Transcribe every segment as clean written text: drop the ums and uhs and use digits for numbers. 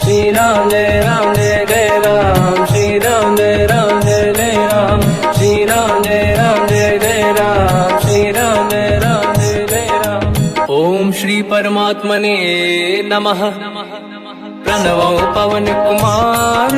श्री राम जय जय राम, श्री राम जय जय राम, श्री राम जय जय राम, श्री राम जय जय राम। ओम श्री परमात्मने नमः। प्रणवो पवन कुमार,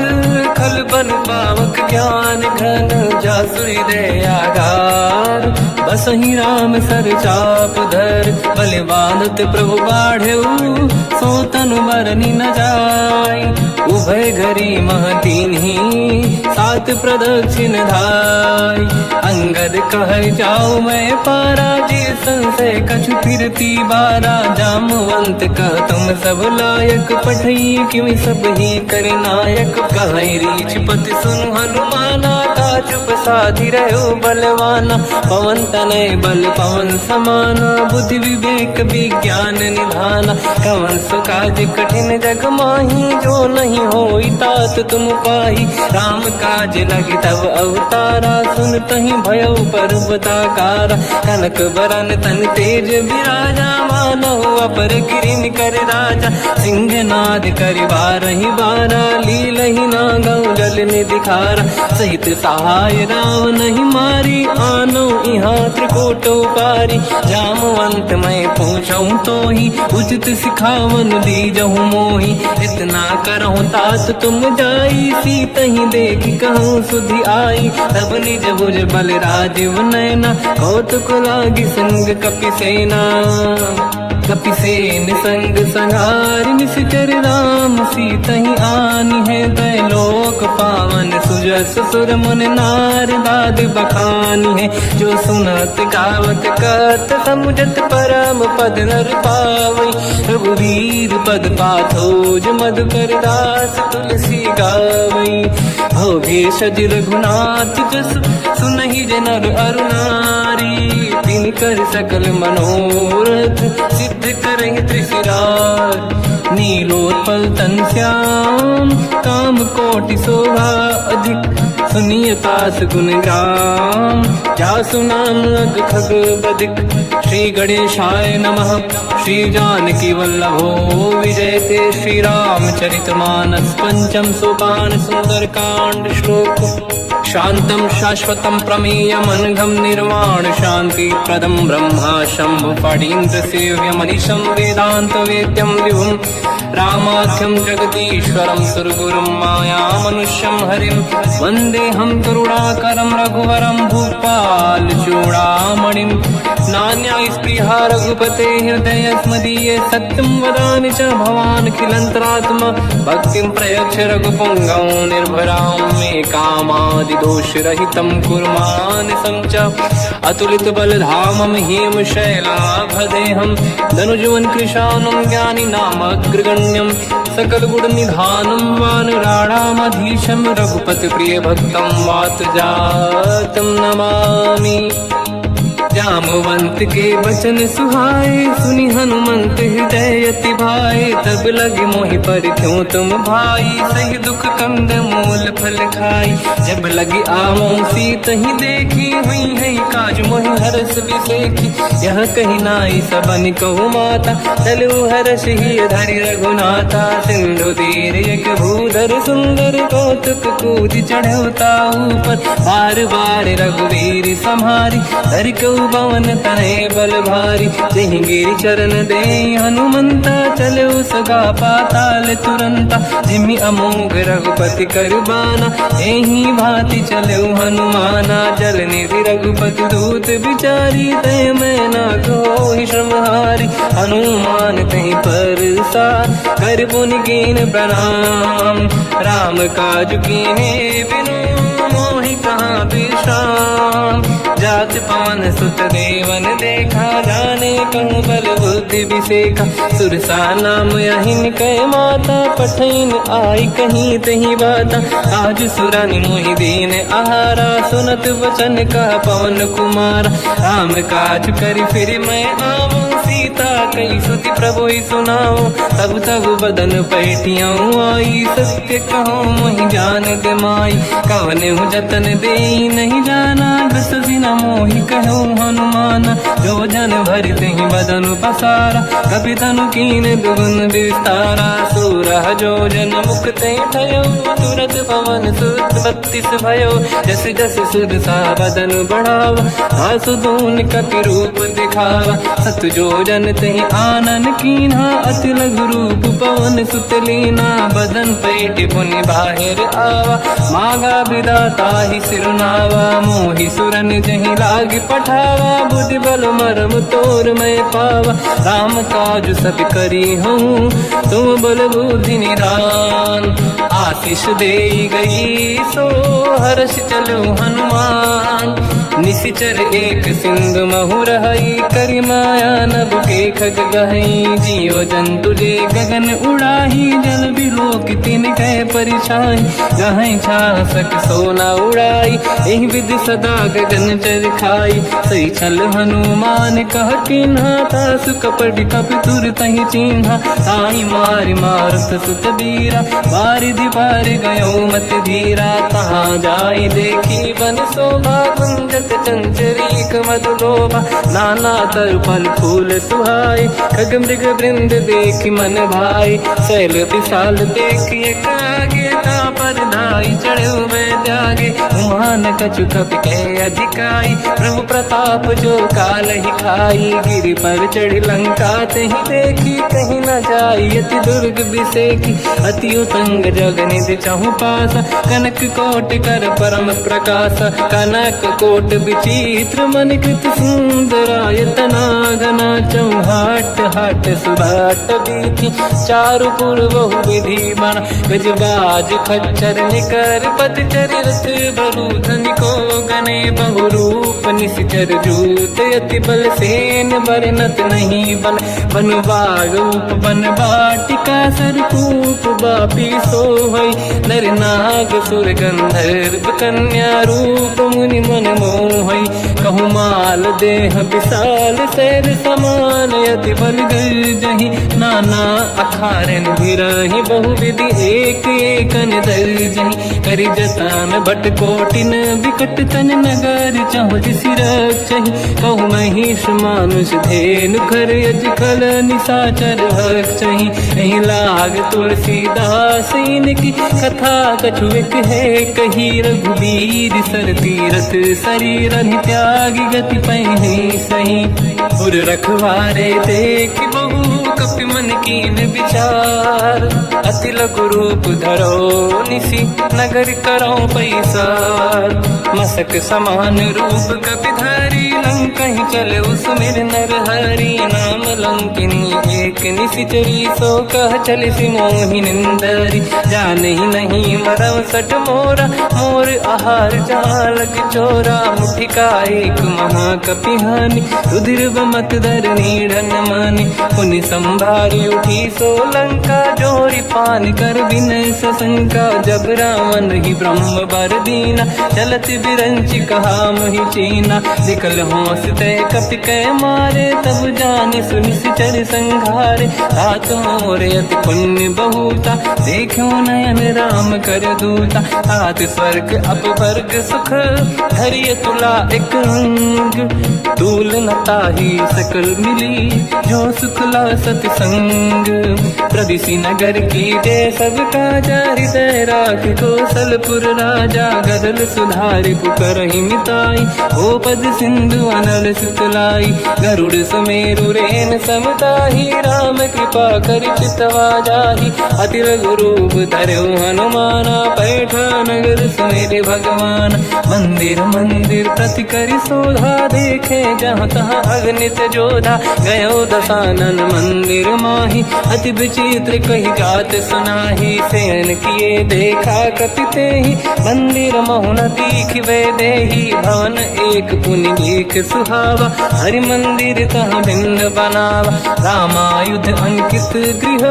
खल बन पावक ज्ञान घन, जासुरी दयागार। बसहि राम सर चाप धर, बलवानत प्रभु बाढ़ऊ, सो तनु मरनी न जाय। उभय घरी मह दीन्ही, सात प्रदक्षिण धाय। अंगद कह जाओ मैं पारा, जी संशय कछु फिरती बारा। जामवंत कह तुम सब लायक, पठई किमि सब ही कर नायक। कहीं रीछ पति सुनु हनुमाना, चुप साधि रहो बलवाना। पवन तनय बल पवन समाना, बुद्धि विवेक विज्ञान निधाना। कवन सो काज कठिन जग माही, जो नहीं होई तात तुम पाही। राम काज लगी तब अवतारा, सुन तहि भयउ पर्वताकारा। कनक बरन तन तेज विराजा, मानव अपर गिरिन कर राजा। सिंहनाद करि बारहि बारा, लीलहि नागौ जल निधिखारा। सहित सहाय राव नहीं मारी, आनो यहाँ त्रिकोटो पारी। जामवंत मैं पूछऊं तो ही, उचित सिखावन दीजहु मोही। इतना करहु तात तुम जाई, सीतहि देखि कहूँ सुधि आई। तब निज भुज बल राजीव नैना, कौतुक लागी संग कपिसेना। कपिसेन संग संहारि, निश्चर राम सीतहि आनी है। दैलोक पावन सुजस सुर मुन नार, दाद बखानी है। जो सुनत गावत कत, समुझत परम पद नर पावई। रघुवीर पद पाथोज, मधुकर दास तुलसी गावई। भोगे सज रघुनाथ जस, सुनहि जनर अरु नारी। तिन कर सकल मनोरथ, सिद्ध करें त्रिशिरार। नीलोत्पल तन श्याम, काम कोटि शोभा अधिक। सुनिय पास गुण ग्राम, जासु नाम अग खग बदिक। श्री गणेशाय नमः। श्री जानकी वल्लभो विजयते, श्री रामचरित मानस। पंचम सोपान सुंदर कांड श्लोक। शांतं शाश्वतं प्रमेयम्, अनघं निर्वाण शांति प्रदं। ब्रह्मा शंभु फणीन्द्र सेव्यम्, मनीषं वेदांत वेद्यं विभुम्। रामाख्यं जगदीश्वरं, सुरगुरुं माया मनुष्यं हरिं। वन्देऽहं करुणाकरं रघुवरं, भूपाल चूडामणिं। नान्या स्पृहा रघुपते हृदय स्मदीये, सत्यं वदामि च भवानखिलन्तरात्मा। भक्तिं प्रयच्छ रघुपुङ्गं, निर्भरां मे कामादि दोषरहितं कुर्मानसं च। अतुलित बलधामं हेमशैलाभदेहं, धनुजवन कृशानं ज्ञानी नामग्रगण्यं। सकल गुण निधानं वानराणामधीशं, रघुपति प्रिय भक्तं वात जातं नमामि। जामवंत के वचन सुहाए, सुनि हनुमंत हृदय अति भाए। तब लगे मोहि पर क्यों तुम भाई, सही दुख कंद मूल फल खाई। जब लगी आवों सीतहि देखी, हुई है काज मोहि हरस बिसेखी। यह कही नाई सबन कहु माता, चलु हरष ही धरि रघुनाथा। सिंधु तीर एक भूधर सुंदर, कौतुक कूदि चढ़ौता ऊपर। बार बार रघुवीर सम्हारी, धरि कऊ पवन तनय बल भारी। जहि गिरि चरण दे हनुमंता, चले सगा पाताल तुरंता। जिमि अमोघ रघुपति कर बाना, एहि भांति चले हनुमाना। जल निधि रघुपति दूत बिचारी, तय मैं ना कोहि श्रमहारी। हनुमान तहि परसा, कर पुनि कीन प्रणाम। राम काज कीन्हे बिनु, मोहि कहाँ विश्राम। जात पवन सुत देवन देखा, जाने कहूँ बल बुद्धि विसेखा। सुरसा नाम यहिन कै माता, पठैन आई कहीं तही बाता। आज सुरनि मोहि दीन आहारा, सुनत वचन का पवन कुमारा। राम काज करि फिर मैं आवूं, सीता कई सुति प्रभु सुनाओ। तब तब बदन पैठियाँ आई, सत्य कहो मोहि जान दे माई। कवन जतन दे ते नहीं जाना, ग्रसि न मोहि कहो हनुमान। जो जन भर तेहि बदन पसारा, कपि तनु कीन दुगुन विस्तारा। सोरह जो जन मुख ते भयो, तुरत पवन सुत 32 भयो। जस जस सुरसा बदन बढ़ावा, आसु दून कपि रूप दिखावा। सत जो जन तेहि आनन कीन्हा, अति लघु रूप पवन सुत लीना। बदन पेट पुनि बाहिर आवा, मांगा विधाता ही सिरनावा। मोहि सुरन जहि लाग पठावा, बुद्धि बल मरम तोर मैं पावा। राम काज सब करी हूँ, तुम बल बुद्धि निधान। आशीष दे गई सो हर्ष चलो हनुमान। निशिचर एक सिंधु महु रहई, करि माया नभ के खग गहई। जीव जंतु जे गगन उड़ाही, जल बिलोक तिन कह परिछाई। गहई छासक सोना उड़ाई, एहि विधि सदा गगन चर खाई। सही छल हनुमान कह किन्हा, तासु कपट कपि तुर तहि चिन्हा। ताई मारि मारुत सुत बीरा, बारिधि पार गयो मत धीरा। तहाँ जाई देखी बन शोभा, कुंजत चंचरीक मधुलोभा। नाना तर फल फूल सुहाई, खग मृग वृंद देखि मन भाई। शैल विशाल देखिए कागे, पर धाई चढ़ो मैं त्यागे। उमान कछु कपि के अधिकाई, प्रभु प्रताप जो काल ही खाई। गिरि पर चढ़ लंका तेहि देखी, कहीं न जाई अति दुर्ग बिसेकी। अति उत्तंग जग निधि चहु पासा, कनक कोट कर परम प्रकाश। कनक कोट विचित्र मन कृत सुंदरायतना घना। चौहाट हाट सुभाट बीथी, चारु पुर बहु विधि बना। गजबाज खच्चर निकर पतचर, रथ बरु धनिको गने बहु रूप। निशिचर जूत अति बल सेन, बरनत नहीं बन। बन बाग रूप बन बाटिका, सरकूप बापी सोहई। नर नाग सुर गंधर्व कन्या, रूप मुनि मन मोहई। कहु माल देह विशाल, शैल समान अति बल गर्जहि। नाना अखारन भिरहि, बहु विधि एक एकन दर्जहि। करि जतन भट कोटिन, विकट तन नगर चहु जिसि रक्षहि। कहु महिष मानुष धेनु, खर यज खल निशाचर भक्षहि। एहि लाग तुलसीदास इनकी, कथा कछु एक है कही। रघुबीर सर तीरथ शरीर, त्यागी गति पहि सही। उर रखवारे देख बहु, कपि मन कीन विचार। अति लघु रूप धरो निसी, नगर करो पैसार। मसक समान रूप कपि धारी, लंका ही चले उसमें नर हरि। नाम लंकिनी एक निशिचरी, सो कह चले सि मोहि निंदरी। जान ही नहीं मरम सट मोरा, मोर आहार जालक चोरा। मुठिका एक महाकपि हानि, रुधिर बमत धर नीढ़न मानि। पुनि संभारी उठी सो लंका, जोरी पान कर विनय सशंका। जब रावण ही ब्रह्म बर दीना, चलत बिरंचि कहा मोहि चीना। निकल होश तय कपि कै मारे, तब जाने सुनिश्चर संघारे। तात मोर अति पुण्य बहुता, देखो नयन राम कर दूता। तात स्वर्ग अपवर्ग सुख, धरिय तुला एक अंग। तूल न ताहि सकल मिली, जो सुखला सतसंग। प्रदिशि नगर की जय सब काजा, हृदय राख कौशलपुर राजा। गदल सुधारि पुकारहि मिताई, ओ पद सिंधु अनल सुतलाई। गरुड़ सुमेरु रेन समताहि, राम कृपा करि चितवा जाहि। अति लघु रूप धरौ हनुमाना, पैठा नगर सुमेरे भगवान। मंदिर मंदिर प्रति करि शोधा, देखे जहाँ तहाँ अगणित जोधा। गयो दशानन मंदिर माहि, अति विचित्र कही जात सुनाहि। शयन किए देखा कपि तेहि, मंदिर महु न दीखिबे देहि। भवन एक पुनि देख सुहावा, हरि मंदिर तहाँ भिन्न बनावा। रामायुध अंकित गृह,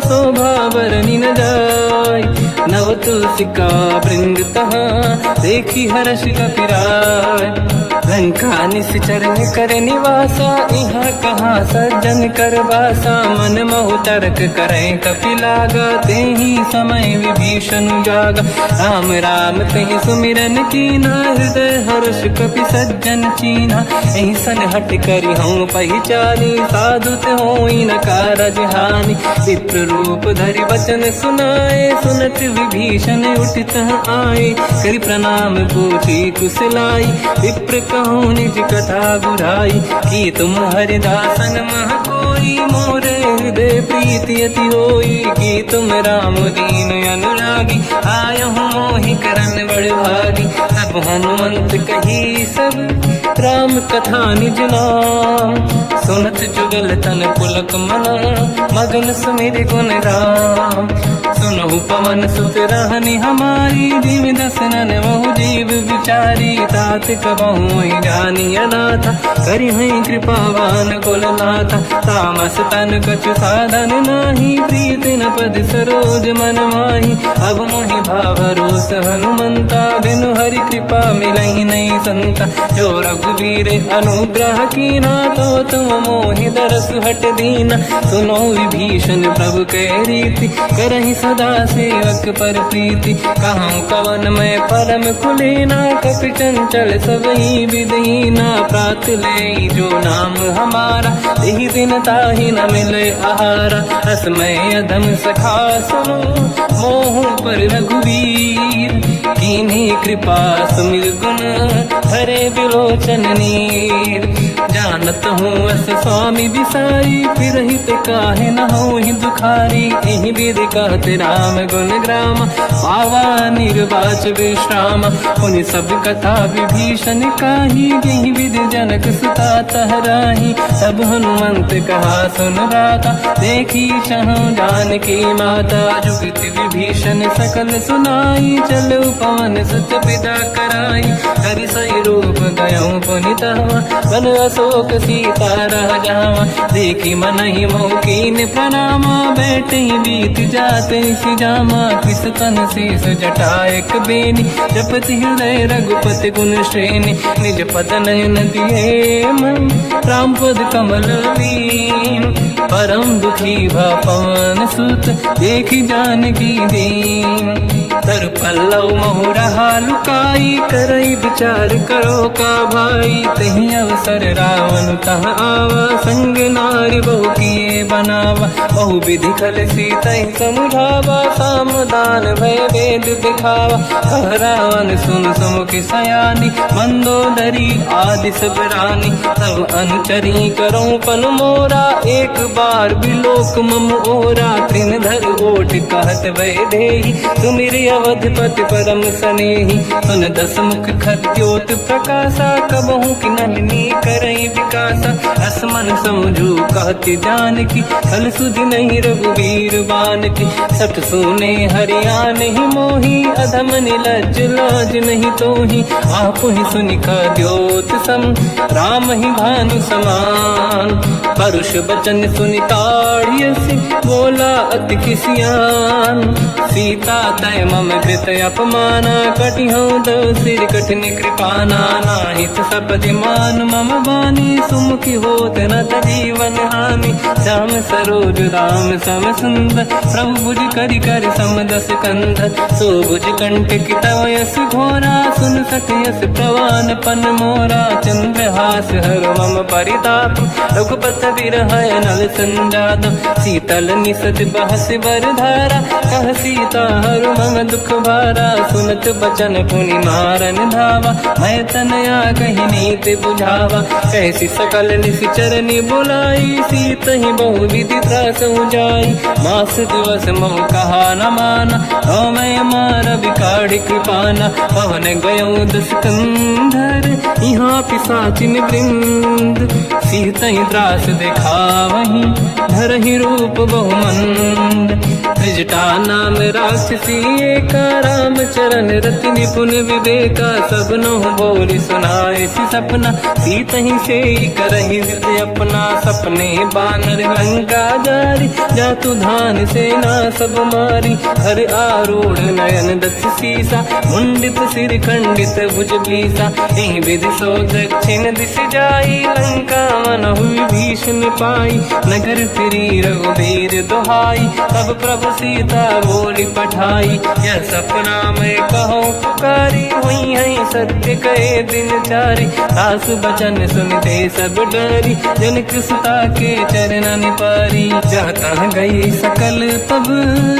शोभा बरनि न जाय। नव तुलसिका वृंद तहाँ, देखी हर्ष कपि राय। लंका निश्चर कर निवासा, यहाँ कहाँ सज्जन कर वासा। मन महु तर्क करें कपिलागा, ते ही समय विभीषण जागा। राम राम तेहि सुमिरन कीना, हृदय हर्ष कपि सज्जन चीन्हा। ऐसन हट करि हूँ पहिचानी, साधु ते होई न कारज हानि। विप्र रूप धरि वचन सुनाए, सुनत विभीषण उठित आए। करि प्रणाम पूछी कुशलाई, विप्र कहूँ निज कथा बुझाई। कि तुम हरिदासन मह कोई, मोरे हृदय प्रीति अति होई। कि तुम राम दीन अनुरागी, आयहु मोहि करन बड़ भागी। तब हनुमंत कही सब राम कथा निज नाम, सुनत जुगल तन पुलक मना, मगन सुमिर गुण राम। सुनहु पवन सुत रहनि हमारी, जीव दसनन महु जीव विचारी। तात कबहु जानी अनाथा, करिहै कृपावान कुलनाथा। तामस तन कछु साधन नाही, प्रीत न पद सरोज मन माही। अब मोहि भावरोस हनुमंता, बिनु हरि कृपा मिलहि नहीं संता। जो रघुवीर अनुग्रह कीना, तो तुम मोहि दरस हट दीना। सुनो विभीषण प्रभु के रीति, करहि सदा सेवक पर प्रीति। कहूँ कवन मैं परम कुलीना, कपि चंचल सबहि विदहीना। प्रात ले जो नाम हमारा, यही दिन ताहि न मिले आहारा। असमय अधम सखा सुनो, मोह पर रघुवीर। कीन्ही कृपा सुमिर गुण, हरे बिलोचन नीर। जानत हूँ अस स्वामी बिसाई, फिर हित काहे न होहि दुखारी। एहि विधि कहते राम गुण ग्राम, पावा निर्वाच विश्राम। पुनि सब कथा विभीषण काही, यही विधि जनक सुता तहराही। तब हनुमंत कहा सुन राता, देखी चहु जानकी माता। जुगति विभीषण सकल सुनाई, चलो पवन सुत पिता कराई। हरि सही रूप गयऊँ पुनितवा, बन अशोक सीता रह जावा। देखी मनहि मोह कीन प्रणामा, बैठे ही बीत जाते सिजामा। किस तन शेष जटा एक बेनी, जपति हृदय रघुपति गुण श्रेणी। निज पद नयन दिए मन, राम पद कमल लीन। परम दुखी भा पवन सुत, देखी जानकी दीन। तर पल्लव महु रहा लुकाई, करई विचार करो का भाई। तही अवसर रावण तह आवा, संग नारी बहु किए बनावा। बहु विधि खल सीतहि समुझावा, सामदान भय वेद दिखावा। कह रावण सुन सुमुखि सयानी, मंदोदरी आदि सब रानी। तब अनुचरी करो पन मोरा, एक बार बिलोक मम ओरा। तृण धर ओठ कहत भय देहि, सुमिरि अवधपति परम सनेहि। सुन दस मुख खद्योत प्रकाशा, कबहु कि नलिनी करई विकासा। असमन समझू कहति जानकी, खल सुधि नहीं रघुवीर बानकी। सठ सुने हरिया नहीं मोही, अधम निलज्ज लाज नहीं तोही। आप ही सुनि खद्योत सम, राम ही भानु समान। परुष बचन सुनि ताड़ियसि, बोला अति किसियान। सीता तय मम कृत अपमाना, कटिहऊँ दो सिर कठिन कृपाना। नाहित सपदि मान मम बानी, सुमुखी होत न जीवन हानि। श्याम सरोज राम सम सुंदर, प्रभु भुज करि कर समदस कंधर। सो भुज कंटक तव यस घोरा, सुन सठ यस प्रवान पन मोरा। चंद्रहास हर मम परिताप, रघुपत विरह नल संजात। शीतल निसत बहस बर धारा, कह सीता हर मम दुख भारा। सुनत बचन पुनि मारन धावा, मैं तनया कही नीति बुझावा। कैसी सकल निश्चरनि बुलाई, सीत ही बहु विधि त्रास जाई। मास दिवस मोह कहा न माना, तो मैं मार बिकाढ़ कृपाना। पवन गयो दुष्कंधर, यहाँ पिशाचिन वृंद। सीत ही त्रास दिखावहीं, धरहि रूप बहुमंद। त्रिजटा नाम राक्षसी एका, राम चरण रति निपुण विवेका। सब नहुँ बोली सुनाए सी सपना, सीत ही से करहि हृदय अपना। सपने बानर लंका जारी, जातु धान सेना सब मारी। हर आरूढ़ नयन दक्ष सीसा, मुंडित सिर खंडित भुज बीसा। एहि विधि सो दक्षिण दिश जाई, लंका मनहु विभीषण पाई। नगर फिरी रघुबीर दुहाई, तब प्रभु सीता बोली पठाई। यह सपना मैं कहूँ पुकारी, हुई है सत्य कहे दिन चारी। दास बचन सुनते सब डरी, जनक सुता के चरणन पारी। जहाँ तहाँ गई सकल तब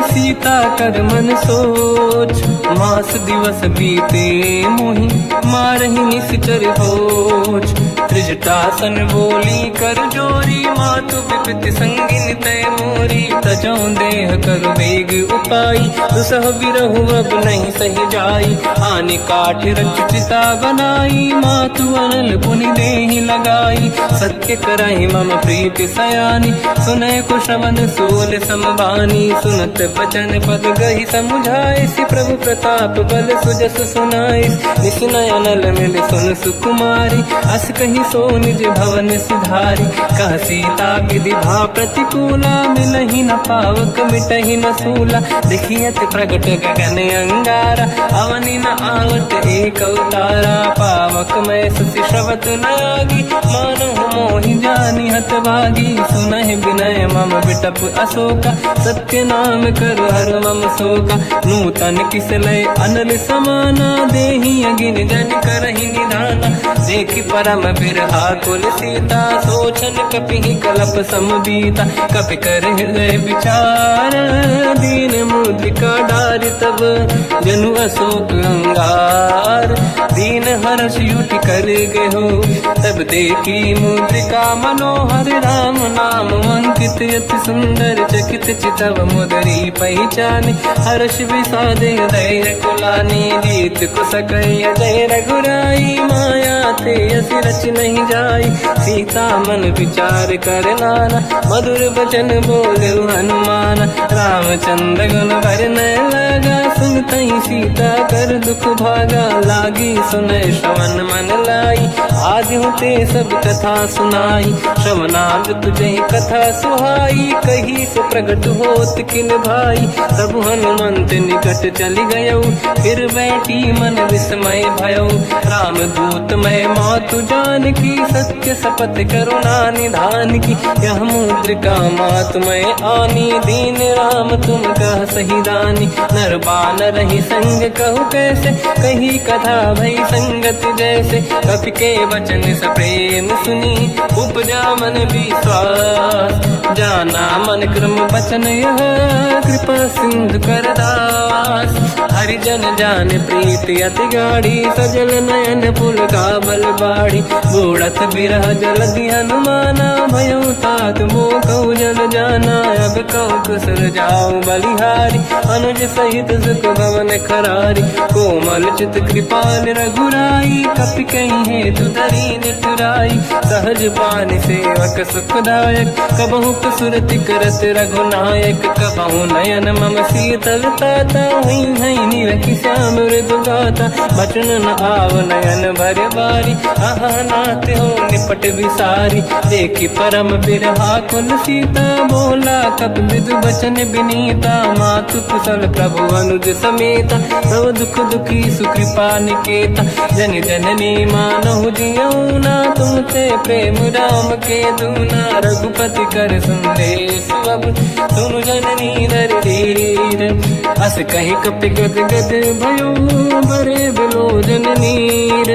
सीता कर मन सोच। मास दिवस बीते मोहि मारहि निश्चर होच। त्रिजटासन बोली कर जोरी, मातु विपति संगिन तय मोरी। तजौ देह कर वेग उपाई, दुसह बिरहु अब नहीं सही जाई। आने काठ रचिता बनाई, मातु अनल पुनि देहि लगाई। सत्य करहि मम प्रीति सयानी, सुनय कुशवन सोल समबानी। सुनत बचन पद गहि समुझाए, सि प्रभु प्रताप बल सुजस सुनाई। निसुनय अनल मिल सुन सुकुमारी, अस कहि सो निज भवन सिधारी। कह सीता विधि भा प्रतिकूला, मिलहि न पावक मिटहि न सूला। देखियत प्रगट गगन अंगारा, अवनि न आवत एक अवतारा। पावक मैं ससि श्रवत न आगी, मानहु मोहि जानि हत भागी। सुनहि विनय मम बिटप अशोका, सत्य नाम कर हर मम शोका। नूतन किसलय अनल समाना, देहि अगिन जन करहि निधाना। देखि परम बिरहा कुल सीता, सोचन कपिहि कलप समबीता। कपि कर हृदय विचार, दीन मुद्रिका डारि तब जनु अशोक अंगार। दीन हर्ष युति कर गेहु, तब देखी मुद्रिका मनोहर। राम नाम अंकित अति सुंदर, चकित चितव मुदरी पहचान। हर्ष विषादे हृदय कुलानी, जीत कुसकय जय रघुराई। माया ते अस रच नहीं जाई, सीता मन विचार कर नाना। मधुर बचन बोले हनुमान, रामचंद्र गुण वर्णय लगा। सुनतहि सीता कर दुख भागा, लागी सुनय श्रवण मन लाई। आदि होते सब कथा सुनाई, श्रवणाद तुझे कथा सुहाई। कही से प्रगट होत किन भाई, तब हनुमंत निकट चली गयो। फिर बैठी मन विस्मय भयो, राम दूत मैं मातु जान की। सत्य शपथ करुणा निधान की, यह मुद्रिका मातु मैं आनी। दीन राम तुम कह सही दानी, नर बानर ही संग कहु कैसे। कही कथा भई संगत जैसे, कपि के वचन सप्रेम सुनी। उपजा मन विश्वास, जाना मन क्रम वचन यह। कृपा सिंधु कर दास, हरिजन जान प्रीति अति गाढ़ी। सजल नयन पुल का बल बाढ़ी, बूढ़त बिरह जलधि हनुमाना। भयो तात मोह कहु जल जाना, अब कहु कुशल जाऊ बलिहारी। अनुज सहित सुख भवन खरारी, कोमल चित कृपाल रघुराई। कपि कहीं हेतु धरी निठुराई, सहज पानि सेवक सुखदायक। कबहु कसुरति करत रघुनायक, कबहु नयन मम शीतल ताता। हुई है निरखि श्याम मृदु गाता, बचन न आव नयन भर बारी। आहा नाथ हो निपट विसारी, देखि परम बिरहा कुल सीता। बोला कपि मृदु बचन विनीता, मातु कुशल प्रभु अनुज समेता। सब दुख दुखी सुकृपा निकेता, जन जननी मानहु जियौना। तुमसे प्रेम राम के दूना, रघुपति कर संदेश अब सुनु जननी दर धीर। अस कहि कपि गद गद भयो, बरे बिलोचन नीर।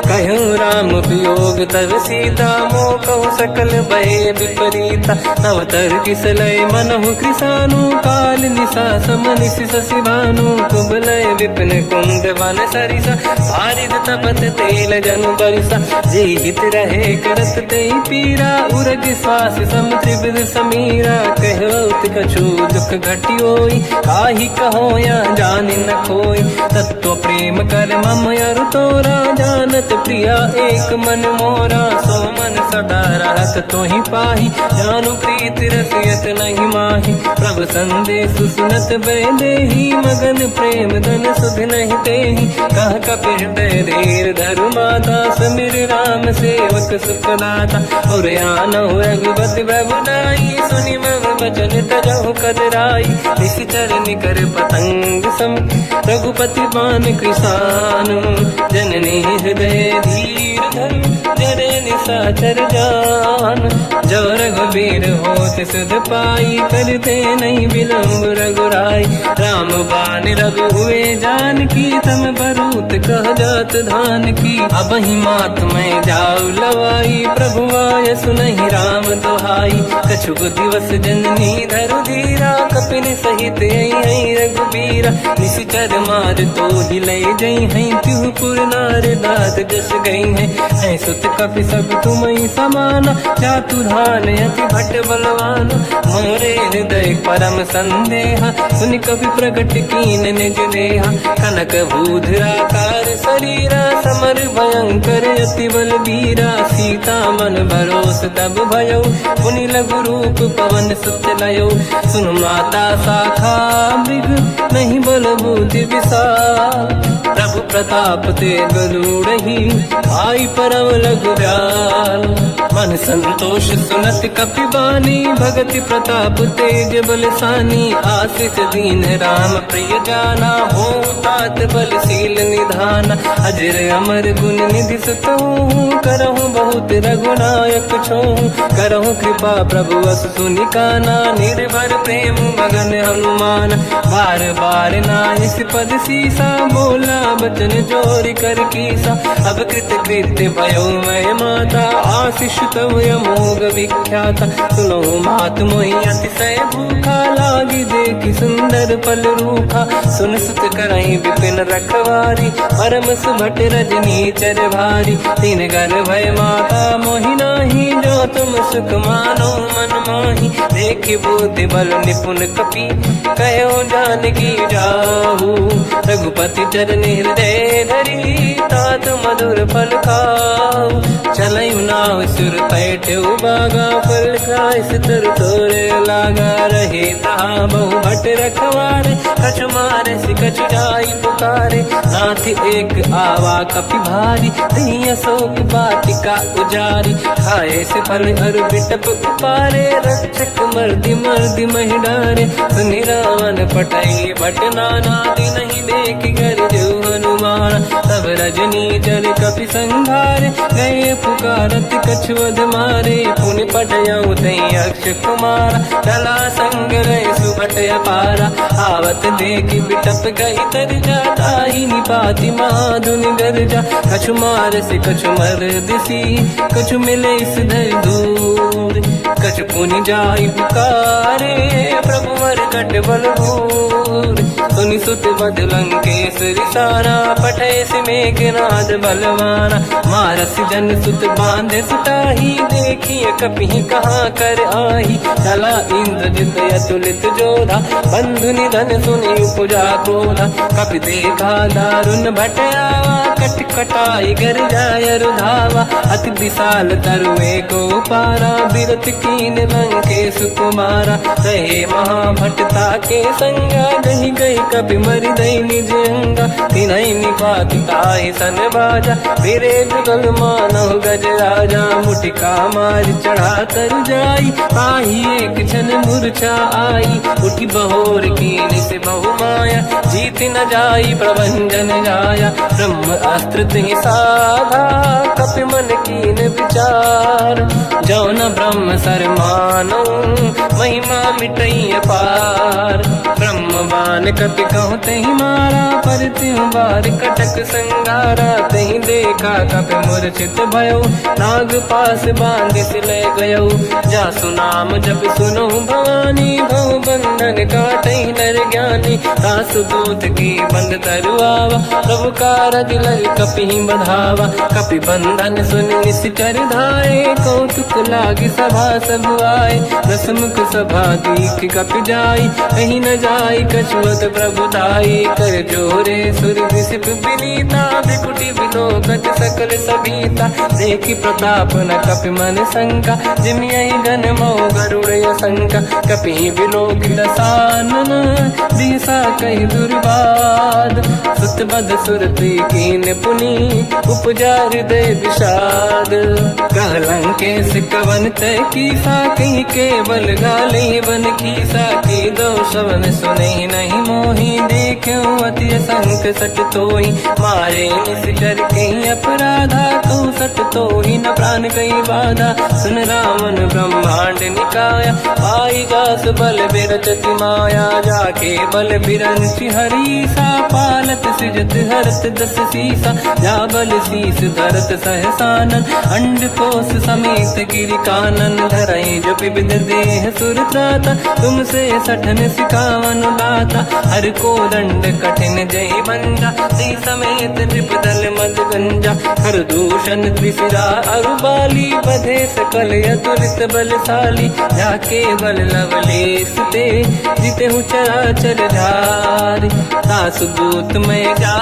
कहूँ राम वियोग तब सीता, मोह कहु सकल भय विपरीता। नव तर किसलय मनहु कृसानु, काल निशा समनिशि शशि भानु। कुबलय विपिन कुंद वन सरिसा पारिद तपत तेल जनु बरिसा जे हित रहे करत ते पीरा उरग श्वास सम त्रिविध समीरा कहत कछु दुख घटियोई काहि कहो या जान न खोई तत्व प्रेम कर मम अरु तोरा जानत प्रिया एक मन मोरा सो मन सदा रहत तोहि पाही जानु प्रीत रसियत नहीं माही प्रभु संदेश सुनत बेदेही मगन प्रेम धन सुध नहीं तेहि कह कपिल हृदय धीर धरु माता समीर राम सेवक सुखदाता और आनो रघुपति प्रभुदाई सुनि मम वचन तजहु कदराई निश्चर निकर पतंग सम रघुपति बान कृषानु जननी हृदय धीर धरु जरे निशाचर जान जो रघुबीर होत सुध पाई करते नहीं विलम्ब रघुराई राम बान रघु हुए जान की तम बरूत कह जात धान की अब ही मात में जाऊ लवाई प्रभु आय सुनहि राम दोहाई कछुक दिवस जननी धरु धीरा कपिन सहित आई रघुबीरा निश्चर मार तो ही ले जई है त्युह पुर नार दाद जस गई है सुत कपि सब तुम ही समाना जातु धान अति भट बलवान मोरे हृदय परम संदेहा सुनि कपि प्रगट कीन निज देहा कनक भूधराकार शरीरा समर भयंकर अति बलबीरा सीता मन भरोस तब भयो पुनि लघु रूप पवन सुत लयो सुन माता शाखा मृग नहीं बल बुद्धि विशाल प्रभु प्रताप ते गरुड़हि आई परम लघु दयाल मन संतोष सुनत कपि बानी भगति प्रताप तेज बलसानी आशीष दीन राम प्रिय जाना हो तात बलशील निधान अजर अमर गुण निधि सुतहु करहु बहुत रघुनायक छोहु करहु कृपा प्रभु अस सुनि काना निर्भर प्रेम मगन हनुमान बार बार नाहिस पद सीसा बोला बचन जोर कर कीसा अब कृत कृत्य भयो मैं माता आशीष तव अमोघ विख्याता सुनो मात मोहि अतिशय भूखा लागी देखी सुंदर पल रूखा सुन सुत करई विपिन रखवारी परम सुभट रजनी चर भारी तीन घर भय माता मोहि नाही जो तुम सुख मानो मन माही देखी बुद्धि बल निपुण कपि कहो जानकी जाहू रघुपति चरण हृदय धरी तात मधुर फल खाऊ चलयु नाव सुर पैठ बागा फल खाय सितर तोरे लागा रहे तहा बहु भट रखवारे कछु मारे सि कछु जाई पुकारे नाथ एक आवा कपि भारी दही अशोक बाटिका उजारी खाए से फल अरु बिटप उपारे रक्षक मर्दि मर्दि महि डारे सुनि रावण पटई भट नाना दी नहीं देख कर जो हनुमान तब रजनी जल कपि संघारे गए पुकारत कछुअध मारे पुनि पटयऊ तई अक्ष कुमार चला संग रहे सुभट अपारा आवत देखी बिटप गई तर जाता ही निपाति माधुनि गर्जा कछु मार से कछु मर दिसी कछु मिले इस धर दूर कछु पुनि जाई पुकारे प्रभु मर कट बलभूर सुनि सुत बद लंकेश्वरी सारा पठे से मेघनाद बलवाना मारस जन सुत बांधे सुताही देखिए कपि कहाँ कर आही चला इंद्रजित अतुलित जोधा बंधु निधन सुनि उपजा क्रोधा कपि देखा दारुण भटया कट कटाई गर जाय रुधावा अति विशाल तरुए को पारा बिरत कीन लंकेश कुमारा रहे महाभटता के संगा दही गई कपि मरि दई निज अंगा तिनहि निपाति ताहि सन बाजा फिरे जुगल मानव गज राजा मुटिका मार चढ़ा तर जाई पाही एक क्षण मूर्छा आई उठी बहोर कीन से बहु माया जीत न जाई प्रभंजन जाया ब्रह्म अस्त्र तिहि साधा कपि मन कीन विचार जो न ब्रह्म सर मानो महिमा मिटई अपार ब्रह्म बान कपि कहु तहि मारा पर त्यों बार कटक संगारा तहि देखा कपि मूर्छित भयो नाग पास बांध सिले गयो जासु नाम जप सुनो भवानी भव बंधन काटई कहीं नर ज्ञानी। दास दूत की बंद तरुआवा, प्रभु कारज लग कपि बधावा। कपि बंधन सुन निश्चर धाये, कौतुक लागी सभा सब आए। दसमुख सभा दीख कपि जाई, कहीं न जाई कछुअत प्रभु दाई। कर जोरे सुर विसिप विनीता, बिकुटी बिलोकत सकल सबीता। देखी प्रताप न कपि मन शंका, जिमियहि गण मो गरुड़ असंका। कपि बिलोक दसानन, दिशा कहि दुर्बाद। सुत बद सुरति कीन पुनि, उपजा हृदय विषाद। कहलंकेश कवन तय कीसा, कहीं केवल गाली बन कीसा। की दो शवन सुने नहीं मोही, देखूं अति संक सट तोही। मारे निश्चर कहीं अपराधा, कहूँ सट तोही न प्राण कहीं बाधा। सुन रावण ब्रह्मांड निकाया, पाई जास बल बिरचति माया। जाके बल बिरंचि हरीसा, पालत सृजत हरत दस सीसा। जा बल शीस धरत सहसानन, अंड कोश समेत गिरि कानन। धरई जो विविध देह सुर त्राता, तुमसे सठन सिखावन दाता। हर को दंड कठिन जय बंजा, सी समेत त्रिपदल मद गंजा। हर दूषण त्रिशिरा अरुबाली, बधे सकल अतुलित बलशाली। जाके बल लवलेश ते, जिते हूँ चराचर धारी। दास दूत में जा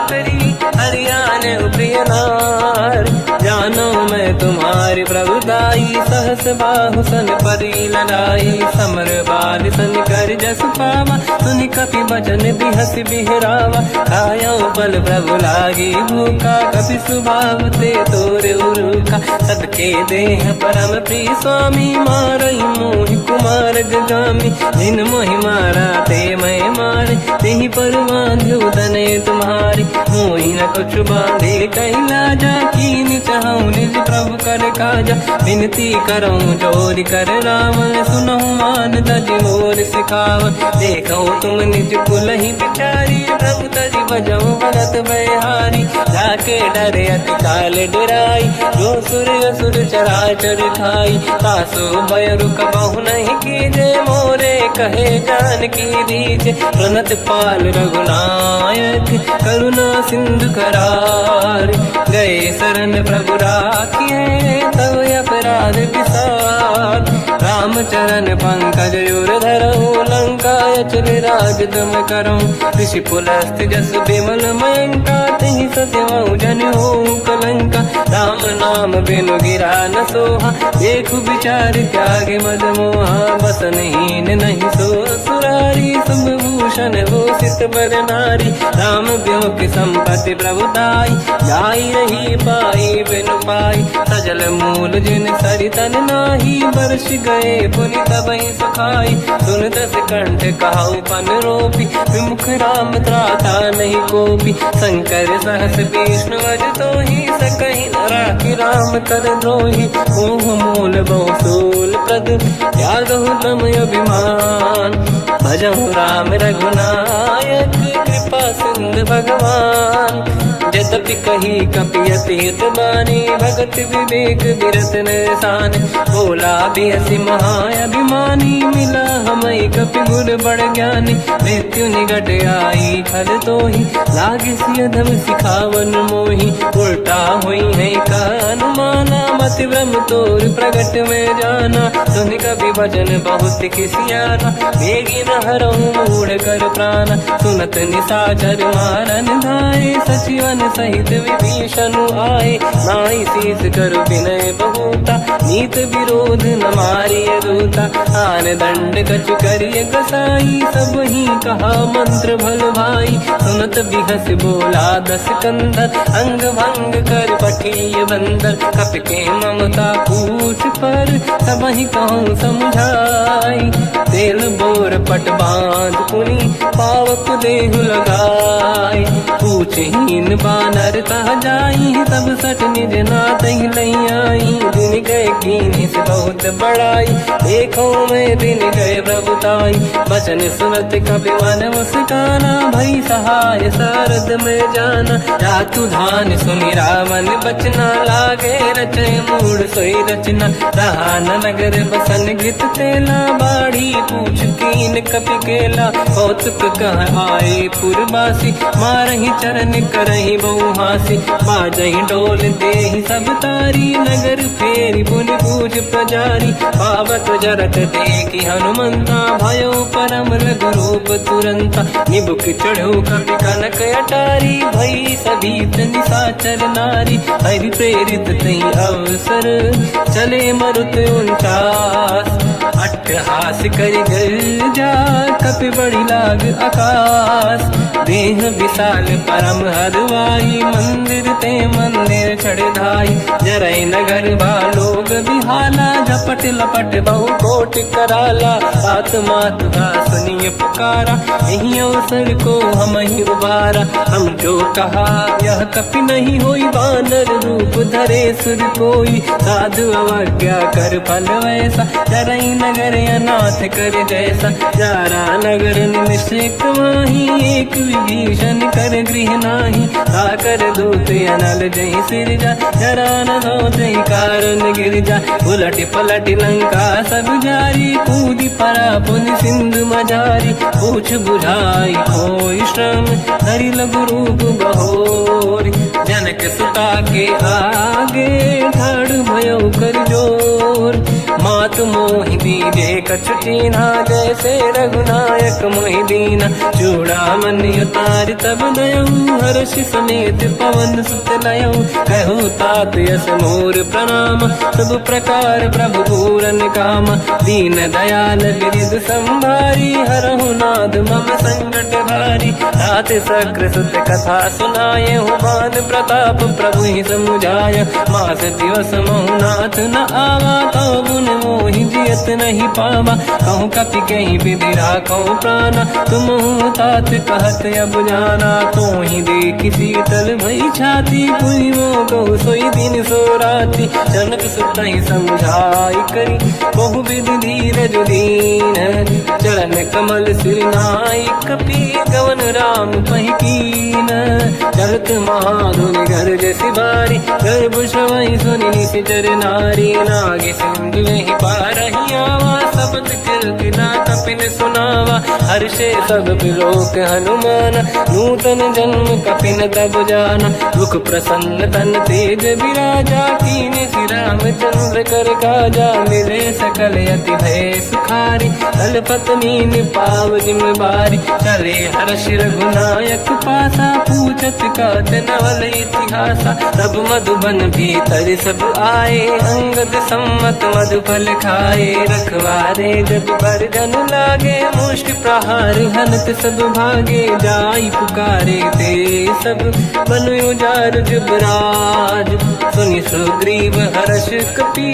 करी, हरियाण प्रिय नार। जानो मैं तुम्हारी प्रभुदाई, सहस बाहु सन परी लड़ाई। समर बाल सन कर जस पावा, सुनि कपि बचन बिहस बिहरावा। खायो बल प्रभु लागी भूखा, कपि स्वभाव ते तोरे उरुखा। सबके देह परम प्रिय स्वामी, मारई मोहि कुमार गगामी। जिन मोहि मारा ते मैं मारे, तेहि पर बांधो दने तुम्हारे। मोहि न कुछ बांधे कैलाजा, कीन चाहूं निज प्रभु कर काजा। विनती करऊं जोरि कर रावण, सुनहु मान तज मोर सिखावन। देखो तुम निज कुल ही बिचारी, प्रभु तज बजऊ भगत बहारी। जाके डरे अति काल डराई, जो सुर असुर चराचर खाई। तासो भय रुक बहु नहीं कीजे, मोरे कहे जान की दीजे। प्रणत पाल रघुनायक, करुणा सिंधु करार। गए शरण प्रभु राखिए, तब अपराध विसार। रामचरण पंकज उर धरऊं, लंका अचल राज तुम करऊं। ऋषि पुलस्त जस विमल मयंका, तिहि सत्यवहु जन होऊं कलंका। राम नाम बिनु गिरा न सोहा, देखु विचार त्यागे मद मोहा। बसनहीन नहीं सो सुरारी, सब भूषण हो सित बर नारी। राम ब्यों की संपत्ति प्रभुताई, जाई रही पाई बिनु पाई। सजल मूल जिन सरितन नाही, बरस गए पुनि तबहि सुखाई। सुन दस कंठ कहाऊ पन रोपी, विमुख राम त्राता नहीं कोपी। शंकर सहस विष्णु अज तोहि, सकहि न राखि राम कर द्रोही। मोह मूल बहु सूल प्रद, त्यागहु तम अभिमान। भजहु राम रघुनायक, कृपा सिंधु भगवान। यद्यपि कही कपि अतीत बानी, भगत विवेक विरत निशान। बोला बिहसि महाअभिमानी, मिला हमई कपि गुर बड़ ज्ञानी। मृत्यु निकट आई खल तोहि, लागे सिय धम सिखावन मोहि। उल्टा हुई है का अनुमाना, मति ब्रह्म तोर प्रगट में जाना। सुन कपि भजन बहुत किसियाना, बेगी न हरऊं मूढ़ कर प्राण। सुनत निशाचर मारन धाये, सचिवन सहित विभीषण आए। नाई शीस करु विनय बहुता, नीत विरोध न मारिय दूता। आन दंड कछु करिय कसाई, सब ही कहा मंत्र भल भाई। सुनत बिहस बोला दस कंदर, अंग भंग कर पठिय बंदर। कपि के ममता पूछ पर, सब ही कहूँ समझाई। तेल बोर पट बांध पुनि, पावक देहु लगाई। पूछहीन बात बानर तह जाई, सब सट निज नाथ ही लई आई। दिन गए कीनी से बहुत बड़ाई, देखो मैं दिन गए प्रभुताई। बचन सुनत कपि मन मुस्काना, भई सहाय सारद में जाना। जातु धान सुनि रावण बचना, लागे रचे मूड सोई रचना। रहा न नगर बसन घृत तेला, बाढ़ी पूछ कीन कपि केला। कौतुक कह आए पुरवासी, मारहि चरण करहि बहु हासी। बाजहि डोल देहि सब तारी, नगर फेरी पुनि पूछ प्रजारी। पावक जरत देखि हनुमंता, भयो परम रघुरूप तुरंता। निबुक चढ़ो कपि कनक अटारी, भई सभीत निशाचर नारी। हरि प्रेरित तई अवसर, चले मरुत 49। अट्टहास करि गर्जा, कपि बड़ी लाग आकाश। देह विशाल परम हरवाई, मंदिर ते मंदिर चढ़ धाई। जरई नगर बालोग बिहाला, झपट लपट बहु कोट कराला। आत्मात का सुनिय पुकारा, यही अवसर को हम ही उबारा। हम जो कहा यह कपि नहीं होई, वानर रूप धरे सुर कोई। साधु अवज्ञा कर फल वैसा, जरई नगर अनाथ कर जैसा। जारा नगर निमिषक माही, एक विभीषण कर गृह नाही। आकर दूत अनल जय सिरजा, जरा न होते कारण गिर जा। उलट पलट लंका सब जारी, कूदी परा पुनि सिंधु मजारी। पूछ बुझाई कोई श्रम, धरि लघु रूप बहोरी। जनक सुता के आगे, ठाड़ भयो कर जोर। मात मोहि दीजे कछु कीन्हा, जैसे रघुनायक मोहि दीना। चूड़ामणि उतारि तब दयऊ, हर्ष समेत पवन सुत लयऊ। कहु तात यस मोर प्रणाम, सब प्रकार प्रभु पूरन काम। दीन दयाल बिरिद संभारी, हरहु नाद मम संकट भारी। तात सक्र सुत कथा सुनाए, बान प्रताप प्रभु ही समुझाय। मास दिवस महु नाथ न आवा, कौ गुण मोहि जियत नहीं पावा। कहूँ कपि कहीं विधि राखो प्राणा, तुम तात कहत अब जाना। तो ही देखि शीतल भई छाती, पुनि मोह कहु सोई दिन सो राति। जनक सुत ही समझाई करी, बहु विधि धीरज दीन। चरण कमल सिर नाई, कपि गवन राम पहि कीन। चलत महाधुनि गर्ज सिबारी, गर्भ श्रवहि सुनि निशिचर नारी। नागे सिंधु ही पारहि आवा, शब्द कीर्तना कपिन सुनावा। हर्षे सब बिलोक हनुमान, नूतन जन्म कपिन तब जाना। मुख प्रसन्न तन तेज विराजा, कीने श्री रामचंद्र कर काजा। मिले सकल यति भय सुखारी, तलपत मीन पाव जिम बारी। चले हर्ष रघुनायक पासा, पूछत कात नवल इतिहासा। तब मधुबन भीतर सब आए, अंगद सम्मत मधुफल खाए। रखवारे जब बरगन लागे, मुष्टि प्रहार हनत सब भागे। जाई पुकारे ते सब, बन उजार जुबराज। सुनि सुग्रीव हर्ष कपि,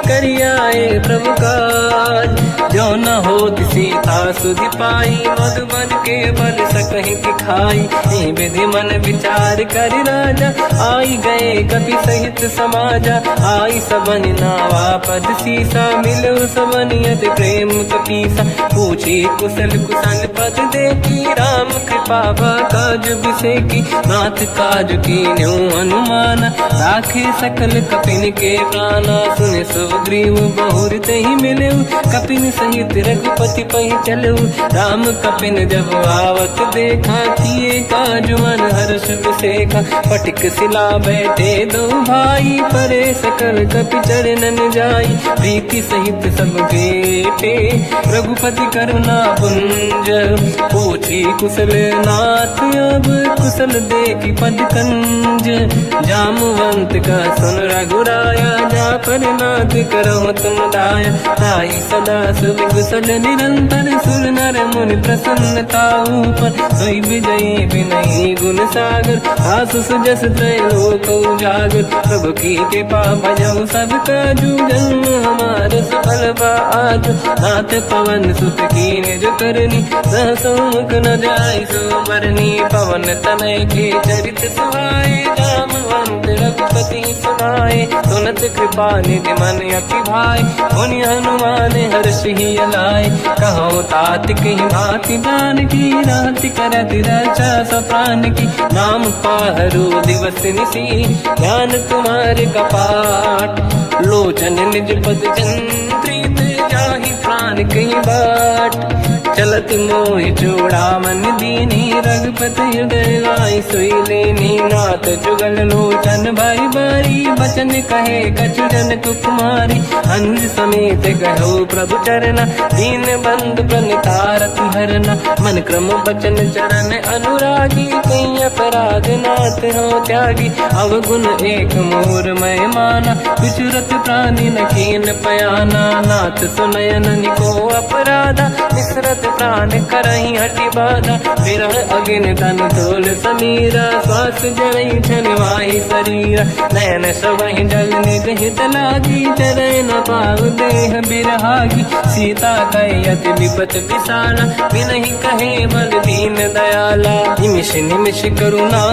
करियाए प्रभु काज। जो न होत सीता सुधि पाई, मधुबन के बल सकहि दिखाई। हे विधि मन विचार कर राजा, आई गए कपि सहित समाजा। आई सबन नावा पद सीसा, मिलो सबन यत प्रेम कपीसा। पूछी कुशल कुशल पद देखी, राम कृपा काज बिसेकी। नाथ काज कीन्यो हनुमाना, राखे सकल कपिन के प्राणा। सुन सुग्रीव बहुर तहि मिलऊ, कपिन सहित रघुपति पहि चलऊ। राम कपिन जब आवत देखा, किए काज मन हर्ष बिसेखा। पटिक सिला बैठे दो भाई, परे सकल कपि चरणन जाई। प्रीति सहित सब बेटे, रघुपति करुणा पुंज। पूछी कुशल नाथ अब, कुशल देखि पद कंज। जामवंत का सुन रघुराया, जा पर नाथ करहु तुम दाया। ताई सदा सुख कुशल निरंतर, सुर नर मुनि प्रसन्नता ऊपर। सोई विजयी विनयी गुण सागर, आसु सुजस त्रैलोक उजागर। प्रभु की कृपा भजऊ सब काजू, जन्म हमार सफल बा आज। नाथ पवन सुत कीन्ह जो करनी, सहसो मुख न जाय सुमरनी पवन तनय के चरित सुहाए जामवंत रघुपति सुनाए सुनत कृपा निधि मन अति भाई मुनि हनुमान हर्षि लाए कहो तात कही भांति जान की राति करत रक्षा सप्रान की नाम पाहरु दिवस निसी ज्ञान तुम्हारे कपाट लोचन निज पद चंद्रित जाहि प्राण कहीं बाट चलत मोहि चूड़ामन दीनी रघुपति हृदय लाई सोई लेनी नाथ जुगल लोचन भाई बारी बचन कहे कछु जन कुमारी हंस समेत कहो प्रभु चरना दीन बंधु प्रणितारत हरना मन क्रम बचन चरण अनुरागी कहीं अपराध नाथ हो त्यागी अवगुण एक मोर मैं माना विचुरत प्राणी न कीन पयाना नाथ सुनयन निको अपराधा विसरत प्राण करही हटि बाधा विरह अगिन तन तोल समीरा श्वास जरई छनवाही शरीरा नयन सवहि जल निज हित लागी चरय न पाऊ देह बिरहागी सीता कहि अति विपत विसाला बिनहि कहे बल दीन दयाला निमिष निमिष करुणा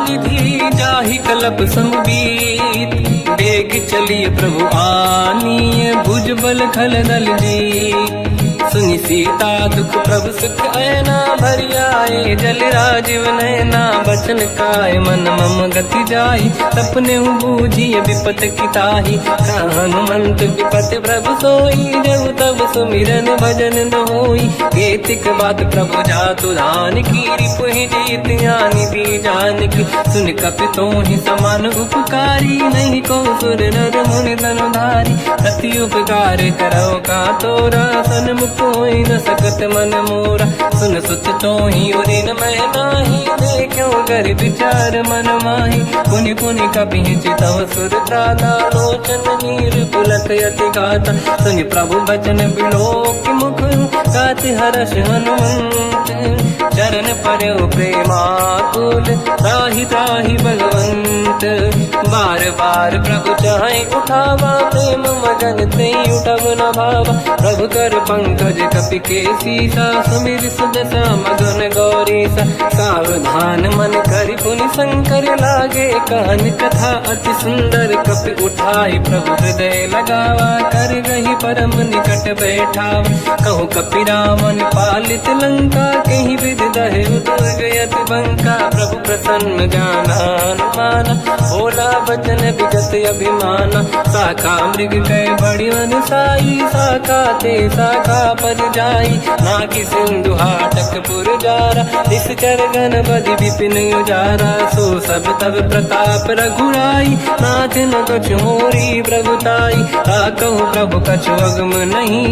निधि जाहि कलप संबीत बेग चलिए प्रभु आनीय भुज बल खल दल जी सुनि सीता दुख प्रभु सुख ऐना भरि आए जल राजीव नैना बचन काय मन मम गति जाई सपने बूझिए विपत किताही हनुमंत विपत प्रभु सोई जब तब सुमिरन भजन न होई केतिक बात प्रभु जातु धान की रिपुहि जीत यानि दी जान की सुन कपि तोहि समान उपकारी नहीं को सुर नर मुनि तनुधारी प्रति उपकार करो का तोरा सन्मुख कोई न सकत मन मोरा सुन सुत तो ही उदिन मैं नाही देखो कर विचार मन माही पुनि पुनि कपि चितव सुर त्राता लोचन नीर पुलक यति गाता सुनि प्रभु बचन बिलोक मुख गाति हर्ष हनुमंत चरण पर्यो प्रेमाकुल त्राहि त्राहि भगवंत बार बार प्रभु चाहे उठावा प्रेम मगन ते उठब न भावा प्रभु कर पंकज कपि के सीसा सुमिर सुदशा मगन गौरीसा सावधान मन करि पुनि शंकर लागे कहन कथा अति सुंदर कपि उठाई प्रभु हृदय लगावा कर गही परम निकट बैठावा कहु कपि रामन पालित लंका कहीं विधि दहे उदुर्ग यति बंका प्रभु प्रसन्न जाना अनुमाना भोला बचन विगत अभिमाना शाखा मृग कह बड़ी मन साई शाखा ते शाखा पर जाई नाकि सिंधु हाटक पुर जारा निश्चर गण बदि विपिन उजारा सो सब तब प्रताप रघुराई नाथ न कछु मोरी प्रभुताई कहु प्रभु कछु अगम नहीं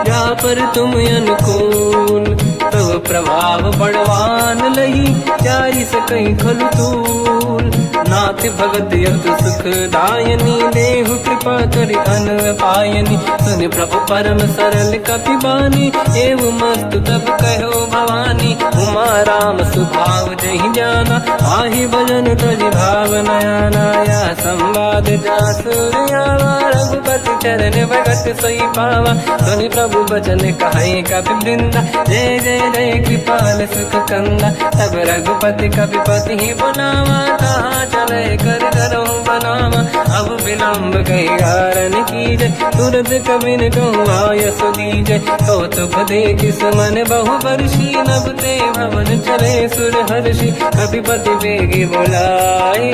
जा पर तुम अनुकूल तब प्रभाव बड़वान लही जाई सकई खलु तूल नाथ भगत यत सुख दायनी देहु कृपा करि अन पायनी सुन प्रभु परम सरल कपि बानी एव मस्त तब कहो भवानी उमा राम सुभाव जहि जाना आहि भजन तज भाव नयाना या संवाद जासुर आवा रघुपति चरण भगत सोई पावा सुनि प्रभु बचन कहे कपि वृंदा जय जय जय कृपाल सुख कंदा तब रघुपति कपिपति ही बनावा कहाँ चले कर करो बनावा अब विलम्ब कई कारण कीजय तुरंत कबिन कहूँ आयस दीजय कौतुक देख सुमन बहु वर्षी नभ ते भवन चले सुर हर्षि कपिपति बेगी बुलाए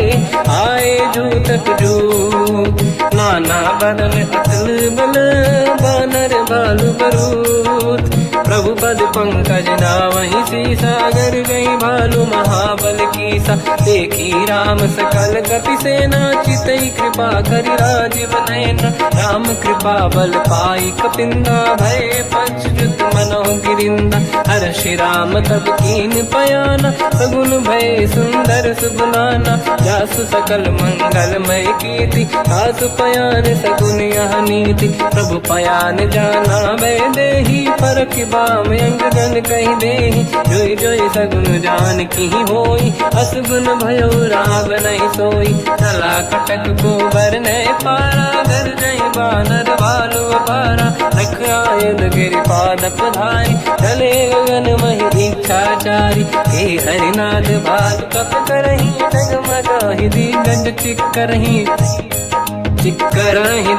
आए जूतक जू नाना बदन अतल बल बानर बालु बरूत प्रभु पद पंकज नावहि सीसागर गई भालू महाबल कीसा देखी राम सकल कपि सेना चितई कृपा करि राजीव नयना राम कृपा बल पाई कपिंदा भय पच्युत मनो गिरिंदा हर्षि राम तब कीन पयाना सगुन भय सुंदर सुगुनाना जासु सकल मंगलमय कीर्ति आसु पयान सगुन यह नीति प्रभु पयान जाना भय देहि परख बाम अंग जन कहि देहि जोई जोई सगुन जान की होई असगुन भयो राव नहीं सोई चला कटक को बर ने पारा घर जय बानर भालू अपारा रख आयल गिरि पाद पधारी चले गगन मही इच्छाचारी हे हरिनाथ भाग कप करही डगमगाहि दिग्गज चिक्करहि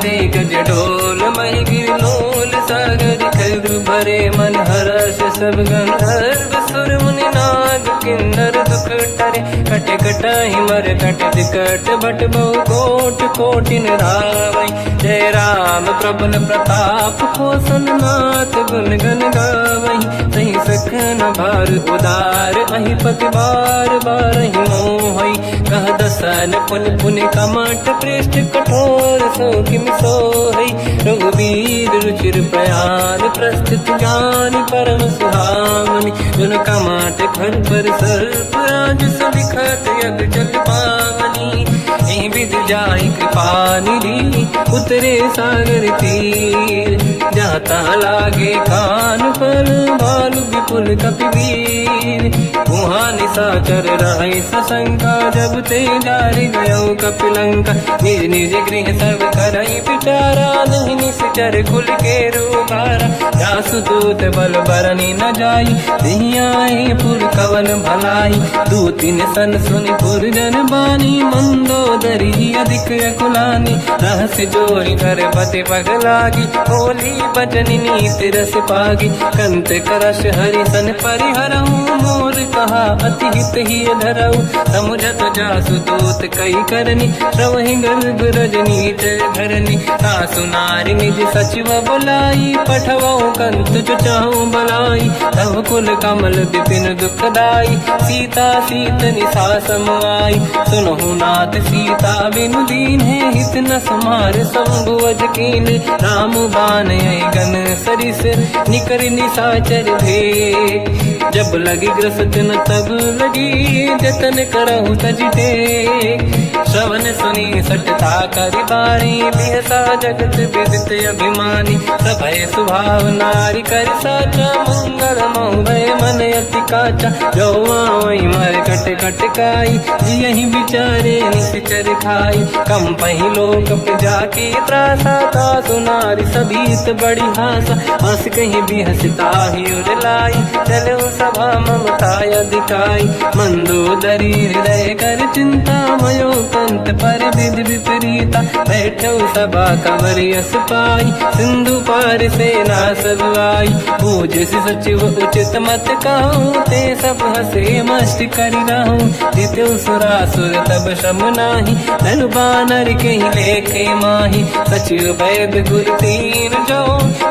दिग्गज डोल महि गिरलोल सागर खग भरे मन हर्ष सब गंधर्व सुर मुनि नाग किन्नर दुख टरे कट कटाहि मर कट विकट भट बहु कोट कोटिन रावै जय राम प्रबल प्रताप कोसन नाथ गुण गन गावै सही सखन भार उदार अहि पति बार बारहि मोहै कह दसन पुन पुन कमट पृष्ठ कठोर सो किम सोहै रघुबीर रुचिर प्रयाण प्रस्तुत ज्ञान परम सुहामनि जुन कमट घर पर सर्प राज सविखत यग जल पावनी एहि विध जाहि कृपा निधि उतरे सागर तीर जाता लागे कान फल भालु विपुल कपिवीर वहाँ निशाचर रहे सशंका जब ते जारि गयो कपिलंका निज निज गृह सब करई विचारा नहीं निश्चर खुल के रूबारा जासु दूत बल बरनी न जाई दिहियाए पुर कवन भलाई दूतिन सन सुनि पुर जन बानी मंदोदरी अधिक अकुलानी रहस्य जोरी कर पति पगलागी होली बचन नीति रस पागी कंत करश हरि सन परिहरहूँ मोर कहा अति हित ही धरऊ समुझत जासु दूत कई करनी श्रवहि गर्भ रजनी जय धरनी सासु नारी निज सचिव बुलाई पठवऊ कंत चुचाऊ बलाई तव कुल कमल विपिन दुखदाई सीता सीत निशा समाई सुनहु नाथ सीता बिनु दीन है हित न समार संभुवज कीन राम बान गन सरिस निकर निशाचर भेट जब लगी ग्रसत न तब लगी जतन करहु तज टेक श्रवण सुनी सटता करि बारी बिहसा जगत विदित अभिमानी सभय सुभाव नारी कर साचा मंगल मऊ भय मन अति काचा जो आवई मर कट कट काई यही विचारे निश्चर खाई कम पही लोक जाके त्रासा का सुनारी सभीत बड़ी हासा हंस कहीं भी हंसता ही उड़लाई चलो सभा ममता दिखाई मंदोदरी हृदय कर चिंता मयो कंत पर विधि विपरीता बैठो सभा कंवरियस पाई सिंधु पार सेना सब आई पूज सचिव उचित मत कहूँ ते सब हसे मस्त करि रहूँ जित्यो सुरासुर तब शम नाही धनु बानर के लेखे माही सचिव वैद गुरु तीन जो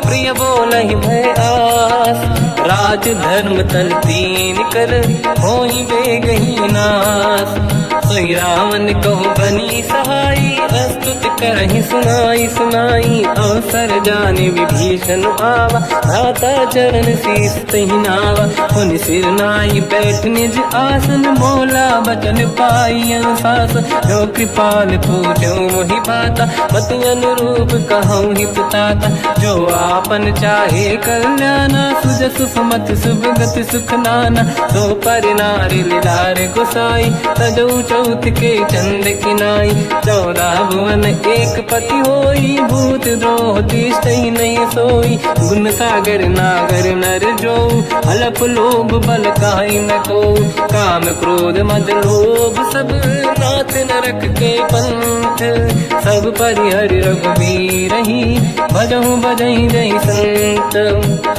प्रिय बोलहि भय आस राज धर्म तल तीन कर होई बेगही नास सोई रावण कहु बनी सहाई अस्तुत करहि सुनाई सुनाई अवसर जाने विभीषण आवा दाता चरण शीस तहि नावा पुनि सिर नाई बैठ निज आसन मोला बचन पाई अनुशास जो कृपाल पूजो मोहि पाता मति अनुरूप कहूँ हित ताता जो आपन चाहे कल्याणा सुजस सुमति शुभ गति सुख नाना तो पर नारी लीलार गोसाई तजौ चौथ के चंद किनाई 14 भुवन एक पति होई भूत द्रोह तिष्ठई नहीं सोई गुण सागर नागर नर जो अलप लोभ बल काई न को काम क्रोध मद लोभ सब नाथ नरक के पंथ सब परिहरि रघुबीर ही भजहु बजहि जहि संत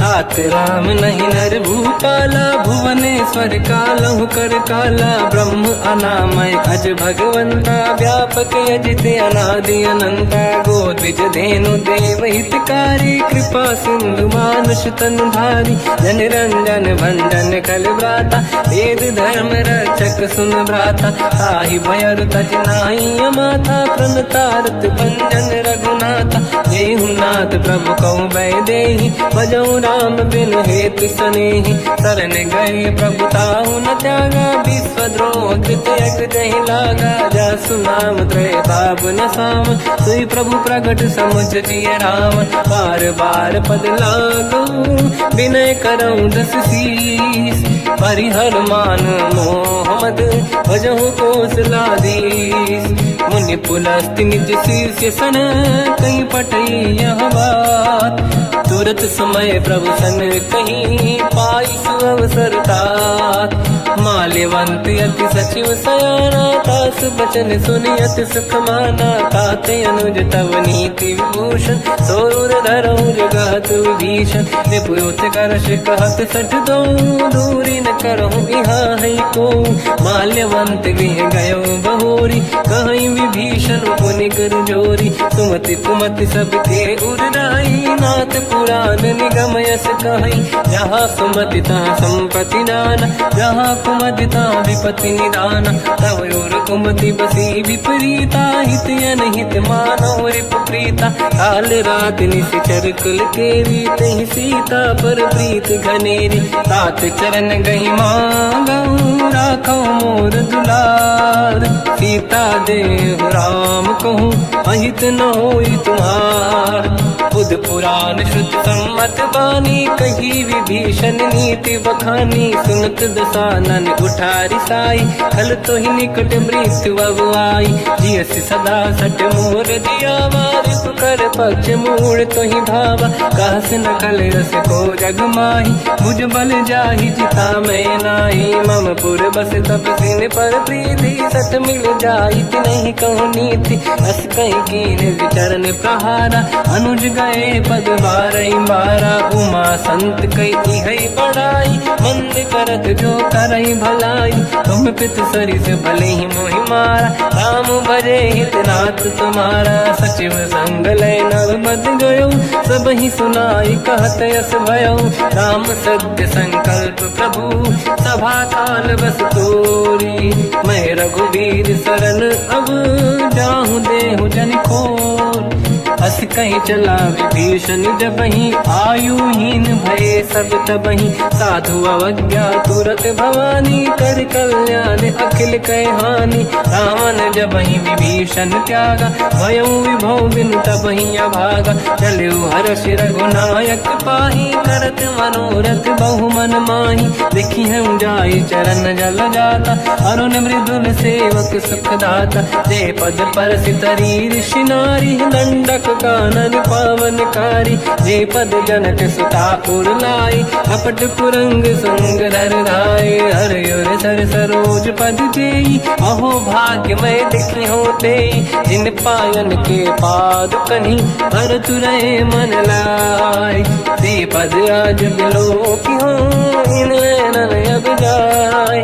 हाथ राम नहीं नर भूपाला भुवनेश्वर कालहु कर काला ब्रह्म अनामय अज भगवंता व्यापक यजित अनादि अनंता गोद्विज धेनु देव हितकारी कृपा सिंधु मानुष तनु धारी जन रंजन भंजन कल व्राता वेद धर्म रक्षक सुन भ्राता ताहि भयर तज नाहि अमाथा प्रणतारत भंजन रघुनाथा देहुनाथ प्रभु कहु भय देहि भजऊ राम बिन हेतु सनेहि शरण गए प्रभु ताहु न त्यागा विश्वद्रोह कृत यक जहि लागा जासु नाम त्रयताप न साम सोई प्रभु प्रगट समुझ जिय राम बार बार पद लागू विनय करऊँ दस शीस परिहर मान मोहम्मद भजहु कौशलाधीश मुनि पुलस्त्य निज शिष्य सन कहीं पटई यह बात। तुरत समय प्रभु सन कहीं पाई सुअवसर तात। माल्यवंत अति सचिव सयाना तास बचन सुनियत सुख माना। ताते अनुज तव नीति विभूषण सोर धरऊ जगत विभीषण। निपुत करश कहत सठ दो दूरी न करहु यहाँ है को। माल्यवंत गृह गयो बहोरी कहीं विभीषण पुनि कर जोरी। सुमति कुमति सबके उड़ाई नाथ पुराण निगम यस कहीं। जहाँ सुमति तहाँ संपत्ति नाना जहाँ कुमति तहाँ विपत्ति निदाना। तव और कुमति बसी विपरीता हित अनहित मानव रिपुप्रीता। काल रात निश्चर कुल केरी तहि सीता पर प्रीत घनेरी। तात चरण गई मांगऊ राखो मोर दुलार। सीता देहु राम कहूँ अहित न होई तुम्हार। बुध पुराण श्रुत सम्मत बानी कही विभीषण नीति बखानी। सुनत दसानन उठारी साई खल तो ही निकट मृत्यु अब आई। जियस सदा सट मोर जियावा रिपु कर पक्ष मूड़ तो ही भावा। कहस न कल रस को जग माही भुज बल जाहि जिता मैं नाही। मम पुर बस तप सिन पर प्रीति सत मिल जाई नहीं कहूँ नीति। अस कहीं कीन विचरण प्रहारा अनुज गए पद बारई बारा। उमा संत कई है बड़ाई मंद करत जो करई भलाई। तुम पित सरिस भले ही मोहि मारा राम भजे हितनाथ तुम्हारा। सचिव संग लय नव मद गयो सब ही सुनाई कहत यस भयो। राम सत्य संकल्प प्रभु सभा काल बस तोरी। मैं रघुवीर शरण अब जाहूँ देहु जन खोर। अस कहीं चला विभीषण जबहि आयुहीन भये सब तबहि। साधु अवज्ञा तुरत भवानी कर कल्याण अखिल कह हानि। रावण जबहि विभीषण त्यागा भयउ विभव बिनु तबहि अभागा। चलु हर्ष रघुनायक पाहि करत मनोरथ बहु मन माहि। देखी हूँ जाई चरण जल जाता अरुण मृदुल सेवक सुख दाता। जे पद पर सितरी ऋषि नारी दंडक कानन पावनकारी। जे पद जनक सुता पुर लाई कपट पुरंग संग धर धाय। हर सर सरोज पद जेई अहो भाग्य मैं दिखी होते। जिन पायन के पाद कहीं हर तुरहे मन लाई। ते पद आज बिलो की हो इन नैनन अब जाय।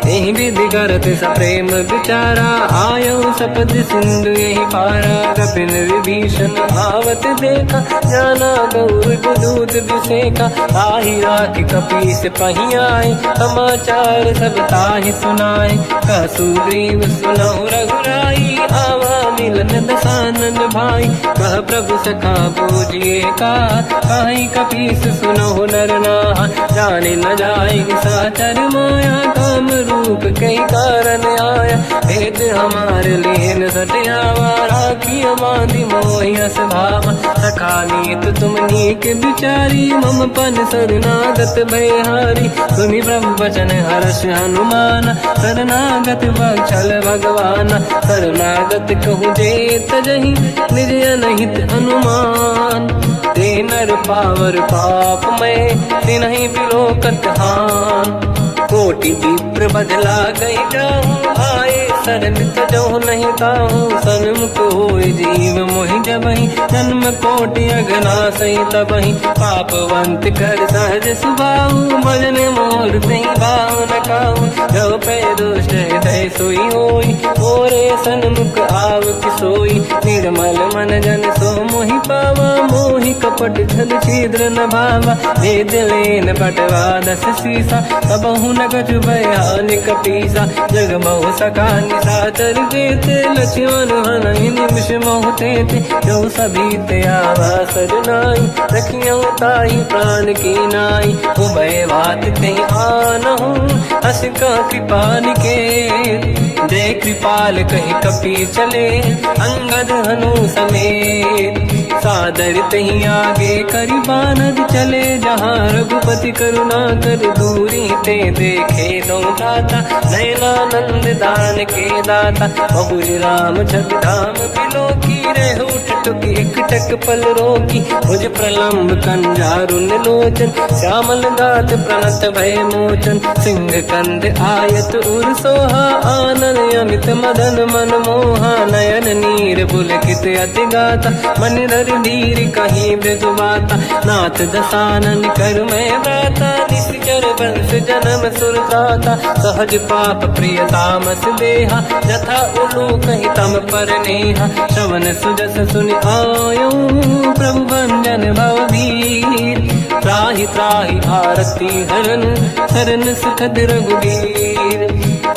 यही विधि करत सप्रेम विचारा आयो सपद सिंधु यही पारा। कपिन विभीषण आवत देखा जाना गौर दूत विसेका। आही राख कपीस पही आए समाचार सब ताहि सुनाए। कह सुग्रीव सुनहु रघुराई आवा मिलन दसानन भाई। कह प्रभु सखा पूजिए का कहीं कपीस सुनहु नर नाहा। जाने न जाए साचर माया काम रूप कई कारण आया। भेद हमारे लेन सटियावा राखी बांधी मोहियस भावा। सखा नीत तुम नीक बिचारी मम पन शरणागत भयहारी। सुनि प्रभु वचन हर्ष हनुमान शरणागत बक्षल भगवान। शरणागत कहूँ जे तजहि निज अनहित अनुमान। ते नर पावर पाप में तिन्हि बिलोकत हान। कोटि विप्र बदला गई जाऊँ आए शरण तजहु नहीं ताहूँ। सन्मुख होय जीव मोहि जबहि जन्म कोटि अगना सही तबहि। पापवंत कर सहज सुभाऊ भजन मोर तहि भाव न काहू। जो पे दुष्ट हृदय सोई होई मोरे सन्मुख आव किसोई। निर्मल मन जन सो मोहि पावा मोहि कपट छल छिद्र न भावा। भेद लेन बटवा दस सीसा सबहु न कछु भयानि कपीसा। जग महु सका निशाचर जेते लक्ष्मण हनहि निमिष महु तेते। जो सभी ते आवा सरनाई रखियो ताहि प्राण की नाई। उभय बात ते आनहु अस का कृपा निकेत। जय कृपाल कहि कपी चले अंगद हनु समेत। सादर तहीं आगे करी बानर चले जहाँ रघुपति करुणा कर दूरी ते देखे दो दाता नयनानंद दान के दाता बहुर राम छग धाम बिलो की रह उठ टुक एक टक पल रोकी मुझ प्रलम्ब कंजारुन लोचन श्यामल दात प्रणत भय मोचन सिंह कंद आयत उर सोहा आनन अमित मदन मन मोहा नयन नीर पुलकित अति गाता मन धर धीर कहीं मृदुबाता नाथ दसानन कर मैं व्राता निश्चर वंश जन्म सुरताता सहज पाप प्रिय तामस देहा जथा उलू कहीं तम पर नेहा श्रवण सुजस सुनि आयो प्रभु भंजन भववीर त्राहि त्राहि आरती हरन शरण सुखद रघुवीर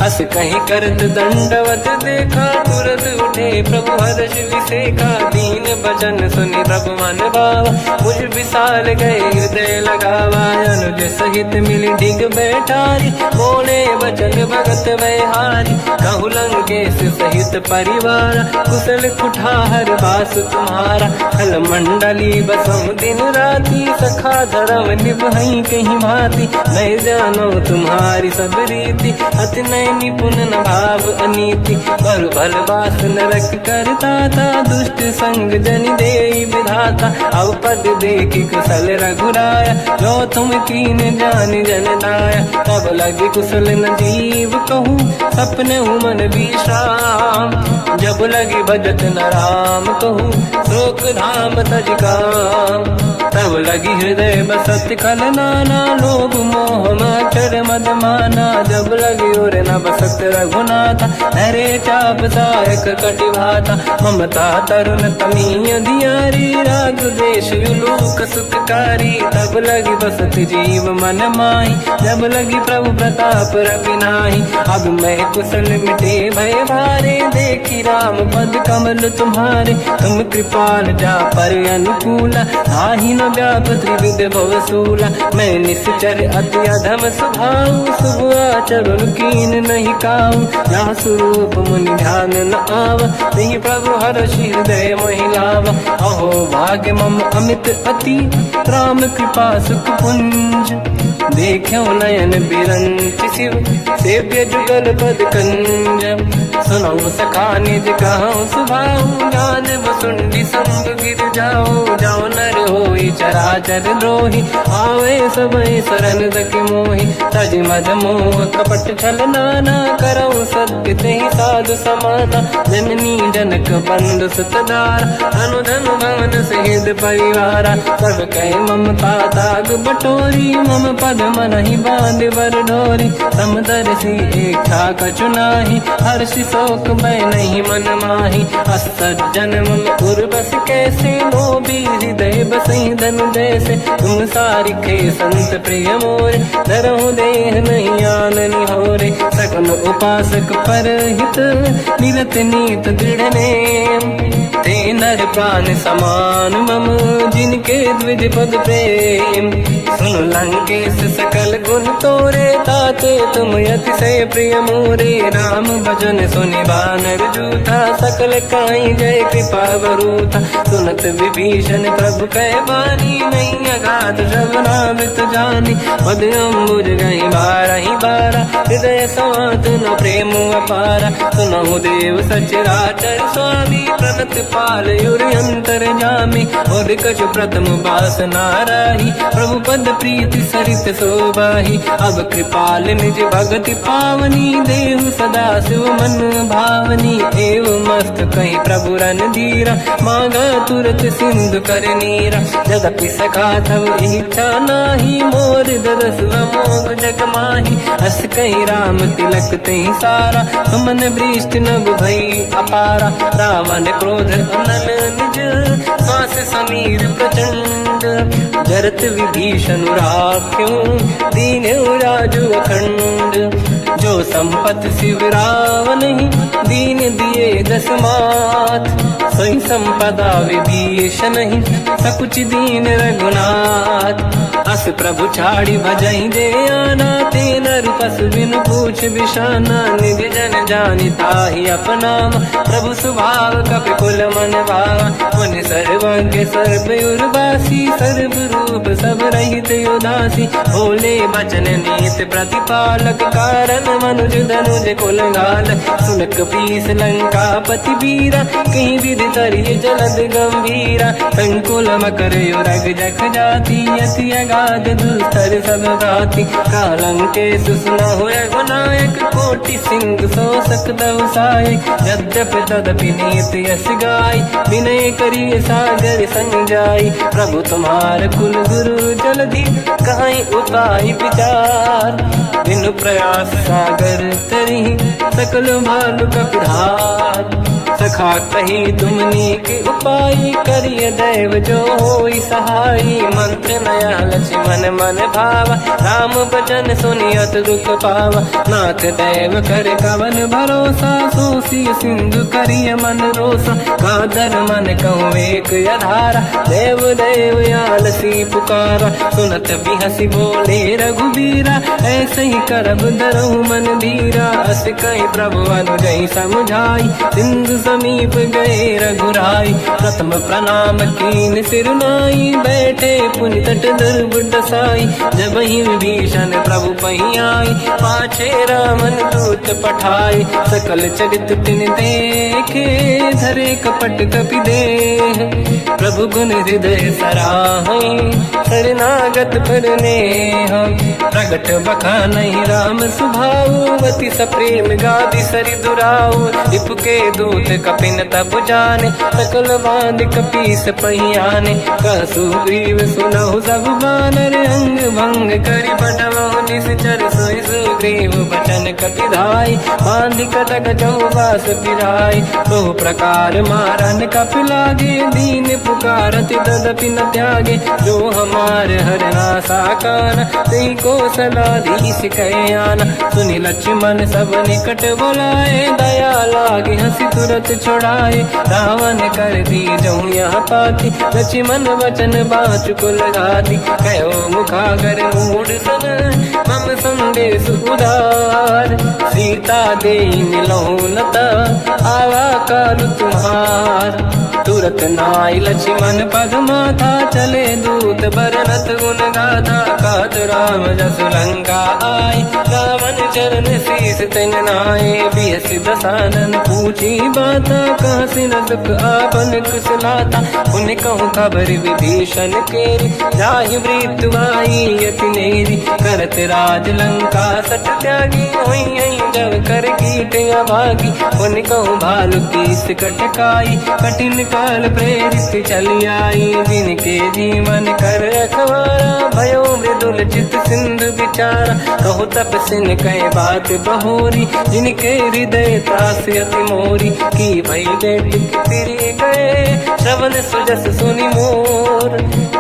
अस कहीं करत दंडवत देखा तुरत उठे प्रभु हर्ष विसेखा दीन भजन सुनि प्रभु मन भावा मुझ विशाल गए हृदय लगावा अनुज सहित मिली डिग बैठारी बोले वचन भगत वैहारी कहु लंकेश सहित परिवार कुशल कुठार बास तुम्हारा खल मंडली बसम दिन राती सखा धर्म निभई कहीं भांति मैं जानो तुम्हारी सब रीति अति नय निपुण न भाव अनीति पर भल बास नरक करता था दुष्ट संग जन दे विधाता अब पद देखी कुशल रघुराया जो तुम कीन जान जन दाया तब लगे कुशल न जीव कहूँ सपने मन विश्राम जब लगे भजत न राम कहूँ शोक धाम तज काम तब लगी हृदय बसत खल नाना लोभ मोह मचर मद माना जब लगी और न बसत रघुनाथा हरे चाप सायक कटिभाता ममता तरुण तमीय दियारी राग देश युलूक सुखकारी तब लगी बसत जीव मन माही जब लगी प्रभु प्रताप रविनाही अब मैं कुशल मिटे भय भारे देखी राम पद कमल तुम्हारे तुम कृपाल जा पर अनुकूला आही न व्याप त्रिविध भवसूला मैं निश्चर अति अधम स्वभाव शुभ आचरण कीन नहीं काऊ जहाँ स्वरूप मुनि ध्यान न आव नहीं प्रभु हर्ष हृदय महिलाव अहो भाग्य मम अमित अति राम कृपा सुख पुंज देखो नयन बिरंच शिव सेव्य जुगल पद कंज सुनो सखा निज कहूँ सुभाऊ ज्ञान वसुंडी संग गिर जाओ जाओ नर होई चराचर द्रोही आवे सबई शरण दके मोहि तज मद मोह कपट छल नाना करऊ सत्य तेहि साधु समाना जननी जनक बंधु सुतदार अनुधन भवन सहित परिवारा सब कहे ममता ताग बटोरी मम पद मन ही बांध बर डोरी समदर्शी इच्छा कछु नाही हर्षि शोक मैं नहीं मन माही असज्जन मम उर्वश कैसे लोभी हृदय बसई धन जैसे तुम सारिखे संत प्रिय मोरे धरहु देह नहीं आननि होरे सगुन उपासक पर हित मिलत नीत दृढ़ नेम ते नर प्राण समान मम जिनके द्विज पद प्रेम सुन लंकेश सकल गुण तोरे ताते तुम अतिशय प्रिय मोरे राम भजन सुनि बानर जूथा सकल काई जय कृपा वरूथा सुनत विभीषण प्रभु कह बानी नहीं अगाध श्रवणामृत जानी पद अम्बुज गई बारहि बारा हृदय समात न प्रेम अपारा सुनहु देव सचराचर स्वामी प्रणत पाल युरि अंतर जामी और कछु प्रथम बास नाराही प्रभु पद प्रीति सरित शोभाही अब कृपाल निज भगति पावनी देहु सदा शिव मन भावनी एव मस्त कहीं प्रभु रन धीरा मांगा तुरत सिंधु कर नीरा जगति सखा तब इच्छा नाही मोर दरस मोग जग माही हस कहीं राम तिलक तही सारा सुमन वृष्टि नभ भई अपारा रावण क्रोध अनल निज श्वास समीर प्रचंड जरत विभीषण राख्यो दीन राजु अखंड जो संपत शिवराव नहीं, दीन दिए 10 माथ। सोई संपदा विभीष नहीं, सकुच दीन रघुनाथ। अस प्रभु छाड़ी भजई दे आना, ते नर पशु बिनु पूछ बिशाना। निज जन जानिता ही अपनाम, प्रभु स्वभाव कपि कुल मन भावा। मुनि सर्वज्ञ सर्व उर्वासी, सर्व रूप सब रहित उदासी। भोले बचन नीत प्रतिपालक, कारण मनुज धनुज कुल घाल। सुनक पीस लंका पति वीरा, कहीं विधि तरिय जलद गंभीरा। संकुल मकर युरग जख जाति, अति अगाध दुस्तर सब भाति। कालंके सुसना हुए गुनायक, कोटि सिंह सो सकदव सहायक। यद्यपि तदपि नीत यस गाय, विनय करिय सागर संग जाई। प्रभु तुम्हार कुल गुरु जलधि, कहीं उपाय विचार। बिनु प्रयास सागर तरी, सकल भालु कपिधार। सखा कही तुमनी के उपाय, करिय दैव जो होई सहाई। मंत्र नया लक्ष्मण मन भावा, राम भजन सुनियत दुख पावा। नाथ दैव कर कवन भरोसा, सोसी सिंधु करिय मन रोसा। कादर मन कहूँ एक अधारा, देव देव आलसी पुकारा। सुनत बिहसी बोले रघुबीरा, ऐसे ही करब दरहु मन धीरा। अस कहीं प्रभु अनुजई समझाई, सिंधु समीप गए रघुराई। प्रथम प्रणाम कीन सिरनाई, बैठे पुनि तट दुर्बुड साई। जब ही विभीषण प्रभु पही आई, पाछे रामन दूत पठाई। सकल चरित तिन देखे, धरे कपट कपि देह। प्रभु गुण हृदय सराहई, शरणागत पर नेह। प्रगट बखानहि राम सुभाऊ, अति सप्रेम गादि सरि दुराऊ। रिपु के दूत कपिन तब जाने, सकल बांध कपीस पहियाने। कह सुग्रीव सुनहु सब बानर, अंग भंग करि बटमहु निश्चर। सोई सुग्रीव बचन कपिधाई, बांध कटक चौबास पिराई। बहु प्रकार मारन कपि लागे, दीन पुकारत तदपि न त्यागे। जो हमार हरना साकाना, तेई को सलाधीश कहे आना। सुनि लक्ष्मण सब निकट बोलाए, दया लागे हंसी तुरत छुड़ाए। रावण कर दी जऊँ यहाँ पाती, लक्ष्मण वचन बाचु कुल घाती। कहो मुखागर मूढ़ सन, मम संदेश उदार। सीता दे मिलहु लता, आवा काल तुम्हार। तुरत नाई लक्ष्मण पद माथा, चले दूत बरनत गुण गाथा। कहत राम जसु लंका आए, रावण चरण शीस तिन नाए। बियस दसानन पूछी बाता, कह सिन दुख आपन कुशलाता। उन कहूँ खबर विभीषण केरी, जाहि मृत्यु आई यति नेरी। करत राज लंका सट त्यागी, हुई जब कर कीट अभागी। उन कहूँ भालु कीस कटकाई, कठिन काल प्रेरित चली आई। जिनके जीवन कर रखवारा, भयो मृदुल चित सिंधु विचारा। कहु तपसिन कह बात बहोरी, जिनके हृदय त्रास अति मोरी। की भई बेटी तिरि गए, श्रवण सुजस सुनि मोर।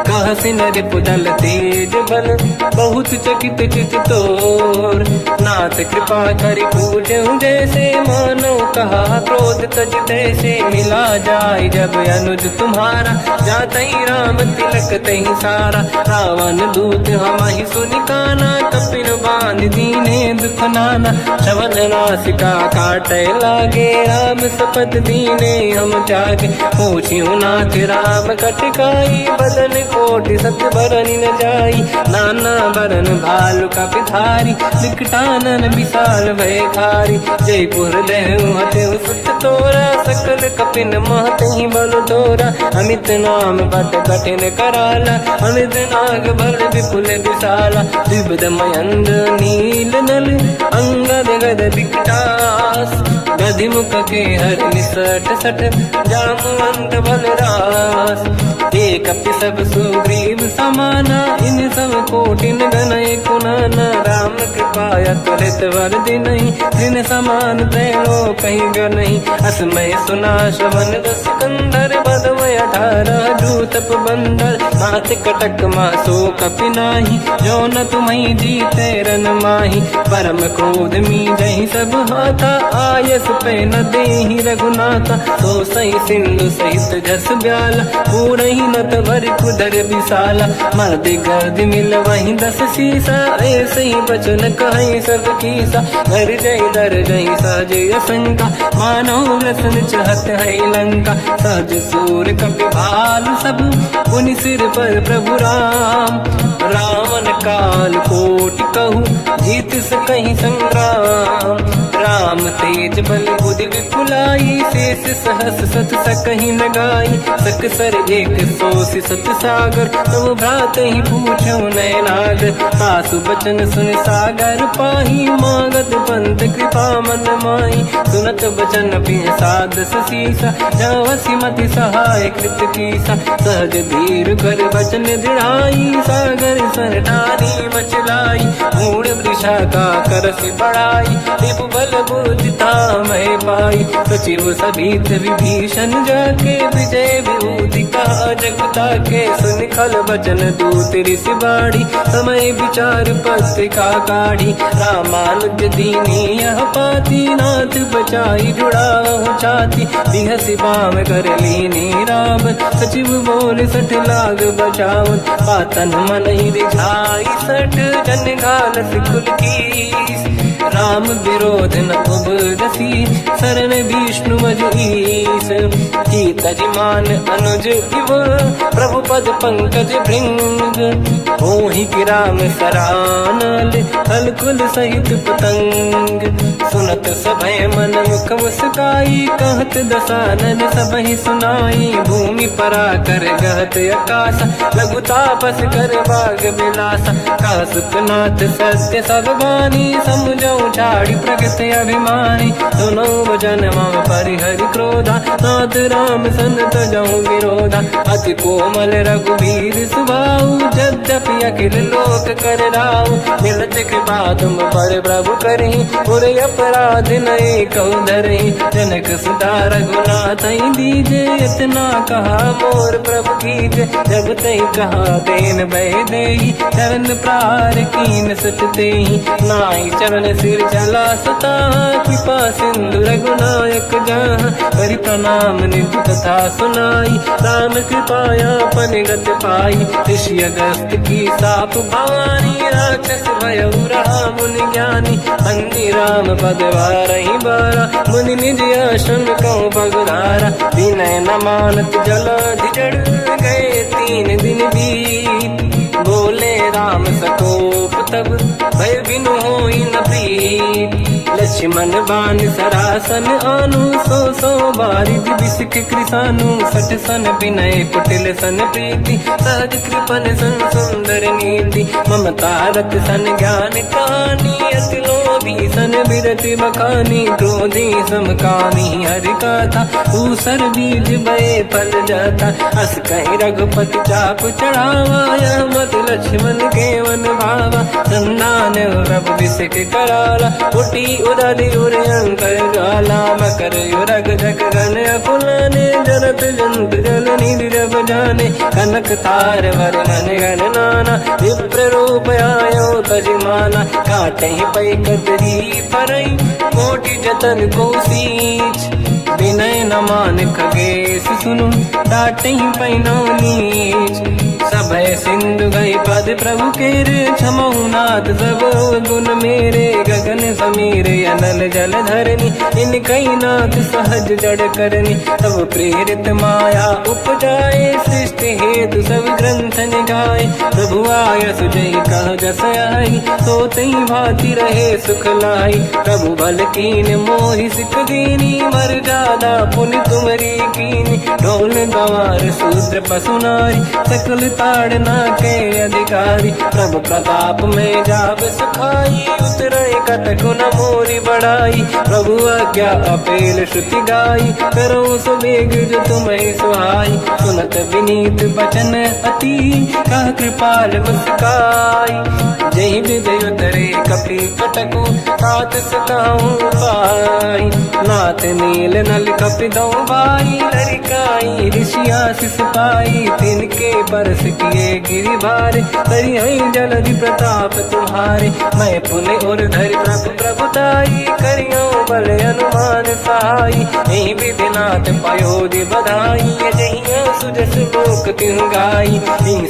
कहसिन रिपुदल तेज बल, बहुत चकित चित तोर। नाथ कृपा करि पूजहु जैसे, मानो कहा क्रोध तज तैसे। मिला जाय जब अनुज तुम्हारा, जातहि राम तिलक तहि सारा। रावण दूत हमहि सुनि काना, कपिन बांध दीने दुख नाना। श्रवण नासिका काटै लागे, राम सपथ दीने हम त्यागे। पूछिहु नाथ राम कटकाई, बदन कोटि सत बरनि न जाई। नाना बरन भालु कपिधारी, विकटानन विशाल भयखारी। जयपुर देहु हतेहु सुत तोरा, सकल कपिन महतहि बल तोरा। अमित नाम बट कठिन कराला, अमित नाग बल विपुल विशाला। द्विविध मयंद्र नील नल, अंगद गद विकटास। गधिमुख के हर निसट सठ, जामवंत बलरास। एक अपि सब सुग्रीव समाना, इन सब कोटिन गनय कुनाना। राम कृपाया त्वरित वर दिनहि, जिन समान त्रैलोक कहीं गनहि। असमय सुना श्रवण रस कंधर, बदमय 18 जूतप बंदर। मात कटक मासो कपि नाही, जो न तुम्हि जीते रन माही। परम क्रोध मी जहि सब हाथा, आयस पे न देहि रघुनाथा। तो सही सिंधु सहित जस ब्याला, पूरहि नत भरि कुदर विशाला। मर्द गर्द मिल वही 10 सीसा, ऐसे ही बचन कहीं सब कीसा। घर जय दर जय सहज असंका, मानव रसन चहत है लंका। सहज सूर कपि भाल सब, पुनि सिर पर प्रभु राम। रावण काल कोटि कहूँ, जीत सकहि संग्राम। राम तेज बल बुद्धि विपुलाई, शेष सहस सत सकहि न गाई। सकसर एक सोषि सत सागर, तब भ्रात ही पूछौ नयनागर। सासु बचन सुन सागर पाही, मांगत पंत कृपा मन माही। सुनत बचन पिय सादस सीसा, जावसी मति सहाय कृत कीसा। सहज धीर कर बचन दृढ़ाई, सागर सन ठानी मचलाई। मूढ़ वृषा का करसि बढ़ाई, रिपु बल बुद्धि तामहि पाई। सचिव सभीत विभीषण जाके, विजय विभूति कहा जगता के। सुनि खल बचन दूत ऋषि बाड़ी, समय विचार पत्रिका काढ़ी। रामानुज दीनी यह पाती, नाथ बचाई जुड़ाहु छाती। बिहसि बाम कर लीनी रावण, सचिव बोल 60 लाग बचावन। पातन मन ही रिझाई 60, जन घालस कुल कीस। राम विरोध न उबरसी, शरण विष्णु मजईस। कीतजिमान अनुज इव, प्रभु पद पंकज भृंग। ओहि कि राम सरानल, थल कुल सहित पतंग। सुनत सभय मन मुख मुस्काई, कहत दसानन सबहि सुनाई। भूमि परा कर गहत आकाशा, लघु तापस कर बाग बिलासा। कासुकनाथ सत्य सब बानी, समझौ छाड़ी प्रगत अभिमानी। सुनो वचन मम परिहरि क्रोधा, नाथ राम सन तजौ विरोधा। अति कोमल रघुवीर सुभाऊ, यद्यपि अखिल लोक कर राऊ। मिलत कृपा तुम पर प्रभु करहि, पुर अपराध नये कहु धरहि। जनक सुता रघुनाथ दीजे, इतना कहा मोर प्रभु कीजे। जब तई कहा देन भय देहि, चरण प्रहार कीन सट तेहि। नाहि चरण सिर चला सता, कृपा सिंधु रघुनायक जहाँ। करि प्रणाम निधि कथा सुनाई, राम कृपाया पनिगत पाई। ऋषि अगस्त की साप भवानी, राक्षस भयउ रहा मुनि ज्ञानी। अंधि राम पद वारहि बारा, मुनि निज आश्रम कहूँ पगधारा। विनय न मानत जलाधि जड़, गए 3 दिन बीत। बोले राम सकोप तब, भय बिनु होई न प्रीत। लक्ष्मण बाण सरासन आनु, 100 बारिद बिसिक कृसानु। 60 सन विनय कुटिल सन प्रीति, सहज कृपन सन सुंदर नीति। ममता रत सन ज्ञान कहानी, अति लोभी सन बिरति बखानी। क्रोधी समकामी हरि कथा, ऊसर बीज बये फल जाता। अस कहि रघुपति चाप चढ़ावा, यह मत लक्ष्मण के वन भावा। संधान रब बिसिक कराला, उठी उदधि उर अंकर ज्वाला। मकर युरग जग गण अकुलाने, जरत जंत जल निधि जब जाने। कनक तार वर्णन गण नाना, विप्र रूप आयो तजमाना। काटे पै कतरी परई, कोटि जतन को सींच। विनय न मान खगेश सुनु, डांटे पैनौ नीच। सभय सिंधु गई पद प्रभु केरे, क्षमहु नाथ सब गुण मेरे। गगन समीर अनल जल धरनी, इन कई नाथ सहज जड़ करनी। तब प्रेरित माया उपजाए, सृष्टि हेतु सब ग्रंथ निगाए। प्रभु आय सुजई कह जस आई, सोतई भांति रहे सुख लाई। प्रभु बल कीन मोहि सिख दीनी, मर जादा पुनि तुमरी कीनी। ढोल गंवार शूद्र पशु नारी, सकल ताड़ना के अधिकारी। प्रभु प्रताप में जाब सुखाई, उतरे कटक सको न मोरी बढ़ाई। प्रभु आज्ञा अपेल श्रुति गाई, करो सो वेग जो तुम्हें सुहाई। सुनत विनीत बचन अति, कह कृपाल मुस्काई। जय विजय उतरे कपि कटकु, तात सकाऊं पाई। नाथ नील नल कपि दो भाई, लरिकाई ऋषि आशीष पाई। तिनके बरस किए गिरि भारे, तरी हई जलधि प्रताप तुम्हारे। मैं पुण्य और धरि प्रभु प्रभुताई, करियो बल अनुमान सहाई। यही विधिनाथ पयोधि बधाई, जहिया सुजस लोक तिहु गाई।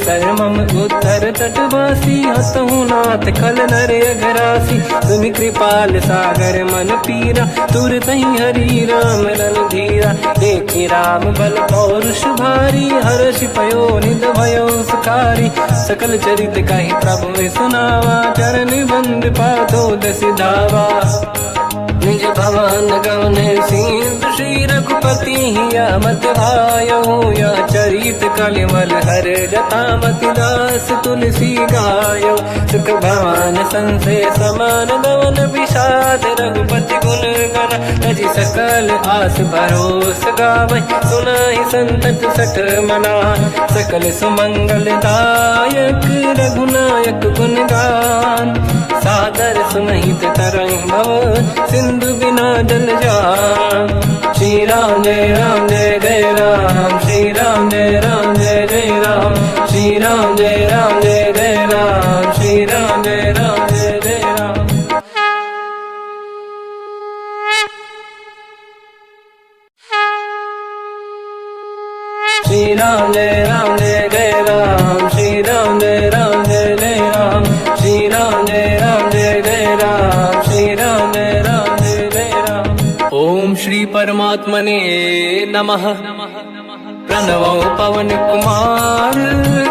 सरमम उत्तर तटवासी, हतहु नाथ खल नर अघरासी। तुम कृपाल सागर मन पीरा, तुरत ही हरि राम रणधीरा। देखी राम बल पौरुष भारी, हर्ष पयो निध भयो सुखारी। सकल चरित कहि प्रभु सुनावा, चरण बंद पादो दस धावा। निज भवन गवन सिंधु, श्री रघुपति हिया मत आयो। या चरित कलिमल हर जतामति, दास तुलसी गायो। सुख भवन संसे समान, गवन विषाद रघुपति गुण गण। तजि सकल आस भरोस गावै, सुनाहि संतत सठ मना। सकल सुमंगल दायक, रघुनायक गुण गान। सादर सुनहित तरंग भव, सिंधु बिना जल जान। श्री राम जय राम जय जय राम, श्री राम जय राम जय जय राम। श्री राम जय राम जय जय राम, श्री राम जय राम जय जय राम। श्री राम जय राम जय जय राम, श्री राम जय राम जय जय राम। श्री राम जय राम जय जय राम, श्री राम जय राम जय जय राम। ओम श्री परमात्मने नमः। प्रणवो पवन कुमार,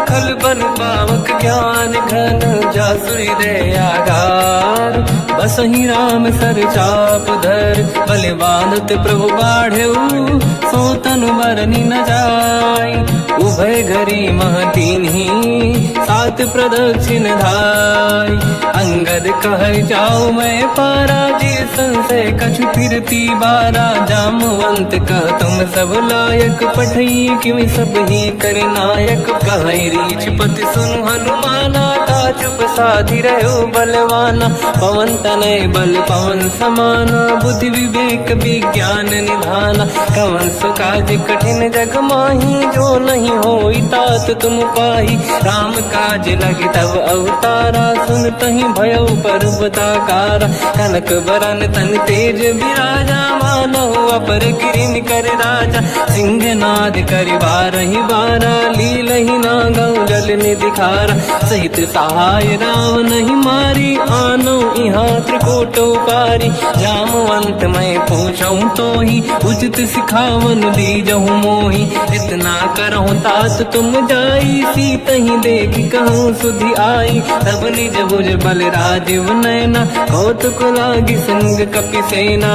खल बन पावक ज्ञान घन। जासुरी दयागार, बसहि राम सर चाप धर। बलवानत प्रभु बाढ़ऊ, सो तनु बरनि न जाय। उभय घरी महतीन्ही, सात प्रदक्षिण धाय। अंगद कह जाओ मैं पारा, जी संशय कछु फिरती बारा। जामवंत कह तुम सब लायक, पठई किमि सब ही कर नायक। कहै रीछ पति सुनु हनुमाना, चुप साधि रहो बलवाना। पवन तनय बल पवन समाना, बुद्धि विवेक विज्ञान निधाना। कवन सो काज कठिन जग माही, जो नहीं होई तात तुम पाही। राम काज लगे तब अवतारा, सुनतहि भयो पर्वताकारा। कनक बरन तन तेज बिराजा, मानहु अपर किरिन कर राजा। सिंहनाद करि बारहि बारा, लीलहि नागौ जल निधिखारा। सहित सहाय राम नहीं मारी, आनो यहाँ त्रिकोटो पारी। जामवंत मैं पूछऊं तो ही, उचित सिखावन दीजहु मोही। इतना करहु तात तुम जाई, सीत ही देखी कहूँ सुधि आई। तब निज भुज बल राजीव नैना, कौतुक लागी संग कपि सेना।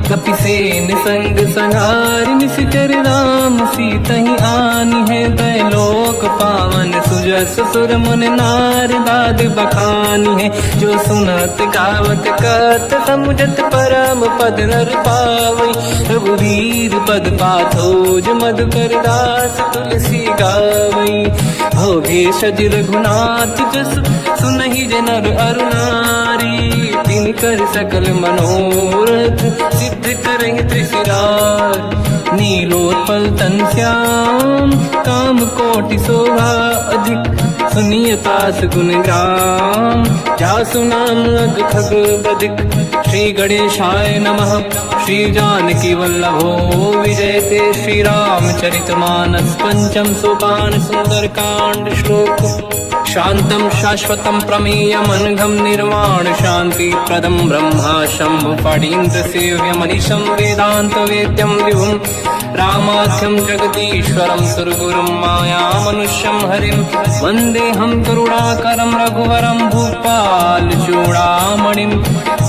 कपिसेन संग संहारि, निशिचर राम सीतहि आनी है। दैलोक पावन सुजस सुर मुनि नार, दाद बखानी है। जो सुनत गावत कहत, समुझत परम पद नर पावै। रघुवीर पद पाथोज, मधुकर दास तुलसी गावै। भोगे सज रघुनाथ जस, सुनहि जनर अरु नारी। तिनकर सकल मनोरथ, सिद्ध करहि त्रिशिरार। नीलोत्पल तन श्याम, काम कोटि शोभा अधिक। सुनियतास गुण ग्राम, जासु नाम अग खग बदिक। श्री गणेशाय नमः। श्री जानकी वल्लभो विजयते, श्री रामचरित मानस। पंचम सोपान सुंदर कांड श्लोक। शांतं शाश्वतं प्रमेयमनघं, निर्वाण शांति प्रदं ब्रह्मा शंभु। फणीन्द्र सेव्यमनिशं, वेदांत वेद्यं विभुं। रामाख्यं जगदीश्वरं, सुरगुरुं मायामनुष्यं हरिं। वन्देऽहं करुणाकरं रघुवरं, भूपाल चूडामणिं।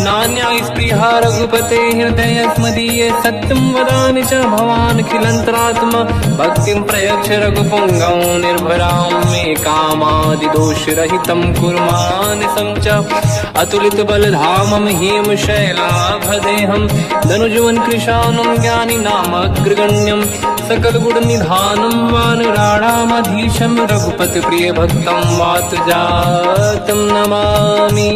नान्या स्पृहा रघुपते हृदय स्मदीये सत्यं वदामि च भवान् खिलन्तरात्मा भक्तिं प्रयच्छ रघुपुङ्गं निर्भरां मे कामादिदोषरहितं कुर्मानसं च अतुलितबलधामं हेमशैलाभदेहं धनुजवन् कृशानं ज्ञानिनामग्रगण्यं सकलगुणनिधानं वानराणामधीशं रघुपतिप्रियभक्तं वातजातं नमामि।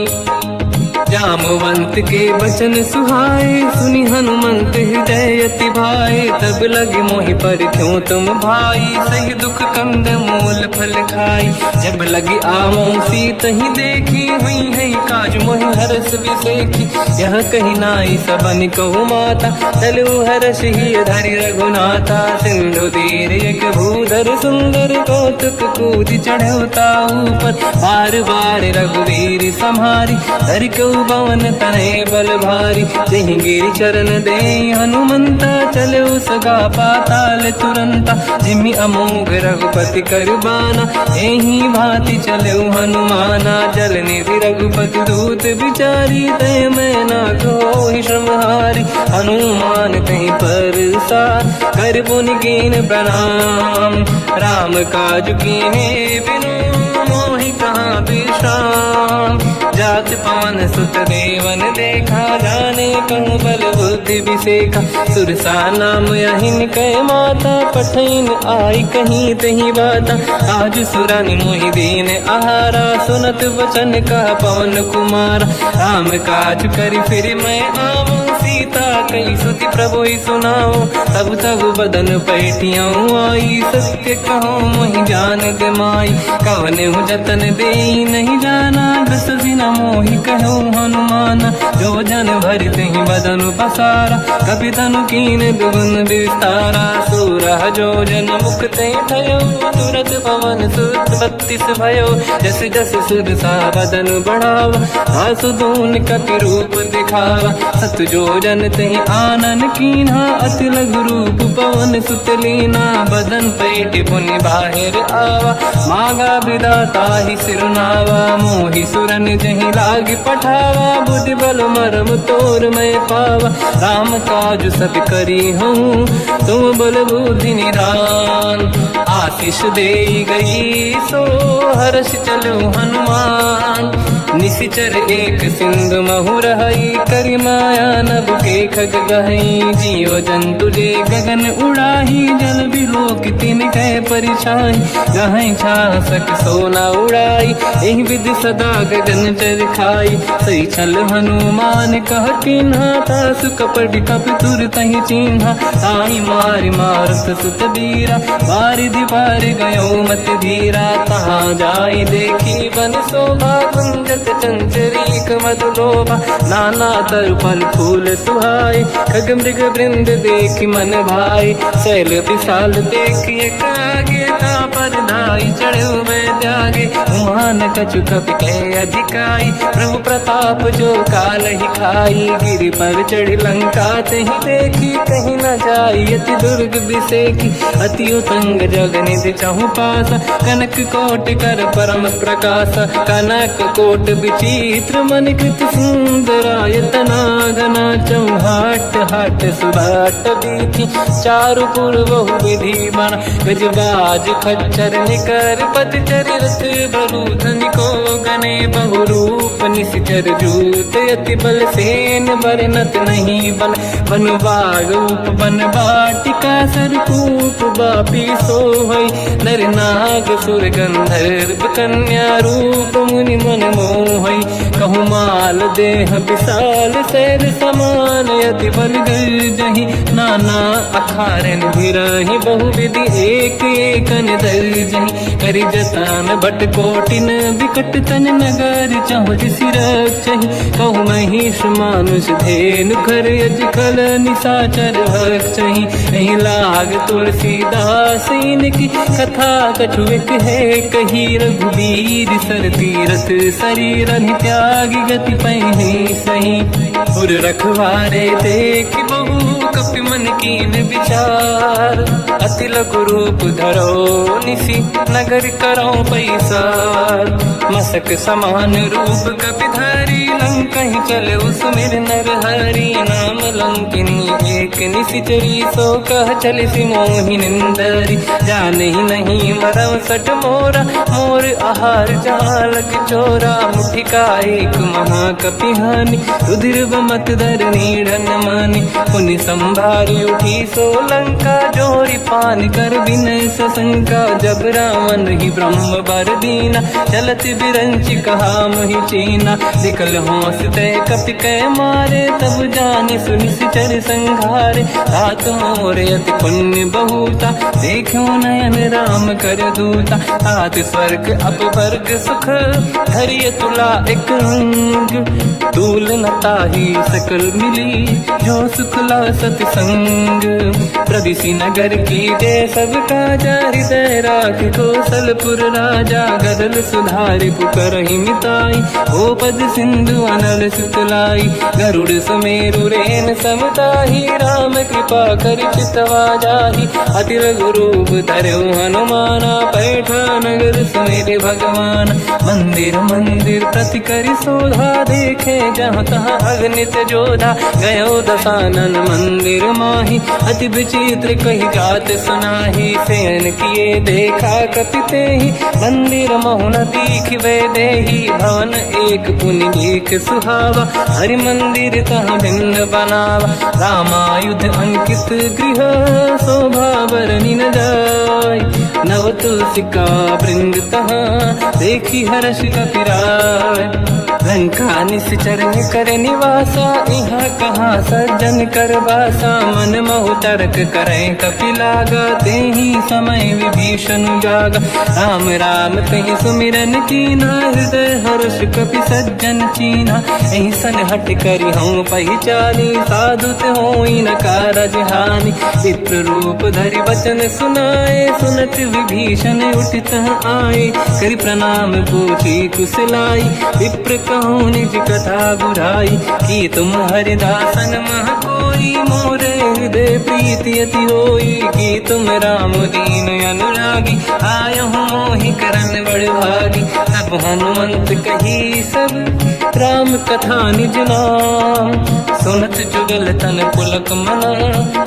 जामवंत के वचन सुहाए सुनि हनुमंत हृदय अति भाए तब लगे मोहि पर क्यों तुम भाई सही दुख कंद मूल फल खाई जब लगी आवों सीत ही देखी हुई है काज मोहि हरस विसेखी यह कही नाई सबन कहु माता चलु हरस ही धरि रघुनाथा सिंधु तीर एक भूधर सुंदर कौतुक कूद चढ़ौता ऊपर बार बार रघुवीर सम्हारी धरि कहु पवन तने बल भारी जहीं गिरि चरण दे हनुमंता चले सगा पाताल तुरंता जिमि अमोघ रघुपति करबाना एही भांति चले हनुमाना जल निधि रघुपति दूत बिचारी तय मैं ना कोई श्रमहारी हनुमान कहीं पर सा कर पुनि कीन प्रणाम राम काज कीने बिनु मोहि कहाँ विश्राम जात पान सुत देवन देखा जाने कहूँ बल बुद्धि विसेखा सुरसा नाम यहिन कह माता पठैन आई कहीं तही बाता आज सुरनि मोहि दीन आहारा सुनत वचन कहा पवन कुमार राम काज करि फिर मैं आऊँ सीता कई सुति प्रभु ही सुनाओ तब तब बदन पैठियाँ आई सत्य कहो मोहि जान दे माई कवन हूँ जतन दे नहीं जाना दस दिन मोहि कहो हनुमान जो जन भरित ही बदन पसारा कपि तनु कीन दुगुन विस्तारा सूरह जो जन मुक्त भयो तुरत पवन सुत 32 भयो जस जस सुरसा बदन बढ़ावा आसु दून कपि रूप दिखावा सत जो जन तहि आनन कीन्हा अति लघु रूप पवन सुत लीना बदन पैठ पुनि बाहिर आवा मागा विदाता ही सिरनावा मोहि सुरन जहि लाग पठावा बुद्धि बल मरम तोर मैं पावा राम काज सब करी हूँ तुम बल बुद्धि निधान आशीष दे गई सो हर्ष चलो हनुमान निशिचर एक सिंधु महु रहई करि माया नभ के खग गहई जीव जंतु जे गगन उड़ाही जल बिलोक तिन कह परिछाई गहई छासक सोना उड़ाई एहि विधि सदा गगन चर खाई सही छल हनुमान कह किन्हा तासु कपट कप तुर तहि चिन्हा ताई मारि मारत सुत बीरा बारिधि पार गयो मत धीरा तहाँ जाई देखी बन शोभा कुंजत चंचरीक मधुलोभा नाना तरु फल फूल सुहाए खग मृग वृंद देखी मन भाई शैल विशाल देखिए कागे पर धाई चढ़ो मैं त्यागे उमान कछु कपि कह अधिकाई प्रभु प्रताप जो काल ही खाई गिरि पर चढ़ी लंका तहि देखी कहीं न जाई अति दुर्ग विसेखी अति उतंग जग निधि चहु पासा कनक कोट कर परम प्रकाश कनक कोट विचित्र मन कृत सुंदरायतना घना चौहाट हाट सुभाट बीथी चारु पूर्व बहु विधि बना गजबाज खच्चर निकर पद चरित बरु धनिको गने बहु रूप निश्चर जूत अति बल सेन बरनत नहीं बन बन बाग उप बन बाटिका सरकूप बापी सोहई नर नाग सुर गंधर्व कन्या रूप मुनि मन मोहई कहु माल देह विशाल शैल समान अति बल गर्जहि नाना अखारन भिरहि बहु विधि एक एकन दर्जहि करि जतान भट कोटिन विकट तन नगर चहु सिरक्षहि कहु महिष मानुष धेनु खर यज खल निशाचर भक्षहि नहीं लाग तुलसीदास इनकी कथा कछु एक है कही रघुवीर सर तीरथ शरीर त्याग गति पहि सही उर रखवारे देख बहु कपि मन कीन विचार, अति लघु रूप धरो निसी नगर करो पैसार। मसक समान रूप कपि धारी लंका ही चले उसमें नर हरि, नाम लंकिनी एक निशिचरी सो कह चले सी मोहि निंदरी। जान ही नहीं मरव सट मोरा मोर आहार जालक चोरा, मुठिका एक महाकपिहानी रुधिर बमत धर नीड़न मानी। पुनि संभारी उठी सोलंका जोरी पान कर विनय सशंका, जब रावण ही ब्रह्म बर दीना चलत बिरंच कहा मोहि चीना। निकल हौसते कपि कै मारे तब जाने सुनिश्चर संघारे, तात मोरे अति पुण्य बहुता देखो नयन राम कर दूता। तात स्वर्ग अपवर्ग सुख धरिय तुला एक अंग, तूल न ताहि सकल मिली जो सुखला सतसंग। प्रदिशि नगर की जय सब काजा, हृदय राख कौशलपुर राजा। गदल सुधारि पुकरहि मिताई, ओ पद सिंधु अनल सुतलाई। गरुड़ सुमेरु रेन समताहि, राम कृपा कर चितवा जाहि। अति लघु रूप धरौ हनुमाना, पैठा नगर सुमेरे भगवान। मंदिर मंदिर प्रति करि शोधा, देखे जहाँ तहाँ अगणित जोधा। गयो दशानन मंदिर माही, अति विचित्र कही गात सुनाही। सेन किए देखा कपि तेहि, मंदिर महु न दीखिबे देहि। भवन एक पुनि देख सुहावा, हरि मंदिर तहाँ भिन्न बनावा। रामायुध अंकित गृह, शोभा बरनि न जाय। नव तुलसी का वृंद तहाँ, देखी हर्ष कपि राय। लंका निश्चर कर निवासा, यहाँ कहाँ सज्जन कर वासा। मन महु तर्क करे कपि लागा, तेहि समय विभीषण जागा। राम राम तेहि सुमिरन कीना, हृदय हर्ष कपि सज्जन चीना। एहि सन हट करि हूँ पहिचानी, साधुत होई न कारज हानि। विप्र रूप धरि वचन सुनाए, सुनत विभीषण उठित आए। करि प्रणाम पूछी कुशलाई, विप्र कहूँ निज कथा बुराई। कि तुम हरिदासन मह कोई, मोरे हृदय प्रीति अति होई। कि तुम राम दीन अनुरागी, आयहु मोहि करन बड़ भागी। तब हनुमंत कही सब राम कथा निज नाम, सुनत जुगल तन पुलक मना,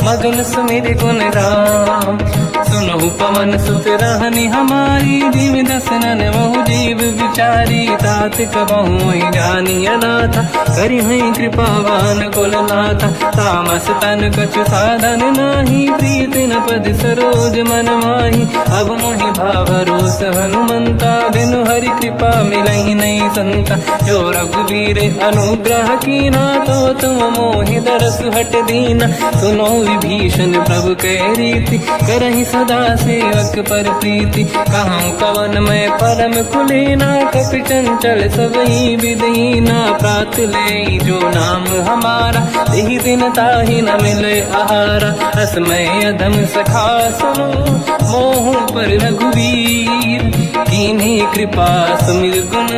मगन सुमिर गुण राम। सुनहु पवन सुत रहनि हमारी, जीव दसनन महु जीव विचारी। तात कबहु जानी अनाथा, करि हई कृपावान कुलनाथा। तामस तन कछु साधन नाही, प्रीति न पद सरोज मन माही। अब मोहि भावरोस हनुमंता, बिनु हरि कृपा मिलहि नहीं संता। जो रघुवीर अनुग्रह कीना, तो तुम मोहि दरस हट दीना। सुनो विभीषण प्रभु कै रीति, करहि सदा सेवक पर प्रीति। कहूँ कवन मैं परम कुलीना, कपि चंचल सबहि विदहीना। प्रात ले जो नाम हमारा, यही दिन ताहि न मिले आहारा। रसमय अधम सखा सुनो, मोह पर रघुवीर। कीन्ही कृपा सुमिर गुण,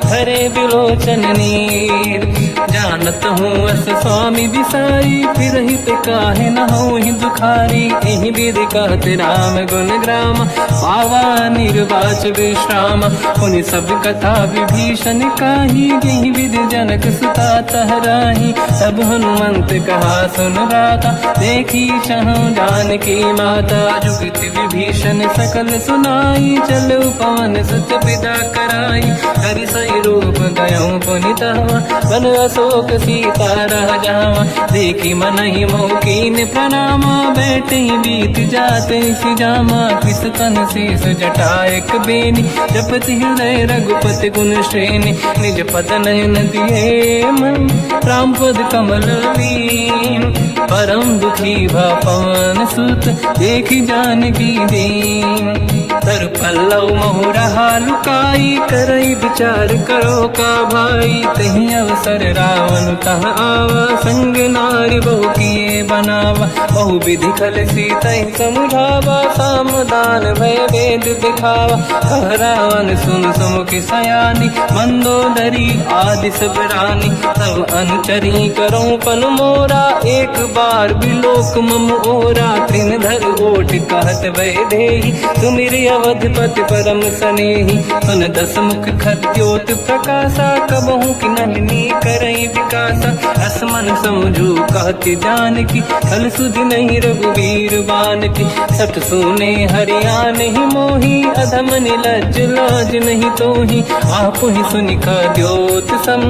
हरे बिलोचन नीर। जानत हूँ अस स्वामी बिसाई, फिर हित काहे न हो ही दुखारी। एहि विधि कहते राम गुण ग्राम, पावा निर्वाच विश्राम। पुनि सब कथा विभीषण काही, यही विधि जनक सुता तहराही। तब हनुमंत कहा सुन राता, देखी चहु जानकी माता। जुगति विभीषण सकल सुनाई, चलो पवन सुत विदा कराई। हरि सही रूप गयो पुनि तहवा, बन अशोक सीता रह जावा। देखी मनहि मोह कीन प्रणामा, बैठे बीत जाते सिजामा। कृस तन शीस जटा एक बेनी, जपति हृदय रघुपति गुण श्रेणी। निज पद नयन दिए मन, राम पद कमल लीन। परम दुखी भा पवन सुत, देखी जानकी दीन। तर पल्लव मोहरा लुकाई, करई विचार करो का भाई। तही अवसर रावण तह आवा, संग नारी बहु किए बनावा। बहु विधि खल सीता समुझावा, सामदान भय वेद दिखावा। कह रावण सुन सुमुखी सयानी, मंदोदरी आदि सब रानी। तब अनुचरी करो पन मोरा, एक बार बिलोक मम ओरा। त्रिनधर ओट कहत भय देहि, सुमिर अवधपति परम सनेहि। सुन दस मुख खद्योत प्रकाशा, कबहु की नलिनी करई विकासा। असमन समझू कहति जानकी, खल सुधि नहीं रघुवीर बान की। सठ सुने हरियाण ही मोही, अधम निलज्ज लाज नहीं तोही। आप ही सुनि खद्योत सम,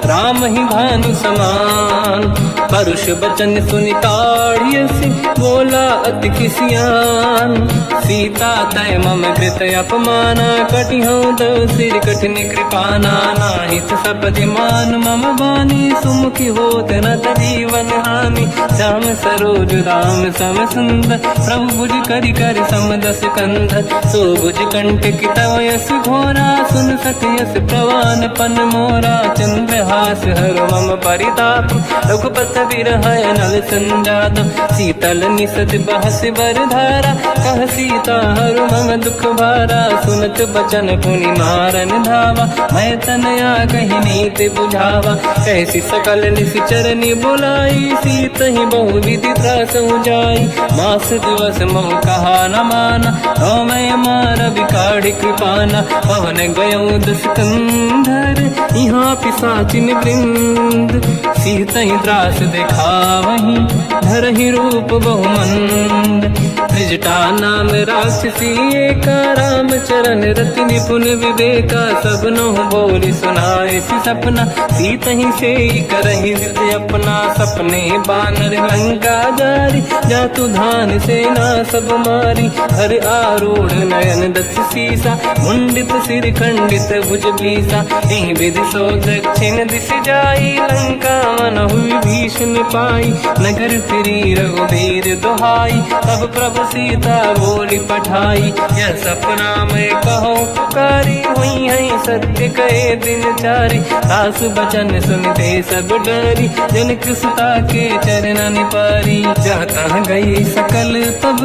राम ही भानु समान। परुष बचन सुनि ताड़ियसि, बोला अति किसियान। सीता तय मम कृत अपमाना, कटिहउँ दो सिर कठिन कृपाना। नाहित सपदि मान मम बानी, सुमुखी होत न जीवन हानि। श्याम सरोज राम सम सुंदर, प्रभु भुज करि कर सम दस कंधर। सो भुज कंठ की तव यस घोरा, सुन सत यस प्रवान पन मोरा। चंद्रहास हर मम परिताप, रघुपत बिरहय नल संजात। शीतल निसत बहस बर धारा, कह सीता हर मम दुख भारा। सुनत बचन पुनि मारन धावा, मैं तनया कही नीति बुझावा। कैसी सकल निश्चरनी बुलाई, सीत ही बहु विधि त्रास जाई। मास दिवस मोह कहा न माना, तो मैं मार बिकाढ़ी कृपाना। पवन गयो दस कंधर, यहाँ पिशाचिन वृंद। सीत ही त्रास दिखावहीं, धरहि रूप बहुमंद। त्रिजटा नाम राक्षसी एका, राम चरण रति निपुण विवेका। सब नहुँ बोली सुनाए सि सपना, सीत ही से करहि जित अपना। सपने बानर लंका जारी, जातु धान सेना सब मारी। हर आरूढ़ नयन दस सीसा, मुंडित सिर खंडित भुज बीसा। एहि विधि सो दक्षिण दिश जाई, लंका मनहु विभीषण पाई। नगर फिरी रघुवीर दुहाई, तब प्रभु सीता बोली पठाई। यह सपना मैं कहूँ पुकारी, हुई है सत्य कहे दिन चारी। सास बचन सुनते सब डरी, जनक सुता के चरण पारी। जाता गई सकल तब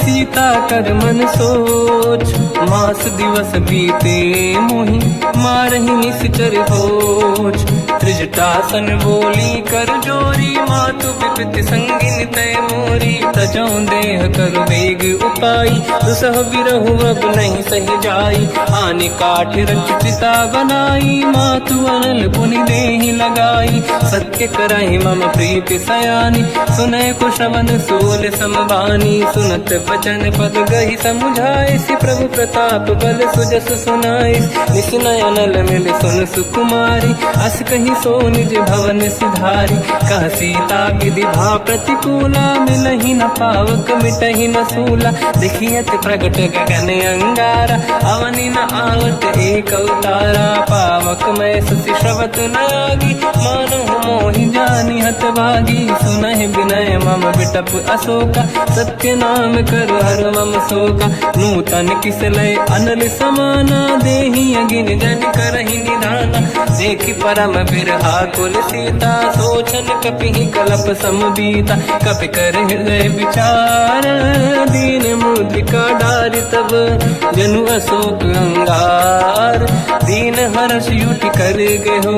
सीता कर मन सोच, मास दिवस बीते मोहि मारहि निश्चर होच। त्रिजटासन बोली कर जोरी, मातु विपति संगिन तय मोरी। तजौ देह कर वेग उपाई, दुसह बिरहु अब नहीं सही जाई। आने काठ रचिता बनाई, मातु अनल पुनि देहि लगाई। सत्य करहि मम प्रीति सयानी, सुनय को श्रवण सोल समबानी। सुनत बचन पद गहि समुझाए, सि प्रभु प्रताप बल सुजस सुनाई। निसुनय अनल मिल सुन सुकुमारी, अस कहि सो निज भवन सिधारी। कह सीता विधि भा प्रतिकूला, मिलहि न पावक मिटहि न सूला। देखियत प्रगट गगन अंगारा, अवनि न आवत एक अवतारा। पावक मैं सति श्रवत न आगी, मानहु मोहि जानि हत भागी। सुनहि विनय मम बिटप अशोका, सत्य नाम कर हर मम शोका। नूतन किसलय अनल समाना, देहि अगिन जन करहि निधाना। देखि परम बिरहा कुल सीता, सोचन कपिहि कलप समबीता। कपि कर हृदय विचार, दीन मुद्रिका डारि तब जनु अशोक अंगार। दीन हर्ष युति कर गयो,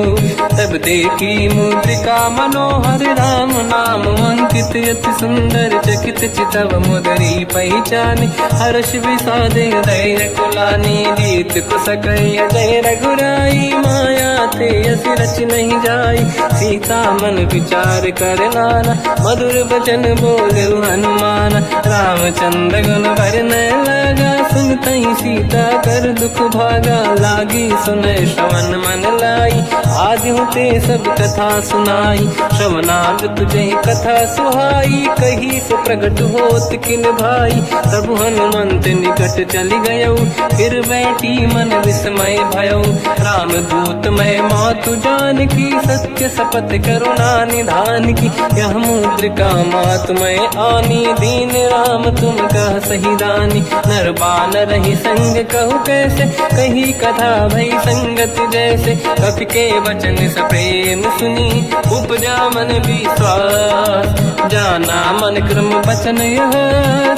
तब देखी मुद्रिका मनोहर। राम नाम अंकित अति सुंदर, चकित चितव मुदरी पहचान। हर्ष विषाद हृदय कुलानी, जीत को सकय जय रघुराई। माया थे असि रच नहीं जाई, सीता मन विचार कर नाना। मधुर बचन बोले हनुमान, रामचंद्र गुण वरन लगा। सुनतहि सीता कर दुख भागा, लागी सुने श्रवण मन लाई। आदि होते सब कथा सुनाई, श्रवणांग तुझे कथा सुहाई। कही से प्रगट होत किन भाई, तब हनुमंत निकट चली गयो। फिर बैठी मन विस्मय भयो, राम दूत मैं मातु जान की। सत्य शपथ करुणा निधान की, यह मुद्रिका मातु मैं आनी। दीन राम तुम कह सही दानी, नर बानर ही संग कहु कैसे। कही कथा भई संगति जैसे, कपि के वचन सप्रेम सुनी। उपजा मन विश्वास, जाना मन क्रम वचन यह।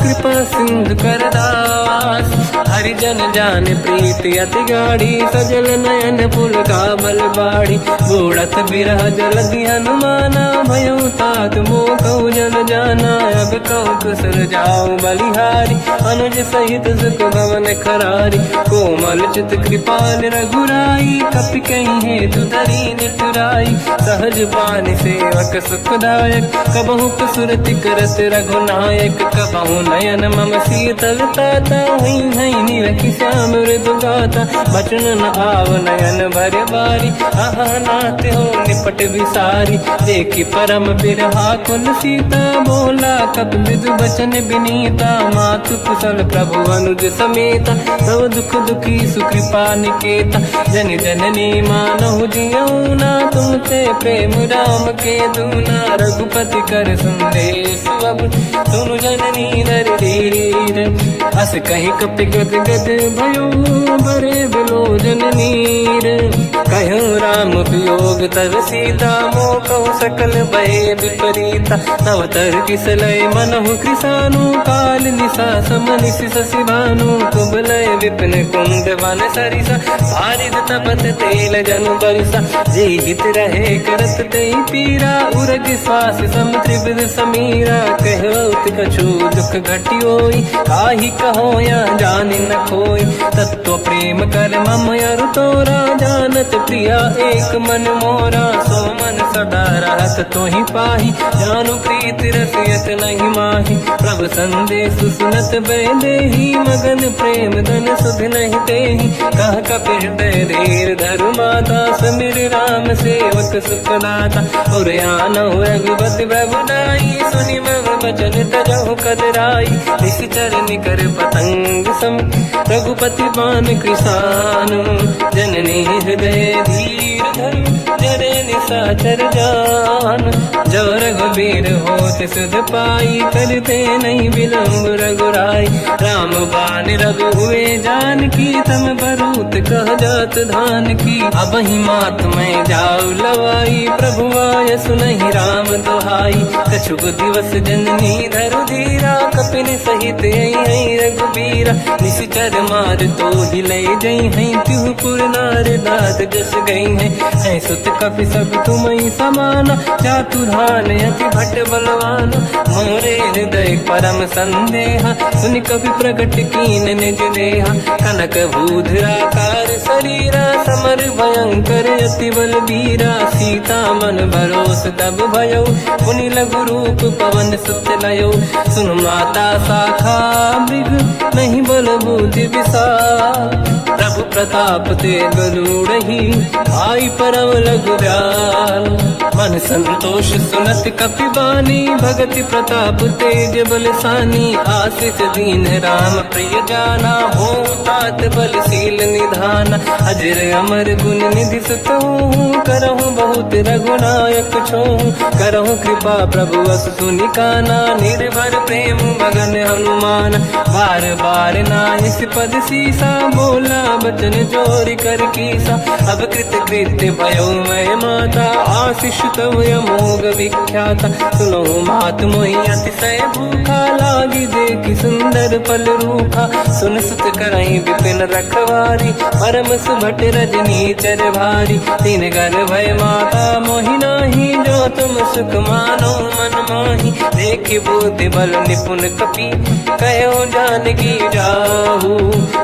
कृपा सिंधु कर दास, हरिजन जान प्रीति अति गाढ़ी। सजल नयन पुलकावल बाड़ी, बूढ़त बिरह जलधि हनुमाना। भयो तात मोह कहु जन जाना, अब कहु कुशल जाओ बलिहारी। अनुज सहित सुख भवन खरारी, कोमल चित कृपाल रघुराई। कपि कहीं हेतु धरी निठुराई, सहज बानी सेवक सुखदायक। कबहु सुरति करत रघुनायक, कबहु नयन मम शीतल ताता। हई हई निरखि श्याम मृदु गाता, बचन न आव नयन भर बारी। आहा नाथ हो निपट विसारी, देखी परम बिरहा कुल सीता। बोला कब विदु बचन बिनीता, मातु कुशल प्रभु अनुज समेता। सब दुख दुखी सुकृपा निकेता, जन जननी मानहु जियौना। तुमते प्रेम राम के दूना, रघुपति कर संदेश अब सुनु जननी दर धीर। हस कहीं कपि गद गद भयो, बरे बिलोचन नीर। कहूँ राम वियोग तब सीता, मोह कहु सकल भय विपरीता। तव तर किसलय मनहु कृसानु, काल निशा समनिशि शशि भानु। कुबलय विपिन कुंद वन सरिसा, भारिद तपत तेल जनु बरिसा। जे हित रहे करत ते पीरा, उरग श्वास सम त्रिविध समीरा। कहत कछु दुख घटियोई, काहि कहो या जानि न खोई। तत्व प्रेम कर मम अरु तोरा, जानत प्रिया एक मन मोरा। सो मन सदा रहत तोहि पाहि, जानु प्रीति रसियत नहीं माहि। प्रभु संदेश सुनत बैदेहि, मगन प्रेम धन सुध नहीं तेहि। कह कपि हृदय धीर धरु माता, समिर राम सेवक सुखदाता। और आनहु रघुपति प्रभु नाई, सुनि मम वचन तजहु कदराई। निश्चर निकर पतंग सम, रघुपति बान कृसानु। जननी हृदय धीर धरु, जरे निशाचर जान। जो रघुबीर होत सुध पाई, करते नहीं विलम्ब रघुराई। राम बान रघु हुए जानकी, तम बरूत कह जात धान की। अब ही मात में जाऊ लवाई, प्रभु आय सुनहि राम दुहाई। कछुक दिवस जननी धरु धीरा, कपिन सहित आई रघुबीरा। निश्चर मार तो ही ले जई हैं, तिहु पुर नार दात जस गई हैं। सुत कपि सब तुम ही समाना, जातु धान अति भट बलवान। मोरे हृदय परम संदेहा, सुनि कपि प्रगट कीन निज देहा। कनक भूधराकार शरीरा, समर भयंकर अति बलबीरा। सीता मन भरोस तब भयो, पुनि लघु रूप पवन सुत लयो। सुन माता शाखा मृग, नहीं बल बुद्धि विशाल। प्रभु प्रताप ते गरुड़हि, आई परम लघु व्याल। मन संतोष सुनत कपि बानी, भगति प्रताप तेज बलसानी। आशीष दीन राम प्रिय जाना, हो तात बलशील निधान। अजर अमर गुण निधि सुतहु, करहु बहुत रघुनायक छोहु। करहु कृपा प्रभु अस सुनि काना, निर्भर प्रेम मगन हनुमान। बार बार नाहिस पद सीसा, बोला बचन जोरि कर कीसा। अब कृत कृत्य भयो मैं माता, आशीष तव अमोघ विख्याता। सुनो मात मोहि अतिशय भूखा, लागी देखि सुंदर फल रूखा। सुन सुत करहि विपिन रखवारी, परम सुभट रजनी चर भारी। तीन घर भय माता मोहि नाही, जो तुम सुख मानो मन माही। देखि बुद्धि बल निपुण कपि, कहो जानकी जाहु।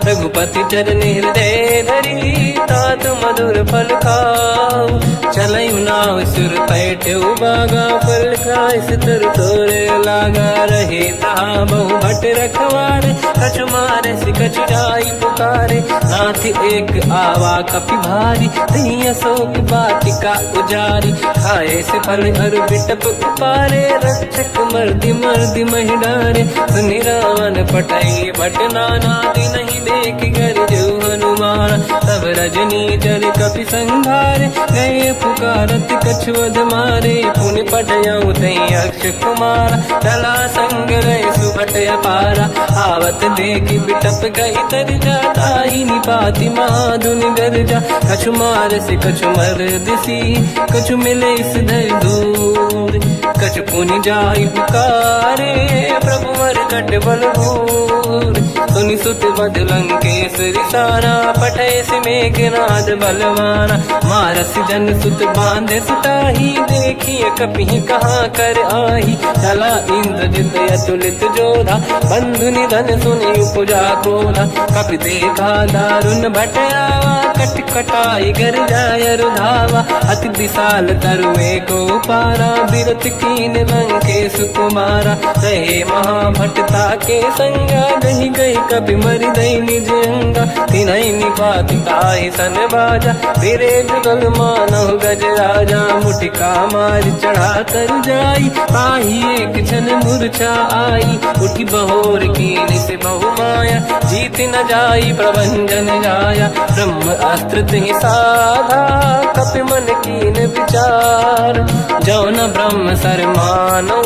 रघुपति चरण हृदय धरी, तात मधुर फल खाऊ। चलई नाव सुर पैठ उबागा, पर बाल का इस तर तोरे लागा रहे तहा बहु भट रखवारे कछु मारे से कछु जाई पुकारे नाथ एक आवा कपि भारी तही अशोक बाटिका उजारी खाए से फल हर बिटप उपारे रक्षक मर्दी मर्दी महि डारे सुनि रावण पटाई भट नानादि नहीं देख कर जो हनुमान तब रजनी चर कपि संघारे गए पुकारत कछुअध मारे पुनि पटयऊ तई अक्ष कुमार चला संग रहे सुभट अपारा आवत देखी बिटप गई तर जाता ही निपाति माधुन गर्जा कछु मार से कछु मर दिसी कछु मिले इस धर दूर कछु पुनि जाई पुकारे प्रभु मर कट बलभूर सुनि सुत बद लंकेश्वरी सारा पठे से मेघनाद बलवाना मारस जन सुत बांधे सुताही देखिए कपि कहाँ कर आही चला इंद्रजित अतुलित जोधा बंधु निधन सुनि उपजा क्रोधा कपि देखा दारुण भट आवा कट कटाई गर जाय रुधावा अति विशाल तरुए को पारा बिरत कीन लंकेश कुमारा रहे महाभटता के संगा गही गई कपि मरि दई निज अंगा तिन्है निपाति ताहि सन बाजा फिरे जुगल मानव गज राजा मुटिका मार चढ़ा तर जाई ताही एक क्षण मूर्छा आई उठी बहोर कीन से बहु माया जीत न जाई प्रभंजन जाया ब्रह्म अस्त्र तिहि साधा कपि मन कीन विचार जौन ब्रह्म सर मानो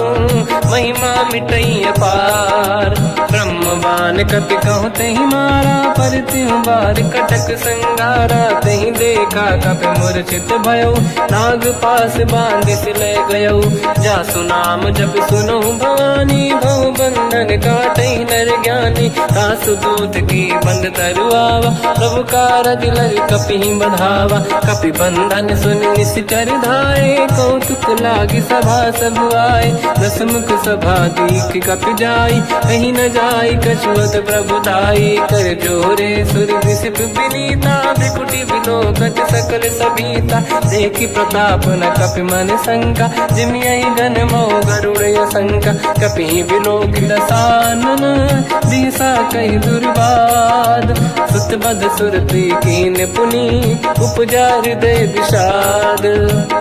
महिमा मिटई अपार ब्रह्मवान कपि कहु तहि मारा पर तिहु बार कटक संगारा तहि देखा कपि मूर्छित भयो नाग पास बांध सिले गयो जासु नाम जब सुनो भवानी भव बंधन काटई नर ज्ञानी तासु दूत की बंद तरुआवा प्रभु कारज लग कपि बधावा कपि बंधन सुन निश्चर धाये कौतुक लागी सभा सब आए दसमुख सभा दीख कपि जाई कहीं न जाई कछुअत प्रभु दाई कर जोरे सुर विसिप विनीता बिकुटी बिलोकत सकल सबीता देखी प्रताप न कपि मन शंका जिमियहि गन मो गरुड़ शंका कपि बिलोक दसानन दिशा कई दुर्वाद सुत बद सुरति कीन पुनि उपजा हृदय विषाद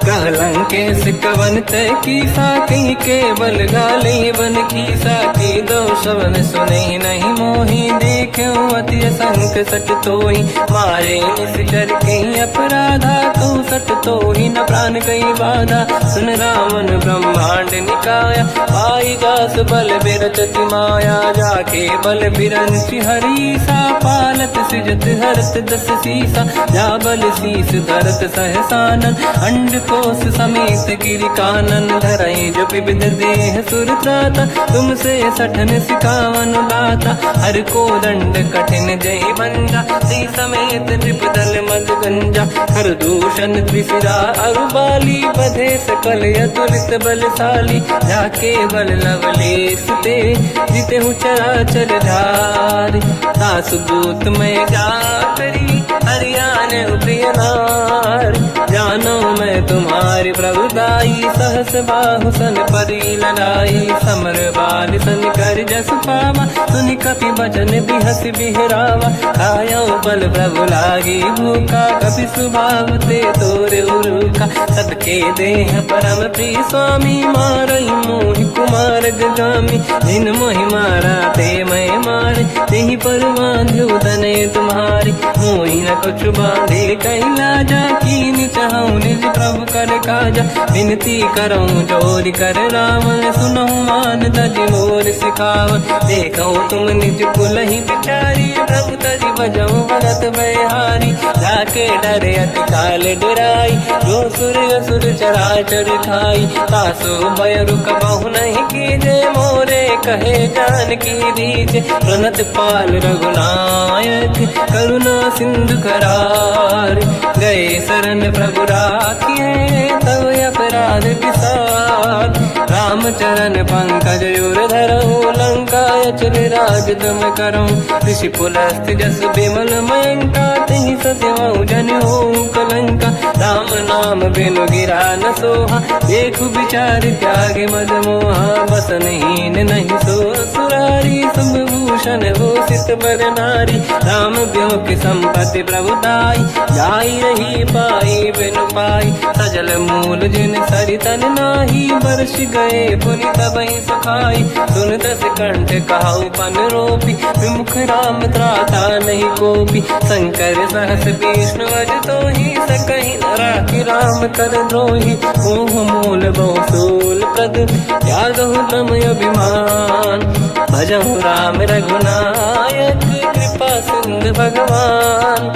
कहलंके से कवन तय कीसा कहीं केवल गाले बन कीसा की दो शवन सुने नहीं मोही देखे अति संक सट तोही मारे निश्चर कहीं अपराधा तो सट तोही न प्राण कहीं बाधा सुन रावण ब्रह्मांड निकाया पाई जास बल बिरचति माया जाके बल बिरंच हरीसा पालत सृजत हरत दस सीसा जा बल शीस धरत सहसानन अंड कोश समेत गिरि कानन धरई जो विविध देह सुर त्राता तुमसे सठन सिखावन लाता हर को दंड कठिन जय बंजा सी समेत त्रिपदल मद गंजा हर दूषण त्रिशिरा अरुबाली बधे सकल अतुलित बलशाली जाके बल लवलेश ते जिते हूँ चराचर धारी सासु दूत में जा करी हरियाण प्रिय नार जानो मैं तुम्हारी प्रभुदाई सहस बाहु सन परी लड़ाई समर बाल सन कर जस पावा सुनि कपि बचन बिहस बिहरावा खायो बल प्रभु लागी भूखा कपि सुभाव ते तोरे उरुका सबके देह परम प्रिय स्वामी मारई मोहि कुमार गगामी जिन मोहि मारा ते मैं मारे तेहि पर बांधो तने तुम्हारी मोहि न कुछ बांधे कहीं लाजा कीन चाहूं निज प्रभु कर काजा विनती करऊं जोर कर रावण सुनो मान तज मोर सिखाव देखो तुम निज कुल ही बिचारी प्रभु तज बजऊ भगत बहारी जाके डरे अति काल डराई जो सुर असुर चराचर खाई तासो भय रुक बहु नहीं कीजे मोरे कहे जान की दीजे प्रणत पाल रघुनायक करुणा सिंधु करार गए शरण प्रभु राखिए तब अपराध विसार राम राम चरण पंकज उर धरऊ, लंका अचल राज तुम करो। ऋषि पुलस्त्य जस बिमल मयंका, तिहि सत्यवहु जन होऊ कलंका। राम नाम बिनु गिरा न सोहा, देखु विचार त्यागे मद मोहा। बसनहीन नहीं सो सुरारी, सब भूषण भूषित बर नारी। राम ब्योह की संपत्ति प्रभुताई, जाई रही पाई बिनु पाई। सजल मूल जिन सरितन नाही, बरस गए पुनि तबहि सुखाई। सुन दस कंठ कहाऊ पन रोपी, विमुख राम त्राता नहीं कोपी। शंकर सहस विष्णु अज तोहि, सकहि न राखि राम कर द्रोही। मोह मूल बहु सूल प्रद, त्यागहु तम अभिमान। भजहु राम रघुनायक, कृपा सिंधु भगवान।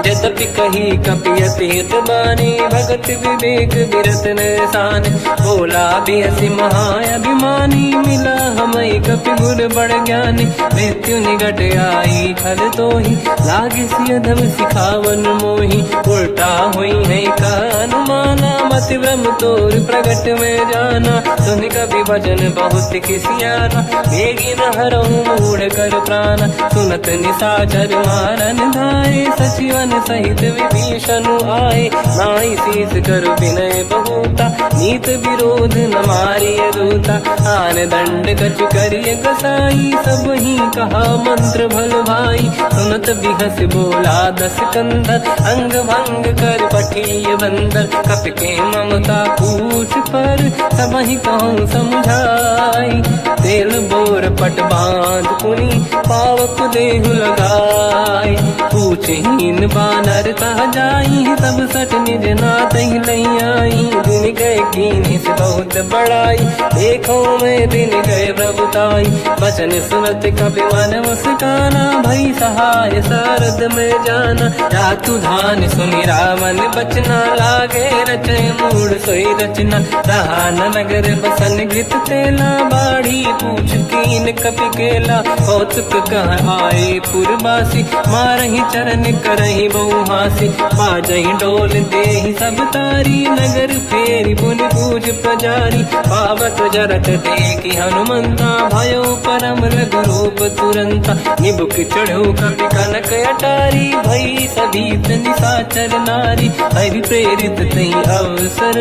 यद्यपि कही कपियति हित बानी, भगत विवेक बिरत निशान। बोला बिहसि महाअभिमानी, मिला हमई कपि गुर बड़ ज्ञानी। मृत्यु निकट आई खल तोहि, लागे सिय धम सिखावन मोहि। उल्टा हुई है का अनुमाना, मति ब्रह्म तोर प्रगट में जाना। सुन कपि वचन बहुत खिसियाना, बेगी न हरहु मूढ़ कर प्राण। सुनत निशाचर मारन धाये, सचिवन सहित विभीषण आए। नाई शीस कर विनय बहुता, नीत विरोध न मारिय दूता। आन दंड कछु करिय कसाई, सब ही कहा मंत्र भल भाई। सुनत बिहस बोला दस कंधर, अंग भंग कर पठिय बंदर। कपि के ममता पूछ पर, सब ही कहूँ समझाई। तेल बोर पट बांध पुनि, पावक देहु लगाई। पूछहीन बानर तह जाई, सब सट निज नाथ ही लई आई। दिन गए कीन्ही से बहुत बड़ाई, देखो मैं दिन गए प्रभुताई। बचन सुनत कपि मन मुस्काना, भई सहाय सारद में जाना। जातु धान सुनि रामन बचना, लागे रचय मूढ़ सोई रचना। रहा न नगर बसन घृत तेला, बाढ़ी पूछ कीन कपि केला। कौतुक कह आए पुरबासी, मारहि चरण करहि बहु हासी। बाजहि डोल देहि सब तारी, नगर फेरि पुनि पूज प्रजारी। पावक जरत देखि हनुमंता, भयो परम रघुरूप तुरंता। निबुक चढ़ो कपि कनक अटारी, भई सभीत निशाचर नारी। हरि प्रेरित तहि अवसर,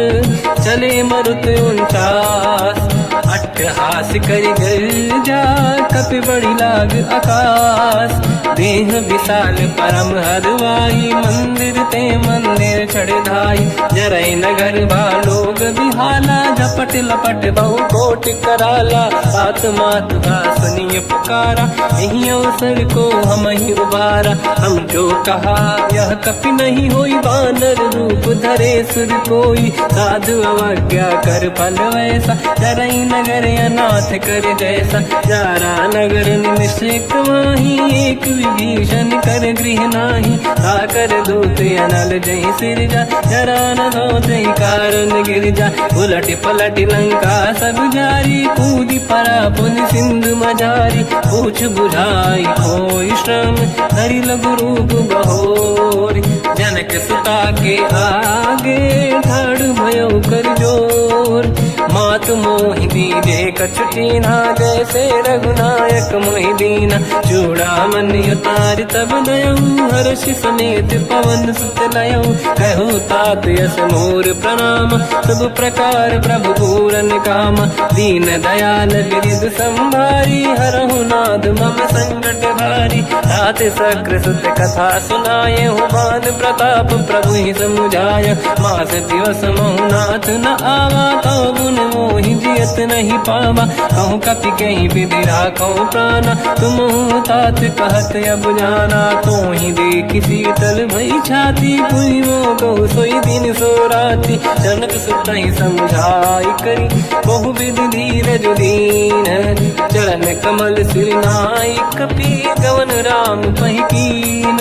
चले मरुत 49। अट्टहास करि गर्जा, कपि बड़ी लाग आकाश। देह विशाल परम हरवाई, मंदिर ते मंदिर चढ़ धाई। जरई नगर बालोग बिहाला, झपट लपट बहु कोट कराला। बात मात का सुनिय पुकारा, यही अवसर को हम ही उबारा। हम जो कहा यह कपि नहीं होई, बानर रूप धरे सुर कोई। साधु अवज्ञा कर फल वैसा, जरई नगर अनाथ कर जैसा। जारा नगर निमिषिक माही, एक विभीषण कर गृह नाही। आकर दूत अनल जय सिरजा, जरा न सोते कारण गिरजा। उलट पलट लंका सब जारी, कूदी परा पुनि सिंधु मजारी। पूछ बुझाई कोई श्रम, धरि लघु रूप बहोरी। जनक सुता के आगे, ठाड़ भयो कर जोर। मात मोहि दीजे कछु कीन्हा, जैसे रघुनायक मोहि दीना। चूड़ामणि उतारि तब दयऊ, हर्ष समेत पवन सुत लयऊ। कहु तात यस मोर प्रणाम, सब प्रकार प्रभु पूरन काम। दीन दयाल गिरिधि संभारी, हरहु नाथ मम संकट भारी। तात सक्र सुत कथा सुनाए, मान प्रताप प्रभु ही समुझाय। मास दिवस महु नाथ न आवा, कौ गुण मोहि जियत नहीं पावा। कहूँ कपि कहीं विधि राखो प्राणा, तुम तात कहत अब जाना। तो ही देखि शीतल भई छाती, पुनि मोह कहु सोई दिन सो राति। जनक सुत ही समझाई करी, बहु विधि धीरज दीन। चरण कमल सिर नाई, कपि गवन राम पहि कीन।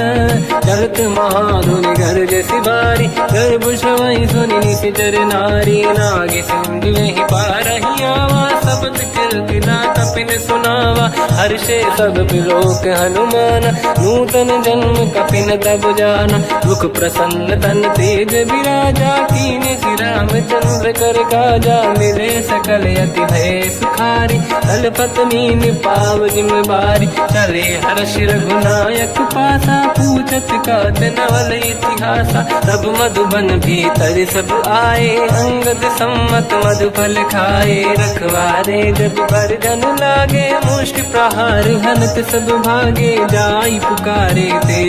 चलत महाधुनि गरज सिबारी, गर्भ श्रवहि सुनि निशिचर नारी। नागे सिंधु में पारहि आवा, शब्द मंगल की ना कपिन सुनावा। हर्षे सब बिलोक हनुमान, नूतन जन्म कपिन तब जाना। मुख प्रसन्न तन तेज विराजा, कीने श्री रामचंद्र कर काजा। मिले सकल यति भय सुखारी, तलपत मीन पाव जिम्मेवारी। चले हर्ष रघुनायक पासा, पूछत कात नवल इतिहासा। तब मधुबन भीतर सब आए, अंगद सम्मत मधुफल खाए। रखवारे जब बरगन लागे, मुष्टि प्रहार हनत सब भागे। जाई पुकारे ते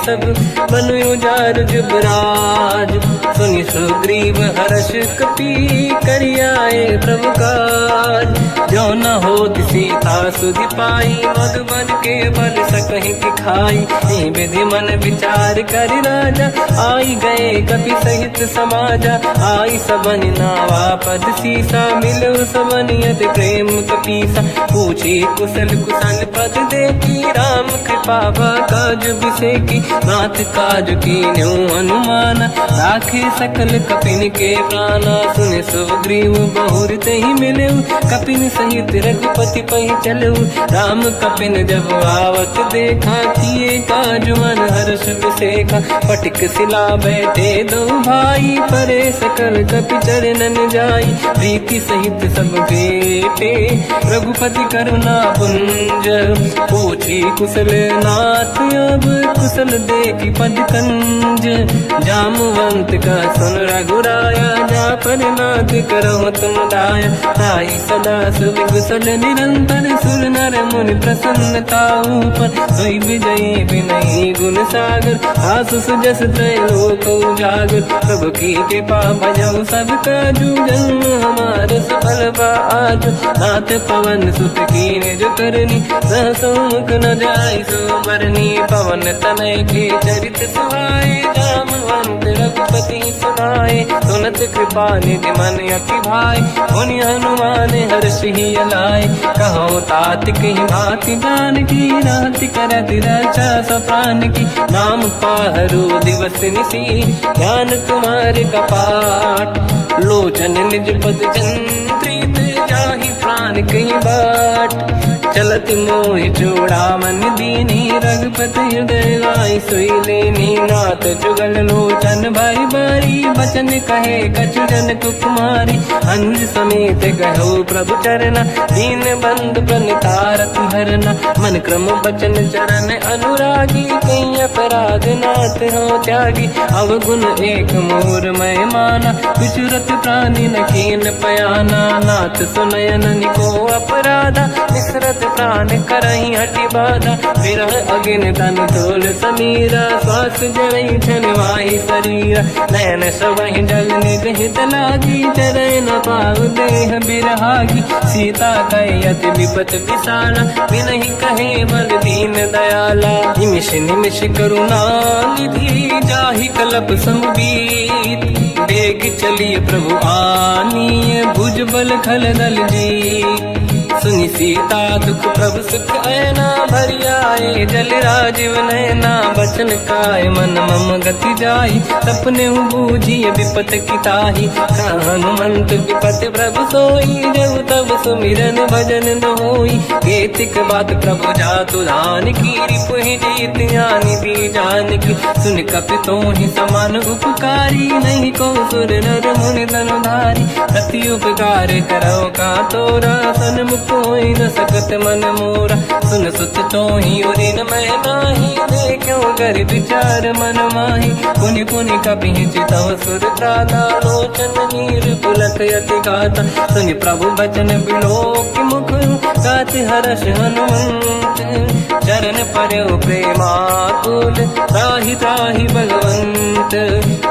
सब, बनु उजार जुबराज। सुनि सुग्रीव हर्ष कपि, करियाए प्रभु काज। जो न होत सीता सुधि पाई, मधुबन के बल सकहि खाई। विधि मन विचार कर राजा, आई गए कपि सहित समाजा। आई सबन नावा पद सीसा, मिलो सबन यति प्रेम कपीसा। पूछी कुशल कुशल पद देखी, राम कृपा काज बिसेकी। नाथ काज कीन्यो अनुमान, राखे सकल कपिन के प्राणा। सुने सुग्रीव बहुर तेहि मिले, कपिन सहित रघुपति पहि चलऊ। राम कपिन जब आवत देखा, किए काज मन हर्ष बिसेखा। पटिक सिला बैठे दो भाई, परे सकल कपि चरणन जाई। प्रीति सहित सब बेटे, रघुपति करुणा पुंज। पूछी कुशल नाथ अब, कुशल देखी पद कंज। जामवंत का सुन रघुराया, जा पर नाथ करहु तुम दाया। ताई सदा सुविकुशल निरंतर, सुर नर मुनि प्रसन्नता ऊपर। सोई विजयी विनयी गुण सागर, आसु सुजस त्रैलोक उजागर। प्रभु की कृपा भजऊ सब काजू, जन्म हमार सफल बा आज। नाथ पवन सुत कीन्ह जो करनी, सहसो मुख न जाय सो मरनी। पवन तनय के चरित सुहाए, जामवंत रघुपति सुनाए। सुनत कृपा निधि मन अति भाई, मुनि हनुमान हर्ष ही अलाए। कहो तात कही भांति जान की, राति करत रक्षा सब प्राण की। नाम पाहरो दिवस निसी, ध्यान तुम्हारे कपाट। लोचन निज पद जंत्रित, जाहि प्राण कहीं बाट। चलत मोहि चूड़ा मन दीनी, रघुपति हृदय लाई सोई लेनी। नाथ जुगल लोचन भाई बारी, बचन कहे कछु जन कुमारी। हंस समेत कहो प्रभु चरना, दीन बंधु प्रणितारत हरना। मन क्रम बचन चरण अनुरागी, कहीं अपराध नाथ हो त्यागी। अवगुण एक मोर मैं माना, विचुरत प्राणी न कीन पयाना। नाथ सुनयन निको अपराधा, निसरत प्राण करही हटि बाधा। विरह अगिन तन तोल समीरा, श्वास जरई छन वाहि शरीरा। नयन सबहि जल निज हित लागी, चरय न पाव देह बिरहागी। सीता कहि अति विपत विसाला, बिनहि कहे बल दीन दयाला। निमिष निमिष करुणा निधि, जाहि कलप संबीत। बेग चलिए प्रभु आनीय, भुज बल खल दल जी। सुनि सीता दुख प्रभु सुख ऐना, भरि आए जल राजीव नैना। बचन काय मन मम गति जाई, सपने बूझिए विपत की ताही। हनुमंत विपत प्रभु सोई, जब तब सुमिरन भजन न होई। केतिक बात प्रभु जातु धान की, रिपुहि जीत ज्ञानी दी जान की। सुन कपि तोहि समान उपकारी, नहीं को सुर नर मुनि धनुधारी। अति उपकार करो का तोरा, सन्मुख होई न सकत मन मोरा। सुन सुत तोहि उरि न मैं नाही, देखो कर विचार मन माही। पुनि पुनि कपि चितव सुर त्राता, लोचन नीर पुलक यति गाता। सुनि प्रभु बचन बिलोक मुख, गात हर्ष हनुमंत। चरण पर्यो प्रेमाकुल, त्राहि त्राहि भगवंत।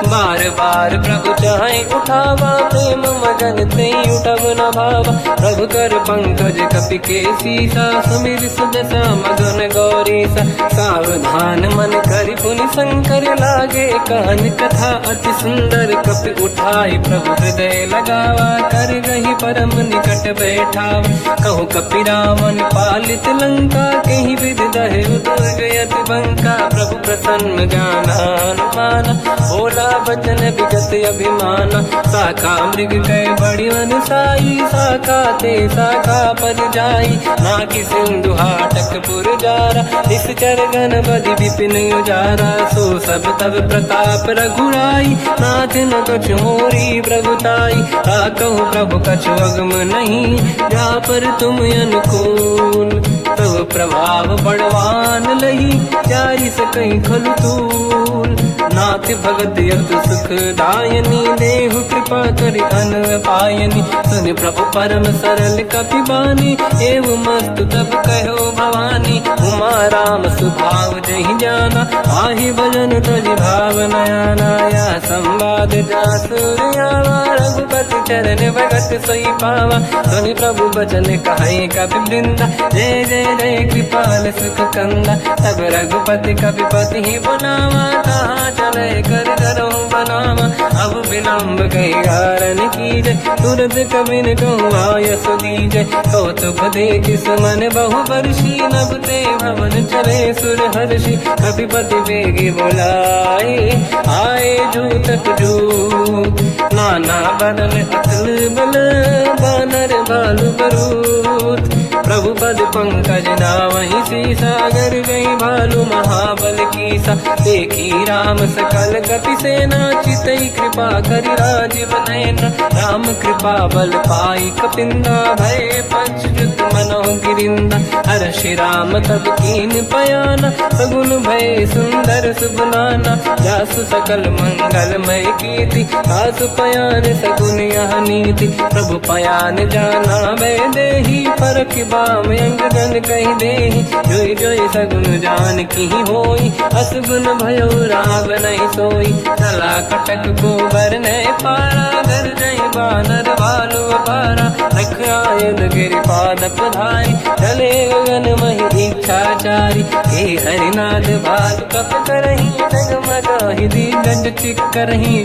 बार बार प्रभु चाहि उठावा, प्रेम मगन तेहि उठब न भावा। प्रभु कर पंकज कपि के सीसा, सुमिर सुदशा मगन गौरीसा। सावधान मन करि पुनि शंकर, लागे कान कथा अति सुंदर। कपि उठाई प्रभु हृदय लगावा, कर गही परम निकट बैठ ठाव। कहु कपि रावण पालित लंका, कहीं विध दहे दुर्गयति बंका। प्रभु प्रसन्न जाना हनुमाना, बोला बचन विगत अभिमाना। शाखा मृग कह बड़ी मन साई, शाखा ते शाखा पर जाई। नाकि सिंधु हाटक पुर जारा, निश्चर गण बधि विपिन उजारा। सो सब तब प्रताप रघुराई, नाथ न कछु मोरी प्रभुताई। कहूँ प्रभु कछु अगम नहीं, जा पर तुम अनुकूल। तब प्रभाव बड़वान लही, जारी सकई खलु तूल। नाथ भगत यत सुख दायनी, देहु कृपा करि अन पायनी। सुन प्रभु परम सरल कपि बानी, एवं मस्तु तब कहो भवानी। उमा राम सुभाव जहि जाना, आहि भजन तजि भाव नयाना। या संवाद जासुर आवा, रघुपति चरण भगत सोई पावा। सुनि प्रभु बचन कहे कपि वृंदा, जय जय जय कृपाल सुख कंदा। तब रघुपति कपिपति ही बनावा, कहाँ चले कर करो बनावा। अब विलम्ब कही कारण कीजय, तुरत कबिन कहूँ आयस दीजय। कौतुक देखि सुमन बहु बरसी, नभ ते भवन चले सुर हर्षि। कपिपति बेगी बोलाए, आए जूतक जूत। नाना बदन अतल बल, बानर भालु बरूत। प्रभु पद पंकज नावहि सीसा, गर गई भालु महाबल कीसा। देखी राम सकल कपि सेना, चितई कृपा करि राजीव नयन। राम कृपा बल पाई कपिंदा, भय पश्चात मनों गिरिंदा। हर्षि राम तब कीन पयाना, सगुन भय सुंदर सुबनाना। जासु सकल मंगलमय कीर्ति, आसु पयान सगुन यह नीति। प्रभु पयान जाना मैं देही, परख बाम अंगदन कहि देहि। जोई जोई सगुन जान की होई, असगुन भयो राव नहीं सोई। चला कटक गोबर ने पारा, घर जय बानर भालु अपारा। रख आयद गिरिपाद पधारी, चले गगन महि इच्छाचारी। हे हरिनाथ भालु कप करही, जगमगाहि दिग्गज चिक्करही।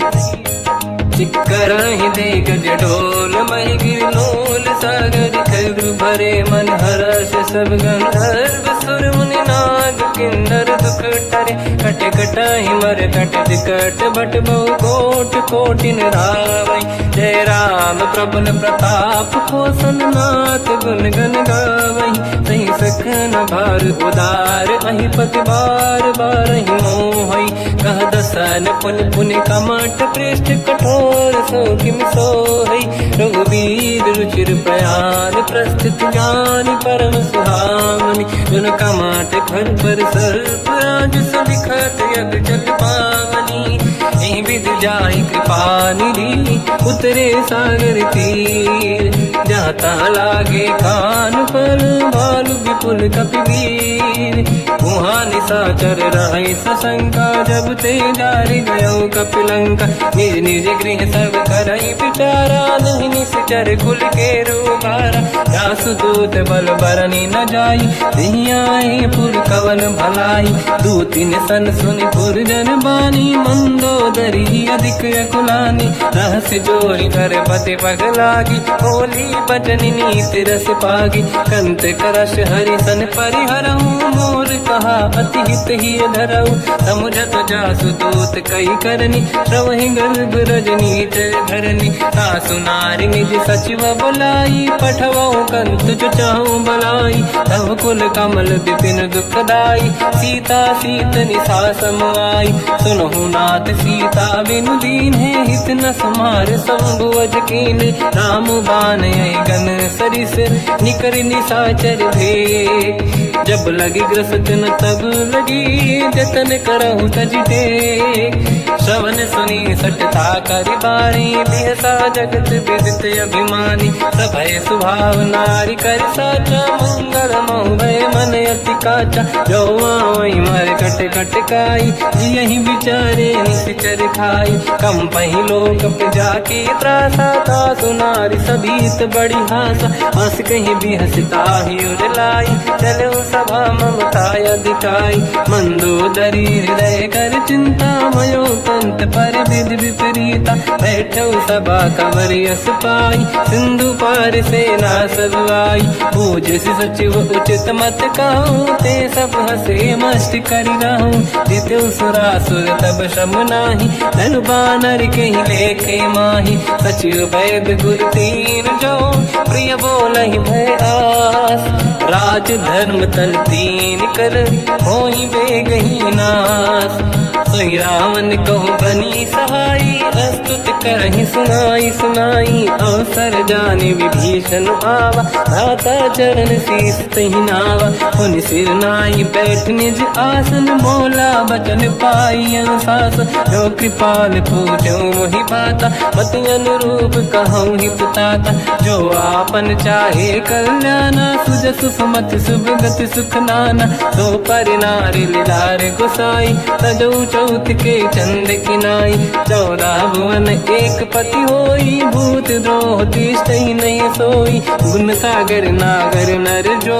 चिक्करहि दिग्गज ढोल, महि गिरलोल सागर। खर भरे मन हर्ष सब गंधर्व, सुर मुनि नाग किन्नर दुख टरे। कट कटाहि मर कट विकट, बट बहु कोट कोटिन रावै। जय राम प्रबल प्रताप, कोसन नाथ गुण गन गावै। सही सकन भार उदार, अहि पति बार बारहि मोहै। कह दसन पुन पुन कमठ, पृष्ठ कठोर सो किम सोहै। रघुवीर रुचिर प्रयान, प्रस्थित ज्ञान परम सुहावनी। जुन कमाट घर पर सर्प राज, सलिखत यग जल पावनी। एहि विधि जाहि कृपा निधि, उतरे सागर तीर। जाता लागे कान पर, भालु विपुल कपि वीर। वहाँ निशाचर रहे सशंका, जब ते जारि गयो कपिलंका। निज निज गृह सब करई विचारा, नहीं निश्चर कुल के रूबारा। जासु दूत बल बरनी न जाई, नहीं आए पुर कवन भलाई। दूतिन सन सुनि पुर जन बानी, मंदोदरी अधिक अकुलानी। रहस्य जोरी कर पति पगलागी, होली बचन नीति रस पागी। कंत करश हरि सन परिहरहु, मोर कहा अति हित ही धरऊ। समुझत जासु दूत कई करनी, श्रवहि गर्भ रजनी धरनी। सासु नारी निज सचिव बुलाई, पठवऊ कंत जो चाहूं बलाई। तव कुल कमल विपिन दुखदाई, सीता सीत निशा समाई। सुनहु नाथ सीता बिनु दीन है, हित न समार शंभु अज कीन। राम बान गन सरिस, निकर निशाचर भेद। जब लगी ग्रस्त न तब लगी, जतन करहु तज टेक। श्रवण सुनी सटता करि बारी, बिहसा जगत विदित अभिमानी। सभय स्वभाव नारी कर साचा, मंगल महु भय मन अति काचा। जो आवई मर कट कट काई, यही विचारे निश्चर खाई। कम पही लोक जाके त्रासा, तासु नारी सभीत बड़ी हासा। हंस कहीं भी हंसता ही उड़लाई, चलो सभा ममता अधिकाई। मंदोदरी हृदय कर चिंता भयो अंत पर विधि विपरीता, बैठो सभा कमर यस पाई, सिंधु पार सेना सब आई, पूज सचिव उचित मत कहूँ, ते सब हसे मस्त करि रहूं, जितु सुरासुर तब शम नाही, धनु बानर के ही लेके माही, सचिव वैद गुरु तीन जो, प्रिय बोलहि भय आस, राज धर्म तल तीन कर, होई बेगही नास, सोई रावण कहु बनी सहाई, अस्तुत करहि सुनाई सुनाई, अवसर जाने विभीषण आवा, दाता चरण शीस तहि नावा, पुनि सिर नाई बैठ निज आसन, बोला बचन पाई अनुशास, जो कृपाल पूजो मोहि बाता, मति अनुरूप कहूँ हित ताता, जो आपन चाहे कल्याणा, सुजसु सुमति सुभगति सुख नाना, तो पर नारी लीलार गोसाई, तजौ चौथ के चंद किनाई, 14 भुवन एक पति होई, भूत द्रोह तिष्ठहि नहीं सोई, गुण सागर नागर नर जो,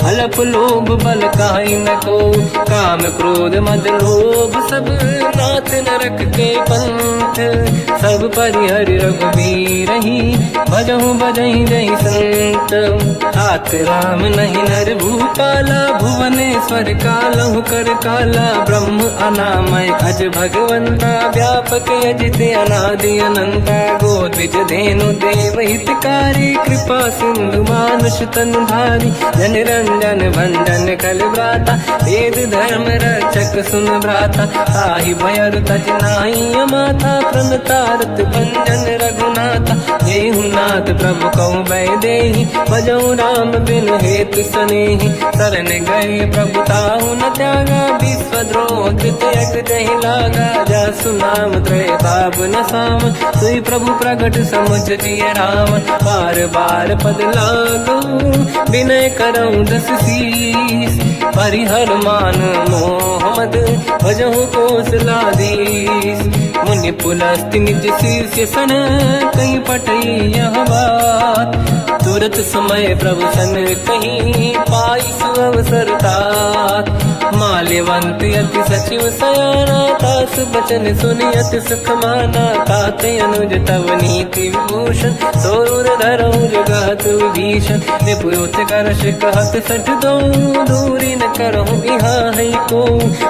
अलप लोभ बल काहि न को, काम क्रोध मद लोभ सब, नाथ नरक के पंथ, सब परिहरि रघुबीर ही, भजहु बजहि जहि संत, तात राम नहीं नर भूपाला, भुवनेश्वर कालहु कर काला, ब्रह्म अनामय अज भगवंता, व्यापक अजित अनादि अनंता, गोद्विज धेनु देव हितकारी, कृपा सिंधु मानुष तनु धारी, जन रंजन भंजन कल व्राता, वेद धर्म रक्षक सुन भ्राता, ताहि भयर तज नाहि माथा, प्रणतारत भंजन रघुनाथा, जेहु नाथ प्रभु कहु भय देहि, भजहु राम बिनु हेतु सनेहि, शरण गए प्रभु ताहु न त्यागा, विश्वद्रोह कृत यज्ञ जहि लागा, जासु नाम त्रयताप न साम, सोई प्रभु प्रगट समुझ जिय राम, बार बार पद लागू, विनय करऊँ दस शीस, परिहर मान मोह मद, भजहु कौशलाधीश, मुनि पुलस्त्य निज शीर्ष सन, कहीं पटई यह बात, तुरत समय प्रभु सन कहीं, पाई सुअवसर तात, माल्यवंत अति सचिव सयाना, तास बचन सुनि अति सुख माना, ताते अनुज तव नीति विभूषण, सोर धरऊ जगत विभीषण, निपुत करश कहत सठ दो, दूरी न करहु यहाँ है को,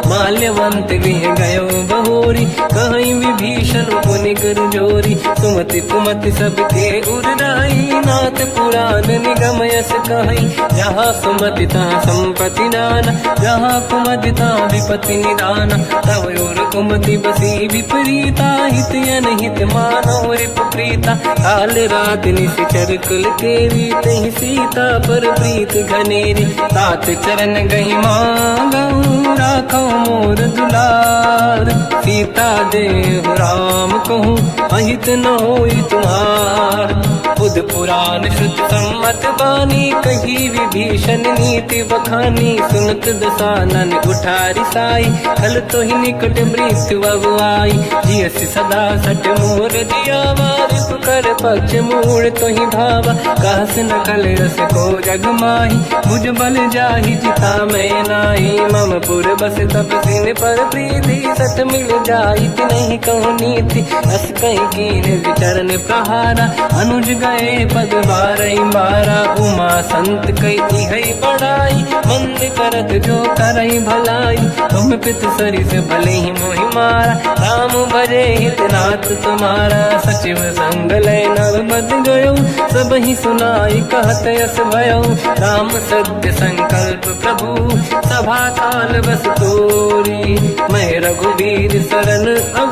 माल्यवंत गृह गयो बहोरी, कहीं विभीषण पुनि गुरु जोरी, सुमति कुमति सबके उड़ाई, नाथ पुराण निगम यस कहीं, जहाँ सुमति तहाँ संपत्ति नाना, जहाँ कुमति तहाँ विपत्ति निदाना, तव और कुमति बसी विपरीता, हित अनहित मानव रिप प्रीता, काल रात निशिचर कुल केरी, तहि सीता पर प्रीत घनेरी, तात चरण गहि मांगऊ, राखौ मोर दुलार, सीता देहु राम कहूँ, अहित न होई तुम्हार, बुध पुराण शुद्ध सम्मत बानी, कही विभीषण नीति बखानी, सुनत दसानन उठारी साई, कल तो ही निकट मृत्यु अब आई, जियसि सदा सट मोर जियावा, रिपु कर पक्ष मूड़ तो ही धावा, कहस न कल रस को जग माही, भुज बल जाहि जिता मैं नाही, मम पुर बस तपसिन पर प्रीति, सत मिल जाई नहीं कहूँ नीति, अस कहीं कीन विचरण प्रहारा, अनुज गए पद बारई बारा, उमा संत कई है बड़ाई, मंद करत जो करई भलाई, तुम पित सरिस भले ही मोहि मारा, राम भजे हितनाथ तुम्हारा, सचिव संग लय नव मद गयो, सब ही सुनाई कहत यस भयो, राम सत्य संकल्प प्रभु, सभा काल बस तोरी, मैं रघुबीर शरण अब,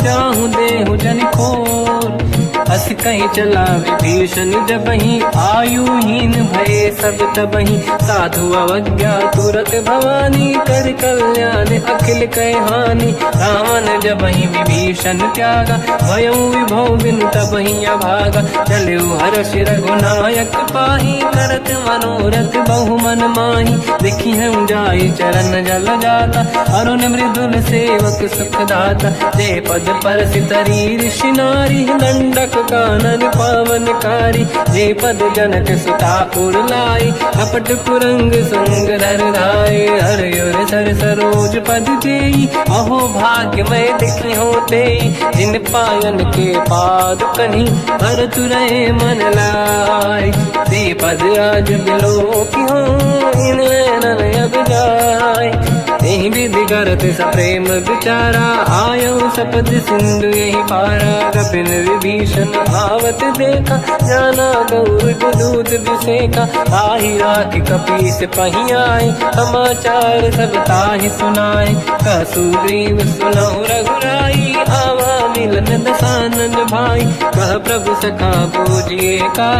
जाहु देहु जन खोर, अस कहीं चला विभीषण जबहि, आयुहीन भये सब तबहि, साधु अवज्ञा तुरत भवानी, कर कल्याण अखिल कह हानि, रावण जबहि विभीषण त्यागा, भयउ विभव बिनु तबहि अभागा, चलऊ हर्ष रघुनायक पाहि, करत मनोरथ बहु मन माहि, देखि हम जाई चरण जल जाता, अरुण मृदुल सेवक सुख दाता, जे पद परसि तरी ऋषि नारी, दंडक लोक कानन पावनकारी। जे पद जनक सुता उर लाई, कपट कुरंग संग धर धाये। हर सर सरोज पद जेई, अहो भाग्य मैं दिखी होते। जिन पायन के पाद कन्ही, भर तुरय मन लाय। ते पद आज बिलो की हो, इन नैनन अब जाय। यही विधि करत सप्रेम विचारा, आयो सपद सिंधु यही पारा। कपिन विभीषण आवत देखा, जाना गौर दूत विसेका। आही राख कपीस पही आए, समाचार सब ताहि सुनाए। कह सुग्रीव सुनहु रघुराई, आवा मिलन दसानन भाई। कह प्रभु सखा पूजिए का,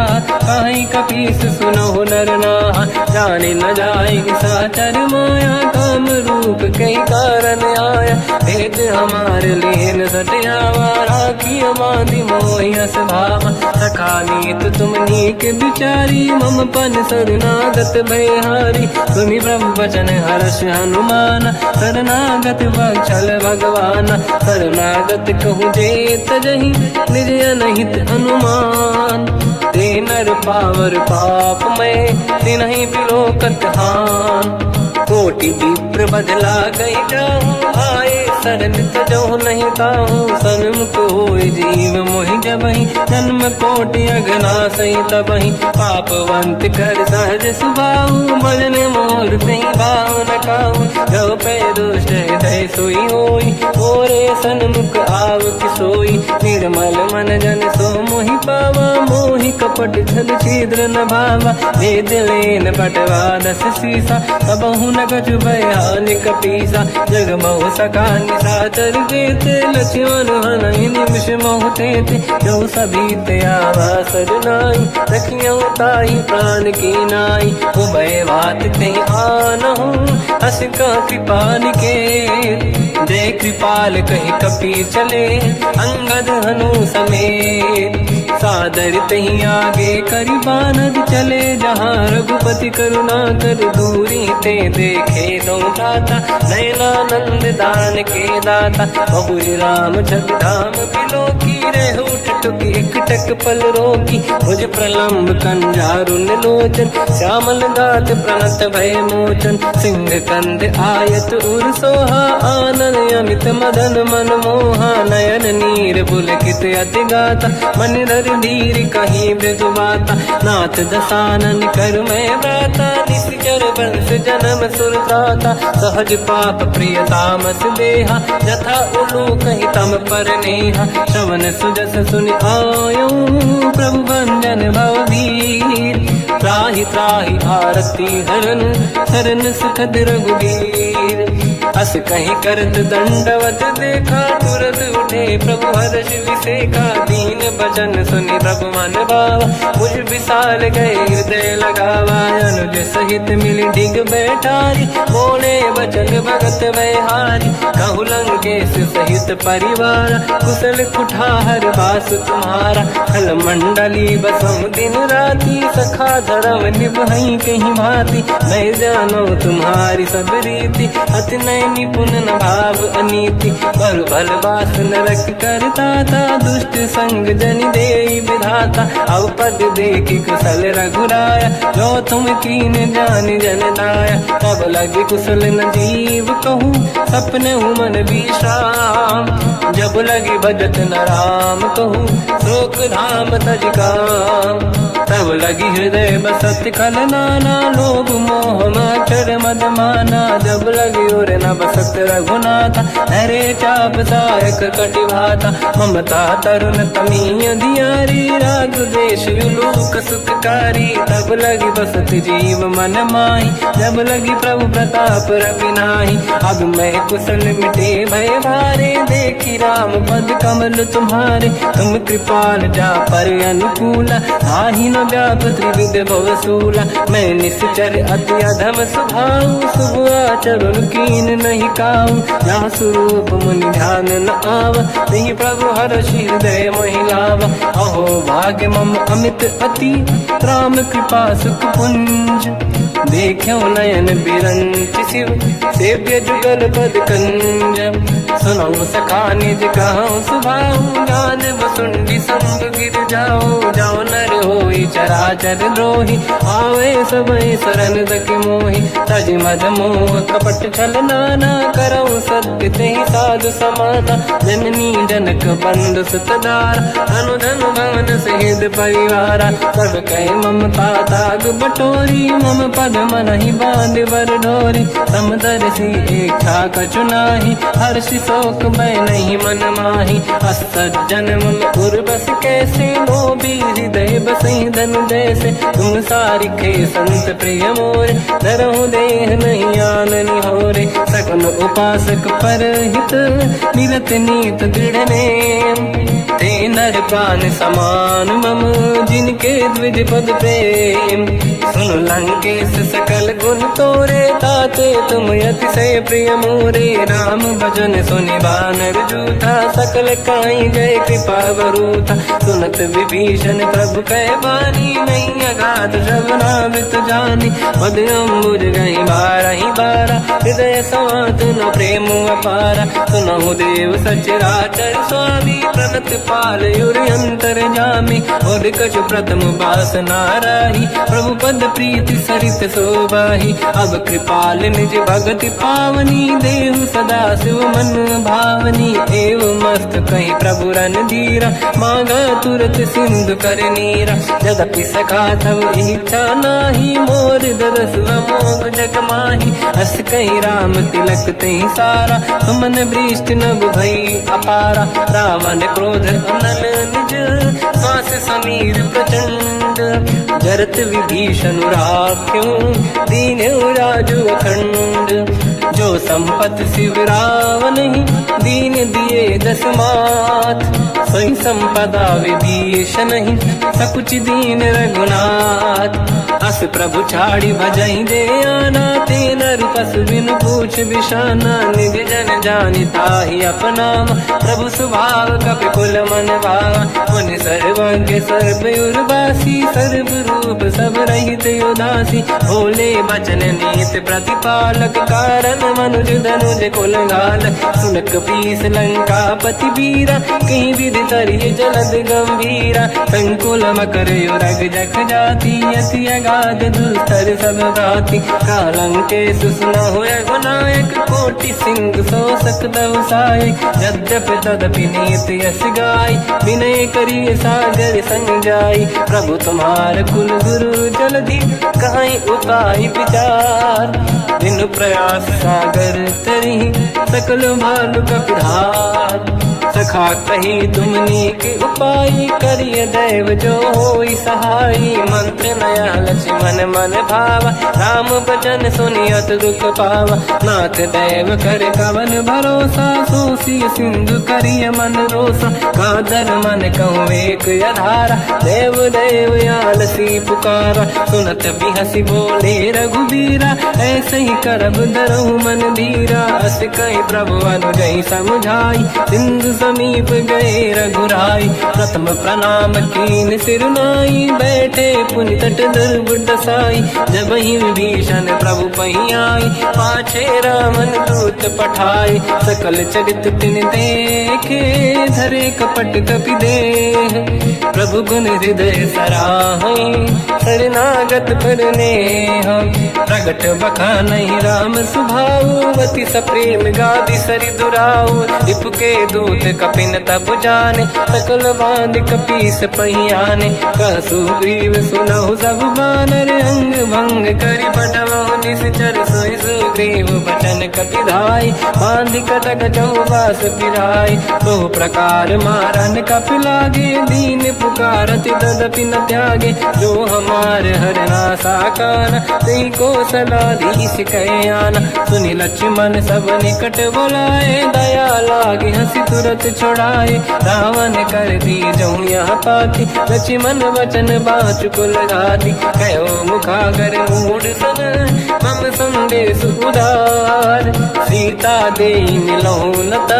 कहीं कपीस सुनहु नर नाहा। जाने न जाएगी साचर माया, काम रूप कई कारण आया। भेद हमारे लेन सटियावा, राखी बांधी मोहियस भावा। सखा नीत तुम नीक विचारी, मम पन शरणागत भयहारी। सुनि प्रभु वचन हर्ष हनुमान, शरणागत वत्सल भगवान। शरणागत कहूँ जे तजहि, निज अनहित अनुमान। ते नर पावर पाप में, तिन्हि बिलोकत हान। कोटि विप्र बदला गई जाऊँ, आए शरण तजहु नहीं ताहूँ। सन्मुख होय जीव मोहि जबहि, जन्म कोटि अघनासहि तबहि। पापवंत कर सहज सुभाऊ, भजन मोर तहि भाव न काहू। जो पै दुष्ट हृदय सोई होई, मोरे सन्मुख आव किसोई। निर्मल मन जन सो मोहि पावा, मोहि कपट छल छिद्र न भावा। भेद लेन बटवा दस सीसा, सबहु न कछु भयान कपीसा। जग महु सका निशाचर जेते, लक्ष्मण हनहि निमिष महु तेते। जो सभी ते आवा सरनाई, रखियौ ताहि प्राण की नाई। उभय बात ते आनहु, हस का कृपा निकेत। जय कृपाल कहि कपी चले, अंगद हनु समेत। सादर तही आगे करि बानर चले, जहाँ रघुपति करुणा कर दूरी ते देखे दो दाता। नयनानंद दान के दाता, बहुज राम जग धाम बिलो की। रहे उठ टुक एक टक पल रोकी, मुझ प्रलम्ब कंजारुन लोचन। श्यामल दात प्रणत भय मोचन, सिंह कंद आयत उर सोहा। आनन अमित मदन मन मोहा, नयन नीर पुलकित अति गाता। मन धर धीर कहीं मृदु माता, नाथ दसानन कर मैं व्राता। निश्चर वंश जन्म सुरत्राता, सहज पाप प्रिय तामस देहा। जथा उलू कहीं तम पर नेहा, श्रवण सुजस सुनि आयो। प्रभु भंजन भवधीर, त्राहि त्राहि आरती हरन। शरण सुखद रघुवीर, अस कहीं करत दंडवत देखा। तुरत उठे प्रभु हर्ष विसेका, दीन बचन सुनि प्रभु मन भावा। मुझ विशाल गए हृदय लगावा, अनुज सहित मिल डिग बैठारी। बोले वचन भगत वैहारी, कहु लंकेश सहित परिवार। कुशल कुठार वास तुम्हारा, खल मंडली बसहु दिन राति। सखा धर्म निभहि कहीं भांति, मैं जानो तुम्हारी सब रीति। अति नय निपुण न भाव अनीति, पर भल बास नरक करता था। दुष्ट संग जन देई विधाता, अब पद देखि कुशल रघुराया। जो तुम कीन जान जन दाया, तब लगे कुशल न जीव कहूँ। सपने मन विश्राम, जब लगे भजत न राम कहूँ। शोक धाम तज काम, तब लगी हृदय बसत खल नाना। लोभ मोह मच्छर मद माना, जब लगी और न बसत रघुनाथा। हरे चाप सायक कटि भाता, ममता तरुण तमीय धियारी। राग देश युलूक सुखकारी, तब लगी बसत जीव मन माही। जब लगी प्रभु प्रताप रवि नाही, अब मैं कुशल मिटे भय भारे। देखी राम पद कमल तुम्हारे, तुम कृपाल जा पर अनुकूला। आही न व्याप त्रिविध भवसूला, मैं निश्चर अति अधम स्वभाव। शुभ आचरण कीन नहीं काऊ, जहाँ स्वरूप मुनि ध्यान न आव, नहीं प्रभु हर हृदय महिलावा। अहो भाग्य मम अमित अति, राम कृपा सुख पुंज, देख्यो नयन बिरंच शिव, सेव्य जुगल पद कंज। सुनऊ सखा निज कहूँ सुभाऊ, ज्ञान वसुंडी संग गिर जाओ, जाओ नर होई चराचर द्रोही, आवे सबई शरण दकि मोहि। तज मद मोह कपट छल नाना, करऊ सत्य तेहि साधु समाना। जननी जनक बंधु सुत दारा, धनु धनु भवन सहित परिवारा। सब कहे ममता ताग बटोरी, मम पद मनहि बांध बर डोरी। समदर्शी इच्छा कछु नाही, हर्षि शोक मैं नहीं मन माही। असज्जन मम उर बस कैसे, लोभी हृदय बसई धनु जैसे। तुम सारिखे संत प्रिय मोरे, धरहु देह नहीं आननि होरे। सगुन उपासक परहित, निरत नीत दृढ़ नेम। ते नर प्राण समान मम, जिनके द्विज पद प्रेम। सुन लंकेश सकल गुण तोरे, ताते तुम अतिशय प्रिय मोरे। राम भजन सुनि बानर जूथा, सकल काई जय कृपा वरूथा। सुनत विभीषण प्रभु कह बानी, नहीं अगाध श्रवणामृत जानी। पद अम्बुज गई बारहि बारा, हृदय समात न प्रेम अपारा। सुनहु देव सचराचर स्वामी, प्रणत पाल युर अंतर जामी। और कछु प्रथम वासना राही, प्रभु पद प्रीति सरित शोभाही। अब कृपाल निज भगति पावनी, देहु सदा शिव मन भावनी। एव मस्त कहीं प्रभु रन धीरा, मांगा तुरत सिंधु कर नीरा। यद्यपि सखा तब इच्छा नाही, मोर दरस मोग जग माही। हस कहीं राम तिलक तही सारा, सुमन वृष्टि नभ भई अपारा। रावण क्रोध अनल निज, श्वास समीर प्रचंड। जरत विभीषण राख्यो, दीन राजु अखंड। जो संपत शिव रावण ही, दीन दिए दस मात। सोई संपदा विभीषण ही, सकुच दीन रघुनाथ। अस प्रभु छाड़ी भजई दे आना, ते नर पस बिन पूछ बिशाना। निज जन जानि ताहि अपनाम, प्रभु स्वभाव कपि कुल मन भावा। मुनि सर्वज्ञ सर्व उर्वासी, सर्व रूप सब रहित उदासी। भोले बचन नीत प्रतिपालक, कारण मनुज धनुज कुल घालक। सुन कपीस लंका पति वीरा, कहीं विधि तरिय जलद गंभीरा। संकुल मकर युरग जख जाति, अति अगाध दुस्तर सब भाति। कालंकेश सुनहु रघुनायक, कोटि सिंह सो सकदउ सहायक। यद्यपि तदपि नीत यस गाय, विनय करिय सागर संग जाई। प्रभु तुम्हार कुल गुरु जलधि, कहीं उपाय विचार। दिन प्रयास सागर तरी, सकल भालु कपिधार। सखा कही तुमनी के उपाय, करिय दैव जो होई सहाई। मंत्र नया लक्ष्मण मन भावा, राम भजन सुनियत दुख पावा। नाथ दैव कर कवन भरोसा, सोसी सिंधु करिय मन रोसा। कादर मन कहूँ एक अधारा, देव देव आलसी पुकारा। सुनत बिहसी बोले रघुबीरा, ऐसे ही करब धरहु मन धीरा। अस कही प्रभु अनुजई समझाई, सिंधु समीप गए रघुराई। प्रथम प्रणाम कीन सिरनाई, बैठे पुनि तट दुर्बुड साई। जब ही विभीषण प्रभु पही आई, पाछे रामन दूत पठाई। सकल चरित तिन देखे, धरे कपट कपि देह। प्रभु गुण हृदय सराहई, शरणागत पर नेह। प्रगट बखानहि राम सुभाऊ, अति सप्रेम गादि सरि दुराऊ। रिपु के दूत कपिन तब जाने, सकल बांध कपीस पहियाने। कह सुग्रीव सुनहु सब बानर, अंग भंग करि बटवहु निश्चर। सोई सुग्रीव बचन कपि धाई, बांधि कटक चौबास फिराई। बहु प्रकार मारन कपि लागे, दीन पुकारति तदपि न त्यागे। जो हमार हरना साकाना, तेहि को सलाधीश कहे आना। सुनि लक्ष्मण सब निकट बुलाए, दया लागे हंसी तुरत छुड़ाए। रावण कर दी जऊँ यहाँ पाती, लक्ष्मण वचन बाचु कुल घाती। कहो मुखागर मूढ़ सन, मम संदेह देश उधार। सीता दे मिलौनत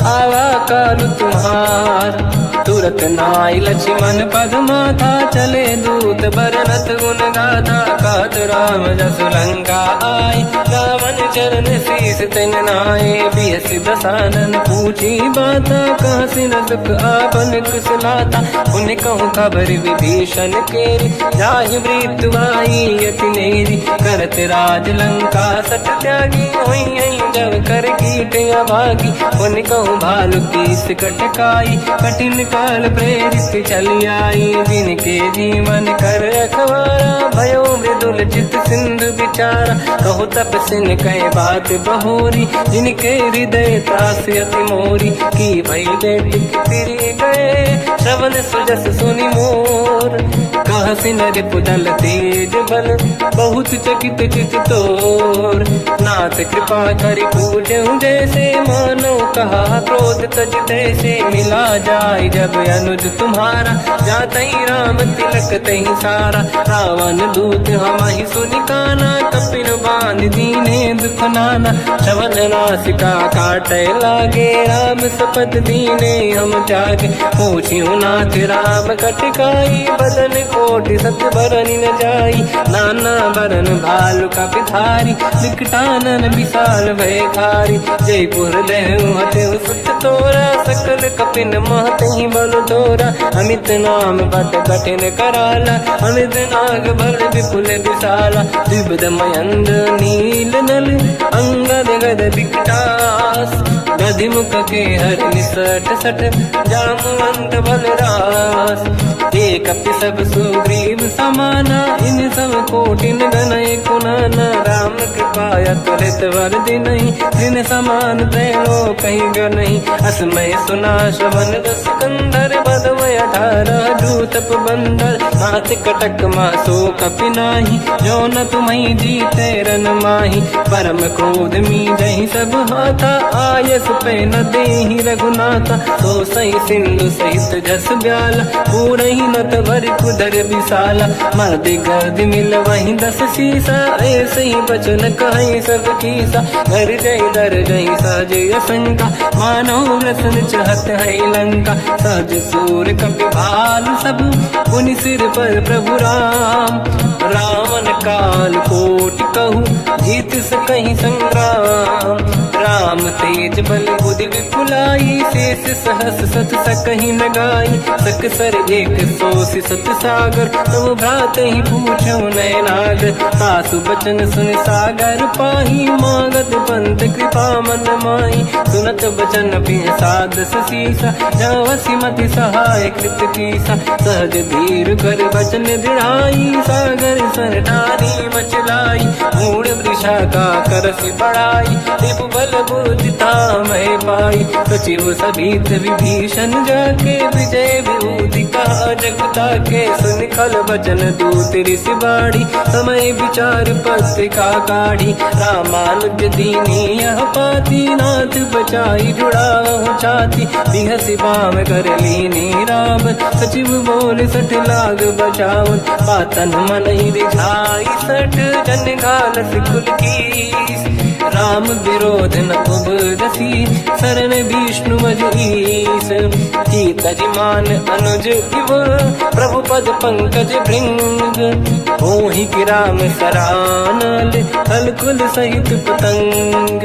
आवा काल तुम्हार। तुरत नाई लक्ष्मण पद माथा चले दूत बरनत गुण गाथा। कहत राम जस लंका आए रावण चरण शीस तिन नाये। बिहस दसानन पूछी बाता कहाँ सिन दुख आपन कुशलाता। उन कहूँ खबर विभीषण केरी जाहि मृत्यु आई यति नेरी। करत राज लंका सट त्यागी हुई जब कर कीट अभागी। उन कहूँ भालु कीस कटकाई कठिन काल प्रेरित चली आई। जिनके जीवन कर रखवारा भयो मृदुल चित सिंधु विचारा। कहो तप सिन कह बात बहोरी जिनके हृदय त्रास अति मोरी। की भई बेटी फिरी गए श्रवण सुजस सुनि मोर। कह सिन रिपुदल तेज बल बहुत चकित चित तोर। नाथ कृपा करि पूजहु जैसे मानो कहा क्रोध तज तैसे। मिला जाय जब अनुज तुम्हारा जातहि राम तिलक तहि सारा। रावण दूत हमहि सुनि काना कपिन बांध दीने दुख नाना। श्रवण नासिका काटे लागे राम सपथ दीने हम त्यागे। पूछियो नाथ राम कटकाई बदन कोटि सत बरनि न जाई। नाना बरन भालु कपिधारी विकटानन विशाल भयकारी। जयपुर देहु हतेउ सुत तोरा सकल कपिन महतहि बल तोरा। अमित नाम बट कठिन कराला अमित नाग बल विपुल विशाला। द्विविध मयंद नील नल अंगद गद विकटास। गधिमुख के हर निसट सठ जामवंत बलरास। एक कपि सब सुग्रीव समाना इन सब कोटिन गनय कुनाना। राम कृपा त्वरित वर दिनहि दिन समान त्रैलो कहीं गनहि। असमय सुना श्रवण रस कंधर बदमय 18 दूतप बंदर। नाथ कटक मासो कपि नाही जो न तुम्हि जीते रन माही। परम क्रोध मी जहि सब हाथा आयस पे न देहि रघुनाथा। तो सही सिंधु सहित जस ब्याला पूरहि नत भर कुदर विशाला। मर्द गर्द मिल वहीं 10 शीसा ऐसे ही बचन कहीं सब कीसा। घर जय दर जय सहज असंका मानो रसन चहत है लंका। सहज सूर कपि भालु सब पुनि सिर पर प्रभु राम। रावण काल कोटि कहूँ जीत सकहि संग्राम। राम तेज बल बुद्धि विपुलाई शेष सहस सत सकहि न गाई। सक सर एक सोसि सत सागर तब भ्रात ही पूछो नयनागर। सासु बचन सुन सागर पाही मागत पंत कृपा मन माही। सुनत बचन साध शीसा जवसी मति सहाय कृत कीसा। सहज धीर कर बचन दृढ़ाई सागर सन ठानी मचलाई। मूढ़ वृषा का करसि बढ़ाई रिपु बल बुद्धि तामय पाई। सचिव सभीत विभीषण जाके विजय विभूति कहा जगता के। सुन खल बचन दूत ऋषि बाड़ी समय विचार पत्रिका काढ़ी। रामानुज दीनी यह पाती नाथ बचाई जुड़ाहु छाती। बिहसि बाम कर लीनी राम सचिव बोल सठ लाग बचावन। पातन मन ही रिझाई सठ जन घाल सिकुल कीस। राम विरोध न उबरसी शरण विष्णु मज ईस। तजिमान अनुज इव प्रभु पद पंकज भृंग। होहि कि राम सरानल हलकुल सहित पतंग।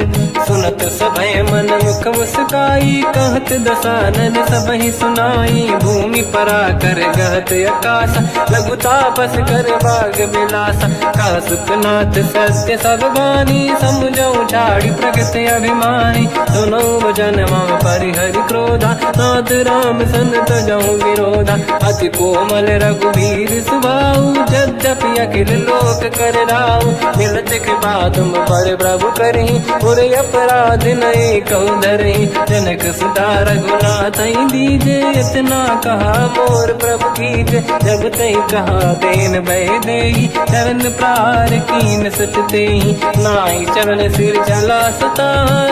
सुनत सभय मन मुख मुस्काई कहत दसानन सबहि सुनाई। भूमि परा कर गहत आकाश लघु तापस कर बाग बिलासा। कह सुखनाथ सत्य सब बानी समझौ छाड़ी प्रगति अभिमानी। सुनो भजन मम परिहरि क्रोधा नाथ राम सन तजहु विरोधा। अति कोमल रघुवीर सुभाऊ यद्यपि अखिल लोक कर राऊ। मिलत कृपा तुम पर प्रभु करहि पुर अपराध नये कहु धरहि। जनक सुता रघुनाथ दीजे इतना कहा मोर प्रभु कीजे। जब तई कहा देन भय देहि चरण प्रार कीन सत तेहि। नाहि चरण सिर चला सता,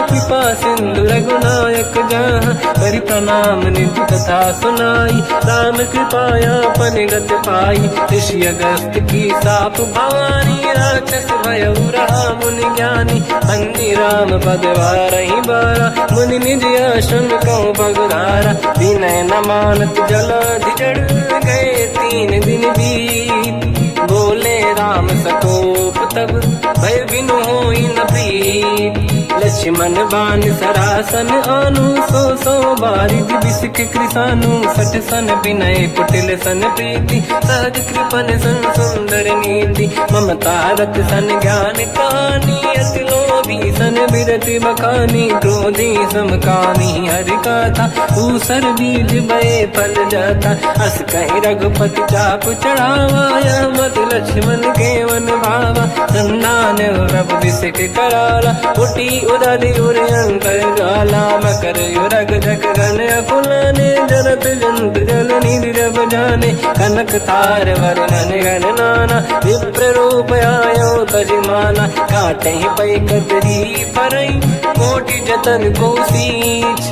कृपा सिंधु रघुनायक जहाँ, करि प्रणाम निधि कथा सुनाई। राम कृपाया पनिगत पाई, ऋषि अगस्त की साप भवानी, राक्षस भयउ रहा मुनि ज्ञानी। अंधि राम पद वारहि बारा, मुनि निज आश्रम कहूँ पगधारा। विनय न मानत जलाधि जड़, गए 3 दिन बीत। बोले राम सकोप तब, भय बिनु होई न प्रीत। लक्ष्मण बान सरासन आनु, 100 बारिद बिसिक कृसानु। 60 सन विनय कुटिल सन प्रीति, सहज कृपन सन सुंदर नीति। ममता रत सन ज्ञान कहानी, अति लोभी सन बिरति बखानी। क्रोधी समकानी हरि कथा, ऊसर बीज बये फल जाता। अस कहीं रघुपति चाप चढ़ावा, यह मत लक्ष्मण के वन भावा। संधान रब बिसिक कराला, उठी उदधि उर अंतर ज्वाला। मकर युरग जग गण अकुलाने, जरत जंत जल निधि जब जाने। कनक तार वर्णन गण नाना, विप्र रूप आयो तजमाना। काटे पै कतरी परई, कोटि जतन को सींच।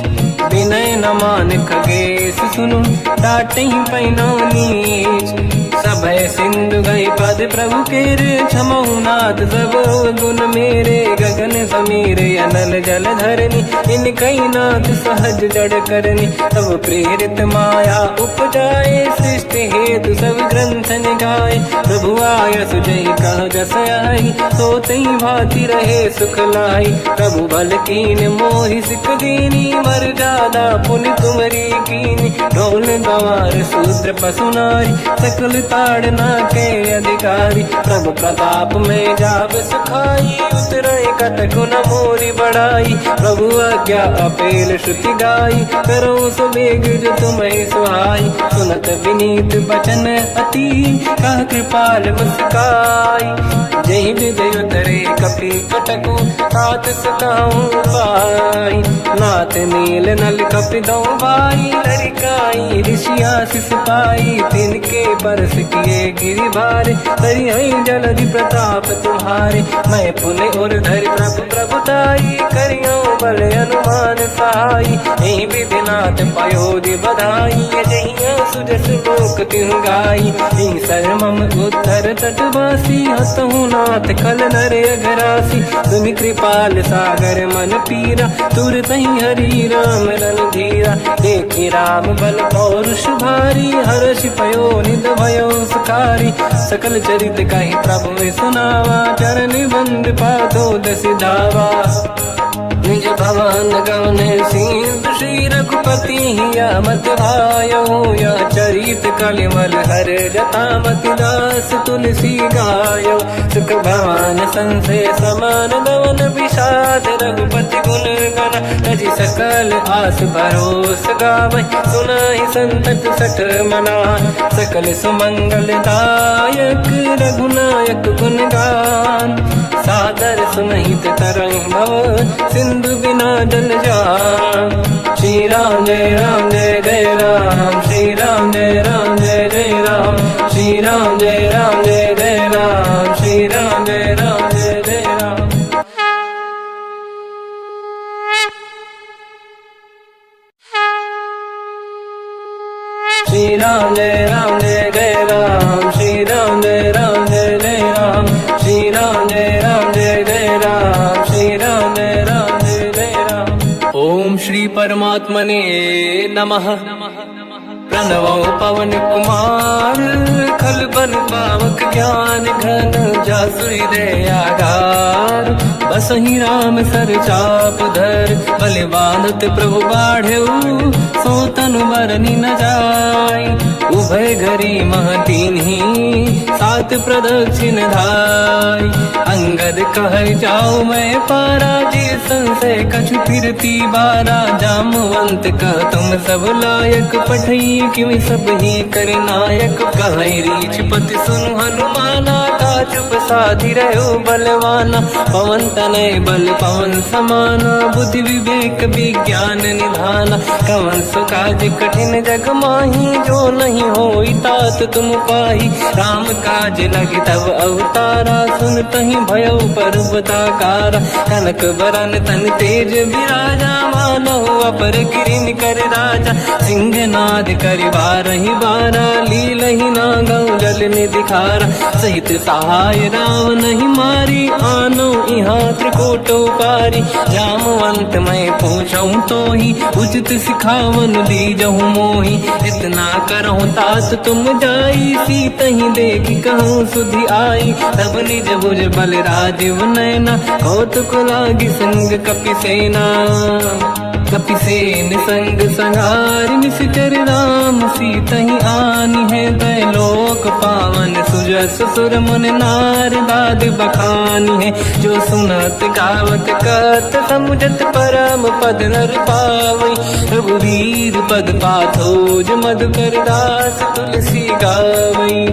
विनय न मान खगेश सुनु, डांटे पैनो नीच। सभय सिंधु गई पद प्रभु केरे, क्षमहु नाथ सब गुण मेरे। गगन समीरे अनल जल धरनी, इन कई नाथ सहज जड़ करनी। तब प्रेरित माया उपजाए, सृष्टि हेतु सब ग्रंथ निगाए। प्रभु आय सुजई कह जस आई, सोतई भांति रहे सुख लाई। प्रभु बल कीन मोहि सिख दीनी, मर जादा पुनि तुमरी कीनी। ढोल गवार शूद्र पशु नारी, सकल ताड़ना के अधिकारी। प्रभु प्रताप में जाब सुखाई, उतरे कटक न मोरी बढ़ाई। प्रभु आज्ञा अपेल श्रुति गाई, करो सुबेग जो तुम्हें सुहाई। सुनत विनीत बचन अति, कह कृपाल मुस्काई। जय विजय उतरे कपि कटकु, तात सकाऊं पाई। नाथ नील नल कपि दो भाई, लरिकाई ऋषि आशीष पाई। तिनके परस किए गिरि भारे, तरिहै जलधि प्रताप तुम्हारे। मैं पुने और धरि प्रभु प्रभुताई, करियो बल अनुमान सहाई। यही विधिनाथ पयोधि बधाई, जहिया सुजस लोक तिहु गाई। ईसर मम उत्तर तटवासी, हतहु नाथ खल नर अघरासी। तुम कृपाल सागर मन पीरा, तुरत ही हरि राम रणधीरा। देखि राम बल पौरुष भारी, हर्ष पयो निध भयो सुखारी। सकल चरित कहि प्रभु सुनावा, चरण बंद पादो दस धावा। निज भवन गवन सिंधु, श्री रघुपति हिया मत भायो। या चरित कलिमल हर जटा, मति दास तुलसी गायो। सुख भवन संशय समान गवन, विषाद रघुपति गुण गण। तजि सकल आस भरोस गावै, सुनाहि संतत सठ मना। सकल सुमंगल दायक, रघुनायक गुण गान। सादर सुनहित तरंग भव, सिंधु बिना जल जान। श्री राम जय राम जय जय राम, श्री राम जय राम जय जय राम। श्री राम जय राम जय जय राम, श्री राम जय राम जय जय राम। श्री राम जय राम जय जय राम, श्री राम जय राम जय जय राम। श्री राम जय राम जय जय राम, श्री राम जय राम जय जय राम। ओम श्री परमात्मने नमः। प्रणवो पवन कुमार, खल बन पावक ज्ञान घन। जासुरी दयागार, बसहि राम सर चाप धर। बल बांधत प्रभु बाढ़ऊ, सो तनु बरनि न जाय। उभय घरी मह दीन्ही, सात प्रदक्षिण धाय। अंगद कह जाओ मैं पारा, जी संशय कछु फिरती बारा। जामवंत कह तुम सब लायक, पठई किमि सब ही कर नायक। कहै रीछ पति सुनु हनुमाना, का चुप साधि रहो बलवाना। पवन तनय बल पवन समाना, बुद्धि विवेक विज्ञान निधाना। कवन सो काज कठिन जग माही, जो नहीं होई तात तुम पाही। राम काज लगे तब अवतारा, सुन तहि भयो पर्वताकारा। कनक बरन तन तेज विराजा, मानहु अपर गिरिन कर राजा। सिंहनाद करि बारहि बारा, लीलहि नागौ जल निधिखारा। सहित सहाय रावण ही मारी, आनो इहाँ त्रिकोटो पारी। जामवंत मैं पूछऊँ तो ही, उचित सिखावन दीजहु मोही। इतना करहु तात तुम जाई, सीतहि देखि कहूँ सुधि आई। तब निज भुज बल राजीव नैना, कौतुक लागी संग कपिसेना। कपिसेन संग संहारि निशिचर राम, सीतहि आनि है दै लोक पावन। सुजस सुर मुनि नार दाद बखानी है, जो सुनत गावत कहत समुझत परम पद नर पावई। रघुवीर पद पाथोज मधुकर दास तुलसी गावई।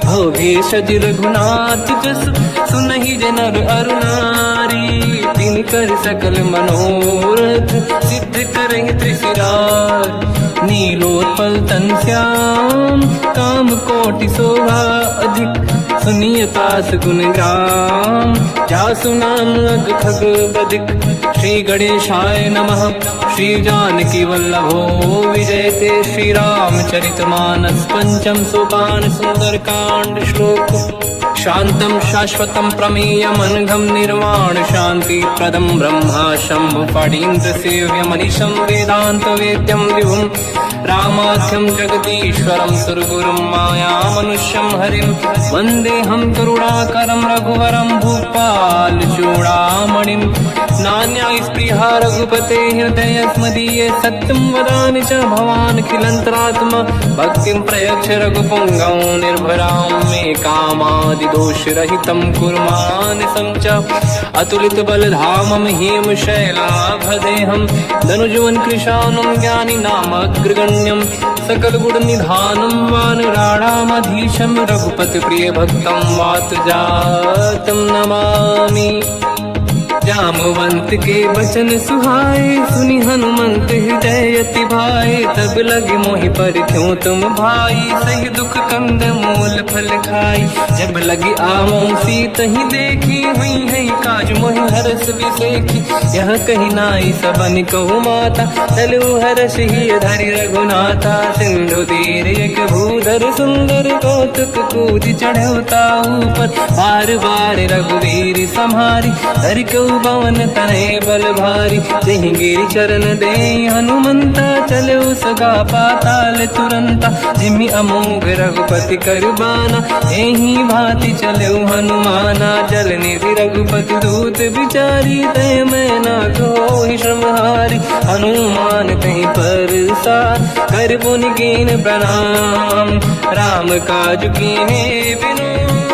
हो भेषज रघुनाथ जस, सुनहि जनर अरु नारी। तिन कर सकल मनोरथ, सिद्ध करें त्रिशिरार। नीलोत्पल तन श्याम, काम कोटि शोभा अधिक। सुनिय तास गुण ग्राम, जासु नाम अग खग बदिक। श्री गणेशाय नमः, श्री जानकी वल्लभो विजयते। श्री रामचरित मानस पंचम सोपान, सुंदर कांड श्लोक। शांतं शाश्वतं प्रमेयम् अनघं निर्वाण शांति प्रदं ब्रह्मा शंभु फणीन्द्र सेव्य मनीषं वेदांत वेद्यं विभुं। रामाख्यं जगदीश्वरं सुरगुरुं माया मनुष्यं हरिं। वन्देऽहं करुणाकरं रघुवरं भूपाल चूडामणिं। नान्या स्पृहा रघुपते हृदय स्मदीये, सत्यं वदामि च भवान् खिलन्तरात्मा। भक्तिं प्रयच्छ रघुपुङ्गं निर्भरां मे कामादि दोषरहितं कुर्मानसं च। अतुलित बलधामं हेम शैलाभदेहं, धनुजवन कृशानं ज्ञानी नामग्रगण्यं। सकल गुण निधानं वानराणामधीशं, रघुपति प्रिय भक्तं वात जातं नमामि। जामवंत के बचन सुहाए, सुनि हनुमंत हृदय अति भाए। तब लगे मोहि पर क्यों तुम भाई, सही दुख कंद मूल फल खाई। जब लगी आवों सीतहि देखी, हुई है काज मोहि हरस बिसेखी। यह कही नाई सबन कहु माता, चलु हरष ही धरि रघुनाथा। सिंधु तीर एक भूधर सुंदर, कौतुक कूद चढ़ौता ऊपर। बार बार रघुवीर सम्हारी, धरि पवन तनय बल भारी। जहि गिरि चरण दे हनुमंता, चलो सगा पाताल तुरंता। जिमि अमोघ रघुपति कर बाना, एहि भांति चलो हनुमाना। जल निधि रघुपति दूत बिचारी, तय मैं ना कोहि श्रमहारी। हनुमान तहि परसा, कर पुनि कीन प्रणाम। राम काज कीन्हे बिनु,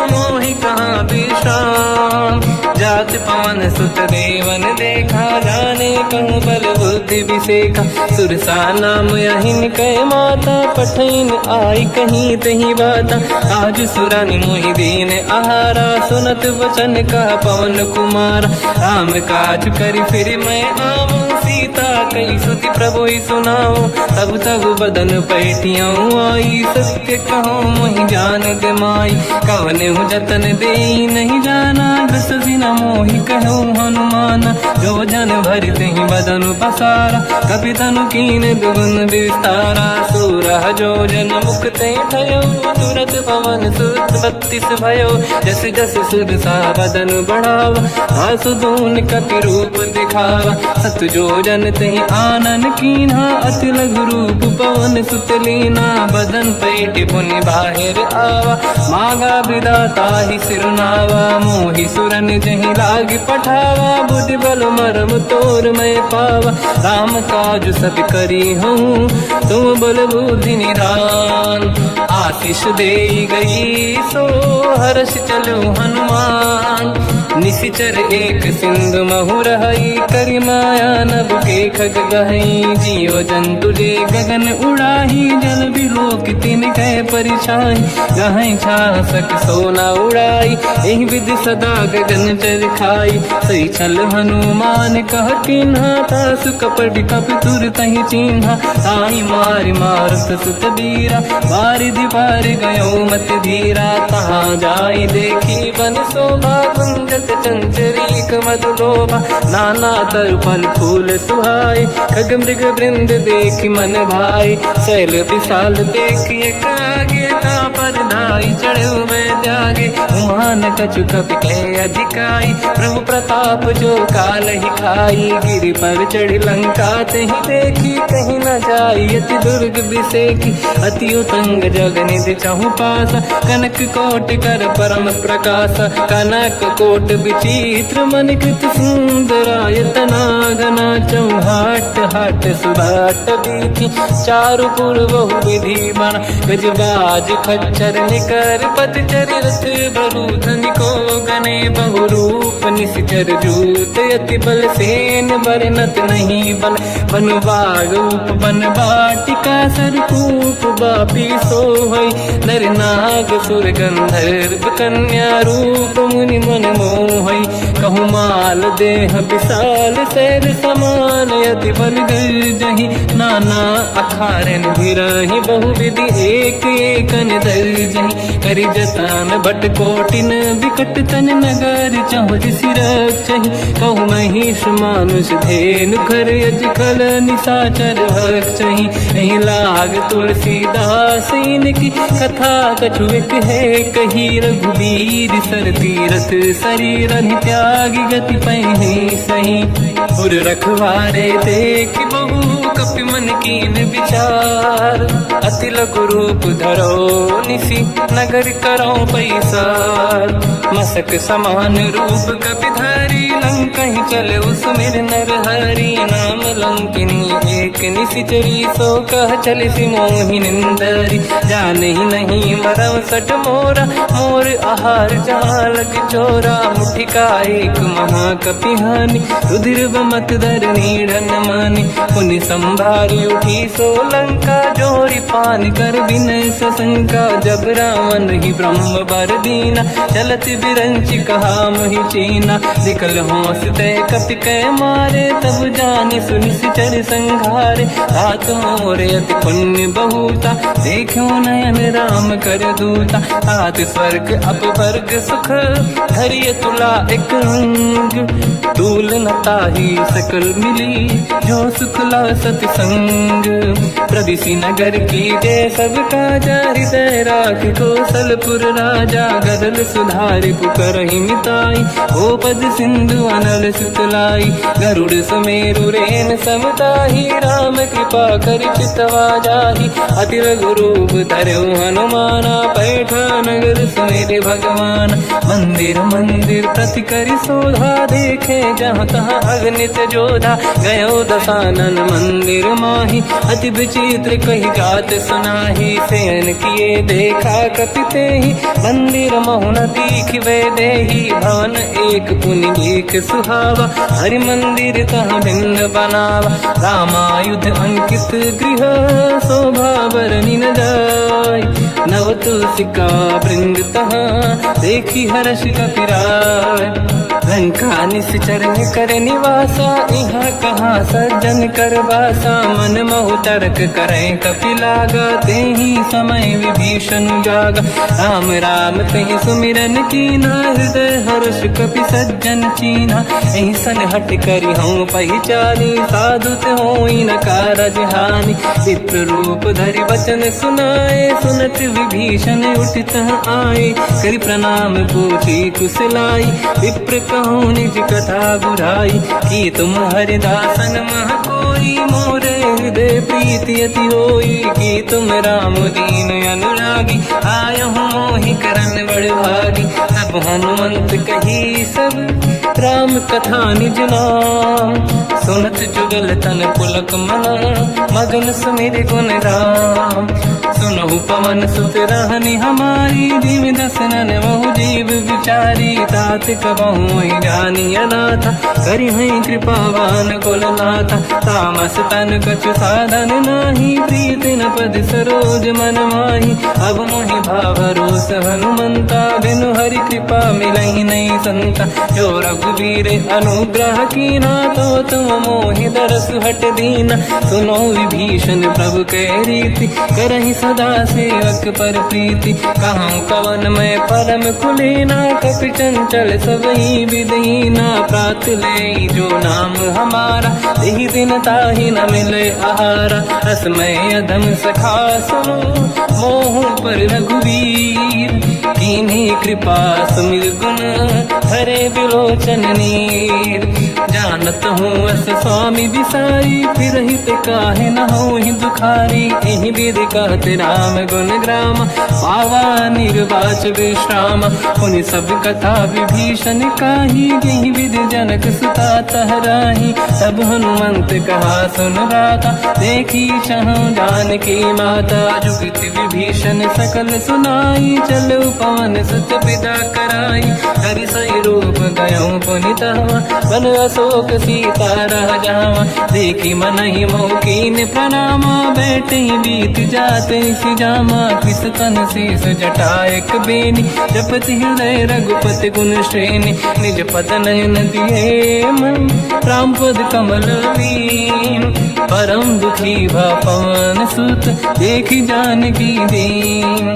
मोहि कहाँ विश्राम। जात पवन सुत देवन देखा, जाने कहूँ बल बुद्धि विसेखा। सुरसा नाम यहिन कै माता, पठैन आई कहीं तही बाता। आज सुरानि मोहि दीन आहारा, सुनत वचन कहा पवन कुमारा। राम काज करि फिर मैं आवूं, सीता कई सुति प्रभु सुनाऊं। तब तब बदन पैठियाऊं आई, सत्य कहूँ मोहि जान दे माई। कवन हूँ जतन दे नहीं जाना, दस दिन मोहि कहूँ हनुमाना। जो जन भरि तेहि बदन पसारा, कपि तनु कीन दुगुन विस्तारा। सूरह जो जन मुख ते ठयो, तुरत पवन सुत 32 भयो। जस जस सुरसा बदन बढ़ावा, आसु दून कपि रूप दिखावा। सत जो जन तेहि आनन कीन्हा, अति लघु रूप पवन सुत लीना। बदन पैठ पुनि बाहिर आवा, मांगा विधाता ही सिरनावा। मोहि सुरन जहि लाग पठावा, बुद्धि बल मरम तोर मैं पावा। राम काज सब करी हूँ, तुम बल बुद्धि निधान। आशीष दे गई सो हर्ष चलो हनुमान, निशिचर एक सिंधु महु रहई, करि माया नभ के खग गहई। जीव जंतु जे गगन उड़ाही, जल बिलोक तिन कह परिछाई। गहई छासक सोना उड़ाई, एहि विधि सदा गगन चर खाई। सही छल हनुमान कह किन्हा, तासु कपट कपि तुर तहि चिन्हा। ताहि मारि मारुत सुत बीरा, बारिधि पार गयो मत धीरा। तहाँ जाई देखी बन शोभा, कुंजत चंचरीक मधु लोभा। नाना तरु फल फूल सुहाए, खग मृग वृंद देखि मन भाई। शैल विशाल देखि एक आगे, पर धाई चढ़ो मैं त्यागे। उमान कछु कपि कह अधिकाई, प्रभु प्रताप जो काल ही खाई। गिरि पर चढ़ी लंका तहि देखी, कहीं न जाई अति दुर्ग बिसेकी। अति उतंग जग निधि चहु पासा, कनक कोट कर परम प्रकाश। कनक कोट विचित्र मन कृत सुंदरायतना घना। चौहाट हाट सुभाट बीथी, चारु पुर बहु विधि बना। गजबाज खच्चर निकर पतचर, रथ बरु धनिको गने बहु रूप। निशिचर जूत अति बल सेन, बरनत नहीं बल। बन बाग उप बन बाटिका, सरकूप बापी सोहई। नर नाग सुर गंधर्व कन्या, रूप मुनि मन मोहई। कहु माल देह विशाल, सैर समान अति बल गर्जहि। नाना अखारन भिरहि, बहु विधि एक एकन दर्जहि। करि जतन भट कोटिन, विकट तन नगर चहुर सिरक्षहि। कहु महिष मानुष धेनु, खर यज खल निशाचर भक्षहि। एहि लाग तुलसीदास इनकी, कथा कछु एक है कही। रघुबीर सर तीरथ शरीर, त्यागी गति पैहि सही। उर रखवारे देख बहु, कपि मन कीन विचार। अति लघु रूप धरो निसी, नगर करो पैसार। मसक समान रूप कपि धारी, लंकहि चले उसमेर नर हरि। नाम लंकिनी एक निशिचरी, सो कह चले सि मोहि निंदरी। जानहि नहीं मरम सट मोरा, मोर आहार जहाँ लग चोरा। मुठिका एक महाकपि हानि, रुधिर बमत धरनी ढन मानि। पुनि संभारी उठी सो लंका, जोरी पान कर विनय सशंका। जब रावण ही ब्रह्म बर दीना, चलत बिरंच कहा मोहि चीना। निकल होश तय कपि कै मारे, तब जाने सुनिशिचर संघारे। तात मोरे अति पुण्य बहुता, देखो नयन राम कर दूता। तात स्वर्ग अपवर्ग सुख, धरिय तुला एक अंग। दूल न ताहि सकल मिली, जो सुख ला सतसंग। प्रदिशि नगर की जय सब काजा, हृदय राख कौशलपुर राजा। गदल सुधारि पुकारहि मिताई, ओ पद सिंधु अनल सुतलाई। गरुड़ सुमेरु रेन समताहि, राम कृपा करि चितवा जाहि। अति लघु रूप धरऊ हनुमाना, पैठा नगर सुमेरे भगवान। मंदिर मंदिर प्रति करि शोधा, देखे जहाँ तहाँ अगणित जोधा। गयो दशानन मंदिर माहि, अति विचित्र कही गात सुनाहि। शयन किए देखा कपि तेहि, मंदिर महु न दीखिबे देहि। भवन एक पुनि एक सुहावा, हरि मंदिर तहाँ भिन्न बनावा। रामायुध अंकित गृह, शोभा बरनि न जाय। नव तुलसिका वृंद तहाँ, देखी हर्ष कपि राय। लंका निशिचर कर निवासा, यहाँ कहाँ सज्जन कर वासा। मन महु तर्क करें कपि लागा, तेहि समय विभीषण जागा। राम राम तेहि सुमिरन कीना, हृदय हर्ष कपि सज्जन चीना। एहि सन हट करि हूँ पहिचानी, साधु होई न कारज हानि। चित्र रूप धरि वचन सुनाए, सुनत विभीषण उठित आए। करि प्रणाम पूछी कुशलाई, विप्र कहूँ निज कथा बुराई। कि तुम हरिदासन मह कोई, मोरे हृदय प्रीति अति होई। कि तुम राम दीन अनुरागी, आयहु मोहि करन बड़ भागी। तब हनुमंत कही सब, राम कथा निज नाम। सुनत जुगल तन पुलक मना, मगन सुमिर गुण राम। सुनहु पवन सुत रहनी हमारी, जीव दसनन महु जीव विचारी, तात कबहु ही जानी अनाथा, करि हई कृपावान कुलनाथा, तामस तन कछु साधन नाही, प्रीति न पद सरोज मन माही, अब मोहि भावरोस हनुमंता, बिनु हरि कृपा मिलहि नहीं संता, जो रघुवीर अनुग्रह कीना, तो तुम मोहि दरस हट दीना, सुनो विभीषण प्रभु के रीति, करहि सदा सेवक पर प्रीति, कहूँ कवन मैं परम कुलीना, कपि चंचल सबही विदहीना, प्रात ले जो नाम हमारा, यही दिन ताहि न मिले आहारा, रसमय अधम सखा सुनो, मोह पर रघुवीर, कीन्ही कृपा सुमिर गुण, हरे बिलोचन नीर, जानत हूँ अस स्वामी बिसाई, फिर हित काहे न हो ही दुखारी, यही विधि कहते राम गुण ग्राम, पावा निर्वाच विश्राम, उन सब कथा विभीषण काही, यही विधि जनक सुता तहराही, तब हनुमंत कहा सुन राता, देखी शहु जानकी माता, जुगत विभीषण सकल सुनाई, चलो पवन सुत विदा कराई, हरि सही रूप गयो पुनितवा, बन अशोक सीता रह जावा, देखी मनहि मोकीन प्रणामा, बैठे ही बीत जाते सिजामा, किस तन शीस जटा एक बेनी, जपति हृदय रघुपति गुण श्रेणी, निज पद नयन दिए मन, राम पद कमल लीन, परम दुखी भा पवन सुत, देखी जानकी दीन,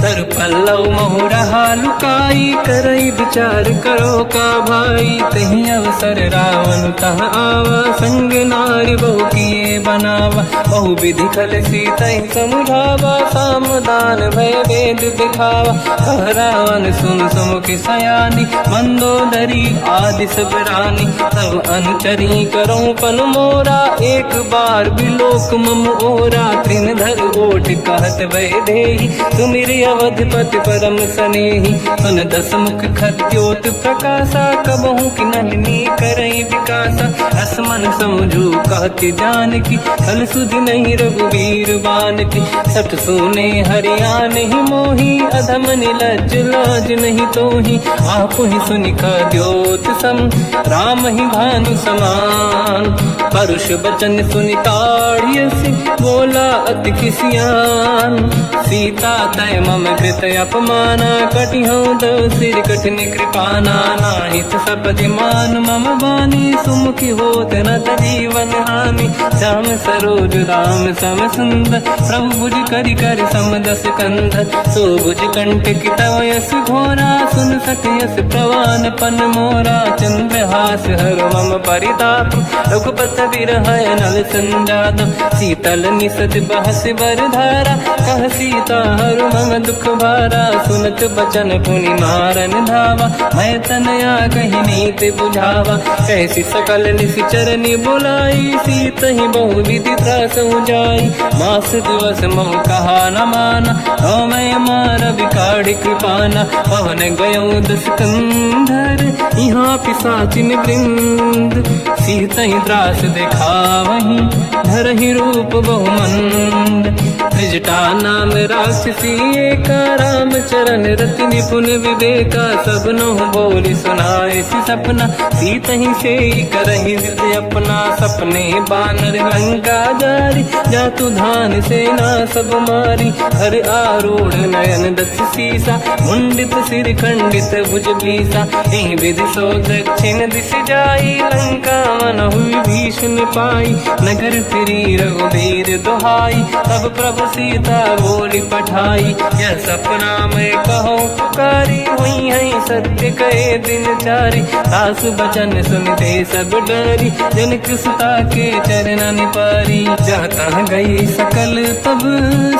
तर पल्लव महु रहा लुकाई, करई विचार करो का भाई, तही अवसर रावण तह आवा, संग नारी बहु किए बनावा, बहु विधि खल सीतहि समुझावा, सामदान भय वेद दिखावा, कह रावण सुन सुमुखि सयानी, मंदोदरी आदि सब रानी, तब अनुचरी करो पन मोरा, एक बार बिलोक मम ओरा, त्रिन धर ओठ कहत भय देहि, सुमिरि अवधपति परम सनेहि, सुन दस मुख खद्योत प्रकाशा, कबहु कि नलिनी करई विकासा, असमन समझू कहति जानकी, हल सुधि नहीं रघुवीर बान की, सठ सुने हरियाण ही मोही, अधम निलज लाज नहीं तोही, आपु ही सुनिका द्योत सम, राम ही भानु समान, परुष बचन सुनिताड़ियसि, बोला अति किसियान, सीता तय मम कृत अपमाना, कटिहऊँ दो सिर कठिन कृपाना, नाहित सपदि मान मम बानी, सुमुखी होत न जीवन हानि, श्याम सरोज राम सम सुंदर, प्रभु भुज करि कर समदस कंधर, सो भुज कंठ की तव यस घोरा, सुन सक यस प्रवान पन मोरा, चंद्रहास हर मम परिताप, रघुपत विरह नल संजात, शीतल निसत बहस बरधारा, कह सीता हर मम दुख भारा, सुनत बचन पुनि मारन धावा, मैं तनया कही नीति बुझावा, कैसी सकल निश्चरनि बुलाई, सीत ही बहु विधि त्रास जाई, मास दिवस महु कहा न माना, तो मैं मार बिकाढ़ कृपाना, पवन गयो दस कंधर, यहाँ पिशाचिन वृंद, सीत ही त्रास दिखावहीं, धरहि रूप बहुमंद, त्रिजटा नाम राक्षसी एका, राम चरण रति निपुण विवेका, सब नहुँ बोली सुनाए सि सपना, सीत ही से करहि जिद अपना, सपने बानर लंका जारी, जातु धान सेना सब मारी, हर आरूढ़ नयन दस सीसा, मुंडित सिर खंडित भुज बीसा, यही विधि सो दक्षिण दिश जाई, लंका मनहु विभीषण पाई, नगर फिरी रघुवीर दुहाई, तब प्रभु सीता बोली पठाई, यह सपना मैं कहूँ पुकारी, हुई है सत्य कहे दिन चारी, सास बचन सुनते सब डरी, जनक सुता के चरण पारी, जाता गई सकल तब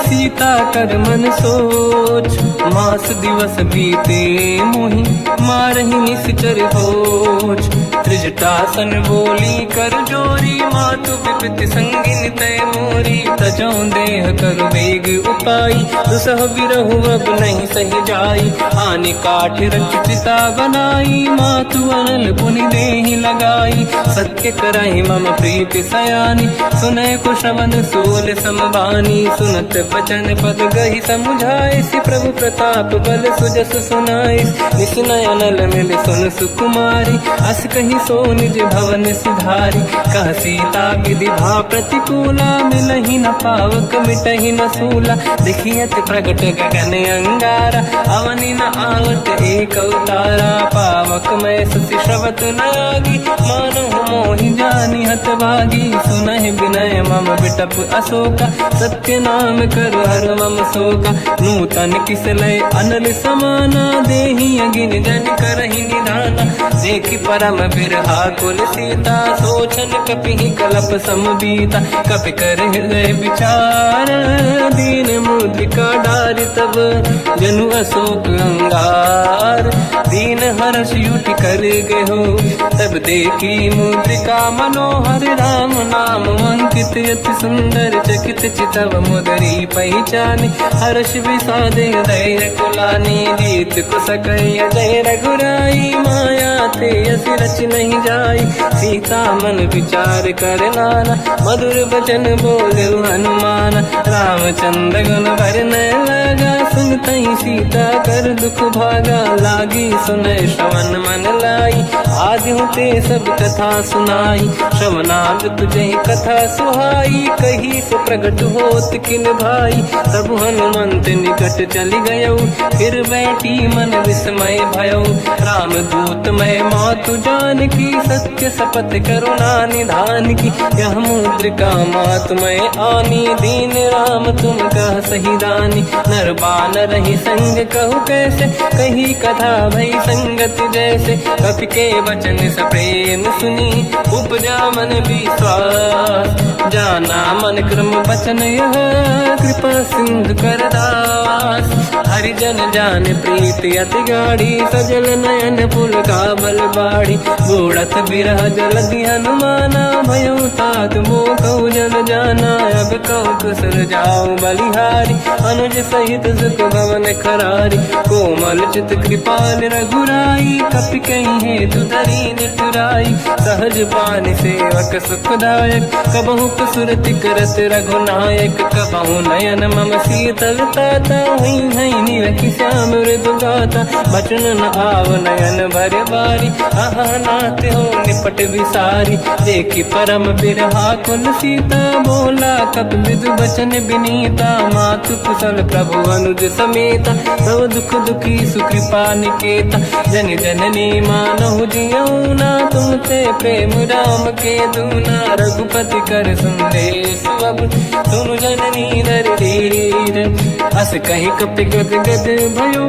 सीता कर मन सोच, मास दिवस बीते मोहि मारहि निश्चर होच, त्रिजटासन बोली कर जोरी, मातु विपति संगिन तय मोरी। तजो देह कर वेग उपाई, दुसह बिरहु अब नहीं सही जाई। आने काठ रच चिता बनाई, मातु अनल पुनि देहि लगाई। सत्य कराई मम प्रीति सयानी, सुनय को श्रवण सोल समबानी। सुनत बचन पद गही समुझाए, सि प्रभु प्रताप बल सुजस सुनाए। निसनय अनल मिल सुन सुकुमारी, अस कही सो निज भवन सिधारी। कह सीता विधि भा प्रतिकूला, मिलहि न पावक मिटहि न सूला। देखियत प्रगट गगन अंगारा, अवनि न आवत एक अवतारा। पावक मैं ससि श्रवत न आगी, मानो मोहि जानि हत भागी। सुनहि विनय मम बिटप अशोका, सत्य नाम कर हर मम शोका। नूतन किस लय अनल समाना, देहि अगिन जन करहि निधाना। देखि परम बिरहा कुल सीता, सोचन कपिहि कलप समबीता। कपि कर हृदय विचार, दीन मुद्रिका डारि तब जनु अशोक अंगार। दीन हर्ष युठ कर गयो, तब देखी मुद्रिका मनोहर। राम नाम अंकित अति सुंदर, चकित चितव मुदरी पहचानी। हर्ष विषाद हृदय कुलानी, जीत को सकय जय रघुराई। माया ते अस रच नहीं जाई, सीता मन विचार कर नाना। मधुर बचन बोले हनुमान, रामचंद्र गुण वरनय लगा। सुनतहि सीता कर दुख भागा, लागी सुनय श्रवण मन लाई। आदि ते सब कथा सुनाई, श्रवणाद तुझे कथा सुहाई। कही से प्रगट होत किन भाई, तब हनुमंत निकट चली गयो। फिर बैठी मन विस्मय भयो, राम दूत मैं मातु जान की। सत्य शपथ करुणा निधान की, यह मुद्रिका मातु मैं आनी। दीन राम तुम कह सही दानी, नर बानर ही संग कहु कैसे। कही कथा भई संगत जैसे, कपि के वचन सप्रेम सुनी। उपजा मन विश्वास, जाना मन क्रम वचन यह। कृपा सिंधु कर दास, हरिजन जान प्रीति अति गाढ़ी। सजल नयन पुल का बल बाढ़ी, बूढ़त बिरह जलधि हनुमाना। भयो तात मोह कहु जन जाना, अब कहु कुशल जाओ बलिहारी। अनुज सहित सुख भवन खरारी, कोमल चित कृपाल रघुराई। कपि कहीं हेतु धरी निठुराई, सहज पान सेवक सुखदायक। कबहु सुरति करत रघुनायक, कबहु नयन मम शीतल ताता। हुई हई निरखि श्याम मृदु गाता, बचन न आव नयन भर बारी। आहा नाथ हो निपट विसारी, देखि परम बिरहा कुल सीता। बोला कपि विदु बचन विनीता, मातु कुशल प्रभु अनुज समेता। सब दुख दुखी सुकृपा निकेता, जन जननी मानहु जियौना। तुम ते प्रेम राम के दूना, रघुपति कर संदेश अब सुनु जननी नर धीर। अस कहि कपि गद गद भयो,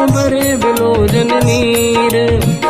बरे बिलोचन नीर।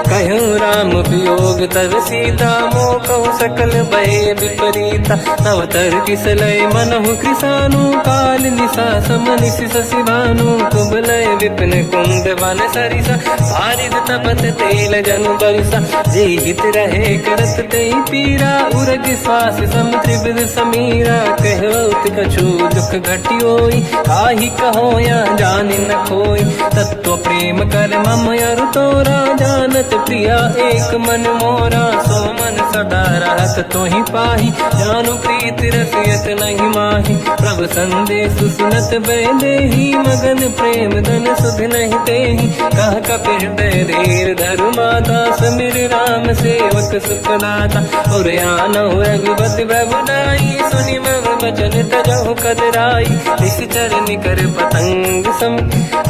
कहो राम वियोग तब सीता, मोह कहु सकल भय विपरीता। तव तर किस लय मनहु कृसानु, काल निशा समनिस शशि भानु। कुबलय विपिन कुंद वन सरिसा, भारिद तपत तेल जनु बरिसा। जे हित रहे करत ते पीरा, उरग श्वास सम त्रिविध समीरा। कहत कछु दुख घटियोई, काहि कहो या जानि न खोई। तत्व प्रेम कर मम अरु तोरा, जानत प्रिया एक मन मोरा। सो मन सदा रहत तोहि पाहि, जानु प्रीति रसियत नहीं माहि। प्रभु संदेश सुनत बैदेहि, मगन प्रेम धन सुध नहीं तेहि। कह कपि हृदय धीर धरु माता, समिर राम सेवक सुखदाता। और आनहु रघुपति प्रभु नाई, सुनि मम वचन तजहु कदराई। निश्चर निकर पतंग सम,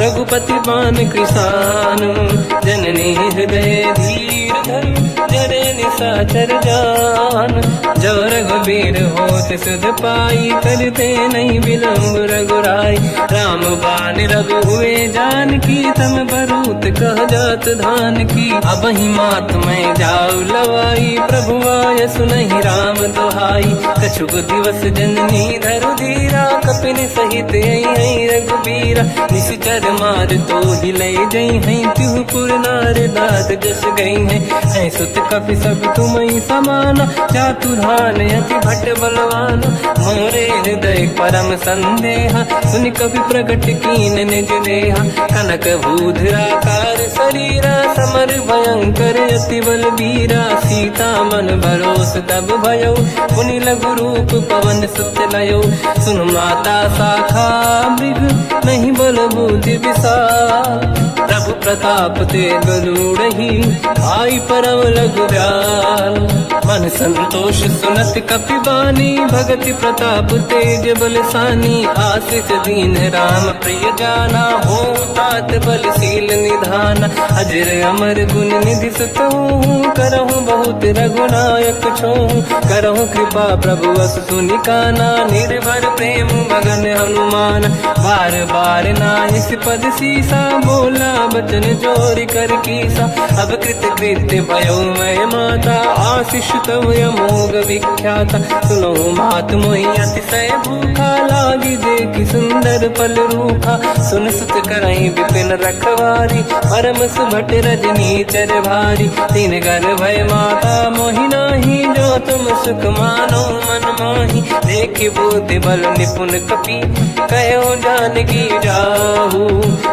रघुपति बान कृसानु। जननी हृदय धीर धरु, जरे निशाचर जान। जो रघुबीर होत सुध पाई, करते नहीं विलम्ब रघुराई। राम बान रघु हुए जानकी, तम बरूत कह जात धान की। अब ही मात मैं जाऊ लवाई, प्रभु आय सुनहि राम दोहाई। कछुक दिवस जननी धरु धीरा, कपिन सहित आई रघुबीरा। निश्चर मार तो ही लय जई हैं, तिहु पुर नार दाद जस गई हैं। सुत कपि सब तुम ही समान, चातुर्धान अति भट्ट बलवान, मोरे हृदय परम संदेहा, सुनि कपि प्रकट कीन निज देहा, कनक भूधराकार शरीरा, समर भयंकर अति बलबीरा, सीता मन भरोस तब भयो, पुनि लघु रूप पवन सुत लयो, सुन माता शाखा मृग नहीं बल बुद्धि विशाल, प्रभु प्रताप तेज गरुड़हि, आई परम लघु व्याल, मन संतोष सुनत कपि बानी, भगति प्रताप तेज बलसानी, आशीष दीन राम प्रिय जाना, हो तात बलशील निधान, अजर अमर गुण निधि सुतहु, करहु बहुत रघुनायक छोहु, करहु कृपा प्रभु अस सुनि काना, निर्भर प्रेम मगन हनुमान, बार बार नाहिस पद सीसा, बोला बचन जोरि कर कीसा, अब कृत कृत्य भयो मैं माता, आशीष तव अमोघ विख्याता, सुनो मात मोहि अतिशय भूखा, लागी देखि सुंदर फल रूखा, सुन सुत करहि विपिन रखवारी, परम सुभट रजनी चर भारी, तीन घर भय माता मोहि नाही, जो तुम सुख मानो मन माही, देखि बुद्धि बल निपुण कपि, कहो जानकी जाहू,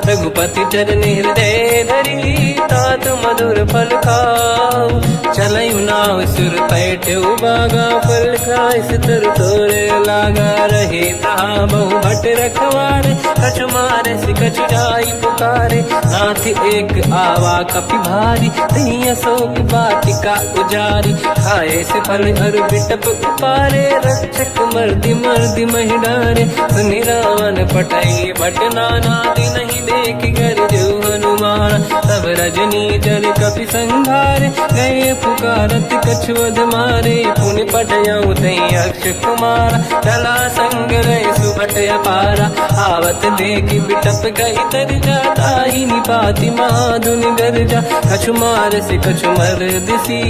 रघुपति चरण हृदय धरी, तात मधुर फल खाऊ, चलयु नाव सुर पैठ्यु बागा, फल खाय सितर तोरे लागा, रहे तहाँ बहु भट रखवारे, कछु मारे सि कछु जाई पुकारे, नाथ एक आवा कपि भारी, तही अशोक वाटिका उजारी, खाए से फल अरु बिटप उपारे, रक्षक मर्दि मर्दि महि डारे, सुनि रावण पटई भट नाना, नहीं देख कर जो हनुमान, तब रजनी चर कपि संघारे, गए पुकारत कछु अध मारे, पुनि पटयउ तई अक्ष कुमार, चला संग रहे सुभट अपारा, आवत देखि बिटप गई तर जाता, ही निपाति माधुनि गर्जा, कछु मार से कछु मर दिसी,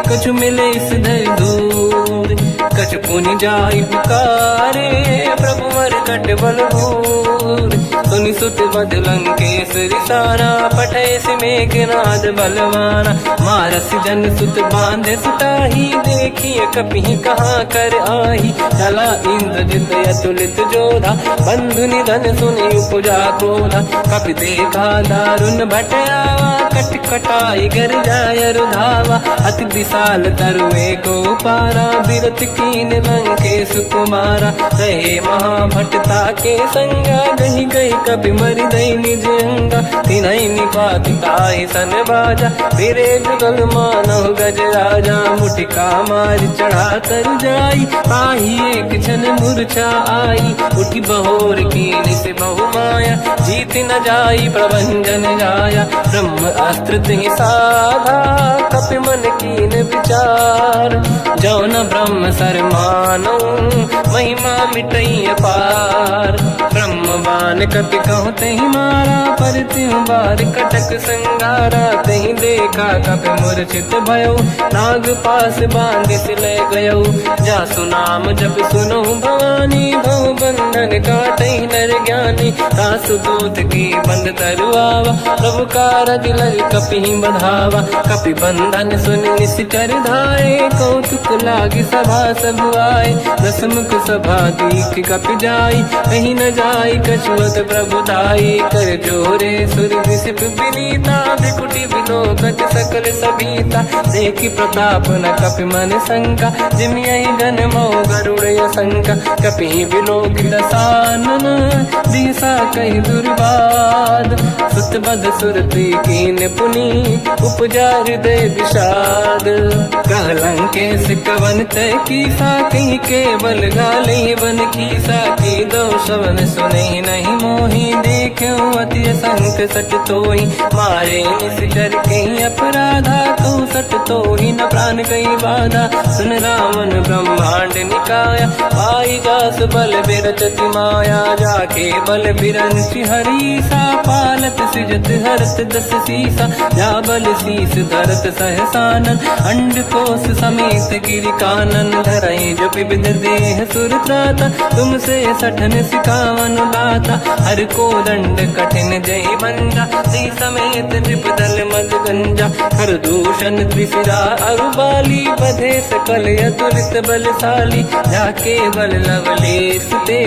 कछु मिले इस धर दूर, कछु पुनि जाई पुकारे, प्रभु मर कट बल भूर, सुनि सुत बद लंकेश रिसाना, पठय सि मेघनाद बलवाना, मारस जन सुत बांधे सुताही, देखिए कपि कहाँ कर आही, चला इंद्रजित अतुलित जोधा, बंधु निधन सुनि उपजा क्रोधा, कपि देखा दारुण भट आवा, कट कटाई गर जाय रुधावा, अति विशाल तरुए को पारा, बिरत कीन लंकेश कुमारा, रहे महाभटता के संगा, गही गही कपि मरि दई निज अंगा, तिन्हि निपाति ताहि सन बाजा, फिरे जुगल मानव गज राजा, मुटिका मार चढ़ा तर जाई, ताहि एक क्षण मूर्छा आई, उठी बहोर कीन से बहु माया, जीत न जाई प्रभंजन जाया, ब्रह्म अस्त्र तिहि साधा, कपि मन कीन विचार, जो न ब्रह्म सर मानो, महिमा मिटई अपार, ब्रह्म बान कपि कहु तहि मारा, पर तिहु बार कटक संगारा, तहि देखा कपि मूर्छित भयो, नाग पास बांधिस ले गयो, जासु नाम जप सुनो भवानी, भव बंधन काटहि नर ज्ञानी, दासु दूत की बंद तरुआवा, प्रभु कारज लग कपि बधावा, कपि बंधन सुनि निश्चर धाये, कौतुक लागी सभा सब आए, दसमुख सभा दीख कपि जाई, कहीं न जाई कछुअत प्रभु दाई, कर जोरे सुर विसिप विनीता, बिकुटी बिलोकत सकल सबीता, देखि प्रताप न कपि मन शंका, जिमियहि जन मोह गरुड़ असंका, कपि बिलोक दसानन, दिशा कहि दुर्बाद, सुत बद सुरति कीन पुनि, उपजा हृदय विषाद, कह लंकेश कवन तय कीसा, कहीं केवल गाली बन कीसा, की दो शवन सुनहि नहीं मोहि, देखो अति संक सट तोहि, मारे निश्चर कहीं अपराधा, तो सट तोहि न प्राण कहीं बाधा, सुन रावण ब्रह्मांड निकाया, पाई जास बल बिरचति माया, जाके बल बिरंचि हरीसा, पालत सिजत हरत दस सीसा, जा बल शीस धरत सहसानन, अंड कोश समेत गिरि कानन, धरई जो विविध देह सुर त्राता, तुमसे सठन सिखावन सुहाता। हर को दंड कठिन जय बंजा, श्री समेत त्रिपदल मद गंजा। हर दूषण त्रिशिरा अरुबाली, बधे सकल अतुलित बलशाली। जाके बल लवलेश ते,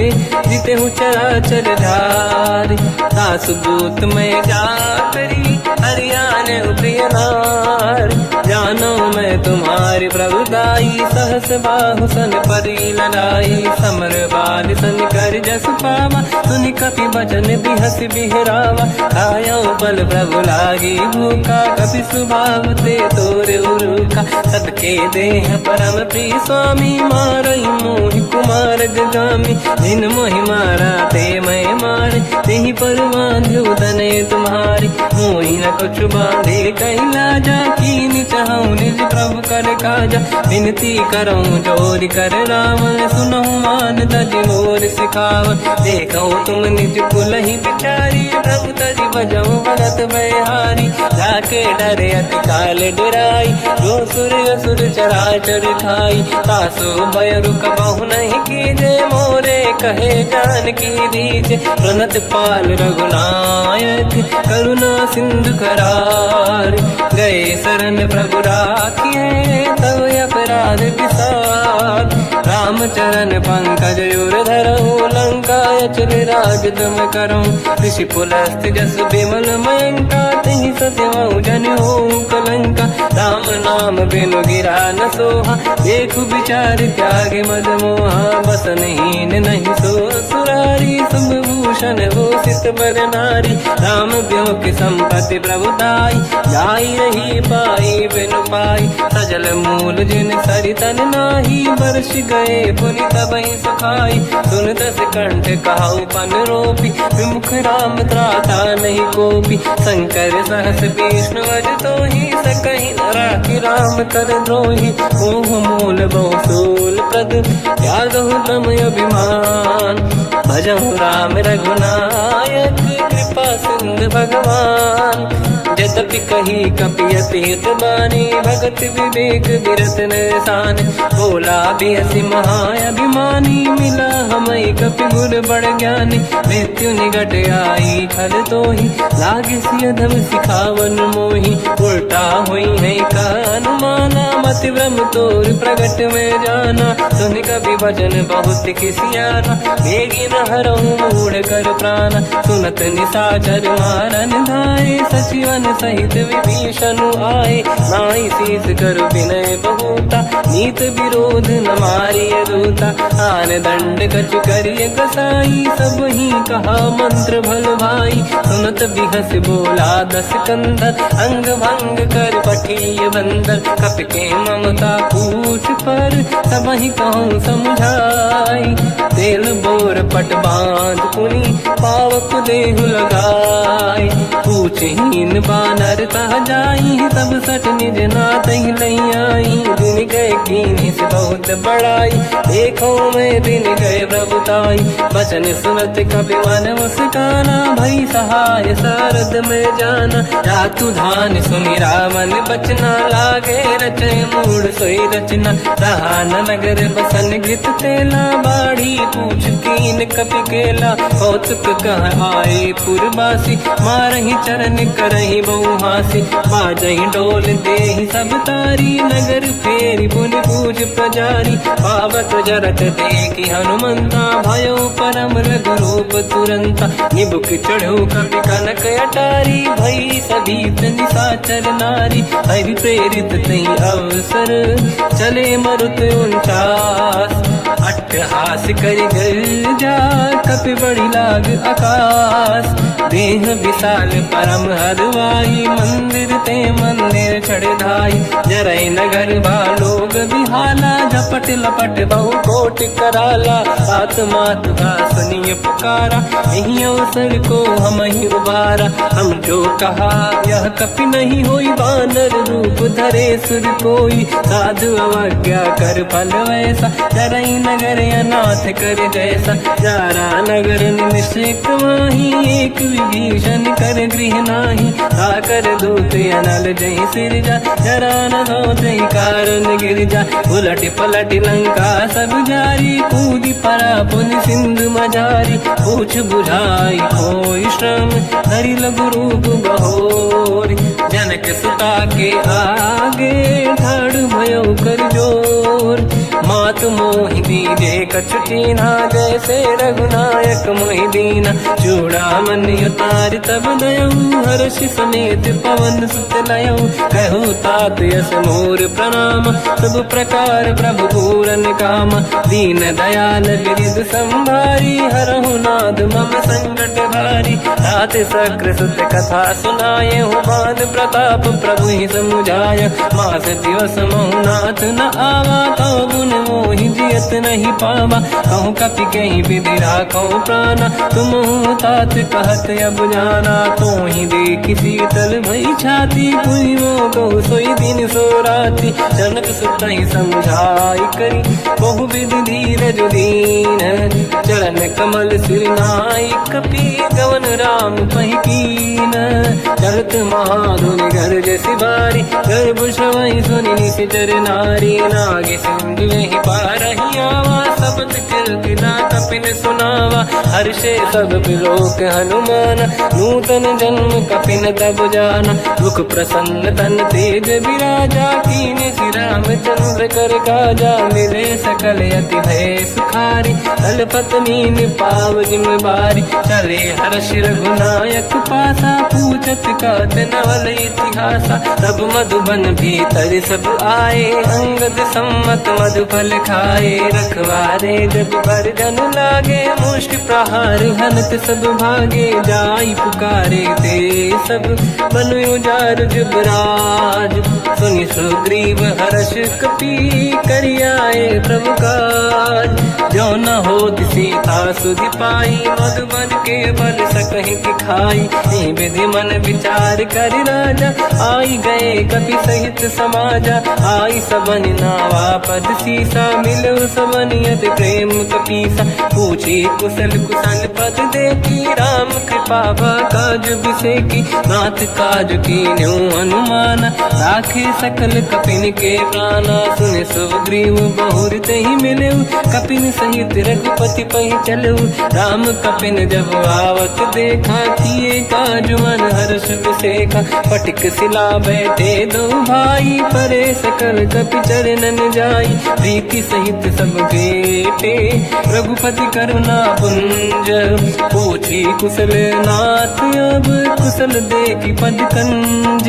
जिते हूँ चराचर धारी। सासु दूत में जाकरी, हरियाणे प्रिय नार। जानो मैं तुम्हारी प्रभुताई, सहस बाहु सन परी लड़ाई। समर बाल सन कर जस पावा, सुनि कपि बचन बिहस बिहरावा। खायो बल प्रभु लागी भूखा, कपि स्वभाव ते तोरे उरुका। सबके देह परम प्रिय स्वामी, मारई मोहि कुमार गगामी। जिन मोहि मारा ते मैं मारे, तेहि पर बांधु तनय तुम्हारी। मोहि न कुछ बांधे कैला जा, कीनि चाहूं निज प्रभु कर काजा। विनती करऊं जोर कर रावण, सुनहु मान तज मोर सिखावन। देखो तुम निज कुलहि बिचारी, प्रभु तज बजऊं भगत बयहारी। जाके डरे अति काल डराई, जो सुर असुर चराचर खाई। तासु भय रुक बहु नहीं कीजे, मोरे कहे जानकी दीजे। प्रणत पाल रघुनायक, करुणा सिंधु करार। गए शरण प्रभु राखिए, तव अपराध विसार। रामचरण पंकज उर धरऊं, लंका अचल राज तुम करऊं। ऋषि पुलस्त जस विमल मयंका, तिहि ससेवऊं जन होऊं कलंका। राम नाम बिनु गिरा न सोहा, देखु विचार त्यागे मद मोहा। बसनहीन नहीं सो सुरारी, सब भूषण भूषित बर नारी। राम ब्यों की संपत्ति प्रभुताई, जाई रही पाई बिनु पाई। सजल मूल जिन सरितन नाही, बरस गए पुनि तबहि सुखाई। सुन दस कंठ कहाऊ पन रोपी, विमुख राम त्राता नहीं कोपी। शंकर सहस विष्णु अज तोहि, सकहि न राखि राम कर द्रोही। मोह मूल बहु सूल प्रद, त्यागहु तम अभिमान। भजहु राम रघुनायक, कृपा सिंधु भगवान। जतपि कही कपि अति हित बानी, भगत विवेक विरत निशान। बोला बिहसि महाअभिमानी, मिला हमई कपि गुर बड़ ज्ञानी। मृत्यु निकट आई खल तोहि, लागे सिय धम सिखावन मोहि। उल्टा हुई है का अनुमाना, मति ब्रह्म तोर प्रगट में जाना। सुनि कपि वचन बहुत किसियाना, बेगी न हरऊं मूढ़ कर प्राण। सुनत निशाचर मारन धाये, सचिवन सहित विभीषण आए। नाई शीस कर विनय बहुता, नीत विरोध न मारिय दूता। आन दंड कछ करिय कसाई, सब ही कहा मंत्र भल भाई। सुनत बिहस बोला दस कंधर, अंग भंग कर पठिय बंदर। कपि के ममता पूछ पर, सब ही कहूँ समझाई। तेल बोर पट बांध पुनि, पावक देहु लगाई। पूछहीन बानर तह जाई, तब सट निज नाथ ही लई आई। दिन गए कीन्ही से बहुत बड़ाई, देखो मैं दिन गए प्रभुताई। बचन सुनत कपि मन मुस्काना, भई सहाय सारद में जाना। जातु धान सुनि रावण बचना, लागे रचे मूढ़ सोई रचना। रहा न नगर बसन गृत तेला, बाढ़ी पूछ कीन कपि केला। कौतुक कह आए पुरवासी, मारहि चरण करहि बहु हासी। बाजहि डोल देहि सब तारी, नगर फेरि पुनि पूज प्रजारी। पावक जरत देखि हनुमंता, भयो परम रघुरूप तुरंता। निबुक चढ़ो कपि कनक अटारी, भई सभीत निशाचर नारी। हरि प्रेरित तहि अवसर, चले मरुत 49। अट्टहास करि गर्जा, कपि बड़ी लाग आकाश। देह विशाल परम हरवाई, मंदिर ते मंदिर चढ़ धाई। जरै नगर बालोग बिहाला, झपट लपट बहु कोटि कराला। सात मात का सुनिय पुकारा, यही अवसर को हम ही उबारा। हम जो कहा यह कपि नहीं होई, बानर रूप धरे सुर कोई, साधु अवज्ञा कर फल वैसा, चरई नगर अनाथ कर जैसा। जारा नगर निमिषक माही, एक विभीषण कर गृह नाही, आकर दूत अनल जय सिरजा, जरा न होते कारण गिरजा। उलट पलट लंका सब जारी, कूदी परा पुन सिंधु मझारी, पूछ बुझाई कोई श्रम, धरि लघु रूप बहोरी। जनक सुता के आगे ठाड़ भयो कर जोर, मात मोहि दीजे कछु कीन्हा, जैसे रघुनायक मोहि दीना। चूड़ामणि उतार तब दयऊ, हर्ष समेत पवन सुत लयऊ, कहु तात यस मोर प्रणाम, सब प्रकार प्रभु पूरन काम। दीन दयाल बिरिद संभारी, हरहु नाद मम संकट भारी। तात सक्र सुत कथा सुनाये, हुमान प्रताप प्रभु ही समुझाय। मास दिवस महु नाथ न आवा, कौ गुण मोहि जियत नहीं पावा। कहूँ कपि कहीं विधि राखो प्राणा, तुम तात कहत अब जाना। तो ही देखी शीतल भई छाती, पुई मो कहु सोई दिन सो राती। जनक सुत ही समझाई करी, बहु विधि धीरज दीन, चरण कमल सिर नाई। कपि गवन राम पहि कीन, चलत महाधुनि घर जैसी बारी। गर्भ श्रवहि सुनि निशिचर नारी, नागे सिंधु ही पारहि आवा। शब्द कीर्तिना कपिन सुनावा, हर्षे सब बिलोक हनुमान। नूतन जन्म कपिन तब जाना, मुख प्रसन्न तन तेज विराजा। कीने श्री रामचंद्र कर काजा, मिले सकल अति भय सुखारी। तलपत मीन पाव जिम बारी, चले हर्ष रघुनायक पासा। पूछत कात नवल इतिहासा, तब मधुबन भीतर सब आए। अंगद सम्मत मधु फल खाए, रखवारे जब बरदन लागे। मुष्टि प्रहार हनत सब भागे, जाई पुकारे ते सब बन उजार जुबराज। सुनि सुग्रीव हर्ष कपि, करियाए प्रभु काज। जो न होत सीता सुधि पाई, मधुबन के बल सकहि दिखाई। विधि मन विचार कर राजा, आई गए कपि सहित समाजा। आई सबन नावा पद सीसा, मिलो सबन यद प्रेम कपीसा। पूछी कुशल कुशल पद देखी, राम कृपा काज बिसेकी। नाथ काज कीन्यो हनुमान, राखे सकल कपिन के प्राणा। सुन सुग्रीव बहुर तहि मिलऊ, कपिन सहित रघुपति पहि चलऊ। राम कपिन जब आवत देखा, किए काज मन हर्ष बिसेखा। फटिक सिला बैठे दो भाई, परे सकल कपि चरणन जाई। प्रीति सहित सब बेटे, रघुपति करुणा पुंज। पूछी कुशल नाथ अब, कुशल देखी पद कंज।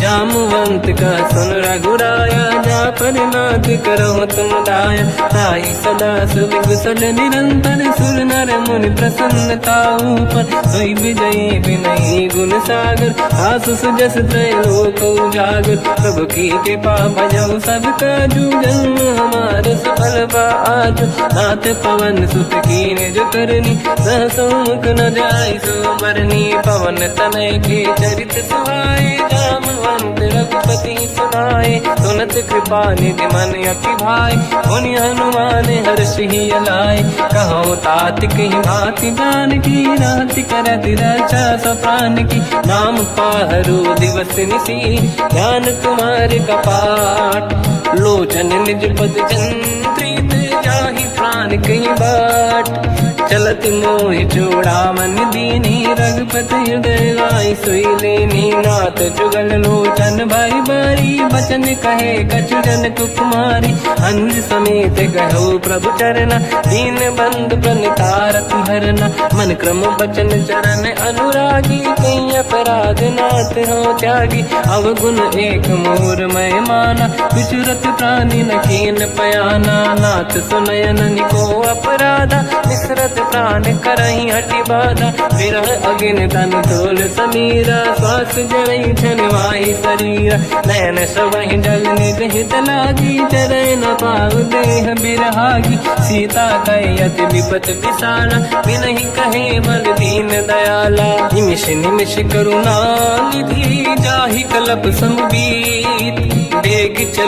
जामवंत का सुन रघुराया, जा पर नाथ करहु तुम दाया। ताई सदा सुविकुशल निरंतर, सुर नर मुनि प्रसन्नता ऊपर। सोई विजयी विनयी गुण सागर, आसु सुजस त्रैलोक उजागर। प्रभु की कृपा भजऊ सब काजू, जन्म हमार सफल बा आज। नाथ पवन सुत कीन्ह जो करनी, सहसो मुख न जाय सो मरनी। पवन तनय के चरित सुहाए, जामवंत रघुपति सुनाए। सुनत कृपा निधि मन अति भाई, मुनि हनुमान हर्षि अलाए। कहो तात कहीं भांति जानकी, राति करत रक्षा सब प्राण की। नाम पाहरो दिवस निसी, ध्यान तुम्हारे कपाट। लोचन निज पद चंद्रित, जाहि प्राण कहीं बाट। चलत मोहि चूड़ामन दीनी, रघुपति हृदय लाई सोई लेनी। नाथ जुगल लोचन भाई बारी, बचन कहे कछु जनक कुमारी। अनुज समेत गहो प्रभु चरना, दीन बंधु प्रणितारति हरना। मन क्रम बचन चरण अनुरागी, कहीं अपराध नाथ हो त्यागी। अवगुण एक मोर मैं माना, विचुरत प्राणी न कीन पयाना। नाथ सुनयन निको अपराधा, निसरत प्राण करही हटि बाधा। विरह अगिन तन तोल समीरा, श्वास जरई छनवाई शरीरा। नयन सबहि जल निज हित लागी, चरय न पाव देह बिरहागी। सीता कहे अति विपत विसाला, बिनहि कहे बल दीन दयाला। निमिष निमिष करुणा निधि, जाहि कलप समबीत।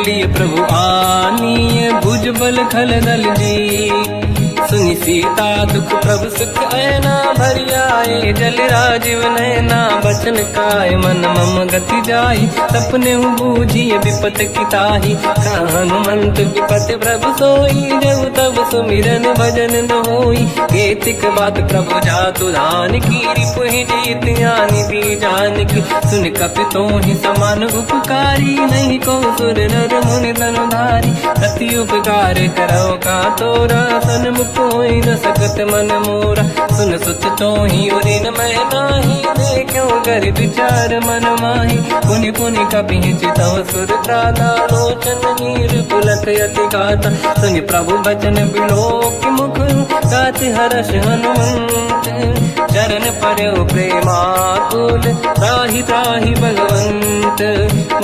लिए प्रभु आनीय भुजबल खल दल जी। सुनि सीता दुख प्रभु सुख ऐना भरि आए, जल राजीव नैना बचन काय मन मम गति जाई। सपने हूँ बूझिए विपत किताही, हनुमंत विपत प्रभु सोई। जब तब सुमिरन भजन न होई, केतिक बात प्रभु जातु धान की। रिपुहि जीत ज्ञानी दी जान की, सुन कपि तोहि समान उपकारी। नहीं को सुर नर मुनि धनुधारी, अति उपकार करो का तोरा। सन्मुख होई न सकत मन मोरा, सुन सुत तोहि उरि न मैं नाही। देखो कर विचार मन माही, पुनि पुनि कपि चितव सुर त्राता। लोचन नीर पुलक यति गाता, सुनि प्रभु बचन बिलोक मुख। गाति हर्ष हनुमंत, चरण पर्यो प्रेमाकुल। त्राहि त्राहि भगवंत,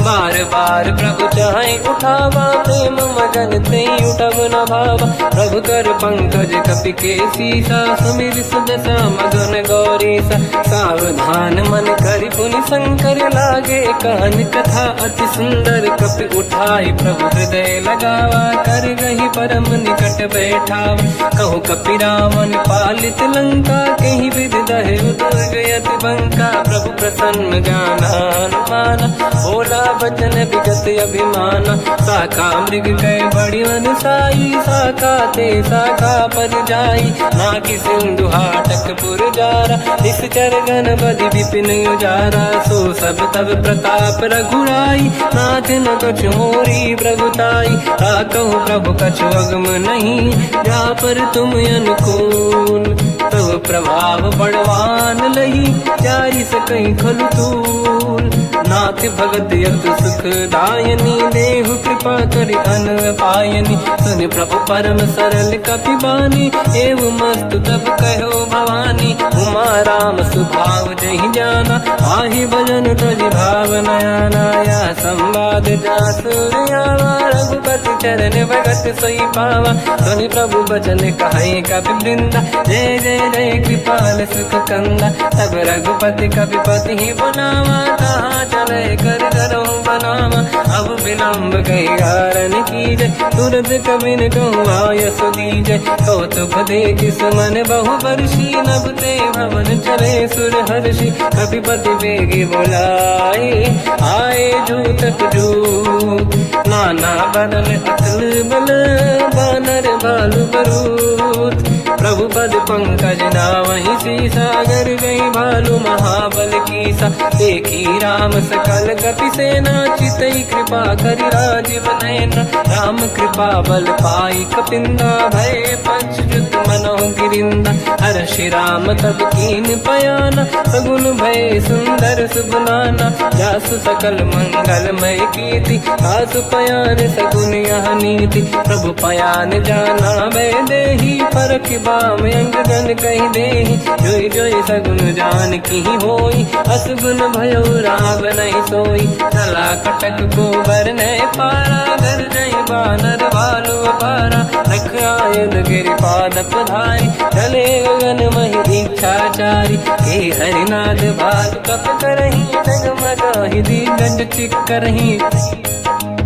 बार बार प्रभु चाहे उठावा। प्रेम मगन ते उठब न भावा, प्रभु कर पंकज कपि के सीसा। सुमिर सुदशा मगन गौरीसा, सावधान मन करि पुनि शंकर लागे। कान कथा अति सुंदर कपि उठाई, प्रभु हृदय लगावा। कर गही परम निकट बैठावा, कहु कपि रावण पालित लंका। कहीं विधि दहे उदुर्ग यति बंका, प्रभु प्रसन्न जाना हनुमाना। बोला वचन विगत अभिमाना, शाखा मृग गए बड़ी मन साई। शाखा ते शाखा पर जाई, नाकि सिंधु हाटक पुर जारा। निश्चर गण बधि विपिन उजारा, सो सब तब प्रताप रघुराई। नाथ न कछु मोरी प्रभुताई, कहूँ प्रभु कछु अगम नहीं। जा पर तुम अनुकूल, तब प्रभाव बड़वान लही। जारी सकई खलु तूल, नाथ भगत यत सुख दायनी। देहु कृपा करि अन पायनी, सुन प्रभु परम सरल कपि बानी। एव मस्तु तब कहो भवानी, उमा राम सुभाव जहि जाना। आहि भजन तजि भाव नयाना, या संवाद जासुर आवा। रघुपति चरण भगत सोई पावा, सुनि प्रभु बचन कहे कपि वृंदा। जय जय जय कृपाल सुख कंदा, तब रघुपति कपिपति ही बनावा। कहाँ चले कर करो बनावा, अब विलम्ब कही कारण कीजय। तुरंत कबिन कहूँ आयस दीजय, कौतुक देख सुमन बहु वर्षी। नभ ते भवन चले सुर हर्षि, कपिपति बेगी बुलाए। आए जूतक जूत, नाना बदल अकल बल। बानर भालु बरूत, प्रभु पद पंकज नावहि सीसा। गर गई भालू महाबल कीसा, देखी राम सकल कपि सेना। चितई कृपा करि राजीव नयना, राम कृपा बल पाई कपिंदा। भय पश्चात मनो गिरिंदा, हर्षि राम तब कीन पयाना। सगुन भय सुंदर सुबलाना, जासु सकल मंगलमय कीर्ति। आसु पयान सगुन यह नीति, प्रभु पयान जाना भय देहि। फरक बाम अंग गन कही देहि, जोई जोई सगुन जान की होई। असगुन भयो राव नहीं सोई, चला कटक को बर नहीं पारा। घर नहीं बानर भालू पारा, रख आयन गिरि पाद पधारी। चले गगन महि दीक्षाचारी, हे हरिनाथ भाल कप करही। जगमगाहि दिग्गज चिक्करही,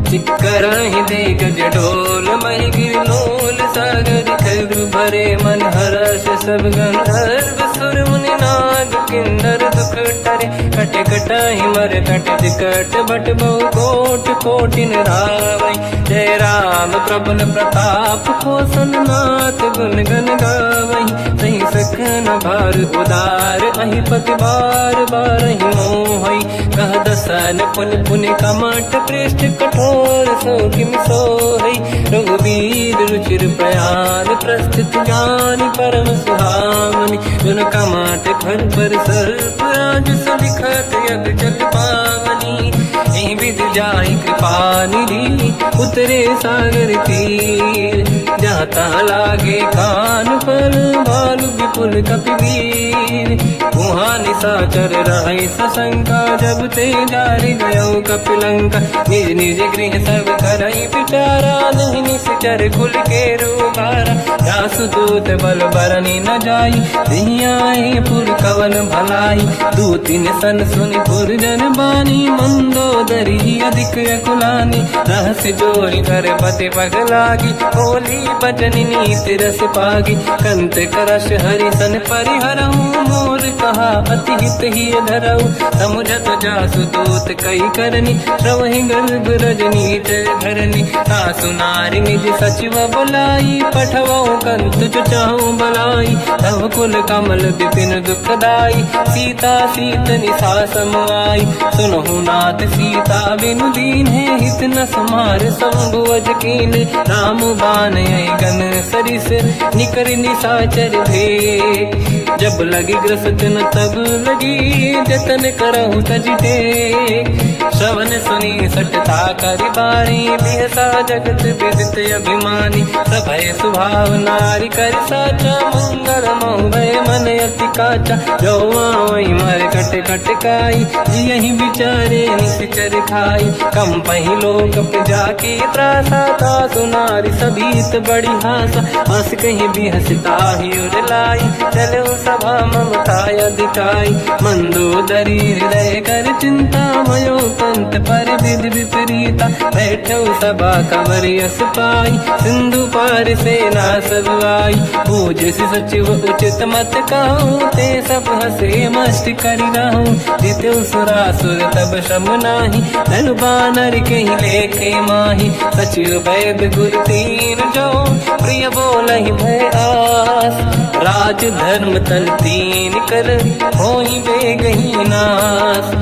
चिक्करहि दिग्गज डोल। महि गिरलोल सागर खरु भरे मन हर्ष। सब गंधर्व सुर मुनि नाग किन्नर दुख टरे। कट कटाहि मर कट कट बट बहु कोट कोटिन रावै। जय राम प्रबल प्रताप कोसन नाथ, गुण गन गावै। सही सखन भार उदार, अहि पति बार बार ही मोहै। कह दसन पुन पुन कमट पृष्ठ कठोर। सो किम सोहै रघुवीर रुचिर प्रयाण। प्रस्थित ज्ञानी परम सुहावनी, जुन कमाट घर पर सर्प राज। सलिखत यग जल पावनी, एहि विधि जाहि कृपा निधि। उतरे सागर तीर, जाता लागे कान पर भालू विपुल कपिवीर। वहाँ निशाचर राय सशंका, जब ते जारी गयो कपिलंका। निज निज गृह सब करई विचारा, नहीं निश्चर कुल के रूबारा। जासुदूत बल बरनी न जाई, दिहियाए पुर कवन भलाई। दूतिन सन सुनि पुर जन बानी, मंदोदरी अधिक अकुलानी। रहस्य जोरी कर पति पगलागी, बोली बचन नीति रस पागी। कंत करश हरि सन परिहरऊ, मोर कहा अति हित ही धरऊ। समुझत जासुदूत कई करनी, श्रवहि गर्भ रजनी जय धरनी। सासु नारी निज सचिव बुलाई, पठवऊ कंत जो चाहू बलाई। तव कुल कमल विपिन दुखदाई, सीता सीतनि सासम आई। सुनहु नाथ सीता बिनु दीन है, हित न समार संभुवज कीन। राम बान आई गन सरिस, निकर निशाचर भेद। जब लगी ग्रस्त न तब लगी, जतन करहु तज टेक। श्रवण सुनी सटता करि बारी, बिहसा जगत विदित अभिमानी। सभय स्वभाव नारी कर साचा, मंगल मोह भय मन अति काचा। जो आवई मर कट कट काई, यही विचारे निश्चर खाई। कम पही लोक प्रजा की त्रासा, तासु नारी सभीत बड़ी हासा। हंस कहीं भी हंसता ही उड़लाई, चलो सभा ममता अधिकाई। मंदोदरी हृदय कर चिंता, भयो कंत पर विधि विपरीता। बैठो सभा कंवर यस पाई, सिंधु पार सेना सब आई। पूज सचिव उचित मत कहूँ, ते सब हसे मस्त करि रहूं। जित्यु सुरासुर तब शम नाही, धन बानर कहीं लेखे माही। सचिव वैद गुरु तीन जो, प्रिय बोलहि भय आस। राज धर्म तल तीन कर, होई बेगही नास।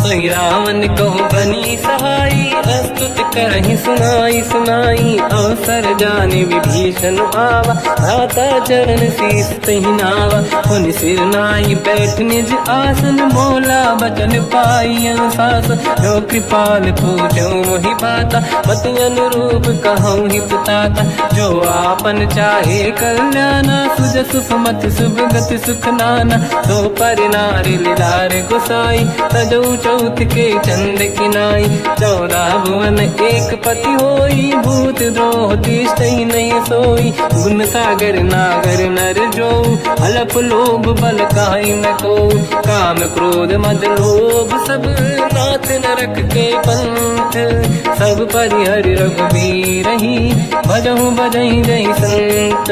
सोई रावण कहु बनी सहाई, अस्तुत करहि सुनाई सुनाई। अवसर जाने विभीषण आवा, भ्राता चरण शीस तहि नावा। पुन सिर नाई बैठ निज आसन, बोला बचन पाई अनुशासन। जो कृपाल पूछो मोहि बाता, मति अनुरूप कहूँ हित ताता। जो आपन चाहे कल्याणा, सुजस सुमति सुभगति सुख नाना। तो पर नारी लीलार गोसाई, तजौ चौथ के चंद किनाई। 14 भुवन एक पति होई, भूत द्रोह तिष्ठइ नहीं सोई। गुण सागर नागर नर जो, अलप लोभ बल काई न को। काम क्रोध मद लोभ सब, नाथ नरक के पंथ। सब परिहरि रघुबीर ही, भजहु बजहि जहि संत।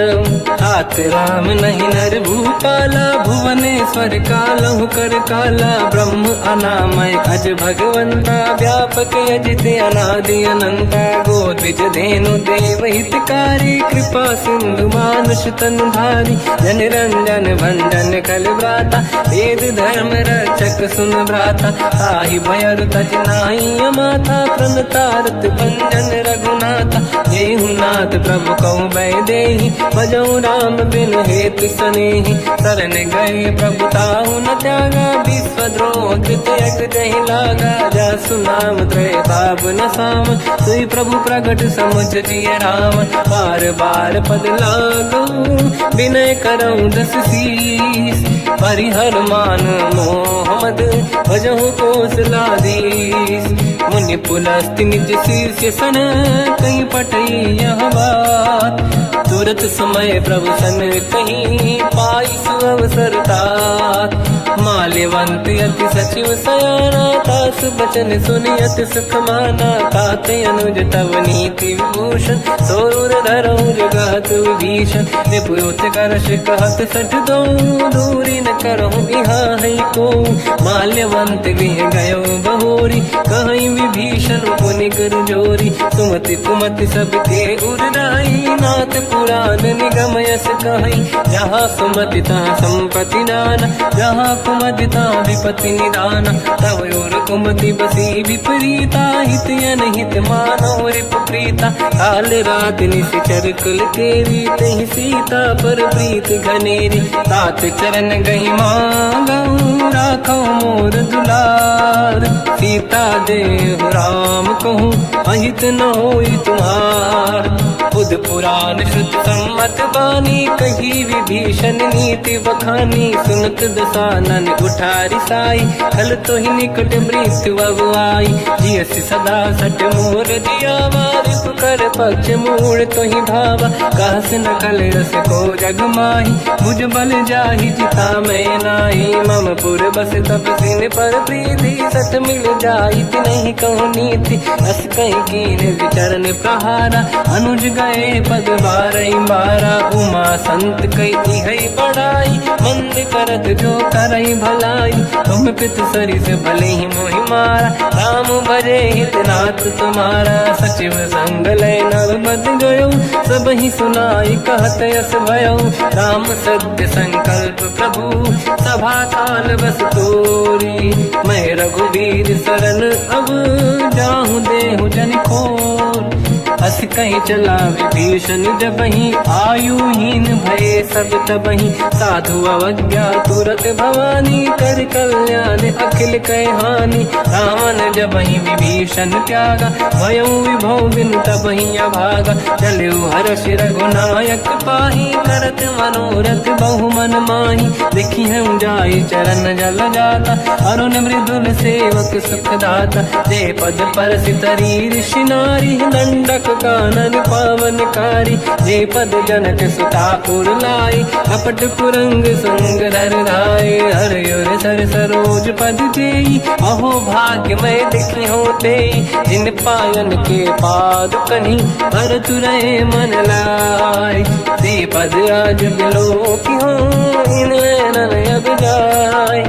हाथ राम नहीं नर भूपाला, भुवनेश्वर कालहु कर काला। ब्रह्म अनामय अज भगवंता, व्यापक अजित अनादि अनंता। गोद्विज धेनु देव हितकारी, कृपा सिंधु मानुष तनु धारी। जन रंजन भंजन कल व्राता, वेद धर्म रक्षक सुन भ्राता। ताहि भयर तज नाहि अमाथा, प्रणतारत भंजन रघुनाथा। जेहु नाथ प्रभु कहु भय देहि, भजहु राम बिनु हेतु सनेहि। शरण गए प्रभु ताहु न त्यागा, विश्वद्रोह कृत यज्ञ जहि लागा। जासु नाम त्रय ताप न साम, सोई प्रभु प्रगट समुझ जिय राम। बार बार पद लागू, विनय करऊँ दस शीस। परिहर मान मोह मद, भजहु कौशलाधीश। मुनि पुलस्त्य निज शीर्ष सन, कहीं पटई यह बात। तुरत समय प्रभु सन कहीं, पाई सुअवसर तात। माल्यवंत अति सचिव सयाना, तास बचन सुनि अति सुख माना। तात अनुज तव नीति विभूषण, सोर धरऊ जगत विभीषण। विपुत करश कहत सठ दो, दूरी न करहु इहाँ है को। माल्यवंत गृह गयो बहोरी, कहीं विभीषण पुनि कर जोरी। सुमति कुमति सबके उरनाई, नाथ पुराण निगम यस कहीं। जहाँ सुमति तहाँ संपत्ति नाना, जहाँ कुमति तहाँ विपत्ति निदाना। तव और कुमति बसी विपरीता, हित अनहित मानव रिप प्रीता। काल रात निश्चर कुल केरी, तहि सीता पर प्रीत घनेरी। तात चरण गही मांगऊ, राखो मोर दुलार। सीता दे देहु राम कहूँ अहित न होई तुम्हार। बुध पुराण श्रुत सम्मत बानी कही विभीषण नीति बखानी। सुनत दसानन उठारी साई खल तो ही निकट मृत्यु अब आई। जियस सदा सट मोर जियावा रिपु कर पक्ष मूल तो ही भावा। कहस न कल रस को जग माही मुझ बल जाहि जिता मैं नाई। मम पुर बस तब सिन पर प्रीति सत मिल जाई नहीं कहूँ नीति। अस कहीं कीन विचरण प्रहारा अनुज गए पद बारई बारा। उमा संत कई है बड़ाई मंद करत जो करई भलाई। तुम पित सरिस भले ही मोहि मारा राम भजे हितनाथ तुम्हारा। सचिव संग लय नव बद गयो सब ही सुनाई कहत यस भयो। राम सत्य संकल्प प्रभु सभा काल बस तोरी। मैं रघुवीर शरण अब जाहूँ देहु जन खोर। अस कहीं चला विभीषण जबहि आयुहीन भये सब तबहि। साधु अवज्ञा तुरत भवानी कर कल्याण अखिल कह हानि। रावण जबहि विभीषण त्यागा भयउ विभव बिनु तबहि अभागा। चलु हर्ष रघुनायक पाहि करत मनोरथ बहु मन माहि। देखी हूँ जाई चरण जल जाता अरुण मृदुल सेवक सुख दाता। जय पद परसि तरी ऋषि नारी दंडक कानन पावनकारी। जे पद जनक सुता पुर लाई कपट कुरंग संग धर धाय। हर सर सरोज पद जेई अहो भाग्य मैं देखी होते। जिन पायन के पाद कन्ही भरत रहे मन लाई। ते पद आज बिलो की हो इन नैनन अब जाय।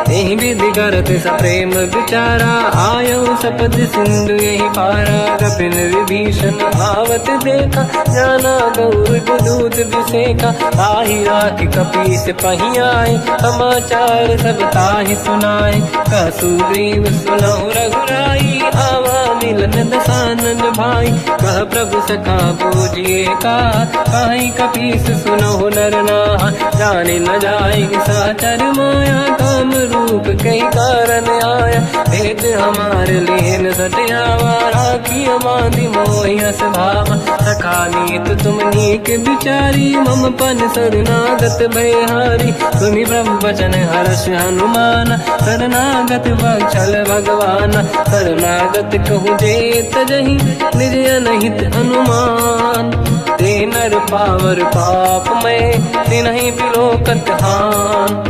यही विधि करत सप्रेम विचारा आयो सपद सिंधु यही पारा। कपिन विभीषण आवत देखा जाना गौर दूत विसेका। ताहि राख कपीस पही आए समाचार सब ताहि सुनाए। कह सुग्रीव सुनहु रघुराई आवा मिलन दसानन भाई। कह प्रभु सखा पूजिए का कहीं कपीस सुनहु नर नाहा। जाने न जाएगी साचर माया काम रूप कई कारण आया। भेद हमारे लेन सटियावा राखी बांधी मोहियस भावा। सखा नीत तुम नीक विचारी मम पन शरणागत भयहारी। सुनि प्रभु वचन हर्ष हनुमान शरणागत वत्सल भगवाना। शरणागत कहु जे तजहि निज अनहित अनुमान। ते नर पावर पाप में तिन्हि बिलोकत हान।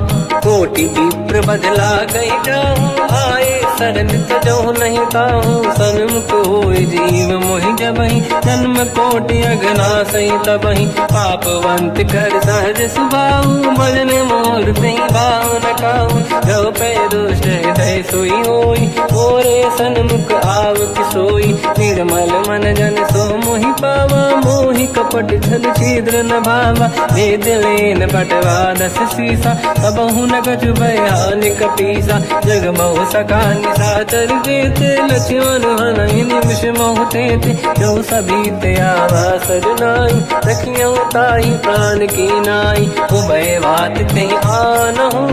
कोटि विप्र बदला गई जाऊँ आए शरण तजो नहीं ताहूँ। सन्मुख होय जीव मोहि जबहि जन्म कोटि अगना सही तबहि। पापवंत कर सहज सुभाऊ भजन मोर नहीं भाव न काहू। जो पे दुष्ट हृदय सोई होई मोरे सन्मुख आव किसोई। निर्मल मन जन सो मोहि पावा मोहि कपट छल छिद्र न भावा। वेद लेन बटवा दस सीसा सबहु न कछु भयानि कपीसा। जग बहु सका निशाचर जेते लक्ष्मण हनहि निमिष मोह तेते। जो सभी त्यावा सजनाई रखियौ ताहि प्राण की नाई। उभय बात ते आनहु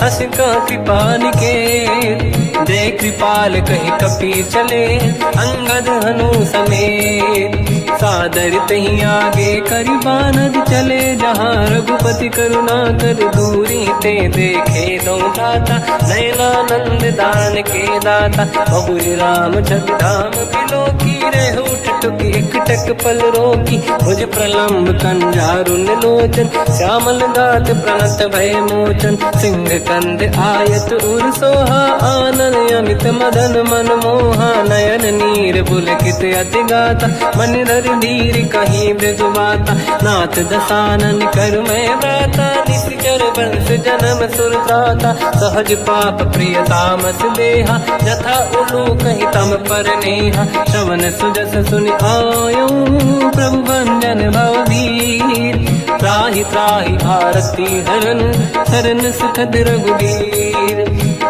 अस का कृपाल के। जय कृपाल कहि कपी चले अंगद हनु समेत। सादर तही आगे करि बानर चले जहाँ रघुपति करुणा कर दूरी ते देखे दो दाता। नयनानंद दान के दाता बहुर राम जग धाम बिलो की रेहु टुक एक टक पल रोकी। मुझ प्रलम्ब कंजारुन लोचन श्यामल गात प्रणत भय मोचन। सिंह कंद आयत उर सोहा आनन अमित मदन मन मोहा। नयन नीर पुलकित अति गाता मन धर धीर कहीं ब्रज बाता। नाथ दसानन कर मैं व्राता निश्चर वंश जन्म सुरताता। सहज पाप प्रिय तामस देहा यथा उलू कहीं तम पर नेहा। श्रवण सुजस सुनि आयो प्रभु भंजन भवभीर। त्राहि त्राहि आरती हरन शरण सुखद रघुवीर।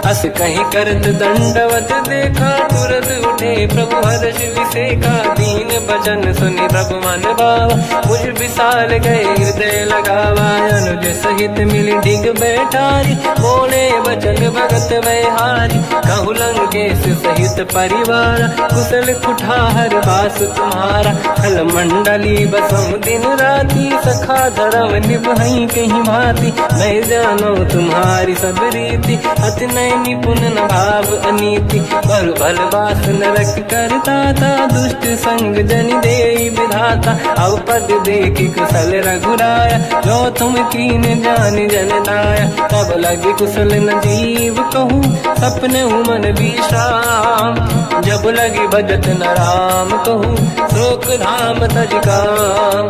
अस कहीं करत दंडवत देखा, तुरत उठे प्रभु हर्ष विसेका। दीन बचन सुनि प्रभु मन भावा, मुझ विशाल गए हृदय लगावा। अनुज सहित मिली डिग बैठारी, बोले बचन भगत वैहारी। कहु लंकेश सहित परिवार, कुशल कुठार वास तुम्हारा। खल मंडली बसम दिन राती, सखा धर्म निभई कहीं भांति। मैं जानो तुम्हारी सब रीति, अति नय निपुण न भाव अनीति। पर भल वास नरक करता था, दुष्ट संग जन देई विधाता। अब पद देखी कुशल रघुराया, जो तुम कीन जान जन दाया। तब लगे कुशल न जीव कहूँ, सपने मन विश्राम। जब लगे भजत न राम कहूँ, शोक धाम तज काम।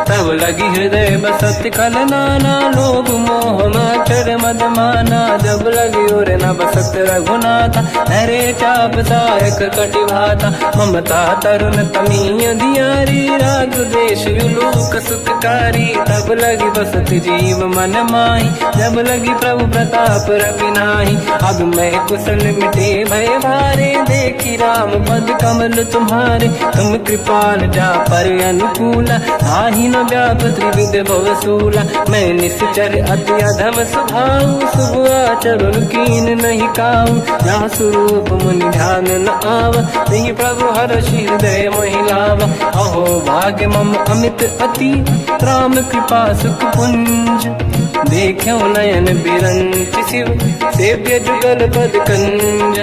तब लगी हृदय बसत खल नाना, लोभ मोह माचर मद माना। जब लगी और न बसत रघुनाथा, हरे चाप सायक कटि भाता। ममता तरुण तमीय दियारी, राग द्वेष युलोक सुखकारी। तब लगी बसत जीव मन माही, जब लगी प्रभु प्रताप रवि नाही। अब मैं कुशल मिटे भय भारे, देखी राम पद कमल तुम्हारे। तुम कृपाल जा पर अनुकूला, आही न व्याप त्रिविध भवसूला। मैं निश्चर अति अधम स्वभाव, शुभ आचरण कीन नहीं काऊ। जहाँ स्वरूप मुनि ध्यान न आवा, नहीं प्रभु हर्ष हृदय महिलावा। अहो भाग्य मम अमित अति, राम कृपा सुख पुंज। देखो नयन बिरंच शिव, सेव्य जुगल पद कंज।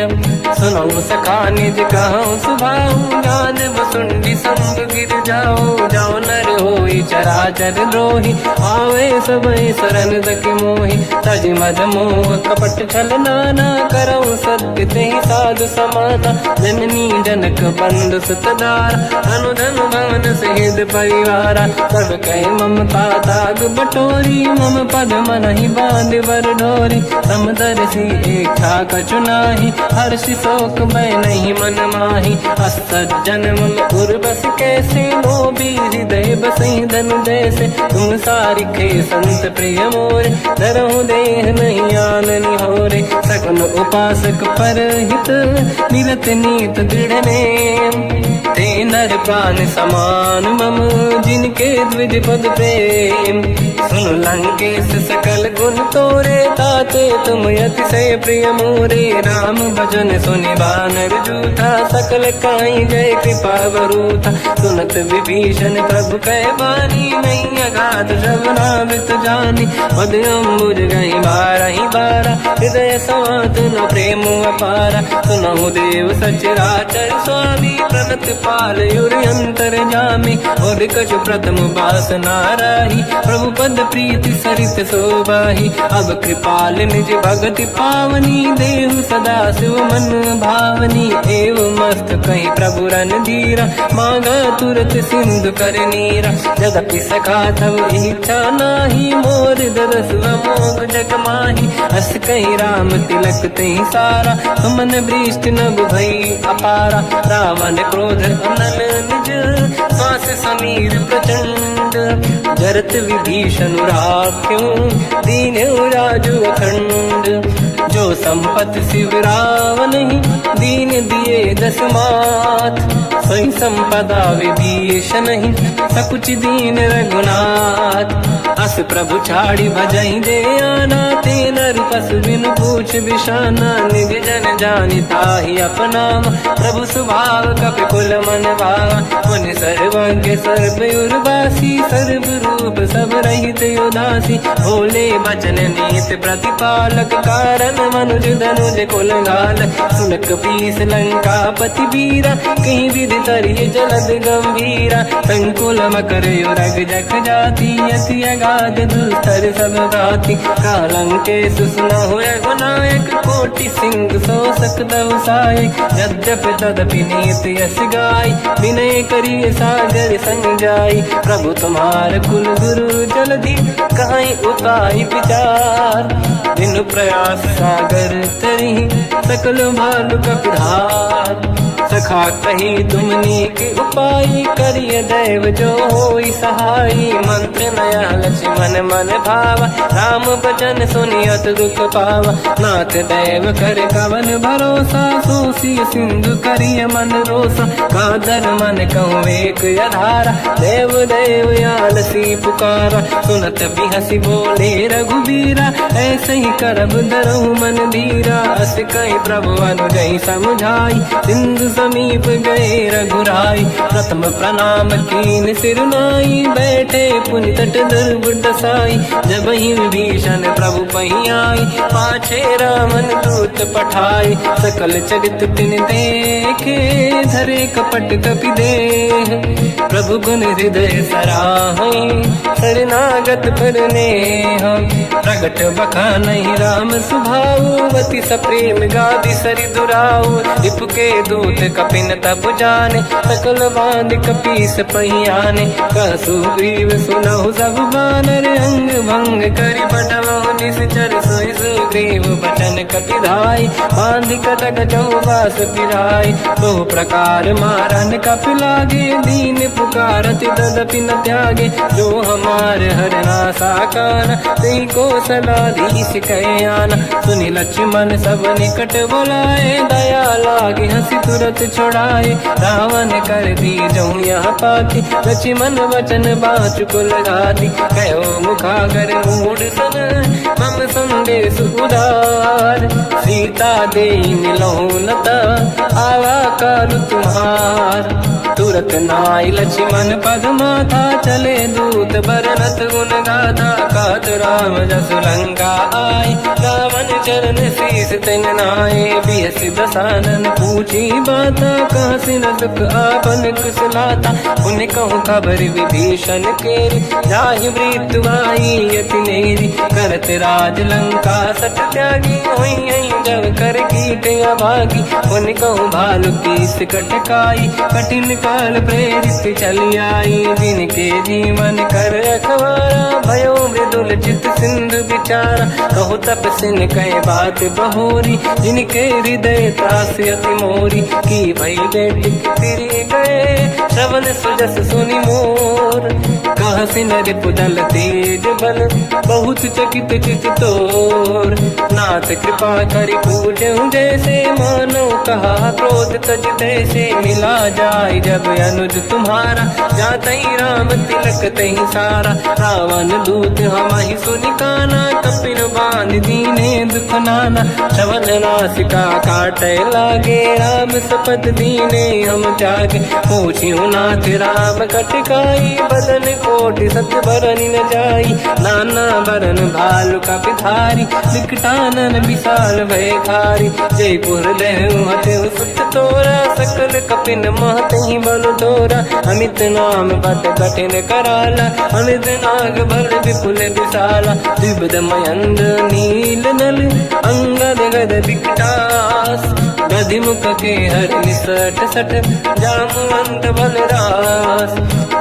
सुनो सखा निज कहूँ सुभाऊ, ज्ञान वसुंडी संग गिर जाओ। जाओ नर होई चराचर द्रोही, आवे सबई शरण दक मोहि। तज मद मोह कपट छल नाना, करऊँ सत्य तेहि साधु समाना। जननी जनक बंधु सुतदारा, अनुधन भवन सहित परिवारा। सब कहे ममता ताग बटोरी, मम पद मन ही बांध बर डोरी। समदर्शी इच्छा कछु नाही, हर्ष शोक मैं नहीं मन माही। असज्जन मम उर्वश कैसे, लोभी हृदय बसई धनु जैसे। तुम सारिखे संत प्रिय मोरे, धरहु देह नहीं आननि होरे। सगुन उपासक पर हित, निरत नीत दृढ़ नेम। ते नर प्राण समान मम, जिनके द्विज पद प्रेम। सुन लंकेश सकल गुण तोरे, ताते तुम अतिशय प्रिय मोरे। राम भजन सुनि बानर जूठा, सकल काई जय कृपा वरूथा। सुनत विभीषण प्रभु कह बानी, नहीं अगाध श्रवणामृत जानी। पद अम्बुज गई बारहि बारा, हृदय समात न प्रेम अपारा। सुनहु देव सचराचर स्वामी, प्रणत पाल युरि अंतर जामी। और कछु प्रथम बास नाराही, प्रभु पद प्रीति सरित शोभाही। अब कृपाल निज भगति पावनी, देहु सदा शिव मन भावनी। एव मस्त कहीं प्रभु रन धीरा, मांगा तुरत सिंधु कर नीरा। यद्यपि सखा तब इच्छा नाही, मोर दरस मोग जग माही। अस कहीं राम तिलक तही सारा, सुमन वृष्टि नभ भई अपारा। रावण क्रोध अनल निज, श्वास समीर प्रचंड। जरत विभीषण राख्यों, दीन राजु अखंड। जो संपत शिव रावण ही, दीन दिए दस मात। सोई संपदा विभीषण ही, सकुच दीन रघुनाथ। अस प्रभु छाड़ी भजई जे आना, ते नर पशु बिनु पूछ बिशाना। निज जन जानि ताहि अपनाम, प्रभु स्वभाव कपि कुल मन भावा। मुनि सर्वज्ञ सर्वयुर्वासी, सर्व रूप सब रहित उदासी। भोले बचन नीत प्रतिपालक, कारण मनुज धनुज कुल घाल। सुन कपीस लंकापति वीरा, कहीं विधि तरिय जलद गंभीरा। संकुल मकर युरग जख जाति, अति अगाध दुस्तर सब भाति। कालंकेश सुना हुए गुनायक, कोटि सिंह सो सकदव सहायक। यद्यपि तदपि नीत यस गाय, विनय करिय सागर संग जाई। प्रभु तुम्हार कुल गुरु जलधि, कहीं उपाय विचार। बिनु प्रयास सागर तरी, सकल भालु कपिधार। सखा कही तुमनी के उपाय, कर हरिय दैव जो होई सहाई। मंत्र नया लक्ष्मण मन भावा, राम भजन सुनियत दुख पावा। नाथ दैव कर कवन भरोसा, सोसी सिंधु करिय मन रोसा। कादर मन कहूँ एक अधारा, देव देव आलसी पुकारा। सुनत भी हंसी बोले रघुबीरा, ऐसे ही करब धरहु मन धीरा। अस कहीं प्रभु अनुजई समझाई, सिंधु समीप गए रघुराई। प्रथम प्रणाम कीन सिरनाई, बैठे पुनि तट दुर्बुड साई। जब ही विभीषण प्रभु पही आई, पाछे रामन दूत पठाई। सकल चरित तिन देखे, धरे कपट कपि देह। प्रभु गुण हृदय सराहई, शरणागत पर नेह। प्रगट बखानहि राम सुभाऊ, अति सप्रेम गादि सरि दुराऊ। रिपु के दूत कपिन तब जाने, सकल बांध कपीस पहियाने। कह सुग्रीव सुनहु सब बानर, अंग भंग करि बटवहु निश्चर। सोई सुग्रीव बचन कपि धाई, बांध कटक चौबास फिराई। बहु प्रकार मारन कपि लागे, दीन पुकारत तदपि न त्यागे। जो हमार हरना साकाना, तेहि को सलाधीश कहे आना। सुनि लक्ष्मण सब निकट बुलाए, दया लागे हंसी तुरत छुड़ाए। रावण कर दी जो यह पाती, लक्ष्मण वचन बाचु कुल गाती। कहो मुखागर मूढ़ सन, मम संदेश उदार। सीता दे मिलहु नता, आवा कालु तुम्हार। तुरत नाई लक्ष्मण पद माथा, चले दूत बरनत गुण गाथा। कहत राम जसु लंका आए, रावण चरण शीस तिन नाए। बियस दसानन पूछी बाता, कहसी न दुख आपन कुशलाता। पुण्य कहूँ खबर विभीषण केरी, जाहि मृत्यु आई यति नेरी। करत राज लंका सट त्यागी, होई जब कर कीट अभागी। पुण्य कहूँ भालु कीस कटकाई, कठिन काल प्रेरित चली आई। जिनके जीवन कर रखवारा, भयो मृदुल चित सिंधु विचारा। कहु तपसिन कहे बात बहोरी, जिनके हृदय त्रास अति मोरी। की भई बेटी तिरि गए, श्रवण सुजस सुनि मोर। कहसी नर पुदल तेज बल, बहुत चकित चित तोर। नाथ कृपा करि पूजहु जैसे, मानो कहा क्रोध तज तैसे। मिला जाय जब अनुज तुम्हारा, जातहि राम तिलक तहि सारा। रावण दूत हमहि सुनि काना, कपिन बांध दीने दुख नाना। श्रवण नासिका काटे लागे, राम सपथ दीने हम जागे। पूछियो नाथ राम कटकाई, बदन कोटि सत बरनि न जाई। नाना बरन भालु कपि धारी, विकटानन विशाल भय खारी। जयपुर देहु हतेउ सुत तोरा, सकल कपिन महतहि बल तोरा। अमित नाम बट कठिन कराला, अमित नाग बल विपुल विशाला। द्विविध मयंद नील नल, अंगद गद विकटास। गधिमुख के हर निसट सठ, जामवंत बलरास।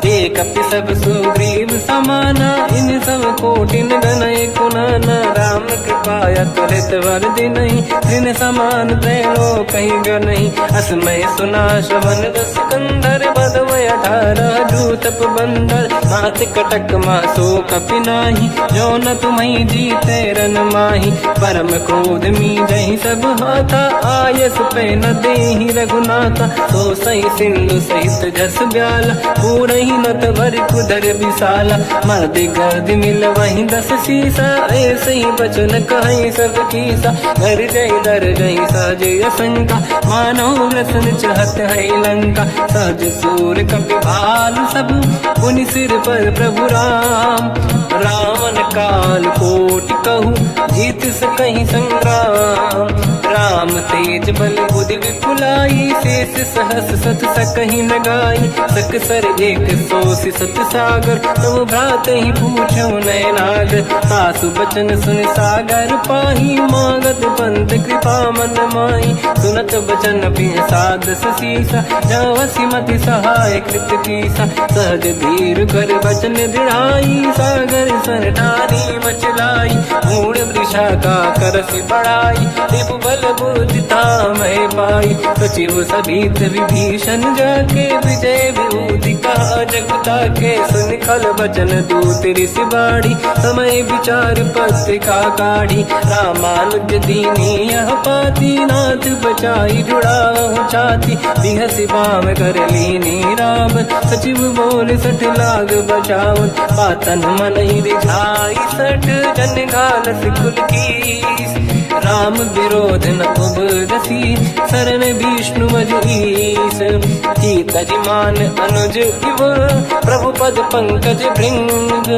एक कपि सब सुग्रीव समाना, इन सब कोटिन गनय कुनाना। राम कृपा त्वरित वर दिनहि, दिन समान त्रैलोक कहीं गनहि। असमय सुना श्रवण रस कंधर, बदमय 18 दूतप बंदर। हाथ कटक मासो कपि नाही, जो न तुम्हि जीते रन माही। परम क्रोध मी जहि सब हाथा, आयस पे न देहि रघुनाथा। तो सही सिंधु सहित जस ब्याला, पूरहि नत भर कुदर विशाला। मर्द गर्द मिल वही 10 सीसा, ऐसे ही बचन कहीं सब कीसा। घर जय दर जय सहज असंका, मानो रसन चहत है लंका। सहज सूर कपि भाल सब, पुनि सिर पर प्रभु राम। रावण काल कोटि कहूँ, जीत सकहि संग्राम। राम तेज बल बुद्धि विपुलाई, शेष सहस सत सकहि न गाई। सकसर एक सोसी सत सागर, तब भ्रात ही पूछो नय नागर। सासु बचन सुन सागर पाही, मांगत पंत कृपा मन माही। सुनत बचन पिय सादस सीसा, जावसी मति सहाय कृत कीसा। सहज धीर कर बचन दृढ़ाई, सागर सर ठानी मचलाई। मूढ़ वृषा का करसि बढ़ाई, रिपु बल बुद्धि तामहि पाई। सचिव सभित विभीषण जाके, विजय विभूति कहा जगता के सुन खल बचन दूत ऋषि बाड़ी समय विचार पत्रिका काढ़ी रामानुज दीनी यह पाती नाथ बचाई जुड़ाहु छाती बिहसी बाम कर लीनी राम सचिव बोल सठ लाग बचावन पातन मन ही रिझाई सठ जन घाल सिकुल की राम विरोध न उबरसी शरण विष्णु मजीस की तजमान अनुज इव प्रभु पद पंकज भृंग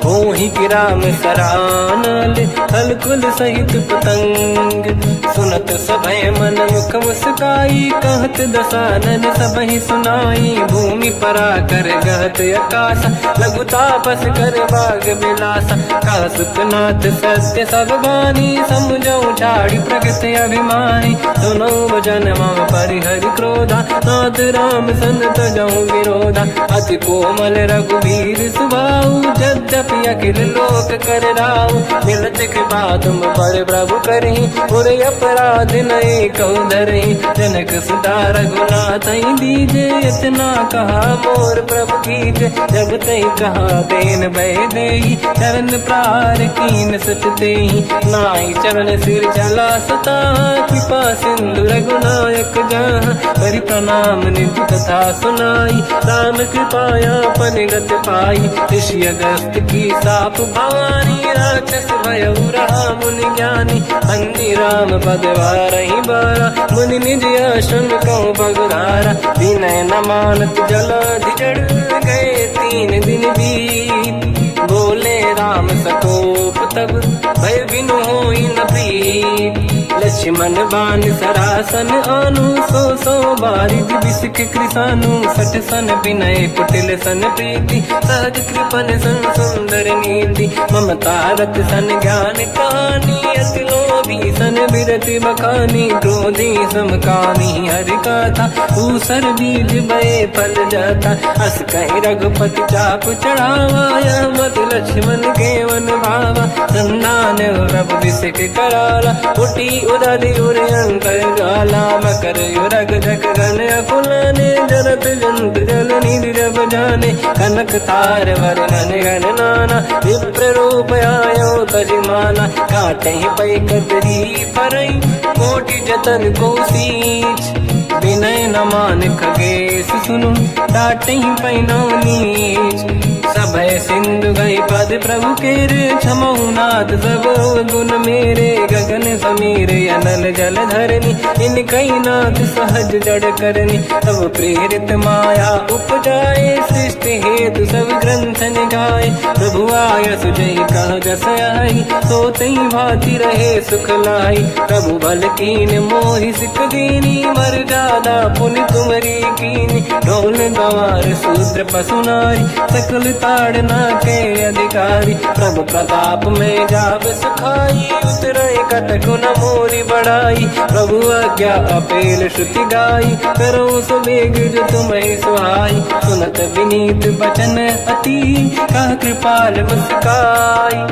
मोहि की राम सरानल हलकुल सहित पतंग सुनत सभय मन मुख मुस्काई कहत दसानन सबहि सुनाई भूमि परा कर गहत आकाश लघु तापस कर बाग बिलासा कह सुखनाथ सत्य सब बानी समझौ छाड़ी प्रगति अभिमानी सुनो भजन मम परिहरि क्रोधा नाथ राम संत जऊ विरोधा अति कोमल रघुवीर सुभाऊ यद्यपि अखिल लोक कर राऊ मिलत कृपा तुम पर प्रभु करही और अपराध नहीं कहु धरही जनक सुता रघुनाथ दीजे इतना कहा मोर प्रभु कीजे जब तई कहा देन भय देही चरण प्रार कीन सत देही नाई चरण सिर चला सता कृपा सिंधु रघुनायक जहाँ करि प्रणाम निधि कथा सुनाई राम कृपाया पनिगत पाई ऋषि अगस्त की साप भवानी राक्षस भयउ रहा मुनि ज्ञानी अंधी राम पद वारहि बारा मुनि निज आश्रम कहु बगधारा विनय न मानत जलाधि जड़ गए 3 दिन बीत बोले राम सकोप तब भय बिनु होई न प्रीत लक्ष्मण बान सरासन आनु सो बारिद बिसिक कृसानु सठ सन विनय कुटिल सन प्रीति सहज कृपन सन सुंदर नीति ममता रत सन ज्ञान कहानी अति लोभी सन बिरति बखानी क्रोधी समकामी हरि कथा ऊसर बीज बये फल जाता अस कहीं रघुपति चाप चढ़ावा मत लक्ष्मण के वन भावा संधान रब बिसिक कराला उठी उदधि उर अंकर गाला मकर युरग जग गण अकुलाने जरत जंत जल निधि जब जाने कनक तार वर्णन गण नाना विप्र रूप आयो तजमाना काटे पै कतरी परई कोटि जतन को सींच विनय न मान खगेश सुनु डाटे पैनो नीच सभय सिंधु गई पद प्रभु केरे क्षमऊ नाथ सब गुण मेरे गगन समीर अनल जल धरनी इन कई नाथ सहज जड़ करनी तब प्रेरित माया उपजाए सृष्टि हेतु सब ग्रंथ निगाए प्रभु आय सुजय कह जस आई तो तई भांति रहे सुख लाई प्रभु भल कीन मोहि सिख दीनी मर जादा पुनि तुमरी कीनी ढोल गवार शूद्र पशु नारी सकल ताड़ना के अधिकारी प्रभु प्रताप में जाब सुखाई उतरे कटक न मोरी बढ़ाई प्रभु आज्ञा अपेल श्रुति गाई करो सुबेग जो तुम्हें सुहाई सुनत विनीत बचन अति कह कृपाल मुस्काई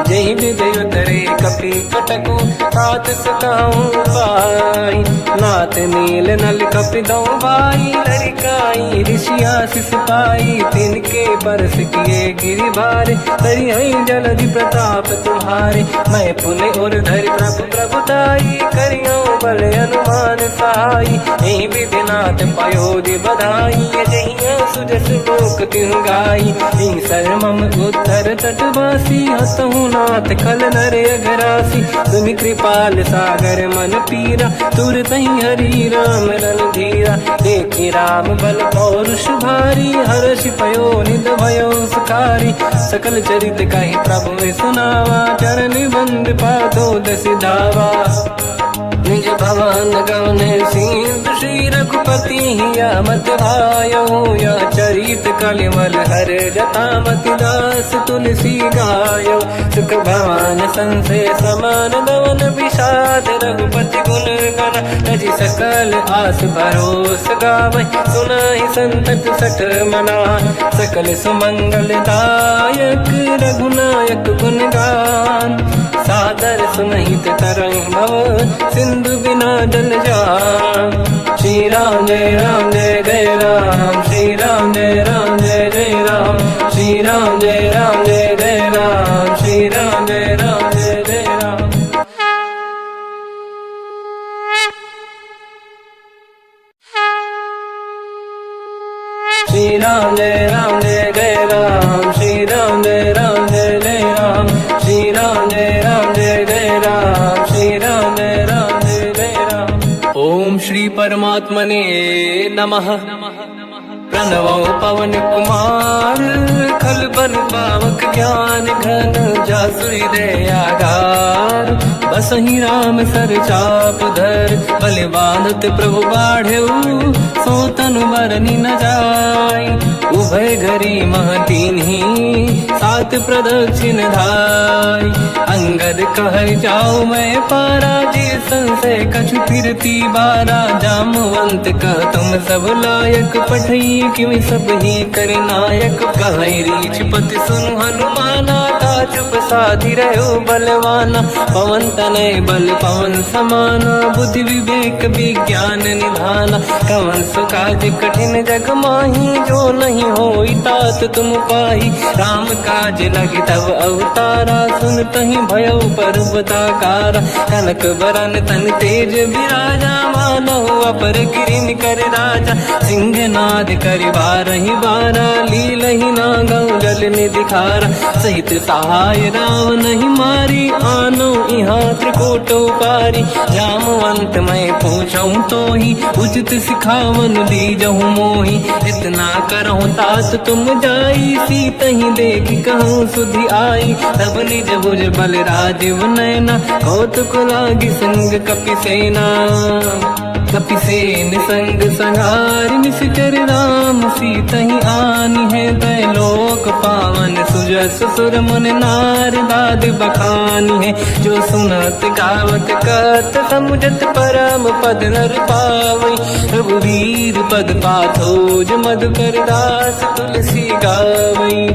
जय विदय उतरे कपि कटकु सात सकाऊं पाई नाथ नील नल कपि दो भाई लरिकाई ऋषि आशीष पाई तिनके बरस किए गिरि भारे तरी हई जलधि प्रताप तुम्हारे मैं पुने और धरि प्रभु प्रभुताई करियो बल अनुमान सहाई यही विधिनाथ पयोधि बधाई जहिया सुजस लोक तिहु गाई हिंसर मम उत्तर तटवासी हसहु नाथ खल नर अघरासी तुम कृपाल सागर मन पीरा तुरत ही हरि राम रणधीरा देखी राम बल पौरुष भारी हर्ष पयो निध भयो सुखारी सकल चरित कहि प्रभु में सुनावा चरण बंद पादो दस धावा निज भवन गवन सिंधु श्री रघुपति या मत भायो या चरित कलिमल हर जता मति दास तुलसी गायो सुख भवन संसे समान गवन विषाद रघुपति गुण गण तजि सकल आस भरोस गावै सुनाहि संतत सठ मना सकल सुमंगल दायक रघुनायक गुण गान सादर सुनहित तरंग भव सिंधु बिना जल जान श्री राम जय जय राम श्री राम जय जय राम जय राम जय जय राम श्री राम जय राम जय जय राम श्री राम जय राम जय जय राम श्री राम जय राम जय जय राम श्री राम जय राम जय जय राम श्री राम जय राम जय जय राम। ओम श्री परमात्मने नमः। प्रणवो पवन कुमार खल बन पावक ज्ञान घन जासुरी दयागार बसहि राम सर चाप धर बलिवानत प्रभु बाढ़ऊ सो तनु बरनी न जाय उभय घरी महतीन्ही सात प्रदक्षिण धाय अंगद कह जाओ मैं पारा जी संशय कछु फिरती बारा जामवंत कह तुम सब लायक पठई किमि सब ही कर नायक कहि रीछ पति सुनु हनुमाना ता चुप साधि रहो बलवाना पवन तनय बल पवन समाना बुद्धि विवेक विज्ञान निधाना कवन सुकाज कठिन जग माही जो नहीं होई तात तुम पाही राम काज लगे तब अवतारा सुन तहि भयो पर्वताकारा कनक बरन तन तेज विराजा मानहु अपर गिरिन कर राजा सिंहनाद करि बारहि बारा लीलहि नागौ जल निधिखारा सहित सहाय राव नहीं मारी आनो इहाँ त्रिकोटो पारी जामवंत मैं पूछऊँ तो ही उचित सिखावन दीजहु मोही इतना करहु तात तुम जाई सीत ही देख कहूँ सुधि आई तब निज भुज बल राजीव नैना कौतुक लागी संग कपिसेना कपिसेन संग संहार निश्चर राम सीता ही आनी है दैलोक पावन सुजस सुर मुन नार दाद बखानी है जो सुनत गावत कहत समुझत परम पद नर पावई रघुवीर पद पाथोज मधुकर दास तुलसी गावई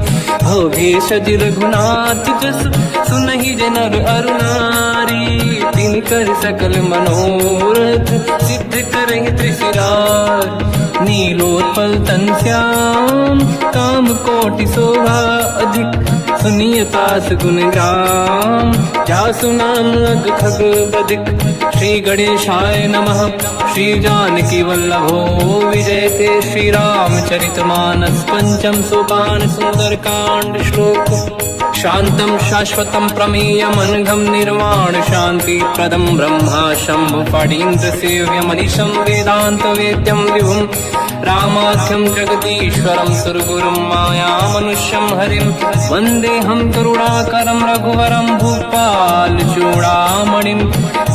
हो भेषज रघुनाथ जस सुनहि जनर अरुणारी तिन कर सकल मनोरथ सिद्ध करहि त्रिशिरार नीलोत्पल तन श्याम काम कोटि शोभा अधिक सुनिय तास गुण ग्राम जासु नाम अग खग बदिक श्री गणेशाय नमः श्री जानकी वल्लभो विजयते श्री रामचरित मानस पंचम सोपान सुंदर कांड श्लोक शांतं शाश्वतं प्रमेयमनघं निर्वाण शांति प्रदं ब्रह्मा शंभु फणीन्द्र सेव्यमनिशं वेदांत वेद्यं विभुं रामाख्यं जगदीश्वरं सुरगुरुं मायामनुष्यं हरिं वन्देऽहं करुणाकरं रघुवरं भूपाल चूडामणिं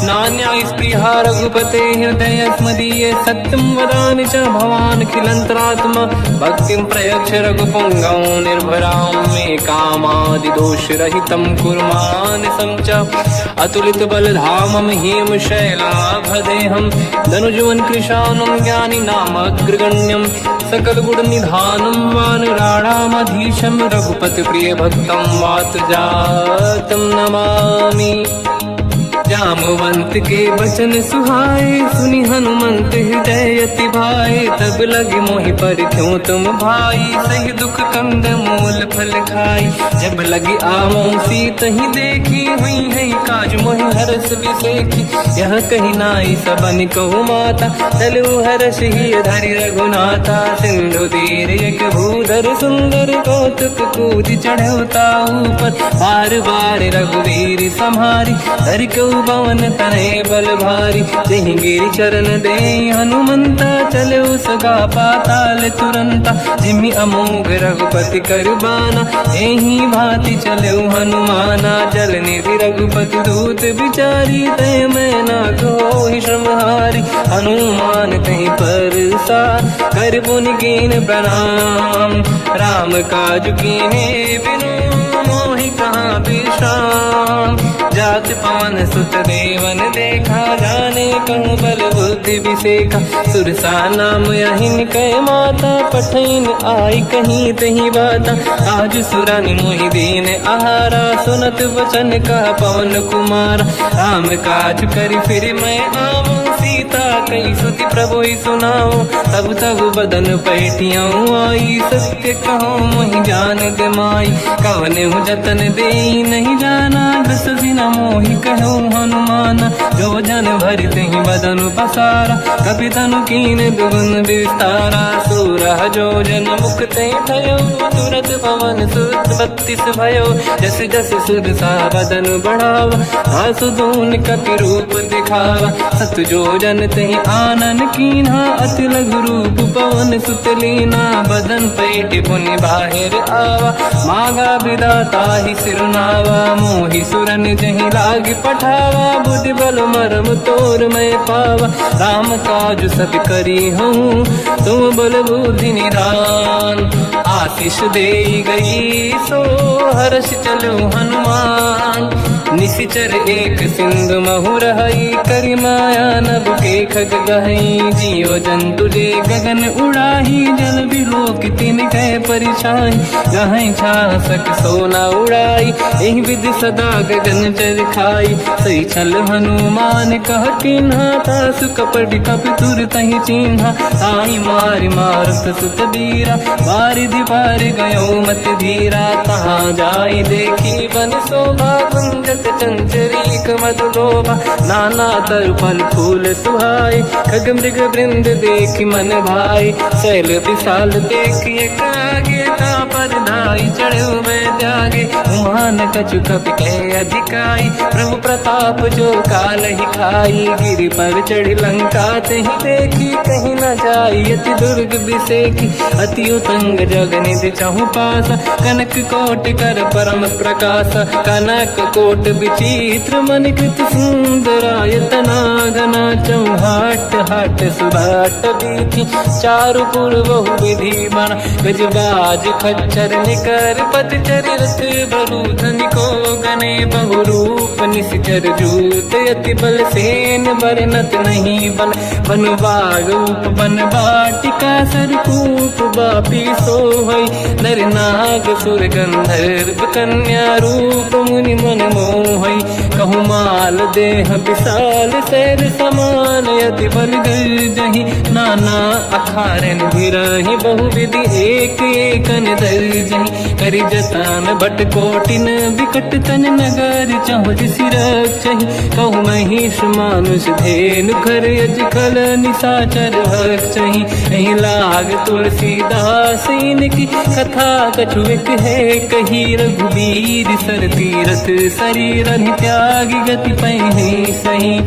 नान्या स्पृहा रघुपते हृदय स्मदीये सत्यं वदामि च भवान् खिलन्तरात्मा भक्तिं प्रयच्छ रघुपुङ्गं निर्भरां मे कामादि दोषरहितं कुर्मानसं च अतुलित बलधामं हेमशैलाभदेहं धनुजवन कृशानं ज्ञानी नामग्रगण्यं सकल गुण निधानं वानराणामधीशं रघुपति प्रिय भक्तं वातजातं नमामि जामवंत के वचन सुहाए सुनि हनुमंत हृदय अति भाए तब लगे मोहि पर क्यों तुम भाई सही दुख कंद मूल फल खाई जब लगी आवों सीत ही देखी हुई है काज मोहि हरस बिसेखी यह कही नाई सबन कहु माता चलु हरस ही धरि रघुनाथा सिंधु तीर एक भूधर सुंदर कौतुक कूद चढ़ौता ऊपर बार बार रघुवीर सम्हारी धर कऊ पवन तनय बल भारी जहि गिरि चरण दे हनुमंता चलो सगा पाताल तुरंता जिमि अमोघ रघुपति करबाना एहि भांति चलो हनुमाना जल निधि रघुपति दूत बिचारी तय मैं ना कोहि श्रमहारी हनुमान तहि परसा कर पुनि कीन प्रणाम राम काज कीन्हे बिनु मोहि कहाँ विश्राम। जात पवन सुत देवन देखा, जाने कहूँ बल बुद्धि विसेखा। सुरसा नाम यहिन कह माता, पठैन आई कहीं तही बाता। आज सुरन मोहि दीन आहारा, सुनत वचन का पवन कुमार। राम काज करि फिर मैं आऊँ, सीता कई सुति प्रभु ही सुनाओ। तब तब बदन पैठियाँ आई, सत्य कहो मोहि जान दे माई। कवन हूँ जतन दे नहीं जाना, दस दिन मोहि कहो हनुमान। जो जन भरि तहि बदन पसारा, कपि तनु कीन दुगुन विस्तारा। सूरह जो जन मुख तहि भयो, तुरत पवन सुत 32 भयो। जस जस सुध सा बदन बढ़ावा, आसु दून कपि रूप दिखावा। सत जो जन तहि आनन कीन्हा, अति लघु रूप पवन सुत लीना। बदन पैठ पुनि बाहिर आवा, मागा विधाता ही सिरनावा। मोहि सुरन जहि लाग पठावा, बुद्धि बल मरम तोर मैं पावा। राम काज सब करी हूँ, तुम बल बुद्धि निधान। आशीष दे गई सो हर्ष चलो हनुमान। निशिचर एक सिंधु महु रहई, करि माया नभ के खग गहई। जीव जंतु जे गगन उड़ाही, जल बिलोक तिन कह परिछाई। गहई छासक सोना उड़ाई, एहि विधि सदा गगन चर खाई। सही छल हनुमान कह किन्हा, तासु कपट कपि तुर तहि चिन्हा। आई मारि मारत सुत बीरा, बारिधि पार गयो मत धीरा। तहाँ जाई देखी बन शोभा, गुंजत चंचरीक मधुलोभा। नाना तरु फल फूल सुहाई, खग मृग वृंद देखि मन भाई। शैल विशाल देखिए कागे, तापर धाई चढ़ो मैं त्यागे। मान कछु कपि कह अधिकाई, प्रभु प्रताप जो काल ही खाई। गिरि पर चढ़ी लंका तहि देखी, कहीं न जाई अति दुर्ग बिसेखी। अति उतंग जग निधि चहु पासा, कनक कोटि कर परम प्रकाश। कनक कोट विचित्र मन कृत सुंदरायतना घना। चौहाट हाट सुभाट बीथी, चारु पुर बहु विधि बना। गजबाज खच्चर निकर पतचर रथ बरु धनिको गने। बहु रूप निशिचर जूत, अति बल सेन बरनत नहीं बन। बन बाग उप बन बाटिका, सरकूप बापी सोहई। नर नाग सुर गंधर्व कन्या, रूप मुनि मन मोहई। कहु माल देह विशाल, शैल समान यति बल गर्जहि। नाना अखारन भिरहि, बहु विधि एक एकन दर्जहि। करि जतन भट कोटिन, विकट तन नगर चहु दिसि रक्षहि। कहु महिष मानुष धेनु, खर यज खल निशाचर भक्षहि। एहि लाग तुलसीदास इनकी, कथा कछु एक है कही। रघुबीर सर तीरथ शरीर त्यागी, गति पहि सही।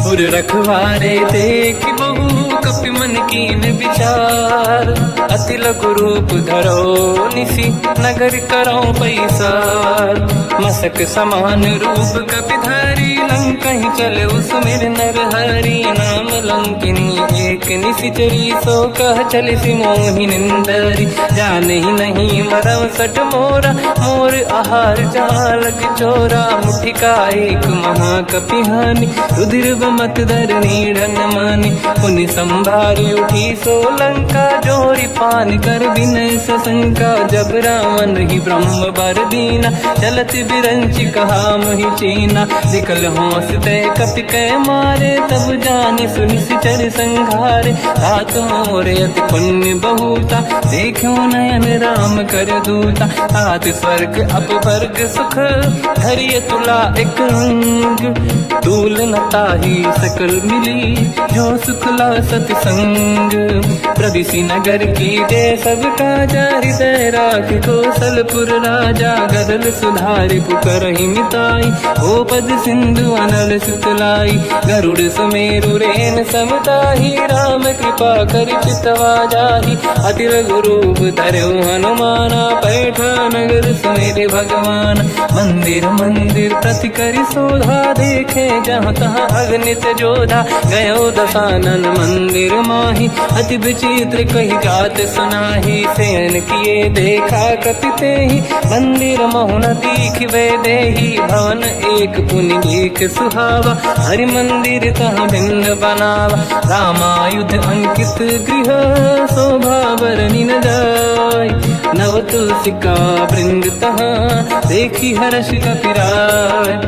उर रखवारे देख बहु, कपि मन कीन विचार। अति लघु रूप धरो निशि, नगर करो पैसार। मसक समान रूप कपि धारी, लंका ही चले उसमेर नर हरि। नाम लंकिनी एक निशिचरी, सो कह चले सि मोहि निंदरी। जान ही नहीं मरम सट मोरा, मोर आहार जालक चोरा। मुठिका एक महाकपि हानि, रुधिर बमत धर नीढ़न मानि। पुनि संभारी उठी सो लंका, जोरी पान कर विनय सशंका। जब रावण ही ब्रह्म बर दीना, चलत बिरंचि कहा मोहि चीना। निकल होश तय कपि कह मारे, तब जाने सुनिश्चर संघारे। तात मोर अति पुण्य बहुता, देखो नयन राम कर दूता। तात स्वर्ग अपवर्ग सुख, धरिय तुला एक अंग। तूल न ताहि सकल मिली, जो सुख ला सतसंग। प्रविशि नगर की जय सब काजा, हृदय राख कौशलपुर राजा। गदल सुधारि पुकारहि मिताई, ओ पद सिंधु वसु अनल सुतलाई। गरुड़ सुमेरु रेन समताही, राम कृपा कर चितवा जाही। अति लघु रूप धरऊ हनुमाना, पैठा नगर सुमेरे भगवान। मंदिर मंदिर प्रति करि शोधा, देखे जहाँ तहाँ अगणित जोधा। गयो दशानन मंदिर माही, अति विचित्र कही जात सुनाही। शयन किए देखा कपिते ही, मंदिर महुन दीख वे देही। भवन एक पुनि देख सुहावा, हरि मंदिर तह भिन्न बनावा। रामायुध अंकित गृह, शोभा बरनी न जाय। नव तुलसी का वृंद तहाँ, देखी हर्ष कपिराय।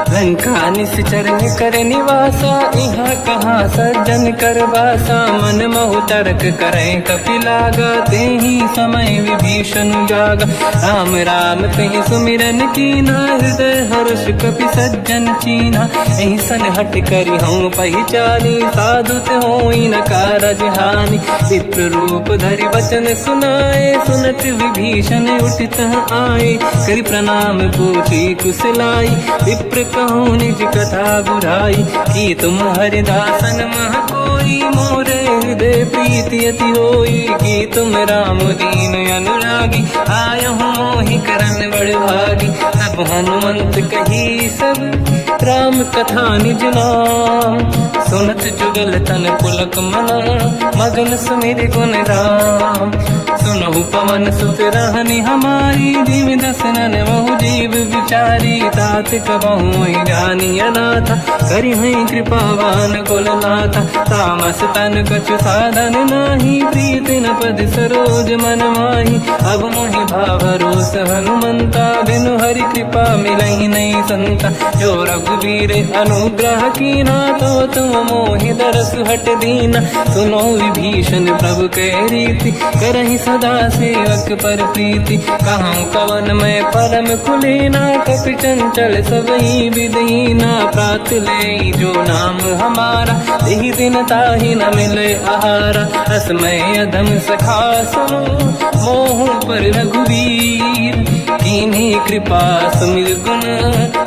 लंका निश्चर कर निवासा, यहाँ कहाँ सज्जन कर वासा। मन महु तर्क करें कपिलागा, तेहि समय विभीषण जागा। राम राम कहीं सुमिरन कीना, हृदय हर्ष कपि सज्जन चीना। एहि सन हट करि हूँ पहिचानी, साधुत होई न कारज हानि। विप्र रूप धरि वचन सुनाए, सुनत विभीषण उठित आए। करि प्रणाम पूछी कुशलाई, विप्र कहूँ निज कथा बुराई। कि तुम हरिदासन मह कोई, मोरे हृदय प्रीति अति होई। कि तुम राम दीन अनुरागी, आय हूँ मोहि करन बड़ भागी। तब हनुमंत कही सब, राम कथा निज नाम। सुनत जुगल तन पुलक मना, मगन सुमिर गुण राम। सुनहु पवन सुत रहनि हमारी, जीव दसनन महु जीव विचारी। तात कबहु जानी अनाथा, करि हैं कृपावान कुलनाथा। तामस तन कछु साधन नाही, प्रीति न पद सरोज मन माही। अब मोहि भावरोस हनुमंता, बिनु हरि कृपा मिलहि नहीं संता। जो रघुवीर अनुग्रह कीना, तो तुम मोहि दरस हट दीना। सुनो विभीषण प्रभु के रीति, करहि सदा सेवक पर प्रीति। कहूँ कवन मैं परम कुलीना, कपि चंचल सबही विदहीना। प्रात ले जो नाम हमारा, यही दिन ताहि न मिले आहारा। असमय अधम सखा सुनो, मोह पर रघुवीर। कीन्ही कृपा सुमिर गुण,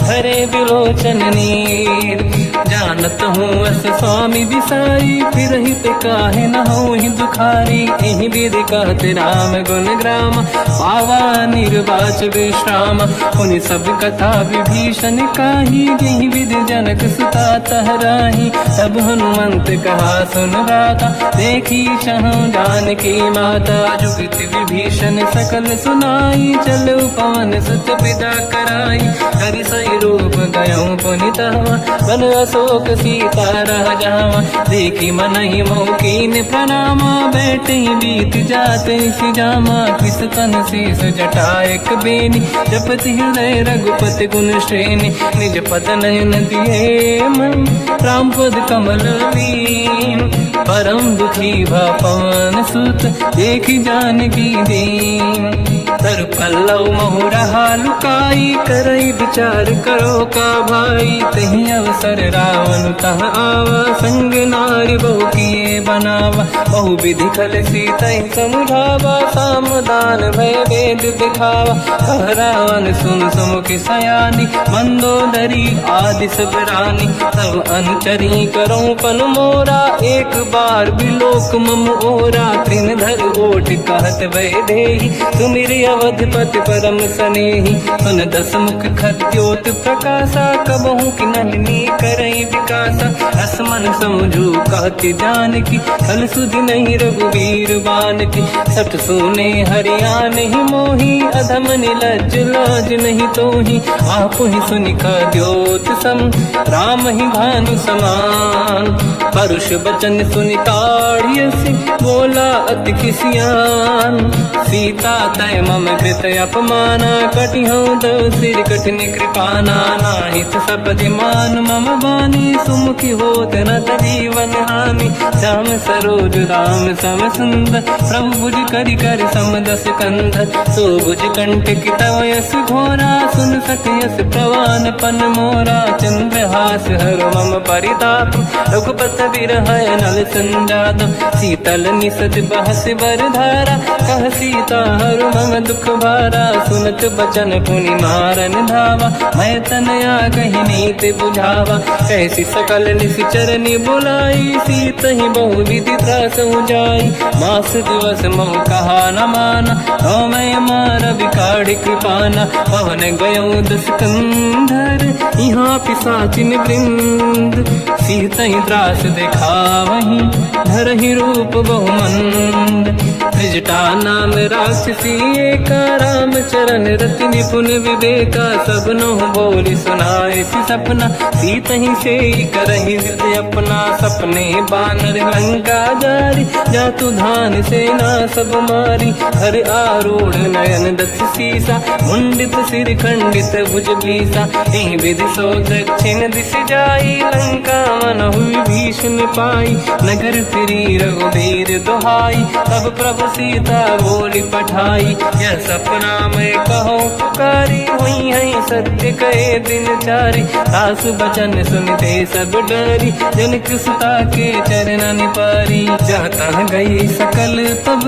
हरे बिलोचन नीर। जानत हूँ अस स्वामी बिसाई, फिर हित काहे न हो ही दुखारी। एहि विधि कहते राम गुण ग्राम, पावा निर्वाच विश्राम। उन सब कथा विभीषण काही, यही विधि जनक सुता तहराही। तब हनुमंत कहा सुन राता, देखी चहु जानकी माता। जुगत विभीषण सकल सुनाई, चलो पवन सुत पिता कराई। हरि सही रूप गयो पुनितवा, बन अशोक सीता रह जावा। देखी मनहि मोकीन प्रणामा, बैठे बीत जाते सिजामा। किस तन शीस जटायक बेनी, जपति हृदय रघुपति गुण श्रेणी। निज पद नयन दिए मन, राम पद कमल लीन। परम दुखी भा पवन सुत, देखी जानकी दीन। तर पल्लव महु रहा लुकाई, करई विचार करो का भाई। तही अवसर रावण तह आवा, संग नारी बहु किए बनावा। बहु विधि खल सीतहि समुझावा, सामदान भय वेद दिखावा। कह रावण सुन सुमुखि सयानी, मंदोदरी आदि सब रानी। तब अनुचरी करो पन मोरा, एक बार बिलोक मम ओरा। तृण धर ओठ कहत भय देहि, सुमिर अवधपति परम सनेहि। सुन दस मुख खद्योत प्रकाशा, कबहु कि नलिनी करई विकासा। असमन समझू कहति जानकी, फल सुधि नहीं रघुवीर बानकी। सठ सुने हरियाण ही मोही, अधम निलज्ज लाज नहीं तोही। आप ही सुनि खद्योत सम, राम ही भानु समान। परुष बचन सुनि ताड़ियसि, बोला अति किसियान। सीता तय मम कृत अपमाना, कटिहउँ दो सिर कठिन कृपाना। नाहित सपदि मान मम बानी, सुमुखी होत न जीवन हानि। श्याम सरोज राम सम सुंदर, प्रभु भुज करि कर समदस कंधर। सो भुज कंठ की तव यस घोरा, सुन सखयस प्रवान पन मोरा। चंद्रहास हर मम परिताप, रघुपत बिरह नल संजात। शीतल निसत बहस बर धारा, कह सीता हर मम दुख द्वारा, सुनत बचन पुनि मारन धावा। मैं तनया कही नीत बुझावा, कैसी सकल निश्चरनी बुलाई। सीत ही बहु विधि त्रास जाई, मास दिवस मोह कहा न माना। तो मैं मार बिकाड़ कृपाना, पवन गयो दस कंधर। यहाँ पिशाचिन वृंद, सीत ही त्रास दिखावहीं। धरहि रूप बहुमंद, त्रिजटा नाम राक्षसी एका। राम चरण रति निपुण विवेका, सबनो बोली सुनाए सी सपना। सीत ही से करहि हृदय अपना, सपने बानर लंका जारी। जातु धान सेना सब मारी, हर आरूढ़ नयन दस सीसा। मुंडित सिर खंडित भुज बीसा, यही विधि सो दक्षिण दिश जाई। लंका मन हुई भीषण पाई, नगर फिरी रघुबीर दुहाई। तब प्रभु सीता बोली पठाई, यह सपना मैं कहूँ पुकारी। हुई है सत्य कहे दिन चारी, दास बचन सुनते सब डरी। जनक सुता के चरण पारी, जाता गई सकल तब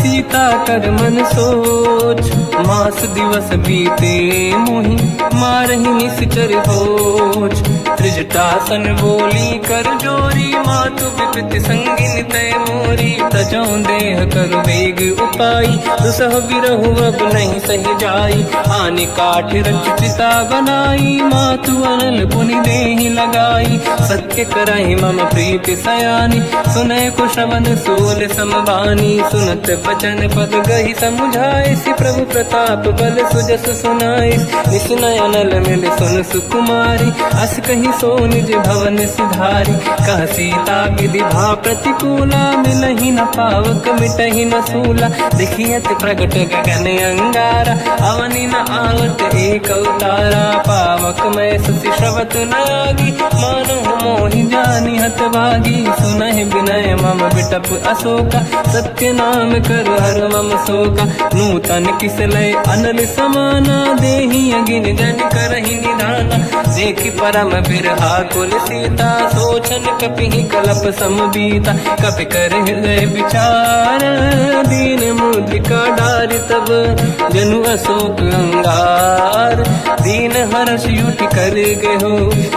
सीता कर मन सोच। मास दिवस बीते मोहि, मारहि निश्चर होच। त्रिजटासन बोली कर जोरी, मातु विपित संगिन तय मोरी। तजौ देह कर वेग उपाई, दुसह बिरहु अब नहीं सही जाई। आने काठ रचिता बनाई, मातु अनल पुनि देहि लगाई। सत्य करहि मम प्रीति सयानी, सुनय कुशवन सूल समबानी। सुनत बचन पद गहि समुझाए, सि प्रभु प्रताप बल सुजस सुनाई। निसुनय अनल मिल सुन सुकुमारी, अस कहि सो निज भवन सिधारी। कह सीता विधि भा प्रतिकूला, मिलहि न पावक मिटहि न सूला। देखियत प्रगट गगन अंगारा, अवनि न आवत एक अवतारा। पावक मैं ससि श्रवत न आगी, मानहु मोहि जानि हत भागी। सुनहि विनय मम बिटप अशोका, सत्य नाम कर हर मम शोका। नूतन किसलय अनल समाना, देहि अगिन जन करहि निधाना। देखि परम बिरहा कुल सीता, सोचन कपिहि कलप समबीता। कपि कर हृदय विचार, दीन मुद्रिका डारि तब जनु अशोक अंगार। दीन हर्ष युति कर गयो,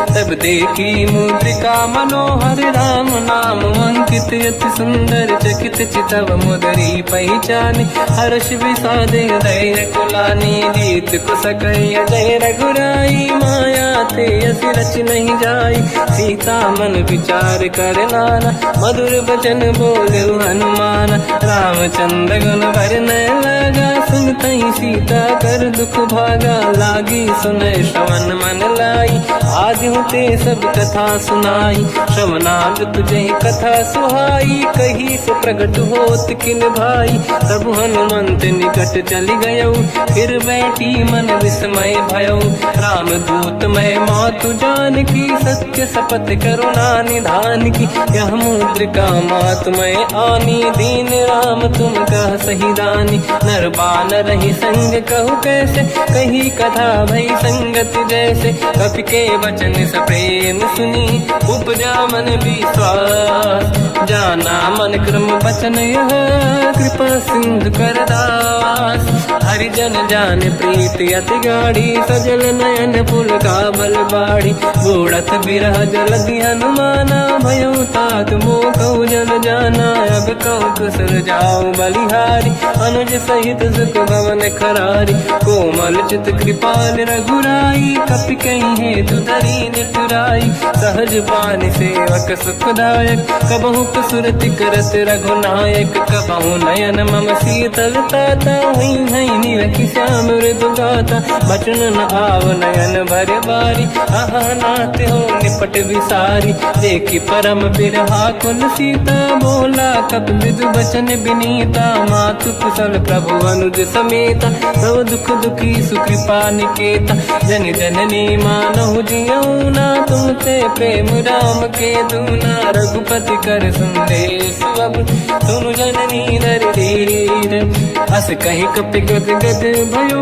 तब देखी मुद्रिका मनोहर। राम नाम अंकित अति सुंदर, चकित चितव मुदरी पहचाने। हर्ष विषाद हृदय कुलानी, जीत कुसकय जय रघुराई। माया ते असि रच नहीं जाई, सीता मन विचार कर नाना। मधुर बचन बोले हनुमान, रामचंद्र गुण वर्णय लगा। सुनतहि सीता कर दुख भागा, लागी सुनय श्रवण मन लाई। आदि होते सब कथा सुनाई, श्रवणार्थ तुझे कथा सुहाई। कही से प्रगट होत किन भाई, तब हनुमंत निकट चली गयो। फिर बैठी मन विस्मय भयो, राम दूत मैं मातु जान की। सत्य शपथ करुणा निधान की, यह मुद्रिका मातु मैं आनी। दीन राम तुम कह सही दानी, नर बानर ही संग कहु कैसे। कही कथा भई संगत जैसे, कपि के वचन सप्रेम सुनी। उपजा मन विश्वास, जाना मन क्रम वचन यह। कृपा सिंधु कर दास, हरिजन जान प्रीति अति गाढ़ी। सजल नयन पुल का बल बाढ़ी, बूढ़त बिरह जलधि हनुमाना। भयो तात मोह कहु जल जाना, अब कहु कुशल जाओ बलिहारी। अनुज सहित सुख भवन खरारी, कोमल चित कृपाल रघुराई। कपि कहीं हेतु धरी निठुराई, सहज पानि सेवक सुखदायक। कबहु सुरति करत रघुनायक, कबहु नयन मम शीतल ताता। हुई हई निरखि श्याम मृदु गाता, बचन न आव नयन भर बारी। आहा नाथ हो निपट विसारी, देखी परम बिरहा कुल सीता। बोला कप मृदु बचन बिनीता, मातु कुशल प्रभु अनुज समेता। सब दुख दुखी सुकृपा निकेता, जन जननी मानहु जियौना। तुमते प्रेम राम के दूना, रघुपति कर संदेश अब सुनु जननी नर धीर। अस कहीं कपि गद गद भयो,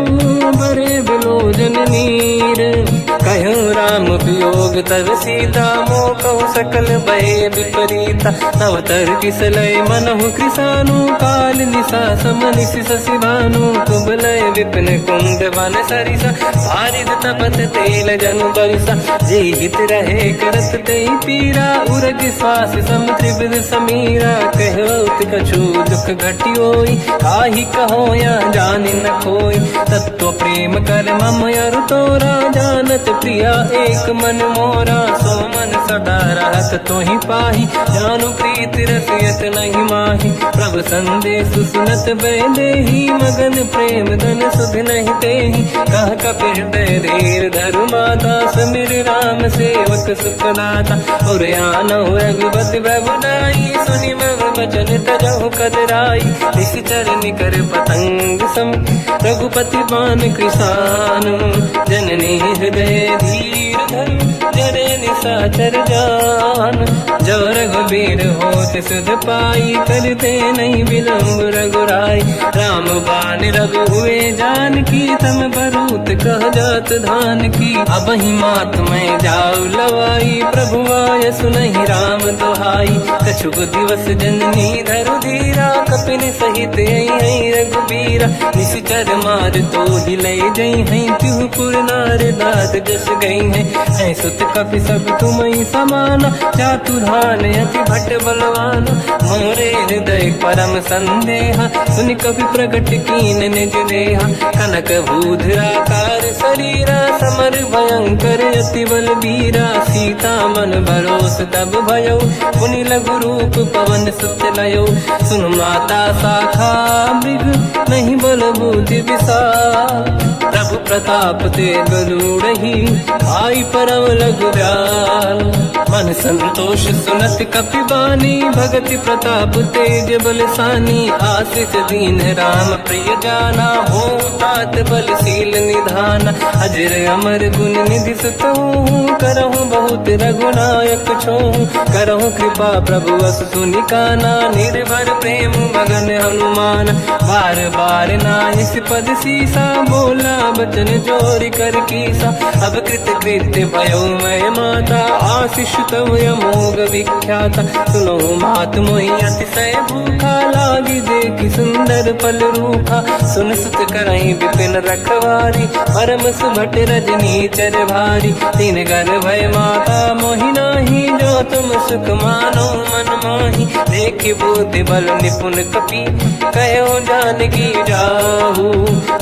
बरे बिलोचन नीर। कहो राम वियोग तब सीता, मोह कहु सकल भय विपरीता। तव तर किसलय मनहु कृसानु, काल निशा समनिशि शशि भानु। कुबलय विपिन कुंद वन सरिसा बारिद तपत तेल जनु बरिसा जे हित रहे करत ते पीरा उरग श्वास सम त्रिविध समीरा कहत कछु दुख घटियोई काहि कहो या जानि न खोई तत्व प्रेम कर मम अरु तोरा जानत प्रिया एक मन मोरा सो मन सदा रहत तोहि पाही जानु प्रीत रसियत नहीं माही प्रभु संदेश सुनत बैदेही मगन प्रेम धन सुध नहीं तेहि कह कपि हृदय धीर धरु माता समिर राम सेवक सुखदाता और आनो रघुपति प्रभुदाई सुनि मग वचन तजहु कदराई इस चरण कर पतंग सम रघुपति पान कृषानु जननी हृदय धीर धरु जरे निशाचर जान जो रघुबीर होत सुध पाई करते नहीं विलम्ब रघुराई राम बान रघु हुए जान की तम बरूत कह जात धान की अब ही मात में जाऊ लवाई प्रभु आय सुनहि राम दोहाई कछुक दिवस जननी धरु धीरा कपिन सहित आई रघुबीरा निश्चर मार तो हिले जई हैं त्युपुर नार दाद जस गई है सुत कपि सब तुम ही समाना चातुर्हान अति भट्ट बलवान मोरे हृदय परम संदेहा सुनि कपि प्रगट कीन निज देहा कनक भूधराकार शरीरा समर भयंकर अति बल बीरा सीता मन भरोस तब भयो पुनि लघु रूप पवन सुत लयो सुन माता शाखा मृग नहीं बल बुद्धि विशाल प्रभु प्रताप ते गरुड़हि आई परम लघु दयाल मन संतोष सुनत कपिबानी भगति प्रताप तेज बलसानी आशीष दीन राम प्रिय जाना हो तात बलशील निधान अजर अमर गुण निधि सुतहु करहु बहुत रघुनायक छोहु करहु कृपा प्रभु अस सुनि काना निर्भर प्रेम मगन हनुमान बार बार नाइस पद सीसा बोला बचन जोरी कर कीसा अब कृत कृत्य भयो मैं माता आशीष तव अमोघ विख्याता सुनो मात मोहि अतिशय भूखा लागी देखी सुंदर पल रूखा सुन सुत करई विपिन रखवारी परम सुभट रजनी चर भारी तीन घर भय माता मोहि नाही जो तुम सुख मानो मन माही देखि बुद्धि बल निपुण कपि कहो जानकी जाहू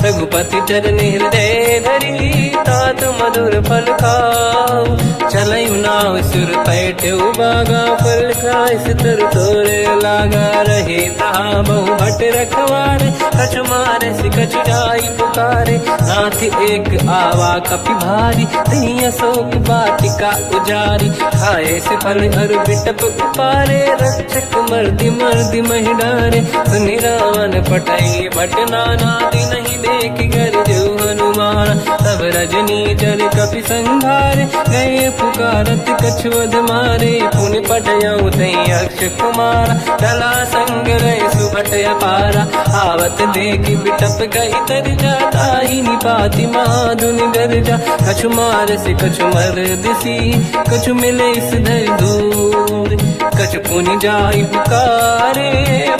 रघुपति चरण हृदय धरी तात मधुर फल खाऊ चलयु नाव सुर पैठ बागा फल खाय सितर तोरे लागा रहे तहा बहु भट रखवारे कछु मारे सि कछु जाई पुकारे नाथ एक आवा कपि भारी तही अशोक वाटिका उजारी खाए से फल अरु बिटप उपारे रक्षक मर्दि मर्दि महि डारे सुनि रावण पटई भट नाना नहीं देख कर जो हनुमान तब रजनी चर कपि संघारे गए पुकारत कछुअध मारे पुनि पटयऊ तई अक्ष कुमार चला संग रहे सुभट अपारा आवत देखी बिटप गई तर जाता ही निपाति माधुनि गर्जा कछु मार से कछु मर दिसी कछु मिले इस धर दूर कछु पुनि जाई पुकारे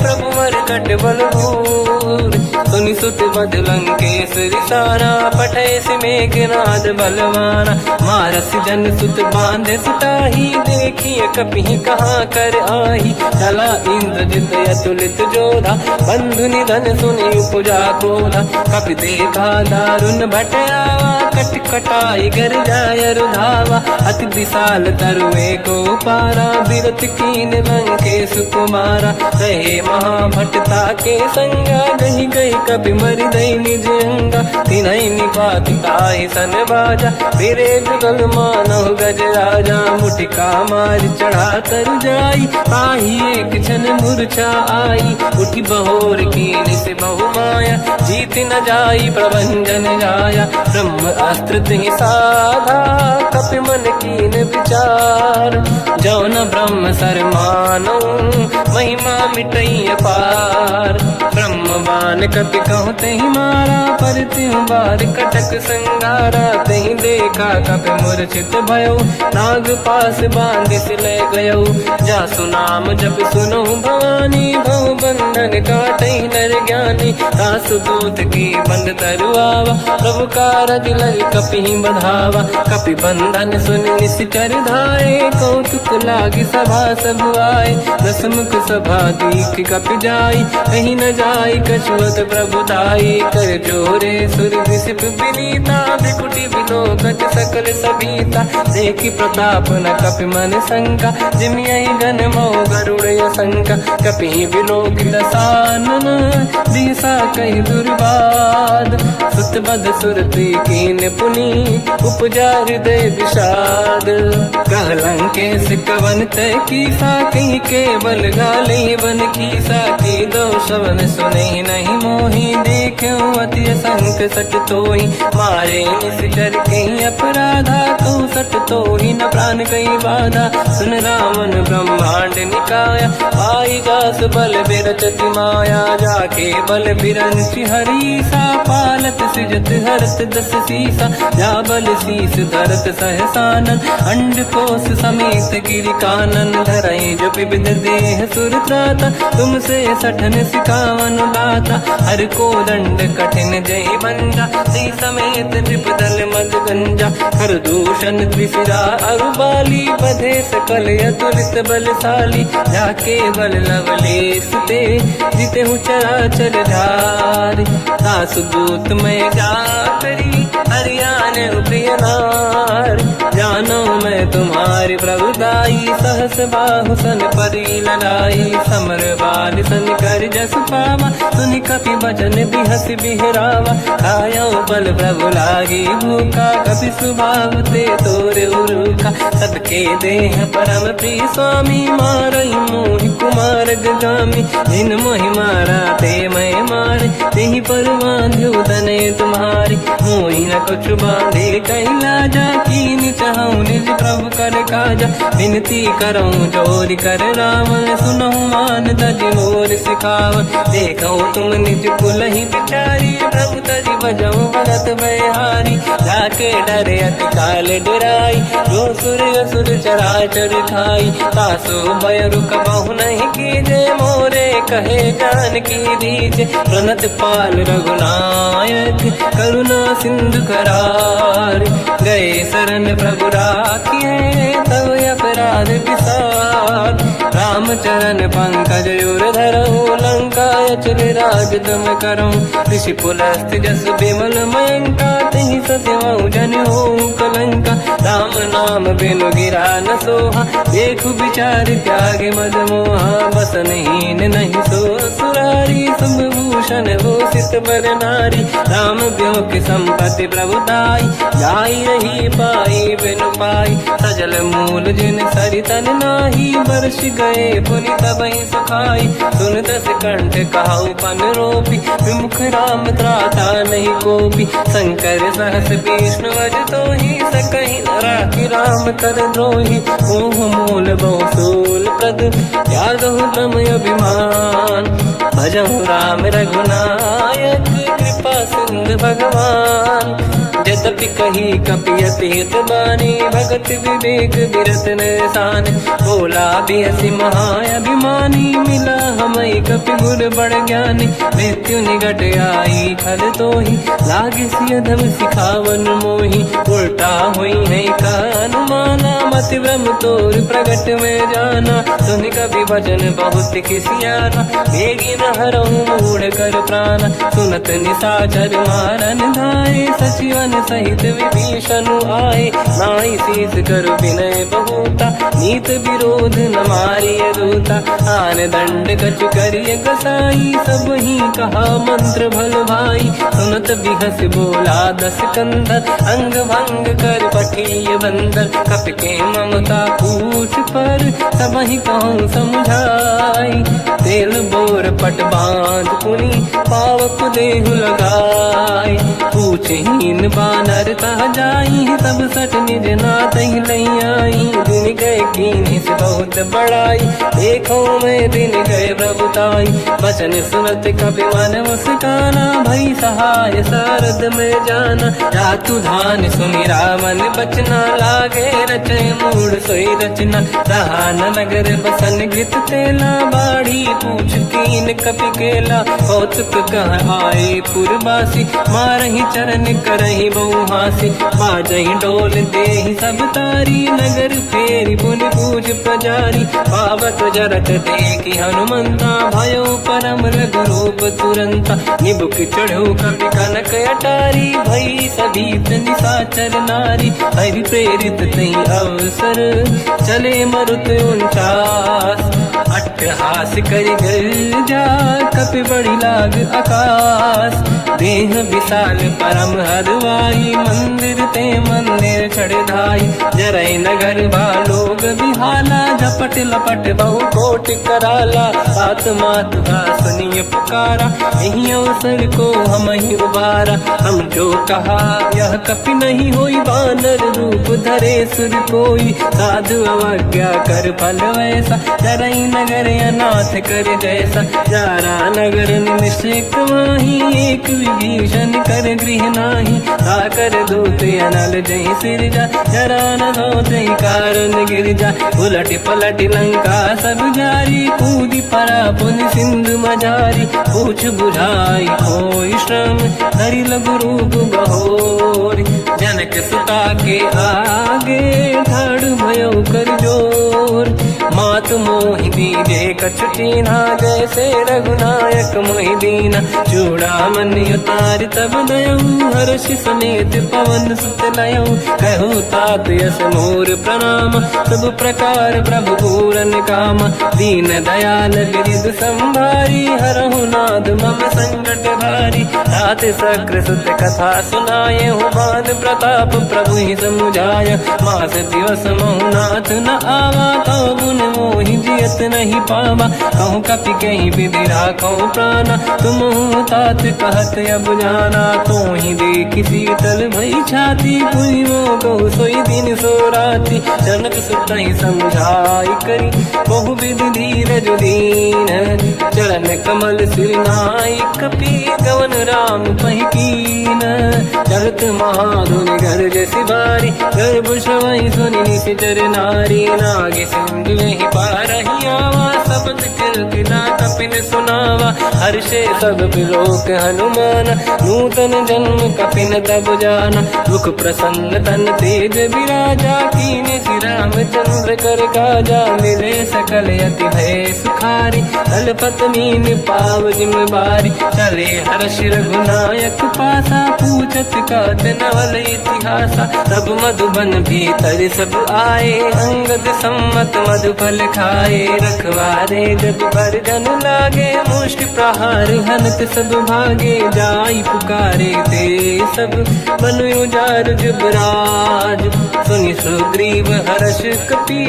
प्रभु मर कट बल भूर सुनि सुत बद लंकेश रिसाना पठे से मेघनाद बलवाना मारस जन सुत बांधे सुताही देखिए कपि कहाँ कर आही चला इंद्रजित अतुलित जोधा बंधु निधन सुनि उपजा क्रोधा कपि देखा दारुण भट आवा कट कटाई गर जाय रुधावा अति विशाल तरुए को पारा बिरत कीन लंकेश कुमारा रहे महाभटता के संगा गही गही कपि मरि दई निज अंगा तिनहि निपाति ताहि सन बाजा तेरे जुगल मानव गज राजा मुटिका मार चढ़ा तर जाई ताही एक क्षण मूर्छा आई उठी बहोर कीन से बहु माया जीत न जाई प्रभंजन जाया ब्रह्म अस्त्र तिहि साधा कपि मन कीन विचार जौन ब्रह्म सर मानो महिमा मिटई अपार बार। ब्रह्मवान कपि कहु तेहि मारा, पर त्यों बार कटक संगारा। तेहि देखा कपि मूर्छित भयो, नाग पास बांधिस ले गयो। जासु नाम जप सुनो भवानी, भव बंधन काटहि नर ज्ञानी। तासु दूत की बंद तरुआवा, प्रभु कारज लग कपि बधावा। कपि बंधन सुन निश्चर धाये, कौतुक लागी सभा सब आए। दसमुख सभा दीख कपि जाई, कहीं न जाई कछुअत प्रभु दाई। कर जोरे सुर विसिप विनीता, भृकुटि विलोकत सकल सबीता। देखि प्रताप न कपि मन शंका, जिमियहि गन मौ गरुड़ शंका। कपि विलोकित सानन, दिशा कहि दुर्बाद। सुत बध सुरति कीन पुनि, उपजा हृदय विषाद। कहलंकेश कवन तय कीसा, कहीं केवल गाले बन कीसा। की दो शवन सुने नहीं मोहि, देखूं अति संक सट तोहि। मारे निश्चर कहीं अपराधा, कहूँ सट तोहि न प्राण कहीं बाधा। सुन रावण ब्रह्मांड निकाया, पाई जास बल बिरचति माया। जाके बल बिरंचि हरीसा, पालत सृजत हरत दस सीसा। जा बल शीस धरत सहसानन, अंड कोश समेत गिरि कानन। धरई जो विविध देह सुर त्राता, तुमसे सठन सिखावन लाता। हर को दंड कठिन जय बंजा, सी समेत त्रिपदल मद गंजा। हर दूषण त्रिशिरा अरुबाली, बधे सकल अतुलित बलशाली। जाके बल लवलेश ते, जिते हूँ चराचर धारी। दास दूत में जा करी, हरियाने प्रिय नारी। जानो मैं तुम्हारी प्रभुदाई, सहस बाहु सन परी लड़ाई। समर बाल सन कर जस पावा, सुनि कपि बचन बिहस बिहरावा। खायो बल प्रभु लागी भूखा, कपि स्वभाव ते तोरे उरुखा। सबके देह परम प्रिय स्वामी, मारई मोहि कुमार गगामी। जिन मोहि मारा ते मैं मारे, तेहि पर बांध्यो तने तुम्हारी। मोहि न कुछ बांधे कैला जा, कीन चाहूं निज प्रभु कर काजा। विनती करऊं जोर कर रावण, सुनहु मान तज मोर सिखावन। देखो तुम निज कुल ही बिचारी, प्रभु तज बजऊं भगत बहारी। जाके डरे अति काल डराई, जो सुर असुर चराचर खाई। तासो भय रुक बहु नहीं कीजे, मोरे कहे जान की दीजे। प्रणत पाल रघुनायक, करुणा सिंधु करार। गए शरण प्रभु राखिए, तब अपराध विसार। रामचरण पंकज उर धरऊं, लंका अचल राज तुम करऊं। ऋषि पुलस्त जस विमल मयंका, तिहि सत्यवं जन होऊं कलंका। राम नाम बिनु गिरा न सोहा, देखु विचार त्याग मद मोहा। बसनहीन नहीं सो सुरारी, शुभ भूषण भूषित बर नारी। राम ब्यों की संपत्ति प्रभुताई, जाई रही पाई बिनु पाई। सजल मूल जिन सरितन नाही, वर्ष गए पुनि तबहि सुखाई। सुन दस कंठ कहाऊ पन रोपी, विमुख राम त्राता नहीं कोपी। शंकर सहस विष्णु अज तोहि, सकहि न राखि राम कर द्रोही। मोह मूल बहु सूल प्रद, त्यागहु ब्रह्म अभिमान। भजहु राम रघुनायक, कृपा सिंधु भगवान। यद्यपि कही कपि अति हित बानी, भगत विवेक विरत निशान। बोला बिहसि महाअभिमानी, मिला हमई कपि गुर बड़ ज्ञानी। मृत्यु निकट आई खल तोहि, लागे सिय धम सिखावन मोहि। उल्टा हुई है का अनुमाना, मति ब्रह्म तोर प्रगट में जाना। सुन कपि भजन बहुत किसियाना, बेगी न हरहु मूढ़ कर प्राण। सुनत निशाचर मारन धाये, सचिवन सहित विभीषण आए। नाई शीस कर विनय बहुता, नीत विरोध न मारिय दूता। आन दंड कछु करिय कसाई, सब ही कहा मंत्र भल भाई। सुनत बिहस बोला दस कंदर, अंग भंग कर पठिय बंदर। कपि के ममता पूछ पर, सब ही कहूँ समझाई। तेल बोर पट बांध पुनि, पावक देहु लगाई। ऊंचहीन बानर तह जाई, सब सट निज नाथ ही लई आई। दिन गए कीनी से बहुत बड़ाई, देखो मैं दिन गए प्रभुताई। बचन सुनत कपि मन मुस्काना, भई सहाय सारद में जाना। जातु धान सुनि रामन बचना, लागे रचे मूड सोई रचना। रहा न नगर बसन गृत तेला, बाढ़ी पूछ कीन कपि केला। कौतुक कह आए पुरवासी, मारहि चरण करहि बहु हासी। बाजहि डोल देहि सब तारी, नगर फेरी पुनि पूज प्रजारी। पावत जरत देखि हनुमंता, भयो परम रघुरूप तुरंता। निबुक चढ़ो कपि कनक अटारी, भई सभीत निशाचर नारी। हरि प्रेरित तई अवसर, चले मरुत 49। अट्टहास करि गर्जा, कपि बड़ी लाग आकाश। देह विशाल परम हरवाई, मंदिर ते मंदिर चढ़ धाई। जरई नगर भालोग बिहाला, झपट लपट बहु कोट कराला। सात मात सुनिय पुकारा, यही अवसर को हम ही उबारा। हम जो कहा यह कपि नहीं होई, वानर रूप धरे सुर कोई। साधु अवज्ञा कर फल वैसा, जरई नगर अनाथ कर जैसा। जारा नगर निमिषक माही, एक विभीषण कर गृह नाही। ताकर दूत अनल जय सिरजा, जरा न होते कारण गिर जा। उलट पलट लंका सब जारी, कूदी परा पुन सिंधु मजारी। पूछ बुझाई कोई श्रम, हरि लघु रूप बहोरी। जनक सुता के आगे, ठाड़ भयो कर जोर। मात मोहि दीजे कछुटीना, जैसे रघुनायक मोहि दीना। चूड़ामणि उतारि तब दयऊ, हर्ष समेत पवन सुत लयऊ। कहु तात यस मोर प्रणाम, सब प्रकार प्रभु पूरन काम। दीन दयाल गिरिधु संभारी, हरहु नाद मम संकट भारी। तात सकृ सुत कथा सुनाए, भान प्रताप प्रभु ही समुझाय। मास दिवस महु नाथ न आवा, कौ गुण मोहि जियत नहीं पावा। कहूँ कपि कहीं विधि राखो प्राणा, तुम तात कहत अब जाना। तो ही देखि शीतल भई छाती, पुनि मोह कहु सोई दिन सो राति। जनक सुत ही समझाई करी, बहु विधि धीरज दीन। चरण कमल सिर नाई, कपि गवन राम पहि कीन। चलत महाधुनि गर्ज सिबारी, गर्भ श्रवहि सुनि निशिचर नारी। नागे सिंधु ही पारहि आवा, शब्द कीर्तिना कपिन सुनावा। हर्षे सब बिलोक हनुमान, नूतन जन्म कपिन तब जाना। दुख प्रसन्न तन तेज विराजा, कीने श्री रामचंद्र कर काजा। मिले सकल यति भय सुखारी, तलपत मीन पाव जिम बारी। चले हर्ष रघुनायक पासा, पूछत कात नवल इतिहासा। तब मधुबन भीतर सब आए, अंगद सम्मत मधुफल खाए। रखवारे जब पर जन लागे, मुष्टि प्रहार हनत सब भागे। जाई पुकारे ते सब, बन उजार जुबराज। सुनि सुग्रीव हर्ष कपि,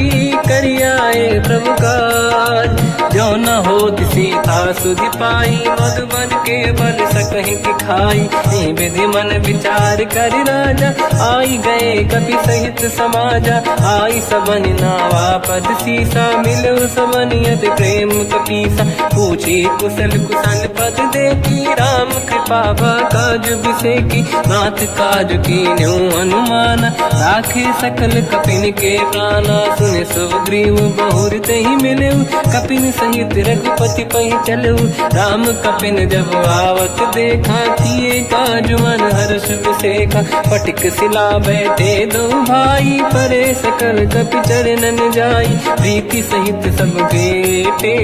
करियाए प्रभु काज। जो न होत सीता सुधि पाई, मधुबन के बल सकहि दिखाई। विधि मन विचार कर राजा, आई गए कपि सहित समाजा। आई सबन नावा पद सीसा, मिलो सबन यत प्रेम कपीसा। पूछी कुशल कुशल पद देखी, राम कृपा काज बिसेकी। नाथ काज कीन्यो अनुमाना, राखे सकल कपिन के प्राणा। सुन सुग्रीव बहुर तहि मिलऊ, कपिन सहित रघुपति पहि चलऊ। राम कपिन जब आवत देखा, किए काज मन हर्ष विसेखा। पटिक सिला बैठे दो भाई, परे सकल कपि चरणन जाई। प्रीति सहित सब बेटे,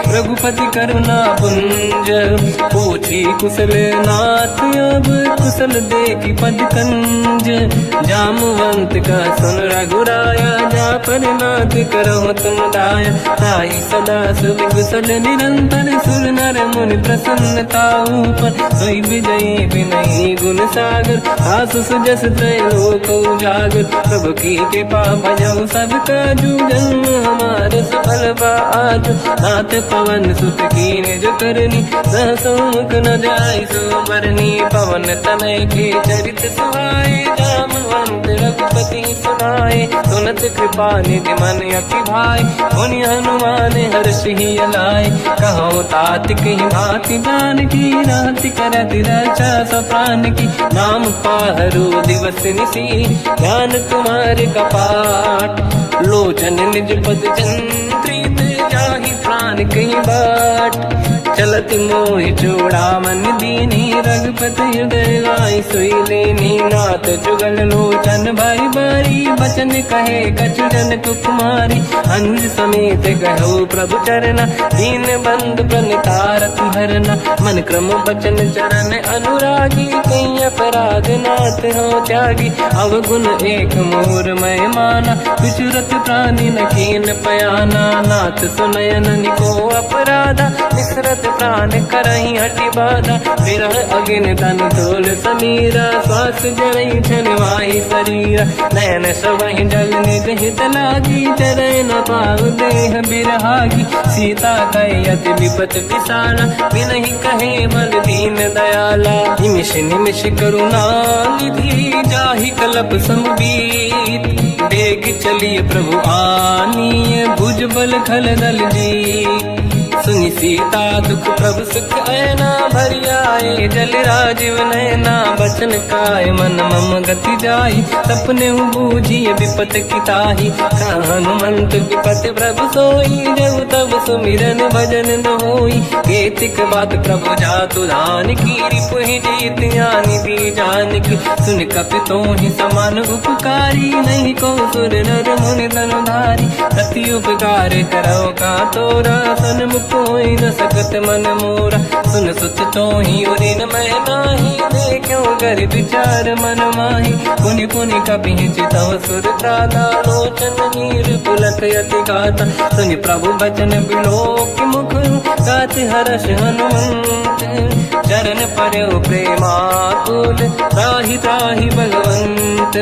रघुपति करुणा पुंज। पूछी कुशल नाथ अब, कुशल देखि पद कंज। जामवंत का सुन रघुराया, जा पर नाथ करहु तुम दाया। ताई सदा सुख कुशल निरंतर, सुर नर मुनि प्रसन्नता ऊपर। सोई विजयी विनयी गुण सागर, आस सुजस त्रैलोक उजागर, प्रभु की कृपा भजऊ सब काजू, जन्म हमारे सफल आज। नाथ पवन सुत की निज करनी, सहसमुख न जाय सो बरनी, पवन तनय के चरित सुहाए, जामवंत रघुपति सुनाए, सुनत कृपा निधि मन अति भाई, मुनि हनुमान हर्षि अलाय, कहो तात कहीं भांति जान की, राति करत रक्षा सब प्राण की, नाम पाहरो दिवस निसी, ज्ञान तुम्हारे कपाट, लोचन निज पद जंत्रित, जाहि प्राण कहीं बाट, चलत मोहि चूड़ामन दीनी, रघुपति हृदय लाई सोई लेनी, नाथ जुगल लोचन भाई बारी, बचन कहे कछु जन कुमारी, अनुज समेत कहो प्रभु चरना, दीन बंधु प्रणितारत हरना, मन क्रम बचन चरण अनुरागी, कहीं अपराध नाथ हो त्यागी, अवगुण एक मोर मैं माना, विचुरत प्राणी न कीन पयाना, नाथ सुनयन निको अपराधा, निसरत प्राण करही हटि बाधा, विरह अगिन तन तोल समीरा, श्वास जरई छन वाही शरीरा, नयन सवहि जल निज हित लागी, चरै न पाव देह बिरहागी, सीता कहि अति विपत विसाला, बिनहि कहे बल दीन दयाला, निमिष निमिष करुणा निधि, जाहि कलप समबीत, बेग चलिए प्रभु आनीय, भुज बल खल दल जी, सुनि सीता दुख प्रभु सुख ऐना, भरि आए जल राजीव नैना, बचन काय मन मम गति जाई, सपने बूझिए विपत की ताही, हनुमंत विपत प्रभु सोई, जब तब सुमिरन भजन न होई, केतिक बात प्रभु जातु धान की, रिपुहि जीत ज्ञानी दी जान की, सुन कपि तोहि समान उपकारी, नहीं को सुर नर मुनि धनुधारी, प्रति उपकार करो का तोरा, सन्मुख कोई न सकत मन मोरा, सुन सुत तोहि उरिन मैं नाही, देखो कर विचार मन माही, पुनि पुनि कपि चितव सुर त्राता, लोचन नीर पुलक यति गाता, सुनि प्रभु बचन बिलोक मुख, गाति हर्ष हनुमंत, चरण पर्यो प्रेमाकुल, त्राहि त्राहि भगवंत,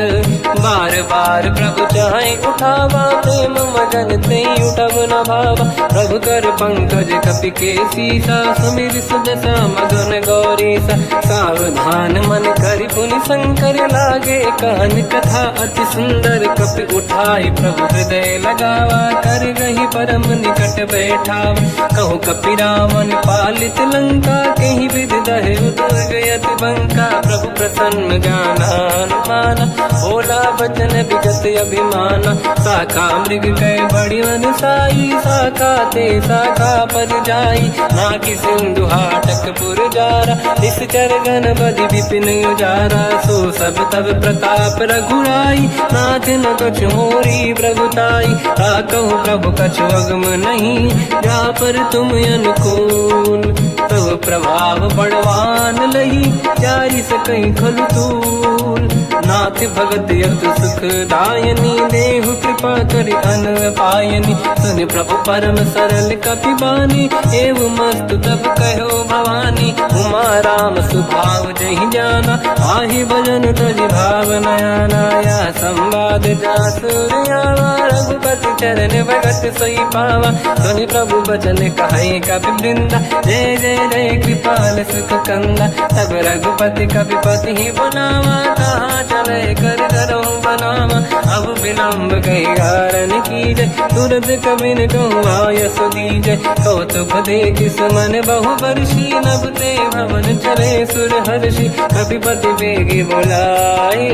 बार बार प्रभु चाहे उठावा, प्रेम मगन ते उठब न भावा, प्रभु कर पंकज कपि के सीसा, सुमिर सुदशा मगन गौरीसा, सावधान मन करि पुनि शंकर लागे, कान कथा अति सुंदर, कपि उठाई प्रभु हृदय लगावा, कर गही परम निकट बैठावा, कहु कपि रावण पालित लंका, कहीं विधि दहे उदुर्ग यति बंका, प्रभु प्रसन्न जाना हनुमाना, बोला बचन विगत अभिमाना, शाखा मृग कै बड़ी वन साई, शाखा ते शाखा पर जाई, नाकि सिंधु हाटक पुर जारा, निश्चर गण बधि विपिन उजारा, सो सब तब प्रताप रघुराई, नाथ न कछु मोरी प्रभुताई, कहु प्रभु कछु अगम नहीं, जा पर तुम अनुकूल, तब प्रभाव बड़वान लही, जारी सकई खलु तूल, नाथ भगत यत सुख दायनी, देहु कृपा करि अन पायनी, सुन प्रभु परम सरल कपि बानी, एव मस्त तब कहो भवानी, उमा राम सुभाव जहि जाना, आहि भजन तजि भाव नयाना, या संवाद जासुर आवा, रघुपति चरण भगत सोई पावा, सुनि प्रभु बचन कहे कपि वृंदा, जय जय जय कृपाल सुख कंदा, तब रघुपति कपि पति ही बनावा, कहाँ चले कर करो बनावा, अब विलम्ब कही कारण कीजय, तुरंत कबिन कहूँ आयस दीजय, कौतुक देख सुमन बहु वर्षी, नभ ते भवन चले सुर हर्षि, कपिपति बेगी बोलाए,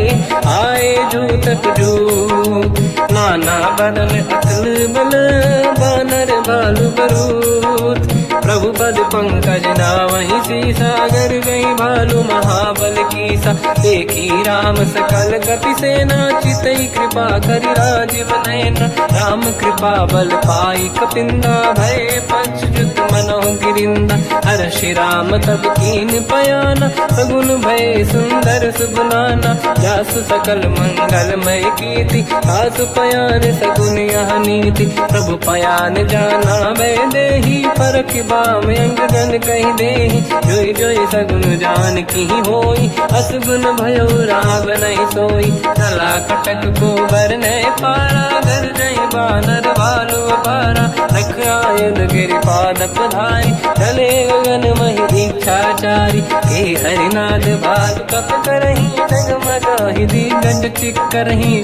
आए जूतक जूत, नाना बदन अतल बल, बानर बालु बरूत, प्रभु पद पंकज नावहि सीसा, गर गई भालु महाबल कीसा, देखी राम सकल कपि सेना, चितई कृपा करि राजीव नयना, राम कृपा बल पाई कपिंदा, भय पंचजुत मनो गिरिंदा, हर्षि राम तब कीन पयाना, सगुन भय सुंदर सुबनाना, जासु सकल मंगलमय कीर्ति, आसु पयान सगुन यह नीति, प्रभु पयान जाना भय देहि, परखि राम अंग गन कहि देहि जोई जोई सगुन जान की होई असगुन भयो राम नहीं सोई चला कटक को बर नहीं पारा घर नहीं बानर वालु पारा रख आयन गिरि पाद पधारी चले गगन महि दीक्षाचारी के हरिनाथ भाग कप करही जगमगाहि दिग्गज चिक्करहि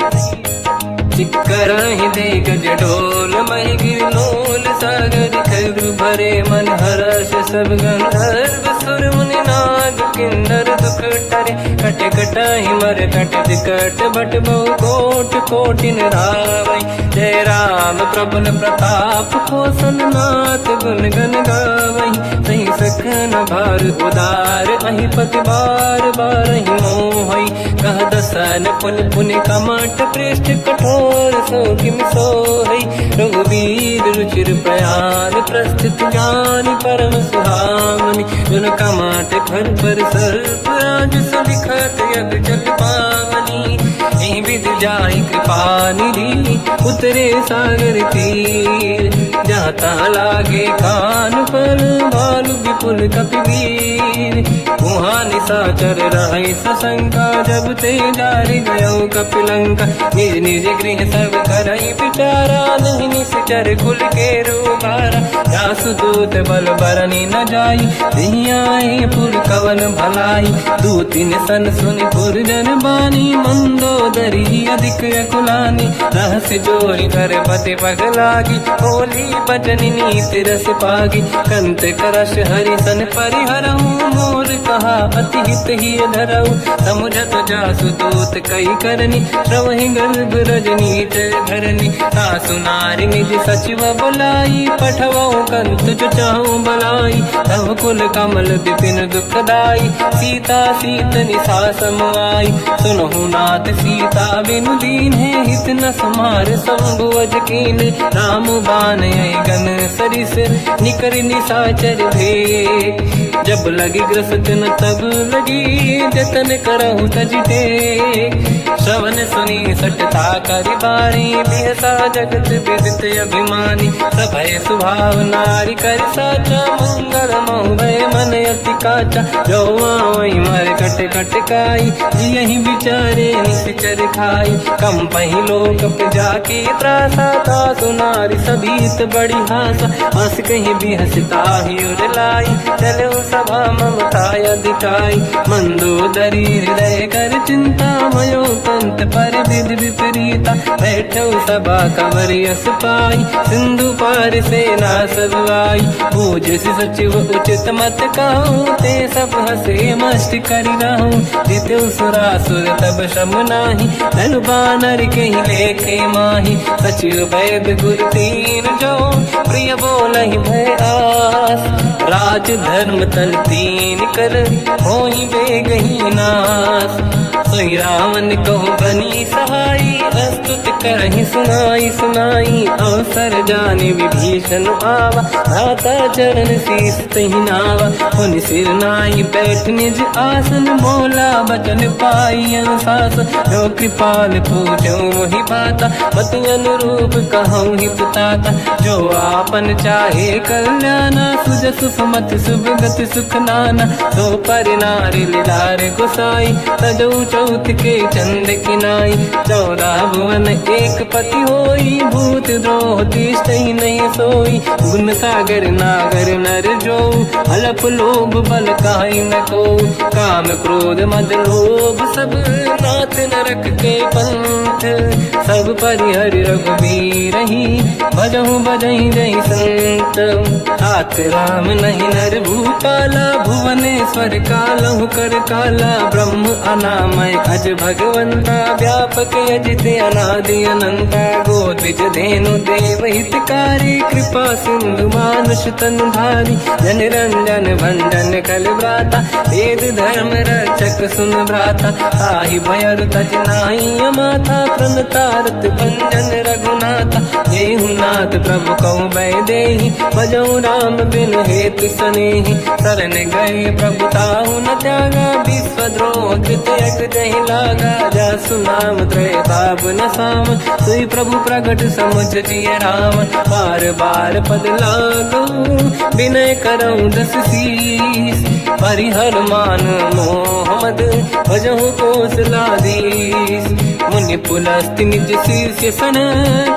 दिग्गज ढोल महि गिरलोल सागर खर भरे मन हर्ष सब गंधर्व सुर मुनि नाग किन्नर दुख टरे कट कटाहि मर कट विकट भट बहु कोट कोटिन रावै जय राम प्रबल प्रताप कोसन नाथ गुण गन गावै सही सखन भार उदार अहि पति बार बार ही मोहै कह दसन पुन पुन कमट पृष्ठ कठोर सो किम सोहै रघुवीर रुचिर प्रयाण प्रस्थित ज्ञान परम सुहामनि जुन कमट फर पर सर्प राज सलिखत यग जल पावनी एहि विधि जाहि कृपा निधि उतरे सागर तीर जाता लागे कान पर भालु विपुल कपिवीर वहाँ निशाचर रहे सशंका जब ते जारि गयो कपिलंका निज निज गृह सब करई बिचारा नहीं निश्चर कुल के रूबारा जासु दूत बल बरनी न जाई दियाए पुर कवन भलाई दूतिन सन सुनि पुर जन बानी मंदोदरी अधिक अकुलानी रहस्य जोरी कर पति पगलागी होली बचनी नीति रस पागी कंत करश हरि सन परिहरहूँ मोर कहा अति हित ही धरऊ समुझत जासु दूत कई करनी श्रवहि गर्भ रजनी धरनी सासु नारी निज सचिव बुलाई पठवऊ कंत जो चाहूं बलाई तब कुल कमल विपिन दुखदाई सीता सीत निशा समाई सुनहु नाथ सीता बिनु दीन है हित न समार शंभु अज कीन राम बान गन सरिस निकर निशाचर भे जब लगी ग्रसत न तब लगी जतन करहु तज टेक श्रवण सुनी सटता करि बारी बिहसा जगत विदित अभिमानी सभय सुभाव नारी कर साचा मंगल मोह भय मन अति काचा जो आवई मर कट कट काई जियहि विचारे निश्चर खाई कम पही लोक जाके त्रासा ता सुनारी सभीत बड़ी हासा हंस कहीं भी हंसता ही उड़लाई चलो सभा ममता अधिकाई मंदोदरी हृदय कर चिंता भयो पंत पर विधि विपरीता बैठो सभा कंवरि अस पाई सिंधु पार सेना सब आई पूजसि सचिव उचित मत कहूँ ते सब हसे मस्त करि रहूँ जितु सुरासुर तब श्रम नाही धनु बानर कहीं लेखे माही सचिव वैद गुरु तीन जो प्रिय बोलहि भय आस राज धर्म तन तीन कर होई बेगही नास सोई रावण कहु बनी सहाई अस्तुत करहि सुनाई सुनाई अवसर जाने विभीषण आवा भ्राता चरण शीस तहि नावा पुनि सिर नाई बैठ निज आसन बोला बचन पाई अनुशास जो कृपाल पूछो मोहि बाता मति अनुरूप कहूँ हित ताता जो आपन चाहे कल्याणा सुजस सुमति सुभगति सुख नाना तो पर नारी लीलार गोसाई तजौ चौथ के चंद किनाई 14 भुवन एक पति होई भूत द्रोह तिष्ठहि नहीं सोई गुण सागर नागर नर जो अलप लोभ बल काहि न को काम क्रोध मद लोभ सब नाथ नरक के पंथ सब परिहरि रघुवीर ही भजहु बजहि जहि संत हाथ राम नहीं नर भूपाला भुवनेश्वर कालहु कर काला ब्रह्म अनामय अज भगवंता व्यापक अजित अनादि अनंता गोद्विज धेनु देव हितकारी कृपा सिंधु मानुष तनु धारी जन रंजन भंजन कल व्राता वेद धर्म रक्षक सुन भ्राता ताहि भयर तज नाही अमाथा तृण तारत भंजन रघुनाथ। देहु नाथ प्रभु कहु मैं देहि, भजऊ राम बिनु हेतु सनेहि। शरण गए प्रभु ताहु न त्यागा, विश्वद्रोह कृत यज्ञ जहि लागा। जासु नाम त्रय ताप न साम, सोई प्रभु प्रगट समुझ जिय राम। बार बार पद लागू, विनय करऊँ दस शीस। परिहर मान मोहम्मद, भजहु कौशलाधीश। मुनि पुलस्त्य निज शीर्ष सन,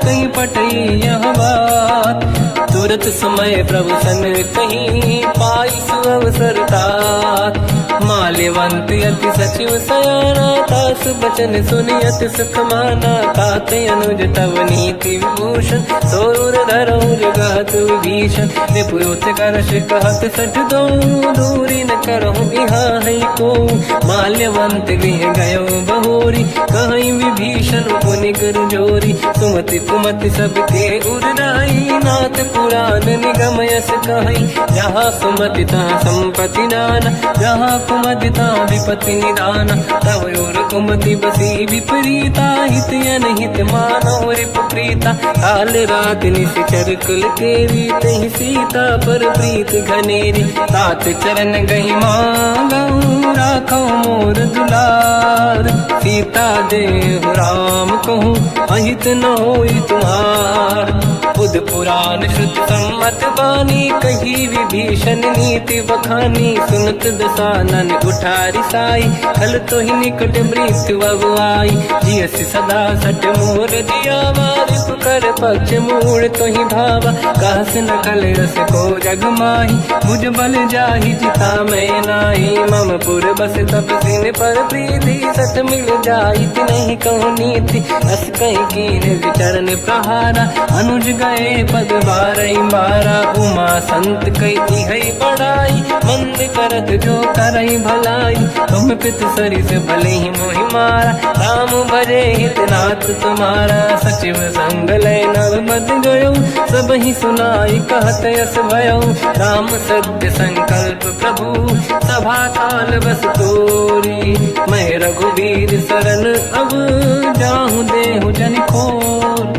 कहीं पटई यह बात। तुरत समय प्रभु सन कहीं, पाई सुअवसर तात। माल्यवंत अति सचिव सयाना, तासु बचन सुनि अति सुख माना। तात अनुज तव नीति विभूषण, सोर धरऊ जगत विभीषण। निपुत करश कहत सठ दो, दूरी न करहु यहाँ है को। माल्यवंत गृह गयो बहोरी, कहीं विभीषण पुनि कर जोरी। सुमति कुमति सबके उरनाई, नाथ पुराण निगम यस कहीं। जहाँ सुमति तहाँ संपत्ति नाना, जहाँ कुमति तहाँ विपत्ति निदाना। तव और कुमति बसी विपरीता, हित अनहित मानव रिपु प्रीता। काल रात निश्चर कुल केरी, तहि सीता पर प्रीत घनेरी। तात चरण गही मांगऊ, राखो मोर दुलार। सीता देहु राम कहूँ, अहित न होई तुम्हार। बुध पुराण श्रुत सम्मत बानी, कही विभीषण नीति बखानी। सुनत दसानन उठारी साई, खल तो ही निकट मृत्यु अब आई। जियसि सदा सट मोर जियावा, रिपु कर पक्ष मूड़ तो ही भावा। कहस न कल रस को जग माही, भुज बल जाहि जिता मैं नाही। मम पुर बस तब सिन पर प्रीति, सत मिल जाई नहीं कहूँ नीति। अस कहीं कीन विचरण प्रहारा, अनुज गए पद बारई बारा। उमा संत कई है बड़ाई, मंद करत जो करई भलाई। तुम पित सरिस भले ही मोहि मारा, राम भजे हित नाथ तुम्हारा। सचिव संग लय नव मत गयो, सब ही सुनाई कहत यस भयो। राम सत्य संकल्प प्रभु, सभा काल बस तोरी। मैं रघुवीर शरण अब, जाहु देहु जन खोर।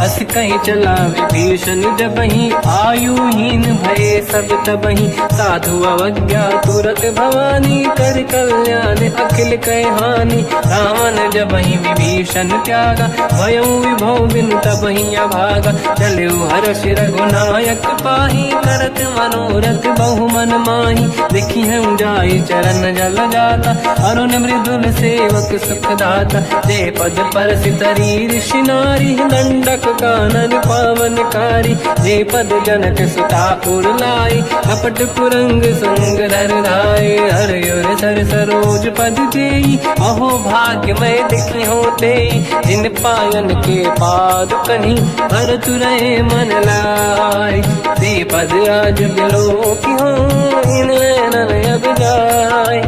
अस कहीं चला विभीषण जबहि, आयुहीन भये सब तबहि। साधु अवज्ञा तुरत भवानी, कर कल्याण अखिल कह हानि। रावण जबहि विभीषण त्यागा, भयउ विभव बिनु तबहि अभागा। चलऊ हर्ष रघुनायक पाहि, करत मनोरथ बहु मन माहि। देखी हूँ जाई चरण जल जाता, अरुण मृदुल सेवक सुख दाता। जे पद पर सितरी ऋषि नारी, दंडक कानन पावनकारी। जे पद जनक सुता पुर लाई, कपट कुरंग संग धर धाय। हर सर सरोज पद जेई, अहो भाग्य मैं देखी होते। जिन पायन के पाद कहीं, भरत रहे मन लाय। ते पद आज बिलो की हो, इन नैनन अब जाय।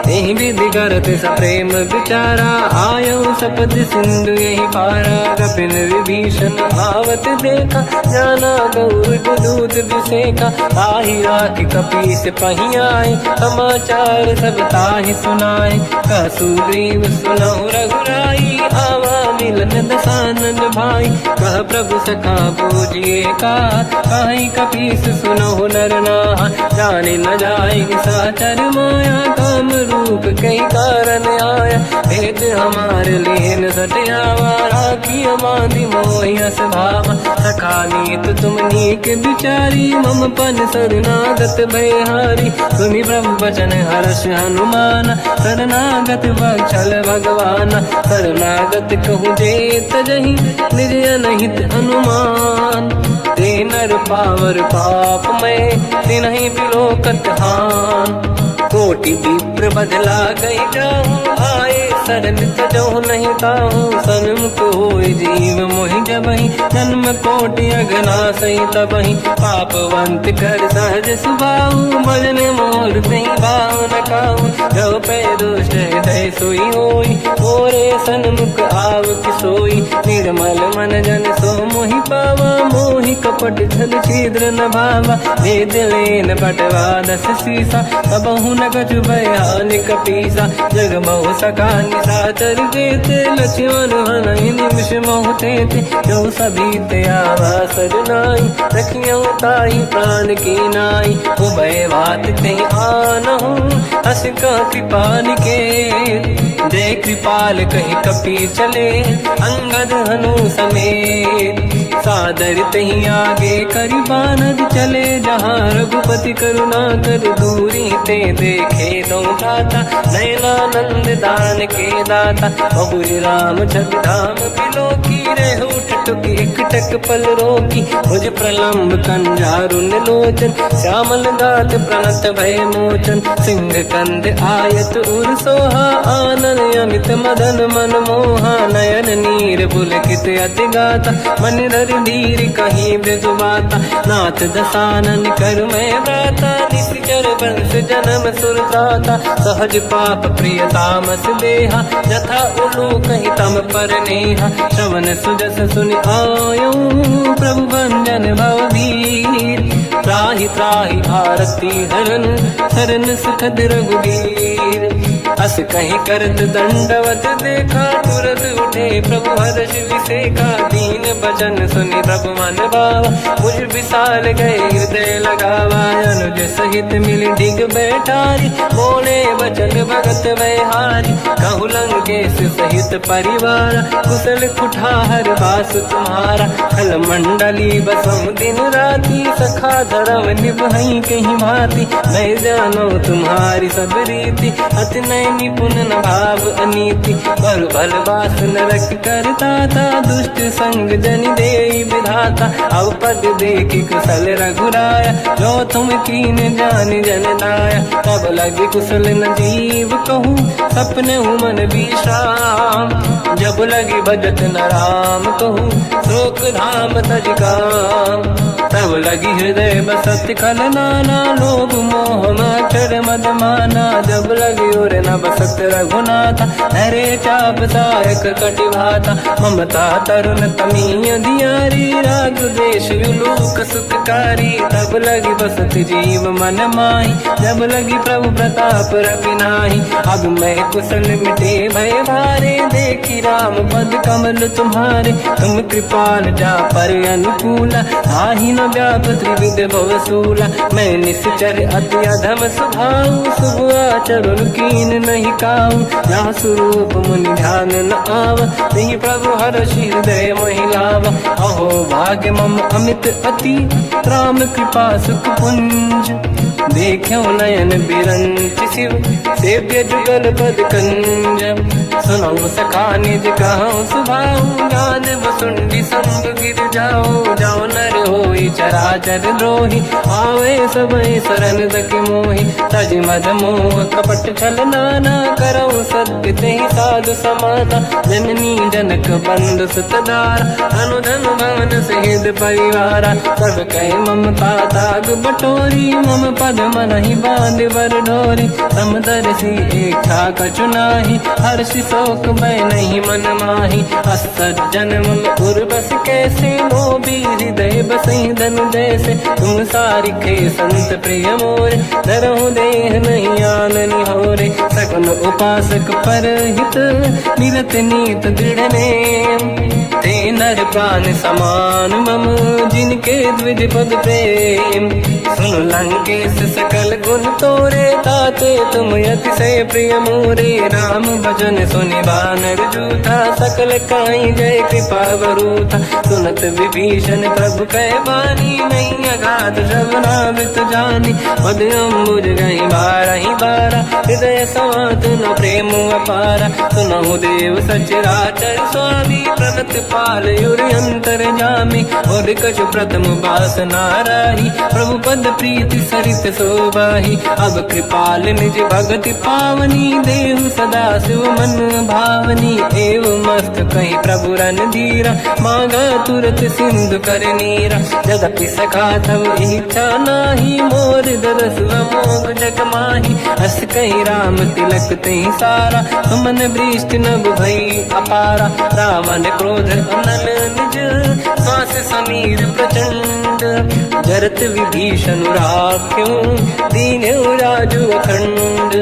यही विधि करत सप्रेम विचारा, आयो सपद सिंधु यही पारा। कपिन विभीषण आवत देखा, जाना गौर दूत विसेका। ताहि राख कपीस पही आए, समाचार सब ताहि सुनाए। कह सुग्रीव सुनहु रघुराई, आवा मिलन दसानन भाई। कह प्रभु सखा पूजिए का, काहि कपीस सुनहु नर नाहा। जाने न जाएगी साचर माया, काम रूप कई कारण आया। भेद हमार लेन सटयावा, राखी बांधि मोहियस भावा। सखा नीत तुम नीक बिचारी, मम पन शरणागत भयहारी। सुनि प्रभु वचन हर्ष हनुमान, शरणागत वत्सल भगवान। शरणागत कहूँ जे तजहि, निज अनहित अनुमान। ते नर पावर पाप में, तिन्हि बिलोकत हान। कोटि विप्र बदला गई जाऊँ, आए शरण तजहु नहीं ताहूँ। सन्मुख होय जीव मोहि जबहि, जन्म कोटि अगना सही तबहि। पापवंत कर सहज सुभाऊ, भजन मोर तहि भाव न काहू। जो पै दुष्ट हृदय सोई होई, मोरे सन्मुख आव कि सोई। निर्मल मन जन सो मोहि पावा, मोहि कपट छल छिद्र न भावा। भेद लेन बटवा 10 सीसा, सबहु न कछु भयानिक पीसा। जग महु सका निशाचर जेते, लक्ष्मण हनहि निमिष महु तेते। जो सभी ते आवा सजनाई, रखियो ताहि प्राण की नाई। उभय बात ते आनहु, हस का कृपा निकेत। जय कृपाल कहि कपि चले, अंगद हनु समेत। सादर तहि आगे करि बानर चले, जहाँ रघुपति करुणा कर दूरी ते देखे दो दाता। नयनानंद दान के दाता, बहुर राम जगधाम बिलोकी। रेहु टटुक एकटक पल रोकी, मुझ प्रलंब कंजारुन लोचन। श्यामल गात प्रणत भय मोचन, सिंह कंद आयत उर सोहा। आनन अमित मदन मन मोहा, नयन नीर पुलकित अति गाता। मन धर धीर कहीं ब्रजबाता, नाथ दसानन कर मैं व्राता। निश्चर वंश जन्म सुरताता, सहज पाप प्रिय तामस देहा। जथा उलू कहीं तम पर नेहा, श्रवण सुजस सुनि आयो। प्रभु भंजन भवबीर, त्राहि त्राहि आरती हरन। शरण सुखद रघुबीर, अस कहीं करत दंडवत देखा। तुरत उठे प्रभु हर्ष विसेखा, दीन बचन सुनि प्रभु मन भावा। मुझ विशाल गए हृदय लगावा, अनुज सहित मिल डिग बैठारी। बोले बचन भगत वैहारी, कहु लंकेश सहित परिवार। कुशल कुठार बास तुम्हारा, खल मंडली बसहु दिन राती। सखा धर्म निभहि कहीं भांति, मैं जानो तुम्हारी सब रीति। अति नय निपुण न भाव अनीति, पर भल बास नरक करता था। दुष्ट संग जन देई विधाता, अब पद देखि कुशल रघुराया। जो तुम कीन जान जन दाया, तब लगे कुशल न जीव कहूँ। सपने मन विश्राम, जब लगे भजत न राम कहूँ। शोक धाम तज काम, तब लगी हृदय बसत खल नाना। लोभ मोह मच्छर मद माना, जब लगी और न बसत रघुनाथा। हरे चाप सायक कटिभाता, ममता तरुण तमीय दियारी। राग देश युलूक सुखकारी, तब लगी बसत जीव मन माही। जब लगी प्रभु प्रताप रवि नाही, अब मैं कुशल मिटे भय भारे। देखी राम पद कमल तुम्हारे, तुम कृपाल जा पर अनुकूला। आही न व्याप त्रिविध भवसूला, मैं निश्चर अति अधम स्वभाव। शुभ आचरण कीन नहीं काऊ, जहाँ स्वरूप मुनि ध्यान न आव। नहीं प्रभु हर्षि हृदय महिलावा, अहो भाग्य मम अमित अति। राम कृपा सुख पुंज, देखो नयन बिरंच शिव। सेव्य जुगल पद कंज, सुनो सखा निज कहूँ सुभाऊ। ज्ञान वसुंडी संग गिर जाओ, जाओ नर होई चराचर द्रोही। आवे सबई शरण दक मोहि, तज मद मोह कपट छल नाना। करऊ सत्य तेहि साधु समाता, जननी जनक बंधु सुतदार। अनुधन भवन सहित परिवारा, सब कहे ममता ताग बटोरी। मम पद मनहि बांध बर डोरी, समदर्शी इच्छा कछु नाही। हर्षि शोक भय नहीं मन माही, असज्जन मम उर बस कैसे। लोभी हृदय बसहि धनु जैसे, तुम सारिखे संत प्रिय मोरे। धरहु देह नहीं आननि होरे, सगुन उपासक पर हित। निरत नीत दृढ़ नेम, ते नर प्राण समान मम। जिनके द्विज पद प्रेम, सुन लंकेश सकल गुण तोरे। ताते तुम अतिशय प्रिय मोरे, राम भजन सुनि बानर जूथा। सकल काई जय कृपा वरूथा, सुनत विभीषण प्रभु कह बानी। नहीं अगाध श्रवणामृत जानी, पद अम्बुज गई बारहि बारा। हृदय समात न प्रेम अपारा, सुनहु देव सचराचर स्वामी। प्रणत पाल युर अंतर जामी, और कछु प्रथम बास नाराही। प्रभु पद प्रीति सरित शोभाही, अब कृपाल निज भगति पावनी। देहु सदा शिव मन भावनी एवं मस्त कहीं प्रभु रणधीरा, मांगा तुरत सिंधु कर नीरा। यद्यपि सखा तब इच्छा नाही, मोर दरस मोग जग माही। हस कहीं राम तिलक तही सारा, सुमन वृष्ट नभ भई अपारा। रावण क्रोध अनल निज, श्वास समीर प्रचंड। जरत विभीषण राख्यों, दीन्यो राजु अखंड।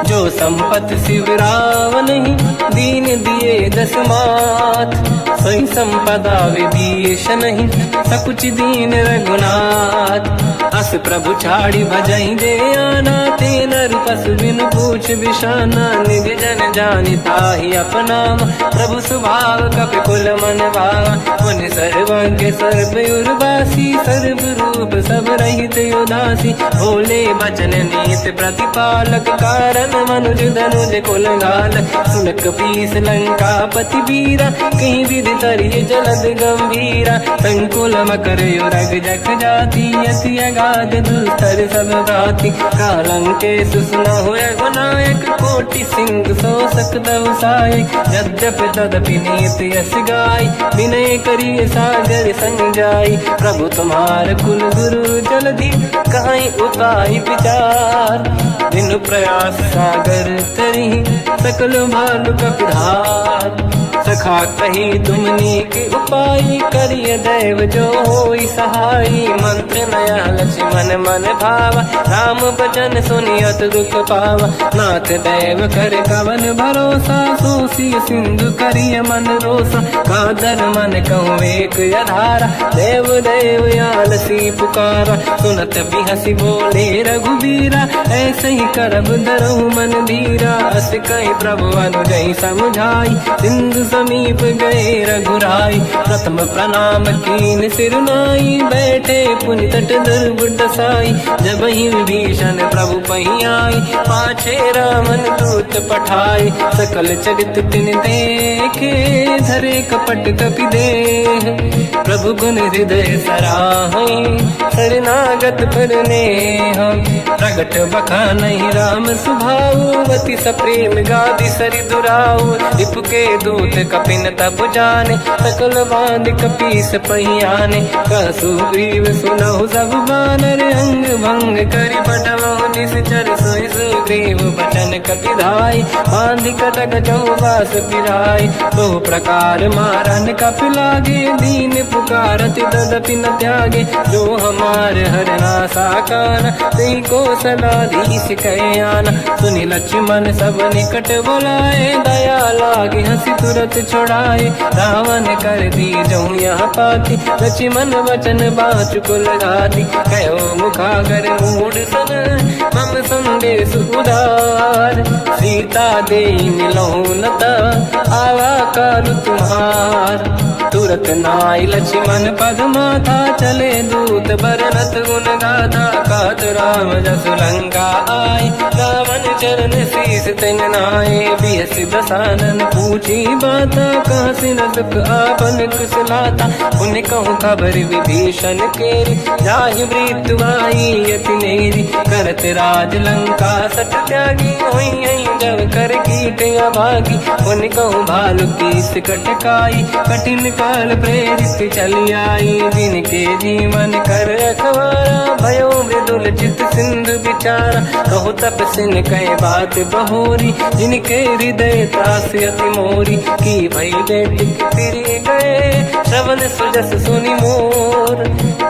जो संपत शिव रावण ही, दीन दिए दस मात। सोई संपदा विभीषण ही, सकुच दीन रघुनाथ। अस प्रभु छाड़ी भजई दे आना, ते नर पशु बिन पूछ बिशाना। निज जन जानिता ही अपनाम, प्रभु स्वभाव कपि कुल मन भावा। मुनि सर्वज्ञ सर्व उर्वासी, सर्व रूप सब रहित उदासी। भोले बचन नीत प्रतिपालक, कारण मनुज धनुज कुल घाल। सुन कपीस लंका पति वीरा, कहीं विधि तरिय जलद गंभीरा। संकुल मकर युरग जख जाति, अति अगाध दुस्तर सब भांति। कालंकेश सुनहुँ रघुनायक, कोटि सिंह सो सकदव सहायक। यद्यपि तदपि नीत यस गाय, विनय करिय सागर संग जाय। प्रभु तुम्हार कुल गुरु जलधि, कहीं उपाय विचार। बिनु प्रयास सागर तरी, सकल भालु कपिधार। सखा कही तुमनी के उपाय, करिय दैव जो होई सहाई। मंत्र नया लक्ष्मण मन भावा, राम बचन सुनियत दुख पावा। नाथ दैव कर कवन भरोसा, सोसी सिंधु करिय मन रोसा। कादर मन कहूँ एक अधारा, देव देव आलसी पुकारा। सुनत बिहसी बोले रघुबीरा, ऐसे ही करब धरहु मन धीरा। अस कहीं प्रभु अनुजई समझाई, सिंधु समीप गए रघुराई। प्रथम प्रणाम कीन सिरनाई, बैठे पुनि तट दुर्बुड साई। जब ही विभीषण प्रभु पही आई, पाछे रामन दूत पठाई। सकल चरित तिन देखे, धरे कपट कपि देह। प्रभु गुण हृदय सराहई, शरणागत पर नेह। प्रगट बखानहि राम सुभाऊ, अति सप्रेम गादि सरि दुराऊ। रिपु के दूत कपिन तब जाने, सकल बांध कपीस पहियाने। कहसु ग्रीव सुनहु सब बानर, अंग भंग करि बटमहु निश्चर। सोई सुग्रीव बचन कपिधाई, बांधि कटक चौबास पिराई। बहु प्रकार मारन कपि लागे, दीन पुकारत तदपि न त्यागे। जो हमार हरना साकाना, तेहि कौशलाधीश कहे आना। सुनि लक्ष्मण सब निकट बोलाए, दया लागे हंसी तुरत छुड़ाए। रावण कर दी जऊँ यहाँ पाती, लक्ष्मण वचन बाचु कुल घाती। कहो मुखागर मूढ़ सन, मम संदेश उदार। सीता दे मिलऊँ नता, आवा काल तुम्हार। तुरत नाई लक्ष्मण पद माथा, चले दूत बरनत गुण गाथा। कहत राम जसु लंका आए, रावण चरण शीस तिन नाए। बिहस दसानन पूछी बाता, कहाँ से न दुख आपन कुशलाता। उन कहूँ खबर विभीषण केरी, जाहि मृत्यु आई यति नेरी। करत राज लंका सठ त्यागी, होई जब कर कीट अभागी। उन कहूँ भालु कीस कटकाई, कठिन काल प्रेरित चली आई। जिनके जीवन कर रखवारा, भयो मृदुल चित सिंधु विचारा। कहो तपसिन कहे बात बहोरी, जिनके हृदय त्रास अति मोरी। की भई बेट फिर गए, श्रवण सुजस सुनि मोर।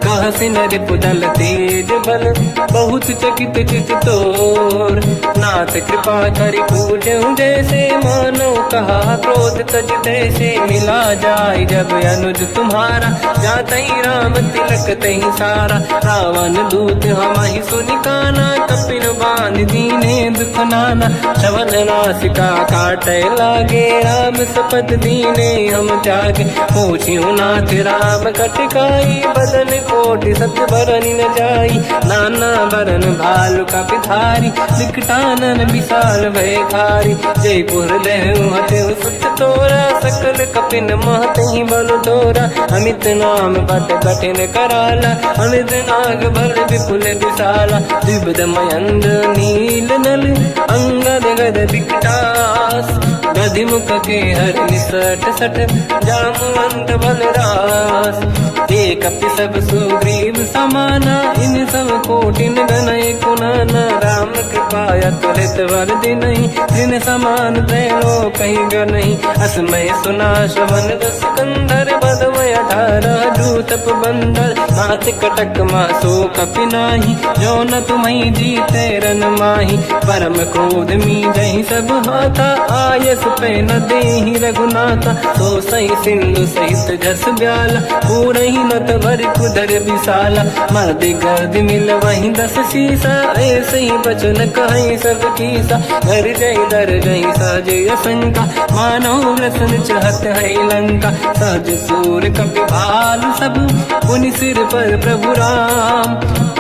कहसिन रिपुदल तेज बल, बहुत चकित चित तोर। नाथ कृपा करि पूजऊँ जैसे, मानो कहा क्रोध तज तैसे। मिला जाय जब अनुज तुम्हारा, जातहि राम तिलक तहि सारा। रावण दूत हमहि सुनि काना, कपिन बांध दीने दुख नाना। श्रवण नासिका काटय लागे, राम सपथ दीने हम त्यागे। पूछिउ नाथ राम कटकाई, बदन कोटि सत बरनि न जाई। नाना बरन भालु कपिधारी, विकटानन विशाल भयकारी। जयपुर देहु हतेउ सुत तोरा, सकल कपिन महतहि बल बल थोरा, अमित नाम बट कठिन कराला, अमित नाग बल विपुल विशाला, द्विविध मयंद नील नल, अंगद गद विकटास, गधिमुख के हर निसट सठ, जामवंत बलरास, ते कपि सब सुग्रीव समाना, इन सब कोटिन गणय कुनाना, राम कृपाया तुलित वर दिनहि, जिन समान त्रैलोक कहीं गनहि, असमय सुना श्रवण दस कंधर, बदमय 18 दूतप बंदर, नाथ कटक मासो कपि नाही, जो न तुम्हि जीते रन माही, परम क्रोध मी जहि सब हाथा, आयस पे न देहि रघुनाथा, तो सही सिंधु सहित जस ब्याला, पूरहि नत भरि कुदर विशाला, मर्द गर्द मिल वहीं 10 सीसा, ऐसे ही बचन कहीं सब कीसा, घर जय दर जय सहज शंका, मानव रसन चहत है लंका, सहज सूर कपि भाल सब, पुनि सिर पर प्रभु राम,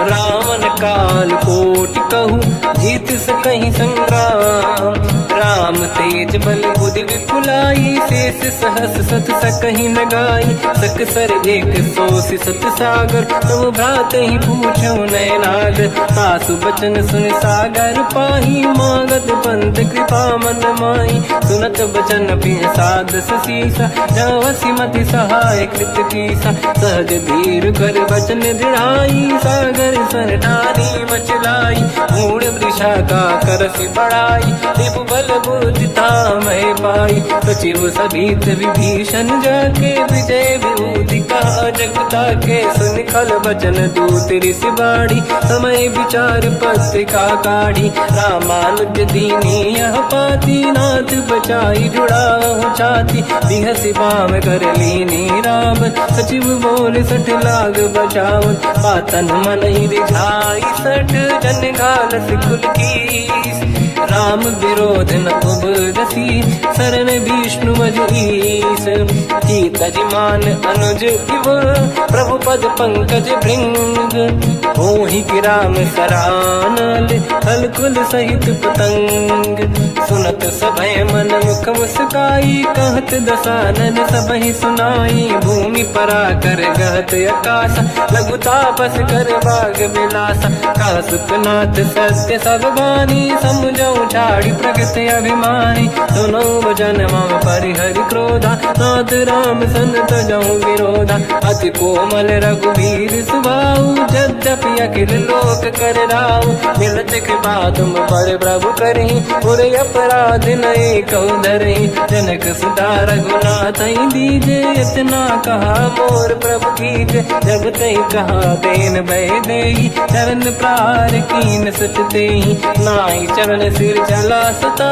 रावण काल कोटि कहूँ, जीत सकहि संग्राम, राम तेज बल बुद्धि विपुलाई, शेष सहस सत सकहि न गाई, सकसर एक सोसी सत सागर, तब भ्रात ही पूछो नय नागर, सासु बचन सुन सागर पाही, मांगत पंथ कृपा मन माही, सुनत बचन पिय सादस सीसा, जवसी मति सहाय कृत कीसा, सहज धीर कर बचन दृढ़ाई, सागर सन ठानी मचलाई, मूढ़ वृषा का करसि बढ़ाई, दिप बल बुद्धि मैं पाई, सचिव सभीत विभीषण जाके, विजय विभूति का जगता के, सुन खल बचन दूत ऋषि बाड़ी, समय विचार पत्रिका काढ़ी, रामानुज दीनी यह पाती, नाथ बचाई जुड़ा छाती, बिहसि बाम कर लीनी राम, सचिव बोल 60 लाग बचावन, पातन मन ही रिझाई 60, जन घाल सिकुल कीस, राम विरोध न उबरसी, शरण विष्णु मजईस, कीतजिमान अनुज इव, प्रभु पद पंकज भृंग, मोहि राम सरानल, हलकुल सहित पतंग, सुनत सभय मन मुख मुस्काई, कहत दसानन सबहि सुनाई, भूमि परा कर गहत आकाश, लघु तापस कर बाग विलासा, कह सुखनाथ सत्य सब बानी, समझौ छाड़ी प्रगति अभिमानी, सुनो भजन मम परिहरि क्रोधा, नाथ राम संत जऊ विरोधा, अति कोमल रघुवीर सुभाऊ, यद्यपि अखिल लोक कर राऊ, मिलत कृपा तुम पर प्रभु करहि, पुर अपराध नये कहु धरहि, जनक सुता रघुनाथ दीजे, इतना कहा मोर प्रभु कीजे, जब तई कहा देन भय देहि, चरण प्रार कीन सत तेहि, नाहि चरण सिर चला सता,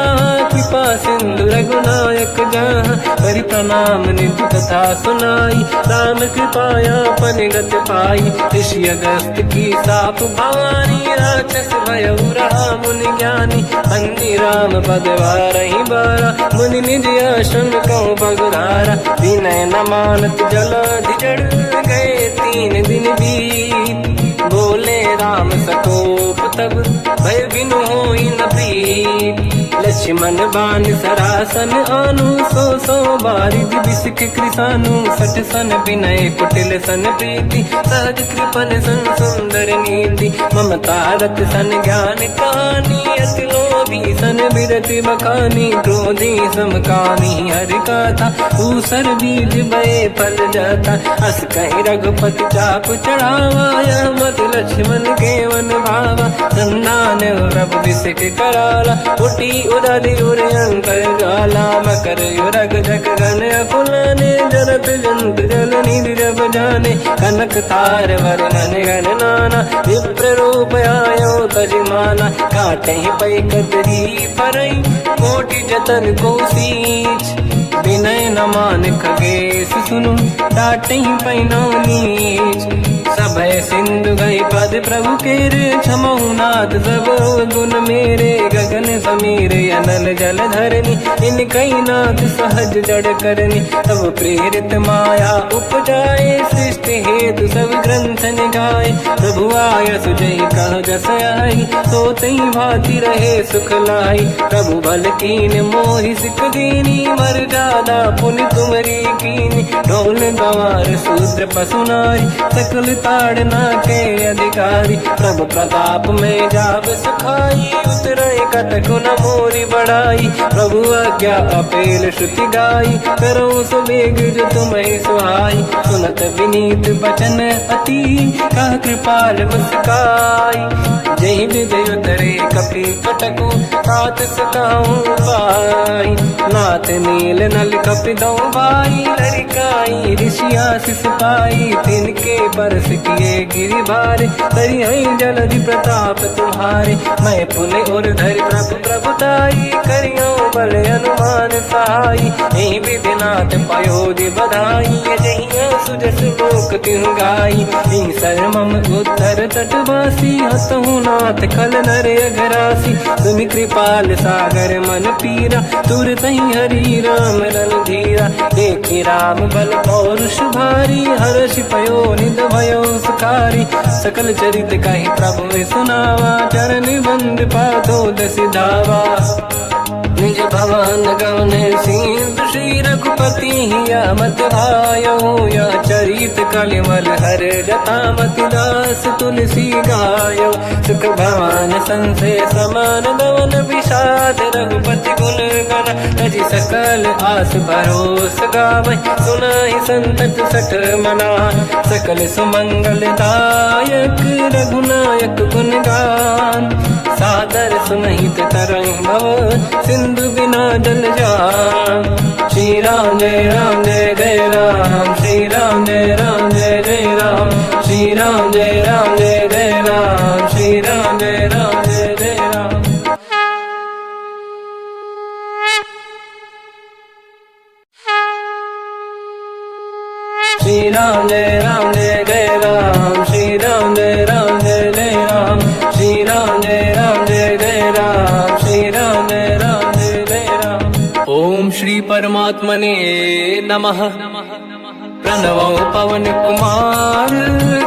कृपा सिंधु रघुनायक जहाँ, करि प्रणाम निधि कथा सुनाई, राम कृपाया पनिगत पाई, ऋषि अगस्त की साप भवानी, राक्षस भयउ रहा मुनि ज्ञानी, अंगी राम पद वारहि बारा, मुनि निज आश्रम कहूँ बगुधारा, विनय न मानत जलाधि जड़, गए 3 दिन बीत, बोले राम सकोप तब, भय बिनु होई न प्रीत, लक्ष्मण बाण सरासन आनु, 100 बारिद बिसिक कृसानु, 60 सन विनय कुटिल सन प्रीति, सहज कृपन सन सुंदर नीति, ममता रत सन ज्ञान कहानी, अति लोभी सन विरति बखानी, क्रोधी समकामी हरि कथा, ऊसर बीज बये फल जाता, अस कहीं रघुपति चाप चढ़ावा, यह मत लक्ष्मण के वन भावा, संधान प्रभु बिसिक कराला, उठी उदधि उरयंकर ज्वाला, मकर युरग जग गण अकुलाने, जरत जंत जल निधि जब जाने, कनक तार वर्णन गण नाना, विप्र रूप आयो तजिमाना, काटे पै कतरी परई, कोटि जतन को सींच, विनय न मान खगेश सुनु, डांटे पैनो नीच, सब भय सिंधु गई पद प्रभु केरे, क्षमहु नाथ सब गुण मेरे, गगन समीर अनल जल धरनी, इन कई नाथ सहज जड़ करनी, तब प्रेरित माया उपजाए, सृष्टि हेतु सब ग्रंथ निगाए, प्रभु आय सुजई कह जस आई, सो तई भांति रहे सुख लाई, प्रभु बल कीन मोहि सिख दीनी, मर्यादा पुनि तुमरी कीनी, ढोल गवार शूद्र पशु नारी, सकल ताड़ना के अधिकारी, प्रभु प्रताप में जाब सुखाई, उतरे कतक न मोरी बढ़ाई, प्रभु आज्ञा अपेल श्रुति गाई, करो सुबेग जो तुम्हें सुहाई, सुनत विनीत बचन अति, कह कृपाल मुस्काई, जय विजय उतरे कपि कटकु, तात सकाऊं पाई, नाथ नील नल कपि दो भाई, लड़काई ऋषिया शिष पाई, तिनके परस किए गिरि भारे, तरिहै जलधि प्रताप तुम्हारे, मैं पुने और धरि प्रभु प्रभुताई, करियो बल अनुमान सहाई, यही विधिनाथ पयोधि बधाई, जहिया सुजस लोक तिहु गाई, सर मम उत्तर तटवासी, हसहु नाथ खल नर अघरासी, तुम कृपाल सागर मन पीरा, तुरत ही हरि राम रणधीरा, देखी राम बल पौरुष भारी, हर्ष पयो निध भयो सुखारी, सकल चरित कहि प्रभु सुनावा, चरण बंद पादो सिधावा, निज भवन गवन सिंधु श्री रघुपति हिया मत भायो, या चरित कलिमल हर जथा मति दास तुलसी गायो, सुख भवन संसे समान गवन विषाद, रघुपति गुण गण तजि सकल आस भरोस गावै, सुनाहि संतत सठ मना, सकल सुमंगल दायक रघुनायक गुण गान, सादर सुनहित तरंग भव सिंधु बिना जल जान, श्री राम जय जय राम, श्री राम जय जय राम, श्री राम जय जय राम, श्री राम जय जय राम, श्री राम जय जय राम, श्री राम जय जय राम, श्री राम जय जय राम, श्री राम जय जय राम। ओम श्री परमात्मने नमः। प्रणवो पवन कुमार,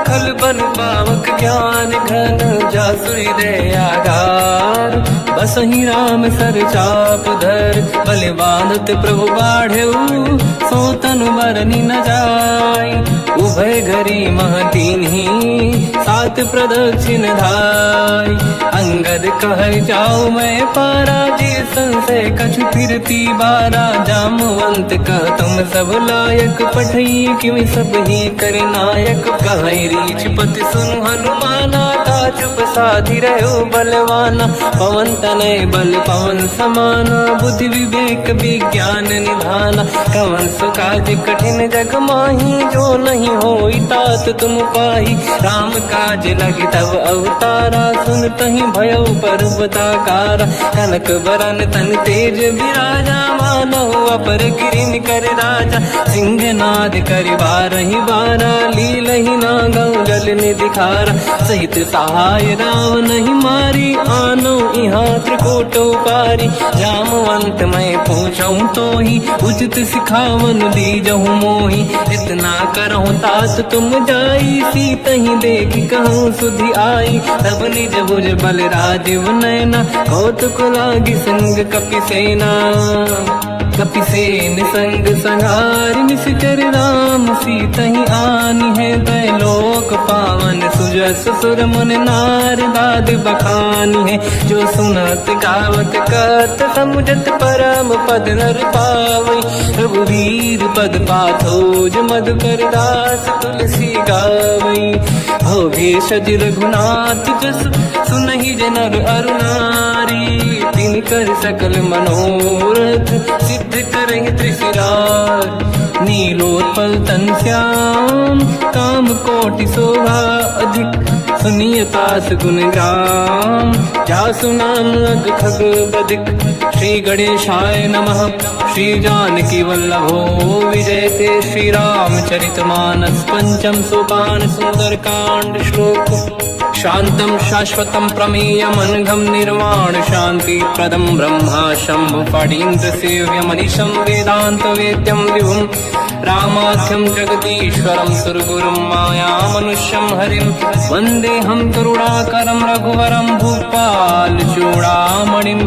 खल बन पावक ज्ञान घन, जासुरी दयागार, बसहि राम सर चाप धर, बलिवानत प्रभु बाढ़ऊ, सो तनु मरनी न जाय, उभय घरी महतीन्ही, सात प्रदक्षिण धाय, अंगद कह जाओ मैं पारा, जी संशय कछु फिरती बारा, जामवंत कह तुम सब लायक, पठई किमि सब ही कर नायक, कहै रीछ पति सुनु हनुमाना, का चुप साधि रहो बलवाना, पवन तनय बल पवन समाना, बुद्धि विवेक विज्ञान निधाना, कवन सुकाज कठिन जग माही, जो नहीं होई तात तुम पाही, राम काज लगी तब अवतारा, सुनतहि भयो पर्वताकारा, कनक बरन तन तेज विराजा, मानहु अपर गिरिन कर राजा, सिंह नाद करि बारहि बारा, लीलहि नागौ जल निधिखारा, सहित सहाय रावण ही मारी, आनो इहाँ त्रिकोटो पारी, जामवंत मैं पूछऊँ तो ही, उचित सिखावन दीजहु मोही, इतना करहु तात तुम जाई, सीतहि देखि कहूँ सुधि आई, तब निज भुज बल राजीव नैना, कौतुक लागी संग कपि सेना, कपि सेन संग संहार, निश्चर राम सीतहि आनी है, दैलोक पावन सुजस सुर मुन नार, दाद बखानी है, जो सुनत गावत कत, समुझत परम पद नर पावै, रघुवीर पद पाथोज मधुकर दास, तुलसी गावै, भव भेषज रघुनाथ जस, सुनहि जनर अरु नारी, तिनकर सकल मनोरथ, सिद्ध करहि त्रिशिरार, नीलोत्पल तन श्याम, काम कोटि शोभा अधिक, सुनिय तास गुण ग्राम, जासु नाम अग खग बदिक। श्री गणेशाय नमः। श्री जानकी वल्लभो विजयते, श्री रामचरित मानस पंचम सोपान सुंदरकांड श्लोक। शांतं शाश्वतं प्रमेयम् अनघं निर्वाण शांति प्रदं ब्रह्मा शंभु फणीन्द्र सेव्यमनिशं वेदांत वेद्यं विभुं रामाख्यं जगदीश्वरं सुरगुरुं माया मनुष्यं हरिं वन्देऽहं करुणाकरं रघुवरं भूपाल चूडामणिं।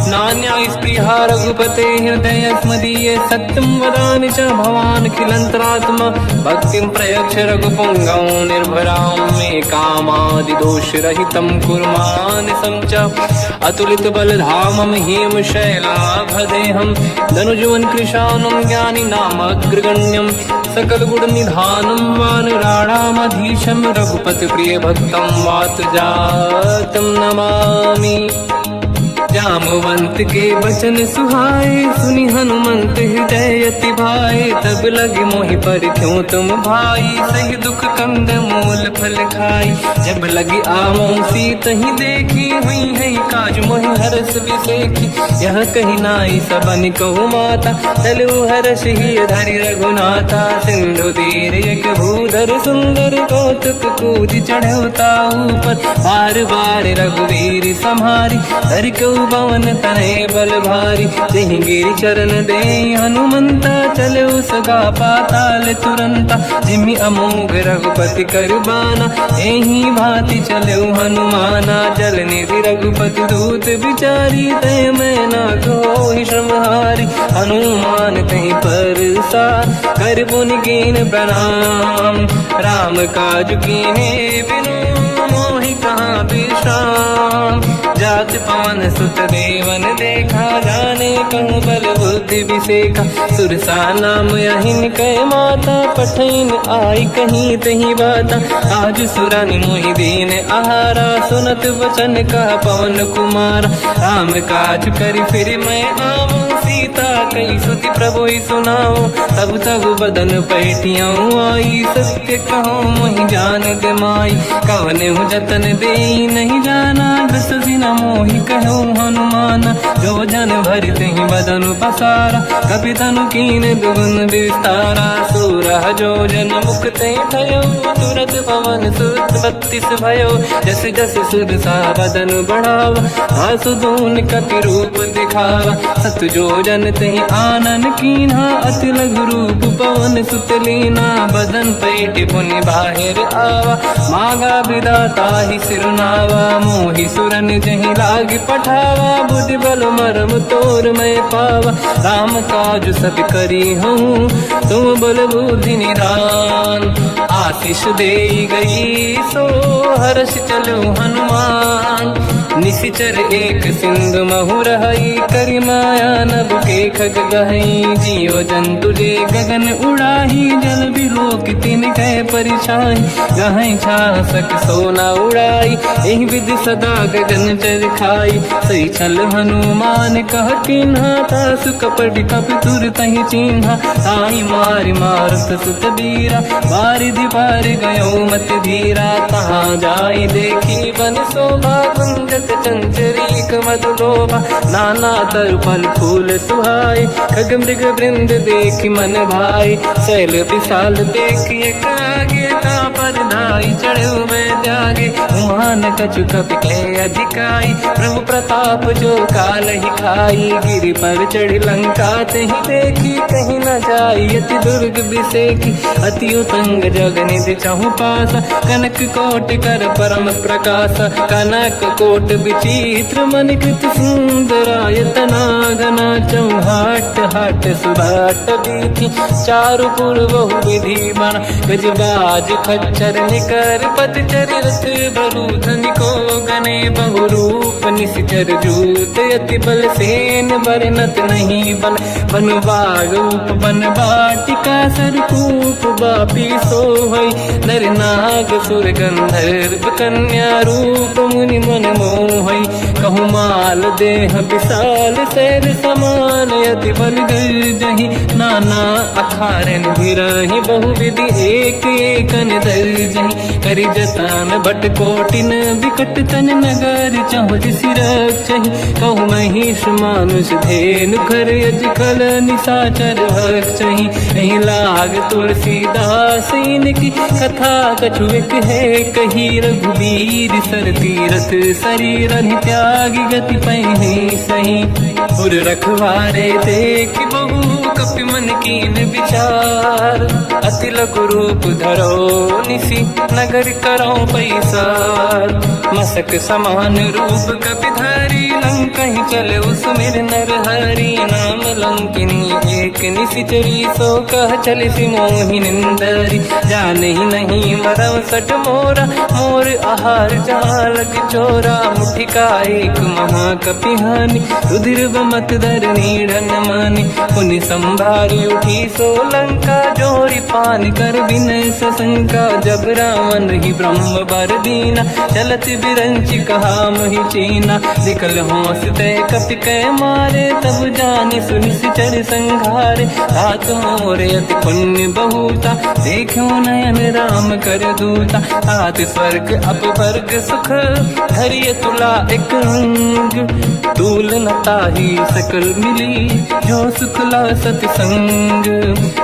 नान्या स्पृहा रघुपते हृदयस्मदीये, सत्यं वदामि च भवान् खिलन्तरात्मा। भक्तिं प्रयच्छ रघुपुङ्गं निर्भरां मे कामादिदोषरहितं कुर्मानिसं च। अतुलित बलधामं हेमशैलाभदेहं धनुजवन कृशानं ज्ञानिनामग्रगण्यं सकलगुणनिधानं वानराणामधीशं रघुपतिप्रियभक्तं वातजातं नमामि। जामवंत के बचन सुहाए, सुनि हनुमंत हृदय अति भाए। तब लगे मोहि पर क्यों तुम भाई, सही दुख कंद मूल फल खाई। जब लगी आमों सीत ही देखी, हुई है काज मोहि हरस बिसेखी। यह कही नाई सबन कहु माता, चलु हरस ही धरि रघुनाथा। सिंधु तीर एक भूधर सुंदर, कौतुक कूद चढ़ौता ऊपर। बार बार रघुवीर सम्हारी, धरि कहु पवन तनय बल भारी। तेहि गिरि चरण दे हनुमंता, चले सगा पाताल तुरंता। जिमि अमोघ रघुपति कर बाना, एहि भांति चले हनुमाना। जल निधि रघुपति दूत बिचारी, तय मैं ना कोहि श्रमहारी। हनुमान तहि परसार, कर पुनि कीन प्रणाम। राम काज कीन्हे बिनु, मोहि कहाँ विश्राम। जात पवन सुत देवन देखा, जाने कहूँ बल बुद्धि विसेखा। सुरसा नाम यहिन कै माता, पठैन आई कहीं तही बाता। आज सुरनि मोहि दीन आहारा, सुनत वचन कहा पवन कुमार। राम काज करि फिर मैं आवूं, सीता कई सुति प्रभु सुनाओ। तब तब बदन पैठियाँ आई, सत्य कहो मोहि जान दे माई। कवने हूँ जतन दे नहीं जाना, दस दिन मोहि कहो हनुमाना। जो जन भरि तहि बदन पसारा, कपि तनु कीन दुगुन विस्तारा। सूरह जो जन मुख तहि भयो, तुरत पवन सुत 32 भयो। जस जस सुरसा बदन बढ़ावा, आसु दून कपि रूप दिखावा। सत जो जन तहि आनन कीन्हा, अति लघु रूप पवन सुत लीना। बदन पैठ पुनि बाहिर आवा, मांगा विधाता ही सिरनावा। मोहि सुरन जहि लाग पठावा, बुद्धि बल मरम तोर मैं पावा। राम काज सब करी हूँ, तुम बल बुद्धि निधान। आशीष दे गई सो हर्ष चलो हनुमान। निशिचर एक सिंधु महु रहई, करि माया नभ के खग गहई। जीव जंतु जे गगन उड़ाही, जल बिलोक तिन कह परिछाई। गहई छासक सोना उड़ाई, एहि विधि सदा गगन चर खाई। सही छल हनुमान कह किन्हा, तासु कपट कपि तुर तहि चिन्हा। ताई मारि मारुत सुत बीरा, बारिधि पार गयो मत धीरा। तहाँ जाई देखी बन शोभा, कुंजक चंचरीक मधुलोभा। नाना तरु फल फूल सुहाए, खग मृग वृंद देखि मन भाई। शैल विशाल देखिए कागे, पर धाई चढ़ऊ मैं त्यागे। उमान कछु कपि के अधिकाई, प्रभु प्रताप जो काल ही खाई। गिरि पर चढ़ी लंका तहि देखी, कहीं न जाई अति दुर्ग बिसेखी। अति उतंग जग निधि चहु पासा, कनक कोट कर परम प्रकाश। कनक कोट विचित्र मणिकृत सुंदरायतना घना। चौहाट हाट सुभाट बीथी, चारु पुर बहु विधि बना। गजबाज खच्चर निकर पतचर, रथ बरु धनिको गने। बहु रूप निशिचर जूत, अति बल सेन बरनत नहीं बल। बन बाग उप बन बाटिका, सरकूप बापी सोहई। नर नाग सुर गंधर्व कन्या, रूप मुनि मन मोहई। कहूँ माल देह विशाल शैर समान यति बल गर्जहि नाना अखारन भिरहि बहुविधि एक एकन दर्जहि करि जतान भट कोटिन विकट तन नगर चहु सिरक्षहि कहु महिष मानुष धेनु खर यज खल निशाचर भक्षहि नहीं लाग तुलसीदास इनकी कथा कछु एक है कही रघुवीर सर तीरथ शरीर त्यागी गति पहि सही पुर रखवारे देख बहु कपि मन कीन विचार अति लघु रूप धरो निसी नगर करो पैसार मसक समान रूप कपि धरी लंकहि चले उसमेर नर हरि नाम लंकिनी एक निशिचरी सो कह चले सि मोहि निंदरी जाने ही नहीं मरव सट मोरा मोर आहार जालक चोरा मुठिका एक महाकपिहानि रुधिर बमत धर नीड़न मानि पुनि संभारी उठी सो लंका जोरी पान कर विनय सशंका जब रावण ही ब्रह्म बर दीना चलत बिरंचि कहा मोहि चीना निकल होश तय कपि कै मारे तब जानि सुनि सिचर संघारे तात मोरे अति पुण्य बहुता देखो नयन राम कर दूता तात स्वर्ग अपवर्ग सुख धरिय तुला एक अंग तूल न ताहि सकल मिली जो सुखला सतसंग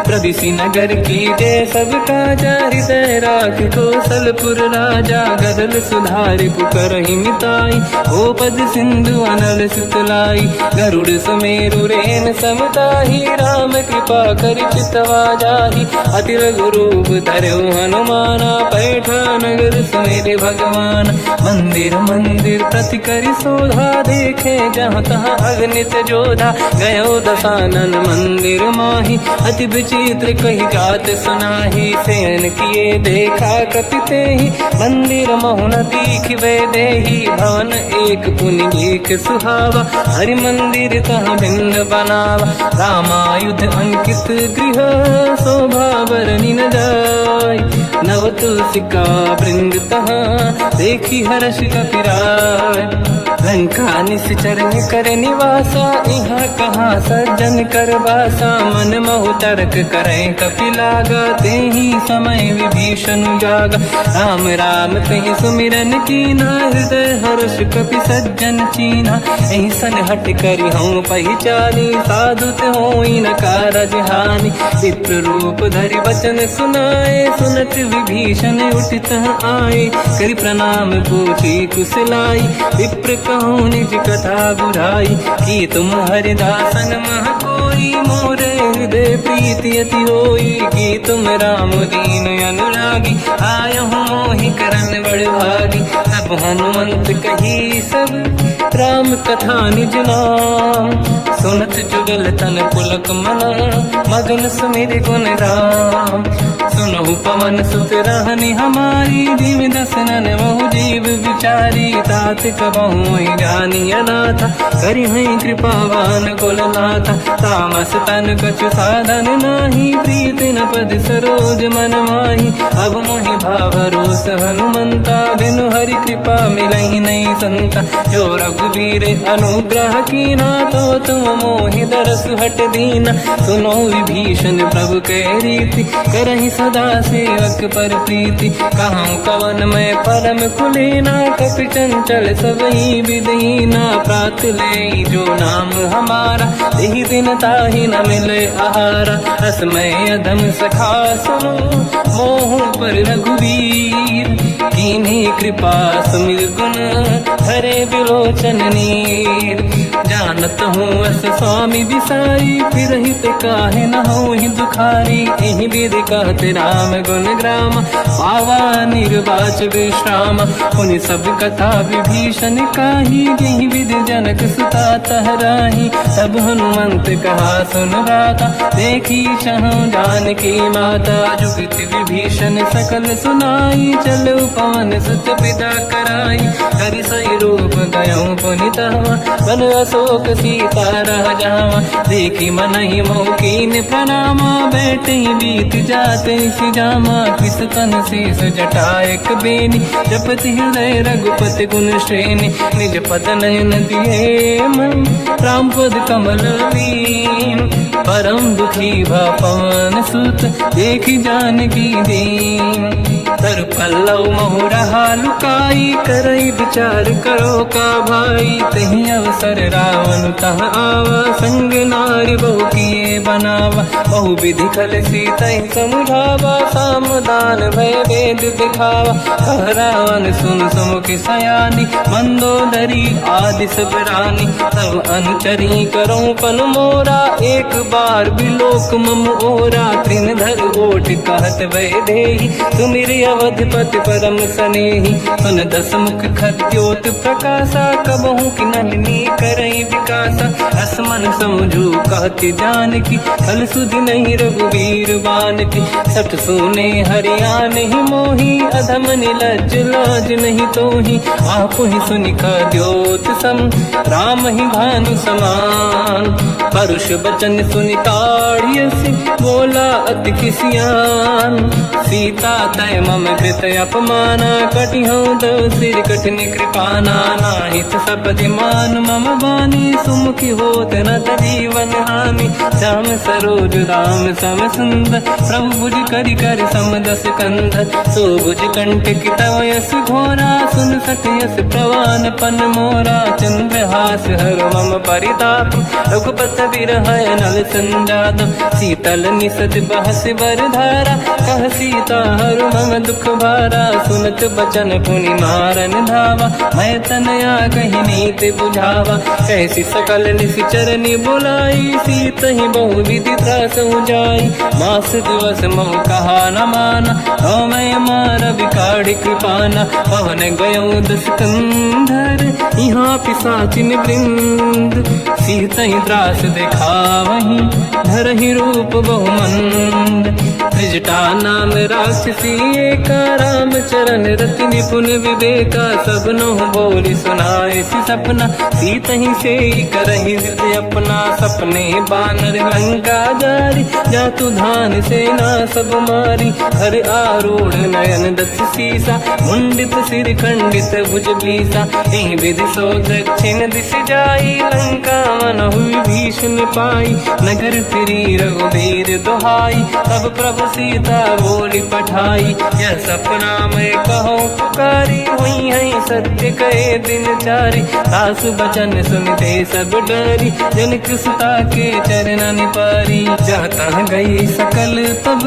प्रदिशि नगर की जय सब काजा हृदय राख कौशलपुर राजा गदल सुधारि पुकरहि मिताई ओ पद सिंधु अनल सुतलाई गरुड़ सुमेरु रेन समताहि राम कृपा कर चितवा जाहि अति लघु रूप धरौ हनुमाना पैठा नगर सुमेरे भगवान मंदिर मंदिर प्रति करि शोधा देखे जहाँ तहाँ अगणित जोधा गयो दशानन मंदिर माही अति विचित्र कही गात सुनाही सेन किए देखा कपिते ही मंदिर महुन दीखिबे देही भवन एक पुनि एक सुहावा हरि मंदिर तहाँ भिन्न बनावा रामायुध अंकित गृह शोभा बरनि न जाय नव तुलसिका वृंद तहाँ देखी हर्ष कपिराय लंका निश्चर कर निवासा यहाँ कहाँ सज्जन कर वासा मन महु तर्क करे कपिलागा तेहि समय विभीषण जागा राम राम तेहि सुमिरन कीना हृदय हर्ष कपि सज्जन चीना ऐसन हट करि हूँ पहचानी साधु होई न कारज हानि विप्र रूप धरि वचन सुनाए सुनत विभीषण उठित आए करि प्रणाम पूछी कुशलाई विप्र कहूँ निज कथा बुराई कि तुम हरिदासन मह कोई मोरे हृदय प्रीति अति होई कि तुम राम दीन अनुरागी आयहु मोहि करन बड़ भागी तब हनुमंत कही सब राम कथा निज नाम सुनत जुगल तन पुलक मना मगन सुमिर गुण राम सुनहु पवन सुत रहनि हमारी दिव्य दसनन महु जीव विचारी तात कबहु जानी अनाथा करि हैं कृपावान कुलनाथा तामस तन कछु साधन नाही प्रीति न पद सरोज मन माही अब मोहि भावरोस हनुमंता बिनु हरि कृपा मिलहि नहीं संता जो रघुवीर अनुग्रह कीना तो तुम मोहि दरस हट दीना सुनो विभीषण प्रभु के रीति करहि सदा सेवक पर प्रीति कहूँ कवन में परम कुलीना कपि चंचल सबही विदहीना प्रात ले जो नाम हमारा यही दिन ताहि न मिले आहारा रसमय अधम सखा सुनो मोह पर रघुवीर कीन्ही कृपा सुमिर गुण हरे बिलोचन नीर जानत हूँ अस स्वामी बिसाई फिर हित काहे न हो ही दुखारी यही विधि कहते राम गुण ग्राम पावा निर्वाच विश्राम उन सब कथा विभीषण काही यही विधि जनक सुता तहराही तब हनुमंत कहा सुन राता देखी शहु जानकी माता जुगित विभीषण सकल सुनाई चलो पवन सुत पिता कराई करि सही रूप गयो पुनितवा वन अशोक सीता रह जावा। देखी मन ही मौकीन प्रणामा, बैठे ही बीत जाते सिजामा। किस तन शीस जटा एक बेनी, जपति हृदय रघुपति गुण श्रेणी। निज पद नयन दिए मन, राम पद कमल लीन। परम दुखी भा पवन सुत, देखी जानकी दीन। तर पल्लव महु रहा लुकाई, करई विचार करो का भाई। तही अवसर रावण तह आवा, संग नारी बहु किए बनावा। बहु विधि खल सीतहि समुझावा, सामदान भय वेद दिखावा। कह रावण सुन सुमुखि सयानी, मंदोदरी आदि सब रानी। तब अनुचरी करो पन मोरा, एक बार बिलोक मम ओरा। तृण धर ओठ कहत भय देहि, सुमिर अवधपति परम सनेहि। सुन दस मुख खद्योत प्रकाशा, कबहु की नलिनी करई विकासा। असमन समझू कहति जानकी, फल सुधि नहीं रघुवीर बानकी। सठ सुने हरियाण ही मोही, अधम निलज्ज लाज नहीं तोही। आपु ही सुनि खद्योत सम, राम ही भानु समान। परुष बचन सुनि ताड़ियसि, बोला अति किसियान। सीता तय मम कृत अपमाना, कटिहउँ दो सिर कठिन कृपाना। नाहित सपदि मान मम बानी, सुमुखी होत न जीवन हानि। श्याम सरोज राम सम सुंदर, प्रभु भुज करि कर सम दस कंधर। सो भुज कंठ की तव यस घोरा, सुन सठ यस प्रवान पन मोरा। चंद्रहास हर मम परिताप, रघुपत बिरहय नल संजात। शीतल निसत बहस बर धारा, कह सीता हर मम दुख भारा। सुनत बचन पुनि मारन धावा, मैं तनया कही नीति बुझावा। कैसी सकल निश्चरनि बुलाई, सीत ही बहु विधि त्रास जाई। मास दिवस मोह कहा न माना, तो मैं मार बिकाढ़ी कृपाना। पवन गयो दस कंधर, यहाँ पिशाचिन वृंद। सीत ही त्रास दिखावहीं, धर ही रूप बहुमंद। त्रिजटा नाम राक्षसी एका, राम चरण रति निपुण विवेका। सबनो बोली सुनाए सि सपना, सीत ही से करहि हृदय अपना। सपने बानर लंका जारी, जातु धान सेना सब मारी। हर आरूढ़ नयन दस सीसा, मुंडित सिर खंडित भुज बीसा। एहि विधि सो दक्षिण दिश जाई, लंका मन हुई भीषण पाई। नगर फिरी रघुवीर दुहाई, तब प्रभु सीता बोली पठाई। यह सपना मैं कहो पुकारी, हुई है सत्य कहे दिन चारी। सासु बचन सुनते सब डरी, जनक सुता के चरण निपारी। जाता गई सकल तब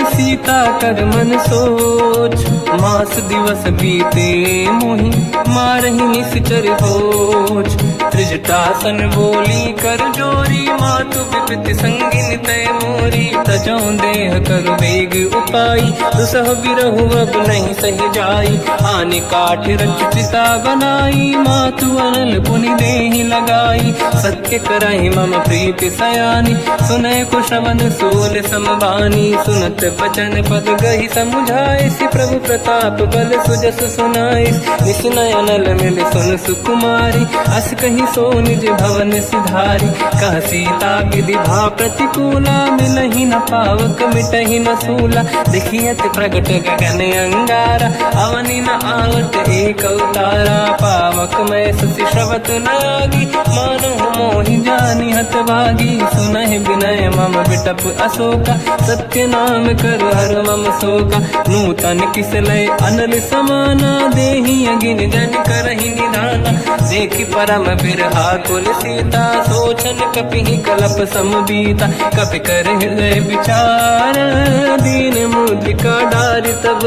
सीता कर मन सोच, मास दिवस बीते मोहि मारहि निश्चर होच। त्रिजटासन बोली कर जोरी, मातु विपति संगिन तय मोरी। तजौ देह कर वेग उपाई, दुसह बिरहु अब नहीं सही जाई। आने काठ रच चिता बनाई, मातु अनल पुनि देहि लगाई। सत्य करहि मम प्रीति सयानी, सुनय को श्रवण सोल समबानी। सुनत बचन पद गहि समुझाए, सि प्रभु प्रताप बल सुजस सुनाई। निस नयनल मिल सुन सुकुमारी, अस कहि सो निज भवन सिधारी। कह सीता विधि भा प्रतिकूला, मिलहि न पावक मिटहि न सूला। देखियत प्रगट गगन अंगारा, अवनि न आवत एक अवतारा। पावक मैं सति श्रवत न आगी, मानो मोहि जानि हत भागी। सुनहि विनय मम बिटप अशोका, सत्य नाम कर हर मम शोका। नूतन किसलय अनल समाना, देहि अगिन जन करहि निधाना। देखि परम बिरहा कुल सीता, सोचन कपिहि कलप समबीता। कपि कर हृदय विचार, दीन मुद्रिका डारि तब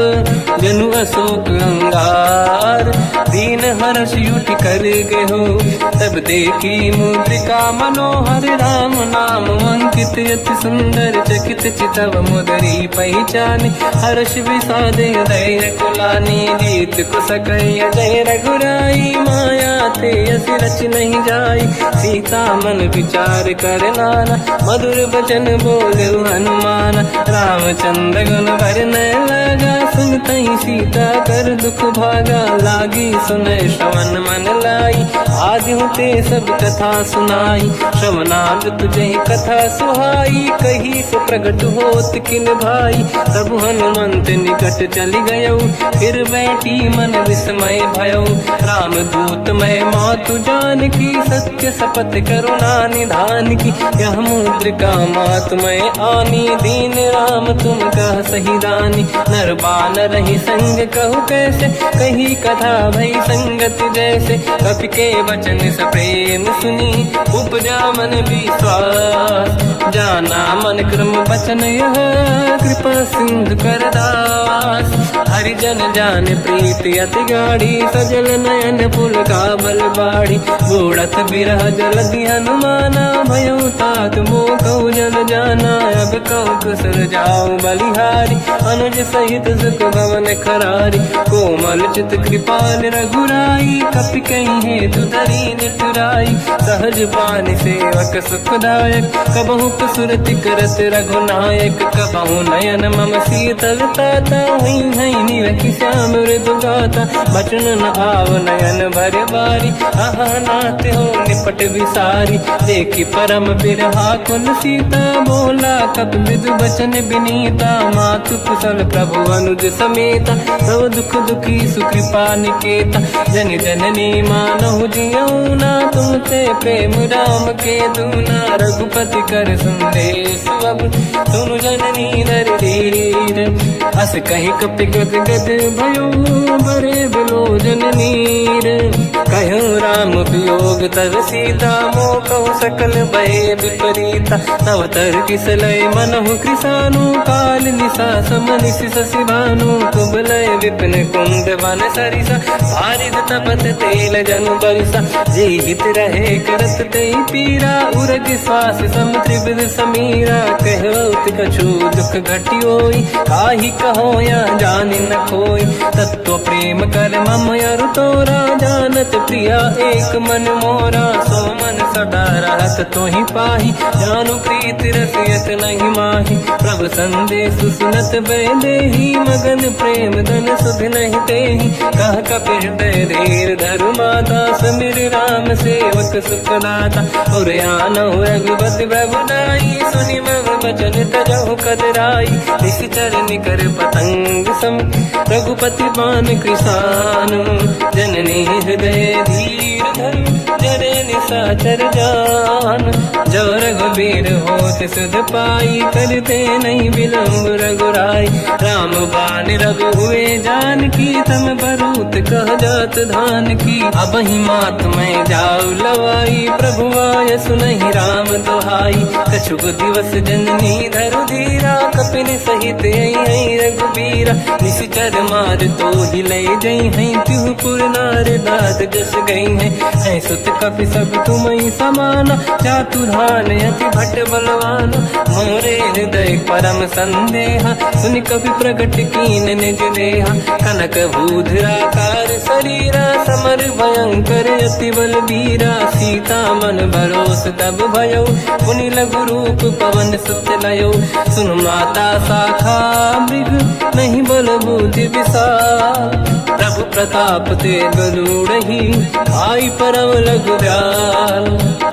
जनु अशोक अंगार। दीन हर्ष युठ कर गयो, तब देखी मुद्रिका मनोहर। राम नाम अंकित अति सुंदर, चकित चितव मुदरी पहचान। हर्ष विषाद हृदय कुलानी, जीत को सकय जय रघुराई। माया थे यस रच नहीं जाई, सीता मन विचार कर नाना। मधुर बचन बोल बोले हनुमान। रामचंद्र गुण वरने लगा, सुनतई सीता कर दुख भागा। लागी सुने श्रवण मन लाई, आदि होते सब कथा सुनाई। श्रवणाद तुझे कथा सुहाई, कही से प्रगट होत किन भाई। तब हनुमंत निकट चली गयो, फिर बैठी मन विस्मय भयो। राम दूत मैं मातु जान की, सत्य शपथ करुणा निधान की। यह मुद्रिका मात मैं आनी, दीन राम तुम कह सही दानी। नर बानर ही संग कहु कैसे, कही कथा भई संगत जैसे। कपि के वचन स प्रेम सुनी, उपजा मन विश्वास। जाना मन क्रम वचन यह, कृपा सिंधु कर दास। हरिजन जान प्रीति अति गाढ़ी, सजल नयन पुल काबल बाड़ी। बूढ़त बिरह जलधि हनुमाना, भयो तात मोह कहु जल जाना। अब कहु कुशल जाओ बलिहारी, अनुज सहित सुख भवन खरारी। कोमल चित कृपाल रघुराई, कपि कहीं हेतु धरी निठुराई। सहज पानि सेवक सुखदायक, कबहु सुरति करत रघुनायक। कबहु नयन मम शीतल ताता, हई निरखि श्याम मृदु गाता। बचन न आव नयन भर बारी, आहा नाथ हो निपट विसारी। देखी परम बिरहा कुल सीता, बोला कपि विदु बचन बिनीता। मातु कुशल प्रभु अनुज समेता, सब दुख दुखी सुकृपा निकेता। जन जननी मानहु जियौना, तुमते प्रेम राम के दूना। रघुपति कर संदेश अब, सुनु जननी नर धीर। अस कहि कपि गद गद भयो, बरे बिलोचन नीर। कहो राम वियोग तब सीता, मोह कहु सकल भय विपरीता। तव तर किसलय मनहु कृसानु, काल निशा समनिश शशि भानु। कुबलय विपिन कुंद वन सरिसा, भारिद तपत तेल जनु बरिसा। जे हित रहे करत ते पीरा, उरग श्वास सम त्रिविध समीरा। कहत कछु दुख घटियोई, काहि कहो या जानि न खोई। तत्व प्रेम कर मम अरु तोरा, जानत प्रिया एक मन मोरा। सो मन सदा रहत तोहि पाहि, जानु प्रीति रसियत नहीं माहि। प्रभु संदेश सुनत बैदेहि, मगन प्रेम धन सुध नहीं तेहि। कह कपि हृदय धीर धरु माता, समिर राम सेवक सुख दाता। और आनहु रघुपति प्रभु नाई, सुनि मम वचन तजहु कदराई। निश्चर निकर पतंग सम, रघुपति बान कृसानु। जननी हृदय धीर धरु, जरे निशाचर जान। जो रघुबीर होत सुध पाई, करते नहीं विलम्ब रघुराई। राम बान रघु हुए जानकी, तम बरूत कह जात धान की। अब ही मात मैं जाऊ लवाई, प्रभु आय सुनहि राम दोहाई। कछुक दिवस जननी धरु धीरा, कपिन सहित आई रघुबीरा। निश्चर मार तो ही ले जई हैं, त्युपुर नार दाद जस गई हैं। सुत कपि सब तुमहि समाना, चातुर्धान अति भट बलवाना। मोरे हृदय परम संदेहा, सुनि कपि प्रगट कीन निज देहा। कनक भूधराकार शरीरा, समर भयंकर अति बलबीरा। सीता मन भरोस तब भयो, पुनि लघु रूप पवन सुत लयो। सुन माता शाखा मृग, नहीं बल बुद्धि विशाल। प्रभु प्रताप ते गरुड़हि, आई परम लघु दयाल।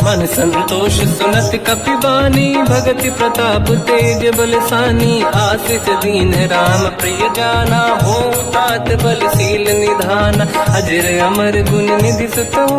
मन संतोष सुनत कपि बानी, भगति प्रताप तेज बलसानी। आशीष दीन राम प्रिय जाना, हो तात बलशील निधान। अजर अमर गुण निधि सुतहु,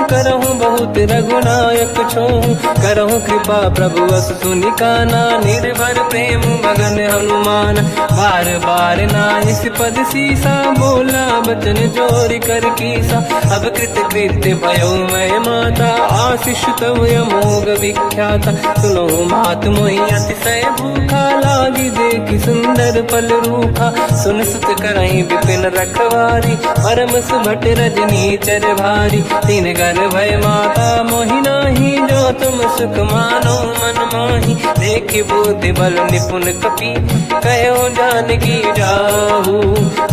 करहु बहुत रघुनायक छोहु। करहु कृपा प्रभु अस सुनि काना, निर्भर प्रेम मगन हनुमान। बार बार नायस पद सीसा, बोला बचन जोरि कर कीसा। अब कृत कृत्य भयो मैं माता, आशीष तव अमोघ विख्याता। सुनो मात मोहि अतिशय भूखा, लागी दे देखी सुंदर पल रूपा, सुन सुत करई विपिन रखवारी, परम सुभट रजनी चर भारी, तीन घर भय माता मोहि नाही, जो तुम सुख मानो मन माही, देखी बुद्धि बल निपुण कपि, कहो जानकी जाहू,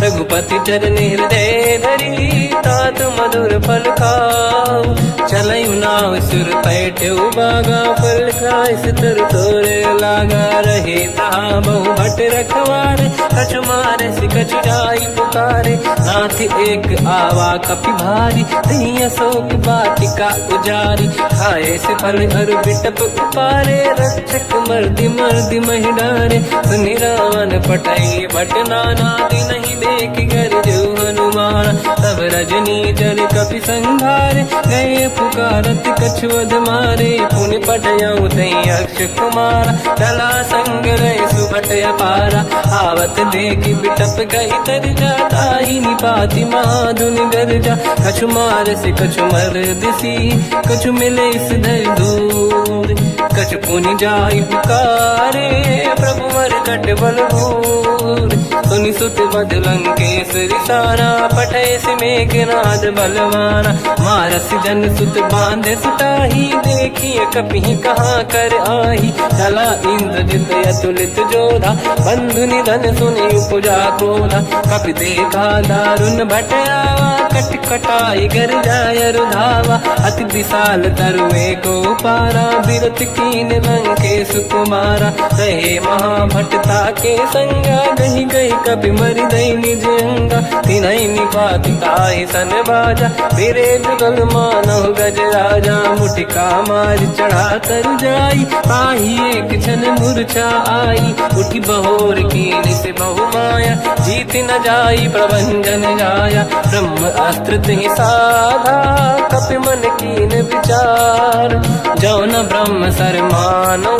रघुपति चरण हृदय धरी, तात मधुर फल खाऊ, चलऊ नाव सुर पैठ्यऊ बागा, फल खाय सितर तोरे लागा, रहे तहाँ बहु भट रखवारे, कछु मारे सि कछु जाई पुकारे, नाथ एक आवा कपि भारी, तही अशोक वाटिका उजारी, खाए से फल अरु बिटप उपारे, रक्षक मर्दि मर्दि महि डारे, सुनि रावण पटई भट नाना, नहीं देख कर जो हनुमान, तब रजनी चर कपि संघारे, गए पुकारत कछु वध मारे, पुनि पटयऊ तई अक्ष कुमारा, चला संग रहे सुभट अपारा, आवत देखी बिटप गई तर जाता, ही निपाति माधुन गर्जा, कछु मार से कछु मर दिसी, कछु मिले इस धर दूर, कछु पुनि जाई पुकारे, प्रभु मर कट बलभूर, सुनि सुत बद लंकेश्वरी सारा, पठय सि मेघनाद बलवाना, मारस जन सुत बांधे सुताही, देखिए कपि कहाँ कर आही, चला इंद्रजित अतुलित जोधा, बंधु निधन सुनि उपजा क्रोधा, कपि देखा दारुण भट आवा, कट कटाई गर जाय रुधावा, अति विशाल तरुए को पारा, बिरत कीन लंकेश कुमारा, रहे महाभटता के संगा, गही गई कपि मरि दई निज अंगा, तिन्हि निपाति ताहि सन बाजा, फिरे जुगल मानव गज राजा, मुटिका मार चढ़ा तर जाई, ताही एक क्षण मूर्छा आई, उठी बहोर कीन से बहु माया, जीत न जाई प्रभंजन जाया, ब्रह्म अस्त्र तिहि साधा, कपि मन कीन विचार, जो न ब्रह्म सर मानो,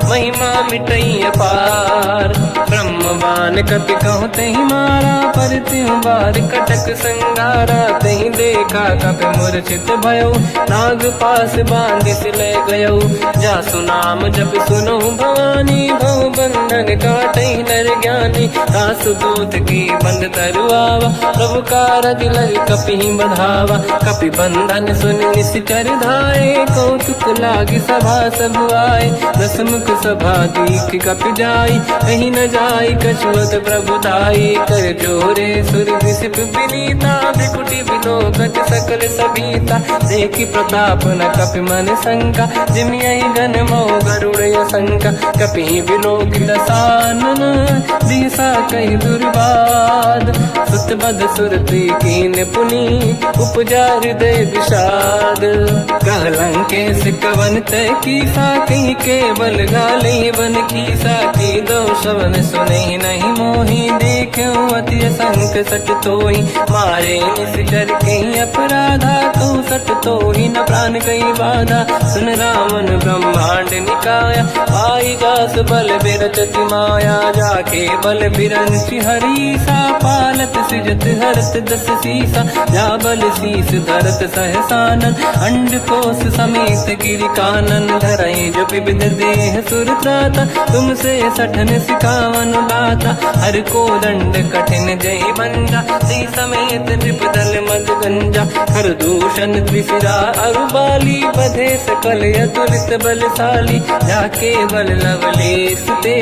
महिमा मिटई अपार, ब्रह्मवान कपि कहु तहि मारा, पर त्यों बार कटक संगारा, तहि देखा कपि मूर्छित भयो, नाग पास बांधिस ले गयो, जासु नाम जप सुनो भवानी, भव बंधन काटई नर ज्ञानी, दासु दूत की बंद तरुआवा, प्रभु कारज लग कपि बधावा, कपि बंधन सुनि निश्चर धाये, कौतुक लागी सभा सब आए, दसमुख सभा दीख कपि जाई, कहीं न जाई कछुअत प्रभु दाई, कर जोरे सुर विसिप विनीता, बिकुटी बिलोकत सकल सबीता, देखी प्रताप न कपि मन शंका, जिमियहि गन मोह गरुड़ शंका, कपि बिलोकित सानन, दिशा कहि दुर्बाद, सुत बद सुरति कीन पुनि, उपजा हृदय विषाद, कहलंकेश कवन तय कीसा, कहीं केवल गाली बन कीसा, की दो शवन सुनहि नहीं मोहि, देखूं अति संक सट तोहि, मारे निश्चर कहीं अपराधा, कहूँ सट तोहि न प्राण कहीं बाधा, सुन रावण ब्रह्मांड निकाया, आई जास बल बिरचति माया, जाके बल बिरंचि हरीसा, पालत सृजत हरत दस सीसा, जा बल शीस धरत सहसानन, अंड कोश समेत गिरि कानन, धरई जो विविध देह सुर त्राता, तुमसे सठन सिखावन दाता, हर को दंड कठिन जय बंजा, सी समेत नृपदल मद गंजा, हर दूषण त्रिशिरा अरुबाली, बधे सकल अतुलित बलशाली, जाके बल लवलेश ते,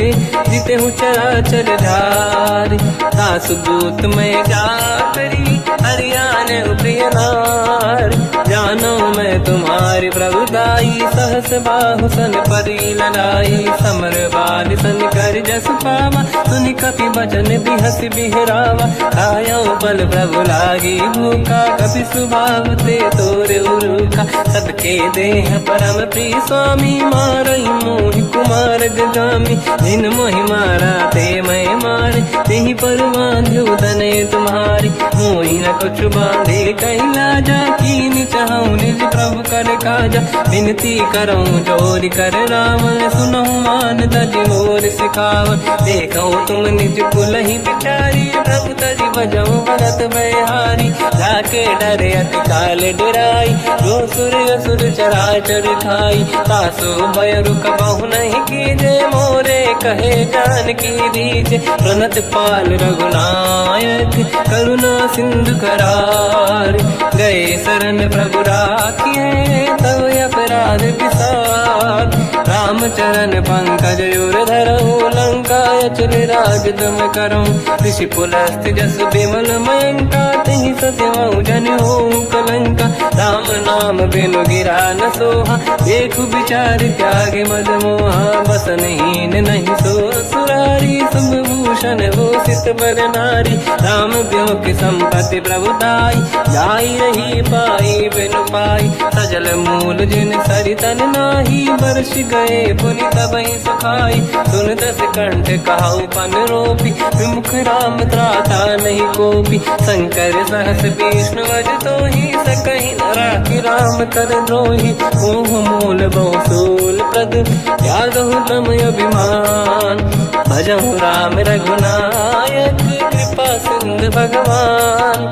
जितेहु चराचर धारी, दास दूत में जा करी, हरियाण प्रिय नार, जानो मैं तुम्हारी प्रभुदाई, सहस बाहु सन परी लड़ाई, समर बाल सन कर जस पावा, सुनि कपि बचन बिहस बिहरावा, खायो बल प्रभु लागी भूखा, कपि सुभाव ते तोरे उरुखा, सबके देह परम प्रिय स्वामी, मारई मोहि कुमार गगामी, जिन मोहि मारा ते मैं मारे, ते देहि पर बांध्यो तनय तुम्हारी, मोहि न कुछ बांधे कैला जा, कीन चाहूं निज प्रभु कर काजा, विनती करऊं जोरि कर रावण, सुनहु मान तज मोर सिखाव, देखो तुम निज कुलहि बिचारी, प्रभु तज भजऊं भगत बहारी, जाके डरे अति काल डराई, जो सुर असुर चराचर खाई, तासु भय रुक बहु नहीं कीजे, मोरे कहे जानकी दीजे, प्रणत पाल रघुनायक करुणा सिंधु करार, गए शरण प्रभु राखिए तब अपराध विसार, रामचरण पंकज उर धरऊं, लंका अचल राज तुम करऊं, ऋषि पुलस्त्य जस विमल मयंका, तहि सत्यमऊ जन होऊं कलंका, राम नाम बिनु गिरा न सोहा, देखु विचार त्यागे मद मोहा, बसनहीन नहीं सो सुरारी, शुभ भूषण भूषित बर नारी, राम ब्यों की संपत्ति प्रभुताई, जाई रही पाई बिनु पाई, सजल मूल जिन सरितन नाही, वर्ष गए पुनि तबहि सुखाई, सुन दस कंठ कहाऊ पन रोपी, विमुख राम त्राता नहीं कोपी, शंकर सहस विष्णु अज तोहि, सकहि न राखि राम कर द्रोही, मोह मूल बहु सूल प्रद, त्यागहु ब्रह्म अभिमान, भजहु राम रघुनायक कृपा सिंधु भगवान,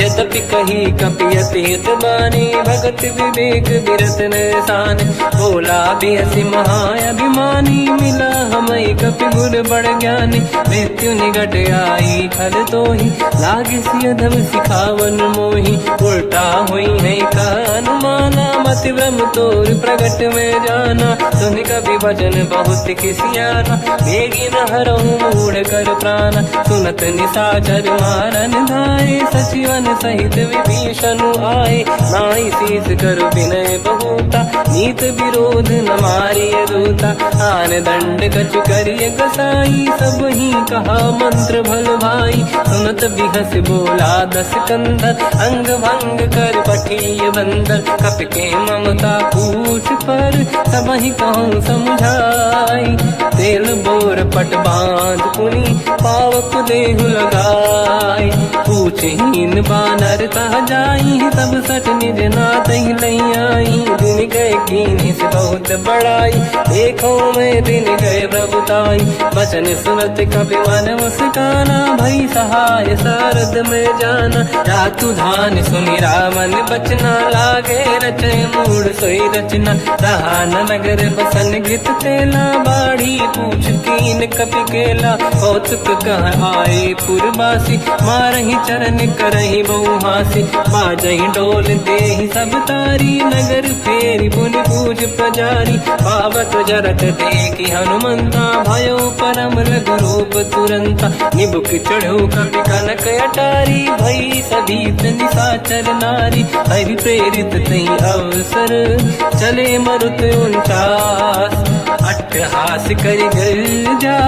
यद्यपि कही कपियति हित बानी, भगत विवेक बिरत निशान, बोला बिहसि महाअभिमानी, मिला हमई कपि गुर बड़ ज्ञानी, मृत्यु निकट आई खल तोहि, लागे सिय धम सिखावन मोहि, उल्टा हुई है का अनुमाना, मति ब्रह्म तोर प्रगट में जाना, सुनि कपि भजन बहुत खिसियाना, बेगी न हरहु मूढ़ कर प्राणा, सुनत निशाचर मारन धाये, सचिवन सहित विभीषण आए, नाई शीस कर विनय बहुता, नीत विरोध न मारिय दूता, आन दंड कछु करिय गसाई, सब ही कहा मंत्र भल भाई, सुनत बिहस बोला दस कंधर, अंग भंग कर पठिय बंदर, कपि के ममता पूछ पर, सब ही कहूँ समझाई, तेल बोर पट बांध पुनि, पावक देहु लगाई, पूछहीन बानर तह जाई, तब सट निज नाथ ही लई आई, दिन गए कीन्ही से बहुत बड़ाई, देखो मैं दिन गए प्रभुताई, बचन सुनत कपि मन मुस्काना, भई सहाय सारद में जाना, जातु धान सुनि रामन बचना, लागे रचय मूढ़ सोई रचना, रहा न नगर बसन घृत तेला, बाढ़ी पूछ कीन कपि केला, कौतुक कह आए पुरबासी, मारहि चरण करहि बहु हासी, बाजहि डोल देहि सब तारी, नगर फेरी पुनि पूज प्रजारी, पावत जरत देखि हनुमंता, भयो परम रघुरूप तुरंता, निबुक चढ़ो कपि कनक अटारी, भई सभीत निशाचर नारी, हरि प्रेरित तहि अवसर, चले मरुत 49, अट्टहास करि गर्जा,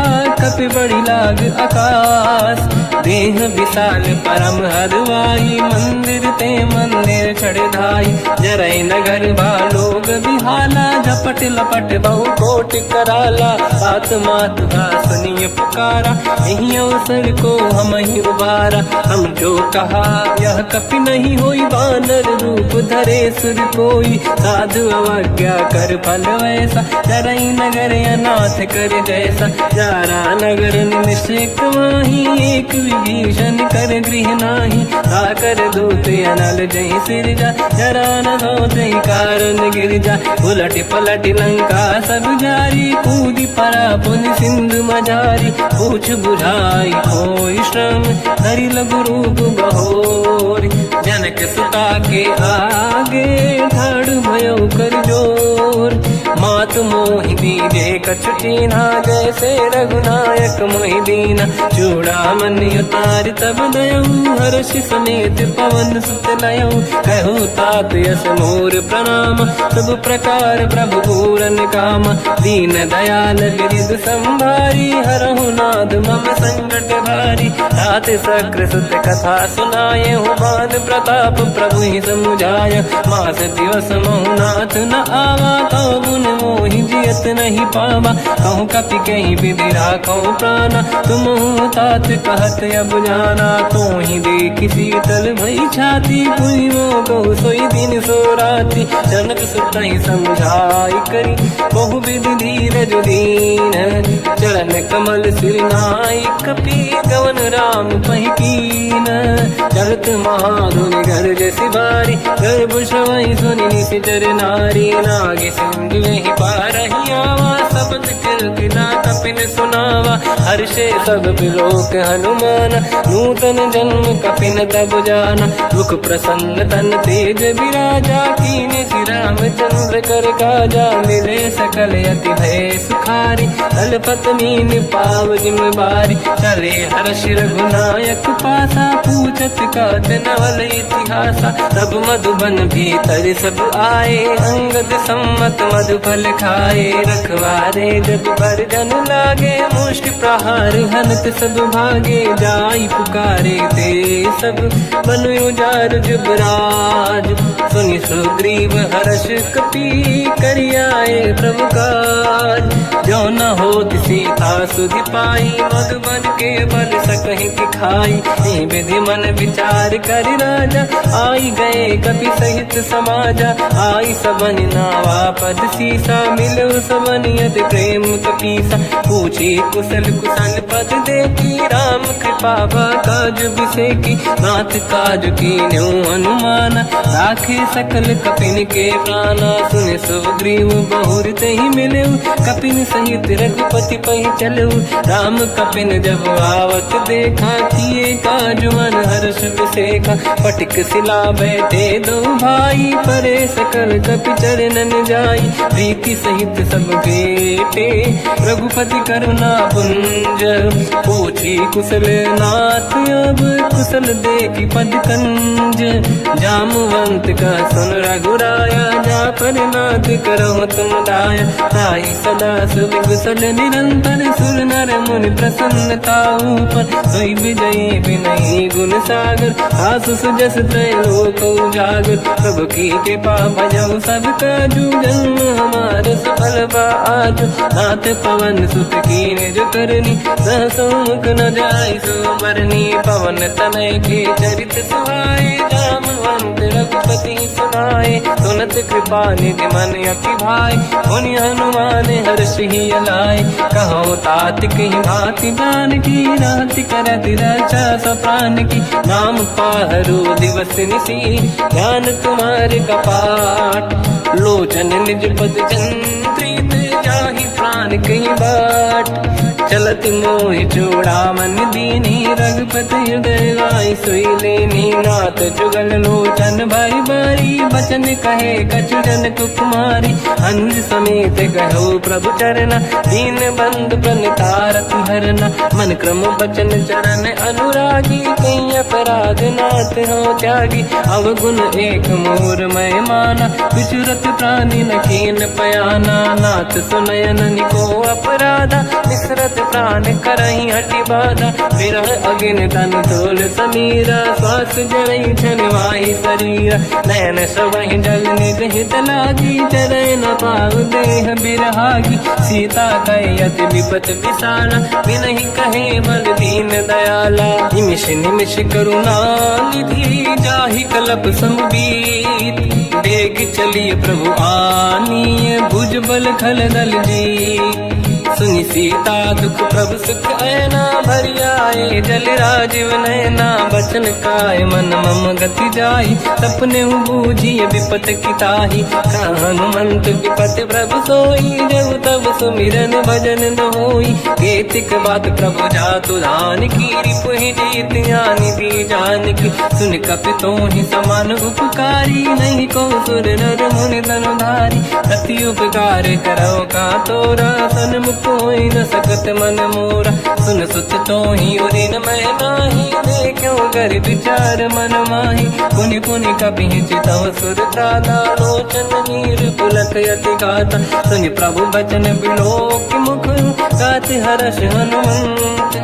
कपि बड़ी लाग आकाश, देह विशाल परम हरवाई, मंदिर ते मंदिर चढ़ धाई, जरई नगर बालोग बिहाला, झपट लपट बहु कोट कराला, बात मात सुनिय पुकारा, यही अवसर को हम ही उबारा, हम जो कहा यह कपि नहीं होई, वानर रूप धरे सुर कोई, साधु अवज्ञा कर फल वैसा, जरई नगर अनाथ कर जैसा, जारा नगर निमिषक माही, एक विभीषण कर गृह नाही, आकर दूत अनल जय सिरजा, जरा न होते कारण गिरजा, उलट पलट लंका सब जारी, कूदी परा पुनि सिंधु मजारी, पूछ बुझाई कोई श्रम, धरि लघु रूप बहोरी, जनक सुता के आगे, ठाड़ भयो कर जोर, मात मोहि दीजे कछु कीन्हा, जैसे रघुनायक मोहि दीना, चूड़ामणि उतारि तब दयऊ, हर्ष समेत पवन सुत लयऊ, कहूँ तात यस मोर प्रणाम, सब प्रकार प्रभु पूरन काम, दीन दयाल गिरिध संभारी, हरहु नाथ मम संकट भारी। बारी। रात सक्र सुत कथा सुनाए, हुमान प्रताप प्रभु ही समुझाय। मास दिवस महुनाथ न आवा, कहो गुण मोहि जियत नहीं पावा। कहूँ कपि कहीं विधि राखो प्राणा, तुम तात कहत अब जाना। तो ही देखी शीतल भई छाती, पुनि मोह कहु सोई दिन सो राति। जनक सुत ही समझाई करी, बहु विधि धीरज दीन। चरण कमल सिर नाई, कपि गवन राम पहि कीन। चलत महाधुन गर्ज सिबारी, गर्भ श्रवई सुनि निशिचर नारी। नागे सिंधु ही पारही आवा, शब्द कीर्तिना कपिन सुनावा। हर्षे सब बिलोक हनुमान, नूतन जन्म कपिन तब जाना। मुख प्रसन्न तन तेज विराजा, कीने श्री रामचंद्र कर काजा। मिले सकल अति भय सुखारी, तलपत मीन पाव जिम बारी। चले हर्ष रघुनायक पासा, पूछत कात नवल इतिहासा। तब मधुबन भीतर सब आए, अंगद सम्मत मधु फल खाए। रखवारे जब पर जन लागे, मुष्टि प्रहार हनत सब भागे। जाई पुकारे ते सब, बनु उजार जुबराज। सुनि सुग्रीव हर्ष कपि, करियाए प्रभु काज। जो न होत सीता सुधि पाई, मधुबन के बल सकहि दिखाई। विधि मन विचार कर राजा, आई गए कपि सहित समाजा। आई सबन नावा पद सीसा, मिलो सबन यदि प्रेम कपीसा। पूछी कुशल कुशल पद देखी, राम कृपा काज बिसेकी। नाथ काज कीन्यो अनुमान, राखे सकल कपिन के प्राणा। सुने सुग्रीव बहुर तहि मिले, कपिन सहित रघुपति पहि चलऊ। राम कपिन जब आवत देखा, किए काज मन हर्ष बिसेखा। पटिक सिला बैठे दो भाई, परे सकल कपि चरणन जाई। प्रीति सहित सब बेटे, रघुपति करुणा पुंज। पूछी कुशल नाथ अब, कुशल देखी पद कंज। जामवंत का सुन रघुराया, जा पर नाथ करहु तुम दाया। ताई सदा सुख कुशल निरंतर, सुर नर मुनि प्रसन्नता ऊपर। सोई विजयी विनयी गुण सागर, आसु सुजस त्रैलोक उजागर। प्रभु की कृपा भजऊ सब काजू, जन्म हमार सफल बा आज। नाथ पवन सुत कीन्ह जो करनी, सहसो मुख न जाय सो मरनी। पवन तनय के चरित सुहाए, जामवंत रघुपति सुनाए। सुनत कृपा निधि मन अति भाई, मुनि हनुमान हर्ष ही अलाए। कहो तात कहीं भांति प्राण की, राति करत रक्षा सब प्राण की। नाम पाहरो दिवस निसी, ध्यान तुम्हारे कपाट। लोचन निज पद चंद्रित, जाहि प्राण कहीं बाट। चलत मोहि चूड़ामन दीनी, रघुपति हृदय गाय सोई लेनी। नाथ जुगल लोचन भाई बारी, बचन कहे कछु जन कुमारी। अंज समेत कहो प्रभु चरना, दीन बंधु प्रणितारति हरना। मन क्रम बचन चरण अनुरागी, कहीं अपराध नाथ हो त्यागी। अवगुण एक मोर मैं माना, विचुरत प्राणी न कीन पयाना। नाथ सुनयन निको अपराधा, निसरत प्राण करही हटि बाधा। विरह अगिन तन तोल समीरा, श्वास जरई छनवाई शरीरा। नयन सबहि जल निज हित लागी, चरय न पाव देह बिरहागी। सीता कहे अति विपत विशाला, बिनहि कहे बल दीन दयाला। निमिष निमिष करुणा निधि, जाहि कलप समुदीत। बेग चलिए प्रभु आनीय, भुज बल खल दल जी। सुनि सीता दुख प्रभु सुख ऐना, भरि आए जल राजीव नैना। बचन काय मन मम गति जाई, सपने बूझी विपत किताही। हनुमंत विपत प्रभु सोई, जब तब सुमिरन भजन न होई। केतिक बात प्रभु जातु धान की, रिपुहि जीत ज्ञानी दी जानकी। सुन कपि तोहि समान उपकारी, नहीं को सुर नर मुनि धनुधारी। अति उपकार करौ का तोरा, सन्मुख होई न सकत मन मोरा। सुन सुत तोहि उदिन मैं नाही, देखो कर विचार मन माही। पुनि पुनि कपि चितव सुर त्राता, लोचन नीर पुलक यति गाता। सुनि प्रभु बचन बिलोक मुख, गात हर्ष हनुमंत।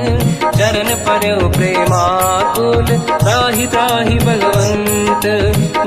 चरण पर्यो प्रेमाकुल, त्राहि त्राहि बलवंत।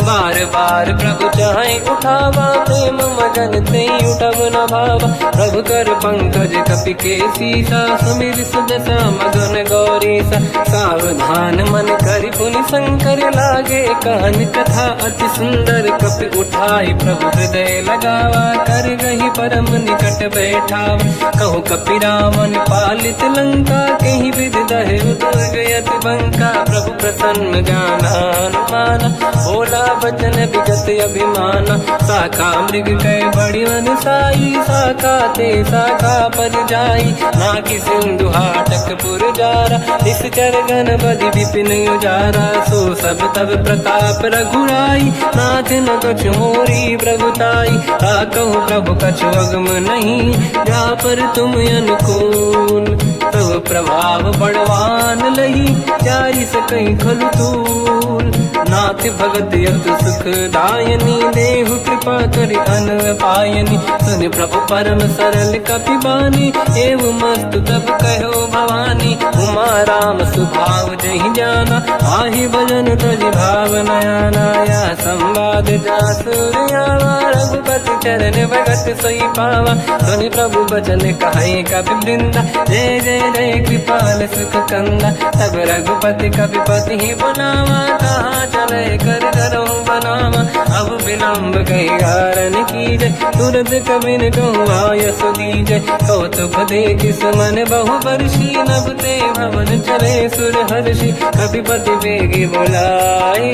बार बार प्रभु चाहे उठावा, प्रेम मगन ते उठब न भावा। प्रभु कर पंकज कपि के सीसा, सुमिर सुदशा मगन गौरीसा। सावधान मन करि पुनि शंकर, लागे कान कथा अति सुंदर। कपि उठाई प्रभु हृदय लगावा, कर गही परम निकट बैठावा। कहु कपि रावण पालित लंका, कहीं विद दहे दुर्ग यति बंका। प्रभु प्रसन्न जाना अनुमाना, बोला वचन विगत अभिमाना। शाखा मृग कै बड़ी मन साई, शाखा ते शाखा पर जाई। नाकि सिंधु हाटक पुर जारा, इस चरगन बदि विपिन उजारा। सो सब तब प्रताप रघुराई, नाथ न कछु मोरी प्रभुताई। कहूँ प्रभु कछु अगम नहीं, जा पर तुम अनुकूल। तब प्रभाव बड़वान लही, जारी सकई खलु तूल। नाथ भगत यत सुख दायनी, देहु कृपा करि अन पायनी। सुन प्रभु परम सरल कपि बानी, एवं मस्त तब कहो भवानी। उमा राम सुभाव जहि जाना, आहि भजन तज भाव नयाना। या संवाद जासुर आवा, रघुपति चरण भगत सोई पावा। सुनि प्रभु बचन कहे कपि वृंदा, जय जय जय कृपाल सुख कंदा। तब रघुपति कपि पति ही बनावा, कहाँ चले कर करो बनावा। अब विलम्ब कही कारण कीजय, तुरंत कबिन कहूँ आयस दीजय। कौतुक देख सुमन बहु बरसी, नभ ते भवन चले सुर हर्षि। कपिपति बेगी बोलाए,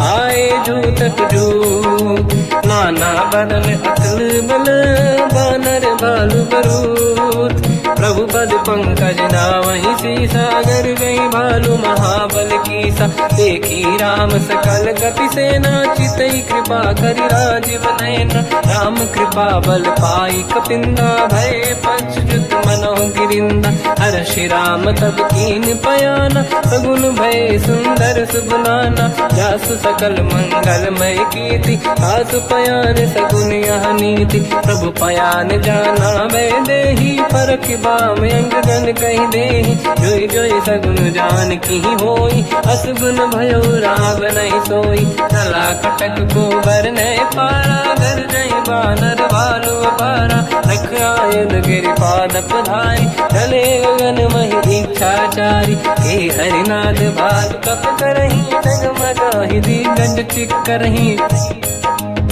आए जूतक जूत। नाना बदन अकल बल, बानर भालु बरूत। प्रभु पद पंकज नावहि सीसा, गर गई भालु महाबल कीसा। देखी राम सकल कपि सेना, चितई कृपा करि राजीव नयना। राम कृपा बल पाई कपिंदा, भय पच्युत मनो गिरिंदा। हर्षि राम तब कीन पयाना, सगुन भय सुंदर सुबलाना। जासु सकल मंगलमय कीर्ति, आसु पयान सगुन यह नीति। प्रभु पयान जाना भय देहि, परख बाम अंग गन कहि देहि। जोई जोई सगुन जान की होई, असगुन भयो राव नहीं सोई। चला कटक को बर नहीं पारा, घर जय बानर भालु अपारा। रख आयन गिरिपाद पधारी, चले गगन महि इच्छाचारी। हे हरिनाथ भालु कप करही, जगमगाहि दिग्गज चिक्करही।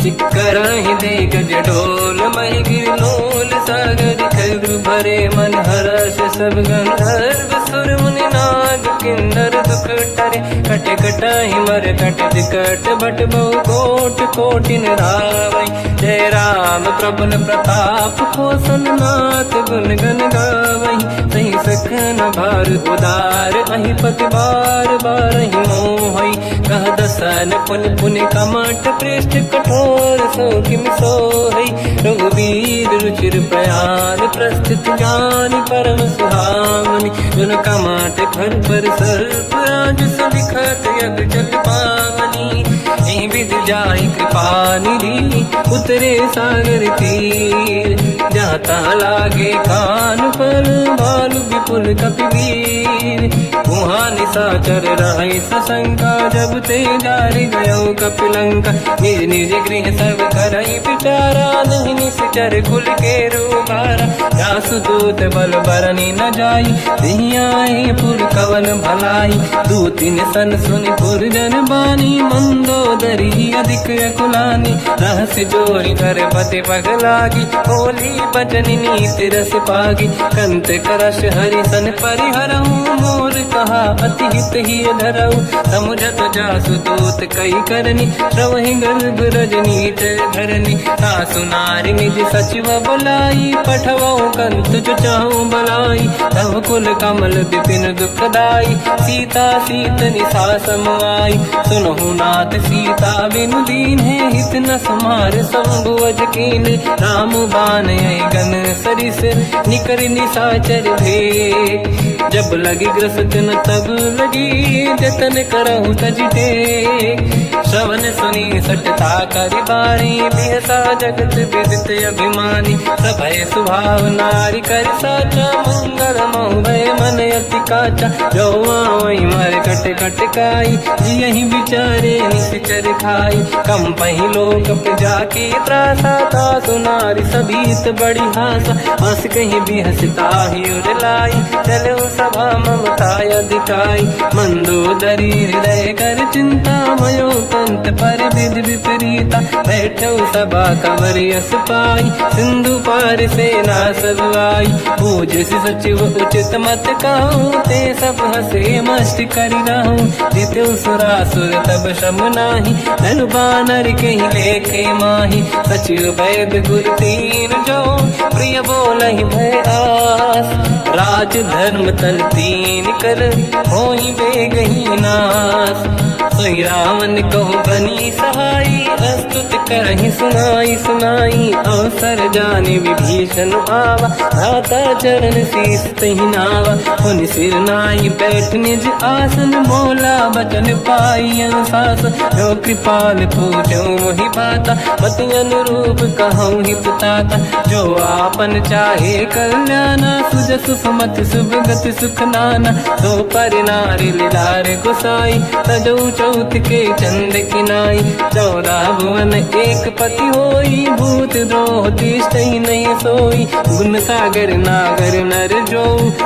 चिक्करहि दिग्गज डोल, महि गिरलोल सागर। खग भरे मन हर्ष सब गंधर्व, सुर मुनि नाग किन्नर दुख टरे। कट कटाहि मर कट विकट, भट बहु कोट कोटिन रावै। जय राम प्रबल प्रताप, कौशल नाथ गुण गन गावै। सही सखन भार उदार, अहि पति बार बारहि मोहै। कह दसन पुन पुन कमठ, पृष्ठ कठोर सो किम सोहै। रघुवीर रुचिर प्रयान, प्रस्थित ज्ञान परम सुहावनी। जुन कमाट घर पर सर्प, राज सलिखत यग जल पावनी। एहि विध जाहि कृपा निधि, उतरे सागर तीर। जाता लागे कान पर, भालु विपुल कपि वीर। वहाँ निशाचर रहै सशंका, जब ते जारि गयो कपिलंका। निज निज गृह सब करई विचारा, नहीं निश्चर कुल के रूबारा। जासु दूत बल बरनी न जाई, तिहि आए पुर कवन भलाई। दूतिन सन सुनि पुर जन बानी, मंदोदरी अधिक अकुलानी। रहस्य जोरी धर पति पगलागी, होली बचन नीति रस पागी। कंत करश हरि सन परिहरहु, मोर कहा अति हित ही धरऊ। समुझत जासु दूत कई करनी, श्रवहि गर्भ रजनी धरनी। सासु नारी निज सचिव बुलाई, पठवऊ कंत जो चाहूं बलाई। तब कुल कमल विपिन दुखदाई, सीता सीत निशा समाई। सुनहु नाथ सीता बिनु दीन है, हित न समार संभुवज कीन। राम बान गन सरिस, निकर निशाचर भेद। जब लगी ग्रस्त न तब लगी, जतन करहु तज टेक। श्रवण सुनी सटता करि बारी, बिहसा जगत विदित अभिमानी। सभय सुभाव नारी कर साचा, मंगल महु भय मन अति काचा, जो आवई मर कट कट काई, यही बिचारे निश्चर खाई। कम पही लोग पे जाके त्रासा, ता सुनारी सभीत बड़ी हासा, हंस कहीं भी हंसता ही उड़ लाई, चलो सभा ममता अधिकाई। मंदोदरी हृदय कर चिंता, मयो कंत पर विधि विपरीता, बैठो सभा कवर यस पाई, सिंधु पार से ना सब आई। पूज सचिव उचित मत कहूँ, ते सब हंसे मस्त करी रहूं, जित्यो सुरासुर तब शम नाही, धन बानर कहीं लेखे माही। सचिव वैद गुरु तीन जो, प्रिय बोलहि भय आस, राज धर्म तल तीन कर, होई बेगही नास। सोई रावण कहो बनी सहाई, अस्तुत करहि सुनाई सुनाई, अवसर जाने विभीषण आवा, धाता चरण शीस तहि नावा। उन सिर नाई बैठ निज आसन, बोला बचन पाई अनुशासन, जो कृपाल पूछो मोहि बाता, पति अनुरूप कहूँ हित ताता। जो आपन चाहे कल्याणा, सुजस सुमति शुभ गति सुख नाना, तो पर नारी लीलार गोसाई, तजौ चौथ के चंद किनाई। 14 भुवन एक पति होई, भूत द्रोह तिष्ठइ नहीं सोई, गुण सागर नागर नर जो,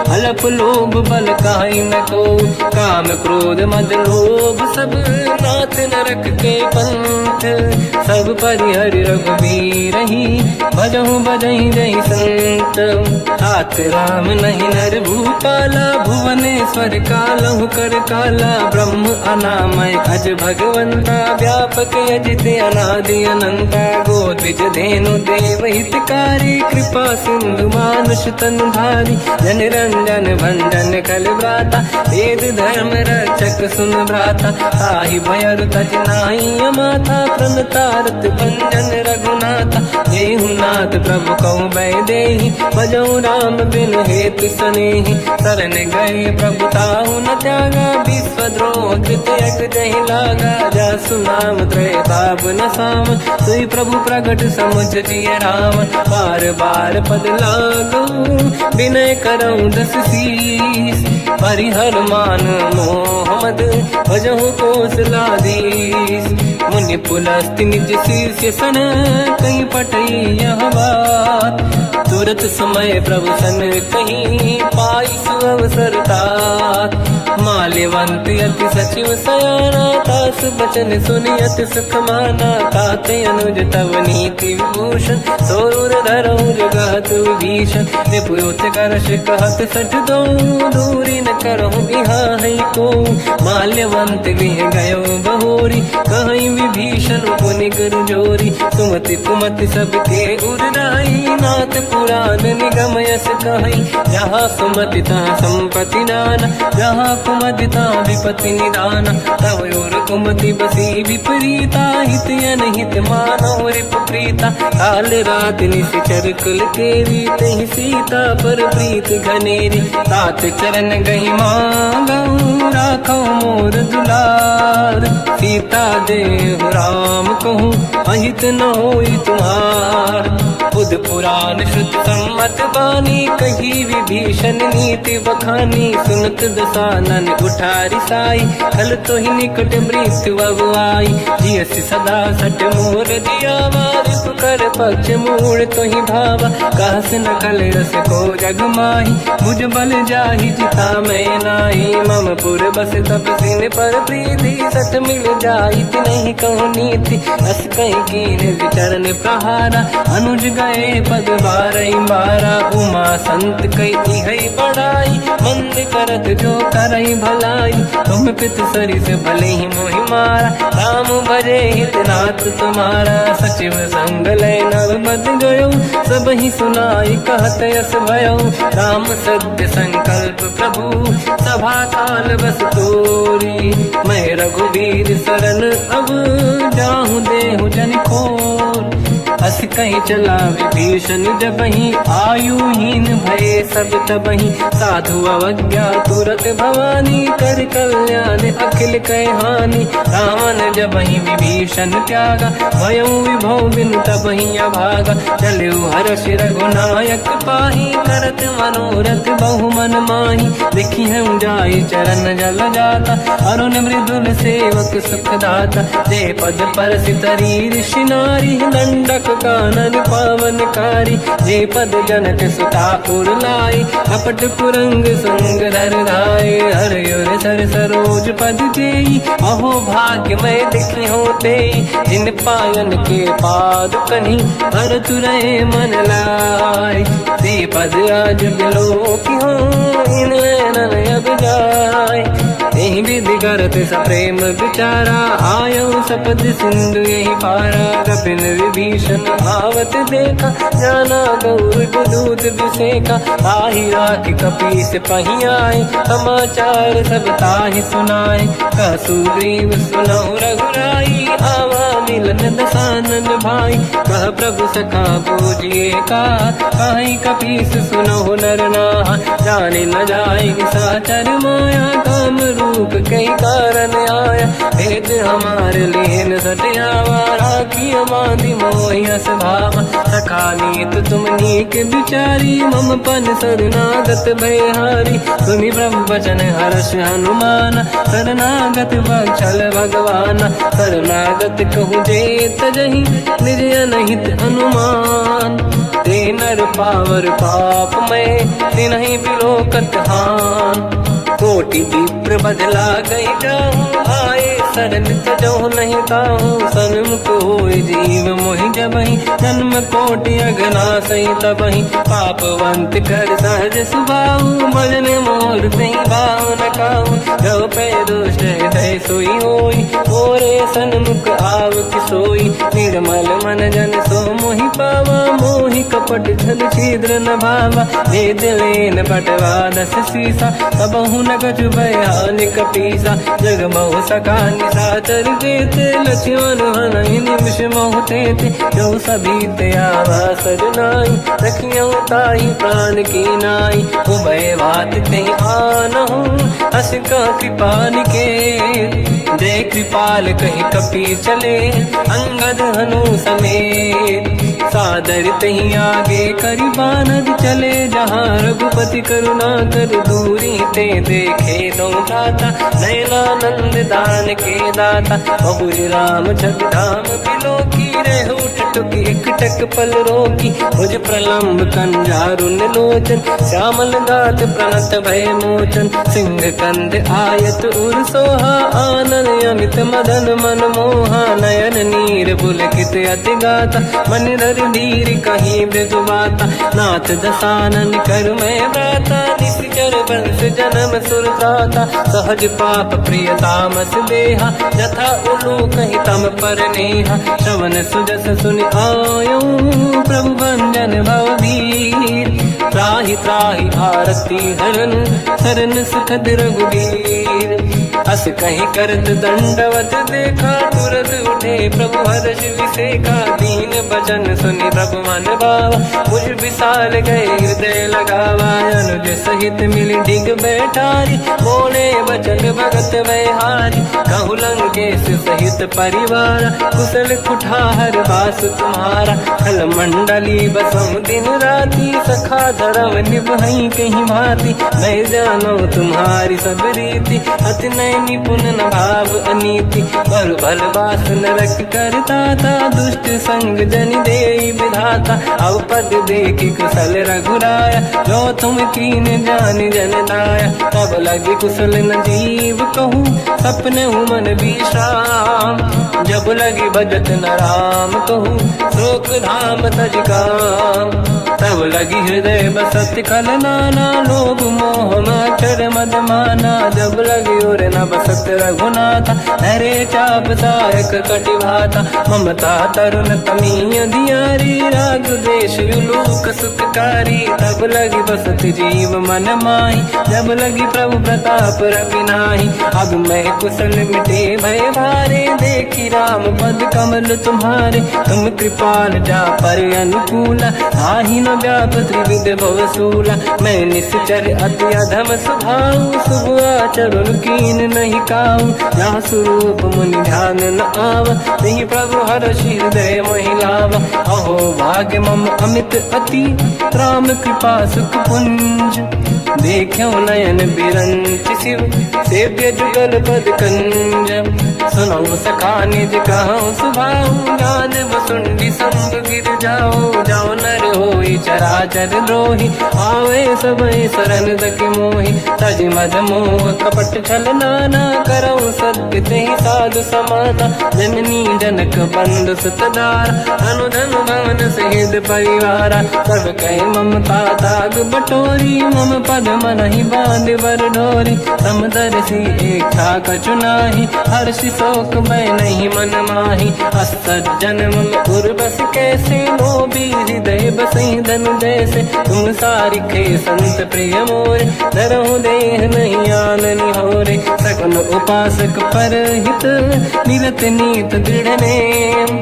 अलप लोभ बल काई न को। काम क्रोध मद लोभ सब, नाथ नरक के पंथ, सब परिहरि रघुवीर ही, भजहु भजहि जहि संत। हाथ राम नहीं नर भूपाला, भुवनेश्वर कालहु कर काला, ब्रह्म अनामय अज भगवंता, व्यापक अजित अनादि अनंता। गोद्विज धेनु देव हितकारी, कृपा सिंधु मानुष तनु धारी, जन रंजन भंजन कल व्राता, वेद धर्म रक्षक सुन भ्राता। ताहि भयर तज नाहि माथा, प्रणतारत भंजन रघुनाथा। देहु नाथ प्रभु कौ बै देहि, भजऊ राम बिनु हेतु सनेहि। शरण गए प्रभु ताहु न त्यागा, विश्वद्रोह कृत यज्ञ जहि लागा। जासु नाम त्रय ताप न साम, सोई प्रभु प्रगट समुझ जिय राम। बार बार पद लागू, विनय करऊँ दस शीस, परिहर मान मोह मद, भजहु कौशलाधीश। मुनि पुलस्त्य निज शीर्ष सन, कहीं पटई यह बात, तुरत समय प्रभु सन कहीं, पाई सुअवसर तात। माल्यवंत अति सचिव सयाना, तास बचन सुनि अति सुख माना। ताते अनुज तव नीति विभूषण, सोर धरऊ जगत विभीषण। निपुत करश कहत सठ दो, दूरी न करहु बिहाई को। माल्यवंत गृह गयो बहोरी, कहीं विभीषण पुनि कर जोरी। सुमति कुमति सबके उरनाई, नाथ पुराण निगम यस कहीं। जहाँ सुमति तहाँ संपत्ति नाना, जहाँ कुमति तहाँ विपत्ति निदाना। तव और कुमति बसी विपरीता, हित अनहित मानव रिप प्रीता। काल रात निश्चर कुल केरी, तहि सीता पर प्रीत घनेरी। तात चरण गहि मांगऊ, राखो मोर दुलार। सीता देहु राम कहूँ, अहित न होई तुम्हार। बुध पुराण शुद्ध सम्मत बानी, कही विभीषण नीति बखानी। सुनत दसानन उठारी साई, खल तो ही निकट मृत्यु अब आई। जियसि सदा सट मोर जियावा, रिपु कर पक्ष मूल तो ही भावा। कहस न कल रस को जग माही, मुझ बल जाहि जिता मैं नाही। मम पुर बस तप सिन पर प्रीति, सत मिल जाई नहीं कहूँ नीति। अस कहीं कीन विचरण प्रहारा, अनुज गए पद बारई बारा। उमा संत कई है बड़ाई, मंद करत जो करई भलाई। तुम पित सरिस भले ही मोहि मारा, राम भजे हितनाथ तुम्हारा। सचिव संग लय नव बद गयो, सब ही सुनाई कहत यस भयो। राम सत्य संकल्प प्रभु, सभा काल बस तोरी। मैं रघुवीर शरण अब, जाहु देहु जन खोर। हस कहीं चला विभीषण जबहि, आयुहीन भये सब तबहि। साधु अवज्ञा तुरत भवानी, कर कल्याण अखिल कह हानि। रावण जबहि विभीषण त्यागा, भयउ विभव बिनु तबहि अभागा। चलऊ हर्ष रघुनायक पाहि, करत मनोरथ बहु मन माहि। देखिहु जाय चरण जल जाता, अरुण मृदुल सेवक सुख दाता। जे पद परसि तरी ऋषि नारी, दंडक कानन पावन कारी। जे पद जनक सुता पुर लाई, कपट कुरंग संग धर धाय। हर सर सरोज पद तेई, अहो भाग्य मैं दिखी होते। जिन पायन के पाद कन्ही, हर तुरय मन लाय। ते पद आज बिलो की हो, इन नैनन अब जाय। यही विधि करत सप्रेम विचारा, आयो सपद सिंधु यही पारा। कपिन विभीषण आवत देखा, जाना गौर दूत विसेका। ताहि राख कपीस पहि आए, समाचार सब ताहि सुनाए। कह सुग्रीव सुनहु रघुराई, आवा मिलन दसानन भाई। कह प्रभु सखा पूजिए का, कहीं कपीस सुनहु नर नाहा। जाने न जाएगी साचर माया, काम रूप कई कारण आया। भेद हमारे लीन सटियावा, राखी बांधी मोहियस भावा। सखा नीत तुम नीक बिचारी, मम पन शरणागत भयहारी। सुनि प्रभु वचन हर्ष हनुमान, शरणागत बक्षल भगवान। शरणागत कहूँ जे तजहि, निज अनहित अनुमान। ते नर पावर पाप में, तिन्हि बिलोकत हान। कोटि विप्र बदला गई जाऊं, आए शरण तजो नहीं ताऊं। सन्मुख होय जीव मोहि जबहि, जन्म कोटि अगना सही तबहि। पापवंत कर सहज सुभाऊ, भजन मोर सही भाव न काऊ। जो पे दुष्ट हृदय सोई होई, मोरे सन्मुख आव किसोई। निर्मल मन जन सो मोहि पावा, मोहि कपट छल छिद्र न भावा। वेद लेन बटवा दस सीसा, तबहु न कछु भयानि कपीसा। जग महु सका निशाचर जेते, लक्ष्मण हनहि निमिष महु तेते। जो सभी ते आवा सजनाई, रखियौ ताहि प्राण की नाई। उभय बात ते आनहु, हस का कृपा निकेत। जय कृपाल कहीं कपी चले, अंगद हनु समेत। सादर तही आगे करि बानर चले, जहाँ रघुपति करुणा कर दूरी ते देखे दो दाता। नयनानंद दान के दाता, बहुर राम छग धाम बिलो की। रेहु टुक एक टक पल रोकी, भुज प्रलम्ब कंजारुन लोचन। श्यामल गात प्रणत भय मोचन, सिंह कंद आयत उर सोहा। आनन अमित मदन मन मोहा, नयन नीर पुलकित अति गाता। मन धर धीर कहीं मृदु बाता, नाथ दसानन कर मैं व्राता। निश्चर वंश जन्म सुरत्राता, सहज पाप प्रिय तामस देहा। जथा उलू कहीं तम पर नेहा, श्रवण सुजस सुनि आयो। प्रभु भंजन भवधीर, त्राहि त्राहि आरती हरन। शरण सुखद रघुवीर, अस कहीं करत दंडवत देखा। तुरत उठे प्रभु हर्ष विसेका, दीन बचन सुनि प्रभु मन भावा। मुझ विशाल गए हृदय लगावा, अनुज सहित मिल डिग बैठारी। बोले बचन भगत वैहारी, कहु लंकेश सहित परिवार। कुशल कुठार बास तुम्हारा, खल मंडली बसम दिन राती। सखा धर्म निभई कहीं भांति, मैं जानो तुम्हारी सब रीति। अति नय निपुण न भाव अनीति, बल भल वास नरक करता था। दुष्ट संग जन देई विधाता, अब पद देखि कुशल रघुराया। जो तुम कीन जान जन दाया, तब लगे कुशल न जीव कहूँ। सपने मन विश्राम, जब लगे भजत न राम कहूँ। शोक धाम तज काम, तब लगी हृदय बसत खल नाना। लोभ मोह मच्छर मद माना, जब लगे और न बसत रघुनाथा, हरे चाप सायक कटिभाता, ममता तरुण तमीय धियारी, राग द्वेष युलूक सुखकारी, तब लगी बसत जीव मन माही, जब लगी प्रभु प्रताप रवि नाही। अब मैं कुशल मिटे भय भारे, देखी राम पद कमल तुम्हारे, तुम कृपाल जा पर अनुकूला, आही न व्याप त्रिविध भवसूला। मैं निश्चर अति अधम स्वभाव, शुभ आचरण कीन नहीं काऊ, जहाँ स्वरूप मुनि ध्यान न आव, नहीं प्रभु हर्षि हृदय महिलावा। अहो भाग्य मम अमित अति, राम कृपा सुख पुंज, देख्यो नयन बिरंच शिव, सेव्य जुगल पद कंज। सुनौ सखा निज कहूँ सुभाऊ, ज्ञान वसुंडी संग गिर जाओ, जाओ नर होई चराचर द्रोही, आवे सबई शरण दकि मोहि। तज मद मोह कपट छल नाना, करऊँ सत्य तेहि साधु समाना, जननी जनक बंधु सुतदार, अनुधन भवन सहित परिवारा। सब कहे ममता ताग बटोरी, मम पद मनहि बांध बर डोरी, समदर्शी इच्छा कछु नाही, हर्षि शोक मैं नहीं मन माही। असज्जन मम उर्वश कैसे, लोभी हृदय बसई धनु जैसे, तुम सारिखे संत प्रिय मोरे, धरहु देह नहीं आननि होरे। सगुन उपासक पर हित, निरत नीत दृढ़ नेम,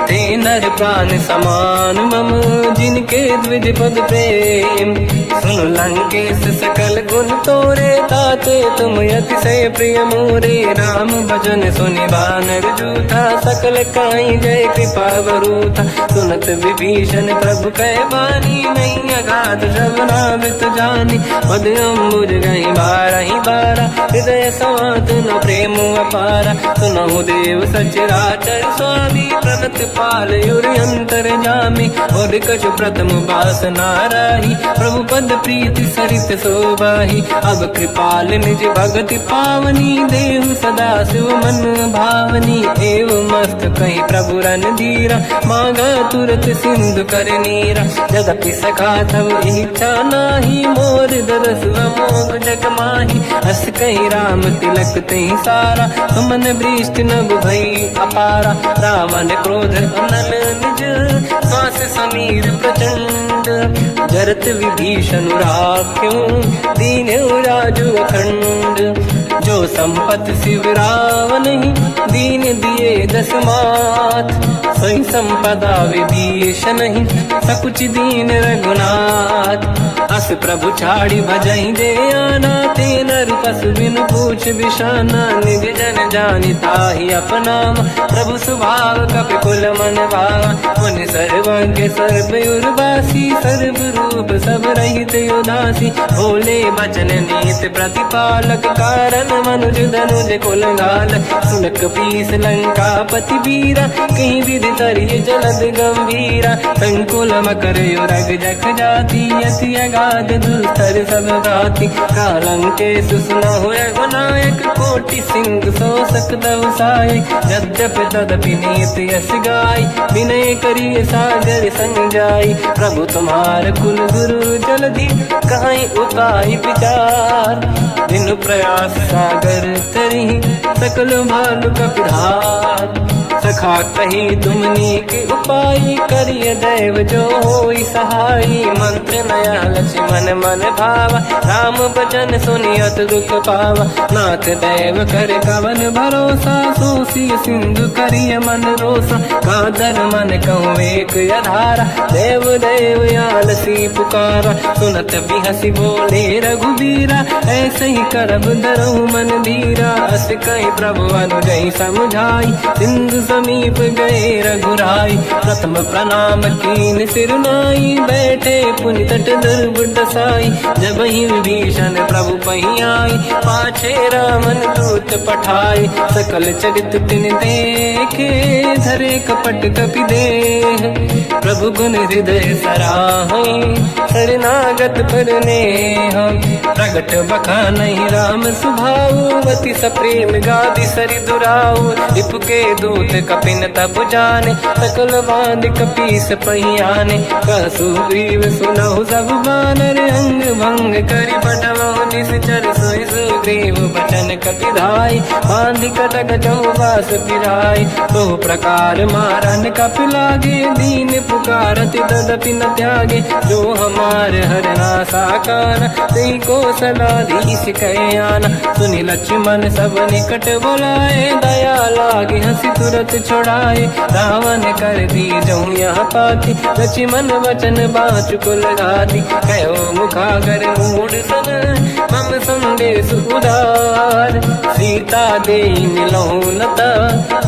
ते नर प्राण समान मम, जिनके द्विज पद प्रेम। सुन लंकेश सकल गुण तोरे, ताते तुम अतिशय प्रिय मोरे। राम भजन सुनि बानर जूथा, सकल काई जय कृपा वरूथा। सुनत विभीषण प्रभु कह बानी, नहीं अगाध श्रवणामृत जानी। पद अम्बुज गई बारहि बारा, हृदय समात न प्रेम अपारा। सुनहु देव सचराचर स्वामी, प्रणत पाल युरि अंतर जामी। और कछु प्रथम वासना राही, प्रभु पद प्रीति सरित शोभाही। अब कृपाल निज भगति पावनी, देहु सदा शिव मन भावनी। एव मस्त कहीं प्रभु रन धीरा, मांगा तुरत सिंधु कर नीरा। यद्यपि सखा तब इच्छा नाही, मोर दरस मोग जग माही। हस कहीं राम तिलक तही सारा, सुमन वृष्टि नभ भई अपारा। रावण क्रोध अनल निज, श्वास समीर प्रचंड। जरत विभीषण राख्यो, दीन राजु अखंड। जो संपत शिव रावण ही, दीन दिए दस मात। सही संपदा विभीषण ही, सकुच दीन रघुनाथ। अस प्रभु छाड़ी भजई जे आना, ते नर पसु बिनु पूछ बिशाना। निज जन जानि ताहि अपनाम, प्रभु स्वभाव कपि कुल मन भावा। मुनि सर्वज्ञ सर्व उर्वासी, सर्व रूप सब रहित उदासी। भोले बचन नीत प्रतिपालक, कारण मनुज धनुज कुल घालक। सुन कपीस लंका पति वीरा, कहीं विधि तरिय जलद गंभीरा। संकुल मकर युरग जख जाति, यति अगाध दुस्तर सब घाति। कालंकेश सुनहु रघुनायक, कोटि सिंधु शोषक तव सहायक। यद्यपि तदपि नीत यस गाय, विनय करिय सागर संग जाई। प्रभु तुम्हार कुल गुरु जलधि, कहीं उपाय विचार। बिनु प्रयास सागर तरी, सकल भालु कपिधार। सखा कही तुमनी के उपाय, करिय दैव जो होई सहाई। मंत्र नया लक्ष्मण मन भावा, राम भजन सुनियत दुख पावा। नाथ दैव कर कवन भरोसा, सोसिय सिंधु करिय मन रोसा। कादर मन कहूँ एक अधारा, देव देव आलसी पुकारा। सुनत बिहसी बोले रघुबीरा, ऐसे ही करब धरहु मन धीरा। अस कहीं प्रभु अनुजई समझाई, सिंधु समीप गए रघुराई। प्रथम प्रणाम कीन सिरुनाई, बैठे पुनि तट दुर्ब दसाई। जब ही विभीषण प्रभु पही आई, पाछे रामन दूत पठाई। सकल चरित तिन देखे, धरे कपट कपि देह। प्रभु गुण हृदय सराहई, शरणागत पर नेह। प्रगट बखानहि राम सुभाऊ, अति सप्रेम गादि सरि दुराऊ। रिपु के दूत कपिन तब जाने, सकल बांध कपीस पहियाने। कह सुग्रीव सुनहु सब बानर, अंग भंग करि पटवहु निश्चर। सोई सुग्रीव बचन कपि धाई, बांधि कटक चौबास फिराई। तो प्रकार मारन कपि लागे, दीन पुकारति तदपि न त्यागे। जो हमार हरना साकार, तेई कौशलाधीश कहे आना। सुनि लक्ष्मण सब निकट बुलाए, दया लागे हंसी तुरत छुड़ाए। रावण कर दी जऊँ यहाँ पाती, लक्ष्मण वचन बाचुक लगाती। कहो मुखागर मूढ़ सन, मम संदेश उदार। सीता दे मिलहु नता,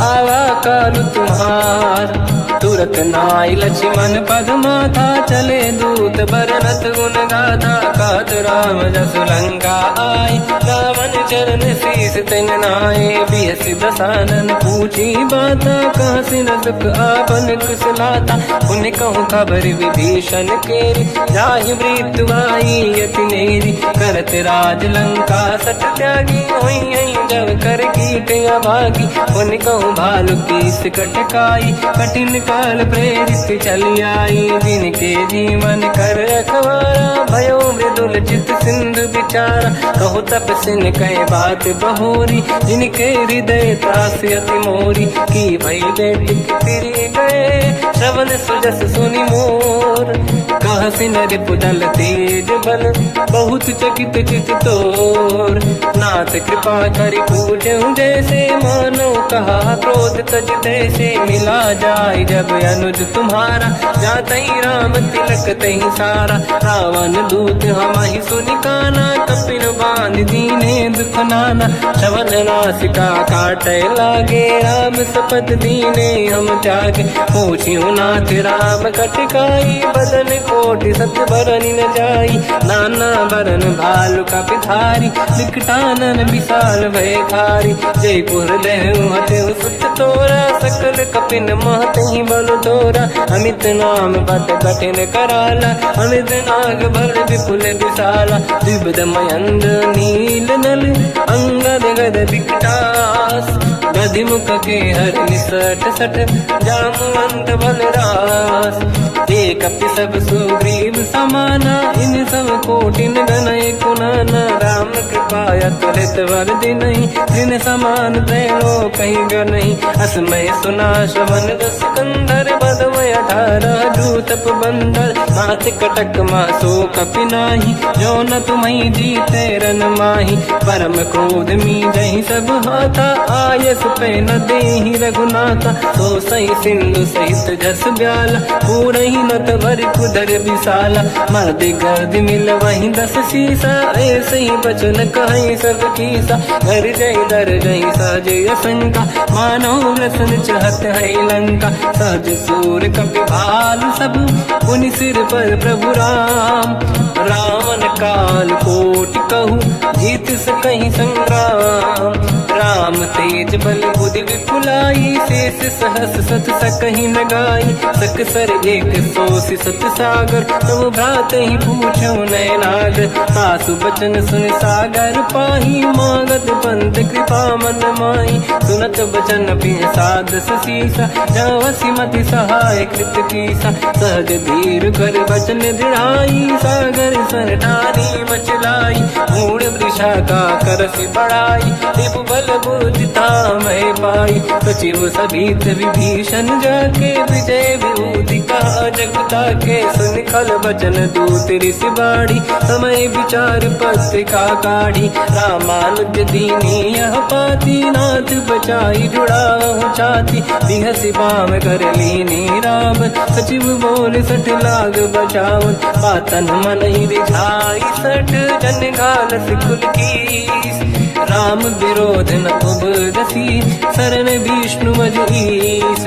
आवा काल तुम्हार। तुरत नाई लक्ष्मण पद माथा, चले दूत बरनत गुण गाथा। कहत राम जसु लंका आए, रावण चरण शीस तिन नाए। बिहसि दसानन पूछी बाता, कहसि न सुख आपन कुशलाता। पुनि कहूँ खबर विभीषण केरी, जाहि मृत्यु आई यति नेरी। करत राज लंका सठ त्यागी, होई जब कर कीट अभागी। पुनि कहूँ भालु कीस कटकाई, कठिन काल प्रेरित चली आई। जिनके जीवन कर रखवारा, भयो मृदुल चित सिंधु विचारा। कहु तपसिन कहे बात बहोरी, जिनके हृदय त्रास अति मोरी। की भई बेटी तिरि गए, श्रवण सुजस सुनि मोर। कहसि नर पुदल तेज बल, बहुत चकित चित तोर। नाथ कृपा करि पूजहु जैसे, मानो कहा क्रोध तज तैसे। मिला जाय जब अनुज तुम्हारा, जातहि राम तिलक तहि सारा। रावण दूत हमहि सुनि काना, कपिन बांध दीने दुख नाना। श्रवण नासिका काटय लागे, राम सपथ दीने हम त्यागे। पूछिहु नाथ राम कटकाई, बदन कोटि सत बरनि न जाई। नाना बरन भालु कपि धारी, विकटानन विशाल भय खारी। जयपुर देहु हतेहु सुत तोरा, सकल कपिन महतहि बल तोरा। अमित नाम बट कठिन कराला, अमित नाग बल विपुल विशाला। द्विविध मयंद नील नल, अंगद गद विकटास। गदिमुख के हर निसट सठ, जामवंत बलरास। एक कपि सब सुग्रीव समाना, इन सब कोटिन गनय कुनाना। राम कृपा त्वरित वर दिनहि, जिन समान त्रैलो कहीं गनहि। असमय सुना श्रवण रस कंधर, बदमय 18 जूतप बंदर। नाथ कटक मासो कपि नाही, जो न तुम्हि जीते रन माही। परम क्रोध मीजहि सब हाथा, आयस पे न देहि रघुनाथा। तो सही सिंधु सहित जस ब्याला, पूरहि नत भरि कुदर विशाला। मर्द गर्द मिल वहीं 10 सीसा, ऐसे ही बचन कहीं सब कीसा। घर जय दर जय सहजय शंका, मानो रसन चहत है लंका। सहज सूर कपि भालु सब, पुनि सिर पर प्रभु राम। रावण काल कोटि कहूँ, जीत सकहि संग्राम। राम तेज बल बुद्धि विपुलाई, शेष सहस सत सकहि न गाई। सकसर एक सोसि सत सागर, तब भ्रात ही पूछो नयनागर। सासु बचन सुन सागर पाही, मांगत पंत कृपा मन माही। सुनत बचन पिय सादस सीसा, जावसी मति सहाय कृत कीसा। सहज धीर कर बचन दृढ़ाई, सागर सर ठानी मचलाई। मूढ़ वृषा का करसि बढ़ाई, रिपु बल बुद्धि तामय पाई। सचिव सभीत विभीषण जाके, विजय विभूति कहा जगता के। सुन खल बचन दूत ऋषि बाड़ी, समय विचार पत्रिका काढ़ी। रामानुज दीनी यह पाती, नाथ बचाई जुड़ाहु छाती। बिहसि बाम कर लीनी राम, सचिव बोल सठ लाग बचावन। पातन मन ही रिझाई सठ, जन घाल सिकुल कीस। राम विरोध न उबरसी, शरण विष्णु मजईस।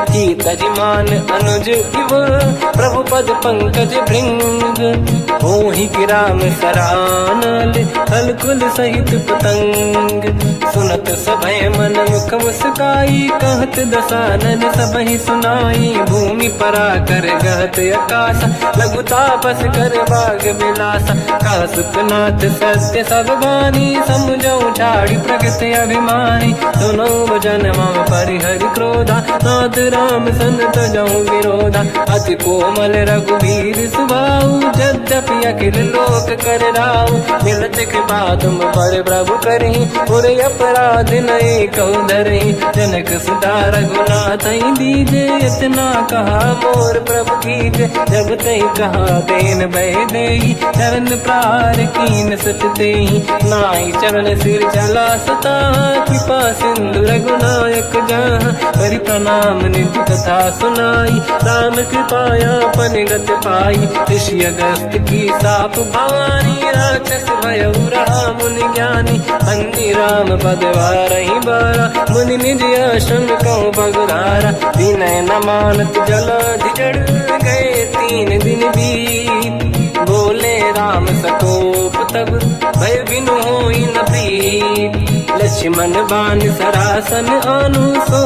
कीतजिमान अनुज इव, प्रभु पद पंकज भृंग। मोहि कि राम सरानल, खलकुल सहित पतंग। सुनत सभय मन मुख मुस्काई, कहत दसानन सबहि सुनाई। भूमि परा कर गहत आकाश, लघु तापस कर बाग विलासा। का सुखनाथ सत्य सब बानी, समझौ छाड़ी प्रकृति अभिमानी, सुनो भजन मम परिहरि क्रोधा, नाथ राम संत जहु विरोधा। अति कोमल रघुवीर सुभाऊ, यद्यपि अखिल लोक कर राऊ। मिलत कृपा तुम पर प्रभु करहि, पुर अपराध नये कहु धरहि। जनक सुता रघुनाथ दीजे, इतना कहा मोर प्रभु कीजे। जब तई कहा देन भय देहि, चरण प्रार कीन सत तेहि। नाई चरण सिर चला सता, कृपा सिंधु रघुनायक जहाँ। हरि प्रणाम निधि कथा सुनाई, राम कृपाया पनिगत पाई। ऋषि अगस्त की साप भवानी, राक्षस भयउ रहा मुनि ज्ञानी। अंधि राम पद वारहि बारा, मुनि निज आश्रम कहु पगुधारा। विनय न मानत जलाधि जड़, गए 3 दिन बीत। बोले राम सकोप तब, भय बिनु होई न प्रीत। लक्ष्मण बाण सरासन आनु,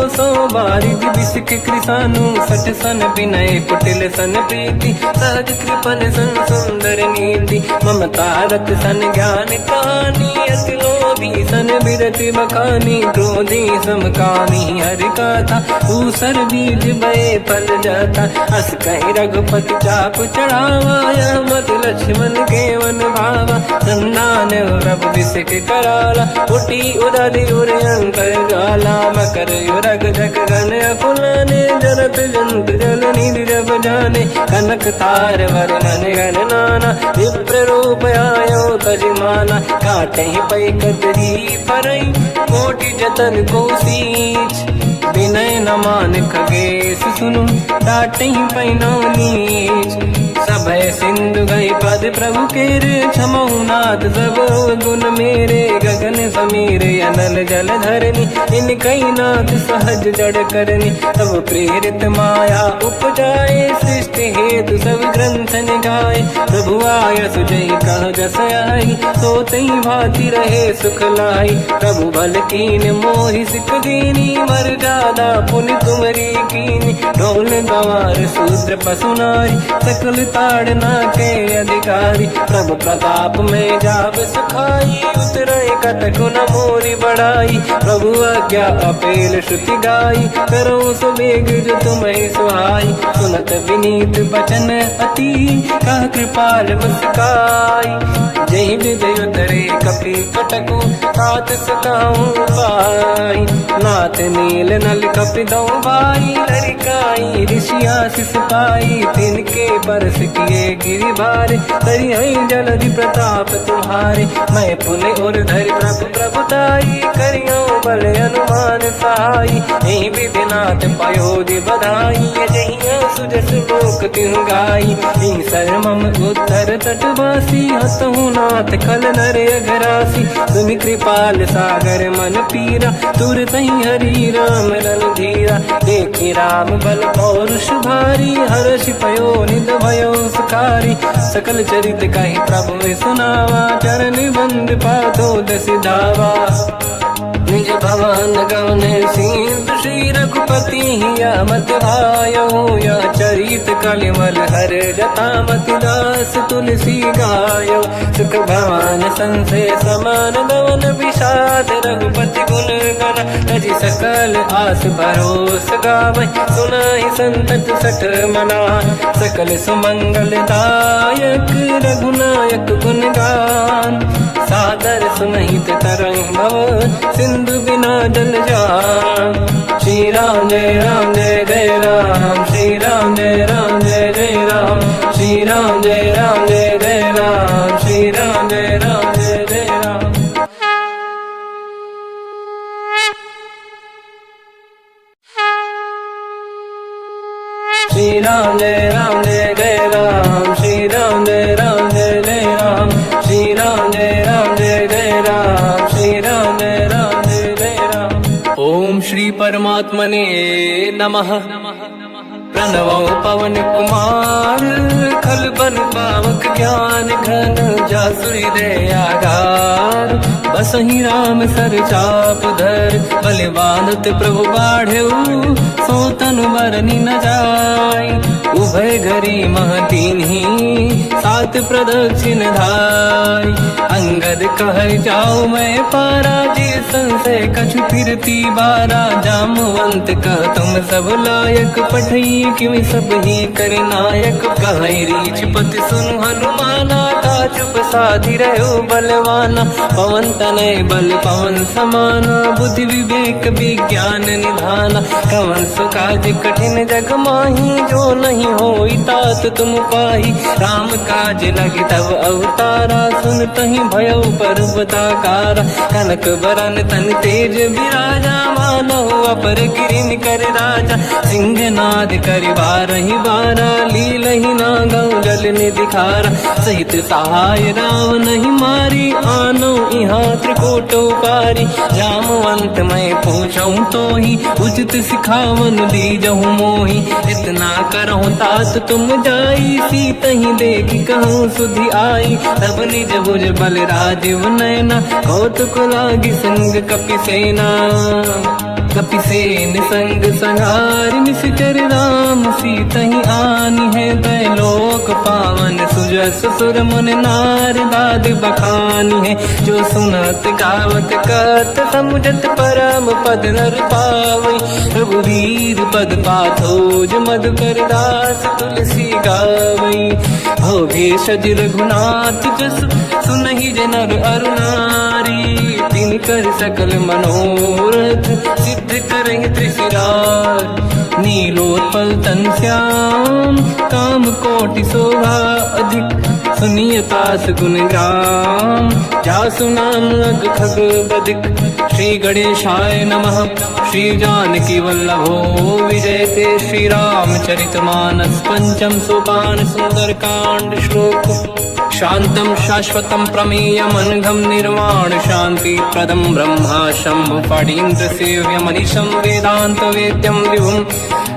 सो बारिद बिसिक कृसानु। सठ सन विनय कुटिल सन प्रीति, सहज कृपन सन सुंदर नीति। ममता रत सन ज्ञान कहानी, अति लोभी सन बिरति बखानी। क्रोधी समकामी हरि कथा, ऊसर बीज भय फल जाता। अस कहि रघुपति चाप चढ़ावा, यह मत लक्ष्मण के वन भावा। संधान प्रभु बिसिक कराला, उठी उदधि उर अंकर ज्वाला। मकर युरग जग गण अकुलाने, जरत जंत जल निधि जब जाने। कनक तार वर्णन गण नाना, विप्र रूप आयो तजमाना। काटे पै कतरी परई, कोटि जतन को सींच। विनय न मान खगेश सुनु, डांटे पैनो नीच। सभय सिंधु गई पद प्रभु केरे, क्षमहु नाथ सब गुण मेरे। गगन समीरे अनल जल धरनी, इन कई नाथ सहज जड़ करनी। तब प्रेरित माया उपजाए, सृष्टि हेतु सब ग्रंथ निगाए। प्रभु आय सुजई कह जस आई, सोतई भांति रहे सुख लाई। प्रभु भल कीन मोहि सिख दीनी, मर जादा पुनि तुमरी कीनी। ढोल गवार शूद्र पशु नारी, सकल ताड़ना के अधिकारी। प्रभु प्रताप में जाब सुखाई, उतरे कटक न मोरी बढ़ाई। प्रभु आज्ञा अपेल श्रुति गाई, करो सुबेग जो तुम्हें सुहाई। सुनत विनीत बचन अति, कह कृपाल मुस्काई। जय विदय उतरे कपि कटकु, तात सकाऊं पाई। नाथ नील नल कपि दौ भाई, लरिकाई ऋषि आशीष पाई। तिनके बरस किए गिरि भारे, तरि जलधि प्रताप तुम्हारे। मैं पुने और धरि प्रभु प्रभुताई, करियो बल अनुमान सहाई। यही विधिनाथ पयोधि बधाई, जहिया सुजस लोक तिहु गाई। सर मम उत्तर तटवासी, हसहु नाथ खल नर अघरासी। तुम कृपाल सागर मन पीरा, तुरत ही हरि राम रणधीरा। देखि राम बल पौरुष भारी, हर्षि पयो निध भयो सुखारी। सकल चरित कहि प्रभु सुनावा, चरण बंद पादो दस धावा। निज भवन गवने सिंधु, श्री रघुपति हिया मत भायो। या चरित कलिमल हर जता, मति दास तुलसी गायो। सुख भवन संशय समान गवन, विषाद रघुपति गुण गण। तजि सकल आस भरोस गावै, सुनाहि संतत सठ मना। सकल सुमंगल दायक, रघुनायक गुण गान। सादर सुनहित तरंग भव, सिंधु बिना जल जान। श्री राम जय राम जय जय राम, श्री राम जय राम जय जय राम। श्री राम जय राम जय जय राम, श्री राम जय राम जय जय राम। श्री राम जय राम जय जय राम, श्री राम जय राम जय जय राम। श्री राम जय राम जय जय राम, श्री राम जय राम जय जय राम। ओम श्री परमात्मने नमः। प्रणवो पवन कुमार, खल बन पावक ज्ञान घन। जासुरी दयागार, बसहि राम सर चाप धर। बल बांधत प्रभु बाढ़ऊ, सो तनु बरनि न जाय। उभय घरी मह दीन्ही, सात प्रदक्षिण धाय। अंगद कह जाऊ मैं पारा, संशय कछु फिरती बारा। जामवंत कह तुम सब लायक, पठई किमि सब ही कर नायक। कहीं रीछ पति सुनु हनुमाना, का चुप साधि रहो बलवाना। पवन तनय बल पवन समाना, बुद्धि विवेक विज्ञान निधाना। कवन सु काज कठिन जग माही, जो नहीं होई तात तुम पाही। राम काज लगी तब अवतारा, सुनतहि भयउ पर्वताकारा। कनक बरन तन तेज बिराजा, मानहु अपर गिरिन कर राजा। सिंहनाद करि बारहि बारा, लीलहि नागौ जल निधिखारा। सहित सहाय रावणहि मारी, आनो इहाँ त्रिकोटौ पारी। जामवंत मैं पूछऊँ तोहि, उचित सिखावन दीजहु मोहि। इतना करहु तात तुम जाई, सीतहि देखि कहूँ सुधि आई। तब निज भुज बल राजीव नयना, कौतुक लागी संग कपिसेना। कपिसेन संग संहारि निशिचर राम, सीतहि आनि है दैलोक पावन। सुजस सुर मुन नार दाद बखानी है, जो सुनत गावत कहत समुझत परम पद नर पावई। रघुवीर पद पाथोज मधुकर दास, तुलसी गावई। हो भेषज रघुनाथ जस, सुनहि जनर अरु नारी। तिन कर सकल मनोरथ, सिद्ध करहि त्रिशिरार। नीलोत्पल तन श्याम, काम कोटि शोभा अधिक। सुनिय तास गुण ग्राम, जासु नाम अग खग बदिक। श्री गणेशाय नमः। श्री जानकी वल्लभो विजयते, श्री रामचरित मानस। पंचम सोपान सुंदर कांड श्लोक। शांतं शाश्वतं प्रमेयमनघं, निर्वाण शांति प्रदं ब्रह्मा शंभु। फणीन्द्र सेव्यमनिशं वेदांत वेद्यं विभुं।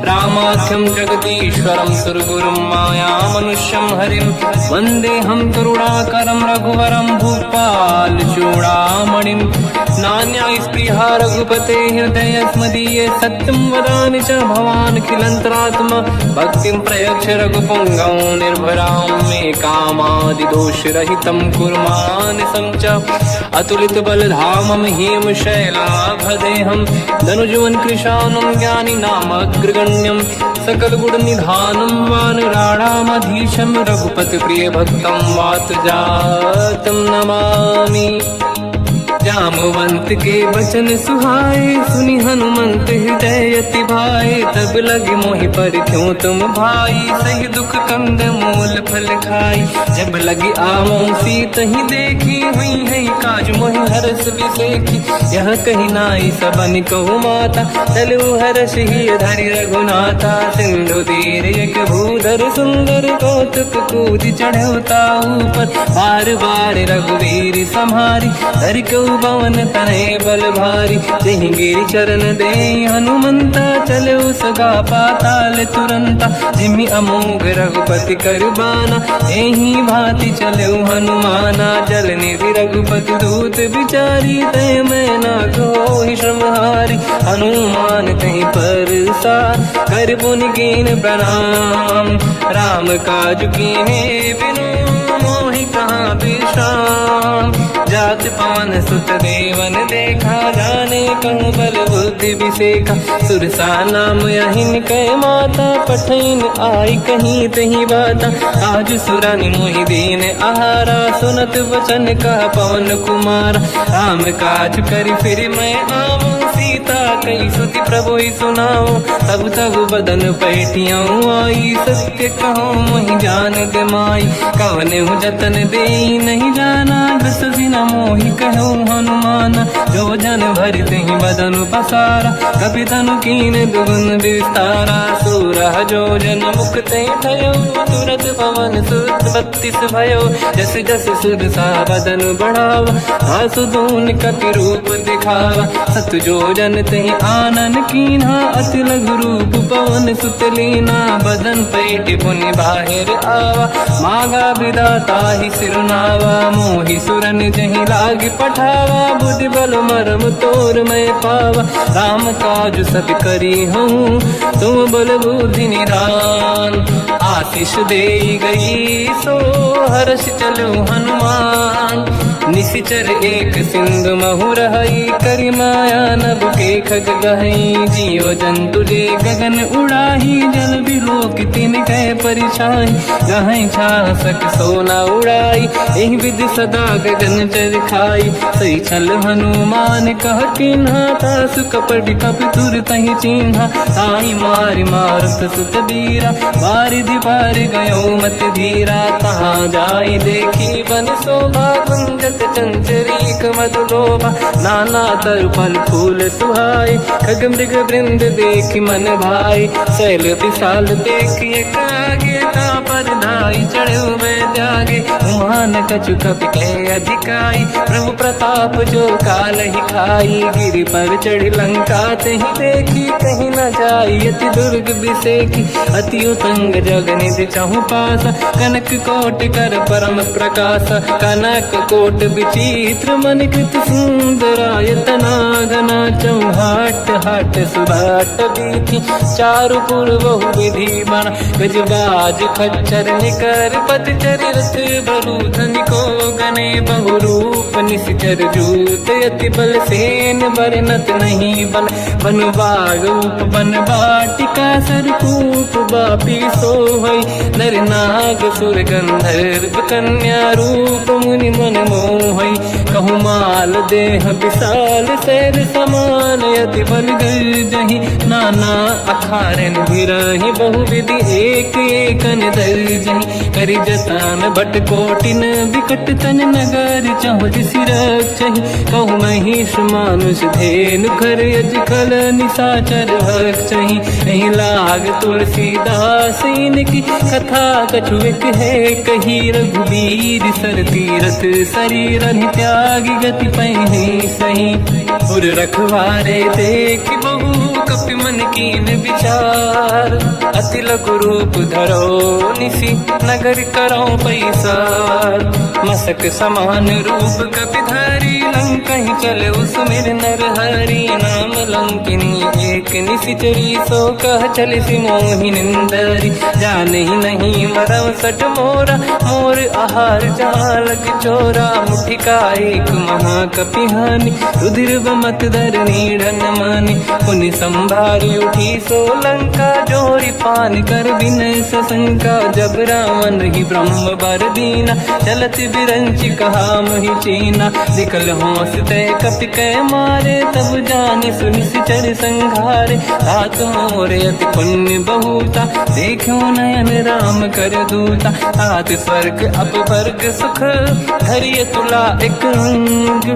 रामाख्यं जगदीश्वरं सुरगुरुं, मायामनुष्यं हरिं। वन्देऽहं करुणाकरं रघुवरं, भूपाल चूडामणिं। नान्या स्पृहा रघुपते हृदय स्मदीये, सत्यं वदामि च भवानखिलन्तरात्मा। भक्तिं प्रयच्छ रघुपुङ्गं, निर्भरां मे कामादिदोषरहितं कुर्मानसं च। अतुलित बलधामं हेमशैलाभदेहं, धनुजवन कृशानं ज्ञानी नामग्रगण्यं। सकल गुण निधानं वानराणामधीशं, रघुपति प्रिय भक्तं वात जातं नमामि। जामवंत के वचन सुहाए, सुनि हनुमंत हृदय अति भाए। तब लगे मोहि पर क्यों तुम भाई, सही दुख कंद मूल फल खाई। जब लगी आवों सीतहि देखी, हुई है काज मोहि हरस बिसेखी। यह कही नाई सबन कहु माता, चलु हरष ही धरि रघुनाथा। सिंधु तीर एक भूधर सुंदर, कौतुक कूदि चढ़ौता ऊपर। बार बार रघुवीर सम्हारी, धरि कऊ पवन तनय बल भारी। जहि गिरि चरण दे हनुमंता, चले सगा पाताल तुरंता। जिमि अमोघ रघुपति कर बाना, एहि भांति चले हनुमाना। जल निधि रघुपति दूत बिचारी, तय मैं ना कोहि श्रमहारी। हनुमान तहि परसा, कर पुनि कीन प्रणाम। राम काज कीन्हे बिनु, मोहि कहाँ विश्राम। जात पवन सुत देवन देखा, जाने कहूँ बल बुद्धि विसेखा। सुरसा नाम यहिन कै माता, पठैन आई कहीं तही बाता। आज सुरनि मोहि दीन आहारा, सुनत वचन का पवन कुमारा। राम काज करि फिर मैं आवूं, सीता कई सुति प्रभु सुनाऊं। तब तब बदन पैठियाऊं आई, सत्य कहूँ मोहि जान माई। कवन हूँ जतन दे नहीं जाना, दस दिन मोहि कहूँ हनुमाना। जो जन भरि तहि बदन पसारा, कपि तनु कीन दुगुन विस्तारा। सूरह जो जन मुख ते भयो, तुरत पवन सुत 32 भयो। जस जस सुरसा बदन बढ़ावा, आसु दून कपि रूप दिखावा। सत जो जन तहि आनन कीन्हा, अति लघु रूप पवन सुत लीना। बदन पैठ पुनि बाहिर आवा, मांगा विधाता ही सिरनावा। मोहि सुरन जहि लाग पठावा, बुद्धि बल मरम तोर मैं पावा। राम काज सब करी हूँ, तुम बल बुद्धि निधान। आशीष दे गई सो हर्ष चलो हनुमान। निशिचर एक सिंधु महु रही, करी माया नभ के खग गहई, जीव जंतु जे गगन उड़ाही, जल बिलोक तिन कह परिछाई, गहई छासक सोना उड़ाई, एहि विधि सदा गगन चर खाई, सही छल हनुमान कह किन्हा, तासु कपट कप तुर तहि चिन्हा, ताई मारि मारुत सुत बीरा, बारिधि पार गयो मत धीरा, तहाँ जाई देखी बन शोभा, कुंजत चंचरीक मधुलोभा, नाना तरु फल फूल सुहाई, खग मृग वृंद देखी मन भाई, शैल विशाल देखिए कागे, पर धाई चढ़े हुए त्यागे, उमान कछु कपि के अधिकाई, प्रभु प्रताप जो काल ही खाई, गिरि पर चढ़ी लंका ते ही देखी, कहीं न जाई अति दुर्ग बिसेकी, अति उत्तंग जग निधि चाहु पासा, कनक कोट कर परम प्रकाश, कनक कोट विचित्र मन कृत सुंदरायतना, घना चौहाट हाट सुभाट बीथी, चारु पुर बहु विधि बना, गजबाज खच्चर निकर पतचर रथ बरु धनिको, गने बहु रूप निशिचर जूत, अति बल सेन बरनत नहीं बन, बन बाग उप बन बाटिका, सरकूप बापी सोहई, नर नाग सुर गंधर्व कन्या, रूप मुनि मन मोहई, कहु माल देह विशाल शैल समान, अति बल गर्जहि, नाना अखारन भिरहि, बहु विधि एक एकन दर्जहि, करि जतान भट कोटिन विकट तन नगर, चहुँ सिरक्षहि, कहु महिष मानुष धेनु खर यज खल निशाचर भक्षहि, एहि लाग तुलसीदास इनकी कथा, कछु एक है कही, रघुबीर सर तीरथ शरीर त्यागी, गति पहि सही, उर रखवारे देख बहु कपि मन कीन विचार, अति लघु रूप धरो निसी, नगर करो पैसार, मसक समान रूप कपि धारी, लंकहि चले उसमेर नर हरि, नाम लंकिनी एक निशिचरी, सो कह चल सि मोहि निंदरी, जाने ही नहीं मरम सट मोरा, मोर आहार जालक चोरा, मुठिका एक महाकपि हानि, रुधिर बमत धर नीढ़न मानि, पुनि संभारी उठी सोलंका, जोरी पान कर विनय सशंका, जब रावण ही ब्रह्म बर दीना, चलत बिरंच कहा मोहि चीना, दिखल होश तय कपि कै मारे, तब जाने सुनि सिचर संघारे, तात मोर अति पुण्य बहुता, देखो नयन राम कर दूता, तात स्वर्ग अपवर्ग सुख, धरिय तुला एक अंग,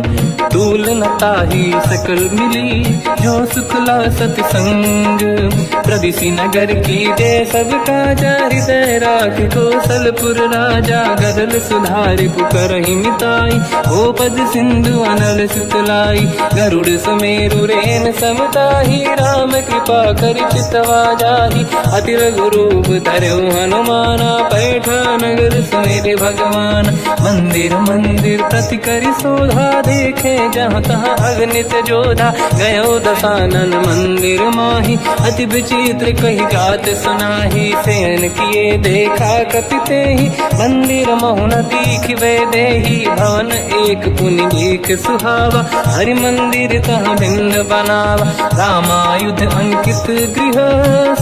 तूल न ताहि सकल मिली, जो सुखला सतसंग, प्रदिशि नगर की जय सब काजा, हृदय राख कौशलपुर राजा, गदल सुधारि पुकरहि मिताई, ओ पद सिंधु अनल सुतलाई, गरुड़ सुमेरु रेन समताहि, राम कृपा करि चितवा जाहि, अति रघु रूप धरऊ हनुमाना, पैठा नगर सुमेरे भगवान, मंदिर मंदिर प्रति करि शोधा, देखे जहाँ तहाँ अगणित जोधा, गयो दशानन मंदिर माहि, अति विचित्र कही गात सुनाही, शयन किए देखा कपि तेहि, मंदिर महु न दीखिबे देहि, भवन एक पुनि एक सुहावा, हरि मंदिर तहाँ भिन्न बनावा, रामायुध अंकित गृह,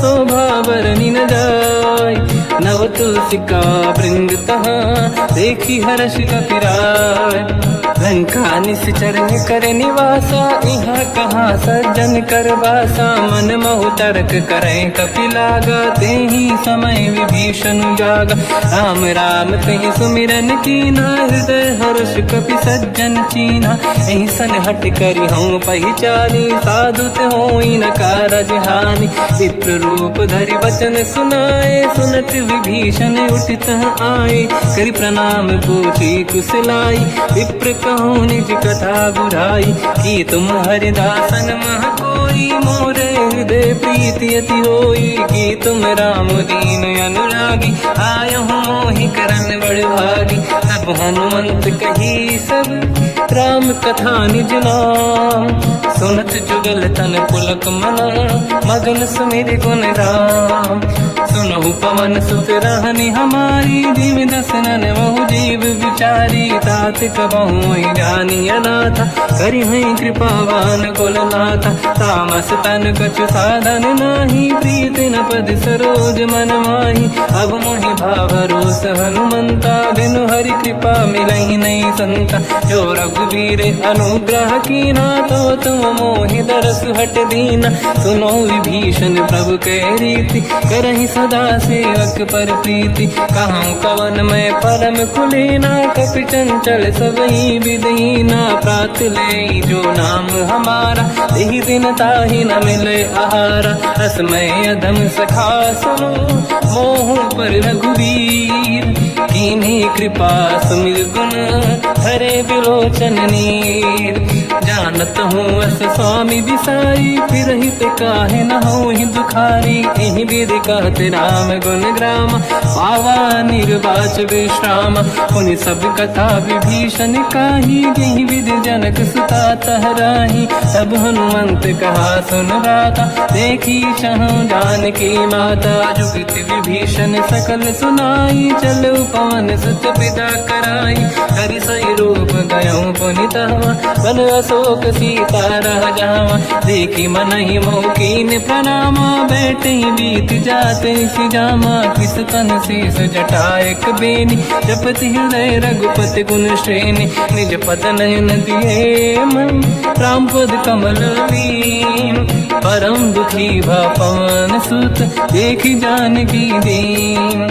शोभा बरनि न जाय, नव तुलसी का वृंद तहाँ, देखी हर्ष कपि राय, लंका निश्चर कर निवासा, यहाँ कहाँ सज्जन कर वासा, मन महु तर्क करें कपि लागा, तेहि समय विभीषण जागा, राम राम तेहि सुमिरन कीना, हृदय हर्ष कपि सज्जन चीना, एहि सन हट करि हूँ पहिचानी, साधु होई न कारज हानि, विप्र रूप धरि वचन सुनाए, सुनत विभीषण उठित आए, करि प्रणाम पूछी कुशलाई, विप्र कहूँ निज कथा बुझाई, कि तुम हरिदासन मह कोई, मोर हृदय प्रीति अति होई, कि तुम राम दीन अनुरागी, आयहु मोहि करन बड़ भागी, तब हनुमंत कही सब राम कथा निज नाम, सुनत जुगल तन पुलक मना, मगन सुमिर गुण राम, सुनहु पवन सुत रहनी हमारी, जीव दसनन बहु जीव विचारी, तात कबहु जानी अनाथा, करि हई कृपावान कुलनाथा, तामस तन कछु साधन नाही, प्रीत न पद सरोज मन माही, अब मोहि भावरोस हनुमंता, बिनु हरि कृपा मिलहि नहीं संता, जो रघुवीर अनुग्रह कीना, तो तुम मोहि दरस हट दीना, सुनो विभीषण प्रभु के रीति, करहि सदा सेवक पर प्रीति, कहूँ कवन मैं परम कुलीना, कपि चंचल सबई विदहीना, प्रात ले जो नाम हमारा, देहि दिन ताहि न मिले आहारा, रसमय अधम सखा सुनो, मोह पर रघुवीर, कीन्ही कृपा सुमिर गुण, हरे बिलोचन नीर, जानत हूँ अस स्वामी बिसाई, फिर हित काहे न होहि दुखारी, एहि विधि कहते राम गुण ग्राम, पावा निर्वाच विश्राम, पुनि सब कथा विभीषण काही, जेहि विधि जनक सुता तहराही, तब हनुमंत कहा सुन राता, देखी चहु जानकी माता, जुगति विभीषण सकल सुनाई, चलो पवन सुत पिता कराई, हरि सही रूप गयऊँ पुनितवा, बन अशोक सीता रह जावा, देखी मनहि मोकीन प्रणामा, बैठे ही बीत जाते सी जामा, किस तन शीस जटायक बेनी, जपति हृदय रघुपति गुण श्रेणी, निज पद नयन दिए मन, राम पद कमल लीन, परम दुखी भा पवन सुत, देखी जानकी दीन,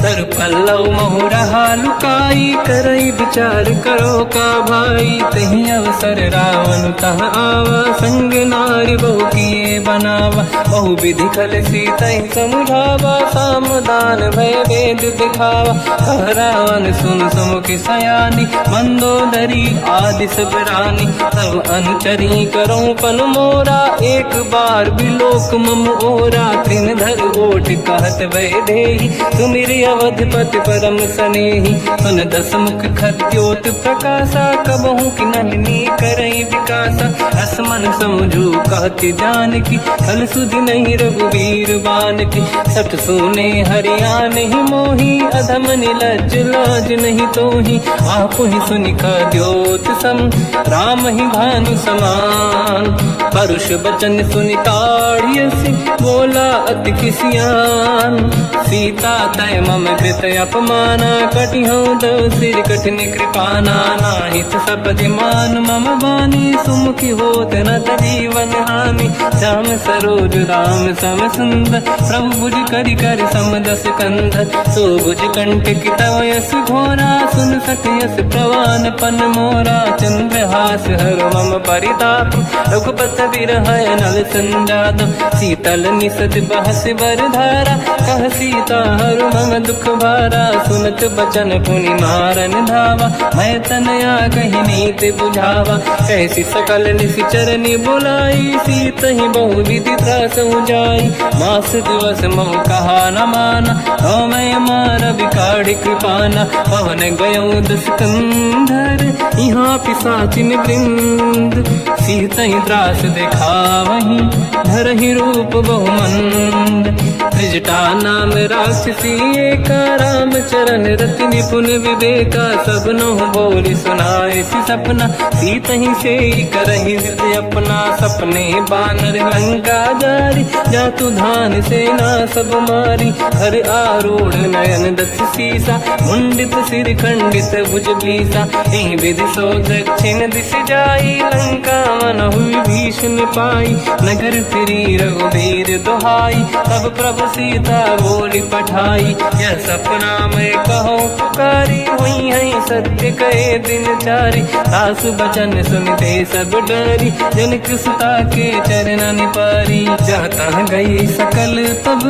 तर पल्लव महु रहा लुकाई, करई विचार करो का भाई, तही अवसर रावण तह आवा, संग नारी बहु किए बनावा, बहु विधि खल सीता समुझावा, सामदान भय वेद दिखावा, कह रावण सुन सुमुख सयानी, मंदोदरी आदि सब रानी, तब अनुचरी करो पन मोरा, एक बार बिलोक मम ओरा, त्रिन धर ओठ कहत वै देहि, सुमिरि अवधपति परम सनेहि, सुन दस मुख खद्योत प्रकाशा, कबहु कि नलिनी करई विकासा, असमन समझू कहति जानकी, फल सुधि नहीं रघुवीर बानकी, सठ सुने हरियाण ही मोही, अधम निलज्ज लाज नहीं तोही, आपु ही सुनि खद्योत सम, राम ही भानु समान, परुष बचन सुनि ताड़ियसि, बोला अति किसियान, सीता तय मम कृत अपमाना, कटिहऊँ दो सिर कठिन कृपाना, नाहित सपदि मान मम बानी, सुमुखी होत न जीवन हानि, श्याम सरोज राम सम सुंदर, प्रभु भुज करि कर समदस कंधर, सो भुज कंठ की तव यस घोरा, सुन सक यस प्रवान पन मोरा, चंद्रहास हर मम परिताप, रघुपत बिरह नल संजात, शीतल निसत बहस बर धारा, कह सीता हर मम दुख भारा, सुनत बचन पुनि मारन धावा, मैं तनया कही नीत बुझावा, कैसी सकल निश्चरनि बुलाई, सीत ही बहु विधि त्रास जाई, मास दिवस मोह कहा न माना, तो मैं मार बिकाढ़ कृपाना, पवन गयो दस कंधर, यहाँ पिशाचिन वृंद, सीत ही त्रास दिखावहीं, धरहि रूप बहुमंद, त्रिजटा नाम राक्षसी एका, राम चरण रति निपुण विवेका, सब नहुँ बोली सुनाए सी सपना, सीत ही से करहि हृदय अपना, सपने बानर लंका जारी, जातु धान सेना सब मारी, हर आरूढ़ नयन दस सीसा, मुंडित सिर खंडित भुज बीसा, एहि विधि सो दक्षिण दिश जाई, लंका मनहु विभीषण पाई, नगर फिरी रघुवीर दुहाई, तब प्रभु सीता बोली पठाई, यह सपना मैं कहूँ पुकारी, हुई है सत्य कहे दिन चारी, सास बचन सुनते सब डरी, जनक सुता के चरण पारी, जाता गई सकल तब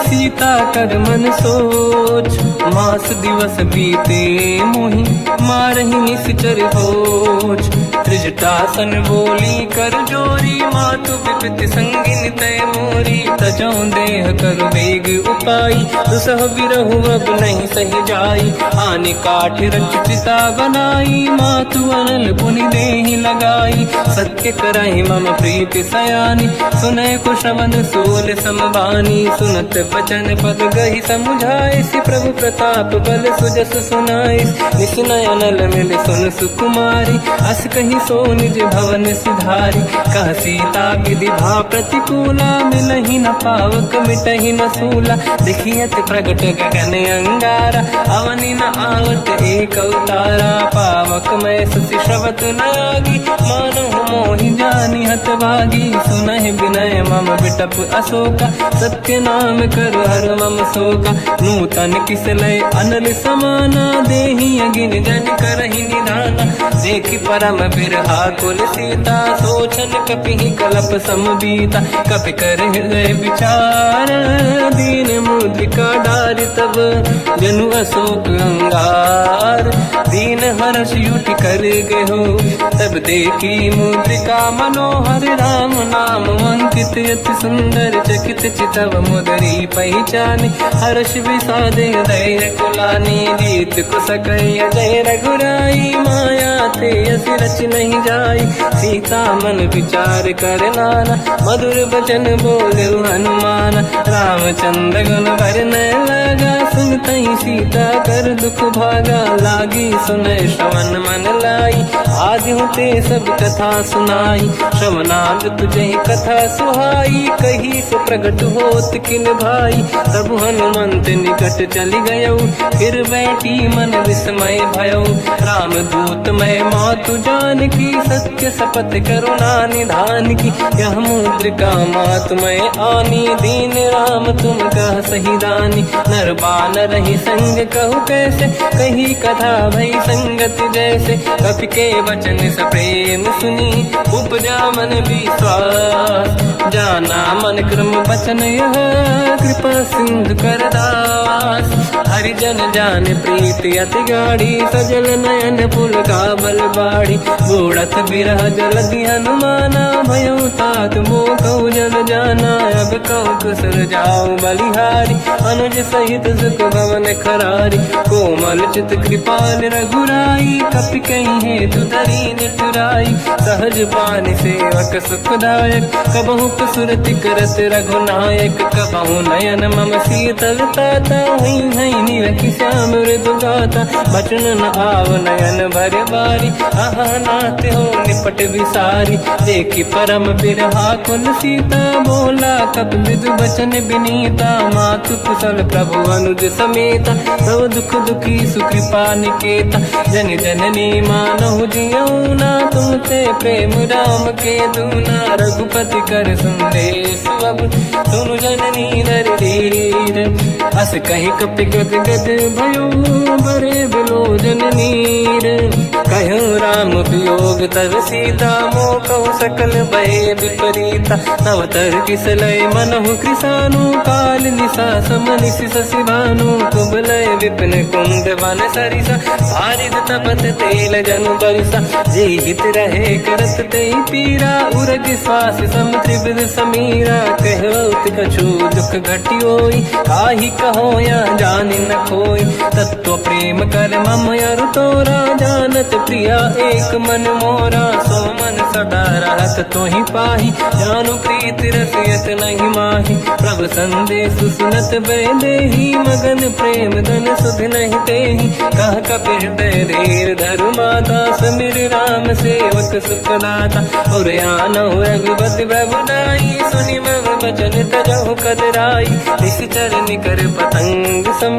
सीता कर मन सोच, मास दिवस बीते मोहि मारहि निश्चर होच, त्रिजटासन बोली कर जोरी, मातु विपति संगिन तय मोरी। तजौ देह करु वेग उपाई, दुसह बिरहु अब नहीं सही जाई। आने काठ रच चिता बनाई, मातु अनल पुनि देहि लगाई। सत्य करहि मम प्रीति सयानी, सुनय कुशवन सोल समबानी। सुनत बचन पद गहि समुझाए, सि प्रभु प्रताप बल सुजस सुनाई। निसुनय अनल मिल सुन सुकुमारी, अस कहि सो निज भवन सिधारी। कह सीता विधि भा प्रतिकूला, मिलहि न पावक मिटहि न सूला। दिखियत प्रगट गगन अंगारा, अवनि न आवत एक अवतारा। पावक मैं ससि श्रवत न आगी, मानहु मोहि जानि हत भागी। सुनहि विनय मम बिटप अशोका, सत्य नाम करु हर मम शोका। नूतन किस लय अनल समाना, देहि अगिन जन करहि निधाना। देखि परम बिरहा कुल सीता, सोचन कपिहि कलप समबीता। कपि कर हृदय विचार, दीन मुद्रिका डारि तब जनु अशोक अंगार। दीन हर्ष युति कर गयो, तब देखी मुद्रिका मनोहर। राम नाम अंकित अति सुंदर, चकित चितव मुदरी पहचानी। हर्ष विषाद हृदय कुलानी, जीत कुस कहि जय रघुराई। माया ते अस रच नहीं जाई, सीता मन विचार कर नाना। मधुर बचन बोले हनुमान, रामचंद्र गुण वर्णय लगा। सुनतहि सीता कर दुख भागा, लागी सुनय श्रवण मन लाई। आदि होते सब कथा सुनाई, श्रवणाद तुझे कथा सुहाई। कही सो प्रगट होत किन भाई, तब हनुमंत निकट चली गयो। फिर बैठी मन विस्मय भयो, राम दूत मैं मातु जानकी। सत्य शपथ करुणा निधान की, यह मुद्रिका मातु मैं आनी। दीन राम तुम कह सही दानी, नर बानर ही संग कहु कैसे। कही कथा भई संगत जैसे, कपि के वचन सप्रेम सुनी। उपजा मन विश्वास, जाना मन क्रम वचन यह। कृपा सिंधु कर दास, हरिजन जान प्रीति अति गाढ़ी। सजल नयन पुल काबल बाड़ी, बूढ़त बिरह जलधि हनुमाना। भयो तात मोह कहु जल जाना, अब कहु कुशल जाऊ बलिहारी। अनुज सहित सुख भवन खरारी, कोमल चित कृपाल रघुराई। कपि कहि हेतु धरी निठुराई, सहज पानि सेवक सुखदायक। कबहु कसुरति करत रघुनायक, कबहु नयन मम शीतल ताता। हई हई निरखि श्याम मृदु गाता, बचन न आव नयन भर बारी। आहा नाथ हो निपट विसारी, देखि परम बिरहा कुल सीता। बोला कपि मृदु बचन विनीता, मातु कुशल प्रभु अनुज समेता। सब दुख दुखी सुकृपा निकेता, जन जननी मानहु जियौना। तुम ते प्रेम राम के दूना, रघुपति कर संदेश अब सुनु जननी नर धीर। अस कहि कपि गद गद भयो, बरे बिलोचन नीर। कहु राम वियोग तब सीता, मोह कहु सकल भय विपरीता। नव तर किस लय मनहु कृसानु, काल निशा समनिश शशि भानु। कुबलय विपिन कुंद वन सरिसा, भारिद तपत तेल जनु बरिसा। जे हित रहे करत ते पीरा, उरग श्वास सम त्रिविध समीरा। कहत कछु दुख घटियोई, काहि कहो या जानि न खोई। तत्व प्रेम कर मम अरु तोरा, जानत प्रिया एक मन मोरा। सो मन सदा रहत तोहि पाहि, जानु प्रीति रसियत नहीं माहि। प्रभु संदेश सुनत बैदेहि, मगन प्रेम धन सुध नहीं तेहि। कह कपि हृदय धीर धरु माता, समिर राम सेवक सुखदाता। और आनहु रघुपति प्रभुदाई, सुनि मम बचन तजहु कदराई। निश्चर निकर पतंग सम,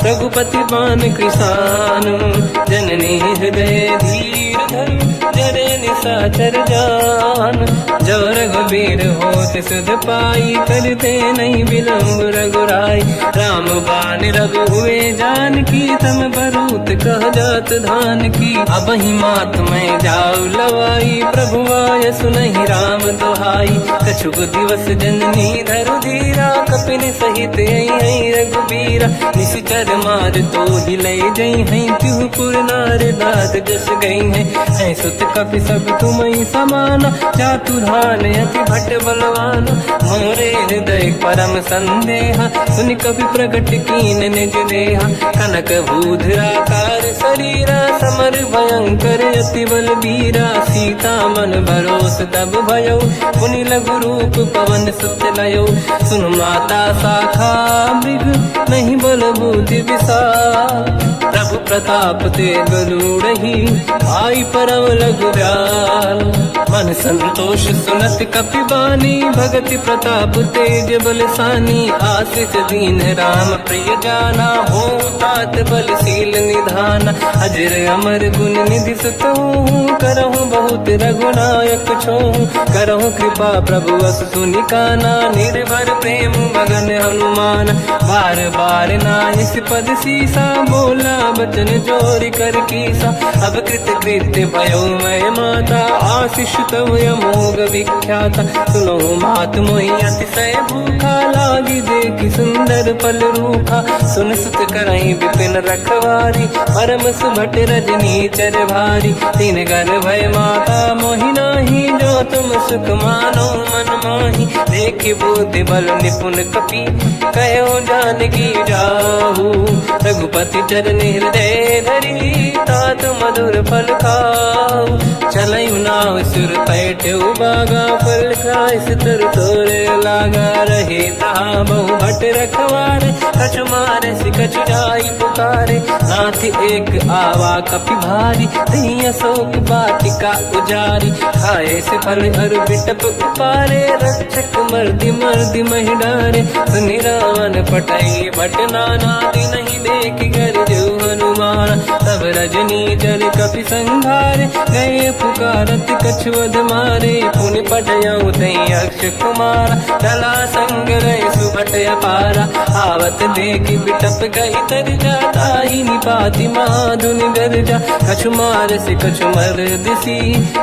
रघुपति बान कृसानु। जननी हृदय धीर धरु, जरे निशाचर जान। जो रघु बेर होत सुध पाई, करते नहीं विलम्ब रघुराई। राम बान रघु हुए जानकी, तम बरूत कह जात धान की। अब ही मात मैं जाऊ लवाई, प्रभु आय सुनहि राम दुहाई। कछुक दिवस जननी धरु धीरा, कपिन सहित आई रघुबीरा। निश्चर मार तो ही ले जई हैं, तिहु पुर नार दात जस गई हैं। सुत कपि सब तुमहि समाना, जातु धान अति भट बलवान। मोरे हृदय परम संदेहा, सुनि कपि प्रगट कीन निज देहा। कनक भूधराकार शरीरा, समर भयंकर अति बलबीरा। सीता मन भरोस तब भयो, पुनि लघु रूप पवन सुत लयो। सुन माता शाखा मृग, नहीं बल बुद्धि विशाल। प्रभु प्रताप ते गरुड़हि, आई परम लघुराल। मन संतोष सुनत कपि बानी, भगति प्रताप तेज बलसानी। आशीष दीन राम प्रिय जाना, हो तात बलशील निधाना। अजर अमर गुण निधि सुतहु, करहु बहुत रघुनायक छोहु। करहु कृपा प्रभु अस सुनि काना, निर्भर प्रेम मगन हनुमान। बार बार नायस पद सीसा, बोला बचन जोरि कर कीसा। अब कृत कृत्य भयो मैं माता, आशीष तव अमोघ विख्याता। सुनो मात मोहि अतिशय भूखा, लागी देखि सुंदर फल रूखा। सुन सुत करहि विपिन रखवारी, परम सुभट रजनी चर भारी। तीन घर भय माता मोहि नाही, जो तुम सुख मानो मन माही। देखि बुद्धि बल निपुण कपि, कहो जानकी जाहू। रघुपति चरण हृदय धरी, तात मधुर फल खाऊ। चलऊ नाव सुर पैठ्यौ बागा, फल खाय सितर तोरे लागा। रहे तहाँ बहु भट रखवारे, कछु मारे सि कछु जाई पुकारे। नाथ एक आवा कपि भारी, तहीं अशोक वाटिका उजारी। खाए से फल अरु बिटप उपारे, रक्षक मर्दि मर्दि महि डारे। सुनि रावण पटई भट नाना, नहीं देखि कर जो हनुमान। तब रजनी चल कपि संघारे, गए पुकारत कछु वध मारे। पुनि पटयऊ तहीं अक्ष कुमारा, चला संग रहे सुभट अपारा। आवत देखि बिटप गई तरजा, ताहि निपाति माधुनि गरजा। कछु मार से कछु मर दिसी,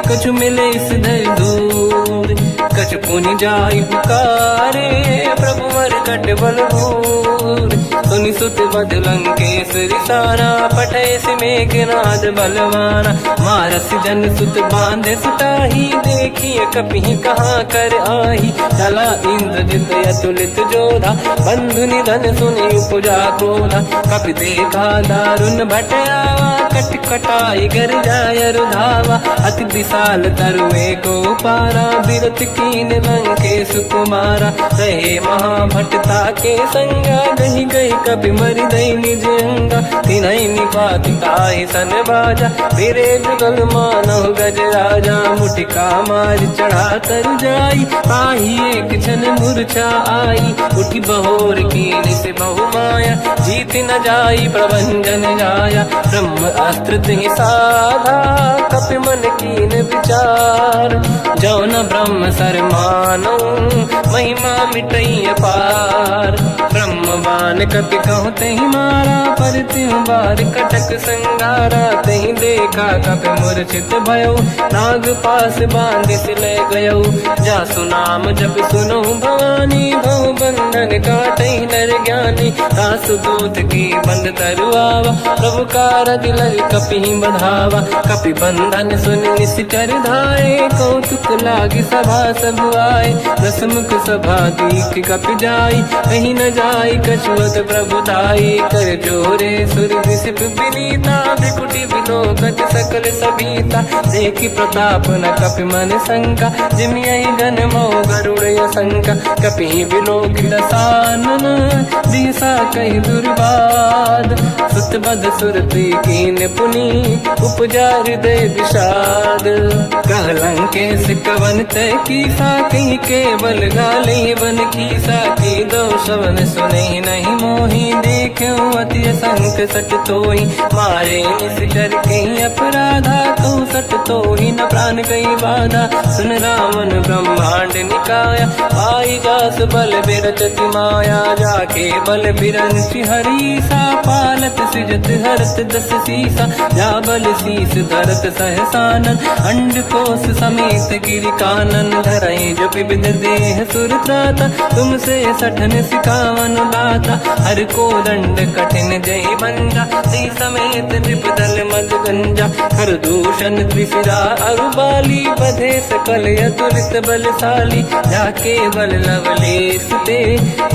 कछु मिले इस धर दूर। कछु पुनि जाई पुकारे, प्रभु मरकट बल भूर। सुनि सुत बद लंकेश्वरी सारा, पठय से मेघनाद बलवाना। मारस जन सुत बांधे सुताही, देखिए कपि कहाँ कर आही। चला इंद्रजित अतुलित जोधा, बंधु निधन सुनि उपजा क्रोधा। कपि देखा दारुण भट आवा, कट कटाई गर जाय रुधावा। अति विशाल तरुए को पारा, बिरत कीन लंकेश कुमारा। रहे महाभटता के संगा, गही गई कपि मरि दई निज अंगा। तिन्हि निपाति ताहि सन बाजा, फिरे जुगल मानव गज राजा। मुटिका मार चढ़ा तर जाई, पाही एक क्षण मूर्छा आई। उठी बहोर कीन से बहु माया, जीत न जाई प्रभंजन जाया। ब्रह्म अस्त्र तिहि साधा, कपि मन कीन विचार। जो न ब्रह्म सर मानो, महिमा मिटई अपार। ब्रह्म बान कपि कहु तहि मारा, पर तिहु बार कटक संगारा। तहि देखा कपि मूर्छित भयो, नाग पास बांधि सिले गयो। जासु नाम जप सुनो भवानी, भव बंधन काटहि नर ज्ञानी। दासु दूत की बंद तरुआवा, प्रभु कारज लग कपि बधावा। कपि बंधन सुनि निश्चर धाये, कौतुक लागी सभा सब आए। दसमुख सभा दीख कपि जाई, कहीं न जाई कछुअत प्रभु दाई। कर जोरे सुर विसिप विनीता, त्रिकुटी विलोकत सकल सबीता। देखि प्रताप न कपि मन शंका, जिमियहि गण मोह गरुड़ असंका। कपि विलोकित सानन, दिशा कहि दुर्बाद। सुत बद सुरति कीन पुनि, उपजा हृदय विषाद। कह लंकेश कवन तय कीसा, कहीं केवल गाले बन कीसा। की दो शवन सुने नहीं मोही, देखे अति संक सट तोही, मारे निस कर कहीं अपराधा, तो सट तोही न प्राण कहीं बाधा। सुन रावण ब्रह्मांड निकाया, पाई जास बल बिरचति माया, जाके बल बिरंच हरीसा, पालत सिजत हरत दस सीसा, जा बल शीस धरत सहसानन, अंड कोश समेत गिरि कानन, धरई जो विविध देह सुर त्राता, तुमसे सठन सिखावन दाता, हर को दंड कठिन जय बंजा, सी समेत नृपदल मद गंजा, हर दूषण त्रिशिरा अरुबाली, बधे सकल अतुलित बलशाली, जाके बल लवलेस ते,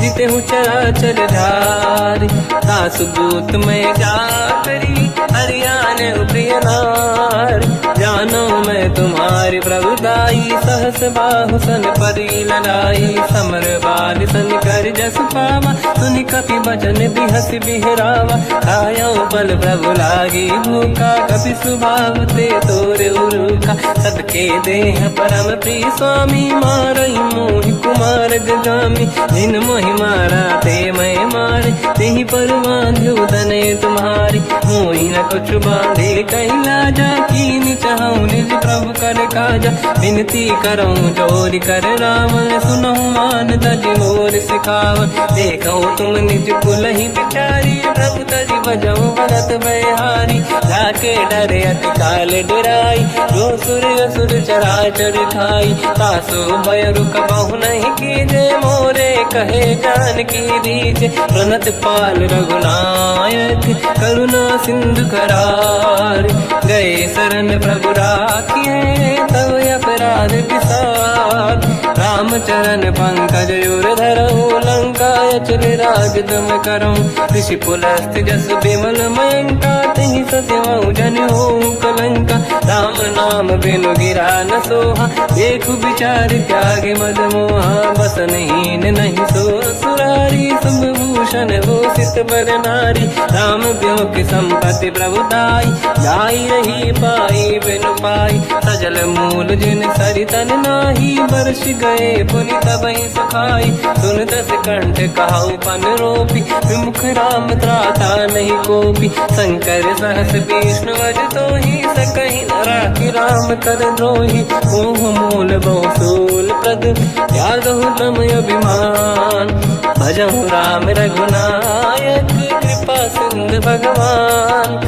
जिते हूँ चराचर धारी, दास दूत में जा करी, हरियाण प्रिय नार, जानो मैं तुम्हारी प्रभुदाई, सहस बाहु सन परी लड़ाई, समर बाल सन कर जस पावा, सुनि कपि बचन बिहस बिहरावा, खायो बल प्रभु लागी भूखा, कपि स्वभाव ते तोरे उरुखा, सबके देह परम प्रिय स्वामी, मारई मोहि कुमार गगामी, जिन मोहि मारा ते मैं मारे, तेहि पर बांध्यो दने तुम्हारी, मोहि न कुछ बांधे कैलाजा, कीन चाहूं निज प्रभु कर काजा, विनती करऊं जोर कर रावण, सुनहु मान तज मोर सिखावन, देखो तुम निज कुल ही बिचारी, प्रभु तज बजऊ भगत बहारी, जाके डरे अति काल डराई, जो सुर असुर चराचर खाई, तासु भय रुक बहु नहीं कीजे, मोरे कहे जान की दीजे, प्रणत पाल रघुनायक, करुणा सिंधु करार, गए शरण प्रभु राखिए, तब अपराध विसार, रामचरण पंकज युर धरऊ, लंका अचल राज तुम करऊं, ऋषि पुलस्त जस विमल मयंका, तिहि ससिवऊ जन हो कलंका, राम नाम बिनु गिरा न सोहा, देखु विचार त्याग मद मोहा, बसनहीन नहीं सो सुरारी, शुभ भूषण भूषित बर नारी, राम ब्यों की संपत्ति प्रभुताई, जाई रही पाई बिनु पाई, सजल मूल जिन सरितन नाही, वर्ष गए पुनि तबहि सुखाई, सुन दस कंठ कहाऊ पन रोपी, विमुख राम त्राता नहीं कोपी, शंकर सहस विष्णु अज तोहि, सकहि न राखि राम कर द्रोही, मोह मूल बहु सूल प्रद, त्यागहु तम अभिमान, भजहु राम रघुनायक, कृपा सिंधु भगवान,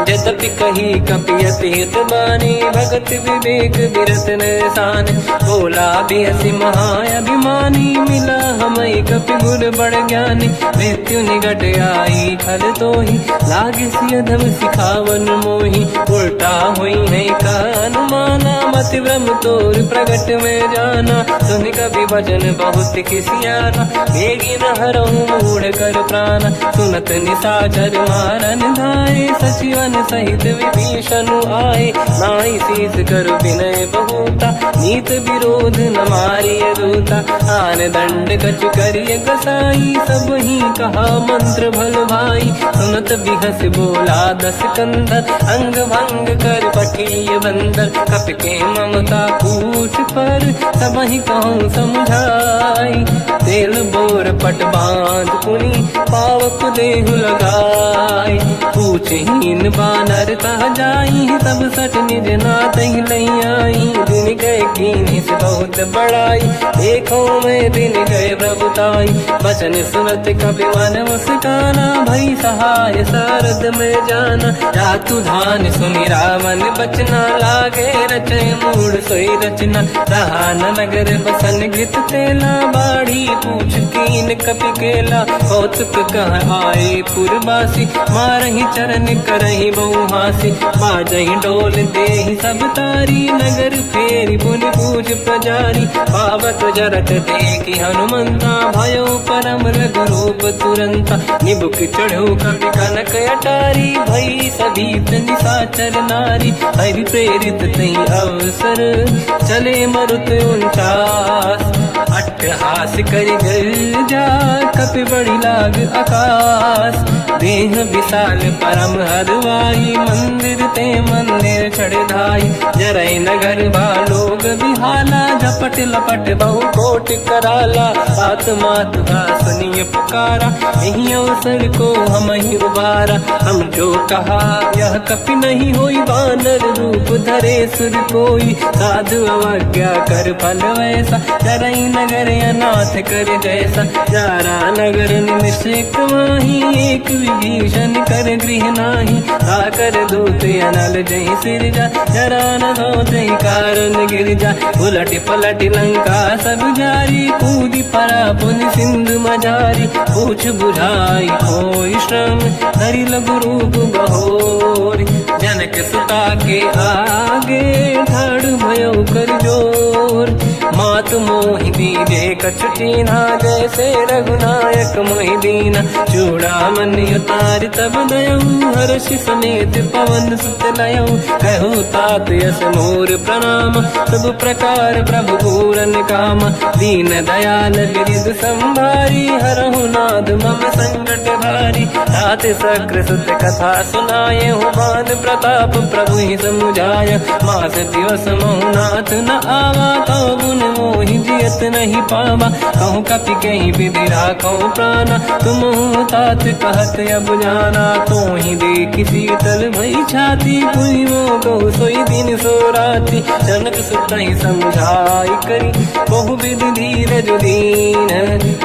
यद्यपि कही कपियति हित बानी, भगत विवेक बिरत निशान, बोला बिहसि महाअभिमानी, मिला हमई कपि गुर बड़ ज्ञानी, मृत्यु निकट आई खल तोहि, लागे सियधम सिखावन मोहि, उल्टा हुई है का अनुमाना, मति ब्रह्म तोर प्रगट में जाना, सुन कपि वचन बहुत किसियाना, बेगी न हरहु मूढ़ कर प्राण, सुनत निशाचर मारन धाये, सचिवन सहित विभीषण आए, नाई शीस कर विनय बहुता, नीत विरोध न मारिय दूता, आन दंड कछु करिय कसाई, सब ही कहा मंत्र भल भाई, सुनत बिहस बोला दस कंधर, अंग भंग कर पठिय बंदर, कपि के ममता पूछ पर, सब ही कहूँ समझाई, तेल बोर पट बांध पुनि, पावक देहु लगाई, पूछहीन बानर ता जाई, तब सट निज नाथ ही लई आई, दिन गए कीनी से बहुत बड़ाई, देखो मैं दिन गए प्रभुताई, बचन सुनत कपि मन मुस्काना, भई सहाय सारद में जाना, जातु धान सुनि रावण बचना, लागे रचे मूढ़ सोई रचना, रहा न नगर बसन घृत तेला, बाढ़ी पूछ कीन कपि केला, कौतुक कह आए पुरवासी, मारहि चरण करहि बहु हासी, बाजहि डोल देहि सब तारी, नगर फेरि पुनि पूज प्रजारी, पावक जरत देखि हनुमंता, भयो परम रघुरूप तुरंता, निबुक चढ़ो कपि कनक अटारी, भई सभीत निशाचर नारी, हरि प्रेरित तहि अवसर, चले मरुत 49 अट्टहास करि गर्जा, कपि बड़ी लाग आकाश। देह विशाल परम हरवाई, मंदिर ते मंदिर चढ़ धाई। जरई नगर लोग बिहाला, झपट लपट बहु कोट कराला। आत्मा तुहा सुनिय पुकारा, यही अवसर को हम ही उबारा। हम जो कहा यह कपि नहीं होई, वानर रूप धरे सुर कोई। साधु अवज्ञा कर फल वैसा, जरई नगर अनाथ कर जैसा। जारा नगर निमिषक माही, एक विभीषण कर गृह नाही। आकर दूत अनल जय सिरजा, जरा न होते कारण गिर जा। उलट पलट लंका सब जारी, कूदी परा पुन सिंधु मजारी। पूछ बुझाई कोई श्रम, धरि लघु रूप बहोरी। जनक सुता के आगे, ठाड़ भयो कर जोर। मात मोहि दीजे कछु कीन्हा, जैसे रघुनायक मोहि दीना। चूड़ामणि उतारि तब दयऊ, हर्षि समेत पवन सुत लयऊ। कहु तात यस मोर प्रणाम, सब प्रकार प्रभु पूरन काम। दीन दयाल गिरिध संभारी, हरहु नाद मम संकट भारी। तात सक्र सुत कथा सुनाए, हुमान प्रताप प्रभु ही समुझाय। मास दिवस महु नाथ न आवा, कहो गुण मोहि जियत नहीं पावा। कहूँ कपि कहीं विधि राखो प्राणा, तुम तात कहत अब जाना। तो ही देखी शीतल भई छाती, पुई मो कहु सोई दिन सो राती। जनक सुत ही समझाई करी, बहुविध धीरज दीन।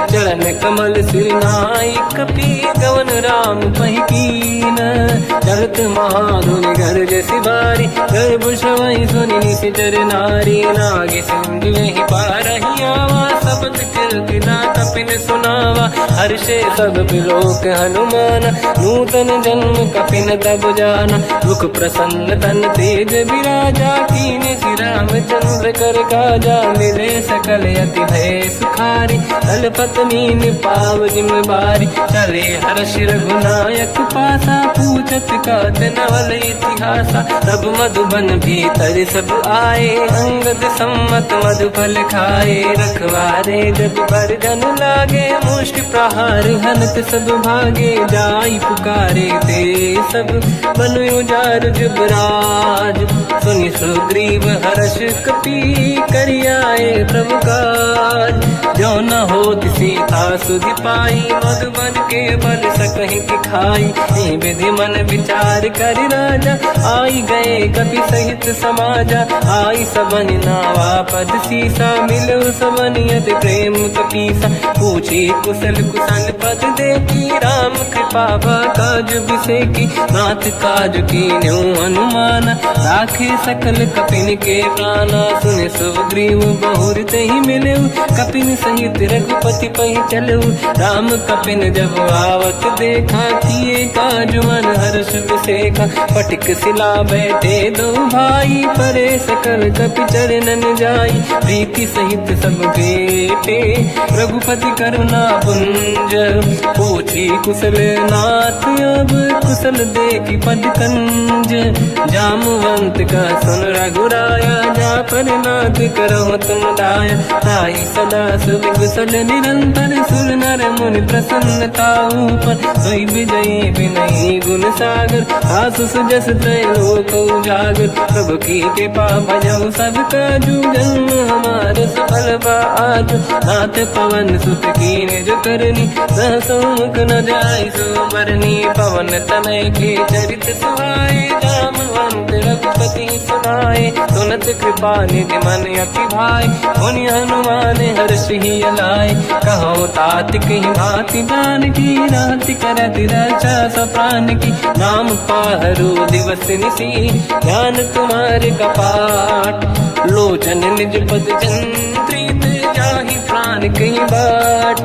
चरण कमल सिर नाई, कपि गवन राम पहि कीन। चलत महाधुनि गर्ज सिबारी, गर्भ श्रवहि सुनि निशिचर नारी। नागे सिंधु ही पारहि आवा, शब्द कीर्तिना कपिन सुनावा। हर्षे सब बिलोक हनुमान, नूतन जन्म कपिन तब जाना। मुख प्रसन्न तन तेज विराजा, कीने श्री रामचंद्र कर काजा। मिले सकल अति भय सुखारी, तलपत मीन पाव जिम बारी। चले हर्ष रघुनायक पासा, पूछत कात नवल इतिहासा। तब मधुबन भीतर सब आए, अंगद सम्मत मधुफल खाए। रखवारे जब पर जन लागे, मुष्टि प्रहार हनत सब भागे। जाई पुकारे ते सब, बन उजार जुबराज। सुनि सुग्रीव हर्ष कपि, करियाए प्रभु काज। जो न होत सीता सुधि पाई, मधुबन के बल सकहि दिखाई। विधि मन विचार कर राजा, आई गए कपि सहित समाजा। आई सबन नावा पद सीसा, मिलो सबन यद प्रेम कपीसा। पूछी कुशल कुशल पद देखी, राम कृपा काज बिसेकी। नाथ काज कीन्यो हनुमान, राखे सकल कपिन के प्राणा। सुन सुग्रीव बहुर तहि मिलऊ, कपिन सहित रघुपति पहि चलऊ। राम कपिन जब आवत देखा, किए काज मन हर्ष विसेखा। फटिक सिला बैठे दो भाई, परे सकल कपि चरणन जाई। प्रीति सहित सब बेटे, रघुपति करुणा पुंज। पूछी कुशल नाथ अब, कुशल देखी पद कंज। जामवंत का सुन रघुराया, जा पर नाथ करहु तुम दाया। ताई सदा सुविकुशल निरंतर, सुर नर मुनि प्रसन्नता ऊपर। सोई विजयी विनयी गुण सागर, आसु सुजस त्रैलोक उजागर। प्रभु की कृपा भजऊ सब काजू, जन्म हमार सफल बा आज। नाथ पवन सुत कीन्ह जो करनी, सहसो मुख न जाय सो बरनी। पवन तनय के चरित सुहाए, जामवंत रघुपति सुनाए। सुनत कृपा निधि मन अति भाई, मुनि हनुमान हर्ष ही अलाय। कहो तात कहीं भांति जान की, राति करत रक्षा सप्रान की। नाम पाहरो दिवस निसी, ज्ञान तुम्हारे कपाट। लोचन निज पद चंद्रित, जाहि प्राण कहीं बाट।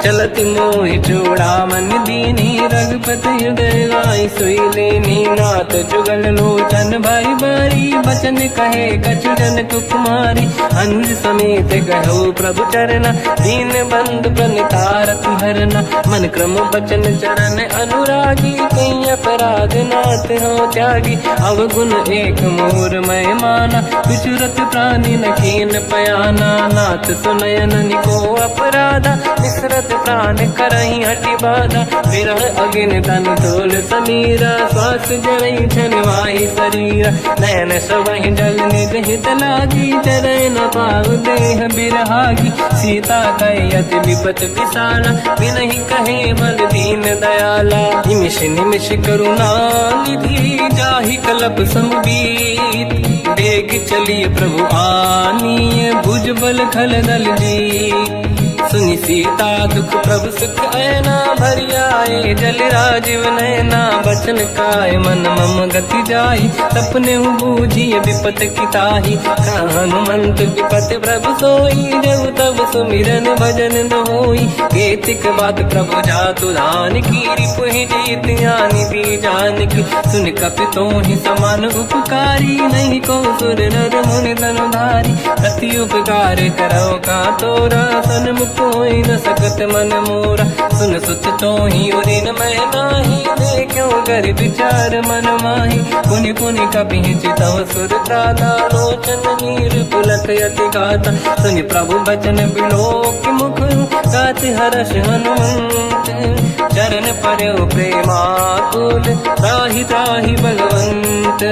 चलत अति मोहि चूड़ामन दीनी, रघुपति हृदय लाई सोई लेनी। नाथ जुगल लोचन भाई बारी, बचन कहे कछु जन कुमारी। अनुज समेत कहो प्रभु चरना, दीन बंधु प्रणितारत हरना। मन क्रम बचन चरण अनुरागी, कई अपराध नाथ हो त्यागी। अवगुण एक मोर मैं माना, विचुरत प्राणी न कीन पयाना। नाथ सुनयन निको अपराधा, विसरत प्राण करही हटि बाधा। विरह अगिन तन तोल समीरा, श्वास जरई छनवाई शरीरा। नयन सबहि जल निज हित लागी, चरय न पाव देह बिरहागी। सीता कहि अति विपत विसाला, बिनहि कहे बल दीन दयाला। निमिष निमिष करुणा निधि, जाहि कलप समबीत। बेग चलिए प्रभु आनीय, भुज बल खल दल जी। सुनि सीता दुख प्रभु सुख ऐना, भरि आए जल राजीव नैना। बचन काय मन मम गति जाई, सपने बूझिए विपत किताही। हनुमंत विपत प्रभु सोई, जब तब सुमिरन भजन न होई। केतिक बात प्रभु जातु धान की, रिपुहि जीत ज्ञानी दी जानकी। सुन कपि तोहि समान उपकारी, नहीं को सुर नर मुनि तनुधारी। अति उपकार करो का तोरा, सन्मुख होई न सकत मन मोरा। सुन सुत तोहि उरिन मैं नाही, देखो कर विचार मन माही। पुनि पुनि कपि चितव सुर त्राता, लोचन नीर पुलक यति गाता। सुनि प्रभु बचन बिलोक मुख, गात हर्ष हनुमंत। चरण पर्यो प्रेमाकुल, त्राहि त्राहि भगवंत।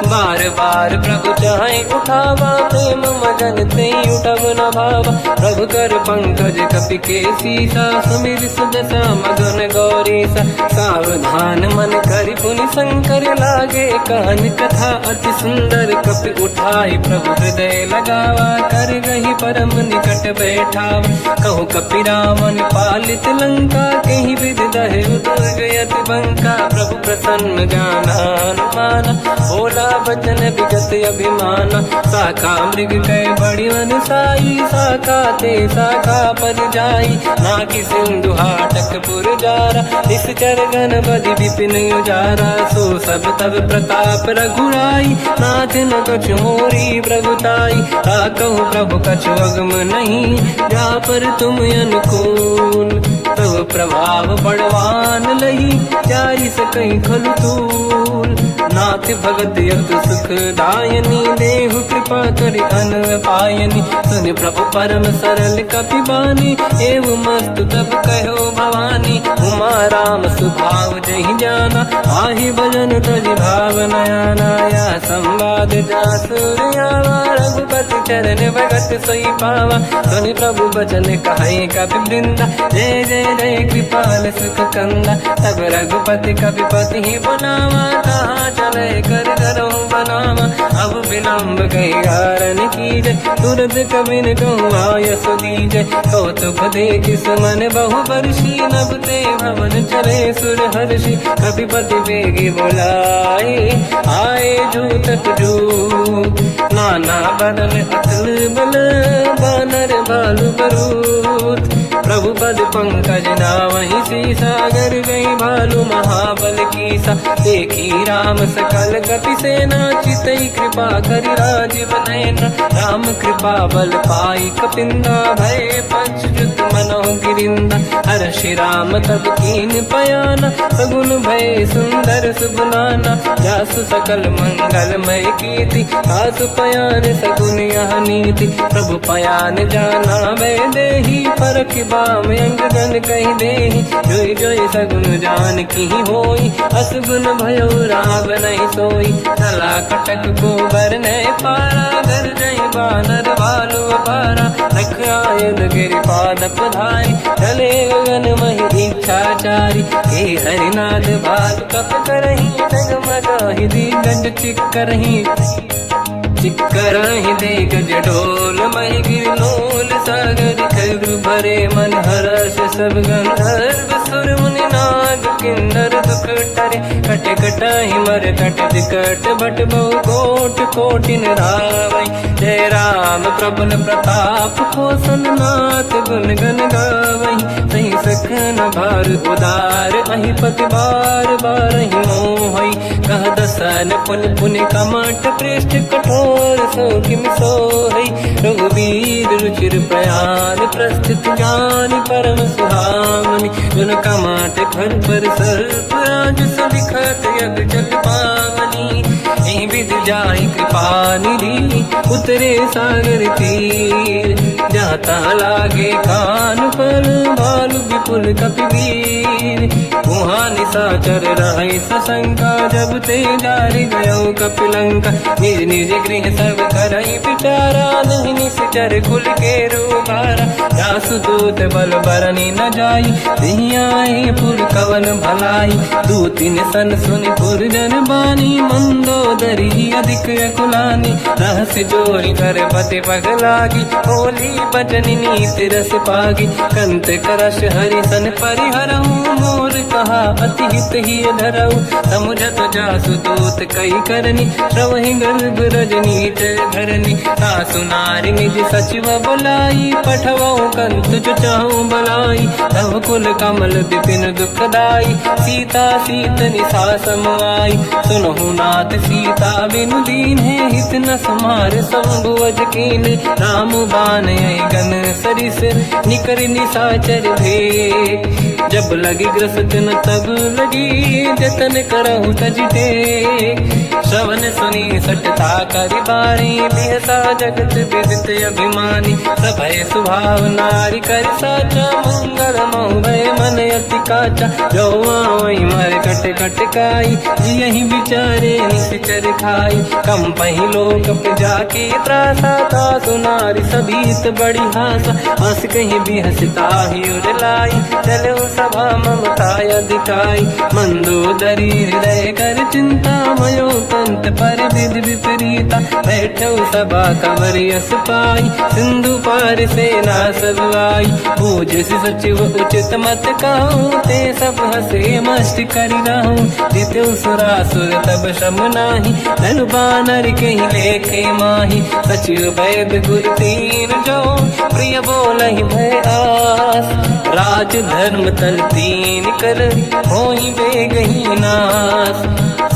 बार बार प्रभु चाहे उठावा, प्रेम मगन ते उठब न भावा। प्रभु कर पंकज कपि के सीसा, सुमिर सुदशा मगन गौरीसा। सावधान मन करि पुनि शंकर, लागे कान कथा अति सुंदर। कपि उठाई प्रभु हृदय लगावा, कर गही परम निकट बैठावा। कहु कपि रामन पालित लंका, कहीं विधि दहे दुर्ग यति बंका। प्रभु प्रसन्न जाना अनुमाना, बोला वचन विगत अभिमाना। शाखा मृग कह बड़ी मन साई, शाखा ते शाखा पर जाई। नाकि सिंधु हाटक पुर जारा, इस चरगन बदि विपिन उजारा। सो सब तब प्रताप रघुराई, नाथ न कछु मोरी प्रभुताई। कहु प्रभु कछु अगम नहीं, जा पर तुम अनुकूल। तब प्रभाव बड़वान लही, जाई सकई खलु तूल। नाथ भगत यत सुख दायनी, देहु कृपा करि अन पायनी। सुनि प्रभु परम सरल कपि बानी, एव मस्तु तब कहो भवानी। उमा राम सुभाव जहि जाना, आहि भजन तज भाव नयाना। या संवाद जासुर आवा, रघुपति चरण भगत सोई पावा। सुनि प्रभु बचन कहे कपि वृंदा, जय जय जय कृपाल सुख कंदा। तब रघुपति कपिपति ही बनावा, कहाँ चले कर करो बनावा। अब विलम्ब कही कारण कीजय, तुरंत कबिन कहूँ आयस दीजय। कौतुक देख सुमन बहु वर्षी, नभ ते भवन चले सुर हर्षि। कपिपति बेगी बुलाए, आए जूतक जूत। नाना बदन अतल बल, बानर भालु बरूत। प्रभु पद पंकज नावहि सीसा, गर गई भालु महाबल कीसा। देखी राम सकल कपि सेना, चितई कृपा करि राजीव नयना। राम कृपा बल पाई कपिंदा, भय पश्चात मनोह गिरिंदा। हर्षि राम तब कीन पयाना, सगुन भय सुंदर सुगुनाना। जासु सकल मंगलमय कीर्ति, आसु पयान सगुन यह नीति। प्रभु पयान जाना वै देहि, परख बाम अंग गन कहि देहि। जोई जोई सगुन जान की होई, असगुन भयो राव नहीं सोई। तला कटक को बर नहीं पारा, घर जय बानर भालु अपारा। रख आयल गिरि पाद पधारी, चले गगन महि इच्छाचारी। हे हरिनाथ भालु कप करही, डगमगाहि दिग्गज चिक्करही। चिक्करहि दिग्गज डोल, महि गिरलोल सागर। खग भरे मन हर्ष सब गंधर्व, सुर मुनि नाग किन्नर दुख टरे। कट कटाहि मर कट विकट, भट बहु कोट कोटि रावै। जय राम प्रबल प्रताप, कोसल नाथ गुण गन गावै। सही न भार उदार अहि पति बार बार ही मोहई कह दसन पुन पुन कमठ पृष्ठ कठोर सो किम सोहई रघुवीर रुचिर प्रयाण प्रस्थित ज्ञान परम सुहामनि जुन कमठ घर पर सर्प राज सविखत यग जल पावनी विद जाई कृपा निधि उतरे सागर तीर जाता लागे कान पर भालु विपुल कपिवीर वहाँ निशाचर रहे सशंका जब ते जारी गयो कपिलंका निज निज गृह सब करई विचारा नहीं निश्चर खुल के रूबारा जासुदूत बल बरनी न जाई दियाए पुर कवन भलाई दूतिन सन सुनि पुर जन बानी मंदोदरी अधिक अकुलानी रहस्य जोरी कर पति पगलागी होली बचनी नीत रस पागी कंत करश हरि सन परिहरऊ मोर कहा अति हित ही धरऊ समुझत जासु दूत कई करनी श्रवहि गर्भ रजनी धरनी सासु नारी निज सचिव बुलाई पठवऊ कंत चुचाऊ बलाई तव कुल कमल विपिन दुखदाई सीता सीत निशा समाई सुनहु नाथ सीता बिनु दीन है हित न समार संभुवज कीन राम बान गन सरिस निकर निशाचर भेद जब लगी ग्रस्त न तब लगी जतन करहु तजटे श्रवण सुनी सटता करि बारी बिहसा जगत विदित अभिमानी सभय स्वभाव नारी कर साचा मंगल मोहय मन अति काचा जो आवई मर कट कट काई यही विचारे निश्चर खाई कम पही लोक प्रजा की त्रासा था सुनारी सभीत बड़ी हासा हंस कहीं भी हंसता ही उड़लाई चलो सभा ममता दिखाई मंदोदरी हृदय कर चिंता मयो कंत पर विधि विपरीता बैठो सभा कंवर यस पाई सिंधु पार सेना सब आई पूज सचिव उचित मत कहूँ ते सब हसे मस्त करी रहूं जिते सुरासुर तब शम नाही धनु बानर कहीं लेखे माही सचिव वैद गुरु तीन जो प्रिय बोलहि भय आस राज धर्म तल तीन कर होई बेगही नास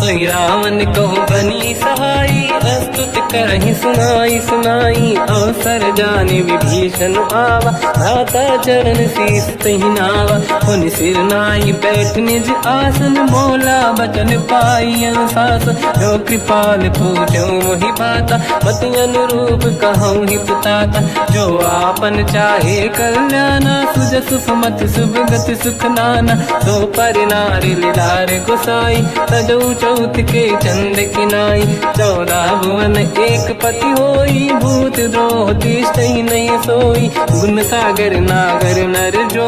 सोई रावण को बनी सहाई अस्तुत करहि सुनाई सुनाई अवसर जाने विभीषण आवा भ्राता चरण शीस तहि नावा पुन सिर नाई बैठ निज आसन बोला बचन पाई अनुशासन जो कृपाल पूजो मोहि पाता मति अनुरूप कहूँ हित ताता जो आपन चाहे कल्याणा सुजस सुमति सुभगति सुख नाना तो पर नारी लीलार गोसाई तजौ चौथ के चंद किनाई 14 भुवन एक पति होई भूत द्रोह तिष्ठई नहीं सोई गुण सागर नागर नर जो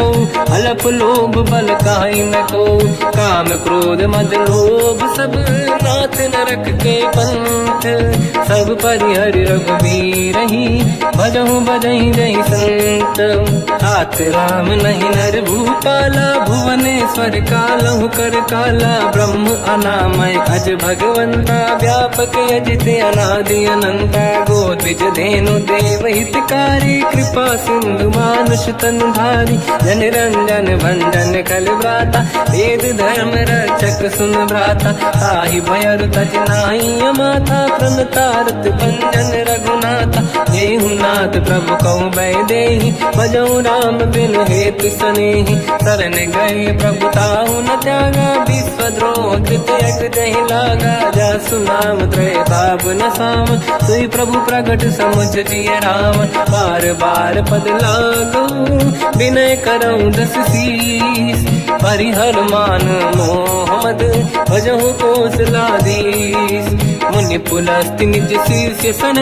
अलप लोभ बल काई न को काम क्रोध मद लोभ सब नाथ नरक के पंथ सब परिहर रघुवीर ही भजहु बजहि जहि संत हाथ राम नहीं नर भूपाला भुवनेश्वर कालहु कर काला ब्रह्म अनामय अज भगवंता व्यापक यजित अनादि अनंता गोद्विज धेनु देव हितकारी कृपा सिंधु मानुष तनु धारी जन रंजन भंजन कल व्राता वेद धर्म रक्षक सुन भ्राता ताहि भयर तज नाहि अमाथा प्रणतारत भंजन रघुनाथा जेहु नाथ प्रभु कहु बै देहि भजहु राम बिन हेतु सनेहि शरण गए प्रभु ताहु न त्यागा विश्वद्रोह कृत यक जहि लागा जासु नाम त्रयताप न साम सोई प्रभु प्रगट समुझ जिय राम बार बार पद लागू विनय करऊँ 10 शीस परिहर मान मोहम्मद भजहु कौशलाधीश मुनि पुलस्ति निज शीर्ष सन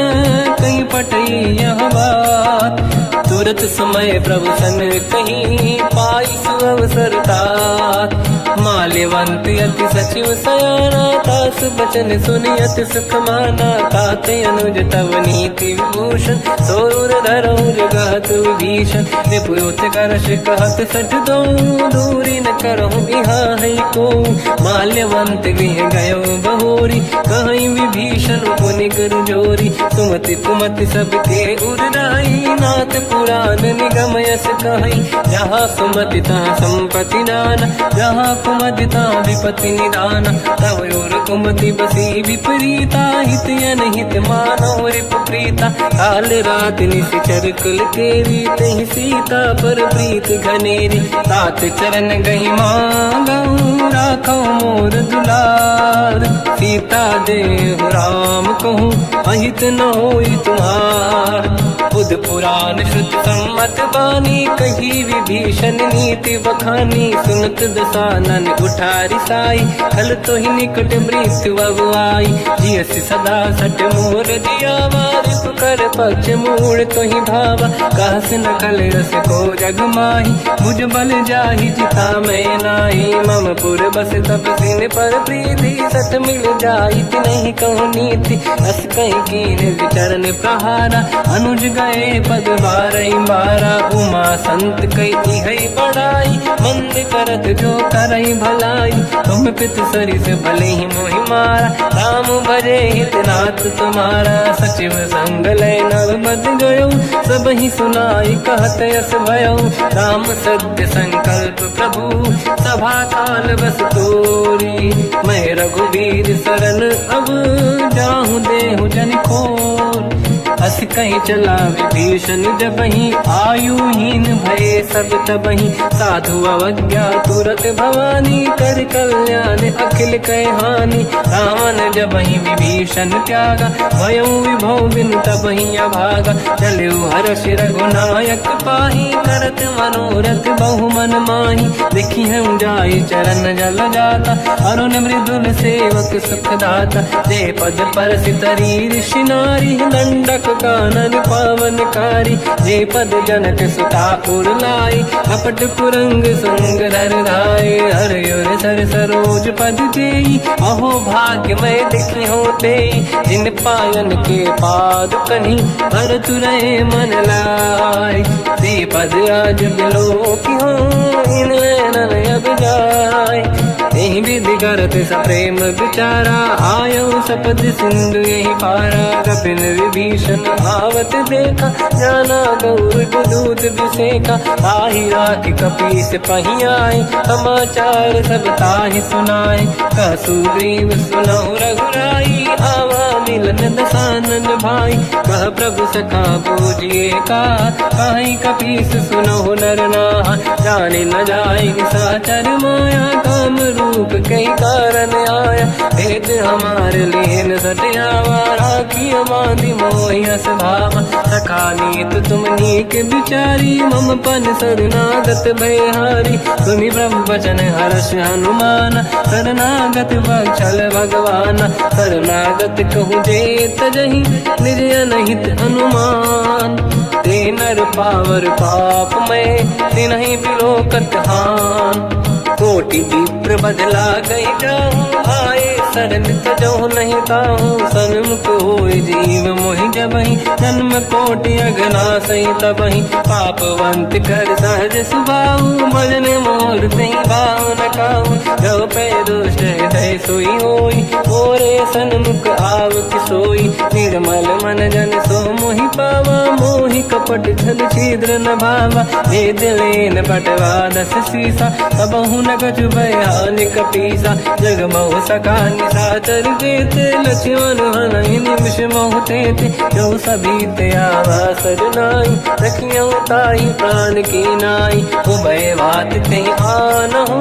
कहीं पटई यह बात तुरत समय प्रभु सन कहीं पाई सुअवसर तात माल्यवंत अति सचिव सयाना, तास बचन सुनियत सुख माना। ताते अनुज तव नीति विभूषण, सोर धरऊ जगत विभीषण। विपुत करश कहत सठ दो, दूरी न करहु इहाँ है को। माल्यवंत गृह गयो बहोरी, कहीं विभीषण पुनि कर जोरी। सुमति कुमति सबके उरराई, नाथ पुराण निगम यस कहीं। जहाँ सुमति तहाँ संपत्ति नाना, जहाँ कुमति तहाँ विपत्ति निदाना। तव और कुमति बसी विपरीता, हित अनहित मानव रिपु प्रीता। काल रात निशिचर कुल केरी, तहि सीता पर प्रीत घनेरी। तात चरण गही मांगऊ, राखो मोर दुलार। सीता देहु राम कहूँ, अहित न होई तुम्हार। बुध पुराण श्रुत सम्मत बानी, कही विभीषण नीति बखानी। सुनत दसानन उठारी साई, खल तो ही निकट मृत्यु अब आई। जियस सदा सट मोर जियावा, रिपु कर पक्ष मूड़ तो ही भावा। कहस न कल रस को जग माही, भुज बल जाहि जिता मैं नाही। मम पुर बस तब सिन पर प्रीति, सत मिल जाई नहीं कहूँ नीति। अस कहीं कीन विचरण प्रहारा, अनुज गए पद बारई बारा। उमा संत कई है बड़ाई, मंद करत जो करई भलाई। तुम पित सरिस भले ही मोहि मारा, राम भजे हितनाथ तुम्हारा। सचिव संग लय नव बद गयो, सब ही सुनाई कहत यस भयो। राम सत्य संकल्प प्रभु, सभा काल बस तोरी। मैं रघुवीर शरण अब, जाहु देहु जन खोर। अस कहीं चला विभीषण जबहि, आयुहीन भये सब तबहि। साधु अवज्ञा तुरत भवानी, कर कल्याण अखिल कह हानि। रावण जबहि विभीषण त्यागा, भयउ विभव बिनु तबहि अभागा। चलऊ हर्ष रघुनायक पाहि, करत मनोरथ बहु मन माहि। देखी हम जाई चरण जल जाता, अरुण मृदुल सेवक सुख दाता। जे पद पर सितरी ऋषि नारी, दंडक कानन पावनकारी। जे पद जनक सुता उरलाई, कपट कुरंग संग धर धाय। हर सर सरोज पद जेई, अहो भाग्य मैं देखी होते। जिन पायन के पाद कहीं, भर तुरहे मन लाय। ते पद आज बिलो की हो, इन नैनन अब जाय। यही विधि करत सप्रेम विचारा, आयो सपद सिंधु यही पारा। कपिन विभीषण आवत देखा, जाना गौर दूत विसेका। आहि राख कपीस पही आए, समाचार सब ताहि सुनाए। कह सुग्रीव सुनहु रघुराई, आवा मिलन दसानन भाई। कह प्रभु सखा पूजिए का, कहीं कपीस सुनहु नर नाहा। जाने न जाए साचर माया, काम रूप कई कारण आया। भेद हमार लेन सटियावा, राखी बांधि मोहि अस भावा। सखा नीत तुम नीक बिचारी, मम पन शरणागत भयहारी। सुनि प्रभु वचन हर्ष हनुमान, शरणागत बक्षल भगवाना। शरणागत कहूँ जे तजहि, निज अनहित अनुमान। ते नर पावर पाप में, तिन्हि बिलोकत हान। कोटि विप्र बदला गई जाऊँ, आए शरण तजहु नहीं ताहूँ। सन्मुख होय जीव मोहि जबहि, जन्म कोटि अघनासहि तबहि। पापवंत कर सहज सुभाऊ, भजन मोर तहि भाव न काहू। जो पै दुष्ट हृदय सोई होई, मोरे सन्मुख आव कि सोई। निर्मल मन जन सो मोहि पावा, मोहि कपट छल छिद्र न भावा। भेद लेन बटवा दस सीसा, सबहु न कछु भयानि कपीसा। जग महु सका निशाचर जेते, लक्ष्मण हनहि निमिष महु तेते। जो सभी ते आवा सरनाई, रखियौ ताहि प्राण की नाई। उभय बात ते आनहु,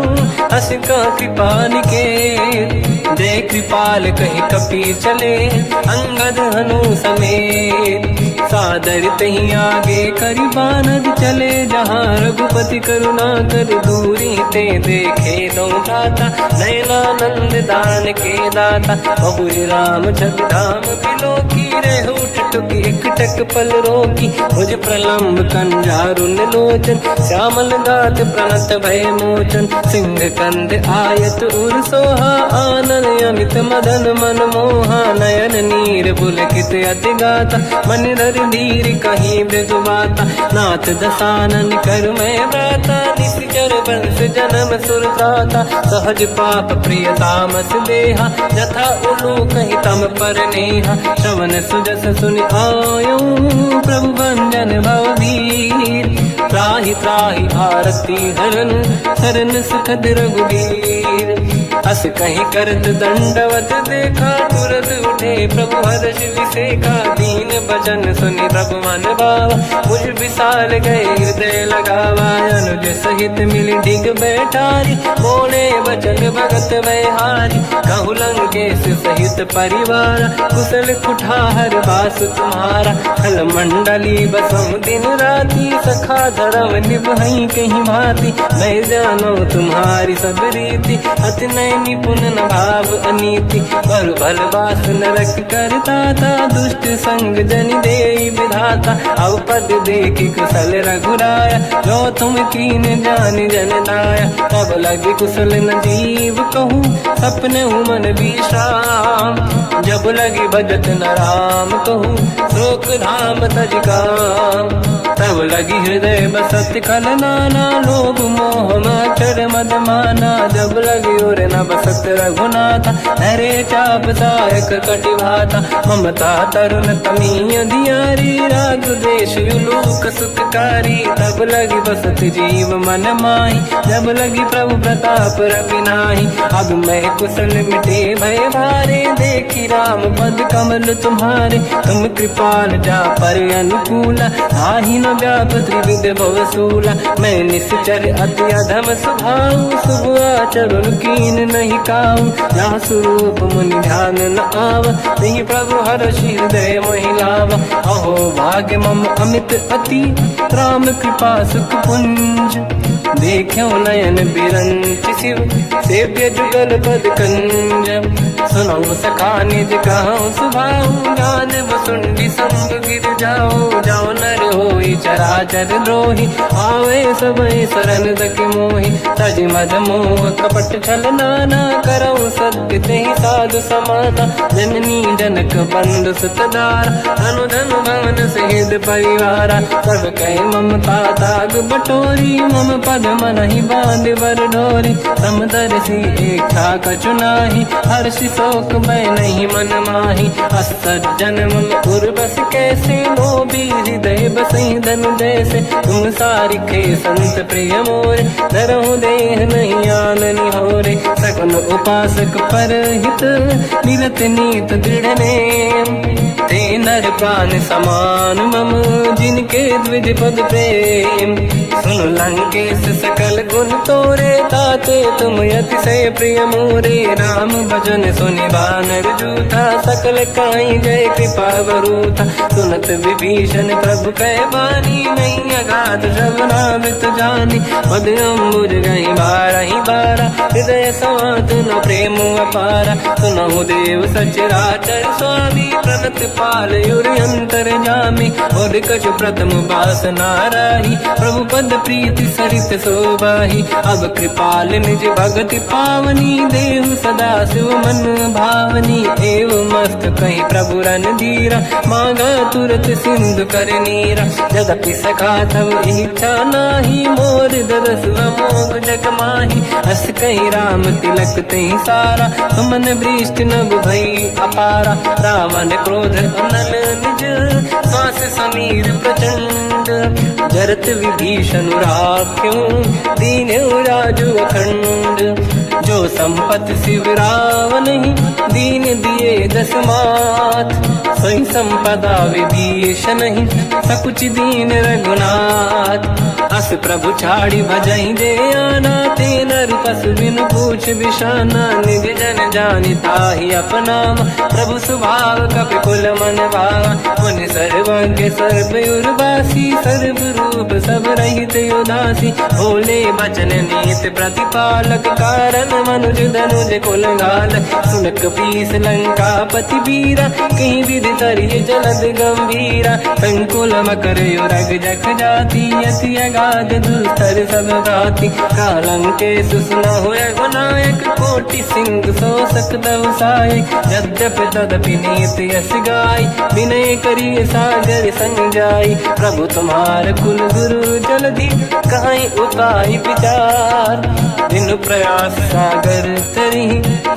अस का कृपा निकेत। जय कृपाल कहि कपी चले, अंगद हनु समेत। सादर तहीं आगे करी बानर चले जहाँ रघुपति करुणा कर दूरी ते देखे दो दाता नयनानंद दान के दाता बहुज राम छग धाम बिलो की रे उठ टुक एक टक पल रोकी मुझ प्रलम्ब कंजारुन लोचन श्यामल गात प्रणत भय मोचन सिंह कंद आयत उर सोहा आनन अमित मदन मन मोहा नयन नीर पुलकित अति गाता मन धर धीर कहीं मृदुबाता नाथ दसानन कर मैं व्राता निश्चर वंश जन्म सुरताता सहज पाप प्रिय तामस देहा यथा उलू कहीं तम पर नेहा श्रवण सुजस सुनि आयो प्रभु भंजन भववीर त्राहि त्राहि आरती हरन शरण सुखद रघुवीर अस कहीं करत दंडवत देखा तुरत उठे प्रभु हर्ष विसेखा दीन बचन सुनि प्रभु मन भावा मुझ विशाल गए हृदय लगावा अनुज सहित मिली डिग बैठारी बोले बचन भगत वैहारी कहु लंकेश सहित परिवार कुशल कुठार बास तुम्हारा खल मंडली बसम दिन राती सखा धर्म निभई कहीं भांति मैं जानो तुम्हारी सब रीति अति नय निपुण न भाव अनीति पर भल बास नरक करता था दुष्ट संग जन दे विधाता अब पद देखि कुशल रघुराया जो तुम कीन जान जन दाया तब लगे कुशल न जीव कहूँ सपने मन विश्राम जब लगे भजत न राम कहूँ शोक धाम तज काम तब लगी हृदय बसत कल नाना लोभ मोह मचर मद माना जब लगी और न बसत रघुनाथा हरे चाप सायक कटिभाता ममता तरुण तमीय दियारी राग देश युलूक सुखकारी तब लगी बसत जीव मन माही जब लगी प्रभु प्रताप रवि नाही अब मैं कुशल मिटे भय भारे देखी राम पद कमल तुम्हारे तुम कृपाल जा पर अनुकूला आही न व्याप त्रिविध भवसूला मैं निश्चर अति अधम स्वभाव शुभ आचरण कीन नहीं काऊ जहाँ स्वरूप मुनि ध्यान न आव नहीं प्रभु हर्ष हृदय महिलाव अहो भाग्य मम अमित अति राम कृपा सुख पुंज देखो नयन बिरंच शिव सेव्य जुगल पद कंज सुनो सखा निज कहूँ सुभाऊ गान वसुंडी संग गिर जाओ जाओ नर होई चराचर द्रोही आवे सबई शरण दक मोहि तज मद मोह कपट छल नाना करऊँ सत्य तेहि साधु समाना जननी जनक बंधु सुतदार अनुधन भवन सहित परिवारा सब कहे ममता ताग बटोरी मम पद मन ही बांध बर डोरी समदर्शी इच्छा कछु नाही हर्षि शोक भय नहीं मन माही असज्जन मम उर्वश कैसे लोभी हृदय बसई धन जैसे तुम सारिखे संत प्रिय मोरे धरहु देह नहीं आननि होरे सगुन उपासक पर हित निरत नीत दृढ़ नेम ते नर प्राण समान मम जिनके द्विज पद प्रेम सुन लंकेश सकल गुण तोरे ताते तुम अतिशय प्रिय मोरे राम भजन सुनि बानर जूथा सकल काई जय कृपा वरूथा सुनत विभीषण प्रभु कह बानी नहीं अगाध श्रवणामृत जानी पद अम्बुज गई बारहि बारा हृदय समात न प्रेम अपारा सुनहु देव सचराचर स्वामी प्रणत पाल युरि अंतर जामी और कछु प्रथम बास नाराही प्रभु पद प्रीति सरित शोभाही अब कृपाल निज भगति पावनी देव सदा शिव मन भावनी एव मस्त कहीं प्रभु रन धीरा मांगा तुरत सिंधु कर नीरा जदपि सखा तब इच्छा नाही मोर दरस मोग जग माही हस कहीं राम तिलक तही सारा सुमन वृष्टि नभ भई अपारा रावण क्रोध अनल निज श्वास समीर प्रचंड जरत विभीषण राख्यों दीन राजु अखंड जो संपत शिव रावण ही दीन दिए दस मात सोई संपदा विभीषण ही सकुच दीन रघुनाथ अस बस प्रभु छाड़ी भजई दे आना, ते नर पशु बिनु पूछ बिशाना, निज जन जानि ताहि अपनाम, प्रभु स्वभाव कपि कुल मन भावा, मुनि सर्वज्ञ सर्व उर्वासी, सर्व रूप सब रहित उदासी, भोले बचन नीत प्रतिपालक, कारण मनुज धनुज कुल घाल, सुनक पीस लंका पति वीरा, कहीं विधि तरिय जलद गंभीरा, संकुल मकर युरग जख जाति, अति अगाध दुस्तर सब गाति, कालंके सुसना हुए गुनायक, कोटि सिंह सो सकदव सायक, यद्यप तदपि नीत यस गाय, विनय करिय सागर संग जाई, प्रभु तुम्हार कुल गुरु जलधि, कहीं उपाय विचार, दिन प्रयास सागर तरी,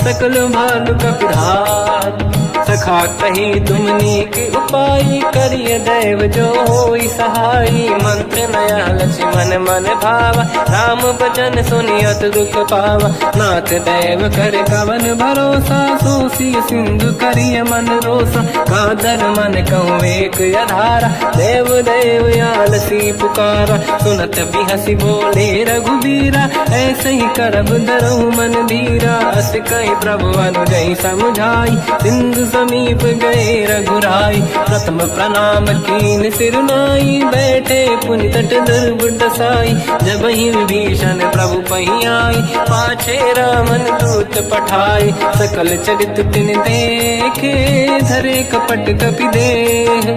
सकल भालु कपिधार, सखा कही तुमनी के उपाय, करिय दैव जो होई सहाई, मंत्र नया लक्ष्मण मन भावा, राम भजन सुनियत दुख पावा, नाथ दैव कर कवन भरोसा, सोसी सिंधु करिय मन रोसा, कादर मन कहूँ एक अधारा, देव देव आलसी पुकारा, सुनत बिहसी बोले रघुबीरा, ऐसे ही करब दरहु मन धीरा, अस कहीं प्रभु अनुजई समझाई, सिंधु समीप गए रघुराई, प्रथम प्रणाम कीन सिरनाई, बैठे पुनि तट दुर्बुड साई, जब ही विभीषण प्रभु पही आई, पाछे रामन दूत पठाई, सकल चरित तिन देखे, धरे कपट कपि देह,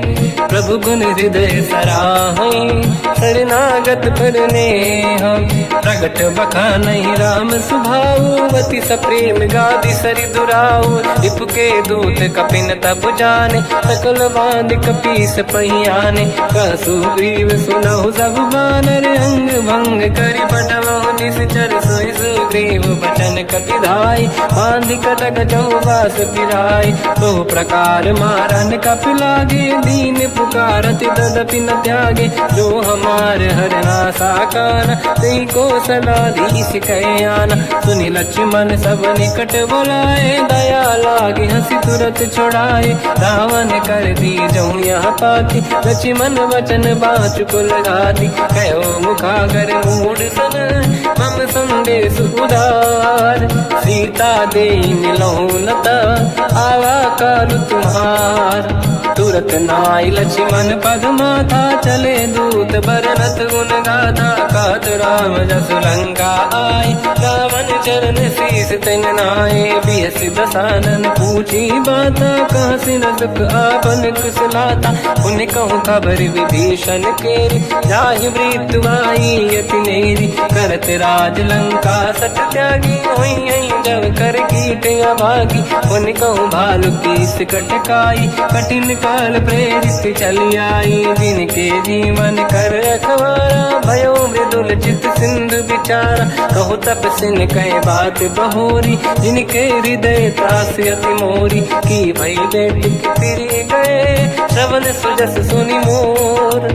प्रभु गुण हृदय सराहई, शरणागत परने हम, प्रगट बखानहि राम सुभाऊ, अति सप्रेम गादि सरि दुराऊ, रिपुके दूत कपिन तब जाने, सकल बांध कपीस पहियाने, कहसु ग्रीव सुनहु सब बानर, अंग भंग करि बटमहु निश्चर, सोई सुग्रीव बचन कपिधाई, बांध कटक चौबास पिराई, बहु प्रकार मारन कपि लागे, दीन पुकारत तदपि न त्यागे, जो हमार हरना साकाना, तेहि को सलाधीश कहे आना, सुनि लक्ष्मण सब निकट बोलाए, दया लागे हंसी तुरत छोड़ाए, रावण कर दी जऊँ यहाँ पाती, लक्ष्मण वचन बाचु कुल गाती, कहो मुखागर मूढ़ सन, मम संदेश उदार, सीता दे मिलहु लता, आवा काल तुम्हार, तुरत नाई लक्ष्मण पद माथा, चले दूत बरनत गुण गाथा, कहत राम जसु लंका आए, रावण चरण शीस तिन नाये, बियस दसानन पूछी बाता, कह सिन सुख आपन कुशलाता, उन कहूँ खबर विभीषण केरी, जाहि मृत्यु आई यति नेरी, करत राज लंका सट त्यागी, होई जब कर कीट अभागी, उन कहूँ भालु कीस कटकाई, कठिन काल प्रेरित चली आई, जिनके जीवन कर रखवारा, भयो मृदुल चित सिंधु विचारा, कहु तपसिन कहे बात बहोरी, जिनके हृदय त्रास अति मोरी, की भई बेटी फिर गए, श्रवण सुजस सुनि मोर,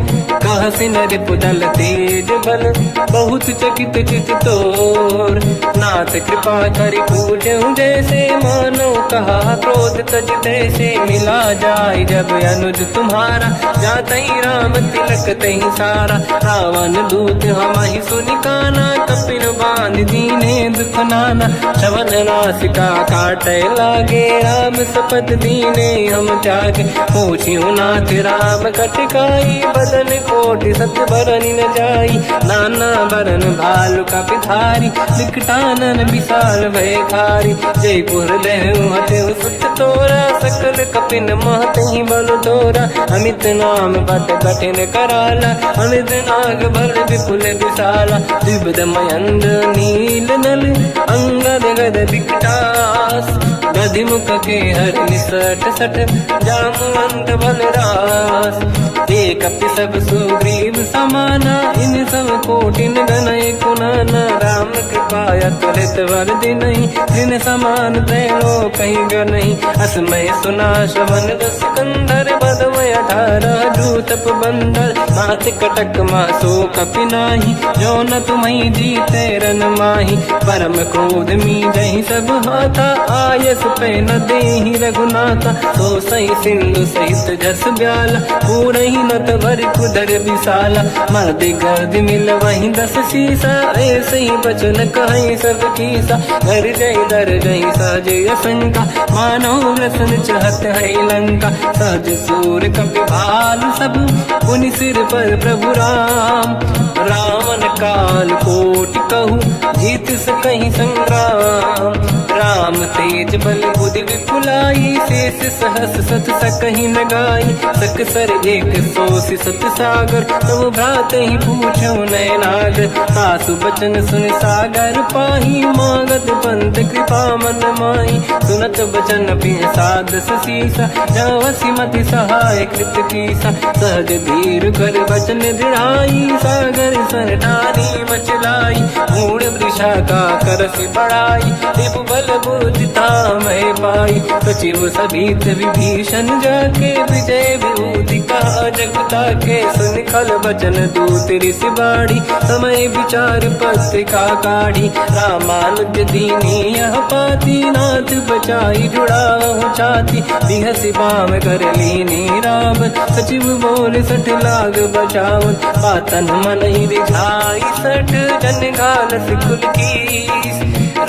कहसिन रिपुदल तेज बल, बहुत चकित चित तोर, नाथ कृपा करि पूजहु जैसे, मानो कहा क्रोध तज तैसे, मिला जाय जब अनुज तुम्हारा, जातहि राम तिलक तहि सारा, रावण दूत हमहि सुनि काना, कपिन बांध दीने दुख नाना, श्रवण नासिका काटे लागे, राम सपथ दीने हम त्यागे, पूछियो नाथ राम कटकाई, बदन कोटि सत बरनि न जाई, नाना बरन भालु कपिधारी, विकटानन विशाल भयखारी, जयपुर देहु हतेउ सुत तोरा, सकल कपिन महतहि बल तोरा, अमित नाम बट कठिन कराला, अमित नाग बल विपुल विशाला, द्विविध मयंद नील नल, अंगद गद विकटास, गधिमुख के हर निसट सठ, जामवंत बलरास, एक कपि सब सुग्रीव समाना, इन सब कोटिन गनय कुनाना, राम कृपा अतुलित वरदि नहीं, जिन समान त्रैलो कहीं ग नहीं। असमय सुना श्रवण रस कंधर, बदमय 18 जूतप बंदर। मात कटक मासो कपि नाही, जो न तुम्हि जीते रन माही। परम क्रोध मी जहि सब हाथा, आयस पे न देहि रघुनाथा। तो सही सिंधु सहित जस ब्याला, पूरहि नत भरि कुदर विशाला। मर्द गर्द मिल वही 10 सीसा, ऐसे ही बचन कहीं सब कीसा। घर जय दर जय सहज असंका, मानो रसन चहत है लंका। सहज सूर कपि भाल सब, पुनि सिर पर प्रभु राम। रावण काल कोटि कहूँ, जीत सकहि संग्राम। राम तेज बल बुद्धि विपुलाई, शेष सहस सत सकहि न गाई। सकसर एक सोसी सत सागर, तब भ्रात ही पूछो नयनागर। सासु बचन सुन सागर पाही, मांगत पंत कृपा मन माही। सुनत बचन पिय सादस सीसा, जावसी मति सहाय कृत कीसा। सहज धीर कर बचन दृढ़ाई, सागर सन ठानी मचलाई। मूढ़ वृषा का करसि बढ़ाई, रिपु बल बुद्धि तामय पाई। सचिव सभीत विभीषण जाके, विजय विभूति कहा जगता के। सुन खल बचन दूत ऋषि बाड़ी, समय विचार पत्रिका काढ़ी। रामानुज दीनी यह पाती, नाथ बचाई जुड़ाहु छाती। बिहसि बाम कर लीनी राम, सचिव बोल 60 लाग बचावन। पातन मन ही रिझाई 60, जन घालस कुल कीस।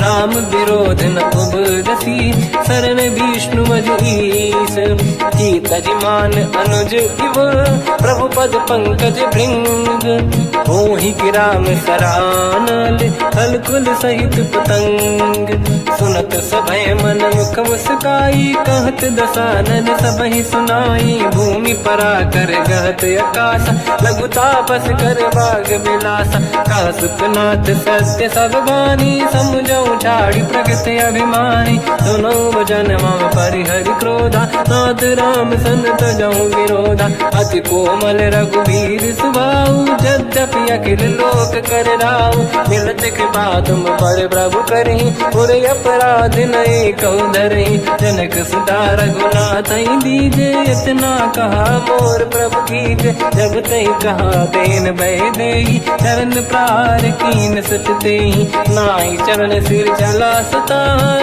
राम विरोध न उबरसी, शरण विष्णु मजीस। कीतरिमान अनुज इव, प्रभु पद पंकज भृंग। मोहि कि राम सरानल, खल कुल सहित पतंग। सुनत सभय मन मुख मुस्काई, कहत दसानन सबहि सुनाई। भूमि परा कर गहत आकाशा, लघु तापस कर बाग बिलासा। कासुकनाथ सत्य सब बानी, समुझौ ठाड़ी प्रगत अभिमानी। सुनो वचन मम परिहरि क्रोधा, नाथ राम सन तजौ विरोधा। अति कोमल रघुवीर सुभाऊ, यद्यपि अखिल लोक कर राऊ। मिलत कृपा तुम पर प्रभु करहि, पुर अपराध नहीं कहु धरहि। जनक सुता रघुनाथ दीजे, इतना कहा मोर प्रभु कीजे। जब तई कहा देन भय देहि, चरण प्रार कीन सट तेहि। नाहि चरण सिर चला सता,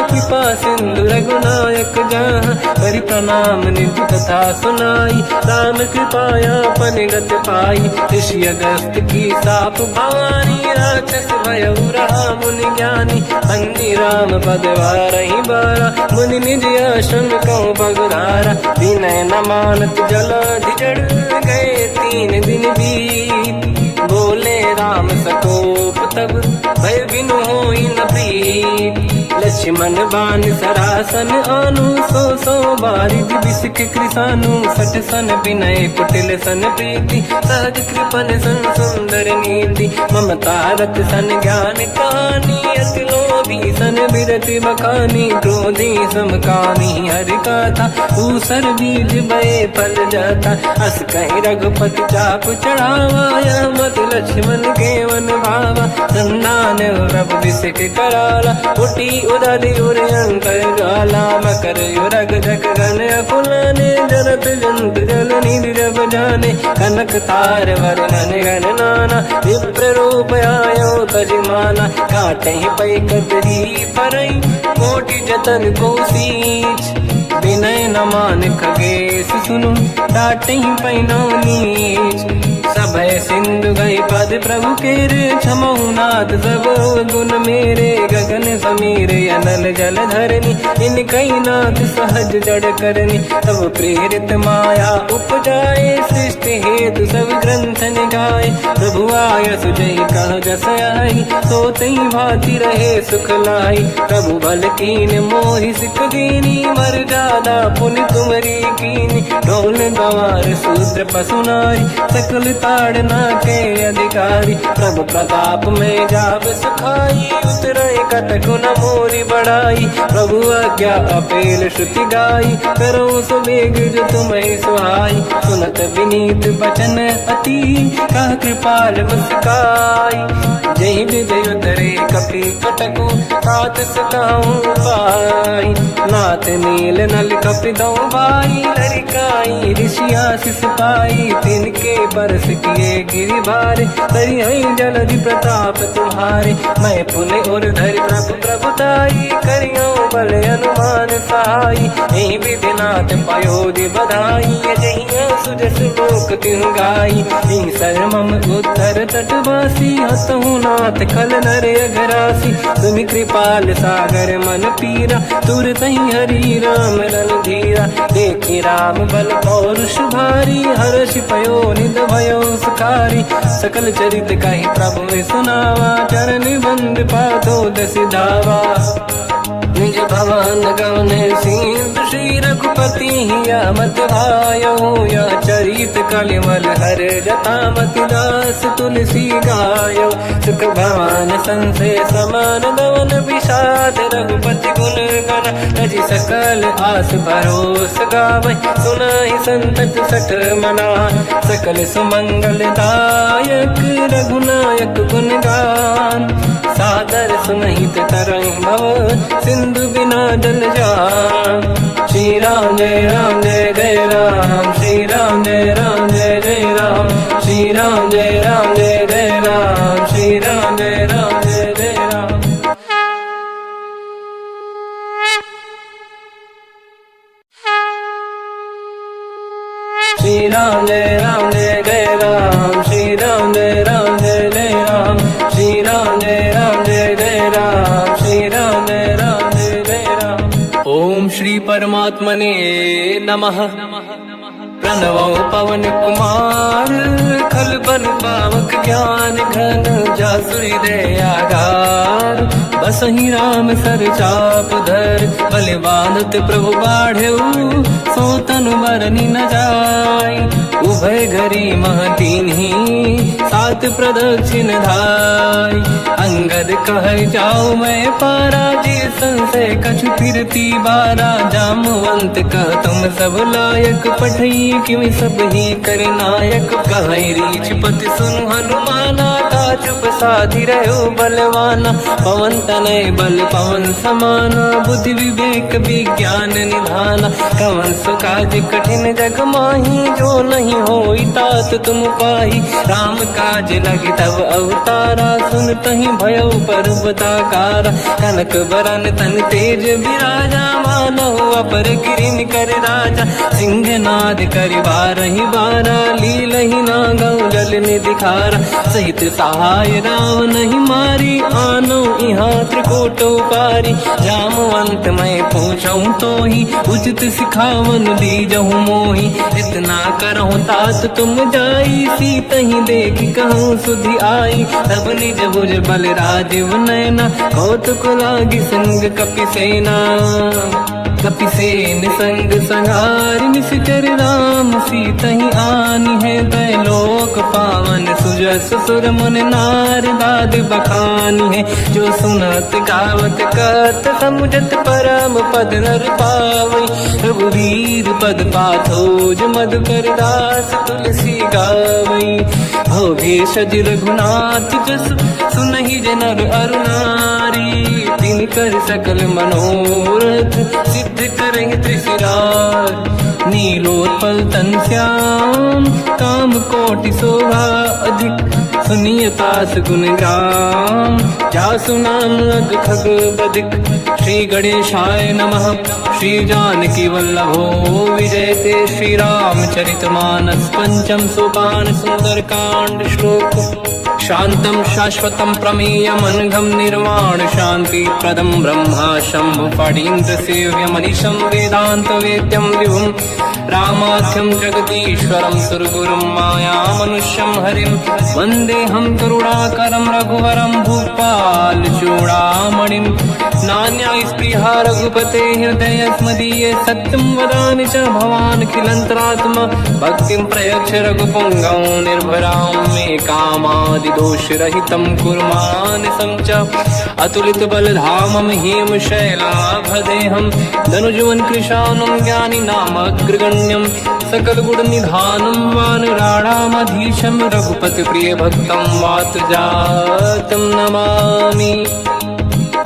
कृपा सिंधु रघुनायक जहाँ। करि प्रणाम निधि कथा सुनाई, राम कृपाया पनिगत पाई। ऋषि अगस्त की साप भवानी, राक्षस भयउ रहा मुनि ज्ञानी। अंगी राम पद वारहि बारा, मुनि निज आश्रम कहु पगुधारा। विनय न मानत जलाधि जड़, गए 3 दिन बीत। बोले राम सकोप तब, भय बिनु होई न प्रीत। लक्ष्मण बान सरासन आनु, 100 बारिधि बिसिक कृसानु। 60 सन विनय कुटिल सन प्रीति, सहज कृपन सन सुंदर नीति। ममता रत सन ज्ञान कहानी, अति लोभी सन बिरति बखानी। क्रोधी समकामी हरि कथा, ऊसर बीज बये फल जाता। अस कहीं रघुपति चाप चढ़ावा, यह मत लक्ष्मण के वन भावा। संदान प्रभु बिसिक कराला, उठी उदधि उर अंतर ज्वाला। मकर युरग जग गण अकुलाने, जरत जंत जल निधि जब जाने। कनक तार वर्णन गण नाना, विप्र रूप आयो तजमाना। काटे पै कतरी परई, कोटि जतन को सींच। विनय न मान खगेश सुनु, डांटे पैनो नीच। सभय सिंधु गई पद प्रभु केरे, क्षमहु नाथ सब गुण मेरे। गगन समीर अनल जल धरनी, इन कई नाथ सहज जड़ करनी। तब प्रेरित माया उपजाए, सृष्टि हेतु सब ग्रंथ निगाए। प्रभु आय सुजई कह जस आई, सोतई भांति रहे सुख लाई। प्रभु बल कीन मोहि सिख दीनी, मर जा ज्यादा पुण्य तुमरी कीनी। ढोल गवार शूद्र पशु नारी सकल ताड़ना के अधिकारी। प्रभु प्रताप में जाब सुखाई उतरे कटक न मोरी बढ़ाई। प्रभु आज्ञा अपेल श्रुति गाई करो सुबेग जो तुम्हें सुहाई। सुनत विनीत बचन अति कह कृपाल मुस्काई। जय विजय उतरे कपि कटकु तात सकाऊं पाई। नाथ नील नल कपि दो भाई लरिकाई। ऋषि आशीष पाई तिनके बरस किए गिरि भारे। तरी जलधि प्रताप तुम्हारे मैं पुण्य और धरि प्रभु प्रभुताई। करियो बल अनुमान सहाई यही विधिनाथ पयोधि बधाई। जहिया सुजस लोक तिहु गाई शर्मम उत्तर तटवासी। हसहु नाथ खल नर अघरासी तुम कृपाल सागर मन पीरा। तुरत ही हरि राम रण धीरा देखी राम बल पौरुष भारी। हर्ष पयो निध भयो सुखारी सकल चरित कहि प्रभु सुनावा। चरण बंद पादो दस धावा निज भवन गवन सिंधु श्री रघुपति हिया मत भायो। या चरित कलिमल हर जता मति दास तुलसी गायो। सुख भवन संसे समान गवन विषाद रघुपति गुण गण। तजि सकल आस भरोस गावै सुनाहि संतत सठ मना। सकल सुमंगल दायक रघुनायक गुण गान। सादर सुनहित तरंग भव सिंधु बिना जल जान। श्री राम जय राम जय जय राम। श्री राम जय राम जय जय राम। श्री राम जय राम जय जय राम। श्री राम जय राम जय जय राम। श्री राम जय राम जय जय राम। श्री राम जय राम जय जय राम। श्री राम जय राम जय जय राम। श्री राम जय राम जय जय राम। ओम श्री परमात्मने नमः। प्रणवो पवन कुमार खल बन पावक ज्ञान घन। जासुरी दयागार बसहि राम सर चाप धर। बलवानत प्रभु बाढ़ऊ सो तनु मरनी न जाय। उभय घरी महतीन्ही सात प्रदक्षिण धाय। अंगद कह जाओ मैं पारा जी संशय कछु फिरती बारा। जामवंत कह तुम सब लायक पठई किमि सब ही कर नायक। कहि रीछ पति सुनु हनुमाना चुप साधि रहो बलवाना। पवन तनय बल पवन समाना बुद्धि विवेक विज्ञान निधाना। कवन सु काज कठिन जग माही जो नहीं होई तात तुम पाही। राम काज लगी तब अवतारा सुन तहि भयो पर्वताकारा। कनक बरन तन तेज विराजा मानहु अपर किरिन कर राजा। सिंह नाद करि बारहि बारा लीलहि नागौ जल निधिखारा। सहित सहाय राम नहीं मारी आनो इहाँ त्रिकोटो पारी। जामवंत मैं पूछऊँ तो ही उचित सिखावन दीजहु मोही। इतना करहु तात तुम जाई सीत ही देख कहूँ सुधि आई। तब निज भुज बल राजीव नैना कौतुक लागी संग कपि सेना। कपि सेन संग संहार निश्चर राम सीतहि आनी है। दैलोक पावन सुजस सुर मुन नार दाद बखानी है। जो सुनत गावत कहत समुझत परम पद नर पावै। रघुवीर पद पाथोज मधुकर दास तुलसी गावै। भव भेषज रघुनाथ जस सुनहि जनर अरु नारी। तिनकर सकल मनोरथ सिद्ध करहि त्रिशिरार। नीलोत्पल तन श्याम काम कोटि शोभा अधिक। सुनिय तास गुण ग्राम जासु नाम अग खग बदिक। श्री गणेशाय नमः। श्री जानकी वल्लभो विजयते। श्री रामचरितमानस पंचम सोपान सुंदर कांड श्लोक। शान्तं शाश्वतं प्रमेयमनघं निर्वाण शान्तिप्रदं ब्रह्मा शम्भु फणीन्द्रसेव्यमनिशं वेदान्तवेद्यं विभुं रामाख्यं जगदीश्वरं सुरगुरुं मायामनुष्यं हरिं वन्देऽहं करुणाकरं रघुवरं भूपालचूडामणिं नान्यास्पृहा रघुपते हृदयस्मदीये सत्यं वदामि च भवान् खिलन्तरात्मा भक्तिं प्रयच्छ रघुपुङ्गं निर्भरां मे कामादिदोषरहितं कुर्मानसं च अतुलितबलधामं हेमशैलाभदेहं धनुजवन् कृशानं ज्ञानिनामग्रगण्यं सकलगुणनिधानं वानराणामधीशं रघुपतिप्रियभक्तं वातजातं नमामि।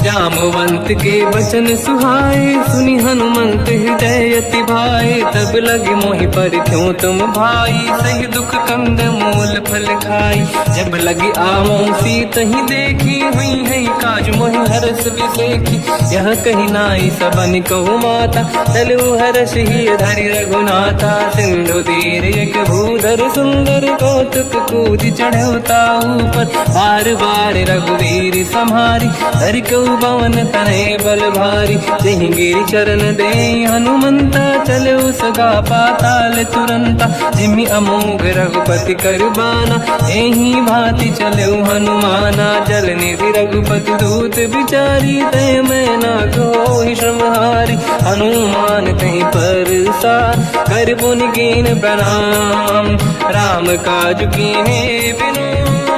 जामवंत के वचन सुहाए सुनि हनुमंत हृदय अति भाए तब लगे मोहि पर क्यों तुम भाई सही दुख कंद मूल फल खाई जब लगे आवों सीत ही देखी हुई है काज मोहि हरस विसेखी यह कही नाई सबन कहु माता चलु हरस ही धरि रघुनाथा सिंधु तीर एक भूधर सुंदर कौतुक कूद चढ़ौता ऊपर बार बार रघुवीर सम्हारी धरि कहु पवन तनय बल भारी तेहि गिरि चरण दे हनुमंता चले सगा पाताल तुरंता जिमि अमोघ रघुपति करबाना एहि भांति चले हनुमाना जल निधि रघुपति दूत बिचारी तय मैं ना कोहि श्रमहारी हनुमान तहि परसा कर पुनि कीन प्रणाम राम काज कीन्हे बिनु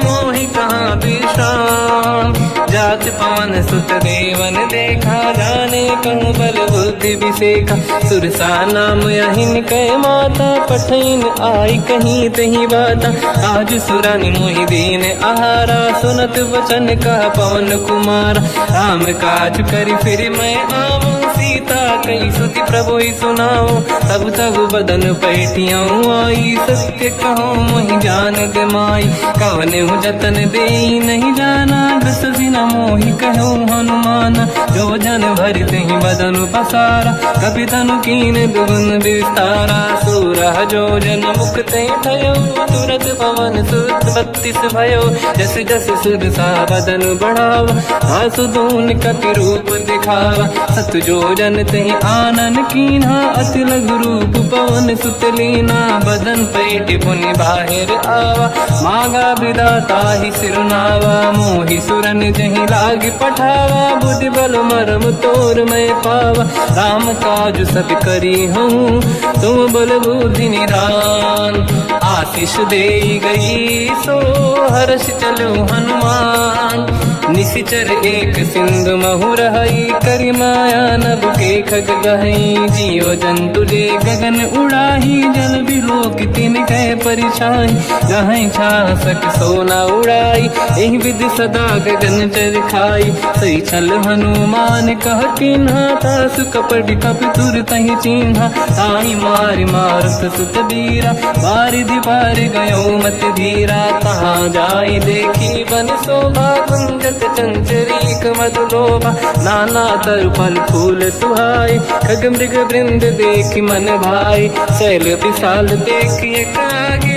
मोहि कहाँ विश्राम जात पवन सुत देवन देखा जाने कहूँ बल बुद्धि विसेखा सुरसा नाम यहिन कै माता पठैन आई कहीं तही बाता आज सुरनि मोहि दीन आहारा सुनत वचन का पवन कुमार राम काज करि फिर मैं आऊँ सीता कई सुति प्रभु ही सुनाओ तब तब बदन पैठियाँ आई सत्य कहो मोहि जान दे माई कवन हूँ जतन दे नहीं जाना दस दिन मोहि कहो हनुमान जो जन भरित ही बदन पसारा कपि तनु कीन दुगुन विस्तारा सूरह जो जन मुक्त भयो तुरत पवन सुत 32 भयो जस जस सुर सा बदन बढ़ावा आसु दून कपि रूप दिखावा सत जो जन तहि आनन कीन्हा अति लघु रूप पवन सुत लीना बदन पैठ पुनि बाहिर आवा मागा विदाता ही सिरनावा मोहि सुरन जहि लाग पठावा बुद्धि बल मरम तोर मैं पावा राम काज सब करी हूँ तुम बल बुद्धि निधान आशीष दे गई सो हर्ष चलो हनुमान निशिचर एक सिंधु महु रहई करि माया नभ के खग गहई जीव जंतु ले गगन उड़ाही जल बिलोक तिन कह परिछाई गहई छासक सोना उड़ाई एहि विधि सदा गगन चर खाई सही छल हनुमान कह किन्हा तासु कपट कप तुर तहि चिन्हा ताई मारि मारुत सुत बीरा बारिधि पार गयो मत धीरा तहाँ जाई देखी बन शोभा कुंजत चंचरीक मधुलोभा नाना तरु फल फूल सुहाई खग मृग वृंद देखी मन भाई शैल विशाल देखिए कागे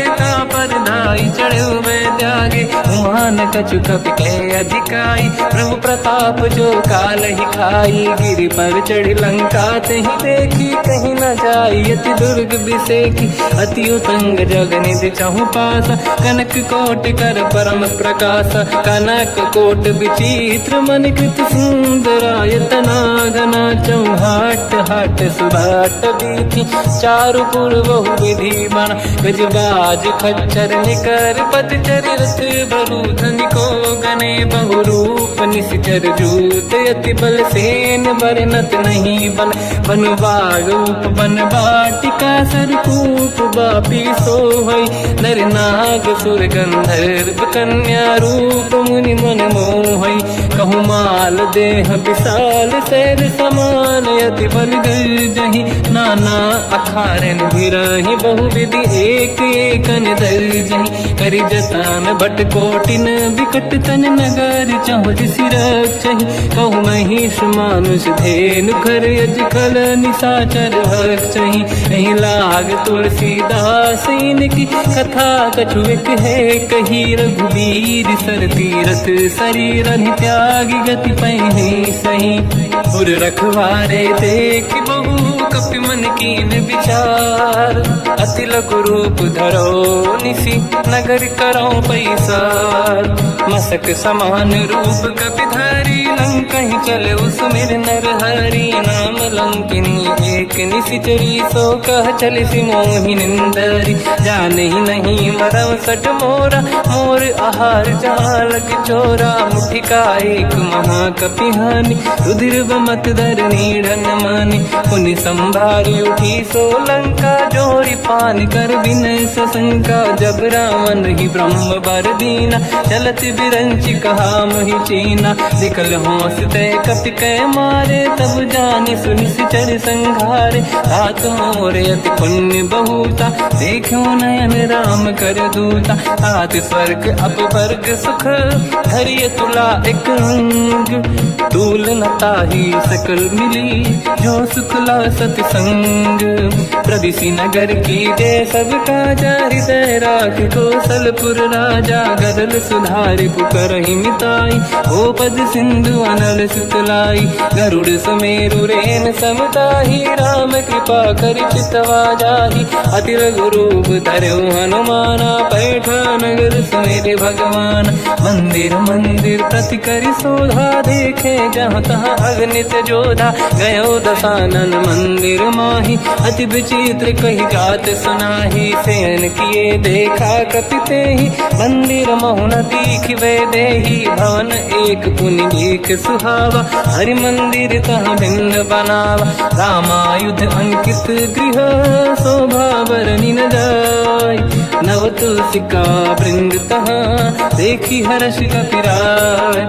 पर धाई चढ़े हुए त्यागे उमान कछु कपि के अधिकाई प्रभु प्रताप जो काल ही खाई गिरि पर चढ़ी लंका तहि देखी कहीं न जाई अति दुर्ग विसेखी अति उत्तंग जग निधि चहु पासा कनक कोट कर परम प्रकाश कनक कोट विचित्र मन कृत सुंदरायतना घना चौहाट हाट सुभाट बीथी चारु पूर्व विधि बन गजबाज खच्चर निकर पद चरित बरु धनिको गने बहुरूप निशिचर जूत अति बल सेन बरनत नहीं बन बन बागूप बन बाटिका सरकूप बापी सोहई नर नाग सुर गंधर्व कन्या रूप मुनि मन मोहई कहूँ माल देह विशाल शैर समान यति बल गर्जहि नाना अखारन भिरहि बहुविधि एक एकन दर्जहि करि जतान भट कोटिन विकट तन नगर चहुँ सिरक्षहि कहूँ महिष मानुष धेनु खर यज खल निशाचर भक्षहि नहीं लाग तुलसीदास इनकी कथा कछु एक है कही रघुबीर सर तीरथ शरीर त्यागी गति पहिने सही उर रखवारे देख बहु कपि मन कीन विचार अति लघु रूप धरो निसी नगर करो पैसार मसक समान रूप कपि धारी लंका ही चले उसमेर नर हरि नाम लंकिनी एक निशिचरी सो कह चले सि मोहि निंदरी जान ही नहीं मरम सट मोरा मोर आहार जालक चोरा मुठिका एक महाकपिहानि रुधिर बमत धर नीढ़न मानि पुनि संभारी उठी सोलंका जोरी पान कर विनय सशंका जब रावण ही ब्रह्म बर दीना चलत बिरंचि कहा मोहि चीना निकल होश तय कपि कै मारे तब जानि सुनिश्चर संघारे तात मोरे अति पुण्य बहुता देखो नयन राम कर दूता तात स्वर्ग अपवर्ग सुख धरिय तुला एक अंग तूल न ताहि सकल मिली जो सुखला सतसंग प्रदिशि नगर की जय सब काजा हृदय राख कौशलपुर राजा गदल सुधारि पुकरहि मिताई ओ पद सिंधु अनल सुतलाई गरुड़ सुमेरु रेन समताहि राम कृपा कर चितवा जाहि अति लघु रूप धरौ हनुमाना पैठा नगर सुमेरे भगवान मंदिर मंदिर प्रति करि शोधा देखे जहाँ तहाँ अगणित जोधा गयो दशानन मंदिर माही अति विचित्र कही जात सुनाही सेन किए देखा कपिते ही मंदिर महुन दीख वे देही भवन एक पुनि देख सुहावा हरि मंदिर तहाँ भिन्न बनावा रामायुध अंकित गृह शोभा बरनि न जाय नव तुलसी का वृंद तहाँ देखी हर्ष कपिराय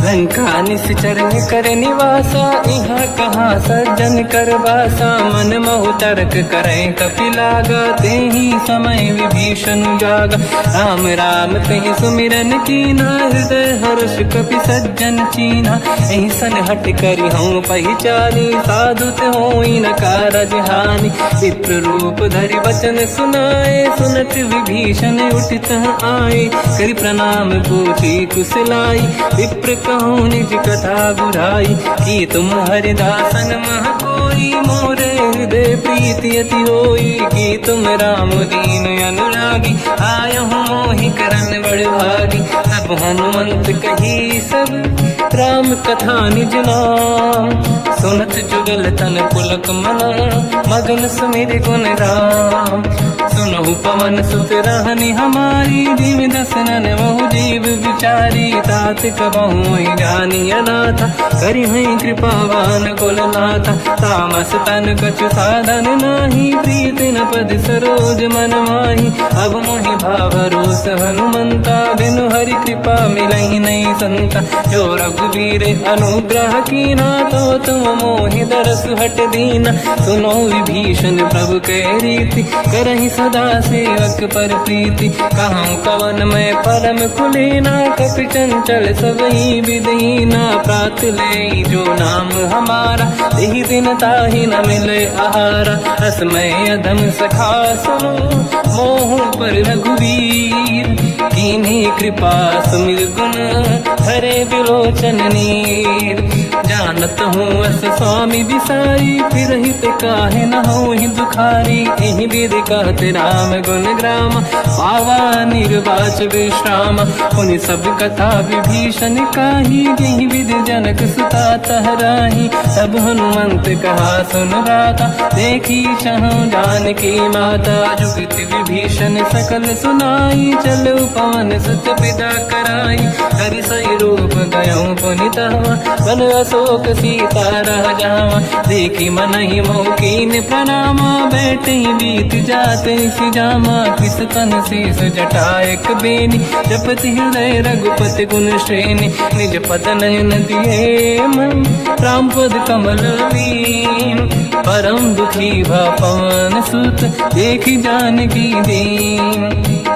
लंका निश्चर कर निवासा यहाँ कहाँ सज्जन कर वासा मन महु तर्क करें कपि लागा तेहि समय विभीषण जागा राम राम तेहि सुमिरन कीना हृदय हर्ष कपि सज्जन चीना एहि सन हट करि हूँ पहिचानी साधुत होई न कारज हानि विप्र रूप धरि वचन सुनाए सुनत विभीषण उठित आए करि प्रणाम पूछी कुशलाई विप्र कहूँ निज कथा बुराई कि तुम हरिदासन मह कोई मोरे हृदय प्रीति अति होई कि तुम राम दीन अनुरागी आयो मोहि करन बड़ भागी तब हनुमंत कही सब राम कथा निज नाम सुनत जुगल तन पुलक मना मगन सुमिर गुण राम सुनहु पवन सुत रहनि हमारी जीव दसनन बहु जीव विचारी तात कबहु जानी अनाथा करि हई कृपावान कुलनाथा तामस तन कछु साधन नाही प्रीति न पद सरोज मन माही अब मोहि भाव रोष हनुमंता बिनु हरि कृपा मिलहि नहीं संता जो रघुवीर अनुग्रह कीना तो तुम मोहि दरस हट दीना सुनो विभीषण प्रभु के रीति करहि सदा सेवक पर प्रीति कहूँ कवन में परम कुलीना कपि चंचल सबही विदहीना प्रात ले जो नाम हमारा यही दिन ताहि न मिले आहारा रसमय अधम सखा सुनो मोह पर रघुवीर कीन्ही कृपा सुमिर गुण हरे विलोचन नीर जानत हूँ अस स्वामी बिसाई फिर हित काहे न हो ही दुखारी यही विधि कहते राम गुण ग्राम पावा निर्वाच विश्राम उन सब कथा विभीषण काही यही विधि जनक सुता तहराही सब हनुमंत कहा सुन राता देखी चहु जानकी माता जुगत विभीषण सकल सुनाई चलो पवन सुत पिता कराई हरि सही रूप गयो पुनितवा बन अशोक सीता रह जावा देखी मन ही मौकीन प्रणामा बैठे बीत जाते सिजामा किस तन शीस जटा एक बेनी जपति हृदय रघुपति गुण श्रेणी निज पद नयन दिए मन राम पद कमल लीन परम दुखी भा पवन सुत देखी जानकी दीन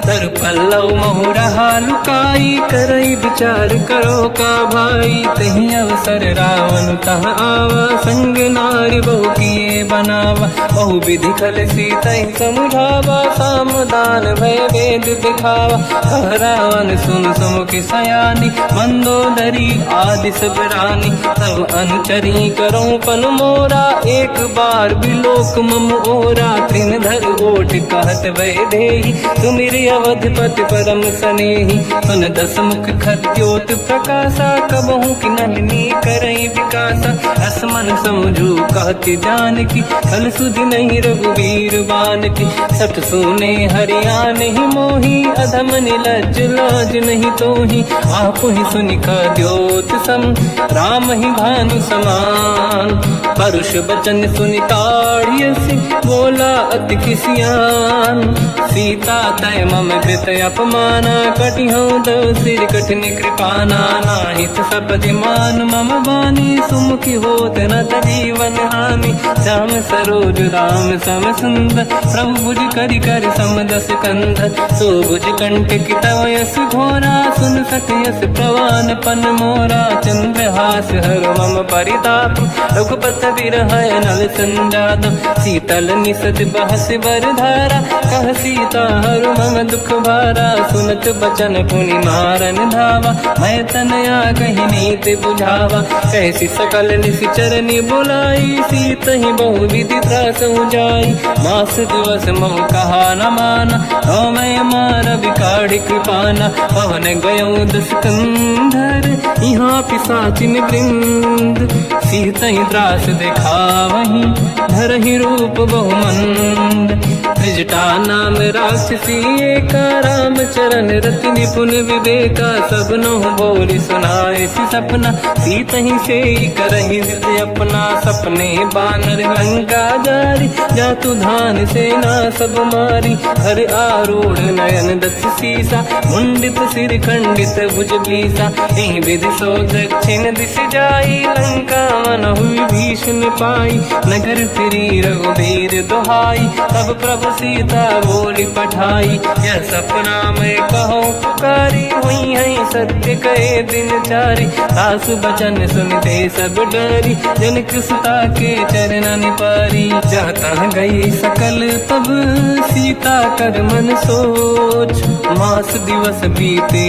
तर पल्लव मोहरा लुकाई करई विचार करो का भाई तही अवसर रावण तह आवा संग नारी बहु किए बनावा बहु विधि खल सीता समुझावा सामदान भय वेद दिखावा कह रावण सुन सुमुखी सयानी मंदोदरी आदि सब रानी तब अनुचरी करो पन मोरा एक बार बिलोक मम ओरा त्रिन धर ओट कहत भय देहि सुमिर अवधपति परम सनेहि सुन दस मुख खद्योत प्रकाशा कबहू की नलिनी करई विकासा असमन समझू कहती जानकी कल सुधि नहीं रघुवीर बान की सठ सुने हरियाण ही मोही अधम निलज लाज नहीं तोही आप ही सुनि द्योत सम राम ही भानु समान परुष बचन सुनि ताड़ियसि बोला अति किसियान सीता तय मम कृत अपमाना कटिहौ दो सिर कठिन कृपाना नाहित सपदि मान मम वाणी सुमुखी होत न जीवन हानि श्याम सरोज राम सम सुंदर प्रभु भुज करि कर समदस कंधर सो भुज कंठ की तव यस घोरा सुन सकयस प्रवान पन मोरा चंद्रहास हर मम परिताप रघुपत बिरहय नल संजात शीतल निसत बहस बर धारा कह सीता हर मम दुख भारा सुनत बचन पुनि मारन धावा मैं तनया कही नीति बुझावा कैसी सकल निशिचरनि बुलाई सीत ही बहु विधि त्रास जाई मास दिवस मोह कहा न माना तो मैं मार बिकाढ़ी कृपाना पवन गयो दस कंधर यहाँ पिशाचिन वृंद सीत ही त्रास देखा वहीं धर ही रूप बहुमंद त्रिजटा नाम राक्षसी एका राम चरण रति निपुण विवेका सबनो बोली सुनाए सी सपना सीत ही से करही जिद अपना सपने बानर लंका जारी जातु धान सेना सब मारी हर आरूढ़ नयन दस सीसा मुंडित सिर खंडित भुज बीसा यही विधि सो दक्षिण दिश जाई लंका मन हुई भीषण पाई नगर फिरी रघुवीर दुहाई तब प्रभु सीता बोली पठाई यह सपना मैं कहो पुकारी हुई है सत्य कहे दिन चारी सासु बचन सुनते सब डरी जनक सुता के चरण पारी जाता गई सकल तब सीता कर मन सोच मास दिवस बीते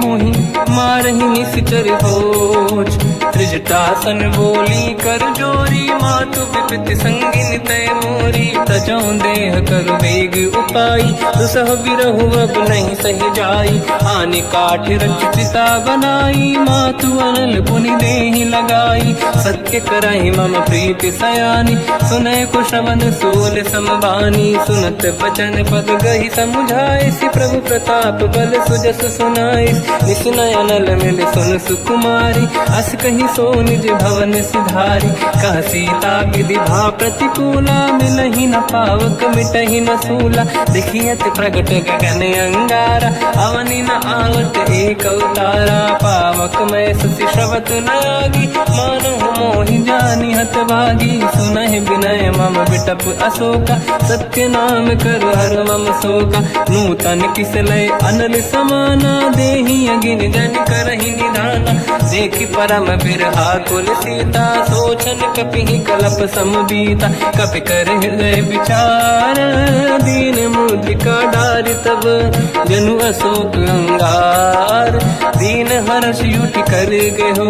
मोही मारही निश्चर होच त्रिजटासन बोली कर जोरी मातु विपित संगिन तय मोरी तजौ देह कर वेग उपाई दुसह बिरहु अब नहीं सही जाई आने काठ रचिता बनाई मातु अनल पुनि देहि लगाई सत्य करहि मम प्रीति सयानी सुनय को श्रवण सूल समबानी सुनत बचन पद गहि समुझाए सि प्रभु प्रताप बल सुजस सुनाई निसुनय अनल मिल सुन सुकुमारी अस कहि सो निज भवन सिधारी कह सीता विधि भा प्रतिकूला मिलहि न पावक मिटहि न सूला देखियत प्रगट गगन अंगारा अवनि न आवत एक अवतारा पावक मैं ससि श्रवत नागी मानो मोहि जानि हत भागी सुनहि विनय मम विटप अशोका सत्य नाम कर हर मम शोका नूतन किस लय अनल समाना देहि अगिन जन करहि निधाना देखि परम बिरहा कुल सीता सोचन कपि कलप समबीता कपि कर हृदय विचार दीन मुद्रिका डारि तब जनु अशोक अंगार दीन हर्ष युति कर गयो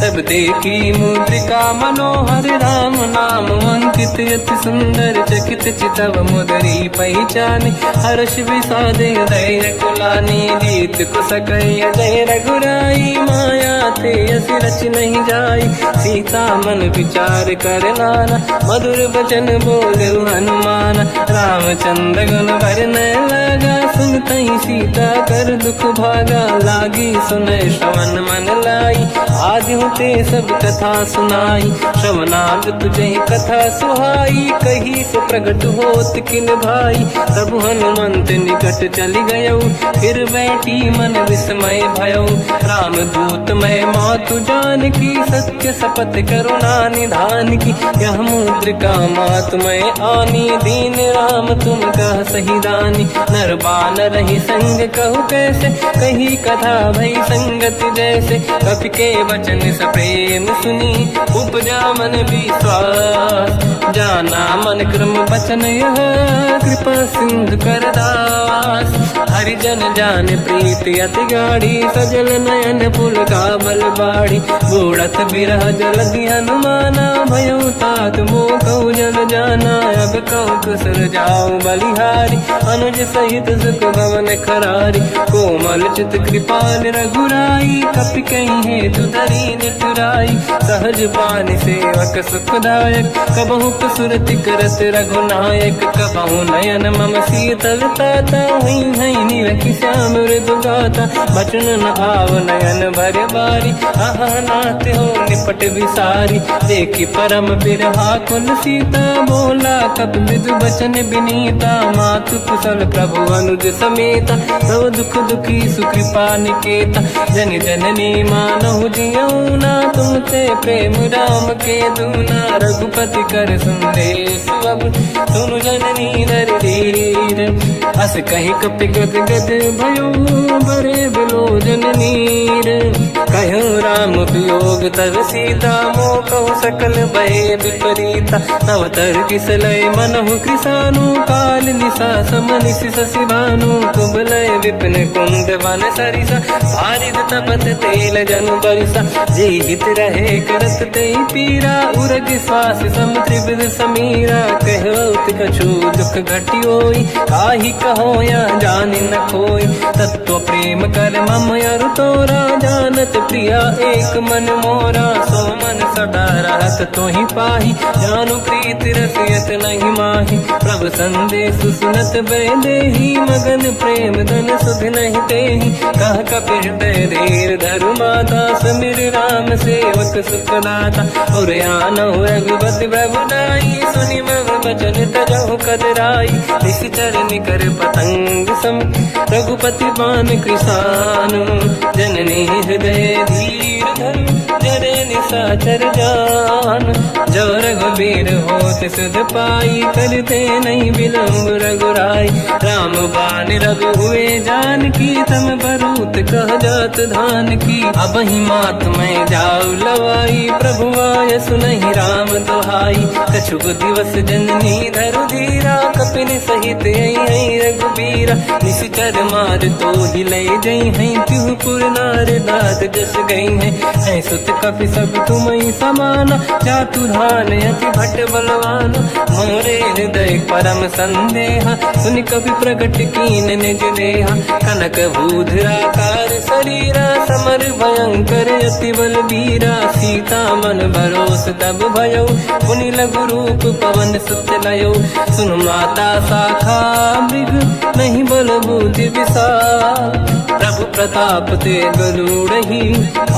तब देखी मुद्रिका मनोहर राम नाम अंकित अति सुंदर चकित चितव मुदरी पहचान हर्ष विषाद हृदय कुलानी जीत कुसकय जय रघुराई माया ते अस रच नहीं जाई। सीता मन विचार कर नाना, मधुर वचन बोले हनुमान। रामचंद्र गुण वरने लगा, सुनतई सीता कर दुख भागा। लागी सुने श्रवण मन लाई, आदि होते सब कथा सुनाई। श्रवणार्थ तुझे कथा सुहाई, कही से प्रगट होत किन भाई। तब हनुमंत निकट चली गयो, फिर बैठी मन विस्मय भयो। राम दूत मैं मातु जान की, सत्य शपथ करुणा निधान की। यह मुद्रिका मात मैं आनी, दीन राम तुम कह सही दानी। नर बानर ही संग कहु कैसे, कही कथा भई संगति जैसे। कपि के वचन सप्रेम सुनी, उपजा मन विश्वास। जाना मन क्रम वचन यह, कृपा सिंधु कर दास। हरिजन जान प्रीति अति गाढ़ी, सजल नयन पुलकाबल बाढ़ी। बूढ़त बिरह जलधि हनुमाना, भयो तात मोह कहु जन जाना। अब कहु कुशल जाओ बलिहारी, अनुज सहित सुख भवन खरारी। कोमल चित कृपाल रघुराई, कपि कहीं हेतु धरी निठुराई। सहज पानि सेवक सुखदायक, कबहु सुरति करत रघुनायक। कबहु नयन मम शीतल ताता, हई हई निरखि श्याम मृदु गाता। बचन न आव नयन भर बारी, आहा नाथ हो निपट विसारी। देखी परम बिरहा कुल सीता, बोला कब विदु बचन बिनीता। मातु कुशल प्रभु अनुज समेता, सब दुख दुखी सुकृपा निकेता। जन जननी मानहु जियौना, तुमते प्रेम राम के दूना। रघुपति कर संदेश अब, सुनु जननी नर धीर। अस कहि कपि गद गद भयो, बरे बिलोचन नीर। कहो राम वियोग तब सीता, मोह कहु सकल भय विपरीता। अवतर किसलय मनहु कृसानु, काल निशा समनिशि शशि भानु। कुबलय विपिन कुंद वन सरिसा, बारिद तपत तेल जनु बरिसा। जे हित रहे करत ते पीरा, उरग श्वास सम त्रिविध समीरा। कहत कछु दुख घटियोई, काहि कहो या जानि न खोई। तत्व प्रेम कर मम अरु तोरा, जानत प्रिया एक मन मोरा। सो मन सदा रहत तोहि पाहि, जानु प्रीति रसियत नहीं माहि। प्रभु संदेश सुनत बैदेहि, मगन प्रेम धन सुध नहीं तेहि। कह कपि हृदय धीर धरु माता, समिर राम सेवक सुख दाता। और आनहु रघुपति प्रभुदाई, सुनि मम वचन तजहु कदराई। निश्चर निकर पतंग सम, रघुपति बान कृसानु। जननी हृदय धीर धरु, जरे निशाचर जान। जो रघुबीर होत सुध पाई, करते नहीं विलम्ब रघुराई। राम बान रघु हुए जानकी, तम बरूत कह जात धान की। अब ही मात मैं जाऊ लवाई, प्रभु आय सुनहि राम दुहाई। कछुक दिवस जननी धरु धीरा, कपिन सहित आई रघुबीरा। निश्चर मार तो ही ले जई हैं, तिहुपुर नार दात जस गई हैं। सुत कपि सब तुमहि समाना, जातु धान अति भट बलवान। मोरे हृदय परम संदेहा, सुनि कपि प्रगट कीन निज देहा। कनक भूधराकार शरीरा, समर भयंकर अति बलबीरा। सीता मन भरोस तब भयो, पुनि लघु रूप पवन सुत लयो। सुन माता शाखा मृग, नहीं बल बुद्धि विशाल। प्रभु प्रताप ते गरुड़हि,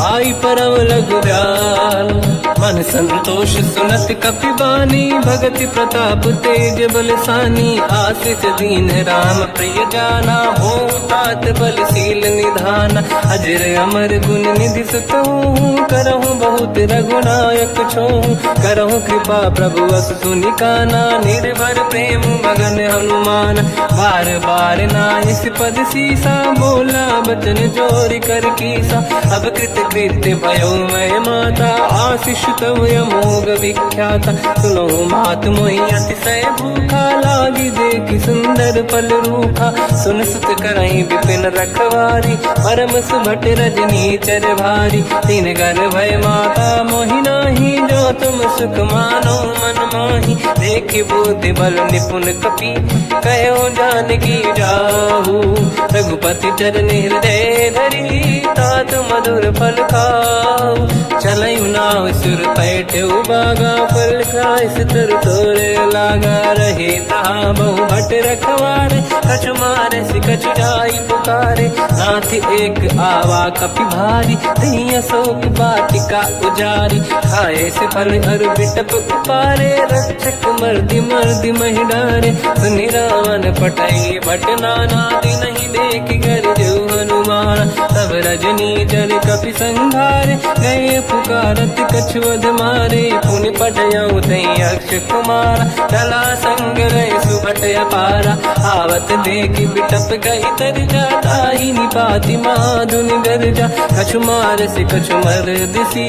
आई परम लघु व्याल। मन संतोष सुनत कपि बानी, भगति प्रताप तेज बलसानी। आशीष दीन राम प्रिय जाना, हो तात बलशील निधान। अजर अमर गुण निधि सुतहु, करहु बहुत रघुनायक छोहु। करहु कृपा प्रभु अस सुनि काना, निर्भर प्रेम मगन हनुमान। बार बार नाइस पद सीसा, बोला बचन जोरि कर कीसा। अब कृत कृत्य भयो मैं माता, आशीष तव अमोघ विख्याता। सुनो मात मोहि अतिशय भूखा, लागी देखि सुंदर पल रूखा। सुन सुत करहि विपिन रखवारी, परम सुभट रजनी चर भारी। तीन घर भय माता मोहि नाही, जो तुम सुख मानो मन माही। देखि बुद्धि बल निपुण कपि, कहो जानकी जाहू। रघुपति चरण हृदय धरी, तात मधुर फल खाओ। चलयु नाव सुर पैठ्यु बागा, फल खाय सितर तोरे लागा। रहे तहा बहु भट रखवारे, कछु मारे सि कछु जाई पुकारे। नाथ एक आवा कपि भारी, तही अशोक वाटिका उजारी। खाए से फल अरु बिटप उपारे, रक्षक मर्दि मर्दि महि डारे। सुनि रावण पटई भट नाना, नहीं देख कर जो हनुमान। तब रजनी चल कपि संघारे, गए पुकारत कछु अध मारे। पुनि पटयऊ तई अक्ष कुमारा, चला संग रहे सुभट अपारा। आवत देखि बिटप गई तर जाता, ही निपाति माधुनि गरजा। कछु मार से कछु मर दिसी,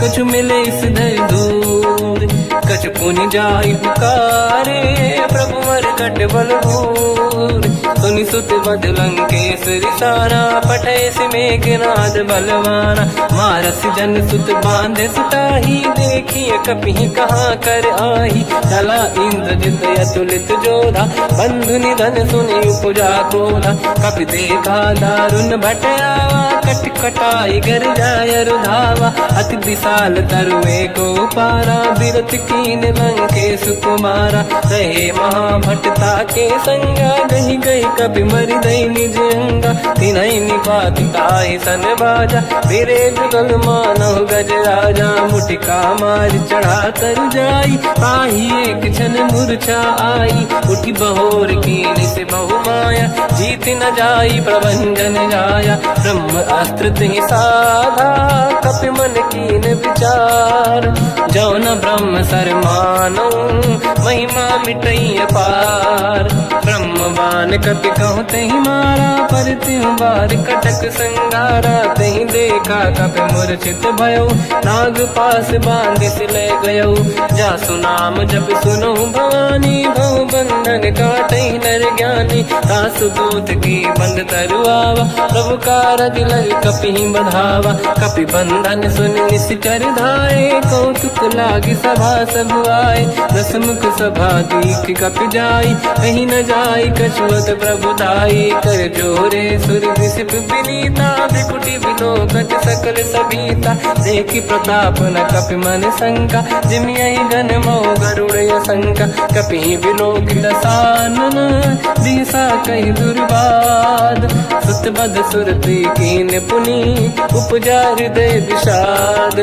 कछु मिले इस धर दूर। कछु पुनि जाई पुकारे, प्रभु मरकट बलभूर। सुनि सुत बद लंकेश्वरी सारा, पठे से मेघनाद बलवाना। मारस जन सुत बांधे सुताही, देखिए कपि कहाँ कर आही। चला इंद्रजित अतुलित जोधा, बंधु निधन सुनि उपजा क्रोधा। कपि देखा दारुण भट आवा, कट कटाई गर जाय रुधावा। अति विशाल तरुए को पारा, बिरत कीन लंकेश कुमारा। रहे महाभटता के संगा, गही गई कपि मरि दई निज अंगा। तिन्है निपाति ताहि सन बाजा, फिरे जुगल मानव गज राजा। मुटिका मार चढ़ा तर जाई, ताहि एक क्षण मूर्छा आई। उठी बहोर कीन से बहु माया, जीत न जाई प्रभंजन जाया। ब्रह्म अस्त्र तिहि साधा, कपि मन कीन विचार। जो न ब्रह्म सर मानो, महिमा मिटई अपार। ब्रह्मवान कपि कहु तहि मारा, पर त्यों बार कटक संगारा। तहि देखा कपि मूर्छित भयो, नाग पास बांध सिले गयो। जासु नाम जप सुनो भवानी, भव बंधन काटई नर ज्ञानी। तासु दूत की बंद तरुआवा, प्रभु कारज लग कपि बधावा। कपि बंधन सुन निश्चर धाये, कौतुक लागी सभा सब आए। दसमुख सभा दीख कपि जाई, कहीं न जाई कछुअत प्रभु दाई। कर जोरे सुर विसिप विनीता, बिकुटी बिलोकत सकल सबीता। देखि प्रताप न कपि मन शंका, जिमियहि गन मोह गरुड़ असंका। कपि बिलोक दसानन, दिशा कहि दुर्बाद। सुत बद सुरति कीन पुनि, उपजा हृदय विषाद।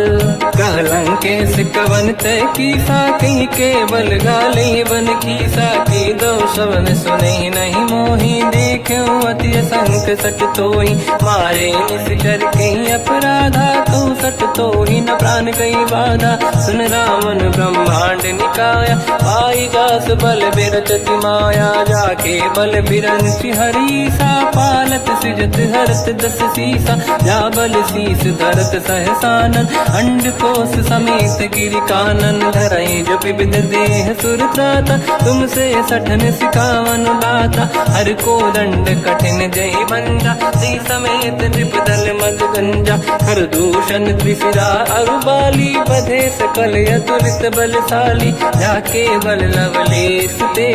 कह लंकेश कवन तय कीसा, कहीं केवल गाली बन कीसा। की दो शवन सुनहि नहीं मोहि, देखूं अति असंख सट तोहि। मारे निश्चर कहीं अपराधा, तो सट तोहि न प्राण कहीं बाधा। सुन रावण ब्रह्मांड निकाया, पाई जास बल बिरचति माया। जाके बल बिरंचि हरीसा, पालत सृजत हरत दस सीसा। जा बल शीस धरत सहसानन, अंड कोश समेत गिरि कानन। धरई जो विविध देह सुर त्राता, तुमसे सठन सिखावन लाता। हर को दंड कठिन जय बंजा, सी समेत नृपदल मद गंजा। हर दूषण त्रिशिरा अरुबाली, बधे सकल अतुलित बलशाली। जाके बल लवलेश ते,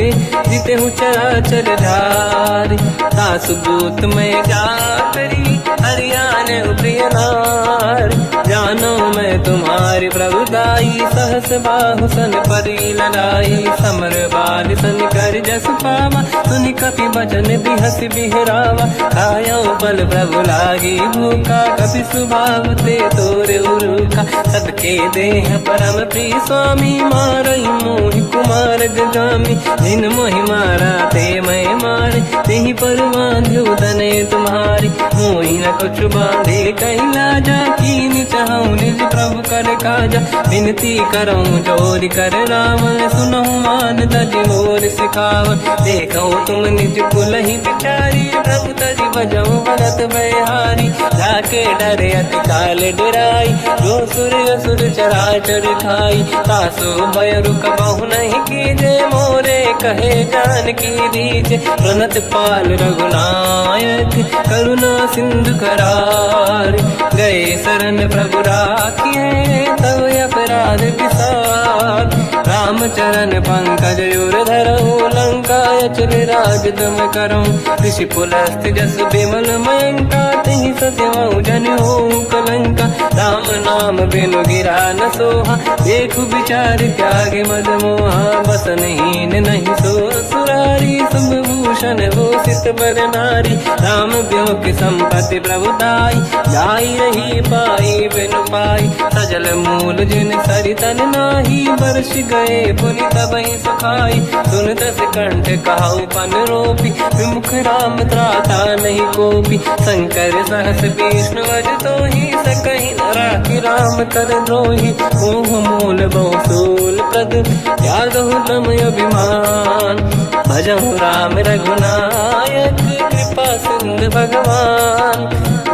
जितेहु चराचर धारी। सासु दूत में जाकरी, हरियाण प्रिय नारी। जानो मैं तुम्हारी प्रभुताई, सहस बाहु सन परी लड़ाई। समर बाल सन कर जस पावा, सुनि कपि बचन बिहस बिहरावा। खायो बल प्रभु लागी भूखा, कपि स्वभाव ते तोरे उरुखा। सबके देह परम प्रिय स्वामी, मारई मोहि कुमार गगामी। जिन मोहि मारा ते मैं मारे, तेहि पर बांधु तने तुम्हारी। मोहि न कुछ बांधे कहीं लाजा, कीन चाहूं निज प्रभु कर काजा। विनती करऊं जोरि कर रावण, सुनहु मान तज मोर सिखाव। देखो तुम निज कुलहि बिचारी, प्रभु तज बजऊं भगत बहारी। जाके डरे अति काल डराई, जो सुर असुर चराचर खाई। तासु भय रुक बहु नहीं कीजे, मोरे कहे जान की दीजे। प्रणत पाल रघुनायक, करुणा सिंधु करार। गए शरण प्रभु राखिए, तब अपराध विसार। राम चरण पंकज उर धरऊ, लंका अचल राज तुम करो। ऋषि पुलस्त जस बिमल मयंका तहि सत्यमऊ जन हो कलंका। राम नाम बिनु गिरा न सोहा देखु विचार त्यागे मद मोहा। बसनहीन नहीं सो सुरारी सब भूषण भूषित बर नारी। राम ब्यों की संपत्ति प्रभुताई जाई रही पाई बिनु पाई। सजल मूल जिन सरितन नाही बरस गए पुनि तबहि सुखाई। सुन दस कंठ कहाऊ पन रोपी विमुख राम त्राता नहीं कोपी। शंकर सहस विष्णु अज तो ही सकहि न राखि राम कर द्रोही। मोह मूल बहु सूल प्रद त्यागहु तम अभिमान। भजहु राम रघुनायक कृपा सिंधु भगवान।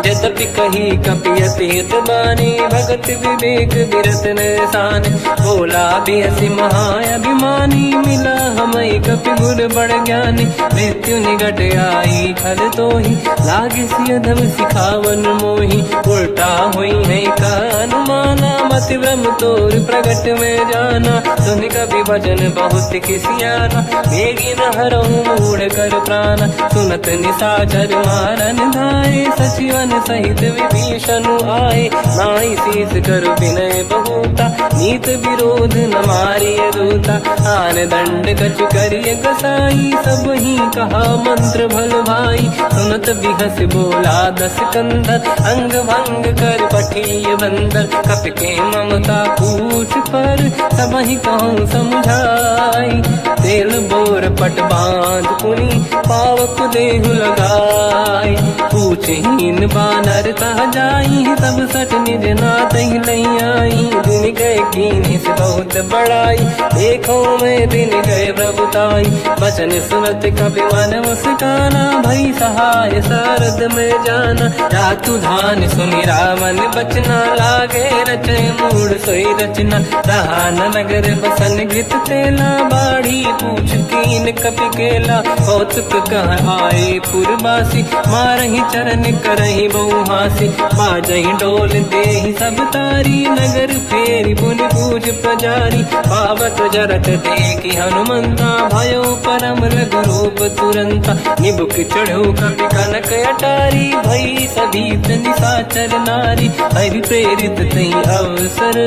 यद्यपि कही कपियति हित बानी भगत विवेक बिरत निशान। बोला बिहसी महाअभिमानी मिला हमई कपि गुर बड़ ज्ञानी। मृत्यु निकट आई खल तोहि लागे सियधम सिखावन मोहि। उल्टा हुई है का अनुमाना मति ब्रह्म तोर प्रगट में जाना। सुन कवि भजन बहुत किसियाना बेगी न हरहु मूढ़ कर प्राण। सुनत निशाचर मारन धाये सचिवन सहित विभीषण आए। नाई शीस कर विनय बहुता नीत विरोध न मारिय दूता। आन दंड कछु करिय कसाई सब ही कहा मंत्र भल भाई। सुनत बिहस बोला दस कंदर अंग भंग कर पठिय बंदर। कपि के ममता पूछ पर सब ही कहूँ समझाई। तेल बोर पट बांध पुनि पावक देहु लगाई। पूछहीन बानर तह जाई तब सट निज नाथ ही लई आई। दिन गए कीनी से बहुत बड़ाई देखो मैं दिन गए प्रभुताई। वचन सुनत कपि मन मुस्काना भई सहाय सारद में जाना। जातु धान सुनि रामन बचना लागे रचे मूड सोई रचना। रहा न नगर बसन घृत तेला बाढ़ी पूछ कीन कपि केला। कौतुक कह आए पुरवासी मारहि चरण करहि बहु हासी। बाजहि डोल देहि सब तारी नगर फेरी पुनि पूज प्रजारी। पावत जरत देखि हनुमंता भयो परम लघु रूप तुरंता। निबुक चढ़ो कपि कनक अटारी भई सभीत निशाचर नारी। हरि प्रेरित तई अवसर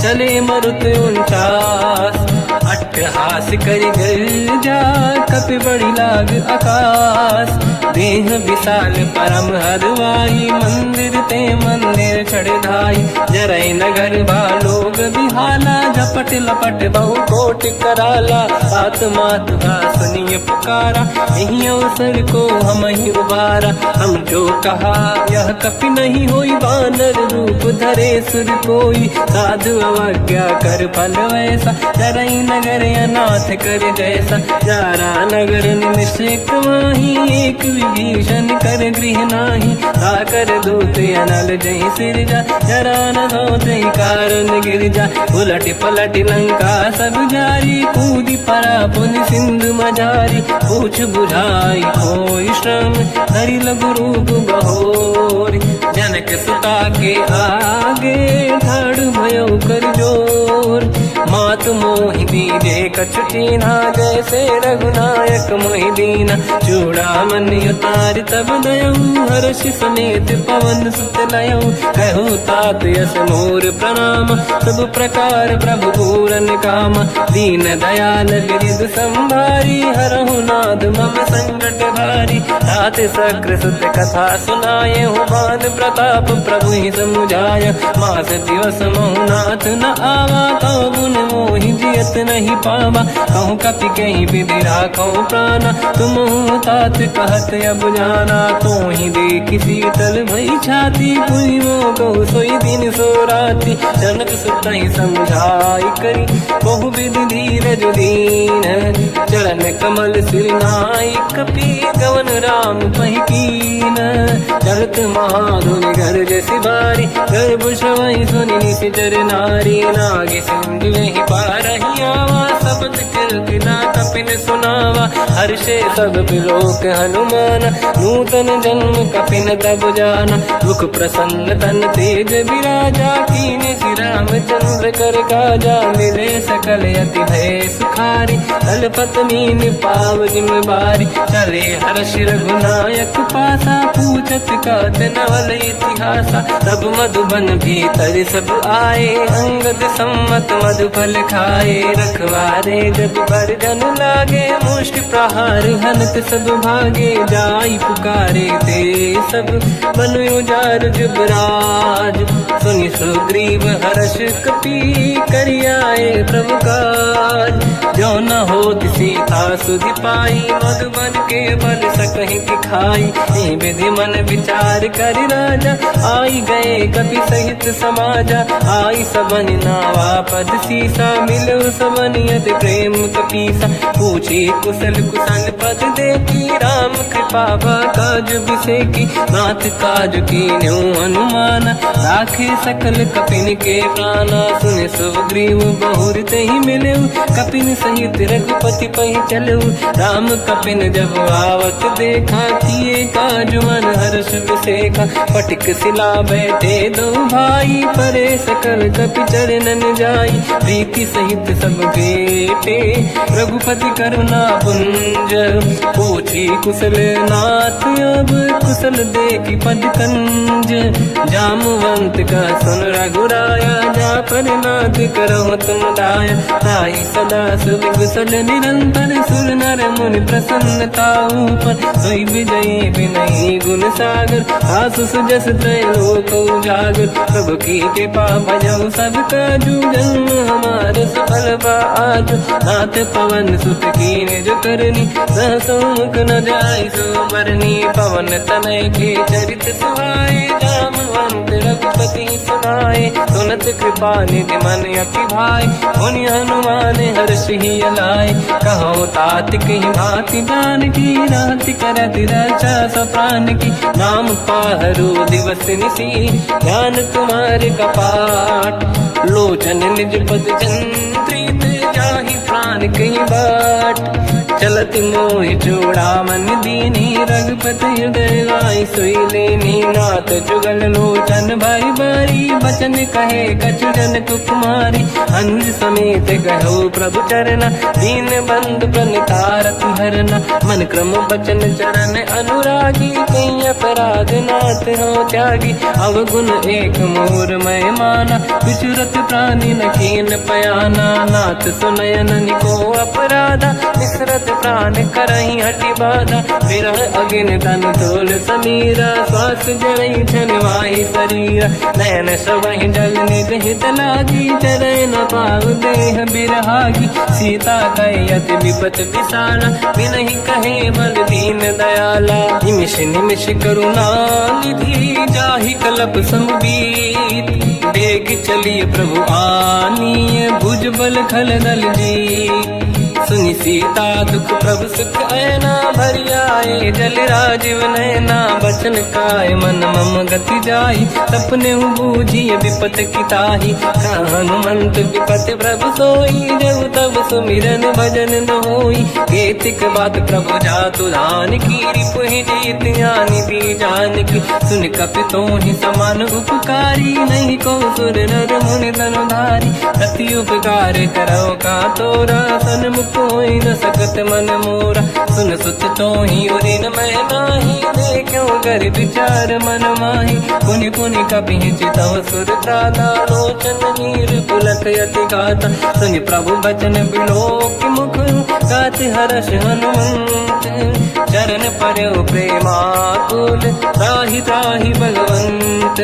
चले मरुत 49। अट्टहास करि गर्जा कपि बड़ी लाग आकाश। देह विशाल परम हरवाई मंदिर ते मंदिर चढ़ धाई। जरई नगर बालोग बिहाला झपट लपट बहु कोट कराला। सात मात सुनिय पुकारा यही अवसर को हम ही उबारा। हम जो कहा यह कपि नहीं होई बानर रूप धरे सुर कोई। साधु अवज्ञा कर फल वैसा जरई नगर अनाथ कर जैसा। जारा नगर निमिष कमाही एक विभीषण कर गृह नाही। आकर दूत अनल जय सिरजा जरा न होते कारण गिरजा। उलट पलट लंका सब जारी कूदी परा पुनि सिंधु मजारी। पूछ बुझाई कोई श्रम धरि लघु रूप बहोरी। जनक सुता के आगे ठाड़ भयो कर जोर। मात मोहि दीजे कछु कीन्हा जैसे रघुनायक मोहि दीना। चूड़ामणि उतारि तब दयऊ हर्ष समेत पवन सुत लयऊ। कहु तात यस मोर प्रणाम सब प्रकार प्रभु पूरन काम। दीन दयाल गिरिधु संभारी हरहु नाथ मम संकट भारी। तात सकृ सुत कथा सुनाये हुमान प्रताप प्रभु ही समुझाय। मास दिवस महु नाथ न आवा कौ गुण मोहि जियत नहीं पावा। कहूँ कपि कहीं विधि राखो प्राणा तुम तात कहत अब जाना। तो ही देखि शीतल भई छाती पुनि मोह कहु सोई दिन सो राति। जनक सुत ही समझाई करी बहु विधि धीरज दीन। चरण कमल सिर नाई कपि गवन राम पहि कीन। चलत महाधुनि गरज बारी गर्भ श्रवई सुनि निशिचर नारी नागे सिंधु ही पारही आवा शब्द कीर्तिना कपिन सुनावा हर्षे सब बिलोक हनुमान नूतन जन्म कपिन तब जाना दुख प्रसन्न तन तेज विराजा कीने श्री रामचंद्र कर काजा मिले सकल यति भय सुखारी तलपत मीन पाव जिम्मेवारी चले हर्ष रघुनायक पासा पूछत कात नवल इतिहासा तब मधुबन भीतर सब आए अंगद सम्मत मधुफल खाए रखवारे जब बरगन लागे मुष्टि प्रहार हनत सब भागे जाई पुकारे ते सब बनु उजार जुबराज सुनि सुग्रीव हर्ष कपि करियाए प्रभु काज जो न होत सीता सुधि पाई मधुबन के बल सकहि दिखाई विधि मन विचार कर राजा आई गए कपि सहित समाजा आई सबन नावा पद सीसा मिलो सबन यदि प्रेम कपीसा पूछी कुशल कुशल पद देखी राम कृपा काज बिसेकी नाथ काज की न्यू अनुमान राखे सकल कपिन के प्राणा सुने सुग्रीव बहुर ही मिले कपिन सहित रघुपति पहि चलऊ राम कपिन जब आवत देखा किए काज मन हर्ष विसेखा पटिक सिला बैठे दो भाई परे सकल कपि चरणन जाई प्रीति सहित सब बेटे रघुपति करुणा पुंज पूछी कुशल नाथ अब कुशल देखी पद कंज जामवंत का सुन रघुराया जा पर नाथ करो तुम दाया ताई सदा सुख कुशल निरंतर सुर नर मुनि प्रसन्नता ऊपर सोई विजयी विनयी गुण सागर आसु सुजस त्रैलोक उजागर प्रभु की कृपा भजऊ सब काजू जन्म हमार सफल आज नाथ पवन सुत कीने जो करनी सहसोमुख न जाय सो मरनी पवन तनय के चरित सुहाए जामवंत रघुपति सुनाए सुनत कृपा निधि मन अति भाई मुनि हनुमान हर्ष ही अलाए कहो तात कहीं भांति जान की राति करत रचा सप्रान की नाम पाहरो दिवस निसी ध्यान तुम्हारे कपाट लोचन निज पद जंत्रित जाहि प्राण कहीं बाट चलत मोहि चूड़ा मन दीनी रघुपति हृदय लाई सोई लेनी नाथ जुगल लोचन भाई बारी बचन कहे कछु जन कुमारी अंज समेत कहो प्रभु चरना दीन बंधु प्रणितारत हरना मन क्रम बचन चरण अनुरागी कहीं अपराध नाथ हो त्यागी अवगुण एक मोर मैं माना विचुरत प्राणी न कीन पयाना नाथ सुनयन निको अपराधा निसरत प्राण करही हटि बाधा विरह अगिन तन तोल समीरा श्वास जरई छन वाही शरीरा नयन सबहि जल निज हित लागी चरय न पाव देह बिरहागी सीता कहि अति विपत विसाला बिनहि कहे बल दीन दयाला निमिष निमिष करुणा निधि जाहि कलप संबीत देख चलिए प्रभु आनीय भुज बल खल दल जी सुनि सीता दुख प्रभु सुख ऐना भरि आए जल राजीव नैना बचन काय मन मम गति जाई सपने बूझिए विपत किताही हनुमंत विपत प्रभु सोई जब तब सुमिरन भजन न होई केतिक बात प्रभु जातु धान की रिपुहि जीत ज्ञानी दी जान की सुन कपि तो ही समान उपकारी नहीं को सुर नर मुनि धनुधारी प्रति उपकार करो का तोरा सन्मुख कोई न सकत मन मोरा सुन सुत तो ही उरिन मैं नाही देखो कर विचार मन माही पुनि पुनि कपि चितव सुर त्राता लोचन नीर पुलक यति गाता सुनि प्रभु बचन बिलोक मुख गात हर्ष हनुमंत चरण पर्यो प्रेमाकुल त्राहि त्राहि भगवंत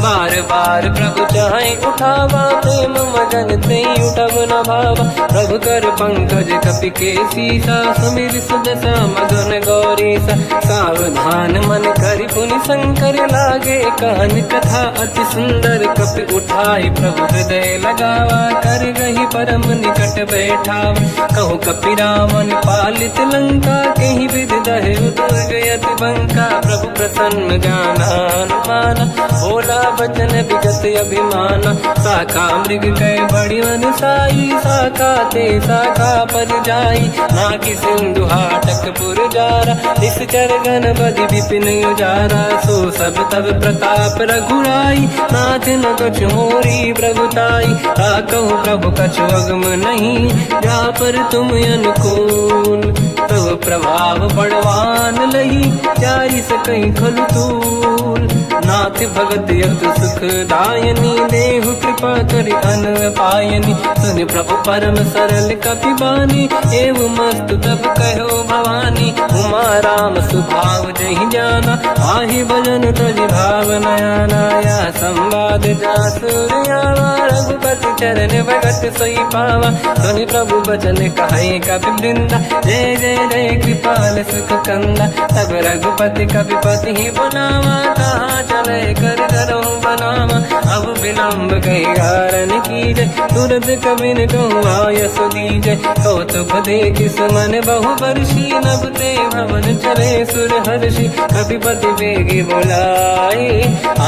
बार बार प्रभु चाहे उठावा प्रेम मगन ते उठब न भावा प्रभु कर पंकज कपि के सीसा सुमिर सुदशा मगन गौरीसा सावधान मन करि पुनि शंकर लागे कहन कथा अति सुंदर कपि उठाई प्रभु हृदय लगावा कर गही परम निकट बैठावा कहु कपि रावण पालित लंका कहीं विधि अति दहे दुर्ग यति बंका प्रभु प्रसन्न जाना अनुमाना बोला बचन विगत अभिमाना शाखा मृग कह बड़ी वन साई शाखा ते शाखा पर जाई ना कि सिंधु हाटक पुर जारा इस चरगन बदि विपिन उजारा सो सब तब प्रताप रघुराई नाथ न कछु मोरी प्रभुताई कहूँ प्रभु कछु अगम नहीं जा पर तुम अनुकूल तब प्रभाव बड़वान लही चारि सकई खलु तूल नाथ भगत यत सुख दायनी देहु कृपा करि अन पायनी सुन प्रभु परम सरल कपि बानी एव मस्त तब कहो भवानी उमा राम सुभाव जहि जाना आहि भजन तजि भाव नयाना या संवाद जासुर आवा रघुपति चरण भगत सोई पावा सुनि प्रभु बचन कहे कपि वृंदा जय जय जय कृपाल सुख कंदा तब रघुपति कपिपति ही बनावा कहाँ चले कर करो बनावा अब विलम्ब कही कारण कीजय तुरंत कबिन कहूँ आयस दीजय कौतुक देखि सुमन बहु वर्षी नभ ते भवन चले सुर हर्षि कपिपति बेगी बोलाए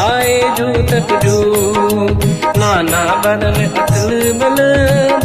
आए जूतक जूत नाना बदन अतल बल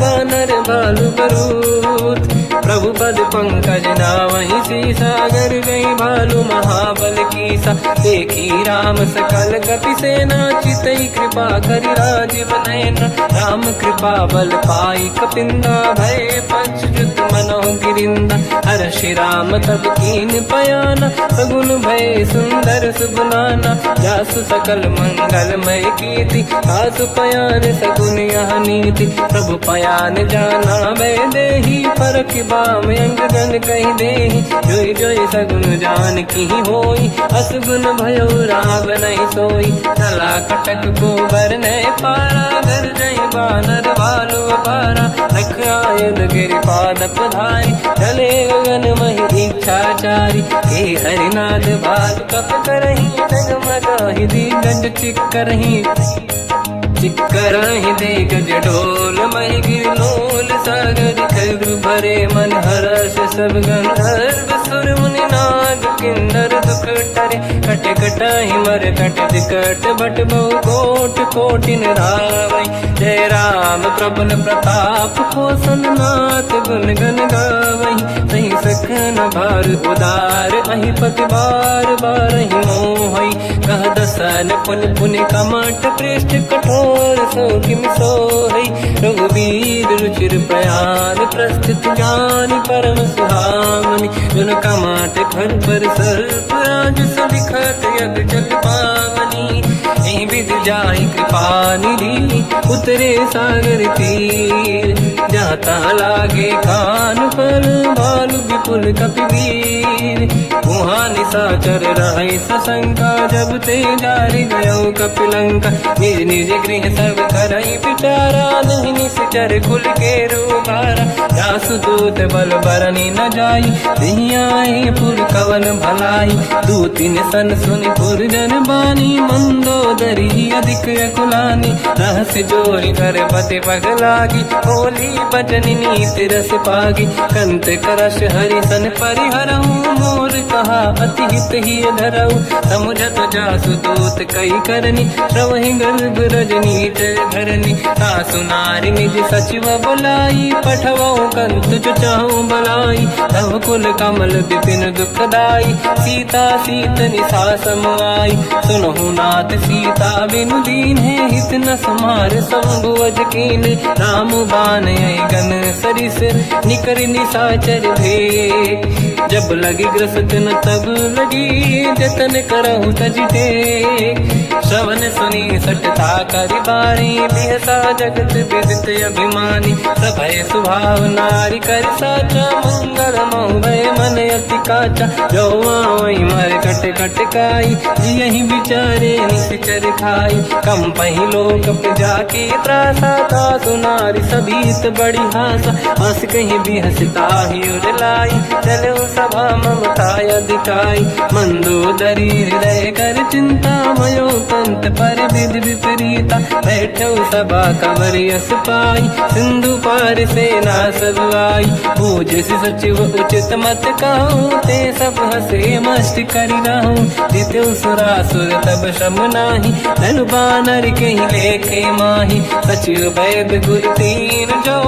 बानर बालु बरूत प्रभु पद पंकज नावहि सीसागर गई भालू महाबल कीसा देखी राम सकल कपि सेना चितई कृपा करि राजीव नयन राम कृपा बल पाई कपिंदा भय पंचजुत मनो गिरिंदा हर्षि राम तब कीन पयाना सगुन भय सुंदर सुबनाना जासु सकल मंगलमय कीर्ति आसु पयान सगुन यह नीति प्रभु पयान जाना भय देहि परख बाम अंगदन कहि देहि जोई जोई सगुन जान की होई असगुन भयो राव नहीं सोई चला कटक गोबर ने पारा घर जय बानर बालु पारा लख आयद गिरिपाद पधारी चले गगन महि इच्छाचारी हे हरिनाथ भाल कप करही जगमगाहि दिग्गज चिक्करही चिक्करहि दिग्गज ढोल महि गिरलोल सागर खर भरे मन हर्ष सब गंधर्व सुर मुनि नाग किन्नर दुख टरे कट कटाहि मर कट विकट भट बहु कोट कोटिन रावै जय राम प्रबल प्रताप कोसन नाथ गुण गन गावै नहीं सकन भार उदार अहि पति बार बार ही मोहै कह दसन पुन पुन कमट पृष्ठ कठोर सो किम सोहै रघुवीर रुचिर प्रयाण प्रस्थित ज्ञान परम सुहामनि जुन कमाट फल पर सर्प राज सलिखत यग जल पावनी एहि विधि जाहि कृपा निधि उतरे सागर तीर जाता लागे कान पर भालु विपुल कपिवीर वहाँ निशाचर रहे सशंका जब ते जारि गयो कपिलंका निज निज गृह सब करई विचारा नहीं निश्चर कुल के रूबारा जासु दूत बल बरनी न जाई दियाई पुर कवन भलाई दूतिन सन सुनि पुर जन बानी मंदोदरी अधिक कुलानी रहस्य जोरी कर पति पगलागी होली बचनी नीति रस पागी कंत करश हरि सन परिहरहूँ मोर कहा अति हित ही धरऊ समुझत जासु दूत कई करनी श्रवहि गर्भ रजनी धरनी सासु नारी निज सचिव बुलाई पठवऊ कंत जो चाहूं बलाई तव कुल कमल विपिन दुखदाई सीता सीत निशा समाई सुनहु नाथ सीता बिनु दीन है हित न समार शंभुवज कीन राम बान गन सरिस निकर निशाचर भेद जब लगी ग्रस्त न तब लगी जतन करहु तज टेक श्रवण सुनी सटता करि बारी बिहसा जगत विदित अभिमानी सभय स्वभाव नारी कर साचा मंगल मऊ भय मन अति काचा जो आवई मर कट कट काई जियहि विचारे निश्चर खाई कम पही लोक जाकी त्रासा तासु नारी सभीत बड़ी हासा, हंस कहीं भी हंसता ही उड़ लाई, चलो सभा ममताया दिखाई, मंदोदरी हृदय कर चिंता, मयो पंत पर विधि विपरीता, बैठो सभा कवर यस पाई, सिंधु पार सेना सब आई, पूज सचिव उचित मत कहूँ, ते सब हंसे मस्त करी रहूं, जित्यो सुरासुर तब शम नाही, धनु बानर के ही लेखे माही, सचिव वैद गुरु तीन जो,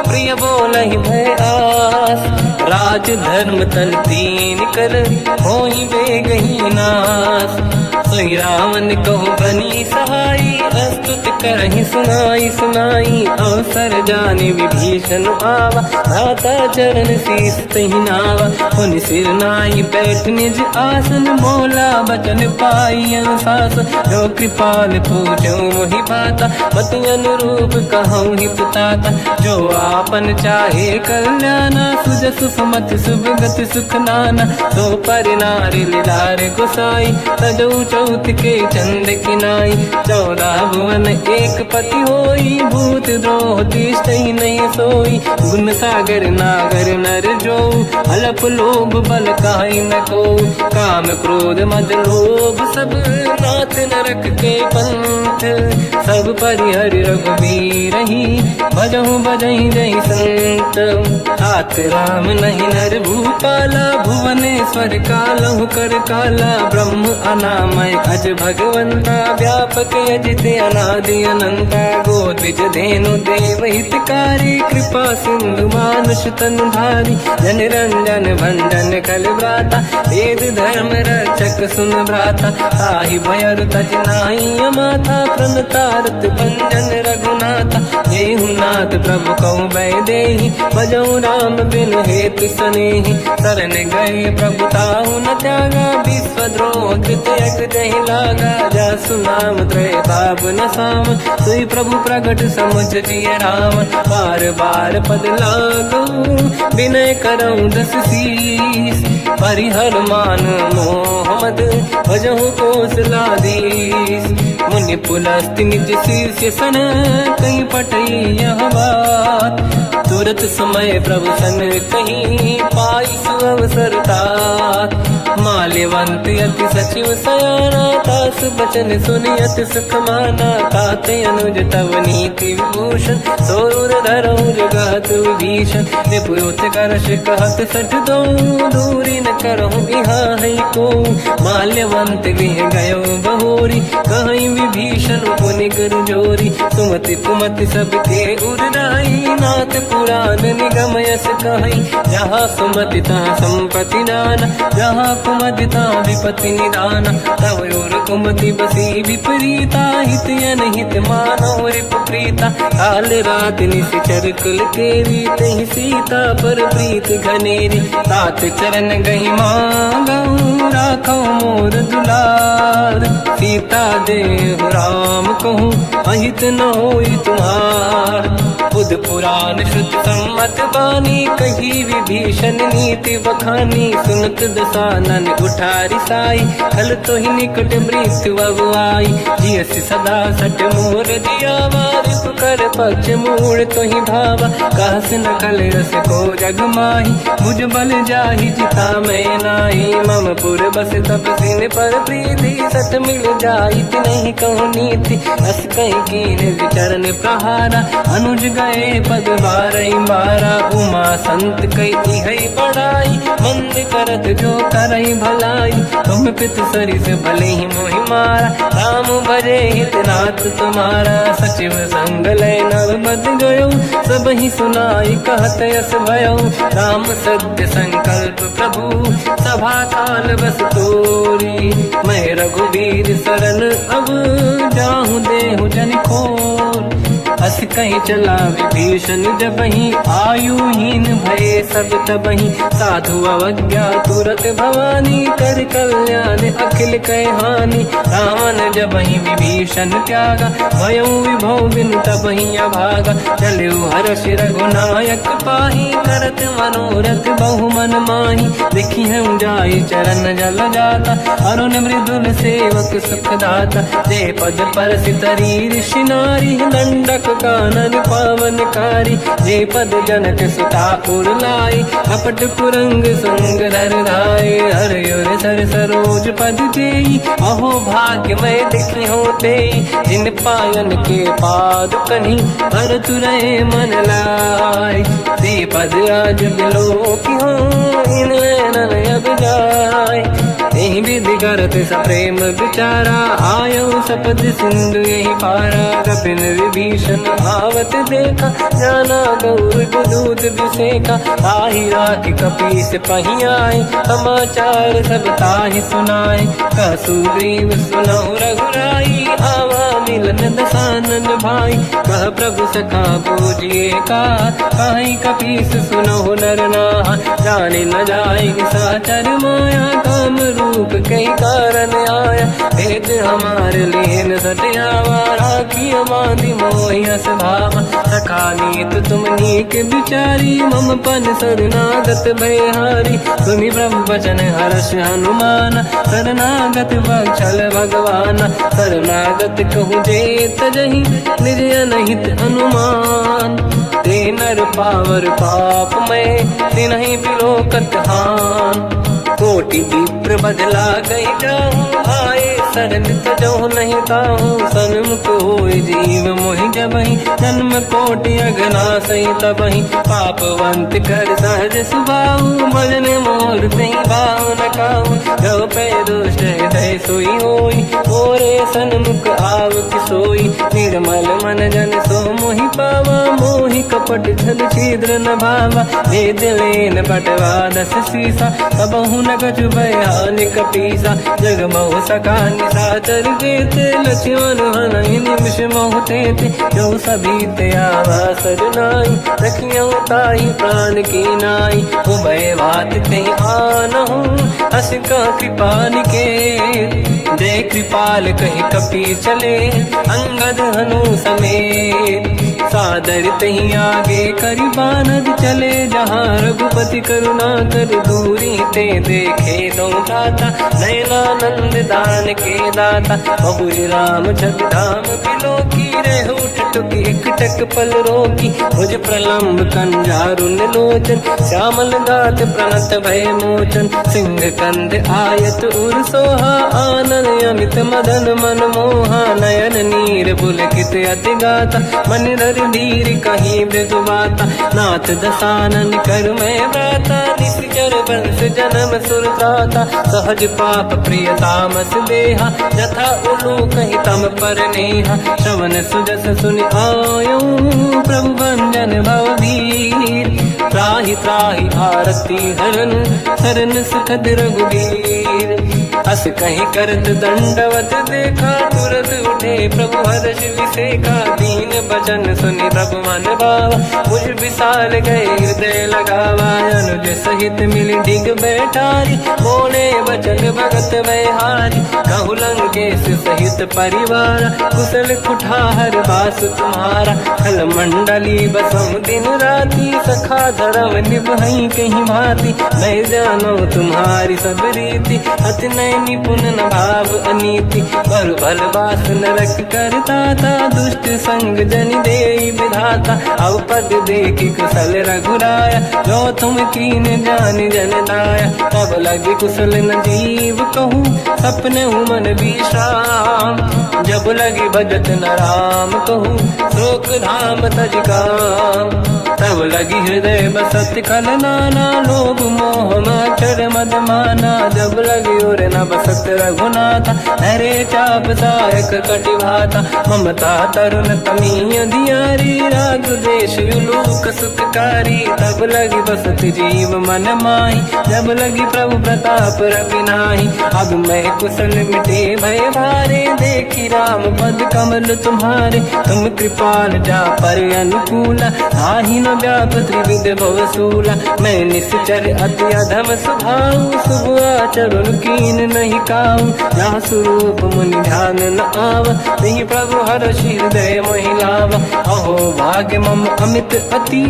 प्रिय बोलहि भय आस, राज धर्म तल तीन कर, होई बेगही नास, सोई रावण कहो बनी सहाई, अस्तुत करहि सुनाई सुनाई, अवसर जाने विभीषण आवा, धाता चरण शीस तहि नावा, पुनि सिर नाई बैठ निज आसन, मोला बचन पाई अनुशास, जो कृपाल पूजो मोहि बाता, मति अनुरूप कहूँ हित ताता, जो आपन चाहे कल्याणा, सुजस सुमति सुभगति सुख नाना, तो पर नारी लीलार गोसाई, तजौ चौथ के चंद किनाई, 14 भुवन एक पति होई, भूत द्रोह तिष्ठहि नहीं सोई, गुण सागर नागर नर जो, अलप लोभ बल काहि न को, काम क्रोध मद लोभ सब, नाथ नरक के पंथ, सब परिहरि रघुबीर ही, भजहु बजहि जहि संत, तात राम नहीं नर भूपाला, भुवनेश्वर कालहु कर काला, ब्रह्म अनामय अज भगवंता, व्यापक अजित अनादि अनंता, गोद्विज धेनु देव हितकारी, कृपा सिंधु मानुष तनु धारी, जन रंजन भंजन कल व्राता, वेद धर्म रक्षक सुन भ्राता, ताहि भयर तज नाहि माथा, प्रणतारत भंजन रघुनाथा, जेहु नाथ प्रभु कौ बै देहि, भजऊ राम बिनु हेतु सनेहि, शरण गए प्रभु ताहु न त्यागा, विश्वद्रोह कृत यज्ञ जहि लागा, जासु नाम त्रयताप न साम, सोई प्रभु प्रगट समुझ जिय राम, बार बार पद लागू, विनय करऊँ दस शीस, परिहर मान मोह मद, भजहु कौशलाधीश, मुनि पुलस्त्य निज शीर्ष सन, कहीं पटई यह बात, तुरत समय प्रभु सन कहीं, पाई सुअवसर तात, माल्यवंत अति सचिव सयाना, तास बचन सुनि अति सुख माना, ताते अनुज तव नीति विभूषण, सोर धरऊ जगत विभीषण, निपुत करश कहत सठ दो, दूरी न करहु यहाँ है को, माल्यवंत गृह गयो बहोरी, कहीं विभीषण पुनि कर जोरी, सुमति कुमति सबके उड़ाई, नाथ पुराण निगम यस कहीं, जहाँ सुमति तहाँ संपत्ति नाना, जहाँ कुमति तहाँ विपत्ति निदाना, तव और कुमति बसी विपरीता, हित अनहित मानो रिपु प्रीता, काल रात निशिचर कुल केरी, तहि सीता पर प्रीत घनेरी, तात चरण गहि मांगऊ, राखो मोर दुलार, सीता देहु राम कहूँ, अहित न होई तुम्हार, बुध पुराण शुद्ध सम्मत बानी, कही विभीषण नीति बखानी, सुनत दसानन उठारी साई, खल तो ही निकट मृत्यु अब आई, जियस सदा सट मोर जियावा, रिपु कर पक्ष मूड़ तो ही भावा, कहस न खल रस को जग माही, मुझ बल जाहि जिता मैं नाही, मम पुर बस तपसिन पर प्रीति, सत मिल जाई नहीं कहूँ नीति, अस कहीं कीन विचरण प्रहारा, अनुज गए पद बारई बारा, उमा संत कई है बड़ाई, मंद करत जो करई भलाई, तुम पित सरिस भले ही मोहि मारा, राम भजे हित नाथ तुम्हारा, सचिव संग लय नव मद गयो, सब ही सुनाई कहत यस भयो, राम सत्य संकल्प प्रभु, सभा काल बस तोरी, मैं रघुबीर शरण अब, जाहु देहु जन खोर, अस कहीं चला विभीषण जबहि, आयुहीन भये सब तबहि, साधु अवज्ञा तुरत भवानी, कर कल्याण अखिल कह हानि, रावण जबहि विभीषण त्यागा, भयउ विभव बिनु तबहि अभागा, चलऊ हर्ष रघुनायक पाहि, करत मनोरथ बहु मन माहि, देखि हूँ जाई चरण जल जाता, अरुण मृदुल सेवक सुख दाता, जे पद पर सितरी ऋषि नारी, दंडक कानन पावनकारी, जे पद जनक सुता उरलाई, कपट कुरंग संग धर धाये, हर युर सर सरोज पद जेई, अहो भाग्य मैं दिखी होते, जिन पायन के पाद कहीं हर तुरहे मन लाय, ते पद आज बिलो की हो इन नैनन अब जाय, यही विधि करत सप्रेम विचारा, आयो सपद सिंधु यही पारा, कपिन विभीषण आवत देखा, जाना गौर दूत विसेखा, ताहि राखी कपीस पही आए, समाचार सब ताहि सुनाए, कह सुग्रीव सुनहु रघुराई, आवा मिलन दसानन भाई, कह प्रभु सखा पूजिए का, कहीं कपीस सुनहु नर नाहा, जाने न जाएगी साचर माया, काम रूप कई कारण आया, भेद हमार लेन सटियावा, राखी बांधी मोहियस भावा, सखा नीत तुम नीक बिचारी, मम पन शरणागत भयहारी, सुनि प्रभु वचन हर्ष हनुमान, शरणागत बक्षल भगवान, शरणागत कहूँ जे तजहि निज अनहित अनुमान, ते नर पावर पाप में तिन्हि बिलोकत हान, कोटि विप्र बदला गई जाऊँ, आए शरण तजहु नहीं ताहूँ, सन्मुख होय जीव मोहि जबहि, जन्म कोटि अगना सही तबहि, पापवंत कर सहज सुभाऊ, भजन मोर तहि भाव न काहू, जो पै दुष्ट हृदय सोई होई, मोरे सन्मुख आव किसोई, निर्मल मन जन सो मोहि पावा, मोहि कपट छल छिद्र न भावा, भेद लेन बटवा दस सीसा, सबहु न कछु भयानि कपीसा, जग महु सका निशाचर जेते, लक्ष्मण हनहि निमिष महु तेते, जो सभी ते आवा सरनाई, रखियौ ताहि प्राण की नाई, उभय बात ते आनहु, हस का कृपा निकेत, जय कृपाल कहि कपि चले, अंगद हनु समेत, सादर तही आगे करि बानद चले, जहाँ रघुपति करुणा कर दूरी ते देखे दो दाता, नयनानंद दान के दाता, बहुज राम जगधाम बिलो की, रेहु टुक एक टक पल रोकी, भुज प्रलम्ब कंजारुन लोचन, श्यामल गात प्रणत भय मोचन, सिंह कंद आयत उर सोहा, आनंद अमित मदन मन मोहा, नयन नीर पुलकित अति गाता, मन धर धीर कहीं मृदु बाता, नाथ दसानन कर मैं व्राता, निश्चर वंश जन्म सुरताता, सहज पाप प्रिय तामस देहा, यथा उलू कहीं तम पर नेहा, श्रवण सुजस सुनि आयो, प्रभु भंजन भवभीर, त्राहि त्राहि आरती हरन, शरण सुखद रघुवीर, अस कहीं करत दंडवत देखा, तुरत उठे प्रभु हर्ष विसेखा, दीन बचन सुनि प्रभु मन भावा, मुझ विशाल गए हृदय लगावा, अनुज सहित मिल डिग बैठारी, बोले वचन भगत वैहारी, कहु लंकेश सहित परिवार, कुशल कुठार बास तुम्हारा, खल मंडली बसहु दिन राती, सखा धर्म निभहि कहीं भांति, मैं जानो तुम्हारी सब रीति, अति नय निपुण न भाव अनीति, पर भल बास नरक करता था, दुष्ट संग जन देई विधाता, अब पद देखी कुशल रघुराया, जो तुम कीन जान जन दाया, तब लगे कुशल न जीव कहूँ, सपने मन विश्राम, जब लगे भजत न राम कहूँ, शोक धाम तज काम, तब लगी हृदय बसत खल नाना, लोभ मोह मच्छर मद माना, जब लगी और न बसत रघुनाथा, हरे चाप सायक कटिभाता, ममता तरुण तमी अधियारी, राग देश युलूक सुखकारी, तब लगी बसत जीव मन माही, जब लगी प्रभु प्रताप रविनाही, अब मैं कुशल मिटे भय भारे, देखी राम पद कमल तुम्हारे, तुम कृपाल जा पर अनुकूला, आही न व्याप त्रिविध भवसूला, मैं निश्चर अति अधम स्वभाव, शुभ आचरण कीन नहीं काऊ, जहाँ स्वरूप मुनि ध्यान न आवा, नहीं प्रभु हर्ष हृदय महिलावा, अहो भाग्य मम अमित अति,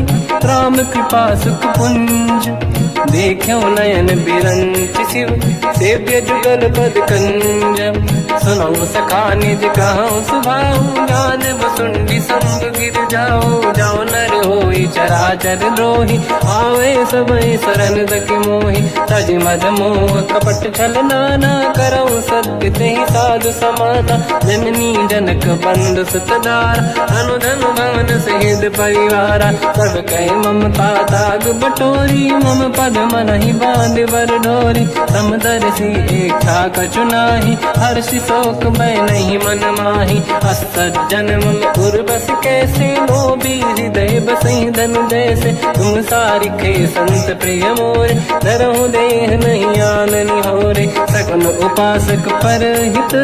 राम कृपा सुख पुंज, देखो नयन बिरंच शिव, सेव्य जुगल पद कंज, सुनो सखा निज कहूँ सुभाऊ, ज्ञान वसुंडी भी संग गिर जाओ, जाओ नर होई चराचर द्रोही, आवे सबई शरण दकी मोही। तज मद मोह कपट छल नाना, करऊ सत्य तेहि साधु समाना। जननी जनक बंधु सुतदार, धनु धनु भवन सहित परिवारा। सब कहे ममता ताग बटोरी, मम पद मनहि बांध बर डोरी। समदर्शी इच्छा कछु नाही, हर्षि शोक भय नहीं मन माही। असज्जन मम उर बस कैसे, लोभी हृदय बसहि धन जैसे। तुम सारिखे संत प्रिय मोरे, धरहु देह नहीं आननि होरे। सगुन उपासक परहित,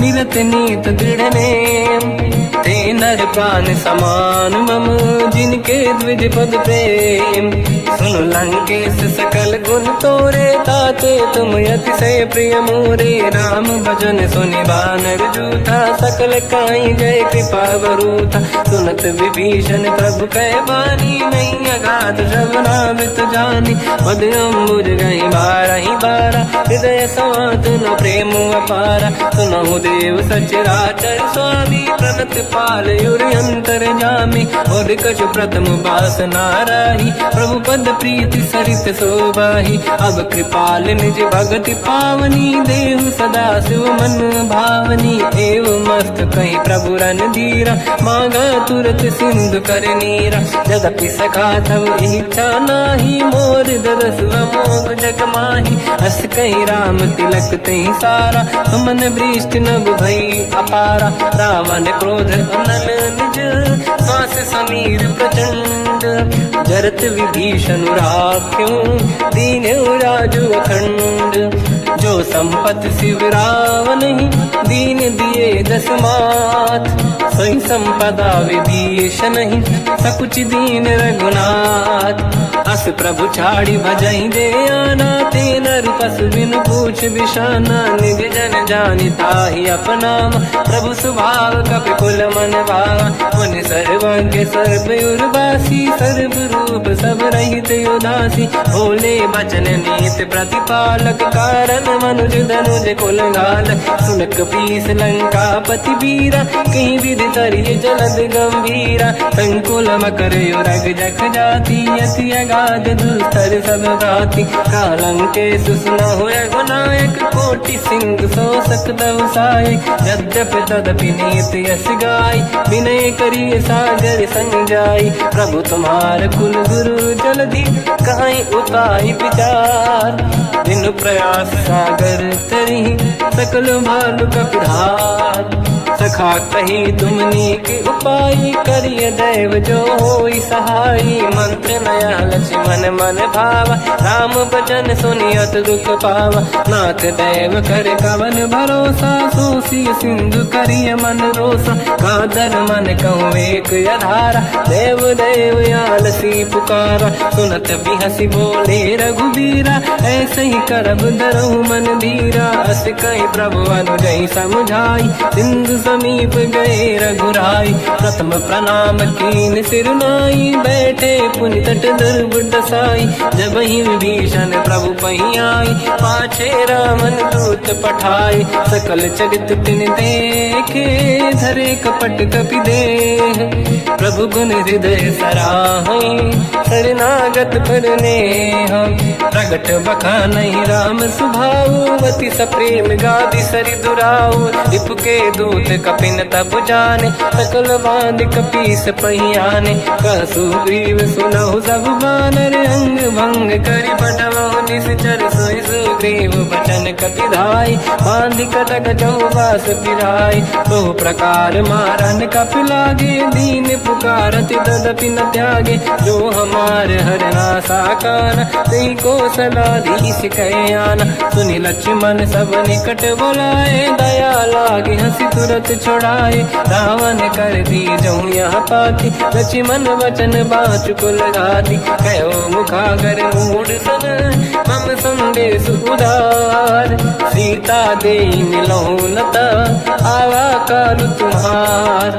निरत नीत दृढ़ नेम। ते नर प्राण समान मम, जिनके द्विज पद प्रेम। सुन लंकेश सकल गुण तोरे, ताते तुम अतिशय प्रिय मोरे। राम भजन सुनि बानर जूथा, सकल काई जय कृपा बरूथा। सुनत विभीषण प्रभु कह बानी, नहीं अगाध श्रवणामृत जानी। पद अम्बुज गई बारहि बारा, हृदय समात न प्रेम अपारा। सुनहु देव सचराचर स्वामी, प्रणत पाल युरि अंतर जामी। और कछु प्रथम बास नाराही, प्रभु पद प्रीति सरित शोभाही। अब कृपाल निज भगति पावनी, देहु सदा शिव मन भावनी। एव मस्त कहीं प्रभु रन धीरा, मांगा तुरत सिंधु कर नीरा। जगति सखा तब इच्छा नाही, मोर दरस मोग जग माही। हस कहीं राम तिलक तही सारा, सुमन वृष्ट नभ भई अपारा। रावण क्रोध अनल निज, श्वास समीर प्रचंड। जरत विभीषण राख्यों, दीन राजु अखंड। जो संपत शिव रावण ही, दीन दिए दस मात। सोई संपदा विभीषण ही, सकुच दीन रघुनाथ। अस प्रभु छाड़ी भजई दे आना, ते नर पस बिन पूछ बिशाना। निज जन जानि ताहि अपनाम, प्रभु स्वभाव कपि कुल मन भावा। मुनि सर्वज्ञ सर्व उर्वासी, सर्व रूप सब रहित उदासी। भोले बचन नीत प्रतिपालक, कारण मनुज धनुज कुल घालक। सुन कपीस लंका पति वीरा, कहीं विधि तरिय जलद गंभीरा। संकुल मकर युरग जख जाति, अति अगाध दुस्तर सब भाति। कालंकेश सुनहु रघुनायक, कोटि सिंह सो सकदहु सहायक। यद्यप तदपि नीत यस गाय, विनय करिय सागर संग जाई। प्रभु तुम्हार कुल गुरु जलधि, कहीं उपाय विचार। दिन प्रयास सागर तरी, सकल भालु कपिधार। सखा कही तुमनी के उपाय, करिय दैव जो होई सहाई। मंत्र नया लक्ष्मण मन भावा, राम भजन सुनियत दुख पावा। नाथ दैव कर कवन भरोसा, सोसी सिंधु करिय मन रोसा। कादर मन कहूँ एक अधारा, देव देव आलसी पुकारा। सुनत बिहसी बोले रघुबीरा, ऐसे ही करब धरहु मन धीरा। अस कहीं प्रभु अनुजहि समझाई, सिंधु समीप गए रघुराई। प्रथम प्रणाम कीन सिरुनाई, बैठे पुनि तट दुर्ब दसाई। जब ही विभीषण प्रभु पही आई, पाछे रामन दूत पठाई। सकल चरित तिन देखे, धरे कपट कपि देह। प्रभु गुण हृदय सराहई, शरणागत पर नेह। प्रगट बखानहि राम सुभाऊ, अति सप्रेम गादि सरि दुराऊ। रिपु के दूत कपिन तब जाने, सकल बांध कपीस पहियाने। कह सुग्रीव सुनहु सब बानर, अंग भंग करि पठवहु निश्चर। सोई सुग्रीव बचन कपि धाई, बांधि कटक चौबास फिराई। बहु प्रकार मारन कपि लागे, दीन पुकारत तदपि न त्यागे। जो हमार हरनासा काना, तेहि को सलाधीश कहे आना। सुनि लक्ष्मण सब निकट बोलाए, दया लागे हंसी तुरत छोड़ाए। रावण कर दी जऊँ यहाँ पाती, लक्ष्मण वचन बाचु कुल घाती। कहो मुखागर मूढ़ सन, मम संदेश उदार। सीता दे मिलहु लता, आवा काल तुम्हार।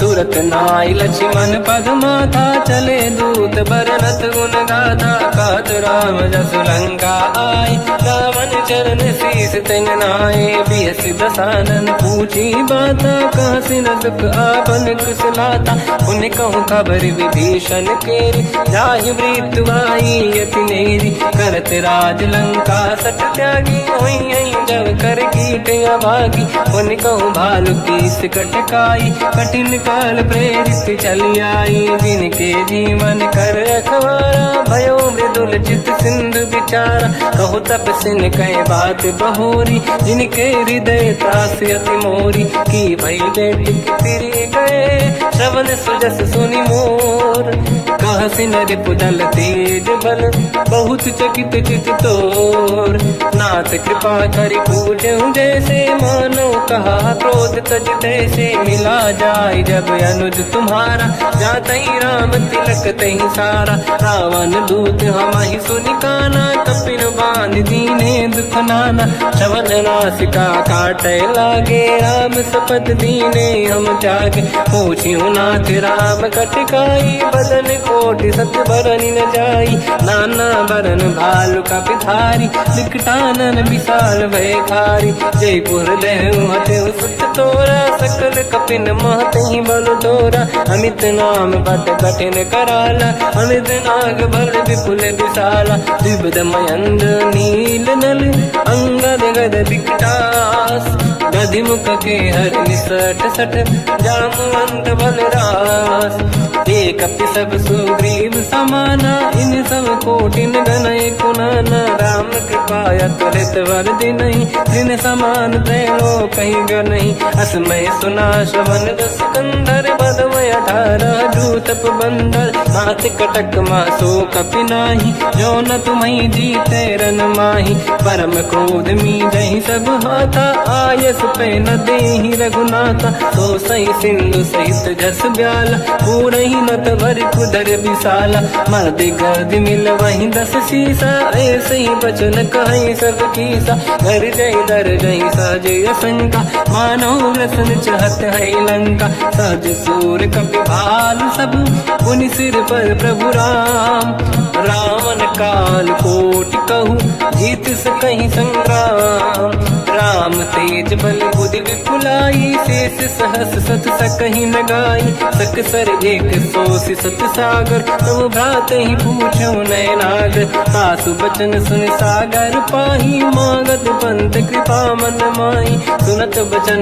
तुरत नाई लक्ष्मण पद माथा, चले दूत बरनत गुण गाथा। कहत राम जस लंका आई, रावण चरण शीस तिन नाये। बिहस दसानन पूछी बाता, कहसी न दुख आपन कुशलाता। पुन कहूँ खबर विभीषण केरी, जाहि मृत्यु आई यति नेरी। करत राज लंका सट त्यागी, होई जब कर कीट अभागी। पुन कहूँ भालु कीस कटकाई, कठिन काल प्रेरित चली आई। जिनके जीवन कर रखवारा, भयो मृदुल चित सिंधु विचारा। कहु तपसिन कह बात बहोरी, जिनके हृदय त्रास अति मोरी। की भई बेटी फिरी गए, श्रवण सुजस सुनि मोर। कहसी नर पुदल तेज बल, बहुत चकित चित तोर। नाथ कृपा करि पूजहु जैसे, मानो कहा क्रोध तज तैसे। मिला जाय जब अनुज तुम्हारा, जातहि राम तिलक तहि सारा। रावण दूत हमहि सुनि काना, कपिन बांध दीने दुख नाना। श्रवण नासिका काटे लागे, राम सपथ दीने हम त्यागे। पूछियो नाथ राम कटकाई, बदन कोटि सत बरनि न जाई। नाना बरन भालु कपिधारी, विकटानन विशाल भयखारी। जयपुर लहु हथु सुत तोरा, सकल कपिन महतहि बल तोरा। अमित नाम बट कठिन कराला, अमित नाग बल विपुल विशाला। द्विविध मयंद नील नल, अंगद गद विकटास। गदिमुख के हर निसट सठ, जामवंत बलरास। एक कपि सब सुग्रीव समाना, इन सब कोटिन गनय कुनाना। राम कृपाया त्वरित वर दिनहि, दिन समान त्रैलोकहि गनहि। असमय सुना श्रवण रस कंधर, बदमय 18 दूतप बंदर। नाथ कटक मासो कपि नाही, जो न तुम्हि जीते रन माही। परम क्रोध मीजहि सब हाथा, आयस पे न देहि रघुनाथा। तो सही सिंधु सहित जस ब्याला, पूरहि नत वर कुदर विशाला। मर्द गर्द मिल वहीं 10 सीसा, ऐसे ही बचन कहीं सब कीसा। घर जय दर जय सहज असंका, मानो रसन चहत है लंका। सहज सूर कपि भाल सब, पुनि सिर पर प्रभु राम। रावण काल कोटि कहूँ, जीत सकहि संग्राम। राम तेज बल बुद्धि विपुलाई, शेष सहस सत सकहि न गाई। सकसर एक सोसि सत सागर, तब भ्रात ही पूछो नयनागर। सासु बचन सुन सागर पाही, मांगत पंत कृपा मन माही। सुनत बचन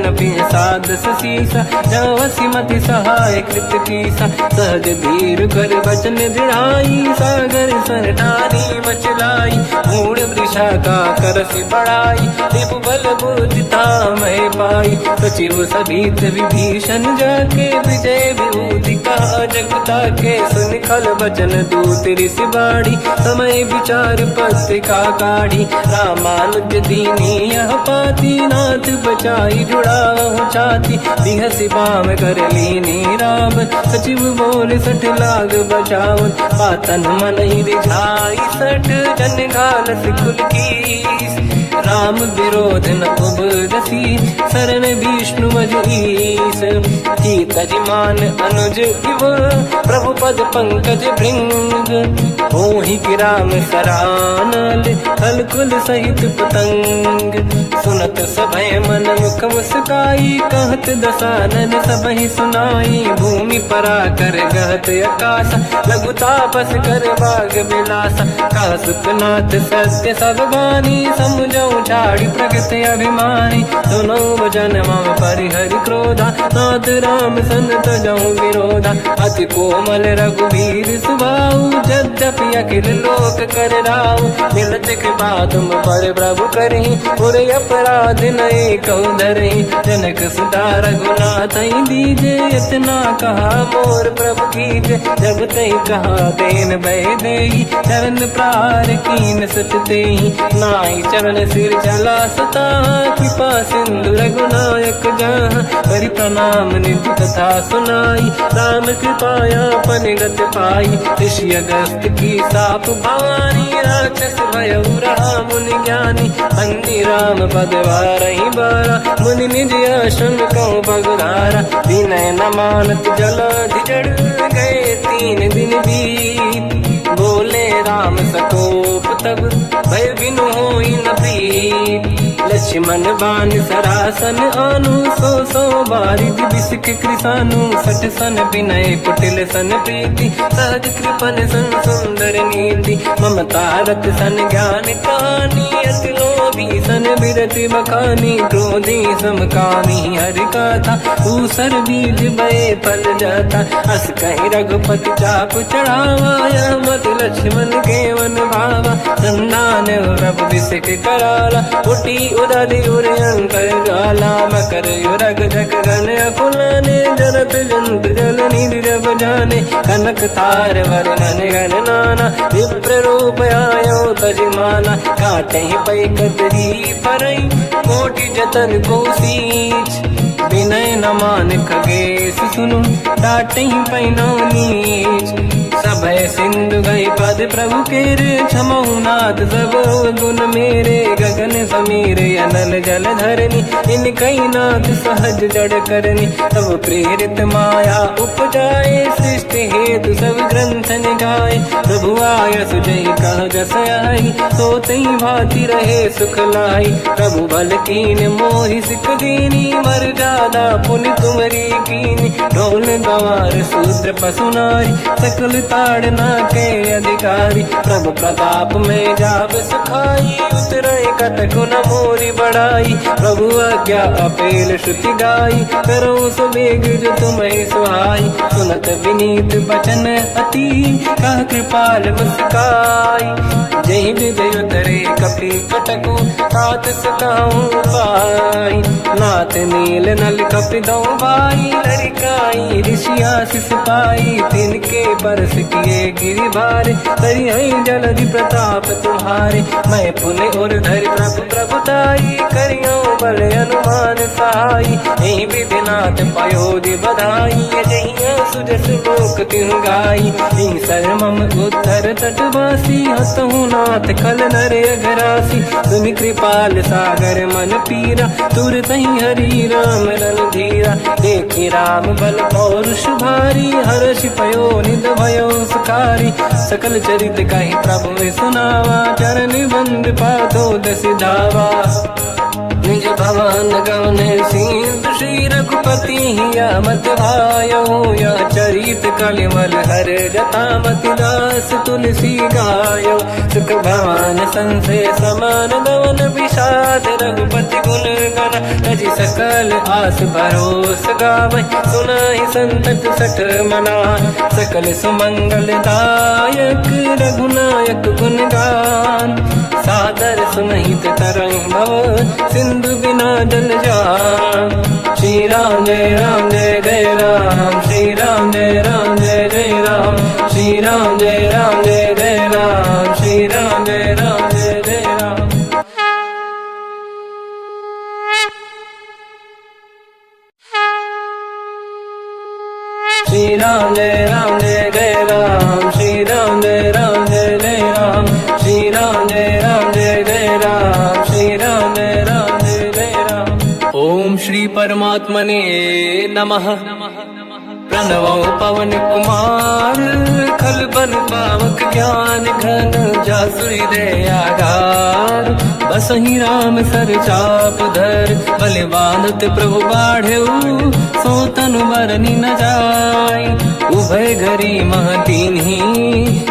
साध सीसा, जवसी मति सहाय कृत कीसा। सहज धीर कर बचन दृढ़ाई, सागर सर ठानी मचलाई। मूढ़ वृषा का करसि बढ़ाई, रिपु बल बुद्धि मैं पाई। सचिव सभीत विभीषण जाके, विजय विभूति का जगता के। सुन खल बचन दूत ऋषि बाड़ी, समय विचार पत्रिका काढ़ी। रामानुज दीनी यह पाती, नाथ बचाई जुड़ाहु छाती। बिहसि बाम कर लीनी राम, सचिव बोल 60 लाग बचावन। पातन मन ही रिझाई 60, जन घाल सिकुल कीस। राम विरोध न उबरसी, शरण विष्णु मज ईस। कीत जिमान अनुज इव, प्रभु पद पंकज भृंग। होहि कि राम सरानल, खल कुल सहित पतंग। सुनत सभय मन मुख मुस्काई, कहत दसानन सबहि सुनाई। भूमि परा कर गहत आकाश, लघु तापस कर बाग विलासा। कह सुखनाथ सत्य सब बानी, समुझौ छाड़ी प्रगति अभिमानी। सुनो भजन मम परिहरि क्रोधा, नाथ राम सन तजहु विरोधा। अति कोमल रघुवीर सुभाऊ, यद्यपि अखिल लोक कर राऊ। मिलत कृपा तुम पर प्रभु करहि, पुर अपराध नये कहु धरहि। जनक सुता रघुनाथ दीजे, इतना कहा मोर प्रभु कीजे। जब तई कहा देन भय देहि, चरण प्रार कीन सत तेहि। नाहि चरण सिर चला सता, कृपा सिंधु रघुनायक जहाँ, करि प्रणाम निधि कथा सुनाई, राम कृपाया पन गत पाई, ऋषि अगस्त की साप भवानी, राक्षस भयउ रहा मुनि ज्ञानी, अन्नी राम पद वारहि बारा, मुनि निज आश्रम कहूँ पगधारा, विनय न मानत जलाधि जड़ गए 3 दिन बीत, बोले राम सकोप तब भय बिनु होई न प्रीत, लक्ष्मण बाण सरासन आनु, 100 बारिद बिसिक कृसानु, 60 सन विनय कुटिल सन प्रीति, सहज कृपन सन सुंदर नीति, ममता रत सन ज्ञान कहानी, अति लोभी सन बिरति बखानी, क्रोधी समकामी हरि कथा, ऊसर बीज बये फल जाता, अस कहीं रघुपति चाप चढ़ावा, मत लक्ष्मण के वन भावा, संधान प्रभु बिसिक कराला, उठी उदधि उर अंतर ज्वाला, मकर युरग जग गण अकुलाने, जरत जंत जल निधि जब जाने, कनक तार वर्णन गण नाना, विप्र रूप आयो तजमाना, काटे पै कतरी परई, कोटि जतन को सींच, विनय न मान खगेश सुनु, डांटे पैनो नीच, सभय सिंधु गई पद प्रभु केरे, क्षमहु नाथ सब गुण मेरे, गगन समीरे अनल जल धरनी, इन कई नाथ सहज जड़ करनी, तब प्रेरित माया उपजाए, सृष्टि हेतु सब ग्रंथ निगाए, प्रभु आय सुजई कह जस आई, सोतई भांति रहे सुख लाई, प्रभु बल कीन मोहि सिख दीनी, मर जादा पुनि तुमरी कीनी, ढोल गवार शूद्र पशु नारी, सकल ताड़ना के अधिकारी, प्रभु प्रताप में जाब सुखाई, उतरे कटक न मोरी बढ़ाई, प्रभु आज्ञा अपेल श्रुति गाई, करो सुबेग जो तुम्हें सुहाई, सुनत विनीत बचन अति, कह कृपाल मुस्काई, जय विजय उतरे कपि कटकु, तात सकाऊं पाई, नाथ नील नल कपि दो भाई, लरिकाई ऋषि आशीष पाई, तिनके परस किए गिरि भारे, तरिहै जलधि प्रताप तुम्हारे, मैं पुने और धरि प्रभु प्रभुताई, करियो बल अनुमान सहाई, यही विधिनाथ पयोधि बधाई, जहिया सुजस लोक तिहु गाई, सर मम उत्तर तटवासी, हतहु नाथ खल नर अघरासी, तुम कृपाल सागर मन पीरा, तुरत ही हरि राम रन धीरा, देखी राम बल पौरुष भारी, हर्ष पयो निध भयो सुखारी, सकल चरित कहि प्रभु सुनावा, चरण बंद पादो दस धावा, निज भवन गवन सिंधु श्री रघुपति हिया मत भायो, या चरित कलिमल हर जता मति दास तुलसी गायो, सुख भवन संशय समान गवन विषाद, रघुपति गुण गण तजि सकल आस भरोस गावै, सुनाहि संतत सठ मना, सकल सुमंगल दायक रघुनायक गुण गान, सादर सुनहित तरंग भव, सिंधु बिना जल जान, श्री राम जय राम जय जय राम, श्री राम जय राम जय जय राम, श्री राम जय राम जय जय राम, श्री राम जय राम जय जय राम, श्री राम जय राम जय जय राम, श्री राम जय राम जय जय राम, श्री राम जय राम जय जय राम, श्री राम जय राम जय जय राम। ओम श्री परमात्मने नमः। प्रणवो पवन कुमार, खल बन पावक ज्ञान घन, जासुरी दयागार, बसहि राम सर चाप धर, बलवानत प्रभु बाढ़ऊ, सो तनु बरनि न जाय, उभय घरी महतीन्ही,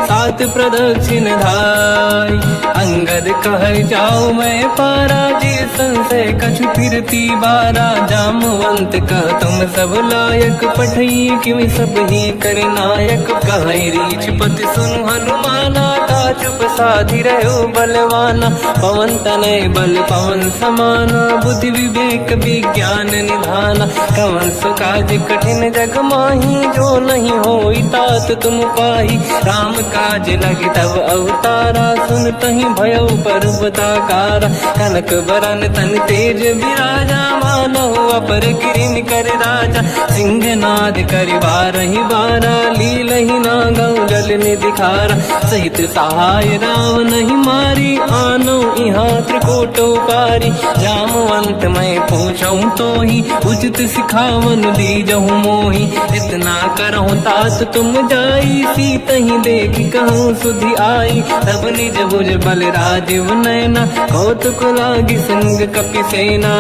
सात प्रदक्षिण धाय, अंगद कह जाऊ मैं पारा, जी संशय कछु फिरती बारा, जामवंत कह तुम सब लायक, पठई किमि सब ही कर नायक, कहीं रीछ पति सुनु हनुमाना, का चुप साधि रहो बलवाना, पवन तनय बल पवन समाना, बुद्धि विवेक विज्ञान निधाना, कवन सु काज कठिन जग माही, जो नहीं हो होई तात तुम पाही। राम काज लगी तब अवतारा, सुन तही भयो पर्वताकारा। कनक बरन तन तेज विराजा, मानो अपर गिरिन कर राजा। सिंहनाद करि बारहि बारा, लीलहि नागौ जल निधिखारा। सहित सहाय रावण ही मारी, आनो इहाँ त्रिकोटो पारी। जामवंत मैं पूछऊँ तो ही, उचित सिखावन लीजहु मोही। इतना करहु तात तुम जाई, सीतहि देखि कहूँ सुधि आई। तब निज भुज बल राजीव नैना, कौतुक लागी संग कपिसेना।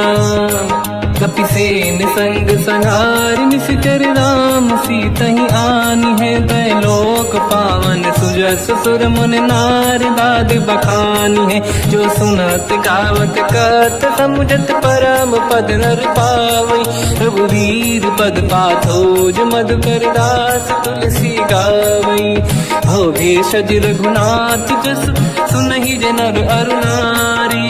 कपिसेन संग संहारि निशिचर राम, सीतहि आनि है दैलोक पावन। सुजस सुर मुन नार दाद बखानी है, जो सुनत गावत कहत समुझत परम पद नर पावई। रघुवीर पद पाथोज मधुकर दास तुलसी गावई। हो भेषज रघुनाथ जस, सुनहि जे नर अरु नारी।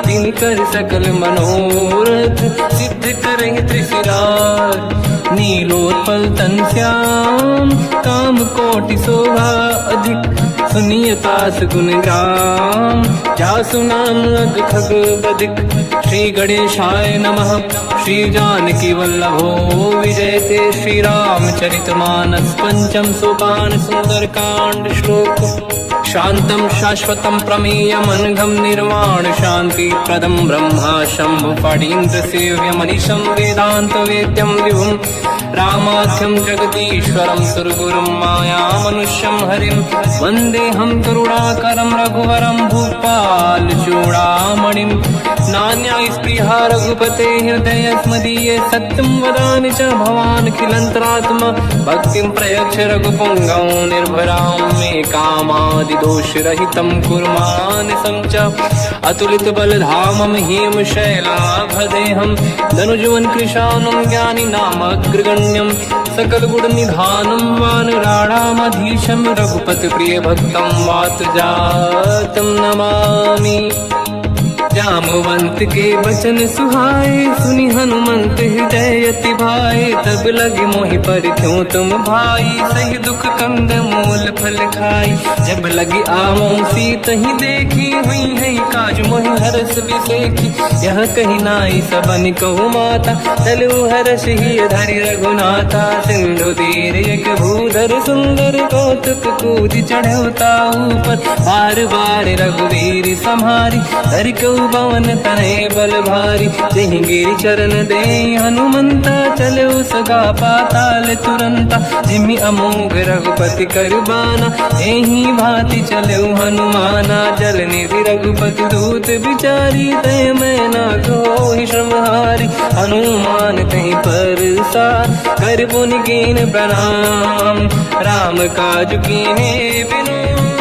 तिन कर सकल मनोरथ, सिद्ध करहि त्रिशिरार। नीलोत्पल तन श्याम, काम कोटि शोभा अधिक। सुनिय तास गुण ग्राम, जासु नाम अग खग बदिक। श्री गणेशाय नमः। श्री जानकी वल्लभो विजयते। श्री रामचरित मानस पंचम सोपान सुंदर कांड श्लोक। शांतं शाश्वतं प्रमेयमनघं निर्वाण शांति प्रदं ब्रह्मा शंभु फणीन्द्र सेव्य मनीषं वेदांत वेद्यं विभुं। रामाख्यं जगदीश्वरं सुरगुरुं माया मनुष्यं हरिं। वन्देऽहं करुणाकरं रघुवरं भूपाल चूडामणिं। नान्या स्पृहा रघुपते हृदयस्मदीये, सत्यं वदामि च भवान् खिलन्तरात्मा। भक्तिं प्रयच्छ रघुपुङ्गं निर्भरां मे कामादि दोषरहितं कुर्मानसं च। अतुलित बलधामं हेम शैलाभदेहं, धनुजवन कृशानं ज्ञानी नामग्रगण्यं। सकल गुण निधानं वानराणामधीशं, रघुपति प्रिय भक्तं वात जातं नमामि। जामवंत के बचन सुहाए, सुनि हनुमंत हृदय अति भाए। तब लगे मोहि परिख्यों तुम भाई, सही दुख कंद मूल फल खाई। जब लगी आमों सीतहि देखी, हुई है काज मोहि हरस बिसेखी। यह कही नाई सबन कहु माता, चलु हरष ही धरि रघुनाथा। सिंधु तीर एक भूधर सुंदर, कौतुक कूदि चढ़ौता ऊपर। बार बार रघुवीर सम्हारी, धरि कहु पवन तनय बल भारी। जहि गिरि चरण दे हनुमंता, चले सगा पाताल तुरंता। जिमि अमोघ रघुपति कर बाना, एहि भांति चले हनुमाना। जल निधि रघुपति दूत बिचारी, तय मैं ना कोहि श्रमहारी। हनुमान तहि परसा, कर पुनि कीन प्रणाम। राम काज कीन्हे बिनु,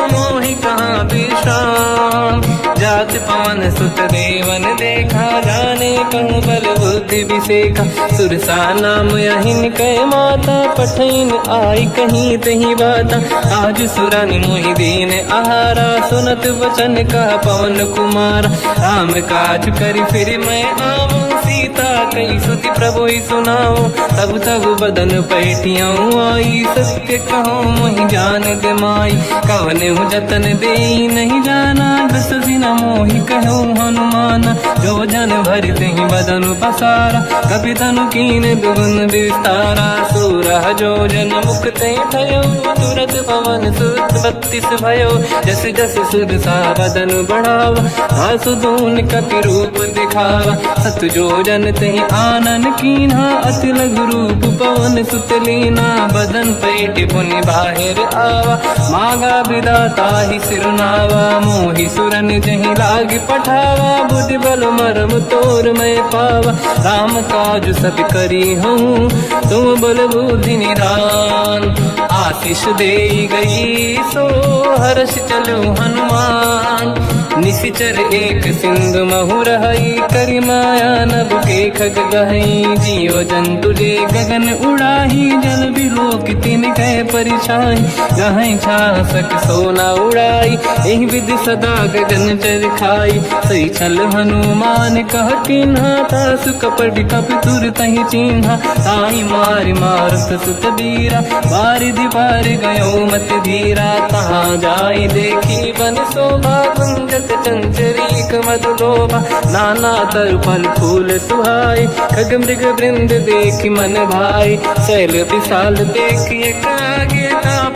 मोहि कहाँ विश्राम। जात पवन सुत देवन देखा, जाने कहूँ बल बुद्धि विसेखा। सुरसा नाम यहिन कै माता, पठैन आई कहीं तही बाता। आज सुरन मोहि दीन आहारा, सुनत वचन का पवन कुमारा। राम काज करि फिर मैं आवूं, सीता कई सुति प्रभु सुनाओ। तब तब बदन पैठियाँ आई, सत्य कहो मोहि जान दे माई। कवने जतन दे नहीं जाना, दस दिन मोहि कहो हनुमाना। जो जन भरि तेहि बदन पसारा, कपि तनु कीन दुगुन विस्तारा। सूरह जो जन मुख ते भयो, तुरत पवन सुत 32 भयो। जस जस सुरसा बदन बढ़ावा, आसु दून कपि रूप दिखावा। सत जो जन तेहि आनन कीन्हा, अति लघु रूप पवन सुत लीना। बदन पैठ पुनि बाहिर आवा, मांगा विधाता ही सिरनावा। मोहि सुरन जहि लाग पठावा, बुद्धि बल मरम तोर मैं पावा। राम काज सब करी हूँ, तुम बल बुद्धि निधान। आशीष दे गई सो हर्ष चलो हनुमान, निशिचर एक सिंधु महु रहई, करि माया नभ के खग गहई। जीव जंतु जे गगन उड़ाही, जल बिलोक तिन कह परिछाई। गहई छासक सोना उड़ाई, एहि विधि सदा गगन चर खाई। सही छल हनुमान कह किन्हा, तासु कपट कपि तुर तहि चिन्हा। ताई मारि मारुत सुत बीरा, बारिधि पार गयो मत धीरा। तहाँ जाई देखी बन शोभा, गुंजत चंचरीक मधु लोभा। नाना तरु फल फूल सुहाई, खग मृग वृंद देखी मन भाई। शैल विशाल देखी एक आगे,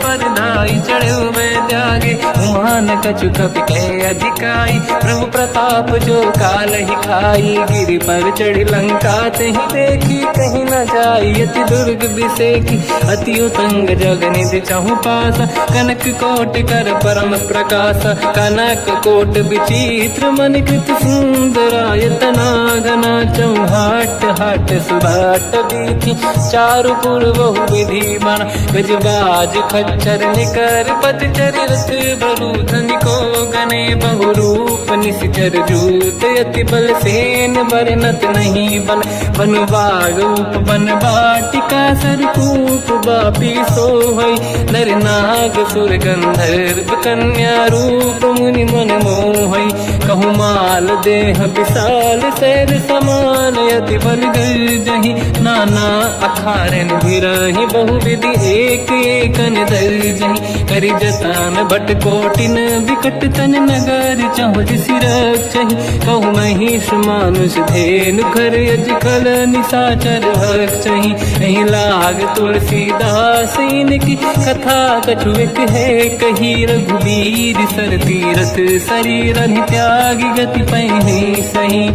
पर धाई चढ़े में त्यागे। उमान कछु कपि के अधिकाई, प्रभु प्रताप जो काल ही खाई। गिरि पर चढ़ी लंका तेहि देखी, कहीं न जाई अति दुर्ग बिसेकी। अति उतंग जग निधि चहु पासा, कनक कोट कर परम प्रकाश। कनक कोट विचित्र मन कृत सुंदरायतना घना। चौहाट हाट सुभाट बीथी, चारु पुर बहु विधि बना। गजबाज खच्चर निकर पतचर, रथ बरु धनिको गने बहु रूप। निशिचर जूत अति बल सेन, बरनत नहीं बल। बन बाग उप बन बाटिका, सरकूप बापी सोहई। नर नाग सुर गंधर्व कन्या, रूप मुनि मन मोहई। कहु माल देह विशाल, शैल समान अति बल गर्जहि। नाना अखारन भिरहि, बहु विधि एक एकन दर्जहि। करि जतान भट कोटिन, विकट तन नगर चहु दिसि रक्षहि। कहु महिष मानुष धेनु, खर यज खल निशाचर भक्षहि। एहि लाग तुलसीदास इनकी, कथा कछु एक है कही। रघुबीर सर तीरथ शरीर, त्यागी गति पैहि सही।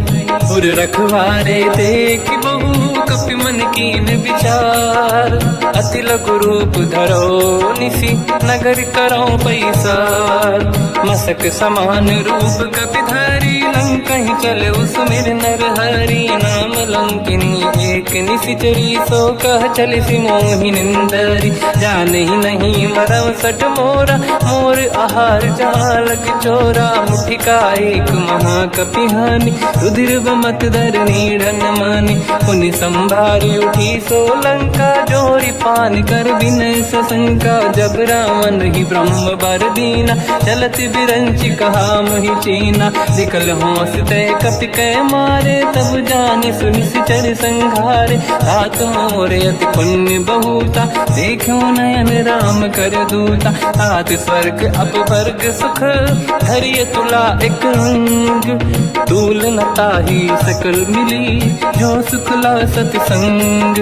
उर रखवारे देख बहु, कपि मन कीन विचार। अति लघु रूप धरो निसी, नगर करो पैसार। मसक समान रूप कपि धारी, लंकहि चले उसमिर नर हरि। नाम लंकिनी एक निशिचरी, सो कह चलिसि मोहि निंदरी। जानहि नहीं मरम सट मोरा, मोर आहार जालक चोरा। मुठिका एक महाकपि हानि, रुधिर बमत धरनी ढन मानि। पुनि संभारी उठी सो लंका, जोरी पान कर विनय सशंका। जब रावण ही ब्रह्म बर दीना, चलत बिरंच कहा मोहि चीना। निकल होश तय कपि कै मारे, तब जाने सुनिश्चर संघारे। तात मोरे अति पुण्य बहुता, देखो नयन राम कर दूता। तात स्वर्ग अपवर्ग सुख, धरिय तुला एक अंग। दूल न ताहि सकल मिली, जो सुख ला सतसंग।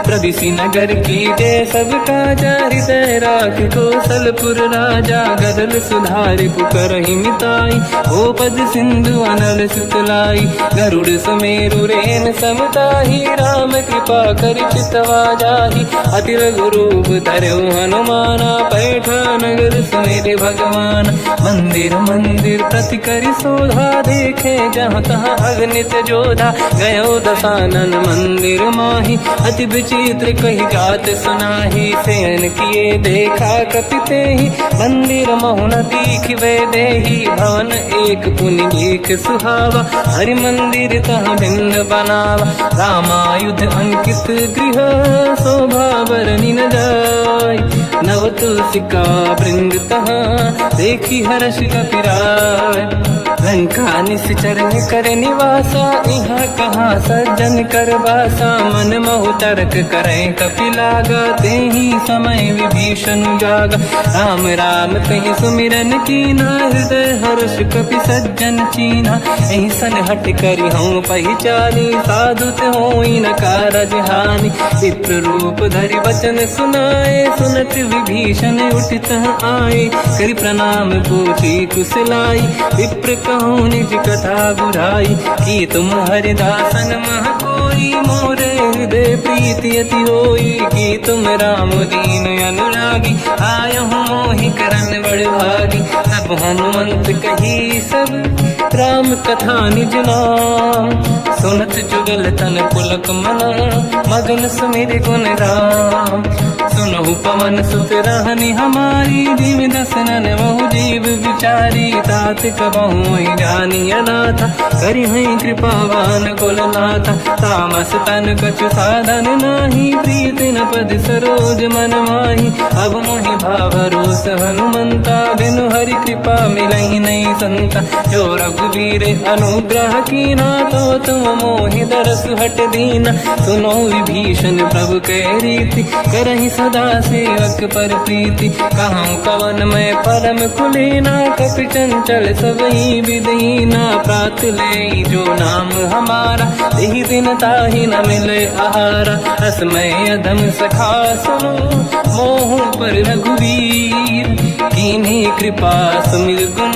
प्रदिशि नगर की जय सब काजा, हृदय राख कौशलपुर राजा। गदल सुधारि पुकारहि मिताई, ओ पद सिंधु अनल सुतलाई। गरुड़ सुमेरु रेन समताहि, राम कृपा करि चितवा जाहि। अति लघु रूप धरौ हनुमाना, पैठा नगर सुमेरि भगवान। मंदिर मंदिर प्रति करि शोधा, देखे जहाँ तहाँ अगणित जोधा। गयो दशानन मंदिर माहि, अति विचित्र कही गात सुनाहि। शयन किए देखा कपि तेहि, मंदिर महु न दीखिबे देहि। भवन एक पुनि एक सुहावा, हरि मंदिर तहाँ भिन्न बनावा। रामायुध अंकित गृह, शोभा बरनि न जाय। नव तुलसिका वृंद तहाँ, देखी हर्ष कपि राय। लंका निश्चर कर निवासा, यहाँ कहाँ सज्जन कर वासा। मन महु तर्क करें कपि लागा, तेहि समय विभीषण जागा। राम राम कहीं सुमिरन कीना, हृदय हर्ष कपि सज्जन चीना। ऐसन हट करि हूँ पहिचानी, साधु होई न कारज हानि। चित्र रूप धरि वचन सुनाए, सुनत विभीषण उठित आए। करि प्रणाम पूछी कुशलाई, विप्र कहूँ निज कथा बुराई। कि तुम हरिदासन मह को सोई, मोरे हृदय प्रीति अति होई। कि तुम राम दीन अनुरागी, आयो मोहि करन बड़ भागी। तब हनुमंत कही सब राम कथा निज नाम, सुनत जुगल तन पुलक मना, मगन सुमिर गुण राम। सुनहु पवन सुत रहनी हमारी, जीव दसनन महु जीव विचारी। तात कबहु जानी अनाथा, करि हैं कृपावान कुलनाथा। तामस तन कछु साधन नाही, प्रीति न पद सरोज मन माही। अब मोहि भावरोस हनुमंता, बिनु हरि कृपा मिलहि नहीं संता। जो रघुवीर अनुग्रह कीना, तो तुम मोहि दरस हट दीना। सुनो विभीषण प्रभु के रीति, करहि सदा सेवक पर प्रीति। कहूँ कवन मैं परम कुलीना, कपि चंचल सबई विदहीना। प्रात ले जो नाम हमारा, तेहि दिन ताहि न मिले आहारा। रसमय अधम सखा सुनो, मोह पर रघुवीर। कीन्ही कृपा सुमिर गुण,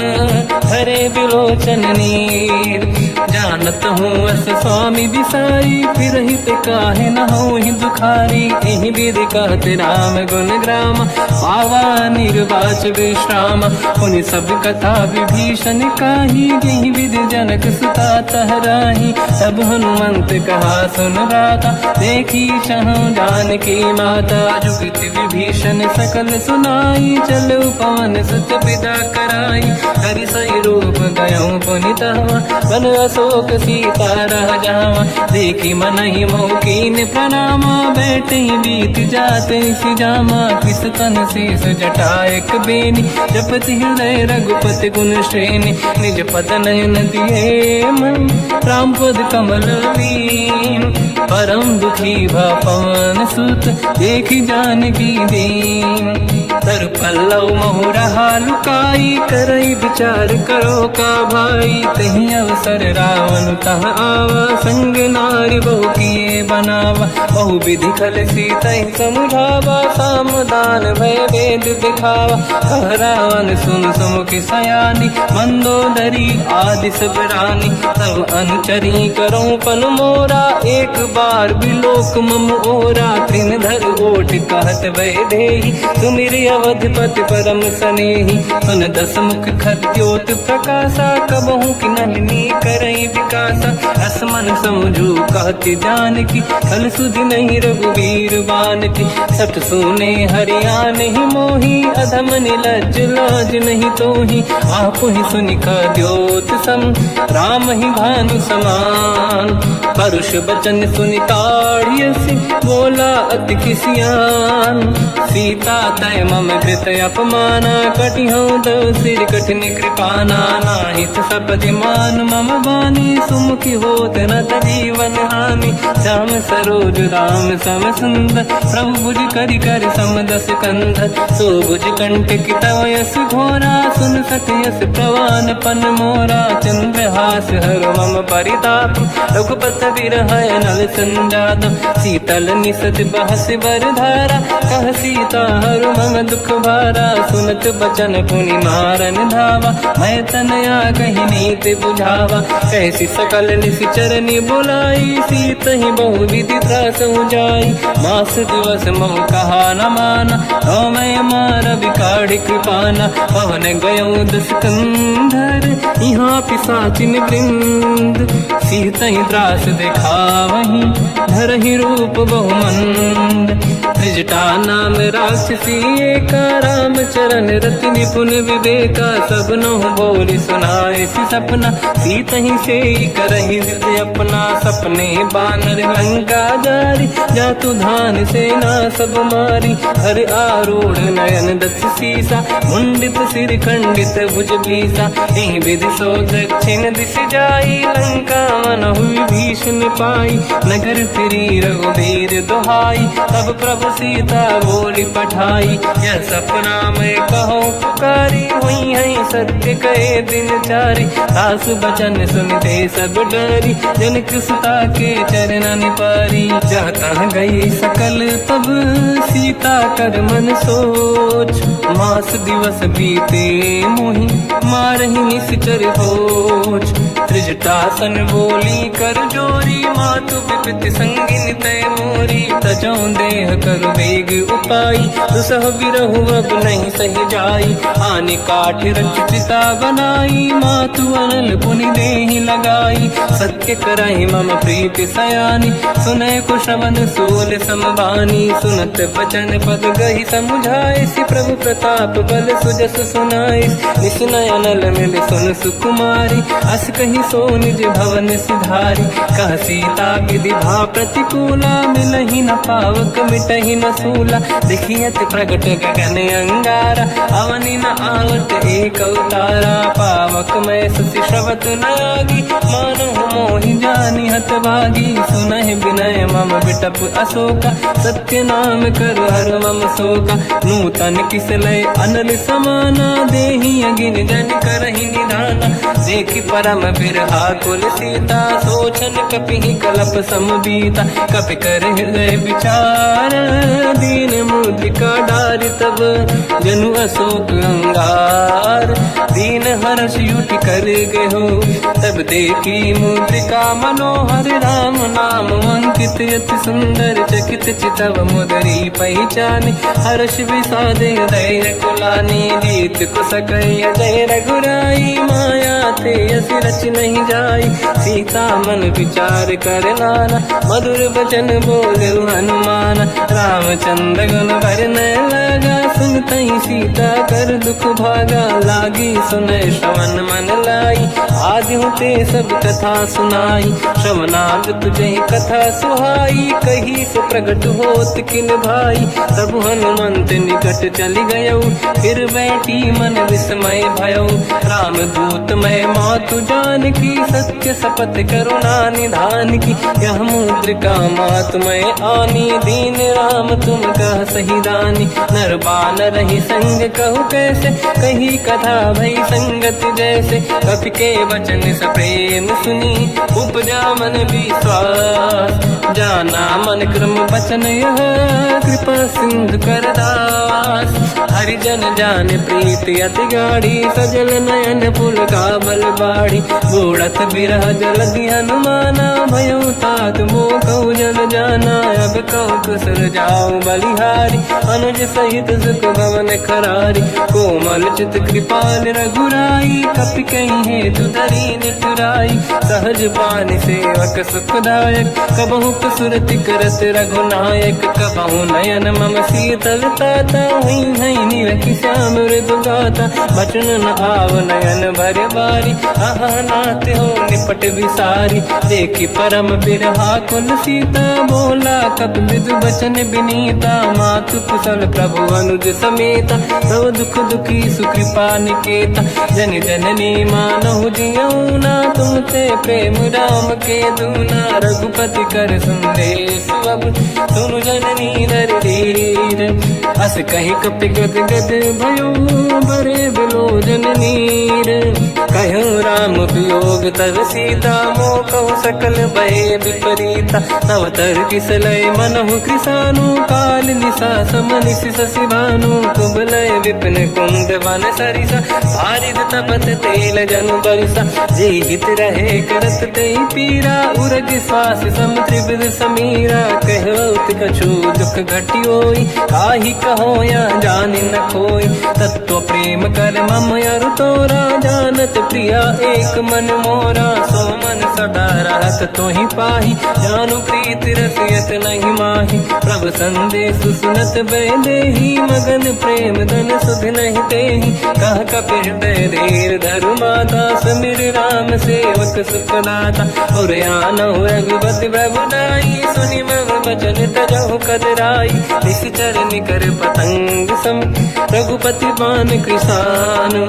हरे बिलोचन नीर। जानत हूँ अस स्वामी बिसाई, फिर हित काहे न हो ही दुखारी। एहि विधि कहत राम गुण ग्राम, पावा निर्वाच विश्राम। उन सब कथा विभीषण काही, यही विधि जनक सुता तहराही। तब हनुमंत कहा सुन राता, देखी चहु जानकी माता। जुगत विभीषण सकल सुनाई, चलो पवन सुत पिता कराई। हरि सही रूप गयो पुनितवा, बन अशोक सीता रह जावा। देखी मनहि मोकीन प्रणामा, बैठे बीत जाते सिजामा। किस तन शेष जटा एक बेनी, जपति हृदय रघुपति गुण श्रेणी। निज पद नयन दिए मन, राम पद कमल लीन। परम दुखी भा पवन सुत, देखी जानकी दीन। तर पल्लव महु रहा लुकाई, करई विचार करो का भाई। तही अवसर रावण तह आवा, संग नारी बहु किए बनावा। बहु विधि खल सीतहि समुझावा, सामदान भय वेद दिखावा। कह रावण सुन सुमुखि सयानी, मंदोदरी आदि सब रानी। तब अनुचरी करो पन मोरा, एक बार बिलोक मम ओरा। त्रिन धर ओठ कहत भय देहि, सुमिर अवधपति परम सनेहि। सुन दस मुख खद्योत प्रकाशा, कबहु कि नलिनी करई विकासा। असमन समझू कहति जानकी, फल सुधि नहीं रघुवीर बानकी। सठ सुने हरिया नहीं मोही, अधम निलज लाज नहीं तोही। आपु ही सुनि खद्योत सम, राम ही भानु समान। परुष बचन सुनि ताड़ियसि, बोला अति किसियान। सीता तय मम कृत अपमाना, कटिहउँ दो सिर कठिन कृपाना। नाहित सपदि मान मम बानी, सुमुखि होत न जीवन हानि। श्याम सरोज राम सम सुंदर, प्रभु भुज करि कर सम दस कंधर। सो भुज कंटक तव यस घोरा, सुन सक यस प्रवान पन मोरा। चंद्रहास हर मम परिताप, रघुपत बिरहय नल संजात। शीतल निसत बहस बर धारा, कह सीता हर मम दुख भारा। सुनत बचन पुनि मारन धावा, मैं तनया कही नीति बुझावा। कैसी सकल निश्चरनि बुलाई, सीतहि बहु विधि त्रासहु जाई। मास दिवस महु कहा न माना, तो मैं मार बिकाढ़ि कृपाना। पवन गयो दस कंधर, यहाँ पिशाचिन वृंद। सीतहि त्रास दिखावहीं, धरहि रूप बहुमंद। त्रिजटा नाम राक्षसी एका, राम चरण रति निपुण विवेका। सब नहुँ बोली सुनाए सि सपना, सीतहि से करहि जित अपना। सपने बानर लंका जारी, जातु धान सेना सब मारी। हर आरूढ़ नयन दस सीसा, मुंडित सिर खंडित भुज बीसा। एहि विधि सो दक्षिण दिश जाई, लंका मनहु विभीषण पाई। नगर फिरी रघुवीर दुहाई, तब प्रभु सीता बोली पठाई। यह सपना मैं कहूँ पुकारी, हुई है सत्य कहे दिन चारी। सास बचन सुनते सब डरी, जनक सुता के चरण पारी। जाता गई सकल तब सीता कर मन सोच, मास दिवस बीते मोहि मारहि निश्चर होच। त्रिजटासन बोली कर जोरी, मातु विपति संगिन तय मोरी। तजौ देह कर वेग उपाई, दुसह बिरहु अब नहीं सही जाई। आने काठ रच चिता बनाई, मातु अनल पुनि देहि लगाई। सत्य करहि मम प्रीति सयानी, सुनय कुशवन सोल समबानी। सुनत बचन पद गहि समुझाए, सि प्रभु प्रताप बल सुजस सुनाई। निसनय अनल मिल सुन सुकुमारी, अस कहि सो निज भवन सिधारी। कह सीता विधि भा प्रतिकूला, मिलहि न पावक मिटहि न सूला। देखियत प्रगट गगन अंगारा, अवनि न आवत एक अवतारा। पावक मैं सुति श्रवत न आगी, मानहु मोहि जानि हत भागी। सुनहि विनय मम बिटप अशोका, सत्य नाम कर हर मम शोका। नूतन किस लय अनल समाना, देहि अगिन जन करहि निधाना। देखि परम बिरहा कुल सीता, सोचन कपिहि कलप समबीता। कपि कर हृदय विचार, दीन मुद्रिका डारि तब जनु अशोक अंगार। दीन हर्ष युट कर गयो, तब देखी मुद्रिका मनोहर। राम नाम अंकित अति सुंदर, चकित चितव मुदरी पहचाने। हर्ष विषाद हृदय कुलानी, जीत कुश कहि जय रघुराई। माया ते अस रच नहीं जाई, सीता मन विचार कर नाना। मधुर बचन बोले हनुमान, रामचंद्र गुण वरनय लगा। सुनतहि सीता कर दुख भागा, लागी सुनय श्रवण मन लाई। आदि ते सब कथा सुनाई, श्रवणाद तुझे कथा सुहाई। कही से प्रगट होत किन भाई, तब हनुमंत निकट चली गयो। फिर बैठी मन विस्मय भयो, राम दूत मैं मातु जानकी। सत्य शपथ करुणा निधान की, यह मुद्रिका मातु मैं आनी। दीन राम तुम कह सही दानी, नर बानर ही संग कहु कैसे। कही कथा भई संगति जैसे, कपि के वचन सप्रेम सुनी। उपजा मन विश्वास, जाना मन क्रम वचन यह। कृपा सिंधु कर दास, हरिजन जान प्रीति अति गाढ़ी। सजल नयन पुल का बल बाढ़ी, बूढ़त बिरह जलधि हनुमाना। भयउ तात मोह कहु जन जाना, अब कहु कुशल जाऊ बलिहारी। अनुज सहित सुख भवन खरारी, कोमल चित कृपाल रघुराई। कपि कहीं हेतु धरी निठुराई, सहज पानि सेवक सुखदायक। कबहु सुरति करत रघुनायक, कबहु नयन मम शीतल ताता। हुई हई निरखि श्याम मृदु गाता, बचन न आव नयन भर बारी। आहा नाथ हो निपट विसारी, देखि परम बिरहा कुल सीता। बोला कपि विदु बचन विनीता, मातु कुशल प्रभु अनुज समेता। सब दुख दुखी सुकृपा निकेता, जन जननी मानहु जियौना। तुम ते प्रेम राम के दूना, रघुपति कर संदेश अब सुनु जननी नर धीर। अस कहि कपि गद गद भयो, बरे बिलोचन नीर। कहो राम वियोग तब सीता, मोह कहु सकल भय विपरीता। तव तर किसलय मनहु कृसानु, काल निशा समनिश शशि भानु। कुबलय विपिन कुंद वन सरिसा, भारिद तपत तेल जनु बरिसा। जे हित रहे करत ते पीरा, उरग श्वास सम त्रिविध समीरा। कहत कछु दुख घटी होई, काहि कहो या जानि न खोई। तत्व प्रेम कर मम अरु तोरा, जानत प्रिया एक मन मोरा। सो मन सदा रहत तोहि पाहि, जानु प्रीति रसियत नहीं माहि। प्रभु संदेश सुनत बैदेहि, मगन प्रेम धन सुध नहीं तेहि। कह कपि हृदय धीर धरु माता, समीर राम सेवक सुखदाता। और आनहु रघुपति प्रभु नाई, सुनि मम वचन तजहु कदराई। निश्चर निकर पतंग सम, रघुपति बान कृसानु।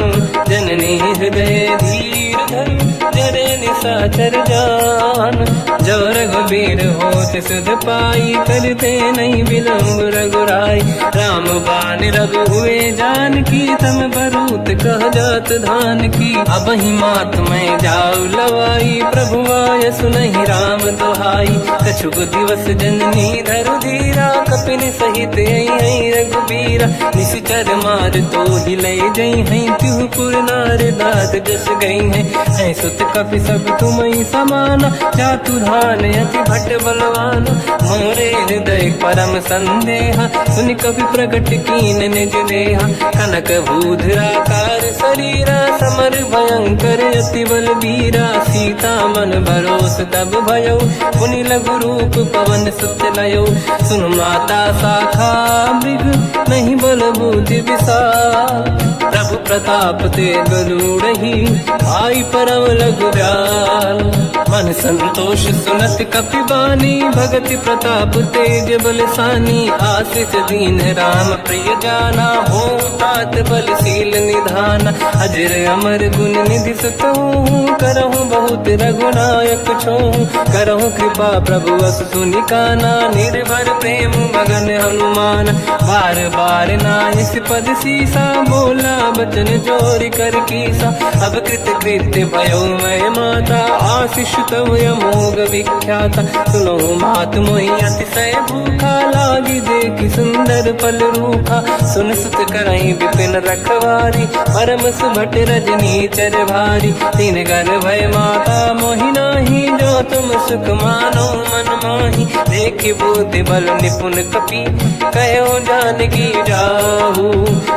जननी हृदय धीर धरु, जरे निशाचर जान। जो रघुबीर होत सुध पाई, करते नहीं विलम्ब रघुराई। राम बान रघु हुए जानकी तम बरूत कह जात धान की। अब ही मात में जाऊ लवाई प्रभु आय सुनहि राम दोहाई। कछुक दिवस जननी धरु धीरा कपिन सहित आई रघुबीरा। निश्चर मार तो ही ले जई हैं त्युपुर नार दात जस गई हैं। सुत कपि सब तुम ही समाना जातु धान अति भट बलवान। मोरे हृदय परम संदेहा सुनि कपि प्रकट कीन निज देहा। कनक भूधराकार शरीरा समर भयंकर अति बलबीरा। सीता मन भरोस तब भयो पुनि लघु रूप पवन सुत लयो। सुन माता शाखा मृग नहीं बल बुद्धि विशाल। प्रभु प्रताप ते गरुड़हि आई परम लघुब्याल। मन संतोष सुनत कपि बानी भगति प्रताप तेज बलसानी। आशीष दीन राम प्रिय जाना हो तात बलशील निधान। अजर अमर गुण निधि सुतहु करहु बहुत रघुनायक छोहु। करहु कृपा प्रभु अस सुनि काना निर्भर प्रेम मगन हनुमान। बार बार नायस पद सीसा बोला बचन जोरि कर कीसा। अब कृत कृत्य भयो मैं माता आशीष तव अमोघ विख्याता। सुनो मात मोहि अतिशय भूखा लागी देखि सुंदर फल रूखा। सुन सुत करई विपिन रखवारी परम सुभट रजनी चर भारी। तीन घर भय माता मोहि नाही जो तुम सुख मानो मन माही। देखि बुद्धि बल निपुण कपि कहो जानकी जाहू।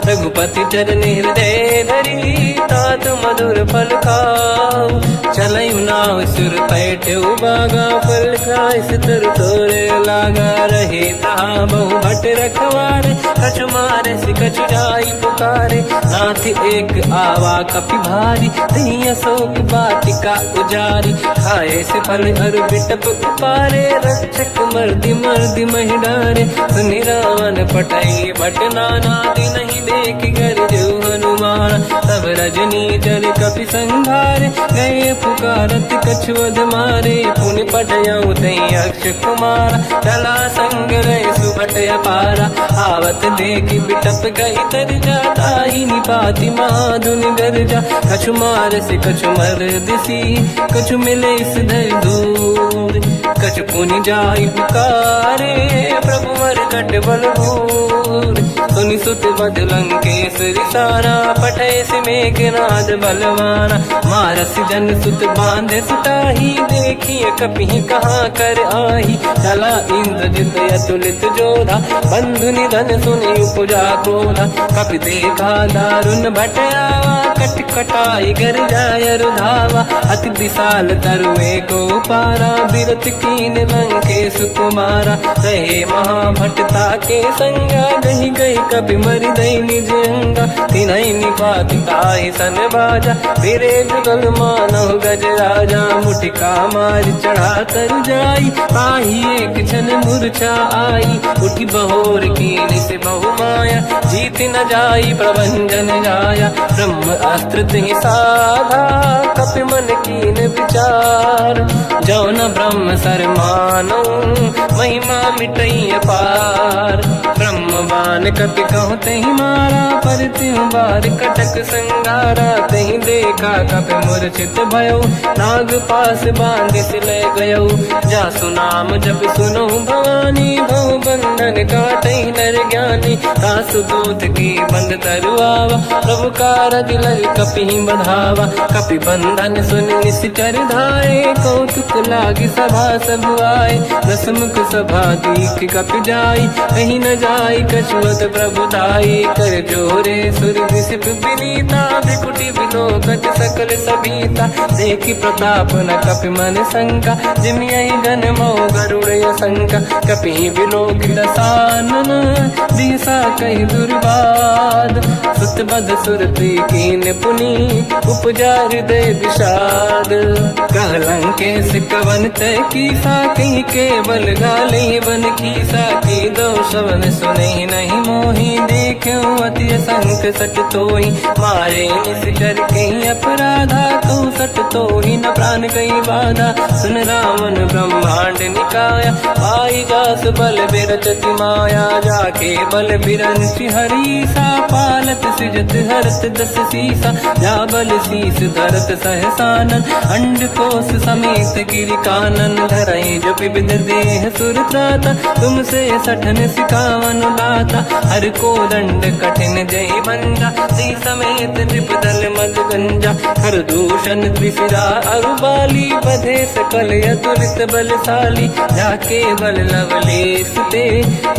रघुपति चरण हृदय धरी तात मधुर फल खाऊ। चलऊ नाव सुर पैठऊ बागा फल खाय सितर तोरे लागा। रहे तहाँ बहु भट रखवारे कछु मारे सि कछु जाई पुकारे। नाथ एक आवा कपि भारी तही अशोक वाटिका उजारी। खाए से फल अरु बिटप उपारे रक्षक मर्दि मर्दि महि डारे। सुनि रावण पटई भट नाना नहीं देख कर जो हनुमान। तब रजनी चर कपि संघारे गए पुकारत कछुअध मारे। पुनि पटयऊ तई अक्ष कुमार चला संग रहे सुभट अपारा। आवत देखि बिटप गई तर जाता ही निपाति माधुनि गर्जा। कछु मार से कछु मर दिसी कछु मिले इस धर दूर। कछु पुनि जाई पुकारे प्रभु मरकट बलभूर। सुनि सुत बद लंकेश रिसाना पठय से मेघनाद बलवाना। मारस जन सुत बांधे सुताही देखिए कपि कहाँ कर आही। चला इंद्रजित अतुलित जोधा बंधु निधन सुनि उपजा क्रोधा। कपि देखा दारुण भट आवा कट कटाई गर जाय रुधावा। अति विशाल तरुए को पारा बिरत कीन लंकेश कुमारा। रहे महाभटता के संगा गही गई कपि मरि दई निज अंगा। तिन्हि निपाति ताहि सन बाजा फिरे जुगल मानव गज राजा। मुटिका मार चढ़ा तर जाई ताहि एक क्षण मूर्छा आई। उठी बहोर कीन से बहु माया जीत न जाई प्रभंजन जाया। ब्रह्म अस्त्र तिहि साधा कपि मन कीन विचार। जो न ब्रह्म सर मानो महिमा मिटई अपार। ब्रह्म बान कपि कहु तहि मारा पर त्यों बार कटक संगारा। तहि देखा कपि मूर्छित भयो नाग पास बांधिस ले गयो। जासु नाम जप सुनो भवानी भव बंधन काटई नर ज्ञानी। तासु दूत की बंद तरुआवा प्रभु कारज लग कपि बधावा। कपि बंधन सुन निश्चर धाये कौतुक लागी सभा सब आए। दसमुख सभा दीख कपि जाई कहीं न जाई कछुअत प्रभु दाई। कर जोरे सुर विसिप विनीता बिकुटी बिलोकत सकल सबीता। देखि प्रताप न कपि मन शंका जिमियहि जन मो गरुड़ शंका। कपि बिलोक दसानन दिशा कहि दुर्बाद। सुत बद सुरति कीन पुनि उपजा हृदय विषाद। कह लंकेश कवन तय कीसा कहीं केवल गाली बन कीसा। की दो शवन सुनहि नहीं मोहि देखऊँ अति संक सट तोहि। मारे निश्चर कहीं अपराधा तू सट तोहि न प्राण कहीं बाधा। सुन रावण ब्रह्मांड निकाया पाई जास बल बिरचति माया। जाके बल बिरंचि हरि सा पालत बात सृजत हरत दस सीसा, जा बल शीस धरत सहसानन, अंड कोश समेत गिरि कानन, धरई जो विविध देह सुर त्राता, तुमसे सठन सिखावन लाता, हर को दंड कठिन जय बंजा, सी समेत नृपदल मद गंजा, हर दूषण त्रिशिरा अरुबाली, बधे सकल अतुलित बलशाली, जाके बल लवलेश ते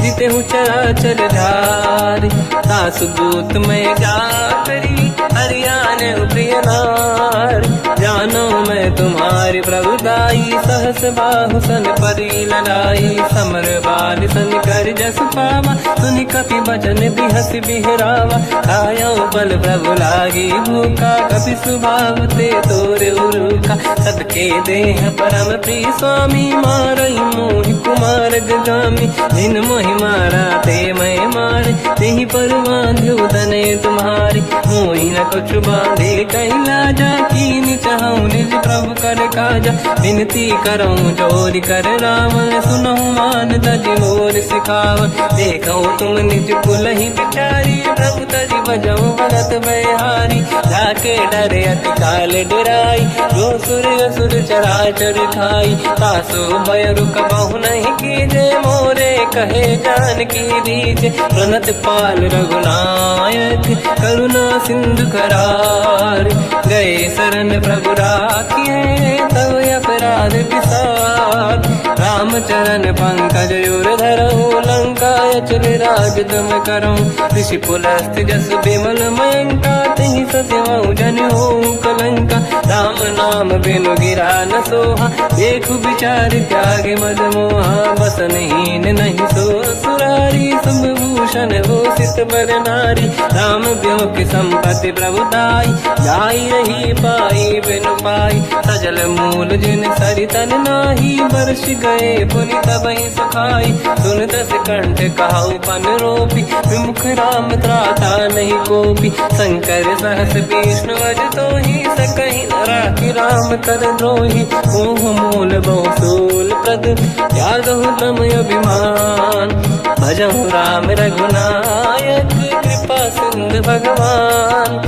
जिते हूँ चराचर धारी, सासु दूत में जाकरी हरियाणे प्रिय नार, जानो मैं तुम्हारी प्रभुताई, सहस बाहु सन परी लड़ाई, समर बाल सन कर जस पावा, सुनि कपि बचन बिहस बिहरावा, खायो बल प्रभु लागी भूखा, कपि स्वभाव ते तोरे उरुखा, सबके देह परम प्रिय स्वामी, मारई मोहि कुमार गगामी, जिन मोहि मारा ते मैं मारे, तेहि पर बांधु तने तुम्हारी, मोहि न कुछ बांधे कैला जा, कीन चाहूं निज प्रभु कर काजा, विनती करऊं जोर कर राम, सुनऊं मान तज मोर सिखाव, देखो तुम निज कुलहि बिचारी, प्रभु तज बजऊं भगत बहारी, जाके डरे अति काल डराई, जो सुर असुर चराचर खाई, तासु भय रुक बहु नहीं कीजे, मोरे कहे जानकी दीजे, प्रणत पाल रघुनायक करुणा सिंधु करार, गए शरण प्रभु राखिए तव अपराध विसार, रामचरण पंकज उर धरऊं, लंका अचल राज तुम करऊं, ऋषि पुलस्त जस विमल मयंका, तिहि ससेवऊं जन होऊं कलंका, राम नाम बिनु गिरा न सोहा, देखु विचार त्यागे मद मोहा, बसनहीन नहीं सो सुरारी, शुभ भूषण भूषित बर नारी, राम ब्यों की संपत्ति प्रभुताई, जाई रही पाई बिनु पाई, सजल मूल जिन सरितन नाही, वर्ष गए पुनि तबहि सुखाई, सुन दस कंठ कहाऊ पन रोपी, विमुख राम त्राता नहीं कोपी, शंकर सहस विष्णु अज तोहि, सकहि न राखि राम कर द्रोही, मोह मूल बहु सूल प्रद, त्यागहु तम अभिमान, भजहु राम रघुनायक कृपा सिंधु भगवान,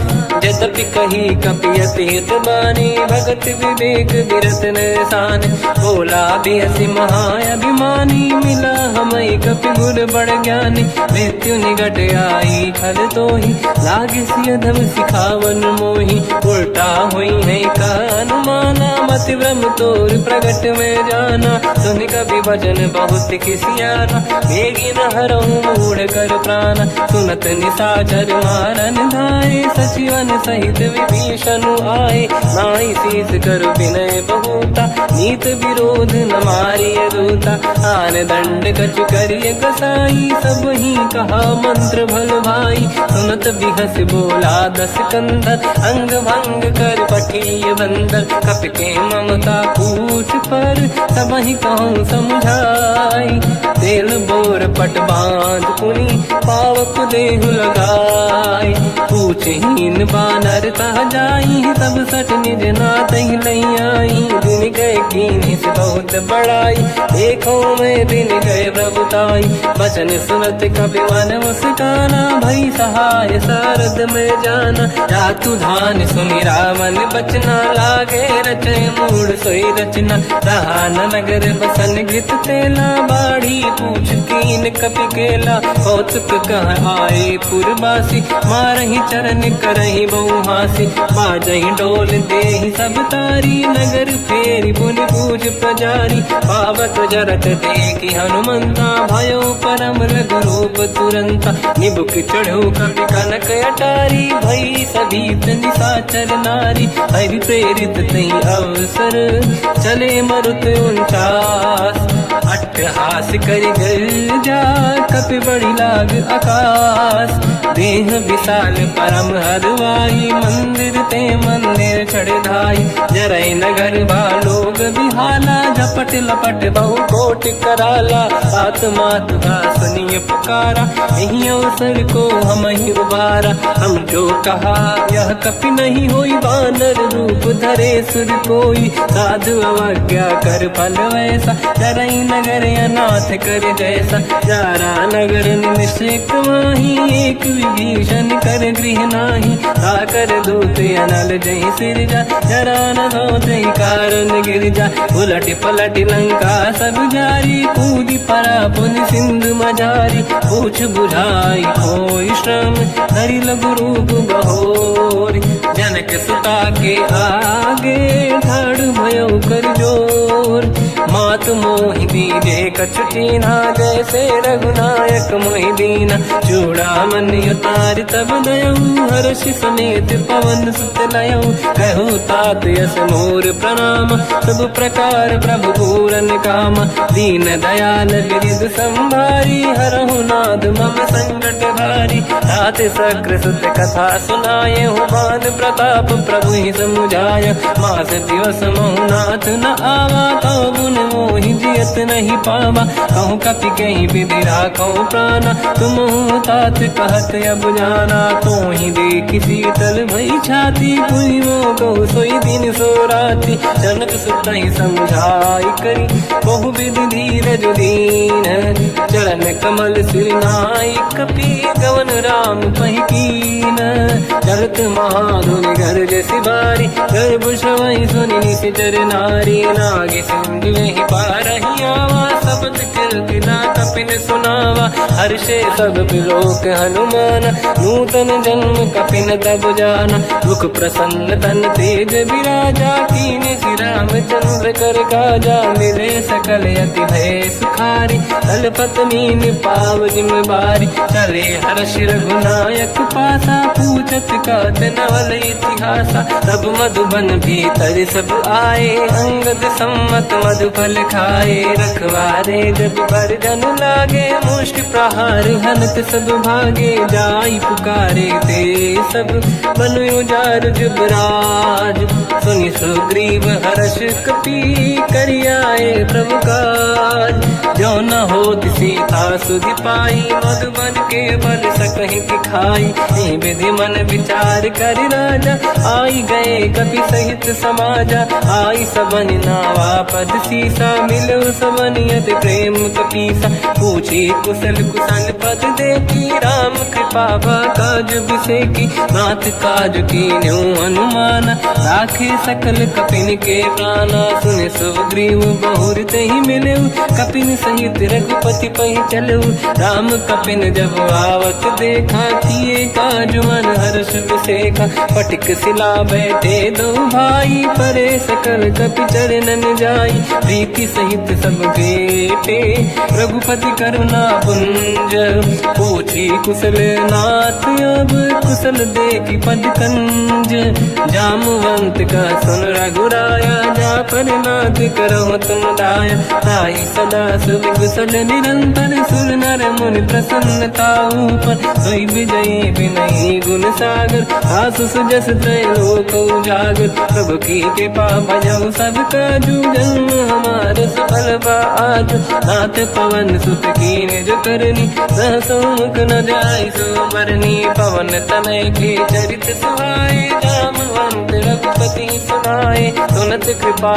यद्यपि कही कपियति हित बानी, भगत विवेक विरत निशान, बोला बिहसी महाअभिमानी, मिला हमें कपि गुर बड़ ज्ञानी, मृत्यु निकट आई खल तोहि, लागे सिय धम सिखावन मोहि, उल्टा हुई है का अनुमाना, मति ब्रह्म तोर प्रगट में जाना, सुनि कपि वचन बहुत किसियाना, बेगी न हरऊं मूढ़ कर प्राण, सुनत निशाचर मारन धाये, सचिवन सहित विभीषण आए, नाई शीस कर विनय बहुता, नीत विरोध न मारिय दूता, आन दंड कछु करिय कसाई, सब ही कहा मंत्र भल भाई, सुनत बिहस बोला दस कंधर, अंग भंग कर पठिय बंदर, कपि के ममता पूछ पर, सब ही कहूँ समझाई, तेल बोर पट बांध पुनि, पावक देहु लगाई, पूछहीन बानर तह जाई, तब सठ निज नाथ ही नहीं आई, दिन गए कीन्ही से बहुत बड़ाई, देखो मैं दिन गए प्रभुताई, वचन सुनत कपि मन मुस्काना, भई सहाय सारद में जाना, जातु धान सुनि रामन बचना, लागे रचे मूड सोई रचना, रहा न नगर बसन घृत तेला, बाढ़ी पूछ कीन कपि केला, कौतुक कह आए पुरबासी, मारहि चरण करहि बहु हासी, बाजहि डोल देहि सब तारी, नगर फेरी पुनि पूज प्रजारी, पावक जरत देखि हनुमंता, भयो परम रघुरूप तुरंता, निबुक चढ़ो कपि कनक अटारी, भई सभीत निशाचर नारी, हरि प्रेरित तहि अवसर, चले मरुत 49, अट्टहास करि गर्जा, कपि बड़ी लाग आकाश, देह विशाल परम हरवाई, मंदिर ते मंदिर चढ़ धाई, जरई नगर बालोग बिहाला, झपट लपट बहु कोट कराला, बात मात सुनिय पुकारा, यही अवसर को हम ही उबारा, हम जो कहा यह कपि नहीं होई वानर रूप धरे सुर कोई, साधु अवज्ञा कर फल वैसा, जरई नगर अनाथ कर जैसा। जारा नगर निमिषक माही, एक विभीषण कर गृह नाही, ताकर दूत अनल जय सिरजा, जरा न होते कारण गिरजा। उलट पलट लंका सब जारी, कूदी परा पुन सिंधु मजारी, पूछ बुझाई कोई श्रम, धरि लघु रूप बहोरी। जनक सुता के आगे ठाड़ भयो कर जोर, मात मोहि दीजे कछु कीन्हा, जैसे रघुनायक मोहि दीना। चूड़ामन उतार तब दयऊ, हर्ष समेत पवन सुत लयऊ, कहु तात यस मोर प्रणाम, सब प्रकार प्रभु पूरन काम। दीन दयाल बिरिद संभारी, हरहु नाद मम संकट भारी। तात सक्र सुत कथा सुनाए, हुमान प्रताप प्रभु ही समुझाय। मास दिवस महु नाथ न आवा, कहो गुण मोहि जियत नहीं पावा। कहूँ कपि कहीं विधि राखो प्राणा, तुम तात कहत अब जाना। तो ही देखी शीतल भई छाती, पुनि मोह कहु सोई दिन सो राति। जनक सुत ही समझाई करी, बहु विधि धीरज दीन, चरण कमल सिर नाई। कपि गवन राम पहि कीन, चलत महाधुनि गर्ज सिबारी। गर्भ श्रवहि सुनि निशिचर नारी, नागे सिंधु वहि पारहि आवा। शब्द कीर्तिना कपिन सुनावा, हर्षे सब बिलोक हनुमान। नूतन जन्म कपिन तब जाना, मुख प्रसन्न तन तेज विराजा। कीने श्री रामचंद्र कर काजा, मिले सकल यति भय सुखारी। तलपत मीन पाव जिम बारी, चले हर्ष रघुनायक पासा। पूछत कात नवल इतिहासा, तब मधुबन भीतर सब आए। अंगद सम्मत मधुफल खाए, रखवारे जब पर जन लागे। मुष्टि प्रहार हनत सब भागे, जाई पुकारे ते सब बन उजार जुबराज। सुनि सुग्रीव हर्ष कपि, करियाए प्रभु काज। जो न होत सीता सुधि पाई, मधुबन के बल सकहि दिखाई। विधि मन विचार कर राजा, आई गए कपि सहित समाजा। आई सबन नावा पद सीसा, मिलो सबन यदि प्रेम कपीसा। पूछी कुशल कुशल पद देखी, राम कृपा काज बिसेकी। नाथ काज कीन्यो अनुमान, राखे सकल कपिन के प्राणा। सुनि सुग्रीव बहुर तहि मिलऊ, कपिन सहित रघुपति पहि चलऊ। राम कपिन जब आवत देखा, किए काज मन हर्ष बिसेखा। पटिक सिला बैठे दो भाई, परे सकल कपि चरणन जाई। प्रीति सहित सब बेटे, रघुपति करुणा पुंज। पूछी कुशल नाथ अब, कुशल देखी पद कंज। जामवंत का सुन रघुराया, जा पर नाथ करहु तुम दाया। ताई सदा सुख कुशल निरंतर, सुर नर मुनि प्रसन्नता ऊपर। सोई विजयी विनयी गुण सागर, आसु सुजस त्रैलोक उजागर। प्रभु की कृपा भजऊ सब काजू, जन्म हमार सफल बा आज। नाथ पवन सुत कीन्ह जो करनी, सहसो मुख न जाय सो मरनी। पवन तनय के चरित सुहाए, जामवंत रघुपति सुनाए। सुनत कृपा